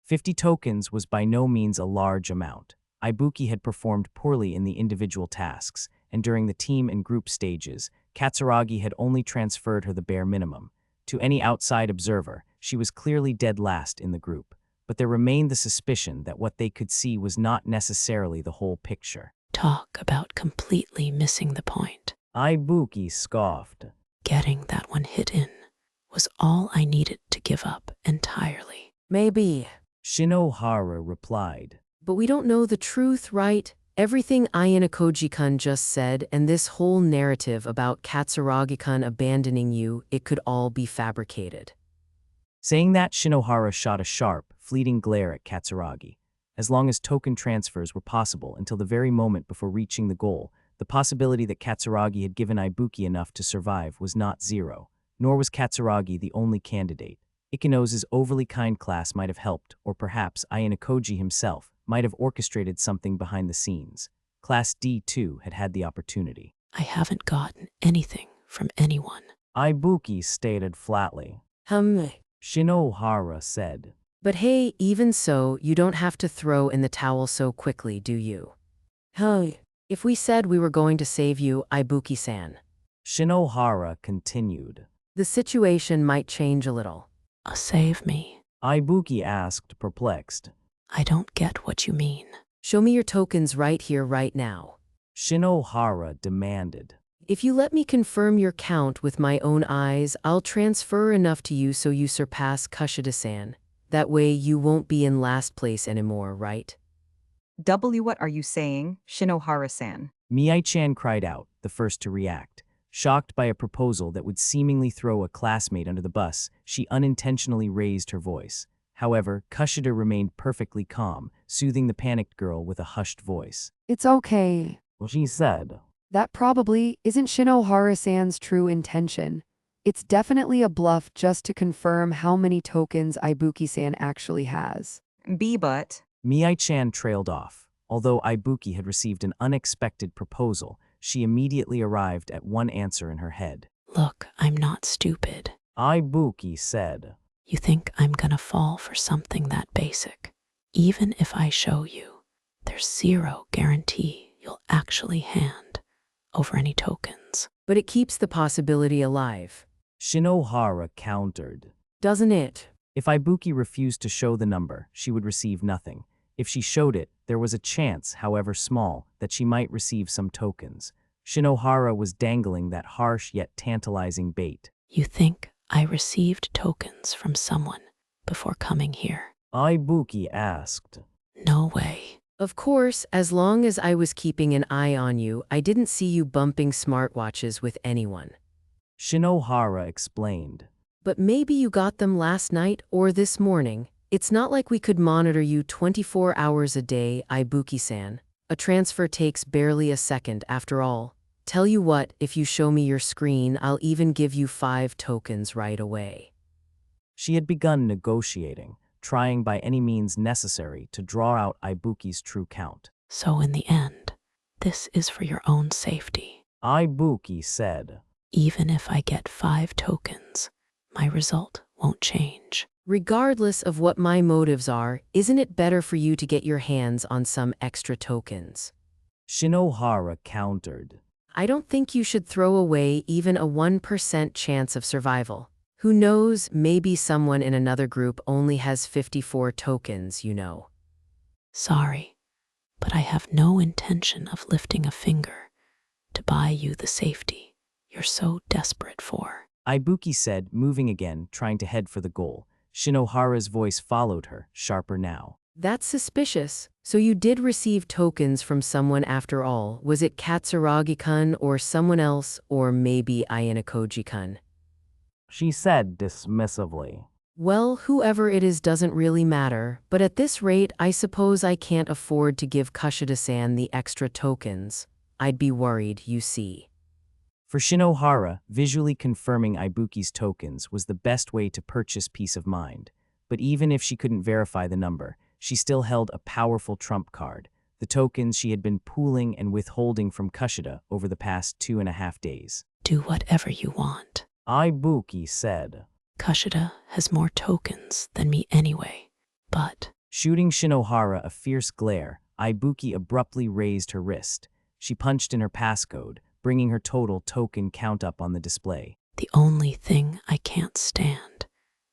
50 tokens was by no means a large amount. Ibuki had performed poorly in the individual tasks, and during the team and group stages, Katsuragi had only transferred her the bare minimum. To any outside observer, she was clearly dead last in the group, but there remained the suspicion that what they could see was not necessarily the whole picture. Talk about completely missing the point. Ibuki scoffed. Getting that one hit in was all I needed to give up entirely. Maybe. Shinohara replied. But we don't know the truth, right? Everything Ayanokōji-kun just said and this whole narrative about Katsuragi-kun abandoning you, it could all be fabricated. Saying that, Shinohara shot a sharp, fleeting glare at Katsuragi. As long as token transfers were possible until the very moment before reaching the goal, the possibility that Katsuragi had given Ibuki enough to survive was not zero, nor was Katsuragi the only candidate. Ichinose's overly kind class might have helped, or perhaps Ayanokōji himself might have orchestrated something behind the scenes. Class D, too, had had the opportunity. I haven't gotten anything from anyone. Ibuki stated flatly. Shinohara said. But hey, even so, you don't have to throw in the towel so quickly, do you? If we said we were going to save you, Ibuki-san. Shinohara continued. The situation might change a little. Save me? Ibuki asked, perplexed. I don't get what you mean. Show me your tokens right here, right now. Shinohara demanded. If you let me confirm your count with my own eyes, I'll transfer enough to you so you surpass Kushida-san. That way you won't be in last place anymore, right? What are you saying, Shinohara-san? Mii-chan cried out, the first to react. Shocked by a proposal that would seemingly throw a classmate under the bus, she unintentionally raised her voice. However, Kushida remained perfectly calm, soothing the panicked girl with a hushed voice. It's okay. Well, she said. That probably isn't Shinohara-san's true intention. It's definitely a bluff just to confirm how many tokens Ibuki-san actually has. But Mii-chan trailed off. Although Ibuki had received an unexpected proposal, she immediately arrived at one answer in her head. Look, I'm not stupid. Ibuki said. You think I'm gonna fall for something that basic? Even if I show you, there's zero guarantee you'll actually hand over any tokens. But it keeps the possibility alive. Shinohara countered. Doesn't it? If Ibuki refused to show the number, she would receive nothing. If she showed it, there was a chance, however small, that she might receive some tokens. Shinohara was dangling that harsh yet tantalizing bait. You think I received tokens from someone before coming here? Ibuki asked. No way. Of course, as long as I was keeping an eye on you, I didn't see you bumping smartwatches with anyone. Shinohara explained. But maybe you got them last night or this morning. It's not like we could monitor you 24 hours a day, Ibuki-san. A transfer takes barely a second after all. Tell you what, if you show me your screen, I'll even give you 5 tokens right away. She had begun negotiating, trying by any means necessary to draw out Ibuki's true count. So in the end, this is for your own safety. Ibuki said. Even if I get 5 tokens, my result won't change. Regardless of what my motives are, isn't it better for you to get your hands on some extra tokens? Shinohara countered. I don't think you should throw away even a 1% chance of survival. Who knows, maybe someone in another group only has 54 tokens, you know. Sorry, but I have no intention of lifting a finger to buy you the safety you're so desperate for. Ibuki said, moving again, trying to head for the goal. Shinohara's voice followed her, sharper now. That's suspicious. So you did receive tokens from someone after all. Was it Katsuragi-kun or someone else, or maybe Ayanokōji-kun? She said dismissively. Well, whoever it is doesn't really matter, but at this rate, I suppose I can't afford to give Kushida-san the extra tokens. I'd be worried, you see. For Shinohara, visually confirming Ibuki's tokens was the best way to purchase peace of mind. But even if she couldn't verify the number, she still held a powerful trump card, the tokens she had been pooling and withholding from Kushida over the past 2.5 days. Do whatever you want. Ibuki said. Kushida has more tokens than me anyway, but... Shooting Shinohara a fierce glare, Ibuki abruptly raised her wrist. She punched in her passcode, bringing her total token count up on the display. The only thing I can't stand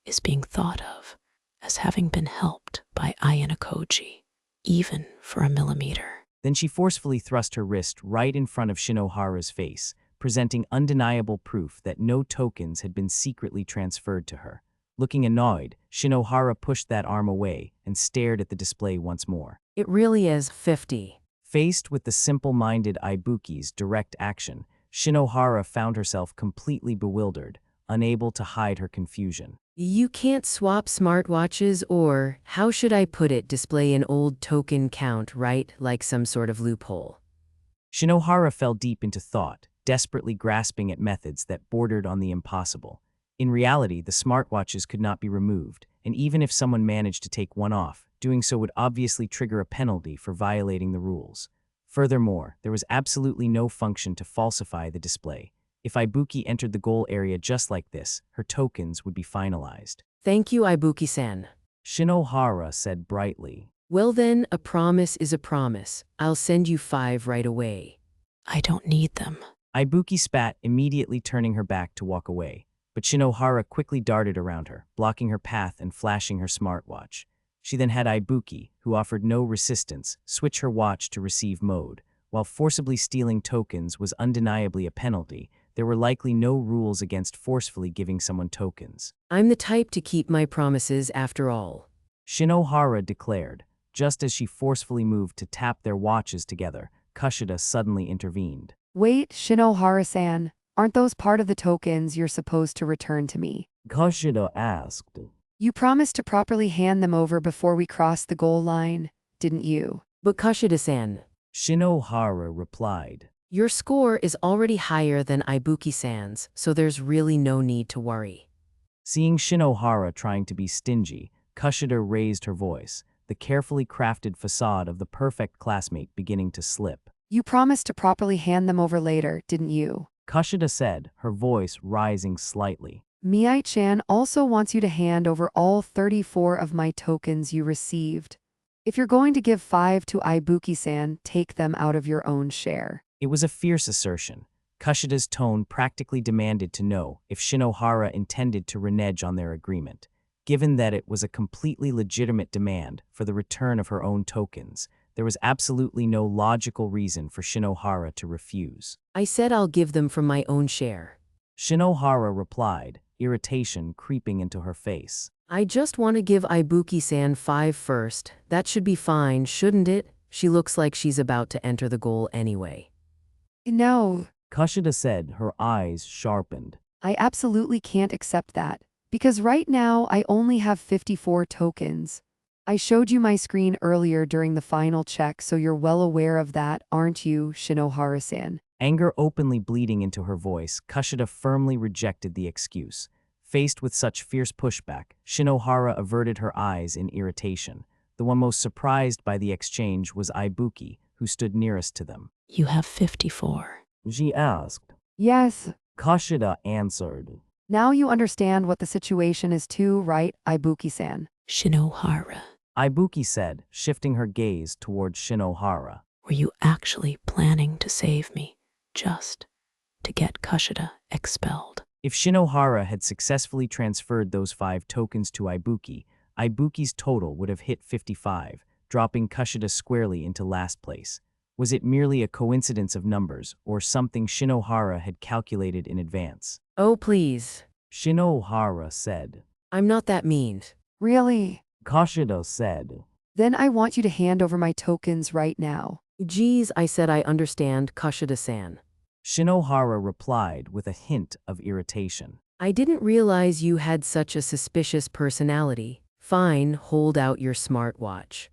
is being thought of as having been helped by Ayanokōji, even for a millimeter. Then she forcefully thrust her wrist right in front of Shinohara's face, presenting undeniable proof that no tokens had been secretly transferred to her. Looking annoyed, Shinohara pushed that arm away and stared at the display once more. It really is 50. Faced with the simple-minded Ibuki's direct action, Shinohara found herself completely bewildered, unable to hide her confusion. You can't swap smartwatches or, how should I put it, display an old token count, right? Like some sort of loophole. Shinohara fell deep into thought, desperately grasping at methods that bordered on the impossible. In reality, the smartwatches could not be removed, and even if someone managed to take one off, doing so would obviously trigger a penalty for violating the rules. Furthermore, there was absolutely no function to falsify the display. If Ibuki entered the goal area just like this, her tokens would be finalized. Thank you, Ibuki-san. Shinohara said brightly. Well then, a promise is a promise. I'll send you 5 right away. I don't need them. Ibuki spat, immediately turning her back to walk away. But Shinohara quickly darted around her, blocking her path and flashing her smartwatch. She then had Ibuki, who offered no resistance, switch her watch to receive mode. While forcibly stealing tokens was undeniably a penalty, there were likely no rules against forcefully giving someone tokens. I'm the type to keep my promises after all. Shinohara declared. Just as she forcefully moved to tap their watches together, Kushida suddenly intervened. Wait, Shinohara-san, aren't those part of the tokens you're supposed to return to me? Kushida asked. You promised to properly hand them over before we cross the goal line, didn't you? But Kushida-san, Shinohara replied. your score is already higher than Ibuki-san's, so there's really no need to worry. Seeing Shinohara trying to be stingy, Kushida raised her voice, the carefully crafted facade of the perfect classmate beginning to slip. You promised to properly hand them over later, didn't you? Kushida said, her voice rising slightly. Mii-chan also wants you to hand over all 34 of my tokens you received. If you're going to give 5 to Ibuki-san, take them out of your own share. It was a fierce assertion. Kushida's tone practically demanded to know if Shinohara intended to renege on their agreement. Given that it was a completely legitimate demand for the return of her own tokens, there was absolutely no logical reason for Shinohara to refuse. I said I'll give them from my own share. Shinohara replied, irritation creeping into her face. I just want to give Ibuki-san 5 first. That should be fine, shouldn't it? She looks like she's about to enter the goal anyway. No. Kushida said, her eyes sharpened. I absolutely can't accept that, because right now I only have 54 tokens. I showed you my screen earlier during the final check, so you're well aware of that, aren't you, Shinohara-san? Anger openly bleeding into her voice, Kushida firmly rejected the excuse. Faced with such fierce pushback, Shinohara averted her eyes in irritation. The one most surprised by the exchange was Ibuki, who stood nearest to them. You have 54. She asked. Yes. Kushida answered. Now you understand what the situation is too, right, Ibuki-san? Shinohara. Ibuki said, shifting her gaze towards Shinohara. Were you actually planning to save me, just to get Kushida expelled? If Shinohara had successfully transferred those 5 tokens to Ibuki, Ibuki's total would have hit 55, dropping Kushida squarely into last place. Was it merely a coincidence of numbers, or something Shinohara had calculated in advance? Oh, please. Shinohara said. I'm not that mean. Really? Kushida said. Then I want you to hand over my tokens right now. Geez, I said I understand, Kushida-san. Shinohara replied with a hint of irritation. I didn't realize you had such a suspicious personality. Fine, hold out your smartwatch.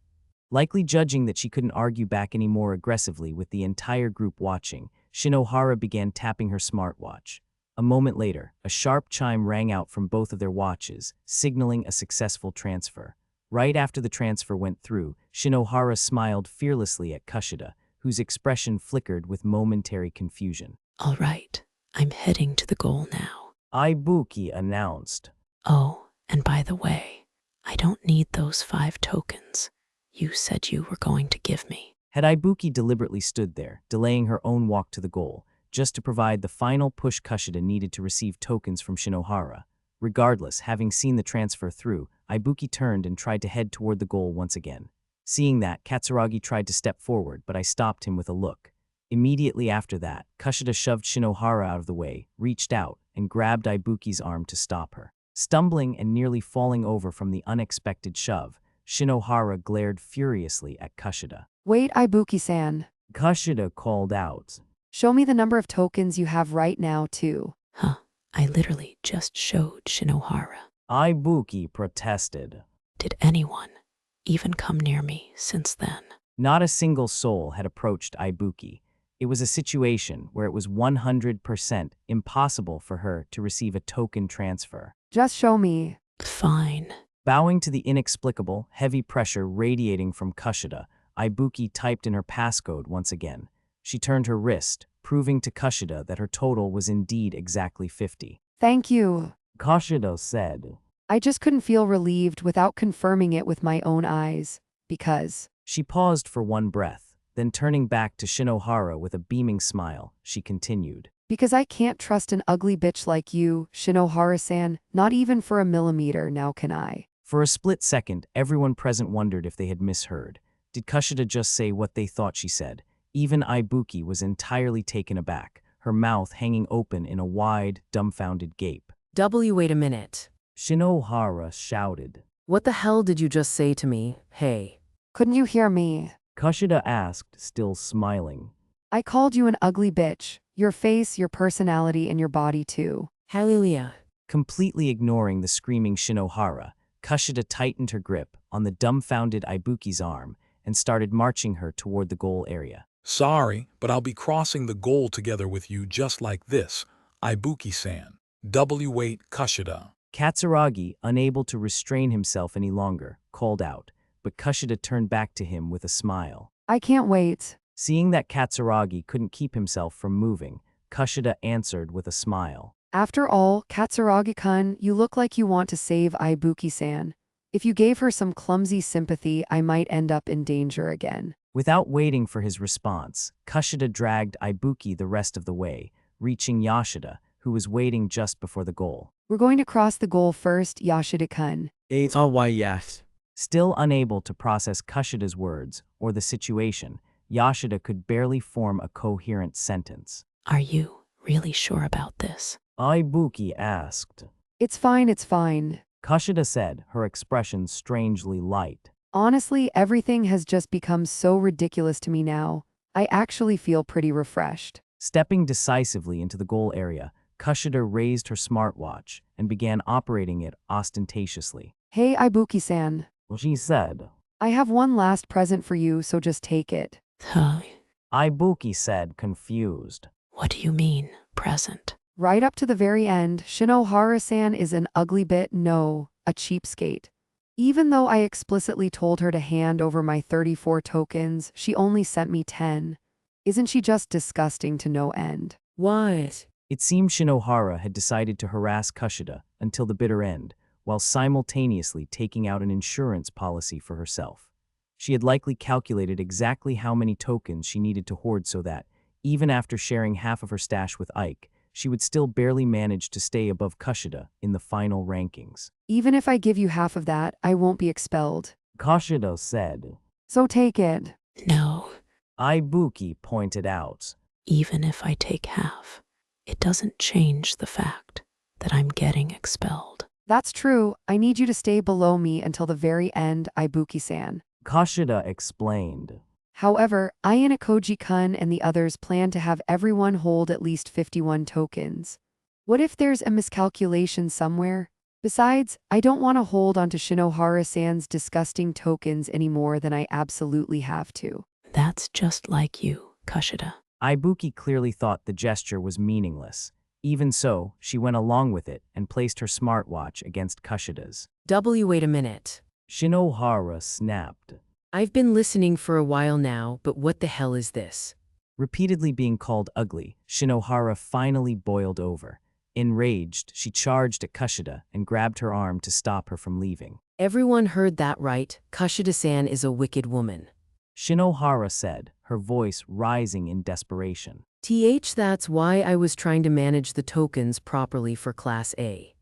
Likely judging that she couldn't argue back any more aggressively with the entire group watching, Shinohara began tapping her smartwatch. A moment later, a sharp chime rang out from both of their watches, signaling a successful transfer. Right after the transfer went through, Shinohara smiled fearlessly at Kushida, whose expression flickered with momentary confusion. All right, I'm heading to the goal now. Ibuki announced. Oh, and by the way, I don't need those 5 tokens you said you were going to give me. Had Ibuki deliberately stood there, delaying her own walk to the goal, just to provide the final push Kushida needed to receive tokens from Shinohara. Regardless, having seen the transfer through, Ibuki turned and tried to head toward the goal once again. Seeing that, Katsuragi tried to step forward, but I stopped him with a look. Immediately after that, Kushida shoved Shinohara out of the way, reached out, and grabbed Ibuki's arm to stop her. Stumbling and nearly falling over from the unexpected shove, Shinohara glared furiously at Kushida. Wait, Ibuki-san. Kushida called out. Show me the number of tokens you have right now, too. Huh, I literally just showed Shinohara. Ibuki protested. Did anyone even come near me since then? Not a single soul had approached Ibuki. It was a situation where it was 100% impossible for her to receive a token transfer. Just show me. Fine. Bowing to the inexplicable, heavy pressure radiating from Kushida, Ibuki typed in her passcode once again. She turned her wrist, proving to Kushida that her total was indeed exactly 50. Thank you. Kushida said. I just couldn't feel relieved without confirming it with my own eyes, because... She paused for one breath, then turning back to Shinohara with a beaming smile, she continued. Because I can't trust an ugly bitch like you, Shinohara-san, not even for a millimeter, now can I? For a split second, everyone present wondered if they had misheard. Did Kushida just say what they thought she said? Even Ibuki was entirely taken aback, her mouth hanging open in a wide, dumbfounded gape. Wait a minute. Shinohara shouted. What the hell did you just say to me, hey? Couldn't you hear me? Kushida asked, still smiling. I called you an ugly bitch. Your face, your personality, and your body too. Hallelujah. Completely ignoring the screaming Shinohara, Kushida tightened her grip on the dumbfounded Ibuki's arm and started marching her toward the goal area. Sorry, but I'll be crossing the goal together with you just like this, Ibuki-san. W-8 Kushida. Katsuragi, unable to restrain himself any longer, called out, but Kushida turned back to him with a smile. I can't wait. Seeing that Katsuragi couldn't keep himself from moving, Kushida answered with a smile. After all, Katsuragi-kun, you look like you want to save Ibuki-san. If you gave her some clumsy sympathy, I might end up in danger again. Without waiting for his response, Kushida dragged Ibuki the rest of the way, reaching Yoshida, who was waiting just before the goal. We're going to cross the goal first, Yoshida-kun. It's all why yes. Still unable to process Kushida's words or the situation, Yoshida could barely form a coherent sentence. Are you really sure about this? Ibuki asked. It's fine, it's fine. Kushida said, her expression strangely light. Honestly, everything has just become so ridiculous to me now. I actually feel pretty refreshed. Stepping decisively into the goal area, Kushida raised her smartwatch and began operating it ostentatiously. Hey, Ibuki-san. She said. I have one last present for you, so just take it. Ibuki said, confused. What do you mean, present? Right up to the very end, Shinohara-san is an ugly bit, no, a cheapskate. Even though I explicitly told her to hand over my 34 tokens, she only sent me 10. Isn't she just disgusting to no end? What? It seemed Shinohara had decided to harass Kushida until the bitter end, while simultaneously taking out an insurance policy for herself. She had likely calculated exactly how many tokens she needed to hoard so that, even after sharing half of her stash with Ike, she would still barely manage to stay above Kushida in the final rankings. Even if I give you half of that, I won't be expelled. Kushida said. So take it. No. Ibuki pointed out. Even if I take half, it doesn't change the fact that I'm getting expelled. That's true. I need you to stay below me until the very end, Ibuki-san. Kushida explained. However, Ayanokōji-kun and the others plan to have everyone hold at least 51 tokens. What if there's a miscalculation somewhere? Besides, I don't want to hold onto Shinohara-san's disgusting tokens any more than I absolutely have to. That's just like you, Kushida. Ibuki clearly thought the gesture was meaningless. Even so, she went along with it and placed her smartwatch against Kushida's. Wait a minute. Shinohara snapped. I've been listening for a while now, but what the hell is this? Repeatedly being called ugly, Shinohara finally boiled over. Enraged, she charged at Kushida and grabbed her arm to stop her from leaving. Everyone heard that right. Kushida-san is a wicked woman. Shinohara said, her voice rising in desperation. That's why I was trying to manage the tokens properly for Class A.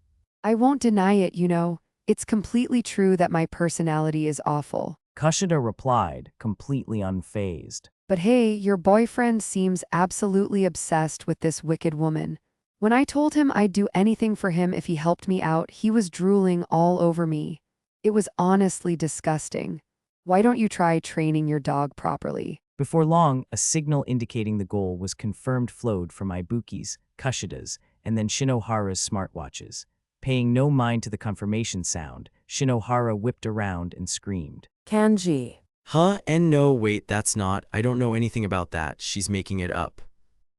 I won't deny it, you know. It's completely true that my personality is awful. Kushida replied, completely unfazed. But hey, your boyfriend seems absolutely obsessed with this wicked woman. When I told him I'd do anything for him if he helped me out, he was drooling all over me. It was honestly disgusting. Why don't you try training your dog properly? Before long, a signal indicating the goal was confirmed flowed from Ibuki's, Kushida's, and then Shinohara's smartwatches. Paying no mind to the confirmation sound, Shinohara whipped around and screamed. Kanji. Huh? And no, wait, that's not. I don't know anything about that. She's making it up.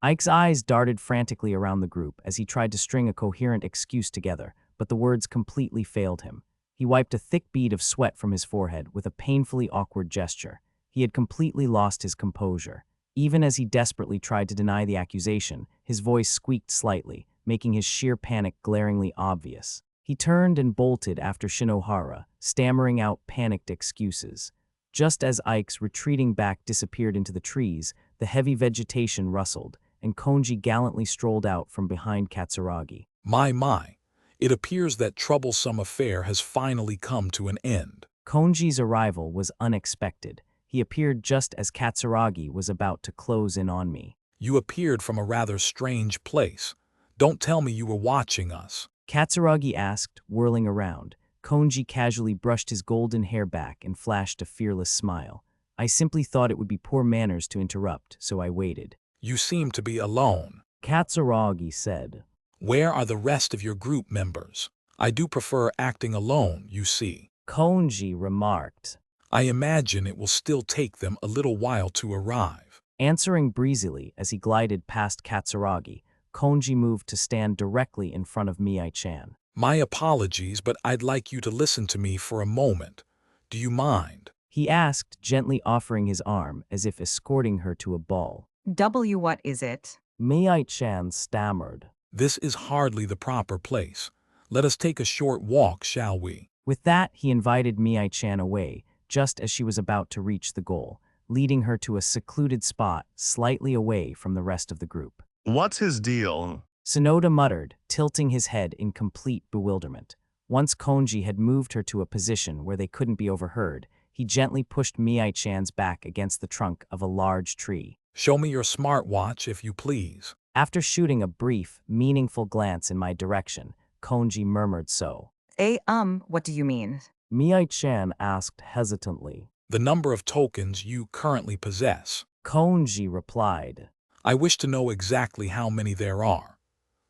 Ike's eyes darted frantically around the group as he tried to string a coherent excuse together, but the words completely failed him. He wiped a thick bead of sweat from his forehead with a painfully awkward gesture. He had completely lost his composure. Even as he desperately tried to deny the accusation, his voice squeaked slightly, making his sheer panic glaringly obvious. He turned and bolted after Shinohara, stammering out panicked excuses. Just as Ike's retreating back disappeared into the trees, the heavy vegetation rustled, and Kōenji gallantly strolled out from behind Katsuragi. My. It appears that troublesome affair has finally come to an end. Kōenji's arrival was unexpected. He appeared just as Katsuragi was about to close in on me. You appeared from a rather strange place. Don't tell me you were watching us. Katsuragi asked, whirling around. Kōenji casually brushed his golden hair back and flashed a fearless smile. I simply thought it would be poor manners to interrupt, so I waited. You seem to be alone. Katsuragi said. Where are the rest of your group members? I do prefer acting alone, you see. Kōenji remarked, I imagine it will still take them a little while to arrive. answering breezily as he glided past Katsuragi. Kōenji moved to stand directly in front of Mii-chan. My apologies, but I'd like you to listen to me for a moment. Do you mind? He asked, gently offering his arm as if escorting her to a ball. What is it? Mii-chan stammered. This is hardly the proper place. Let us take a short walk, shall we? With that, he invited Mii-chan away, just as she was about to reach the goal, leading her to a secluded spot slightly away from the rest of the group. What's his deal? Sonoda muttered, tilting his head in complete bewilderment. Once Kōenji had moved her to a position where they couldn't be overheard, he gently pushed Mii-chan's back against the trunk of a large tree. Show me your smartwatch, if you please. After shooting a brief, meaningful glance in my direction, Kōenji murmured so. What do you mean? Mii-chan asked hesitantly. The number of tokens you currently possess. Kōenji replied. I wish to know exactly how many there are.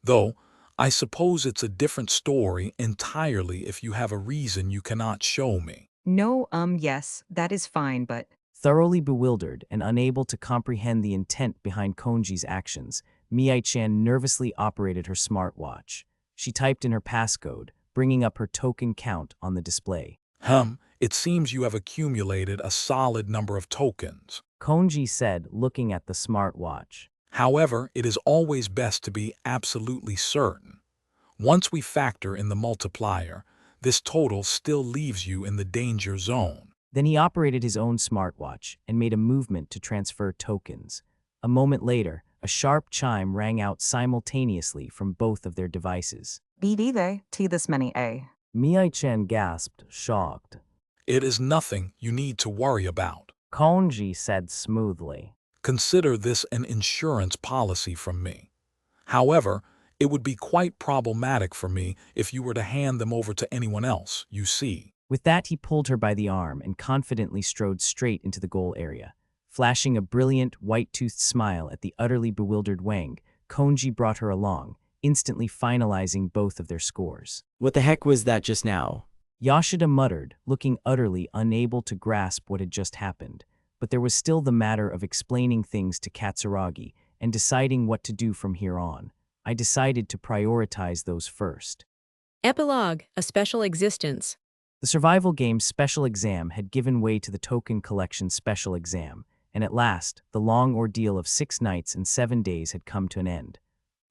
Though, I suppose it's a different story entirely if you have a reason you cannot show me. No, yes, that is fine, but... Thoroughly bewildered and unable to comprehend the intent behind Kōenji's actions, Mii-chan nervously operated her smartwatch. She typed in her passcode, bringing up her token count on the display. It seems you have accumulated a solid number of tokens. Kōenji said, looking at the smartwatch. However, it is always best to be absolutely certain. Once we factor in the multiplier, this total still leaves you in the danger zone. Then he operated his own smartwatch and made a movement to transfer tokens. A moment later, a sharp chime rang out simultaneously from both of their devices. T this many A. Mii-chan gasped, shocked. It is nothing you need to worry about. Kōenji said smoothly. Consider this an insurance policy from me. However, it would be quite problematic for me if you were to hand them over to anyone else, you see. With that, he pulled her by the arm and confidently strode straight into the goal area. Flashing a brilliant, white-toothed smile at the utterly bewildered Wang, Kōenji brought her along, instantly finalizing both of their scores. What the heck was that just now? Yoshida muttered, looking utterly unable to grasp what had just happened. But there was still the matter of explaining things to Katsuragi and deciding what to do from here on. I decided to prioritize those first. Epilogue, a special existence. The survival game's special exam had given way to the token collection special exam, and at last, the long ordeal of 6 nights and 7 days had come to an end.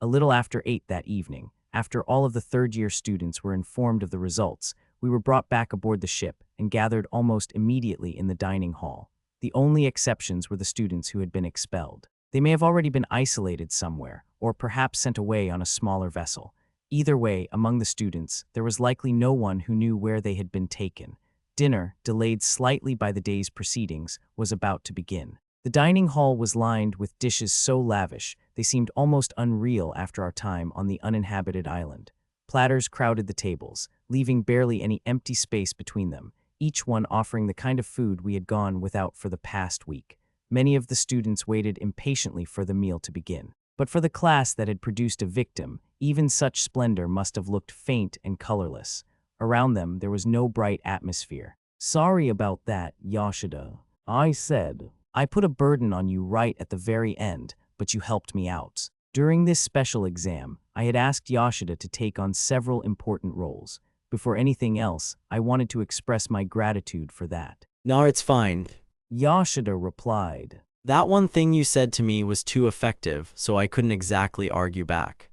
A little after 8 that evening, after all of the third-year students were informed of the results, we were brought back aboard the ship and gathered almost immediately in the dining hall. The only exceptions were the students who had been expelled. They may have already been isolated somewhere, or perhaps sent away on a smaller vessel. Either way, among the students, there was likely no one who knew where they had been taken. Dinner, delayed slightly by the day's proceedings, was about to begin. The dining hall was lined with dishes so lavish, they seemed almost unreal after our time on the uninhabited island. Platters crowded the tables, leaving barely any empty space between them, each one offering the kind of food we had gone without for the past week. Many of the students waited impatiently for the meal to begin. But for the class that had produced a victim, even such splendor must have looked faint and colorless. Around them, there was no bright atmosphere. "Sorry about that, Yoshida," I said. "I put a burden on you right at the very end, but you helped me out." During this special exam, I had asked Yoshida to take on several important roles. Before anything else, I wanted to express my gratitude for that. "No, it's fine," Yoshida replied. "That one thing you said to me was too effective, so I couldn't exactly argue back."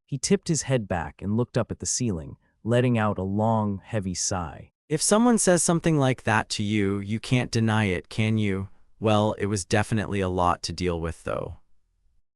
He tipped his head back and looked up at the ceiling, letting out a long, heavy sigh. "If someone says something like that to you, you can't deny it, can you? Well, it was definitely a lot to deal with, though."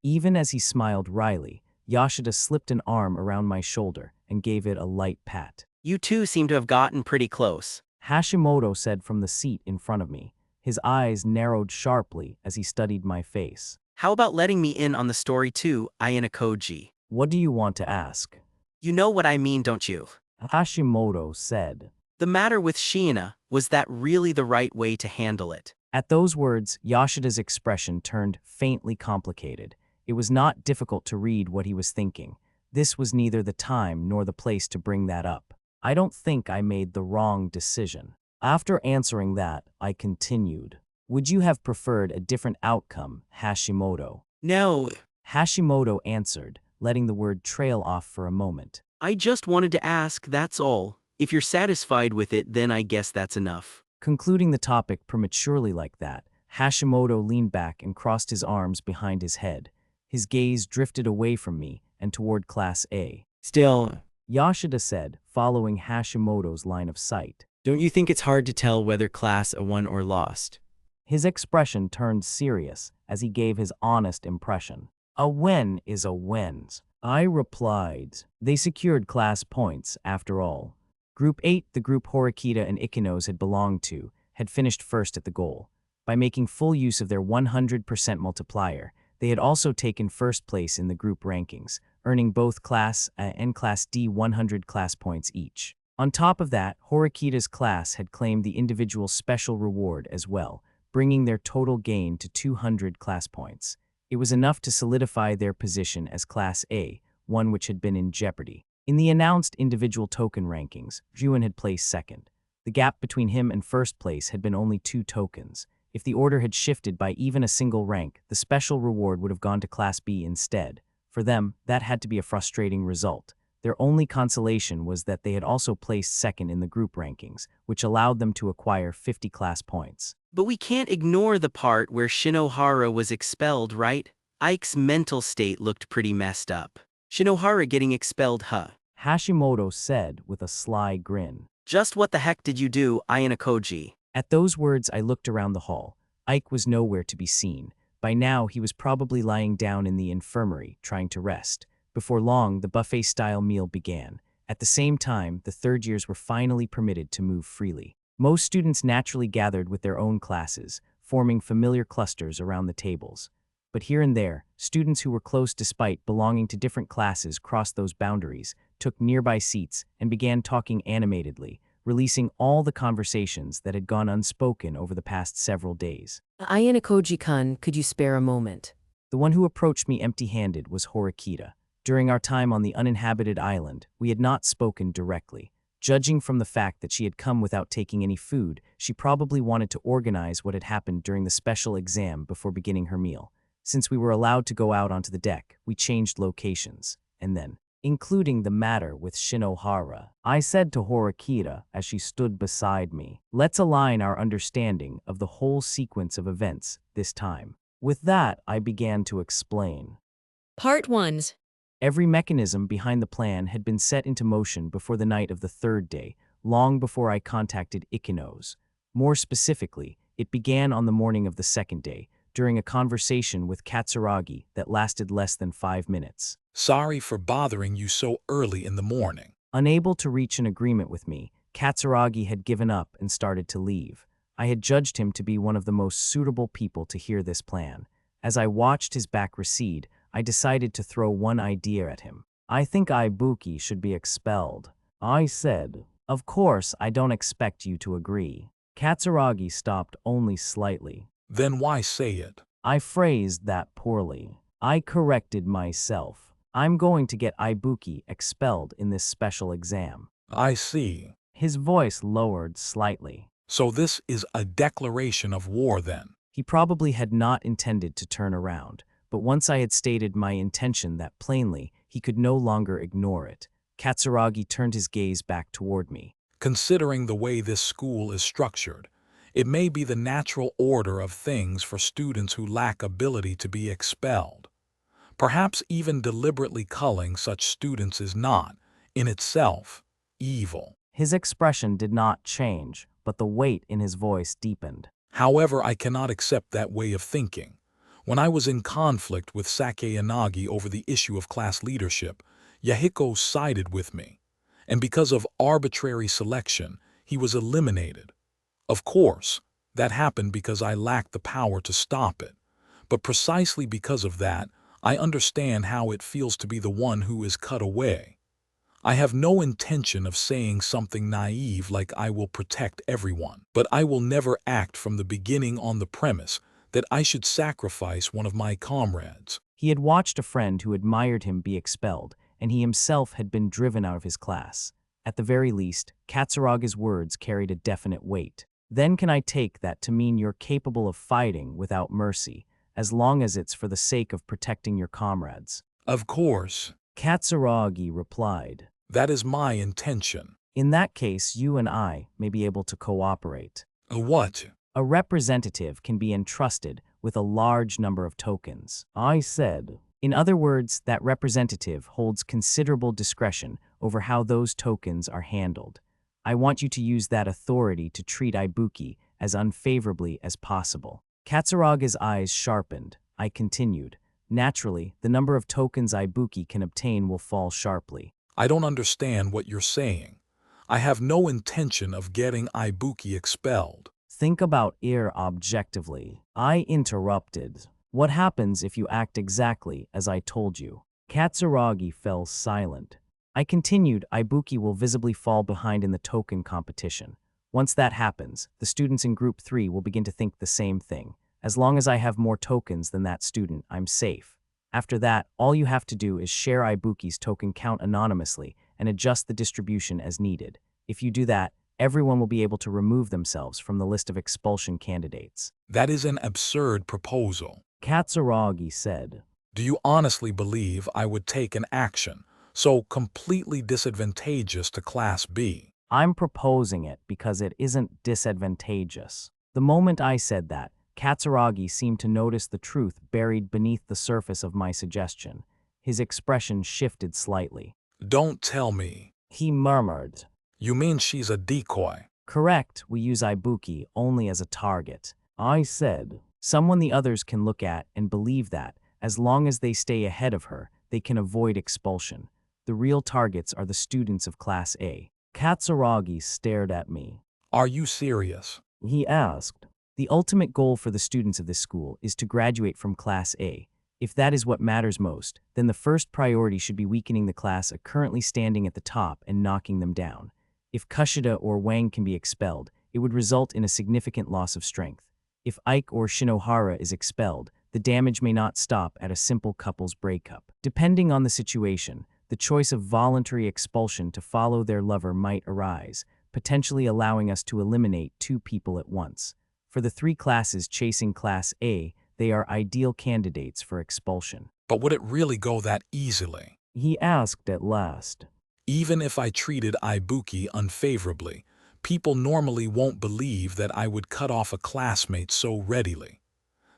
Even as he smiled wryly, Yoshida slipped an arm around my shoulder and gave it a light pat. "You two seem to have gotten pretty close," Hashimoto said from the seat in front of me. His eyes narrowed sharply as he studied my face. "How about letting me in on the story too, Ayanokōji?" "What do you want to ask?" "You know what I mean, don't you?" Hashimoto said. "The matter with Shiina, was that really the right way to handle it?" At those words, Yoshida's expression turned faintly complicated. It was not difficult to read what he was thinking. This was neither the time nor the place to bring that up. I don't think I made the wrong decision. After answering that, I continued. Would you have preferred a different outcome, Hashimoto? No, Hashimoto answered, letting the word trail off for a moment. I just wanted to ask, that's all. If you're satisfied with it, then I guess that's enough. Concluding the topic prematurely like that, Hashimoto leaned back and crossed his arms behind his head. His gaze drifted away from me and toward Class A. Still, Yoshida said, following Hashimoto's line of sight. Don't you think it's hard to tell whether Class A won or lost? His expression turned serious as he gave his honest impression. A win is a win. I replied. They secured class points, after all. Group 8, the group Horikita and Ichinose had belonged to, had finished first at the goal. By making full use of their 100% multiplier, they had also taken first place in the group rankings, earning both Class A and Class D 100 class points each. On top of that, Horikita's class had claimed the individual special reward as well, bringing their total gain to 200 class points. It was enough to solidify their position as Class A, one which had been in jeopardy. In the announced individual token rankings, Ryuan had placed second. The gap between him and first place had been only 2 tokens. If the order had shifted by even a single rank, the special reward would have gone to Class B instead. For them, that had to be a frustrating result. Their only consolation was that they had also placed second in the group rankings, which allowed them to acquire 50 class points. But we can't ignore the part where Shinohara was expelled, right? Ike's mental state looked pretty messed up. Shinohara getting expelled, huh? Hashimoto said with a sly grin. Just what the heck did you do, Ayanokōji? At those words, I looked around the hall. Ike was nowhere to be seen. By now, he was probably lying down in the infirmary, trying to rest. Before long, the buffet-style meal began. At the same time, the third years were finally permitted to move freely. Most students naturally gathered with their own classes, forming familiar clusters around the tables. But here and there, students who were close despite belonging to different classes crossed those boundaries, took nearby seats, and began talking animatedly, releasing all the conversations that had gone unspoken over the past several days. Ayanokōji-kun, could you spare a moment? The one who approached me empty-handed was Horikita. During our time on the uninhabited island, we had not spoken directly. Judging from the fact that she had come without taking any food, she probably wanted to organize what had happened during the special exam before beginning her meal. Since we were allowed to go out onto the deck, we changed locations, and then, including the matter with Shinohara, I said to Horikita as she stood beside me, let's align our understanding of the whole sequence of events this time. With that, I began to explain. Part 1. Every mechanism behind the plan had been set into motion before the night of the third day, long before I contacted Ichinose. More specifically, it began on the morning of the second day, during a conversation with Katsuragi that lasted less than 5 minutes. Sorry for bothering you so early in the morning. Unable to reach an agreement with me, Katsuragi had given up and started to leave. I had judged him to be one of the most suitable people to hear this plan. As I watched his back recede, I decided to throw one idea at him. I think Ibuki should be expelled. I said, of course, I don't expect you to agree. Katsuragi stopped only slightly. Then why say it? I phrased that poorly. I corrected myself. I'm going to get Ibuki expelled in this special exam. I see. His voice lowered slightly. So this is a declaration of war then? He probably had not intended to turn around, but once I had stated my intention that plainly, he could no longer ignore it. Katsuragi turned his gaze back toward me. Considering the way this school is structured, it may be the natural order of things for students who lack ability to be expelled. Perhaps even deliberately culling such students is not, in itself, evil. His expression did not change, but the weight in his voice deepened. However, I cannot accept that way of thinking. When I was in conflict with Sake Yanagi over the issue of class leadership, Yahiko sided with me, and because of arbitrary selection, he was eliminated. Of course, that happened because I lacked the power to stop it, but precisely because of that, I understand how it feels to be the one who is cut away. I have no intention of saying something naive like I will protect everyone, but I will never act from the beginning on the premise that I should sacrifice one of my comrades. He had watched a friend who admired him be expelled, and he himself had been driven out of his class. At the very least, Katsuraga's words carried a definite weight. Then can I take that to mean you're capable of fighting without mercy, as long as it's for the sake of protecting your comrades? Of course. Katsuragi replied. That is my intention. In that case, you and I may be able to cooperate. What? A representative can be entrusted with a large number of tokens, I said. In other words, that representative holds considerable discretion over how those tokens are handled. I want you to use that authority to treat Ibuki as unfavorably as possible. Katsuraga's eyes sharpened. I continued. Naturally, the number of tokens Ibuki can obtain will fall sharply. I don't understand what you're saying. I have no intention of getting Ibuki expelled. Think about it objectively. I interrupted. What happens if you act exactly as I told you? Katsuragi fell silent. I continued, Ibuki will visibly fall behind in the token competition. Once that happens, the students in Group 3 will begin to think the same thing. As long as I have more tokens than that student, I'm safe. After that, all you have to do is share Ibuki's token count anonymously and adjust the distribution as needed. If you do that, everyone will be able to remove themselves from the list of expulsion candidates. That is an absurd proposal. Katsuragi said. Do you honestly believe I would take an action so completely disadvantageous to Class B? I'm proposing it because it isn't disadvantageous. The moment I said that, Katsuragi seemed to notice the truth buried beneath the surface of my suggestion. His expression shifted slightly. Don't tell me. He murmured. You mean she's a decoy? Correct, we use Ibuki only as a target. I said. Someone the others can look at and believe that, as long as they stay ahead of her, they can avoid expulsion. The real targets are the students of Class A. Katsuragi stared at me. Are you serious? He asked. The ultimate goal for the students of this school is to graduate from Class A. If that is what matters most, then the first priority should be weakening the class currently standing at the top and knocking them down. If Kushida or Wang can be expelled, it would result in a significant loss of strength. If Ike or Shinohara is expelled, the damage may not stop at a simple couple's breakup. Depending on the situation, the choice of voluntary expulsion to follow their lover might arise, potentially allowing us to eliminate 2 people at once. For the 3 classes chasing Class A, they are ideal candidates for expulsion. But would it really go that easily? He asked at last. Even if I treated Ibuki unfavorably, people normally won't believe that I would cut off a classmate so readily.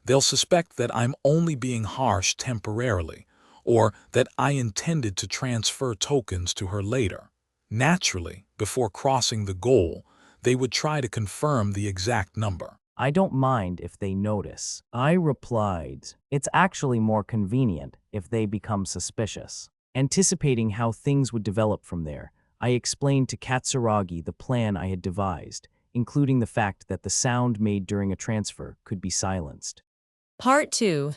They'll suspect that I'm only being harsh temporarily, or that I intended to transfer tokens to her later. Naturally, before crossing the goal, they would try to confirm the exact number. I don't mind if they notice. I replied. It's actually more convenient if they become suspicious. Anticipating how things would develop from there, I explained to Katsuragi the plan I had devised, including the fact that the sound made during a transfer could be silenced. Part 2.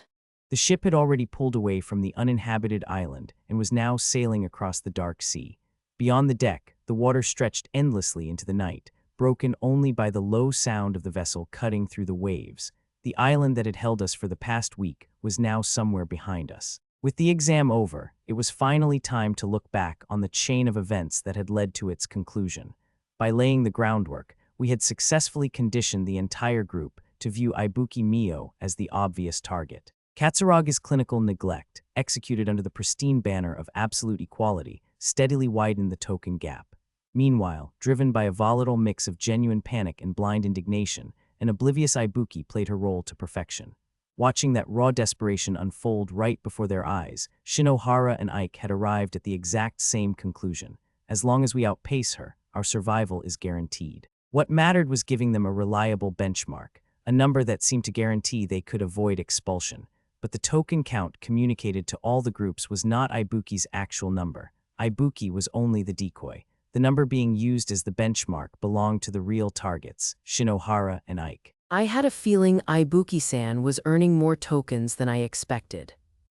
The ship had already pulled away from the uninhabited island and was now sailing across the dark sea. Beyond the deck, the water stretched endlessly into the night, broken only by the low sound of the vessel cutting through the waves. The island that had held us for the past week was now somewhere behind us. With the exam over, it was finally time to look back on the chain of events that had led to its conclusion. By laying the groundwork, we had successfully conditioned the entire group to view Ibuki Mio as the obvious target. Katsuraga's clinical neglect, executed under the pristine banner of absolute equality, steadily widened the token gap. Meanwhile, driven by a volatile mix of genuine panic and blind indignation, an oblivious Ibuki played her role to perfection. Watching that raw desperation unfold right before their eyes, Shinohara and Ike had arrived at the exact same conclusion. As long as we outpace her, our survival is guaranteed. What mattered was giving them a reliable benchmark, a number that seemed to guarantee they could avoid expulsion. But the token count communicated to all the groups was not Ibuki's actual number. Ibuki was only the decoy. The number being used as the benchmark belonged to the real targets, Shinohara and Ike. I had a feeling Ibuki-san was earning more tokens than I expected.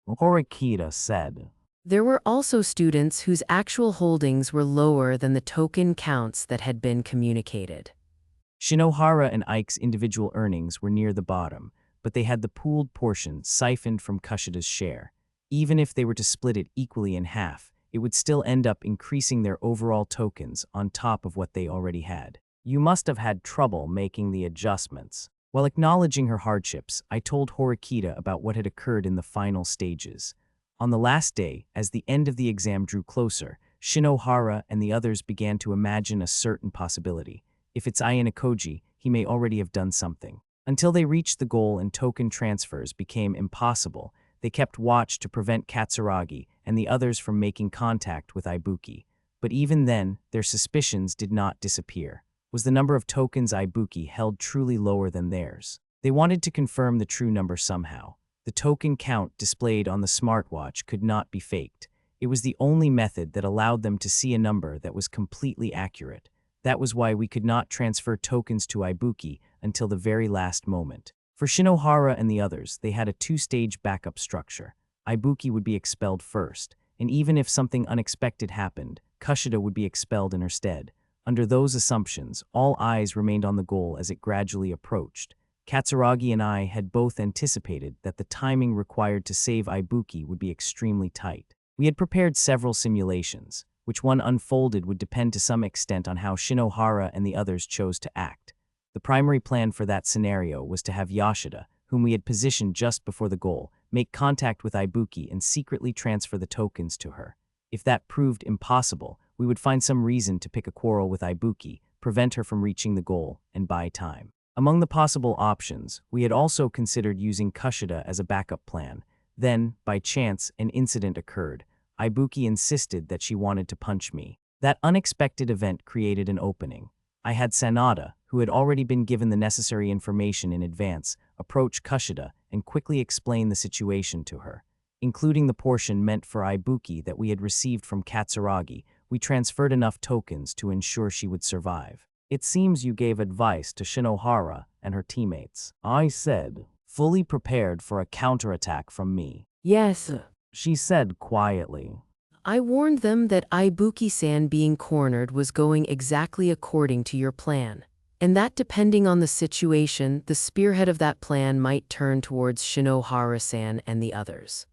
Horikita said. There were also students whose actual holdings were lower than the token counts that had been communicated. Shinohara and Ike's individual earnings were near the bottom, but they had the pooled portion siphoned from Kushida's share. Even if they were to split it equally in half, it would still end up increasing their overall tokens on top of what they already had. You must have had trouble making the adjustments. While acknowledging her hardships, I told Horikita about what had occurred in the final stages. On the last day, as the end of the exam drew closer, Shinohara and the others began to imagine a certain possibility. If it's Ayanokōji, he may already have done something. Until they reached the goal and token transfers became impossible, they kept watch to prevent Katsuragi and the others from making contact with Ibuki. But even then, their suspicions did not disappear. Was the number of tokens Ibuki held truly lower than theirs? They wanted to confirm the true number somehow. The token count displayed on the smartwatch could not be faked. It was the only method that allowed them to see a number that was completely accurate. That was why we could not transfer tokens to Ibuki until the very last moment. For Shinohara and the others, they had a two-stage backup structure. Ibuki would be expelled first, and even if something unexpected happened, Kushida would be expelled in her stead. Under those assumptions, all eyes remained on the goal as it gradually approached. Katsuragi and I had both anticipated that the timing required to save Ibuki would be extremely tight. We had prepared several simulations. Which one unfolded would depend to some extent on how Shinohara and the others chose to act. The primary plan for that scenario was to have Yashida, whom we had positioned just before the goal, make contact with Ibuki and secretly transfer the tokens to her. If that proved impossible, we would find some reason to pick a quarrel with Ibuki, prevent her from reaching the goal, and buy time. Among the possible options, we had also considered using Kushida as a backup plan. Then, by chance, an incident occurred. Ibuki insisted that she wanted to punch me. That unexpected event created an opening. I had Sanada, who had already been given the necessary information in advance, approach Kushida and quickly explain the situation to her. Including the portion meant for Ibuki that we had received from Katsuragi, we transferred enough tokens to ensure she would survive. It seems you gave advice to Shinohara and her teammates, I said, fully prepared for a counterattack from me. Yes, She said quietly. I warned them that Ibuki-san being cornered was going exactly according to your plan, and that depending on the situation, the spearhead of that plan might turn towards Shinohara-san and the others.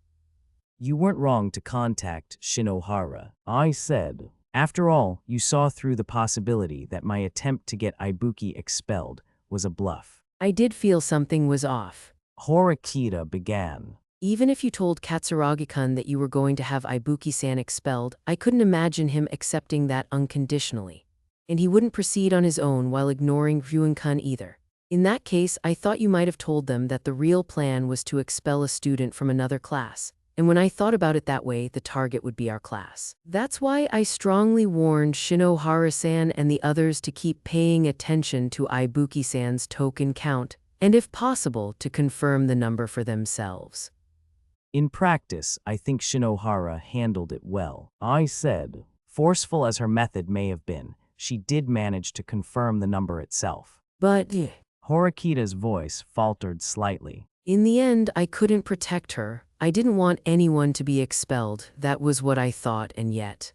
You weren't wrong to contact Shinohara, I said. After all, you saw through the possibility that my attempt to get Ibuki expelled was a bluff. I did feel something was off. Horikita began. Even if you told Katsuragi-kun that you were going to have Ibuki-san expelled, I couldn't imagine him accepting that unconditionally. And he wouldn't proceed on his own while ignoring Ryuen-kun either. In that case, I thought you might have told them that the real plan was to expel a student from another class. And when I thought about it that way, the target would be our class. That's why I strongly warned Shinohara-san and the others to keep paying attention to Ibuki-san's token count, and if possible, to confirm the number for themselves. In practice, I think Shinohara handled it well. I said, forceful as her method may have been, she did manage to confirm the number itself. But Horikita's voice faltered slightly. In the end, I couldn't protect her. I didn't want anyone to be expelled. That was what I thought, and yet.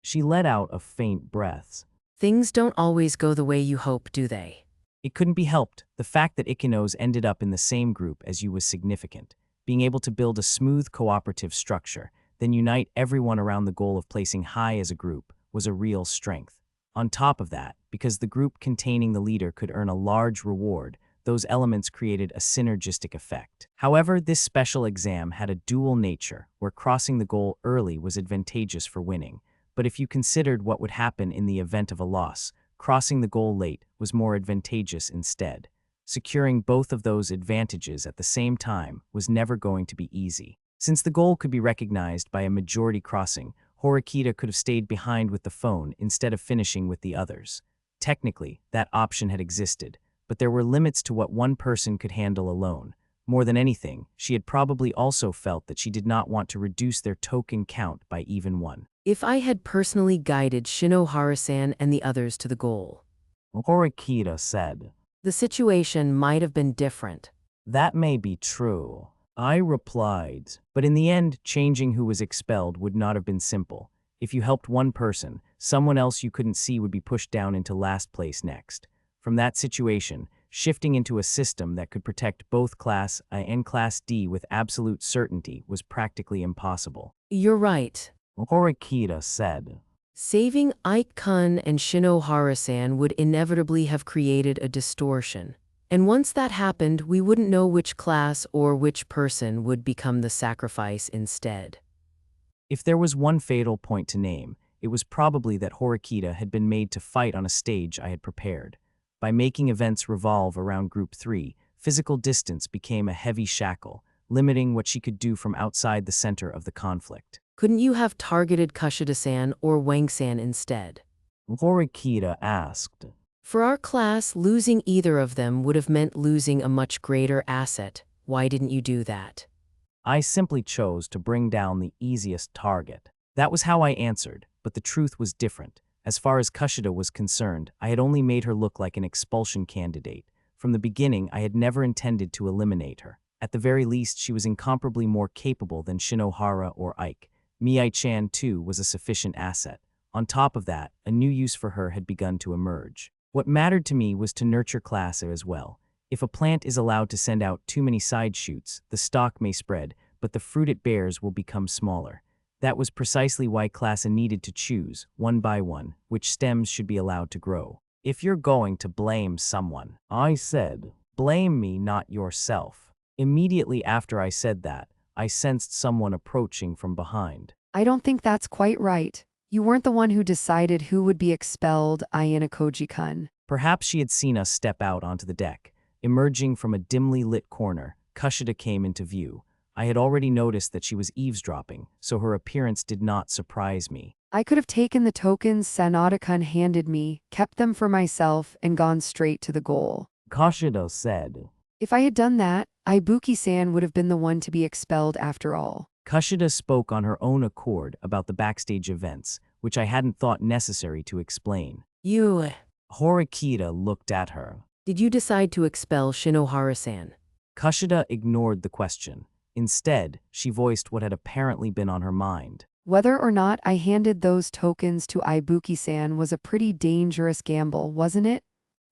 She let out a faint breath. Things don't always go the way you hope, do they? It couldn't be helped. The fact that Ichinose ended up in the same group as you was significant. Being able to build a smooth cooperative structure, then unite everyone around the goal of placing high as a group, was a real strength. On top of that, because the group containing the leader could earn a large reward, those elements created a synergistic effect. However, this special exam had a dual nature, where crossing the goal early was advantageous for winning. But if you considered what would happen in the event of a loss, crossing the goal late was more advantageous instead. Securing both of those advantages at the same time was never going to be easy. Since the goal could be recognized by a majority crossing, Horikita could have stayed behind with the phone instead of finishing with the others. Technically, that option had existed, but there were limits to what one person could handle alone. More than anything, she had probably also felt that she did not want to reduce their token count by even one. If I had personally guided Shinohara-san and the others to the goal, Horikita said, the situation might have been different. That may be true, I replied. But in the end, changing who was expelled would not have been simple. If you helped one person, someone else you couldn't see would be pushed down into last place next. From that situation, shifting into a system that could protect both Class I and Class D with absolute certainty was practically impossible. You're right. Horikita said. Saving Ike-kun and Shinohara-san would inevitably have created a distortion. And once that happened, we wouldn't know which class or which person would become the sacrifice instead. If there was one fatal point to name, it was probably that Horikita had been made to fight on a stage I had prepared. By making events revolve around Group 3, physical distance became a heavy shackle, limiting what she could do from outside the center of the conflict. Couldn't you have targeted Kushida-san or Wang-san instead? Horikita asked. For our class, losing either of them would have meant losing a much greater asset. Why didn't you do that? I simply chose to bring down the easiest target. That was how I answered, but the truth was different. As far as Kushida was concerned, I had only made her look like an expulsion candidate. From the beginning, I had never intended to eliminate her. At the very least, she was incomparably more capable than Shinohara or Ike. Mii-chan, too, was a sufficient asset. On top of that, a new use for her had begun to emerge. What mattered to me was to nurture class as well. If a plant is allowed to send out too many side shoots, the stalk may spread, but the fruit it bears will become smaller. That was precisely why class needed to choose, one by one, which stems should be allowed to grow. If you're going to blame someone, I said, blame me, not yourself. Immediately after I said that, I sensed someone approaching from behind. I don't think that's quite right. You weren't the one who decided who would be expelled, Ayanokōji-kun. Perhaps she had seen us step out onto the deck. Emerging from a dimly lit corner, Kushida came into view. I had already noticed that she was eavesdropping, so her appearance did not surprise me. I could have taken the tokens Sanada-kun handed me, kept them for myself, and gone straight to the goal. Kushida said. If I had done that, Ibuki-san would have been the one to be expelled after all. Kushida spoke on her own accord about the backstage events, which I hadn't thought necessary to explain. You. Horikita looked at her. Did you decide to expel Shinohara-san? Kushida ignored the question. Instead, she voiced what had apparently been on her mind. Whether or not I handed those tokens to Ibuki-san was a pretty dangerous gamble, wasn't it?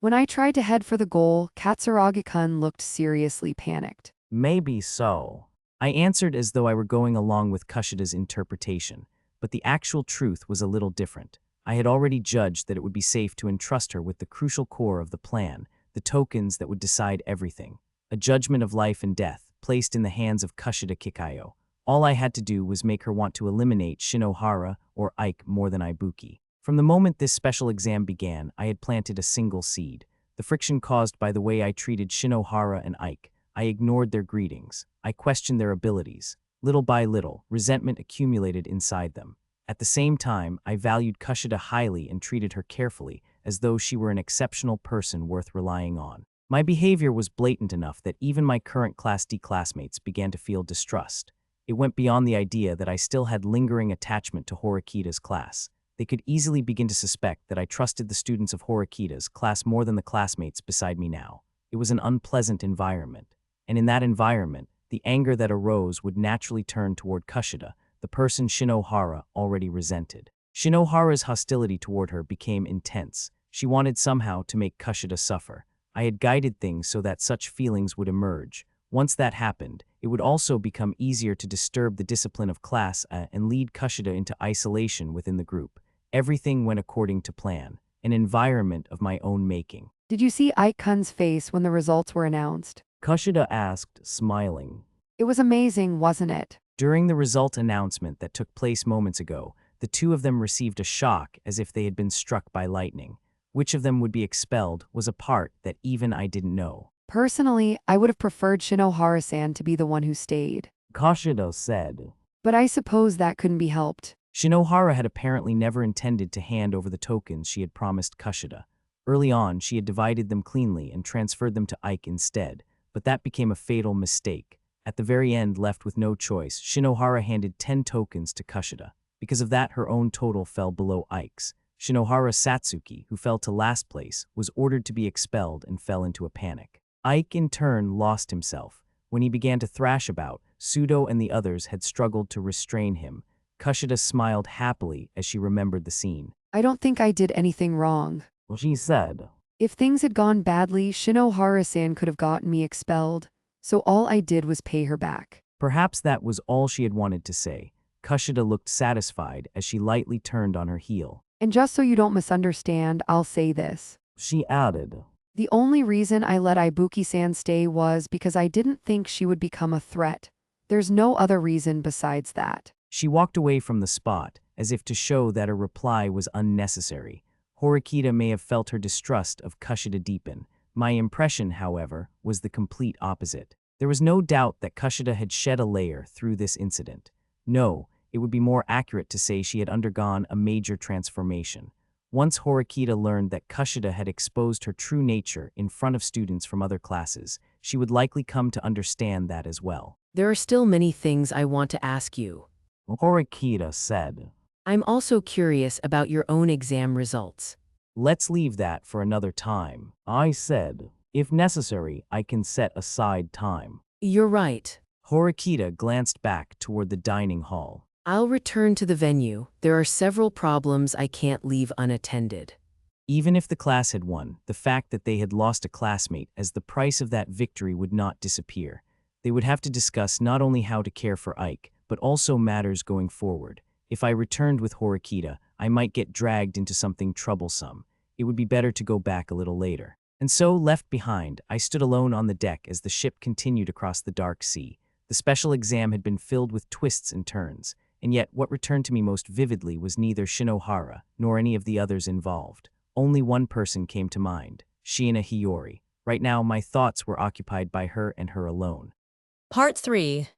When I tried to head for the goal, Katsuragi-kun looked seriously panicked. Maybe so. I answered as though I were going along with Kushida's interpretation, but the actual truth was a little different. I had already judged that it would be safe to entrust her with the crucial core of the plan, the tokens that would decide everything. A judgment of life and death, placed in the hands of Kushida Kikayo. All I had to do was make her want to eliminate Shinohara or Ike more than Ibuki. From the moment this special exam began, I had planted a single seed. The friction caused by the way I treated Shinohara and Ike. I ignored their greetings. I questioned their abilities. Little by little, resentment accumulated inside them. At the same time, I valued Kushida highly and treated her carefully, as though she were an exceptional person worth relying on. My behavior was blatant enough that even my current Class D classmates began to feel distrust. It went beyond the idea that I still had lingering attachment to Horikita's class. They could easily begin to suspect that I trusted the students of Horikita's class more than the classmates beside me now. It was an unpleasant environment. And in that environment, the anger that arose would naturally turn toward Kushida, the person Shinohara already resented. Shinohara's hostility toward her became intense. She wanted somehow to make Kushida suffer. I had guided things so that such feelings would emerge. Once that happened, it would also become easier to disturb the discipline of class and lead Kushida into isolation within the group. Everything went according to plan, an environment of my own making. Did you see Ike-kun's face when the results were announced? Kushida asked, smiling. It was amazing, wasn't it? During the result announcement that took place moments ago, the two of them received a shock as if they had been struck by lightning. Which of them would be expelled was a part that even I didn't know. Personally, I would have preferred Shinohara-san to be the one who stayed. Kushida said. But I suppose that couldn't be helped. Shinohara had apparently never intended to hand over the tokens she had promised Kushida. Early on, she had divided them cleanly and transferred them to Ike instead, but that became a fatal mistake. At the very end, left with no choice, Shinohara handed 10 tokens to Kushida. Because of that, her own total fell below Ike's. Shinohara Satsuki, who fell to last place, was ordered to be expelled and fell into a panic. Ike, in turn, lost himself. When he began to thrash about, Sudo and the others had struggled to restrain him. Kushida smiled happily as she remembered the scene. I don't think I did anything wrong. She said. If things had gone badly, Shinohara-san could have gotten me expelled, so all I did was pay her back. Perhaps that was all she had wanted to say. Kushida looked satisfied as she lightly turned on her heel. And just so you don't misunderstand, I'll say this. She added, The only reason I let Ibuki-san stay was because I didn't think she would become a threat. There's no other reason besides that. She walked away from the spot, as if to show that her reply was unnecessary. Horikita may have felt her distrust of Kushida deepen. My impression, however, was the complete opposite. There was no doubt that Kushida had shed a layer through this incident. No, it would be more accurate to say she had undergone a major transformation. Once Horikita learned that Kushida had exposed her true nature in front of students from other classes, she would likely come to understand that as well. There are still many things I want to ask you. Horikita said, I'm also curious about your own exam results. Let's leave that for another time. I said, if necessary, I can set aside time. You're right. Horikita glanced back toward the dining hall. I'll return to the venue. There are several problems I can't leave unattended. Even if the class had won, the fact that they had lost a classmate as the price of that victory would not disappear. They would have to discuss not only how to care for Ike, but also matters going forward. If I returned with Horikita, I might get dragged into something troublesome. It would be better to go back a little later. And so, left behind, I stood alone on the deck as the ship continued across the dark sea. The special exam had been filled with twists and turns, and yet what returned to me most vividly was neither Shinohara nor any of the others involved. Only one person came to mind, Shiina Hiyori. Right now, my thoughts were occupied by her and her alone. Part 3.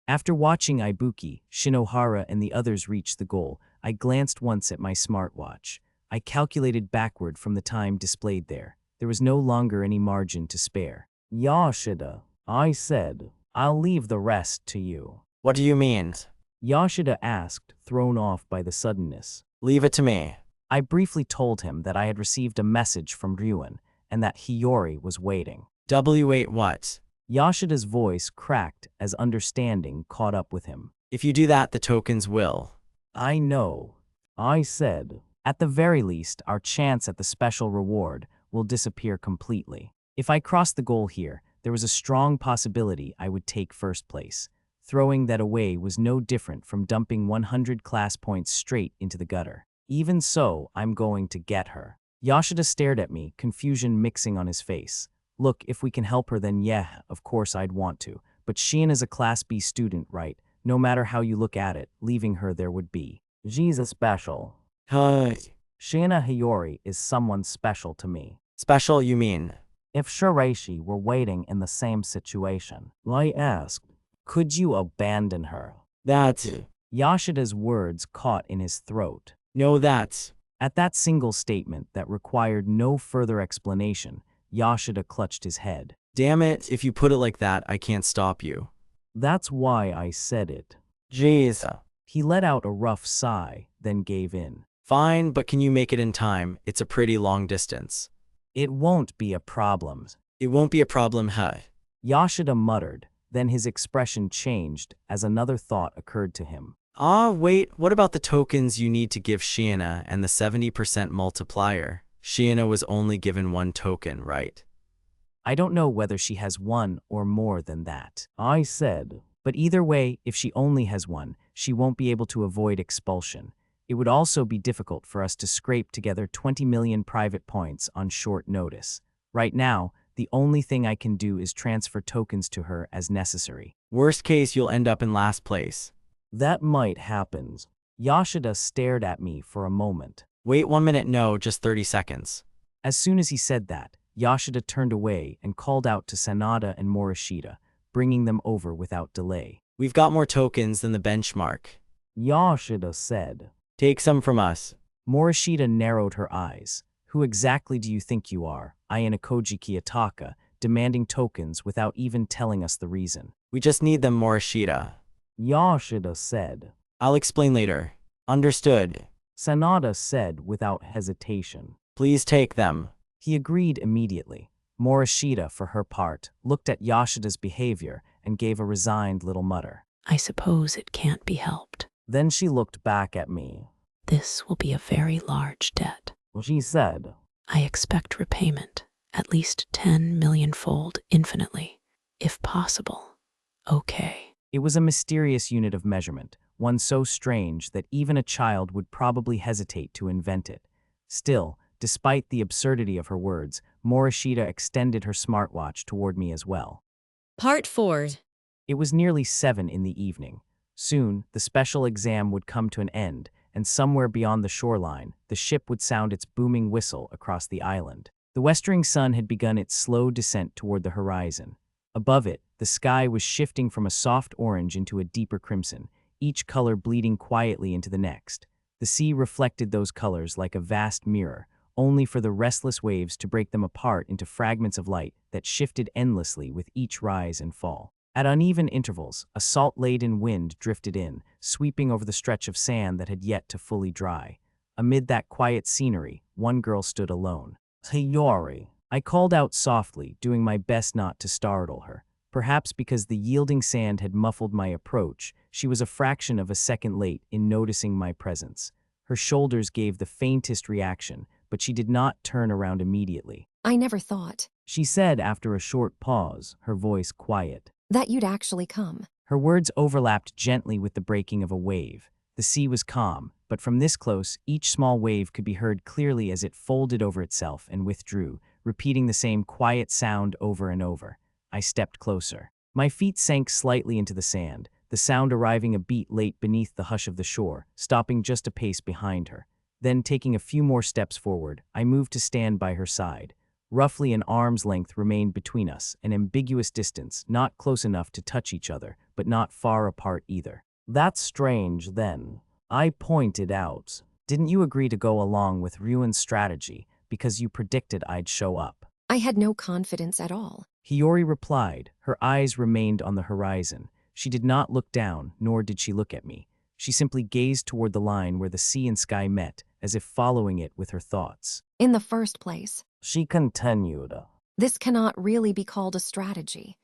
After watching Ibuki, Shinohara, and the others reach the goal, I glanced once at my smartwatch. I calculated backward from the time displayed there. There was no longer any margin to spare. Yoshida, I said, I'll leave the rest to you. What do you mean? Yoshida asked, thrown off by the suddenness. Leave it to me. I briefly told him that I had received a message from Ryuen, and that Hiyori was waiting. W8 what? Yoshida's voice cracked as understanding caught up with him. If you do that, the tokens will. I know. I said, at the very least, our chance at the special reward will disappear completely. If I crossed the goal here, there was a strong possibility I would take first place. Throwing that away was no different from dumping 100 class points straight into the gutter. Even so, I'm going to get her. Yoshida stared at me, confusion mixing on his face. Look, if we can help her, then yeah, of course I'd want to. But Sheen is a Class B student, right? No matter how you look at it, leaving her there would be. She's a special. Hi. Shiina Hiyori is someone special to me. Special, you mean? If Shiraishi were waiting in the same situation, I asked, could you abandon her? That's... Yoshida's words caught in his throat. No, that's... At that single statement that required no further explanation, Yoshida clutched his head. Damn it, if you put it like that, I can't stop you. That's why I said it. Jeez. He let out a rough sigh, then gave in. Fine, but can you make it in time? It's a pretty long distance. It won't be a problem. It won't be a problem, huh? Yoshida muttered, then his expression changed as another thought occurred to him. Ah, wait, what about the tokens you need to give Shiina and the 70% multiplier? Shiina was only given one token, right? I don't know whether she has one or more than that. I said, but either way, if she only has one, she won't be able to avoid expulsion. It would also be difficult for us to scrape together 20 million private points on short notice. Right now, the only thing I can do is transfer tokens to her as necessary. Worst case, you'll end up in last place. That might happen. Yoshida stared at me for a moment. Wait 1 minute, no, just 30 seconds. As soon as he said that, Yoshida turned away and called out to Sanada and Morishida, bringing them over without delay. We've got more tokens than the benchmark. Yoshida said. Take some from us. Morishida narrowed her eyes. Who exactly do you think you are, Ayanokōji Kiyotaka, demanding tokens without even telling us the reason? We just need them, Morishida. Yoshida said. I'll explain later. Understood. Sanada said without hesitation. Please take them. He agreed immediately. Morishida, for her part, looked at Yoshida's behavior and gave a resigned little mutter. I suppose it can't be helped. Then she looked back at me. This will be a very large debt. She said. I expect repayment, at least 10 million-fold infinitely, if possible. Okay. It was a mysterious unit of measurement, one so strange that even a child would probably hesitate to invent it. Still, despite the absurdity of her words, Morishita extended her smartwatch toward me as well. Part 4. It was nearly 7 in the evening. Soon, the special exam would come to an end, and somewhere beyond the shoreline, the ship would sound its booming whistle across the island. The westering sun had begun its slow descent toward the horizon. Above it, the sky was shifting from a soft orange into a deeper crimson, each color bleeding quietly into the next. The sea reflected those colors like a vast mirror, only for the restless waves to break them apart into fragments of light that shifted endlessly with each rise and fall. At uneven intervals, a salt-laden wind drifted in, sweeping over the stretch of sand that had yet to fully dry. Amid that quiet scenery, one girl stood alone. "Hiyori," I called out softly, doing my best not to startle her. Perhaps because the yielding sand had muffled my approach, she was a fraction of a second late in noticing my presence. Her shoulders gave the faintest reaction, but she did not turn around immediately. I never thought She said after a short pause, her voice quiet. that you'd actually come. Her words overlapped gently with the breaking of a wave. The sea was calm, but from this close, each small wave could be heard clearly as it folded over itself and withdrew, repeating the same quiet sound over and over. I stepped closer. My feet sank slightly into the sand, the sound arriving a beat late beneath the hush of the shore, stopping just a pace behind her. Then, taking a few more steps forward, I moved to stand by her side. Roughly an arm's length remained between us, an ambiguous distance, not close enough to touch each other, but not far apart either. "That's strange, then," I pointed out. "Didn't you agree to go along with Ryuan's strategy because you predicted I'd show up?" I had no confidence at all. Hiyori replied. Her eyes remained on the horizon. She did not look down, nor did she look at me. She simply gazed toward the line where the sea and sky met, as if following it with her thoughts. In the first place, She continued. this cannot really be called a strategy.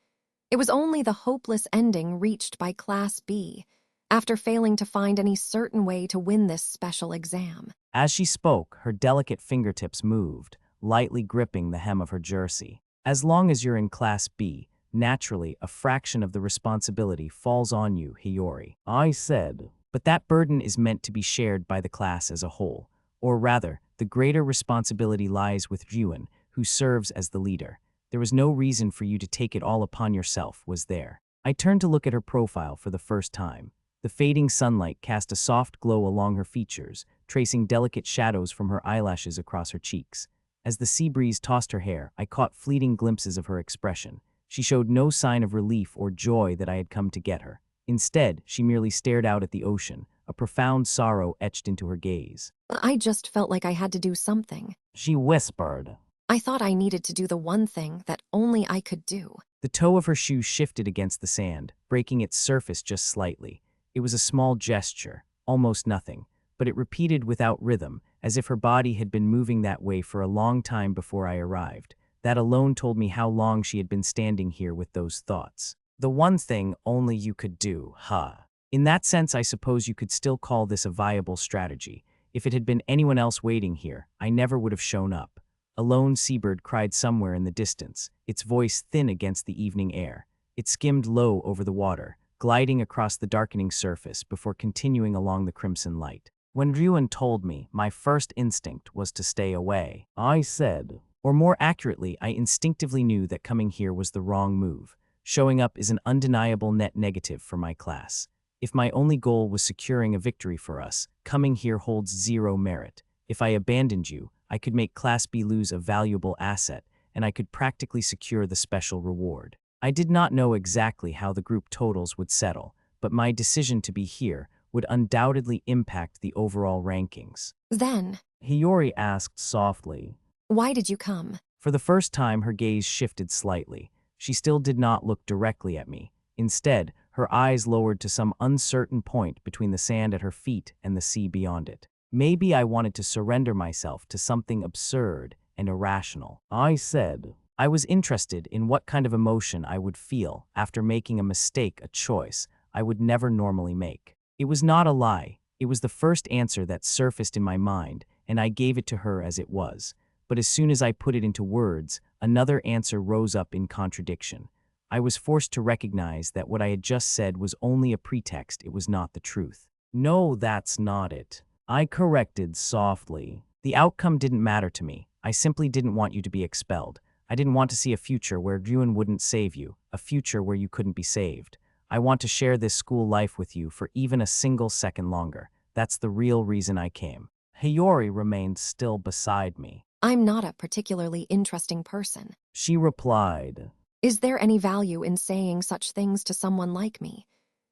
It was only the hopeless ending reached by Class B, after failing to find any certain way to win this special exam. As she spoke, her delicate fingertips moved, lightly gripping the hem of her jersey. "As long as you're in Class B, naturally, a fraction of the responsibility falls on you, Hiyori," I said. "But that burden is meant to be shared by the class as a whole. Or rather, the greater responsibility lies with Ryuan, who serves as the leader. There was no reason for you to take it all upon yourself, was there?" I turned to look at her profile for the first time. The fading sunlight cast a soft glow along her features, tracing delicate shadows from her eyelashes across her cheeks. As the sea breeze tossed her hair, I caught fleeting glimpses of her expression. She showed no sign of relief or joy that I had come to get her. Instead, she merely stared out at the ocean, a profound sorrow etched into her gaze. I just felt like I had to do something. She whispered. I thought I needed to do the one thing that only I could do. The toe of her shoe shifted against the sand, breaking its surface just slightly. It was a small gesture, almost nothing, but it repeated without rhythm, as if her body had been moving that way for a long time before I arrived. That alone told me how long she had been standing here with those thoughts. The one thing only you could do, huh? In that sense, I suppose you could still call this a viable strategy. If it had been anyone else waiting here, I never would have shown up. A lone seabird cried somewhere in the distance, its voice thin against the evening air. It skimmed low over the water, gliding across the darkening surface before continuing along the crimson light. When Ryuan told me, my first instinct was to stay away. I said, or more accurately, I instinctively knew that coming here was the wrong move. Showing up is an undeniable net negative for my class. If my only goal was securing a victory for us, coming here holds zero merit. If I abandoned you, I could make Class B lose a valuable asset, and I could practically secure the special reward. I did not know exactly how the group totals would settle, but my decision to be here would undoubtedly impact the overall rankings. Then, Hiyori asked softly. why did you come? For the first time, her gaze shifted slightly. She still did not look directly at me. Instead, her eyes lowered to some uncertain point between the sand at her feet and the sea beyond it. Maybe I wanted to surrender myself to something absurd and irrational. I said, I was interested in what kind of emotion I would feel after making a mistake, a choice I would never normally make. It was not a lie. It was the first answer that surfaced in my mind, and I gave it to her as it was. But as soon as I put it into words, another answer rose up in contradiction. I was forced to recognize that what I had just said was only a pretext, it was not the truth. No, that's not it. I corrected softly. The outcome didn't matter to me. I simply didn't want you to be expelled. I didn't want to see a future where Ryuan wouldn't save you, a future where you couldn't be saved. I want to share this school life with you for even a single second longer. That's the real reason I came. Hiyori remained still beside me. I'm not a particularly interesting person. She replied, Is there any value in saying such things to someone like me?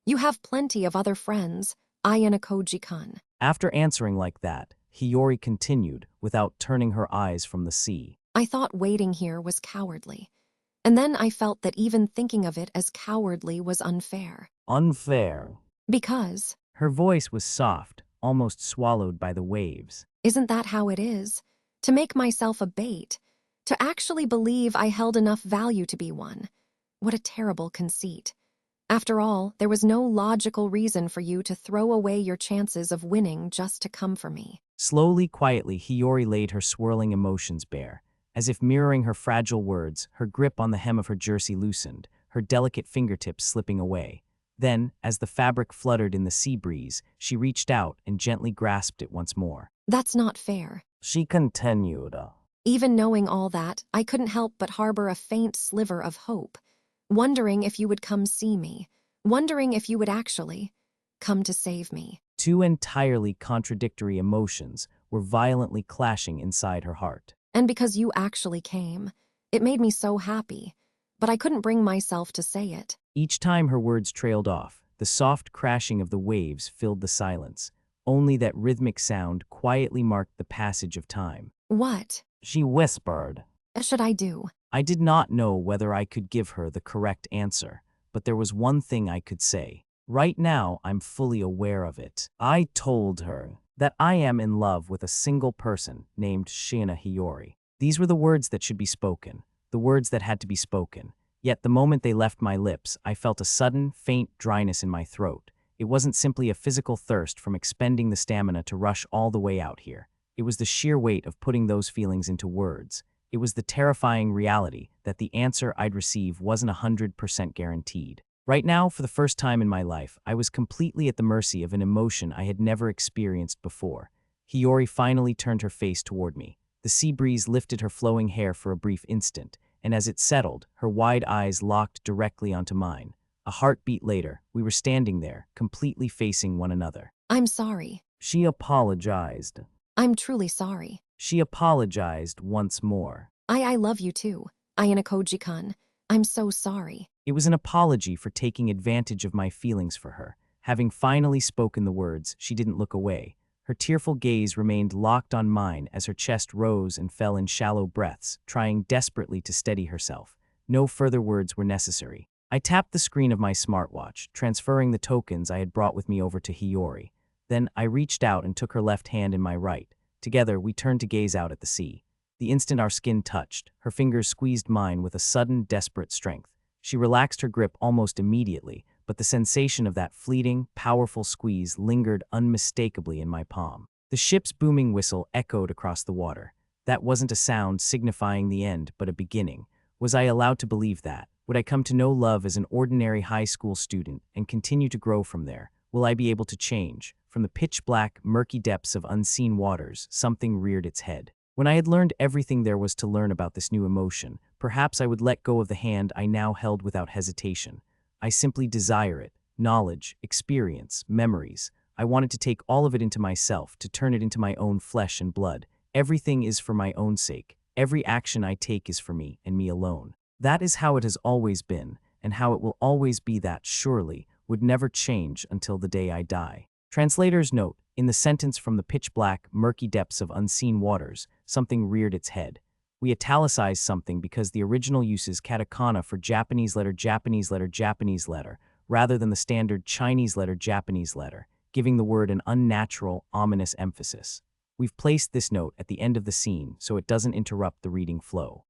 You have plenty of other friends, Ayanokōji-kun. After answering like that, Hiyori continued, without turning her eyes from the sea. I thought waiting here was cowardly. And then I felt that even thinking of it as cowardly was unfair. Unfair. Because, Her voice was soft, almost swallowed by the waves. isn't that how it is? To make myself a bait. To actually believe I held enough value to be one. What a terrible conceit. After all, there was no logical reason for you to throw away your chances of winning just to come for me. Slowly, quietly, Hiyori laid her swirling emotions bare. As if mirroring her fragile words, her grip on the hem of her jersey loosened, her delicate fingertips slipping away. Then, as the fabric fluttered in the sea breeze, she reached out and gently grasped it once more. That's not fair. She continued. Even knowing all that, I couldn't help but harbor a faint sliver of hope, wondering if you would come see me, wondering if you would actually come to save me. Two entirely contradictory emotions were violently clashing inside her heart. And because you actually came, it made me so happy, but I couldn't bring myself to say it. Each time her words trailed off, the soft crashing of the waves filled the silence. Only that rhythmic sound quietly marked the passage of time. What She whispered. should I do? I did not know whether I could give her the correct answer, but there was one thing I could say. Right now, I'm fully aware of it. I told her that I am in love with a single person named Shina Hiyori. These were the words that should be spoken, the words that had to be spoken. Yet the moment they left my lips, I felt a sudden, faint dryness in my throat. It wasn't simply a physical thirst from expending the stamina to rush all the way out here. It was the sheer weight of putting those feelings into words. It was the terrifying reality that the answer I'd receive wasn't 100% guaranteed. Right now, for the first time in my life, I was completely at the mercy of an emotion I had never experienced before. Hiyori finally turned her face toward me. The sea breeze lifted her flowing hair for a brief instant, and as it settled, her wide eyes locked directly onto mine. A heartbeat later, we were standing there, completely facing one another. I'm sorry. She apologized. I'm truly sorry. She apologized once more. I love you too, Ayanokōji-kun. I'm so sorry. It was an apology for taking advantage of my feelings for her. Having finally spoken the words, she didn't look away. Her tearful gaze remained locked on mine as her chest rose and fell in shallow breaths, trying desperately to steady herself. No further words were necessary. I tapped the screen of my smartwatch, transferring the tokens I had brought with me over to Hiyori. Then I reached out and took her left hand in my right. Together, we turned to gaze out at the sea. The instant our skin touched, her fingers squeezed mine with a sudden, desperate strength. She relaxed her grip almost immediately, but the sensation of that fleeting, powerful squeeze lingered unmistakably in my palm. The ship's booming whistle echoed across the water. That wasn't a sound signifying the end, but a beginning. Was I allowed to believe that? Would I come to know love as an ordinary high school student and continue to grow from there? Will I be able to change? From the pitch-black, murky depths of unseen waters, something reared its head. When I had learned everything there was to learn about this new emotion, perhaps I would let go of the hand I now held without hesitation. I simply desire it. Knowledge, experience, memories. I wanted to take all of it into myself, to turn it into my own flesh and blood. Everything is for my own sake. Every action I take is for me and me alone. That is how it has always been, and how it will always be. That, surely, would never change until the day I die. Translator's note: in the sentence "from the pitch-black, murky depths of unseen waters," something reared its head. We italicized something because the original uses katakana for Japanese letter, Japanese letter, Japanese letter, rather than the standard Chinese letter, Japanese letter, giving the word an unnatural, ominous emphasis. We've placed this note at the end of the scene so it doesn't interrupt the reading flow.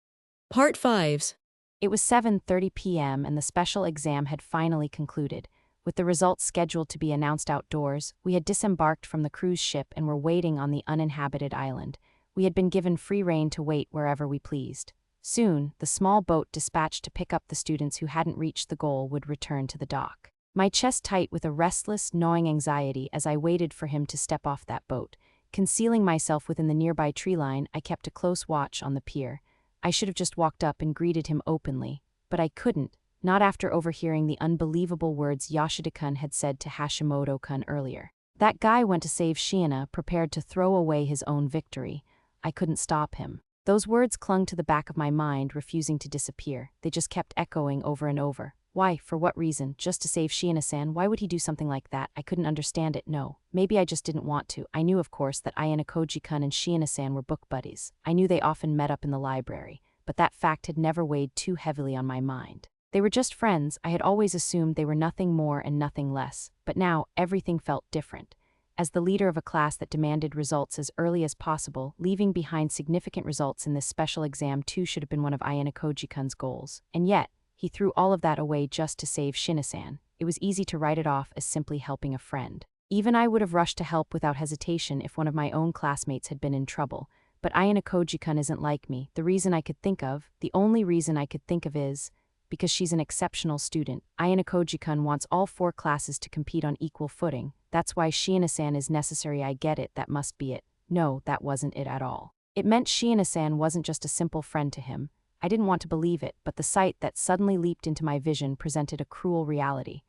Part 5. It was 7:30 p.m. and the special exam had finally concluded. With the results scheduled to be announced outdoors, we had disembarked from the cruise ship and were waiting on the uninhabited island. We had been given free rein to wait wherever we pleased. Soon, the small boat dispatched to pick up the students who hadn't reached the goal would return to the dock. My chest tight with a restless, gnawing anxiety as I waited for him to step off that boat. Concealing myself within the nearby tree line, I kept a close watch on the pier. I should have just walked up and greeted him openly, but I couldn't, not after overhearing the unbelievable words Yoshida-kun had said to Hashimoto-kun earlier. That guy went to save Shiina, prepared to throw away his own victory. I couldn't stop him. Those words clung to the back of my mind, refusing to disappear. They just kept echoing over and over. Why? For what reason? Just to save Shiina-san? Why would he do something like that? I couldn't understand it, no. Maybe I just didn't want to. I knew, of course, that Ayanokōji-kun and Shiina-san were book buddies. I knew they often met up in the library, but that fact had never weighed too heavily on my mind. They were just friends. I had always assumed they were nothing more and nothing less, but now everything felt different. As the leader of a class that demanded results as early as possible, leaving behind significant results in this special exam too should have been one of Ayanokōji-kun's goals. And yet, he threw all of that away just to save Shiina-san. It was easy to write it off as simply helping a friend. Even I would have rushed to help without hesitation if one of my own classmates had been in trouble. But Ayanokōji-kun isn't like me. The only reason I could think of is because she's an exceptional student. Ayanokōji-kun wants all 4 classes to compete on equal footing. That's why Shiina-san is necessary. I get it, that must be it. No, that wasn't it at all. It meant Shiina-san wasn't just a simple friend to him. I didn't want to believe it, but the sight that suddenly leaped into my vision presented a cruel reality.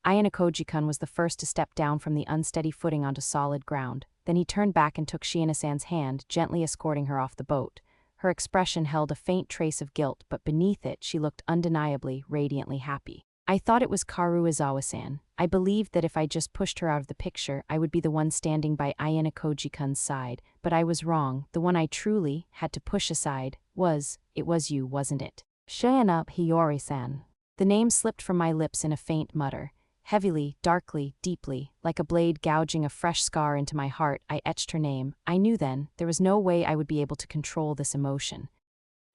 Ayanokōji-kun was the first to step down from the unsteady footing onto solid ground. Then he turned back and took Shiina-san's hand, gently escorting her off the boat. Her expression held a faint trace of guilt, but beneath it she looked undeniably, radiantly happy. I thought it was Karu Izawa-san. I believed that if I just pushed her out of the picture, I would be the one standing by Ayanokōji-kun's side, but I was wrong. The one I truly had to push aside was you, wasn't it? Shiina Hiyori-san. The name slipped from my lips in a faint mutter. Heavily, darkly, deeply, like a blade gouging a fresh scar into my heart, I etched her name. I knew then, there was no way I would be able to control this emotion.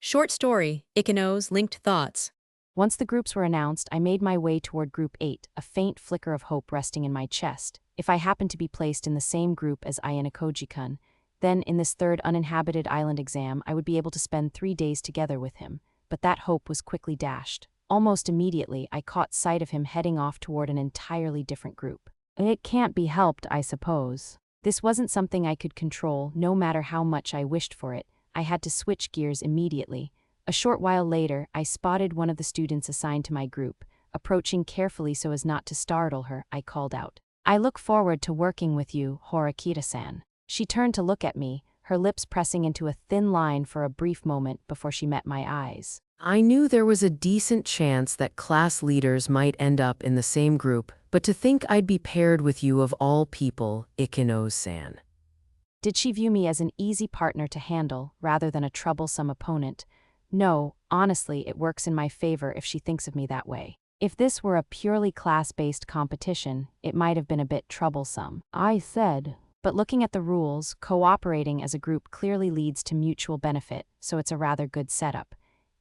Short story, Ichinose linked thoughts. Once the groups were announced, I made my way toward Group 8, a faint flicker of hope resting in my chest. If I happened to be placed in the same group as Ayanokōji-kun, then in this third uninhabited island exam, I would be able to spend 3 days together with him. But that hope was quickly dashed. Almost immediately, I caught sight of him heading off toward an entirely different group. It can't be helped, I suppose. This wasn't something I could control, no matter how much I wished for it. I had to switch gears immediately. A short while later, I spotted one of the students assigned to my group. Approaching carefully so as not to startle her, I called out, "I look forward to working with you, Horikita-san." She turned to look at me, her lips pressing into a thin line for a brief moment before she met my eyes. I knew there was a decent chance that class leaders might end up in the same group, but to think I'd be paired with you of all people, Ichinose-san. Did she view me as an easy partner to handle, rather than a troublesome opponent? No, honestly, it works in my favor if she thinks of me that way. If this were a purely class-based competition, it might have been a bit troublesome, I said. But looking at the rules, cooperating as a group clearly leads to mutual benefit, so it's a rather good setup.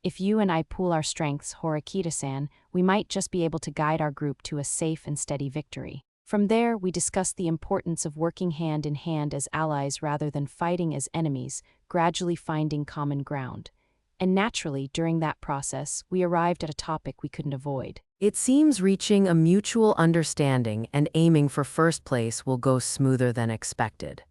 If you and I pool our strengths, Horikita-san, we might just be able to guide our group to a safe and steady victory. From there, we discussed the importance of working hand in hand as allies rather than fighting as enemies, gradually finding common ground. And naturally, during that process, we arrived at a topic we couldn't avoid. It seems reaching a mutual understanding and aiming for first place will go smoother than expected.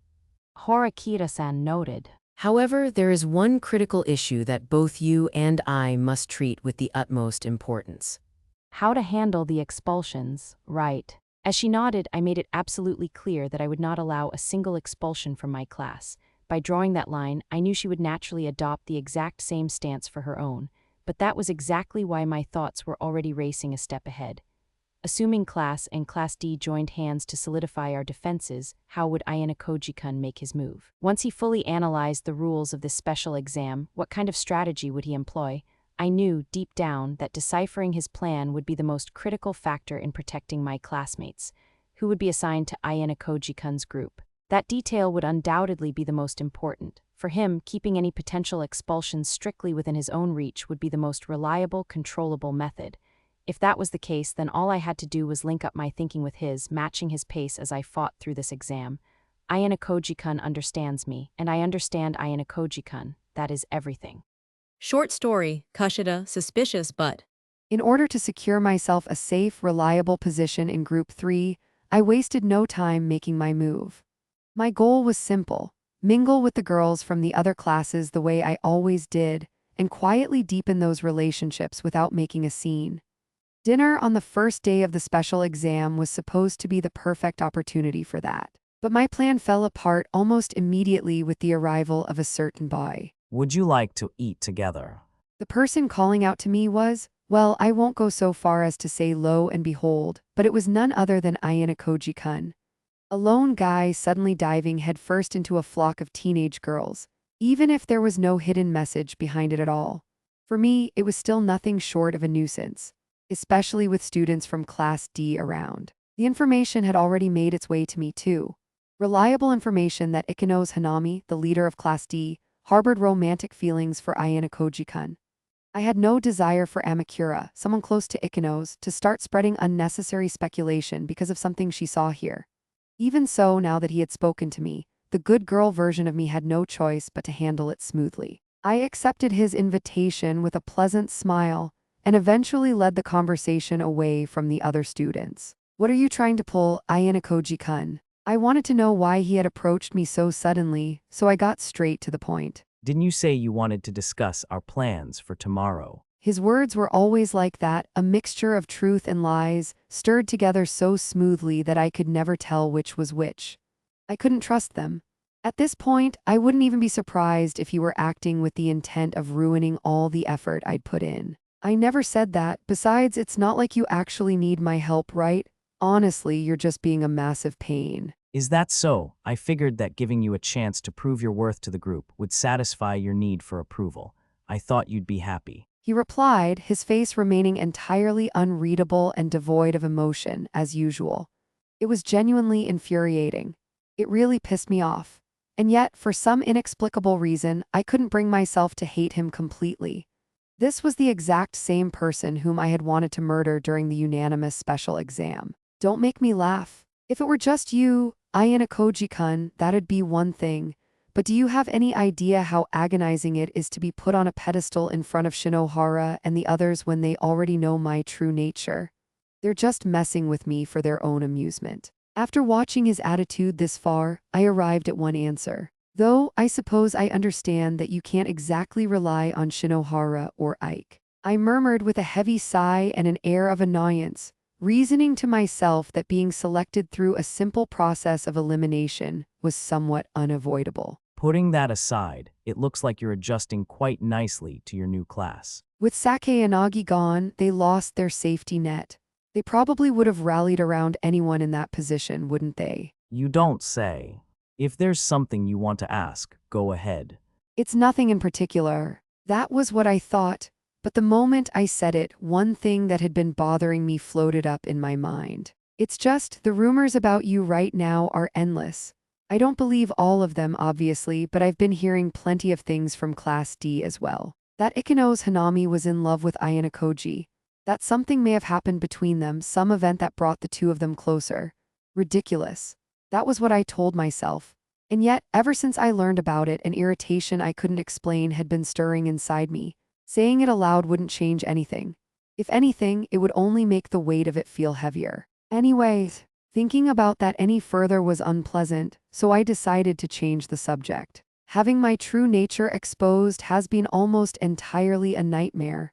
Horikita-san noted. However, there is one critical issue that both you and I must treat with the utmost importance. How to handle the expulsions, right? As she nodded, I made it absolutely clear that I would not allow a single expulsion from my class. By drawing that line, I knew she would naturally adopt the exact same stance for her own, but that was exactly why my thoughts were already racing a step ahead. Assuming Class and Class D joined hands to solidify our defenses, how would Ayanokōji-kun make his move? Once he fully analyzed the rules of this special exam, what kind of strategy would he employ? I knew, deep down, that deciphering his plan would be the most critical factor in protecting my classmates, who would be assigned to Ayanokōji-kun's group. That detail would undoubtedly be the most important. For him, keeping any potential expulsions strictly within his own reach would be the most reliable, controllable method. If that was the case, then all I had to do was link up my thinking with his, matching his pace as I fought through this exam. Ayanokōji-kun understands me, and I understand Ayanokōji-kun. That is everything. Short story, Kushida, suspicious but. In order to secure myself a safe, reliable position in Group 3, I wasted no time making my move. My goal was simple: mingle with the girls from the other classes the way I always did, and quietly deepen those relationships without making a scene. Dinner on the first day of the special exam was supposed to be the perfect opportunity for that. But my plan fell apart almost immediately with the arrival of a certain boy. Would you like to eat together? The person calling out to me was, well, I won't go so far as to say lo and behold, but it was none other than Ayanokōji-kun. A lone guy suddenly diving headfirst into a flock of teenage girls, even if there was no hidden message behind it at all. For me, it was still nothing short of a nuisance, especially with students from Class D around. The information had already made its way to me too. Reliable information that Ichinose Hanami, the leader of Class D, harbored romantic feelings for Ayanokōji-kun. I had no desire for Amakura, someone close to Ichinose, to start spreading unnecessary speculation because of something she saw here. Even so, now that he had spoken to me, the good girl version of me had no choice but to handle it smoothly. I accepted his invitation with a pleasant smile and eventually led the conversation away from the other students. What are you trying to pull, Ayanokōji-kun? I wanted to know why he had approached me so suddenly, so I got straight to the point. Didn't you say you wanted to discuss our plans for tomorrow? His words were always like that, a mixture of truth and lies, stirred together so smoothly that I could never tell which was which. I couldn't trust them. At this point, I wouldn't even be surprised if he were acting with the intent of ruining all the effort I'd put in. I never said that. Besides, it's not like you actually need my help, right? Honestly, you're just being a massive pain. Is that so? I figured that giving you a chance to prove your worth to the group would satisfy your need for approval. I thought you'd be happy. He replied, his face remaining entirely unreadable and devoid of emotion, as usual. It was genuinely infuriating. It really pissed me off. And yet, for some inexplicable reason, I couldn't bring myself to hate him completely. This was the exact same person whom I had wanted to murder during the unanimous special exam. Don't make me laugh. If it were just you, Ayanokōji-kun, that'd be one thing. But do you have any idea how agonizing it is to be put on a pedestal in front of Shinohara and the others when they already know my true nature? They're just messing with me for their own amusement. After watching his attitude this far, I arrived at one answer. Though, I suppose I understand that you can't exactly rely on Shinohara or Ike. I murmured with a heavy sigh and an air of annoyance, reasoning to myself that being selected through a simple process of elimination was somewhat unavoidable. Putting that aside, it looks like you're adjusting quite nicely to your new class. With Sake and Agi gone, they lost their safety net. They probably would have rallied around anyone in that position, wouldn't they? You don't say. If there's something you want to ask, go ahead. It's nothing in particular. That was what I thought. But the moment I said it, one thing that had been bothering me floated up in my mind. It's just, the rumors about you right now are endless. I don't believe all of them, obviously, but I've been hearing plenty of things from Class D as well. That Ichinose Hanami was in love with Ayanokōji. That something may have happened between them, some event that brought the two of them closer. Ridiculous. That was what I told myself. And yet, ever since I learned about it, an irritation I couldn't explain had been stirring inside me. Saying it aloud wouldn't change anything. If anything, it would only make the weight of it feel heavier. Anyways, thinking about that any further was unpleasant, so I decided to change the subject. Having my true nature exposed has been almost entirely a nightmare.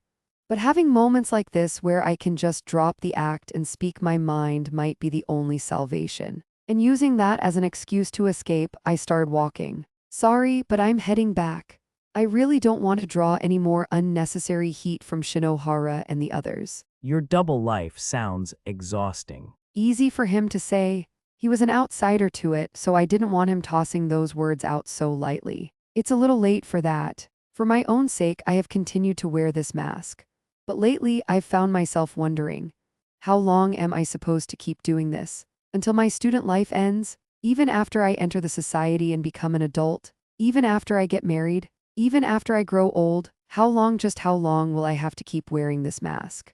But having moments like this where I can just drop the act and speak my mind might be the only salvation. And using that as an excuse to escape, I started walking. Sorry, but I'm heading back. I really don't want to draw any more unnecessary heat from Shinohara and the others. Your double life sounds exhausting. Easy for him to say. He was an outsider to it, so I didn't want him tossing those words out so lightly. It's a little late for that. For my own sake, I have continued to wear this mask. But lately, I've found myself wondering, how long am I supposed to keep doing this? Until my student life ends? Even after I enter the society and become an adult? Even after I get married? Even after I grow old? Just how long will I have to keep wearing this mask?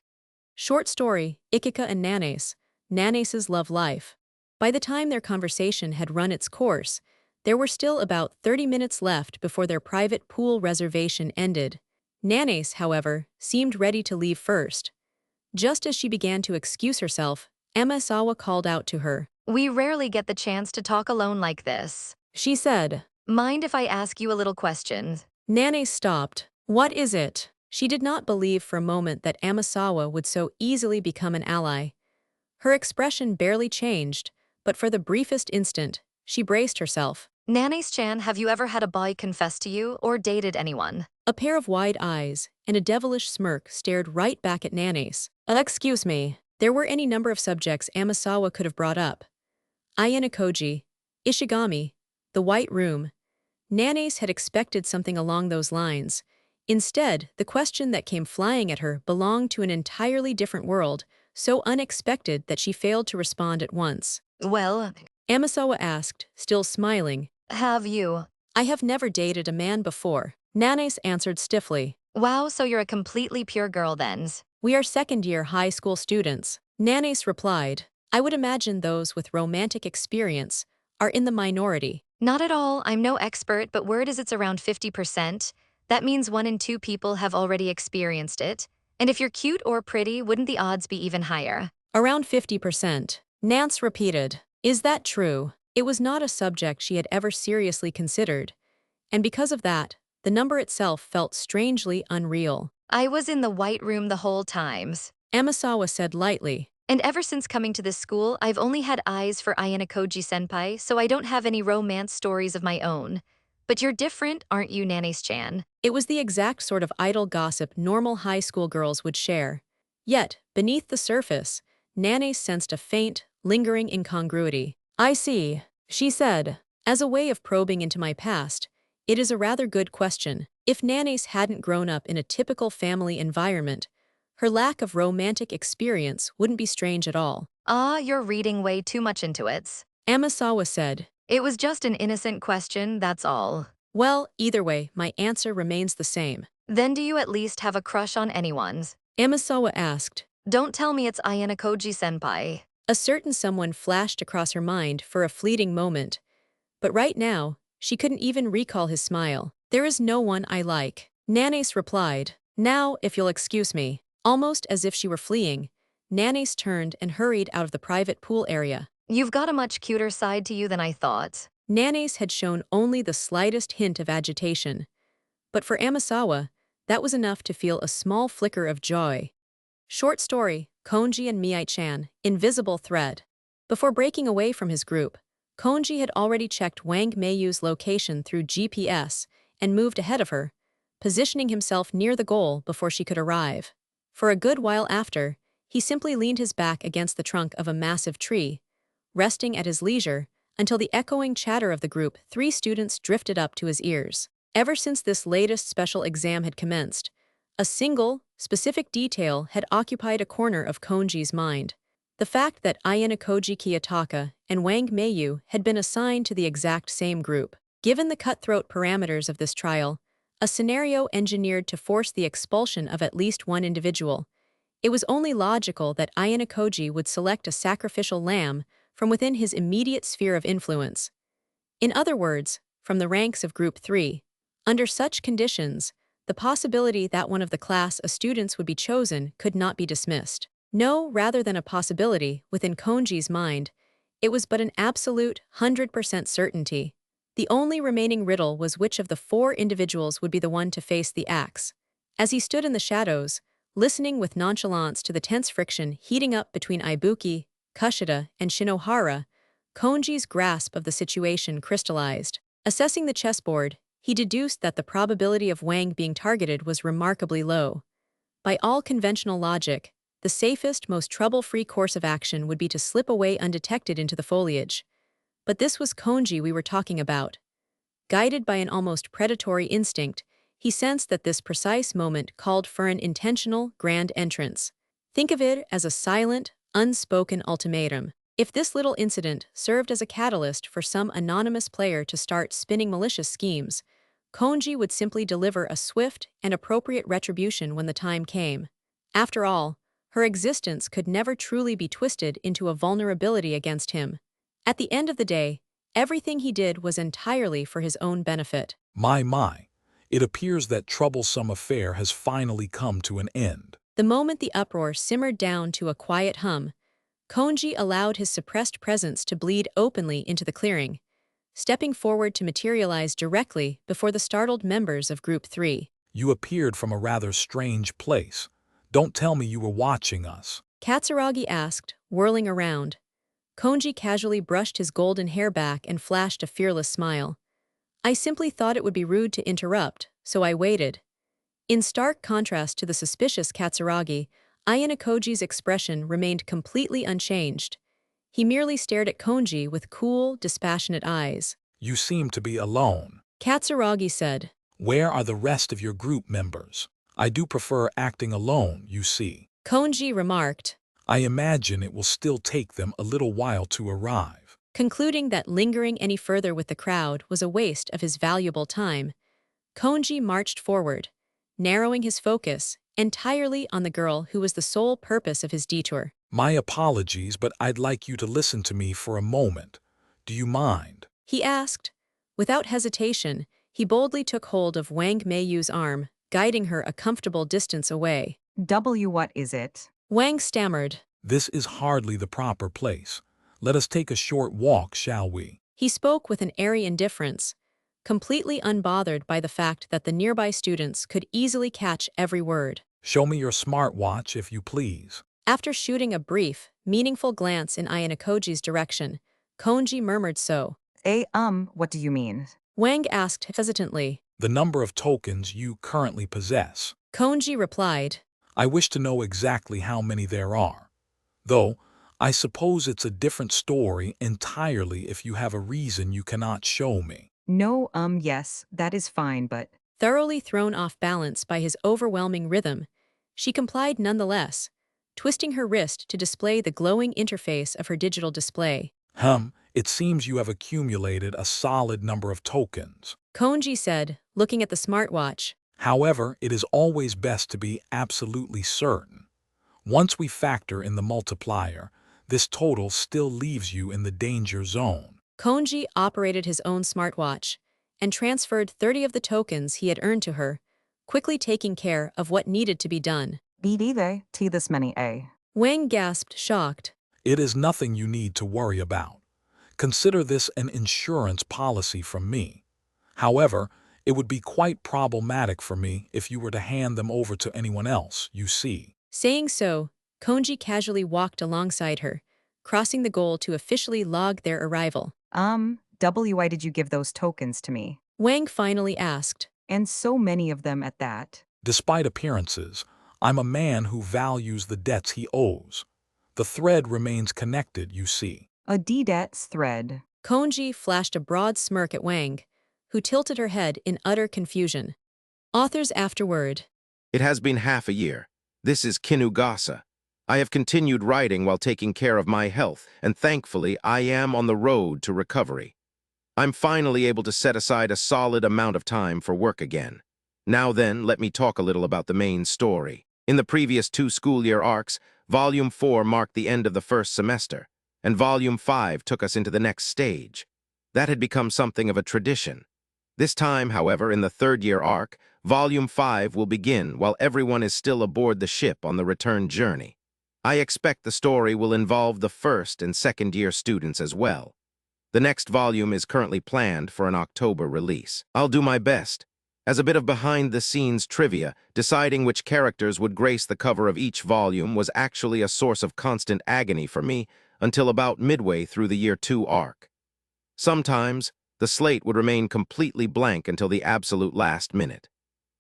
Short story, Ichika and Nanase, Nanase's love life. By the time their conversation had run its course, there were still about 30 minutes left before their private pool reservation ended. Nanase, however, seemed ready to leave first. Just as she began to excuse herself, Amasawa called out to her. We rarely get the chance to talk alone like this. She said. Mind if I ask you a little question? Nanase stopped. What is it? She did not believe for a moment that Amasawa would so easily become an ally. Her expression barely changed, but for the briefest instant, she braced herself. Nanase-chan, have you ever had a boy confess to you or dated anyone? A pair of wide eyes and a devilish smirk stared right back at Nanase. Excuse me. There were any number of subjects Amasawa could have brought up. Ayanokōji, Ishigami, the White Room. Nanase had expected something along those lines. Instead, the question that came flying at her belonged to an entirely different world, so unexpected that she failed to respond at once. Well, Amasawa asked, still smiling. Have you? I have never dated a man before. Nanase answered stiffly. Wow, so you're a completely pure girl then. We are second-year high school students. Nanase replied. I would imagine those with romantic experience are in the minority. Not at all, I'm no expert, but word is it's around 50%. That means 1 in 2 people have already experienced it. And if you're cute or pretty, wouldn't the odds be even higher? Around 50%. Nance repeated. Is that true? It was not a subject she had ever seriously considered. And because of that, the number itself felt strangely unreal. I was in the White Room the whole time. Amasawa said lightly. And ever since coming to this school, I've only had eyes for Ayanokōji-senpai, so I don't have any romance stories of my own. But you're different, aren't you, Nanase-chan? It was the exact sort of idle gossip normal high school girls would share. Yet, beneath the surface, Nanase sensed a faint, lingering incongruity. I see, she said. As a way of probing into my past, it is a rather good question. If Nanase hadn't grown up in a typical family environment, her lack of romantic experience wouldn't be strange at all. You're reading way too much into it. Amasawa said. It was just an innocent question, that's all. Well, either way, my answer remains the same. Then do you at least have a crush on anyone's? Amasawa asked. Don't tell me it's Ayanokōji-senpai. A certain someone flashed across her mind for a fleeting moment. But right now, she couldn't even recall his smile. There is no one I like. Nanase replied. Now, if you'll excuse me. Almost as if she were fleeing, Nanase turned and hurried out of the private pool area. You've got a much cuter side to you than I thought. Nanase had shown only the slightest hint of agitation. But for Amasawa, that was enough to feel a small flicker of joy. Short story, Kōenji and Mii-chan, Invisible Thread. Before breaking away from his group, Kōenji had already checked Wang Meiyu's location through GPS and moved ahead of her, positioning himself near the goal before she could arrive. For a good while after, he simply leaned his back against the trunk of a massive tree, resting at his leisure until the echoing chatter of the group 3 students drifted up to his ears. Ever since this latest special exam had commenced, a single, specific detail had occupied a corner of Kōenji's mind. The fact that Ayanokōji Kiyotaka and Wang Meiyu had been assigned to the exact same group. Given the cutthroat parameters of this trial, a scenario engineered to force the expulsion of at least one individual, it was only logical that Ayanokōji would select a sacrificial lamb from within his immediate sphere of influence. In other words, from the ranks of Group 3. Under such conditions, the possibility that one of the class of students would be chosen could not be dismissed. No, rather than a possibility within Kōenji's mind, it was but an absolute 100% certainty. The only remaining riddle was which of the 4 individuals would be the one to face the axe. As he stood in the shadows, listening with nonchalance to the tense friction heating up between Ibuki, Kushida, and Shinohara, Kōenji's grasp of the situation crystallized. Assessing the chessboard, he deduced that the probability of Wang being targeted was remarkably low. By all conventional logic, the safest, most trouble-free course of action would be to slip away undetected into the foliage. But this was Kōenji we were talking about. Guided by an almost predatory instinct, he sensed that this precise moment called for an intentional, grand entrance. Think of it as a silent, unspoken ultimatum. If this little incident served as a catalyst for some anonymous player to start spinning malicious schemes, Kōenji would simply deliver a swift and appropriate retribution when the time came. After all, her existence could never truly be twisted into a vulnerability against him. At the end of the day, everything he did was entirely for his own benefit. My. It appears that troublesome affair has finally come to an end. The moment the uproar simmered down to a quiet hum, Kōenji allowed his suppressed presence to bleed openly into the clearing, stepping forward to materialize directly before the startled members of Group 3. You appeared from a rather strange place. Don't tell me you were watching us. Katsuragi asked, whirling around. Kōenji casually brushed his golden hair back and flashed a fearless smile. I simply thought it would be rude to interrupt, so I waited. In stark contrast to the suspicious Katsuragi, Ayanokōji's expression remained completely unchanged. He merely stared at Kōenji with cool, dispassionate eyes. You seem to be alone. Katsuragi said. Where are the rest of your group members? I do prefer acting alone, you see. Kōenji remarked. I imagine it will still take them a little while to arrive. Concluding that lingering any further with the crowd was a waste of his valuable time, Kōenji marched forward, narrowing his focus entirely on the girl who was the sole purpose of his detour. My apologies, but I'd like you to listen to me for a moment. Do you mind? He asked. Without hesitation, he boldly took hold of Wang Meiyu's arm, guiding her a comfortable distance away. What is it? Wang stammered. This is hardly the proper place. Let us take a short walk, shall we? He spoke with an airy indifference, completely unbothered by the fact that the nearby students could easily catch every word. Show me your smartwatch, if you please. After shooting a brief, meaningful glance in Ayanokōji's direction, Kōenji murmured so. What do you mean? Wang asked hesitantly. The number of tokens you currently possess. Kōenji replied. I wish to know exactly how many there are. Though, I suppose it's a different story entirely if you have a reason you cannot show me. No, yes, that is fine, but... Thoroughly thrown off balance by his overwhelming rhythm, she complied nonetheless, twisting her wrist to display the glowing interface of her digital display. It seems you have accumulated a solid number of tokens. Kōenji said, looking at the smartwatch. However, it is always best to be absolutely certain. Once we factor in the multiplier, this total still leaves you in the danger zone. Kōenji operated his own smartwatch and transferred 30 of the tokens he had earned to her, quickly taking care of what needed to be done. This many, Wang gasped, shocked. It is nothing you need to worry about. Consider this an insurance policy from me. However, it would be quite problematic for me if you were to hand them over to anyone else, you see. Saying so, Kōenji casually walked alongside her, crossing the goal to officially log their arrival. Why did you give those tokens to me? Wang finally asked. And so many of them at that. Despite appearances, I'm a man who values the debts he owes. The thread remains connected, you see. A debts thread. Kōenji flashed a broad smirk at Wang, who tilted her head in utter confusion. Author's Afterword. It has been half a year. This is Kinugasa. I have continued writing while taking care of my health, and thankfully I am on the road to recovery. I'm finally able to set aside a solid amount of time for work again. Now then, let me talk a little about the main story. In the previous 2 school year arcs, Volume 4 marked the end of the first semester, and Volume 5 took us into the next stage. That had become something of a tradition. This time, however, in the 3rd year arc, Volume 5 will begin while everyone is still aboard the ship on the return journey. I expect the story will involve the 1st and 2nd year students as well. The next volume is currently planned for an October release. I'll do my best. As a bit of behind-the-scenes trivia, deciding which characters would grace the cover of each volume was actually a source of constant agony for me until about midway through the Year 2 arc. Sometimes, the slate would remain completely blank until the absolute last minute.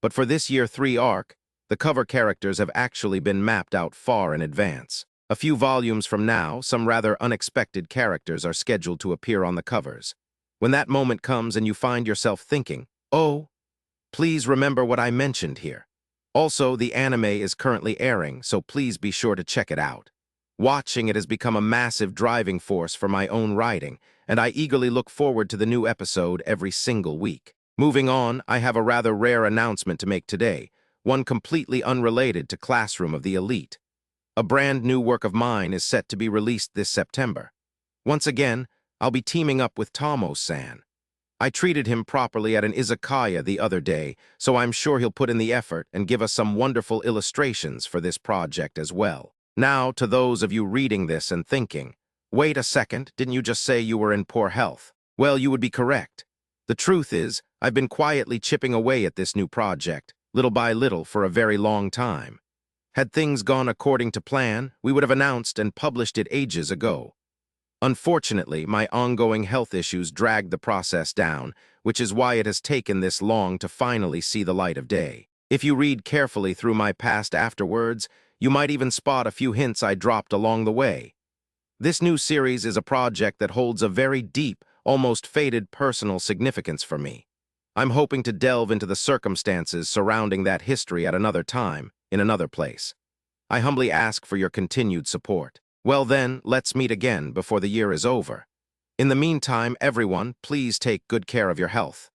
But for this Year 3 arc, the cover characters have actually been mapped out far in advance. A few volumes from now, some rather unexpected characters are scheduled to appear on the covers. When that moment comes and you find yourself thinking, oh, please remember what I mentioned here. Also, the anime is currently airing, so please be sure to check it out. Watching it has become a massive driving force for my own writing, and I eagerly look forward to the new episode every single week. Moving on, I have a rather rare announcement to make today, one completely unrelated to Classroom of the Elite. A brand new work of mine is set to be released this September. Once again, I'll be teaming up with Tomo-san. I treated him properly at an izakaya the other day, so I'm sure he'll put in the effort and give us some wonderful illustrations for this project as well. Now, to those of you reading this and thinking, wait a second, didn't you just say you were in poor health? Well, you would be correct. The truth is, I've been quietly chipping away at this new project, little by little for a very long time. Had things gone according to plan, we would have announced and published it ages ago. Unfortunately, my ongoing health issues dragged the process down, which is why it has taken this long to finally see the light of day. If you read carefully through my past afterwords, you might even spot a few hints I dropped along the way. This new series is a project that holds a very deep, almost faded personal significance for me. I'm hoping to delve into the circumstances surrounding that history at another time, in another place. I humbly ask for your continued support. Well then, let's meet again before the year is over. In the meantime, everyone, please take good care of your health.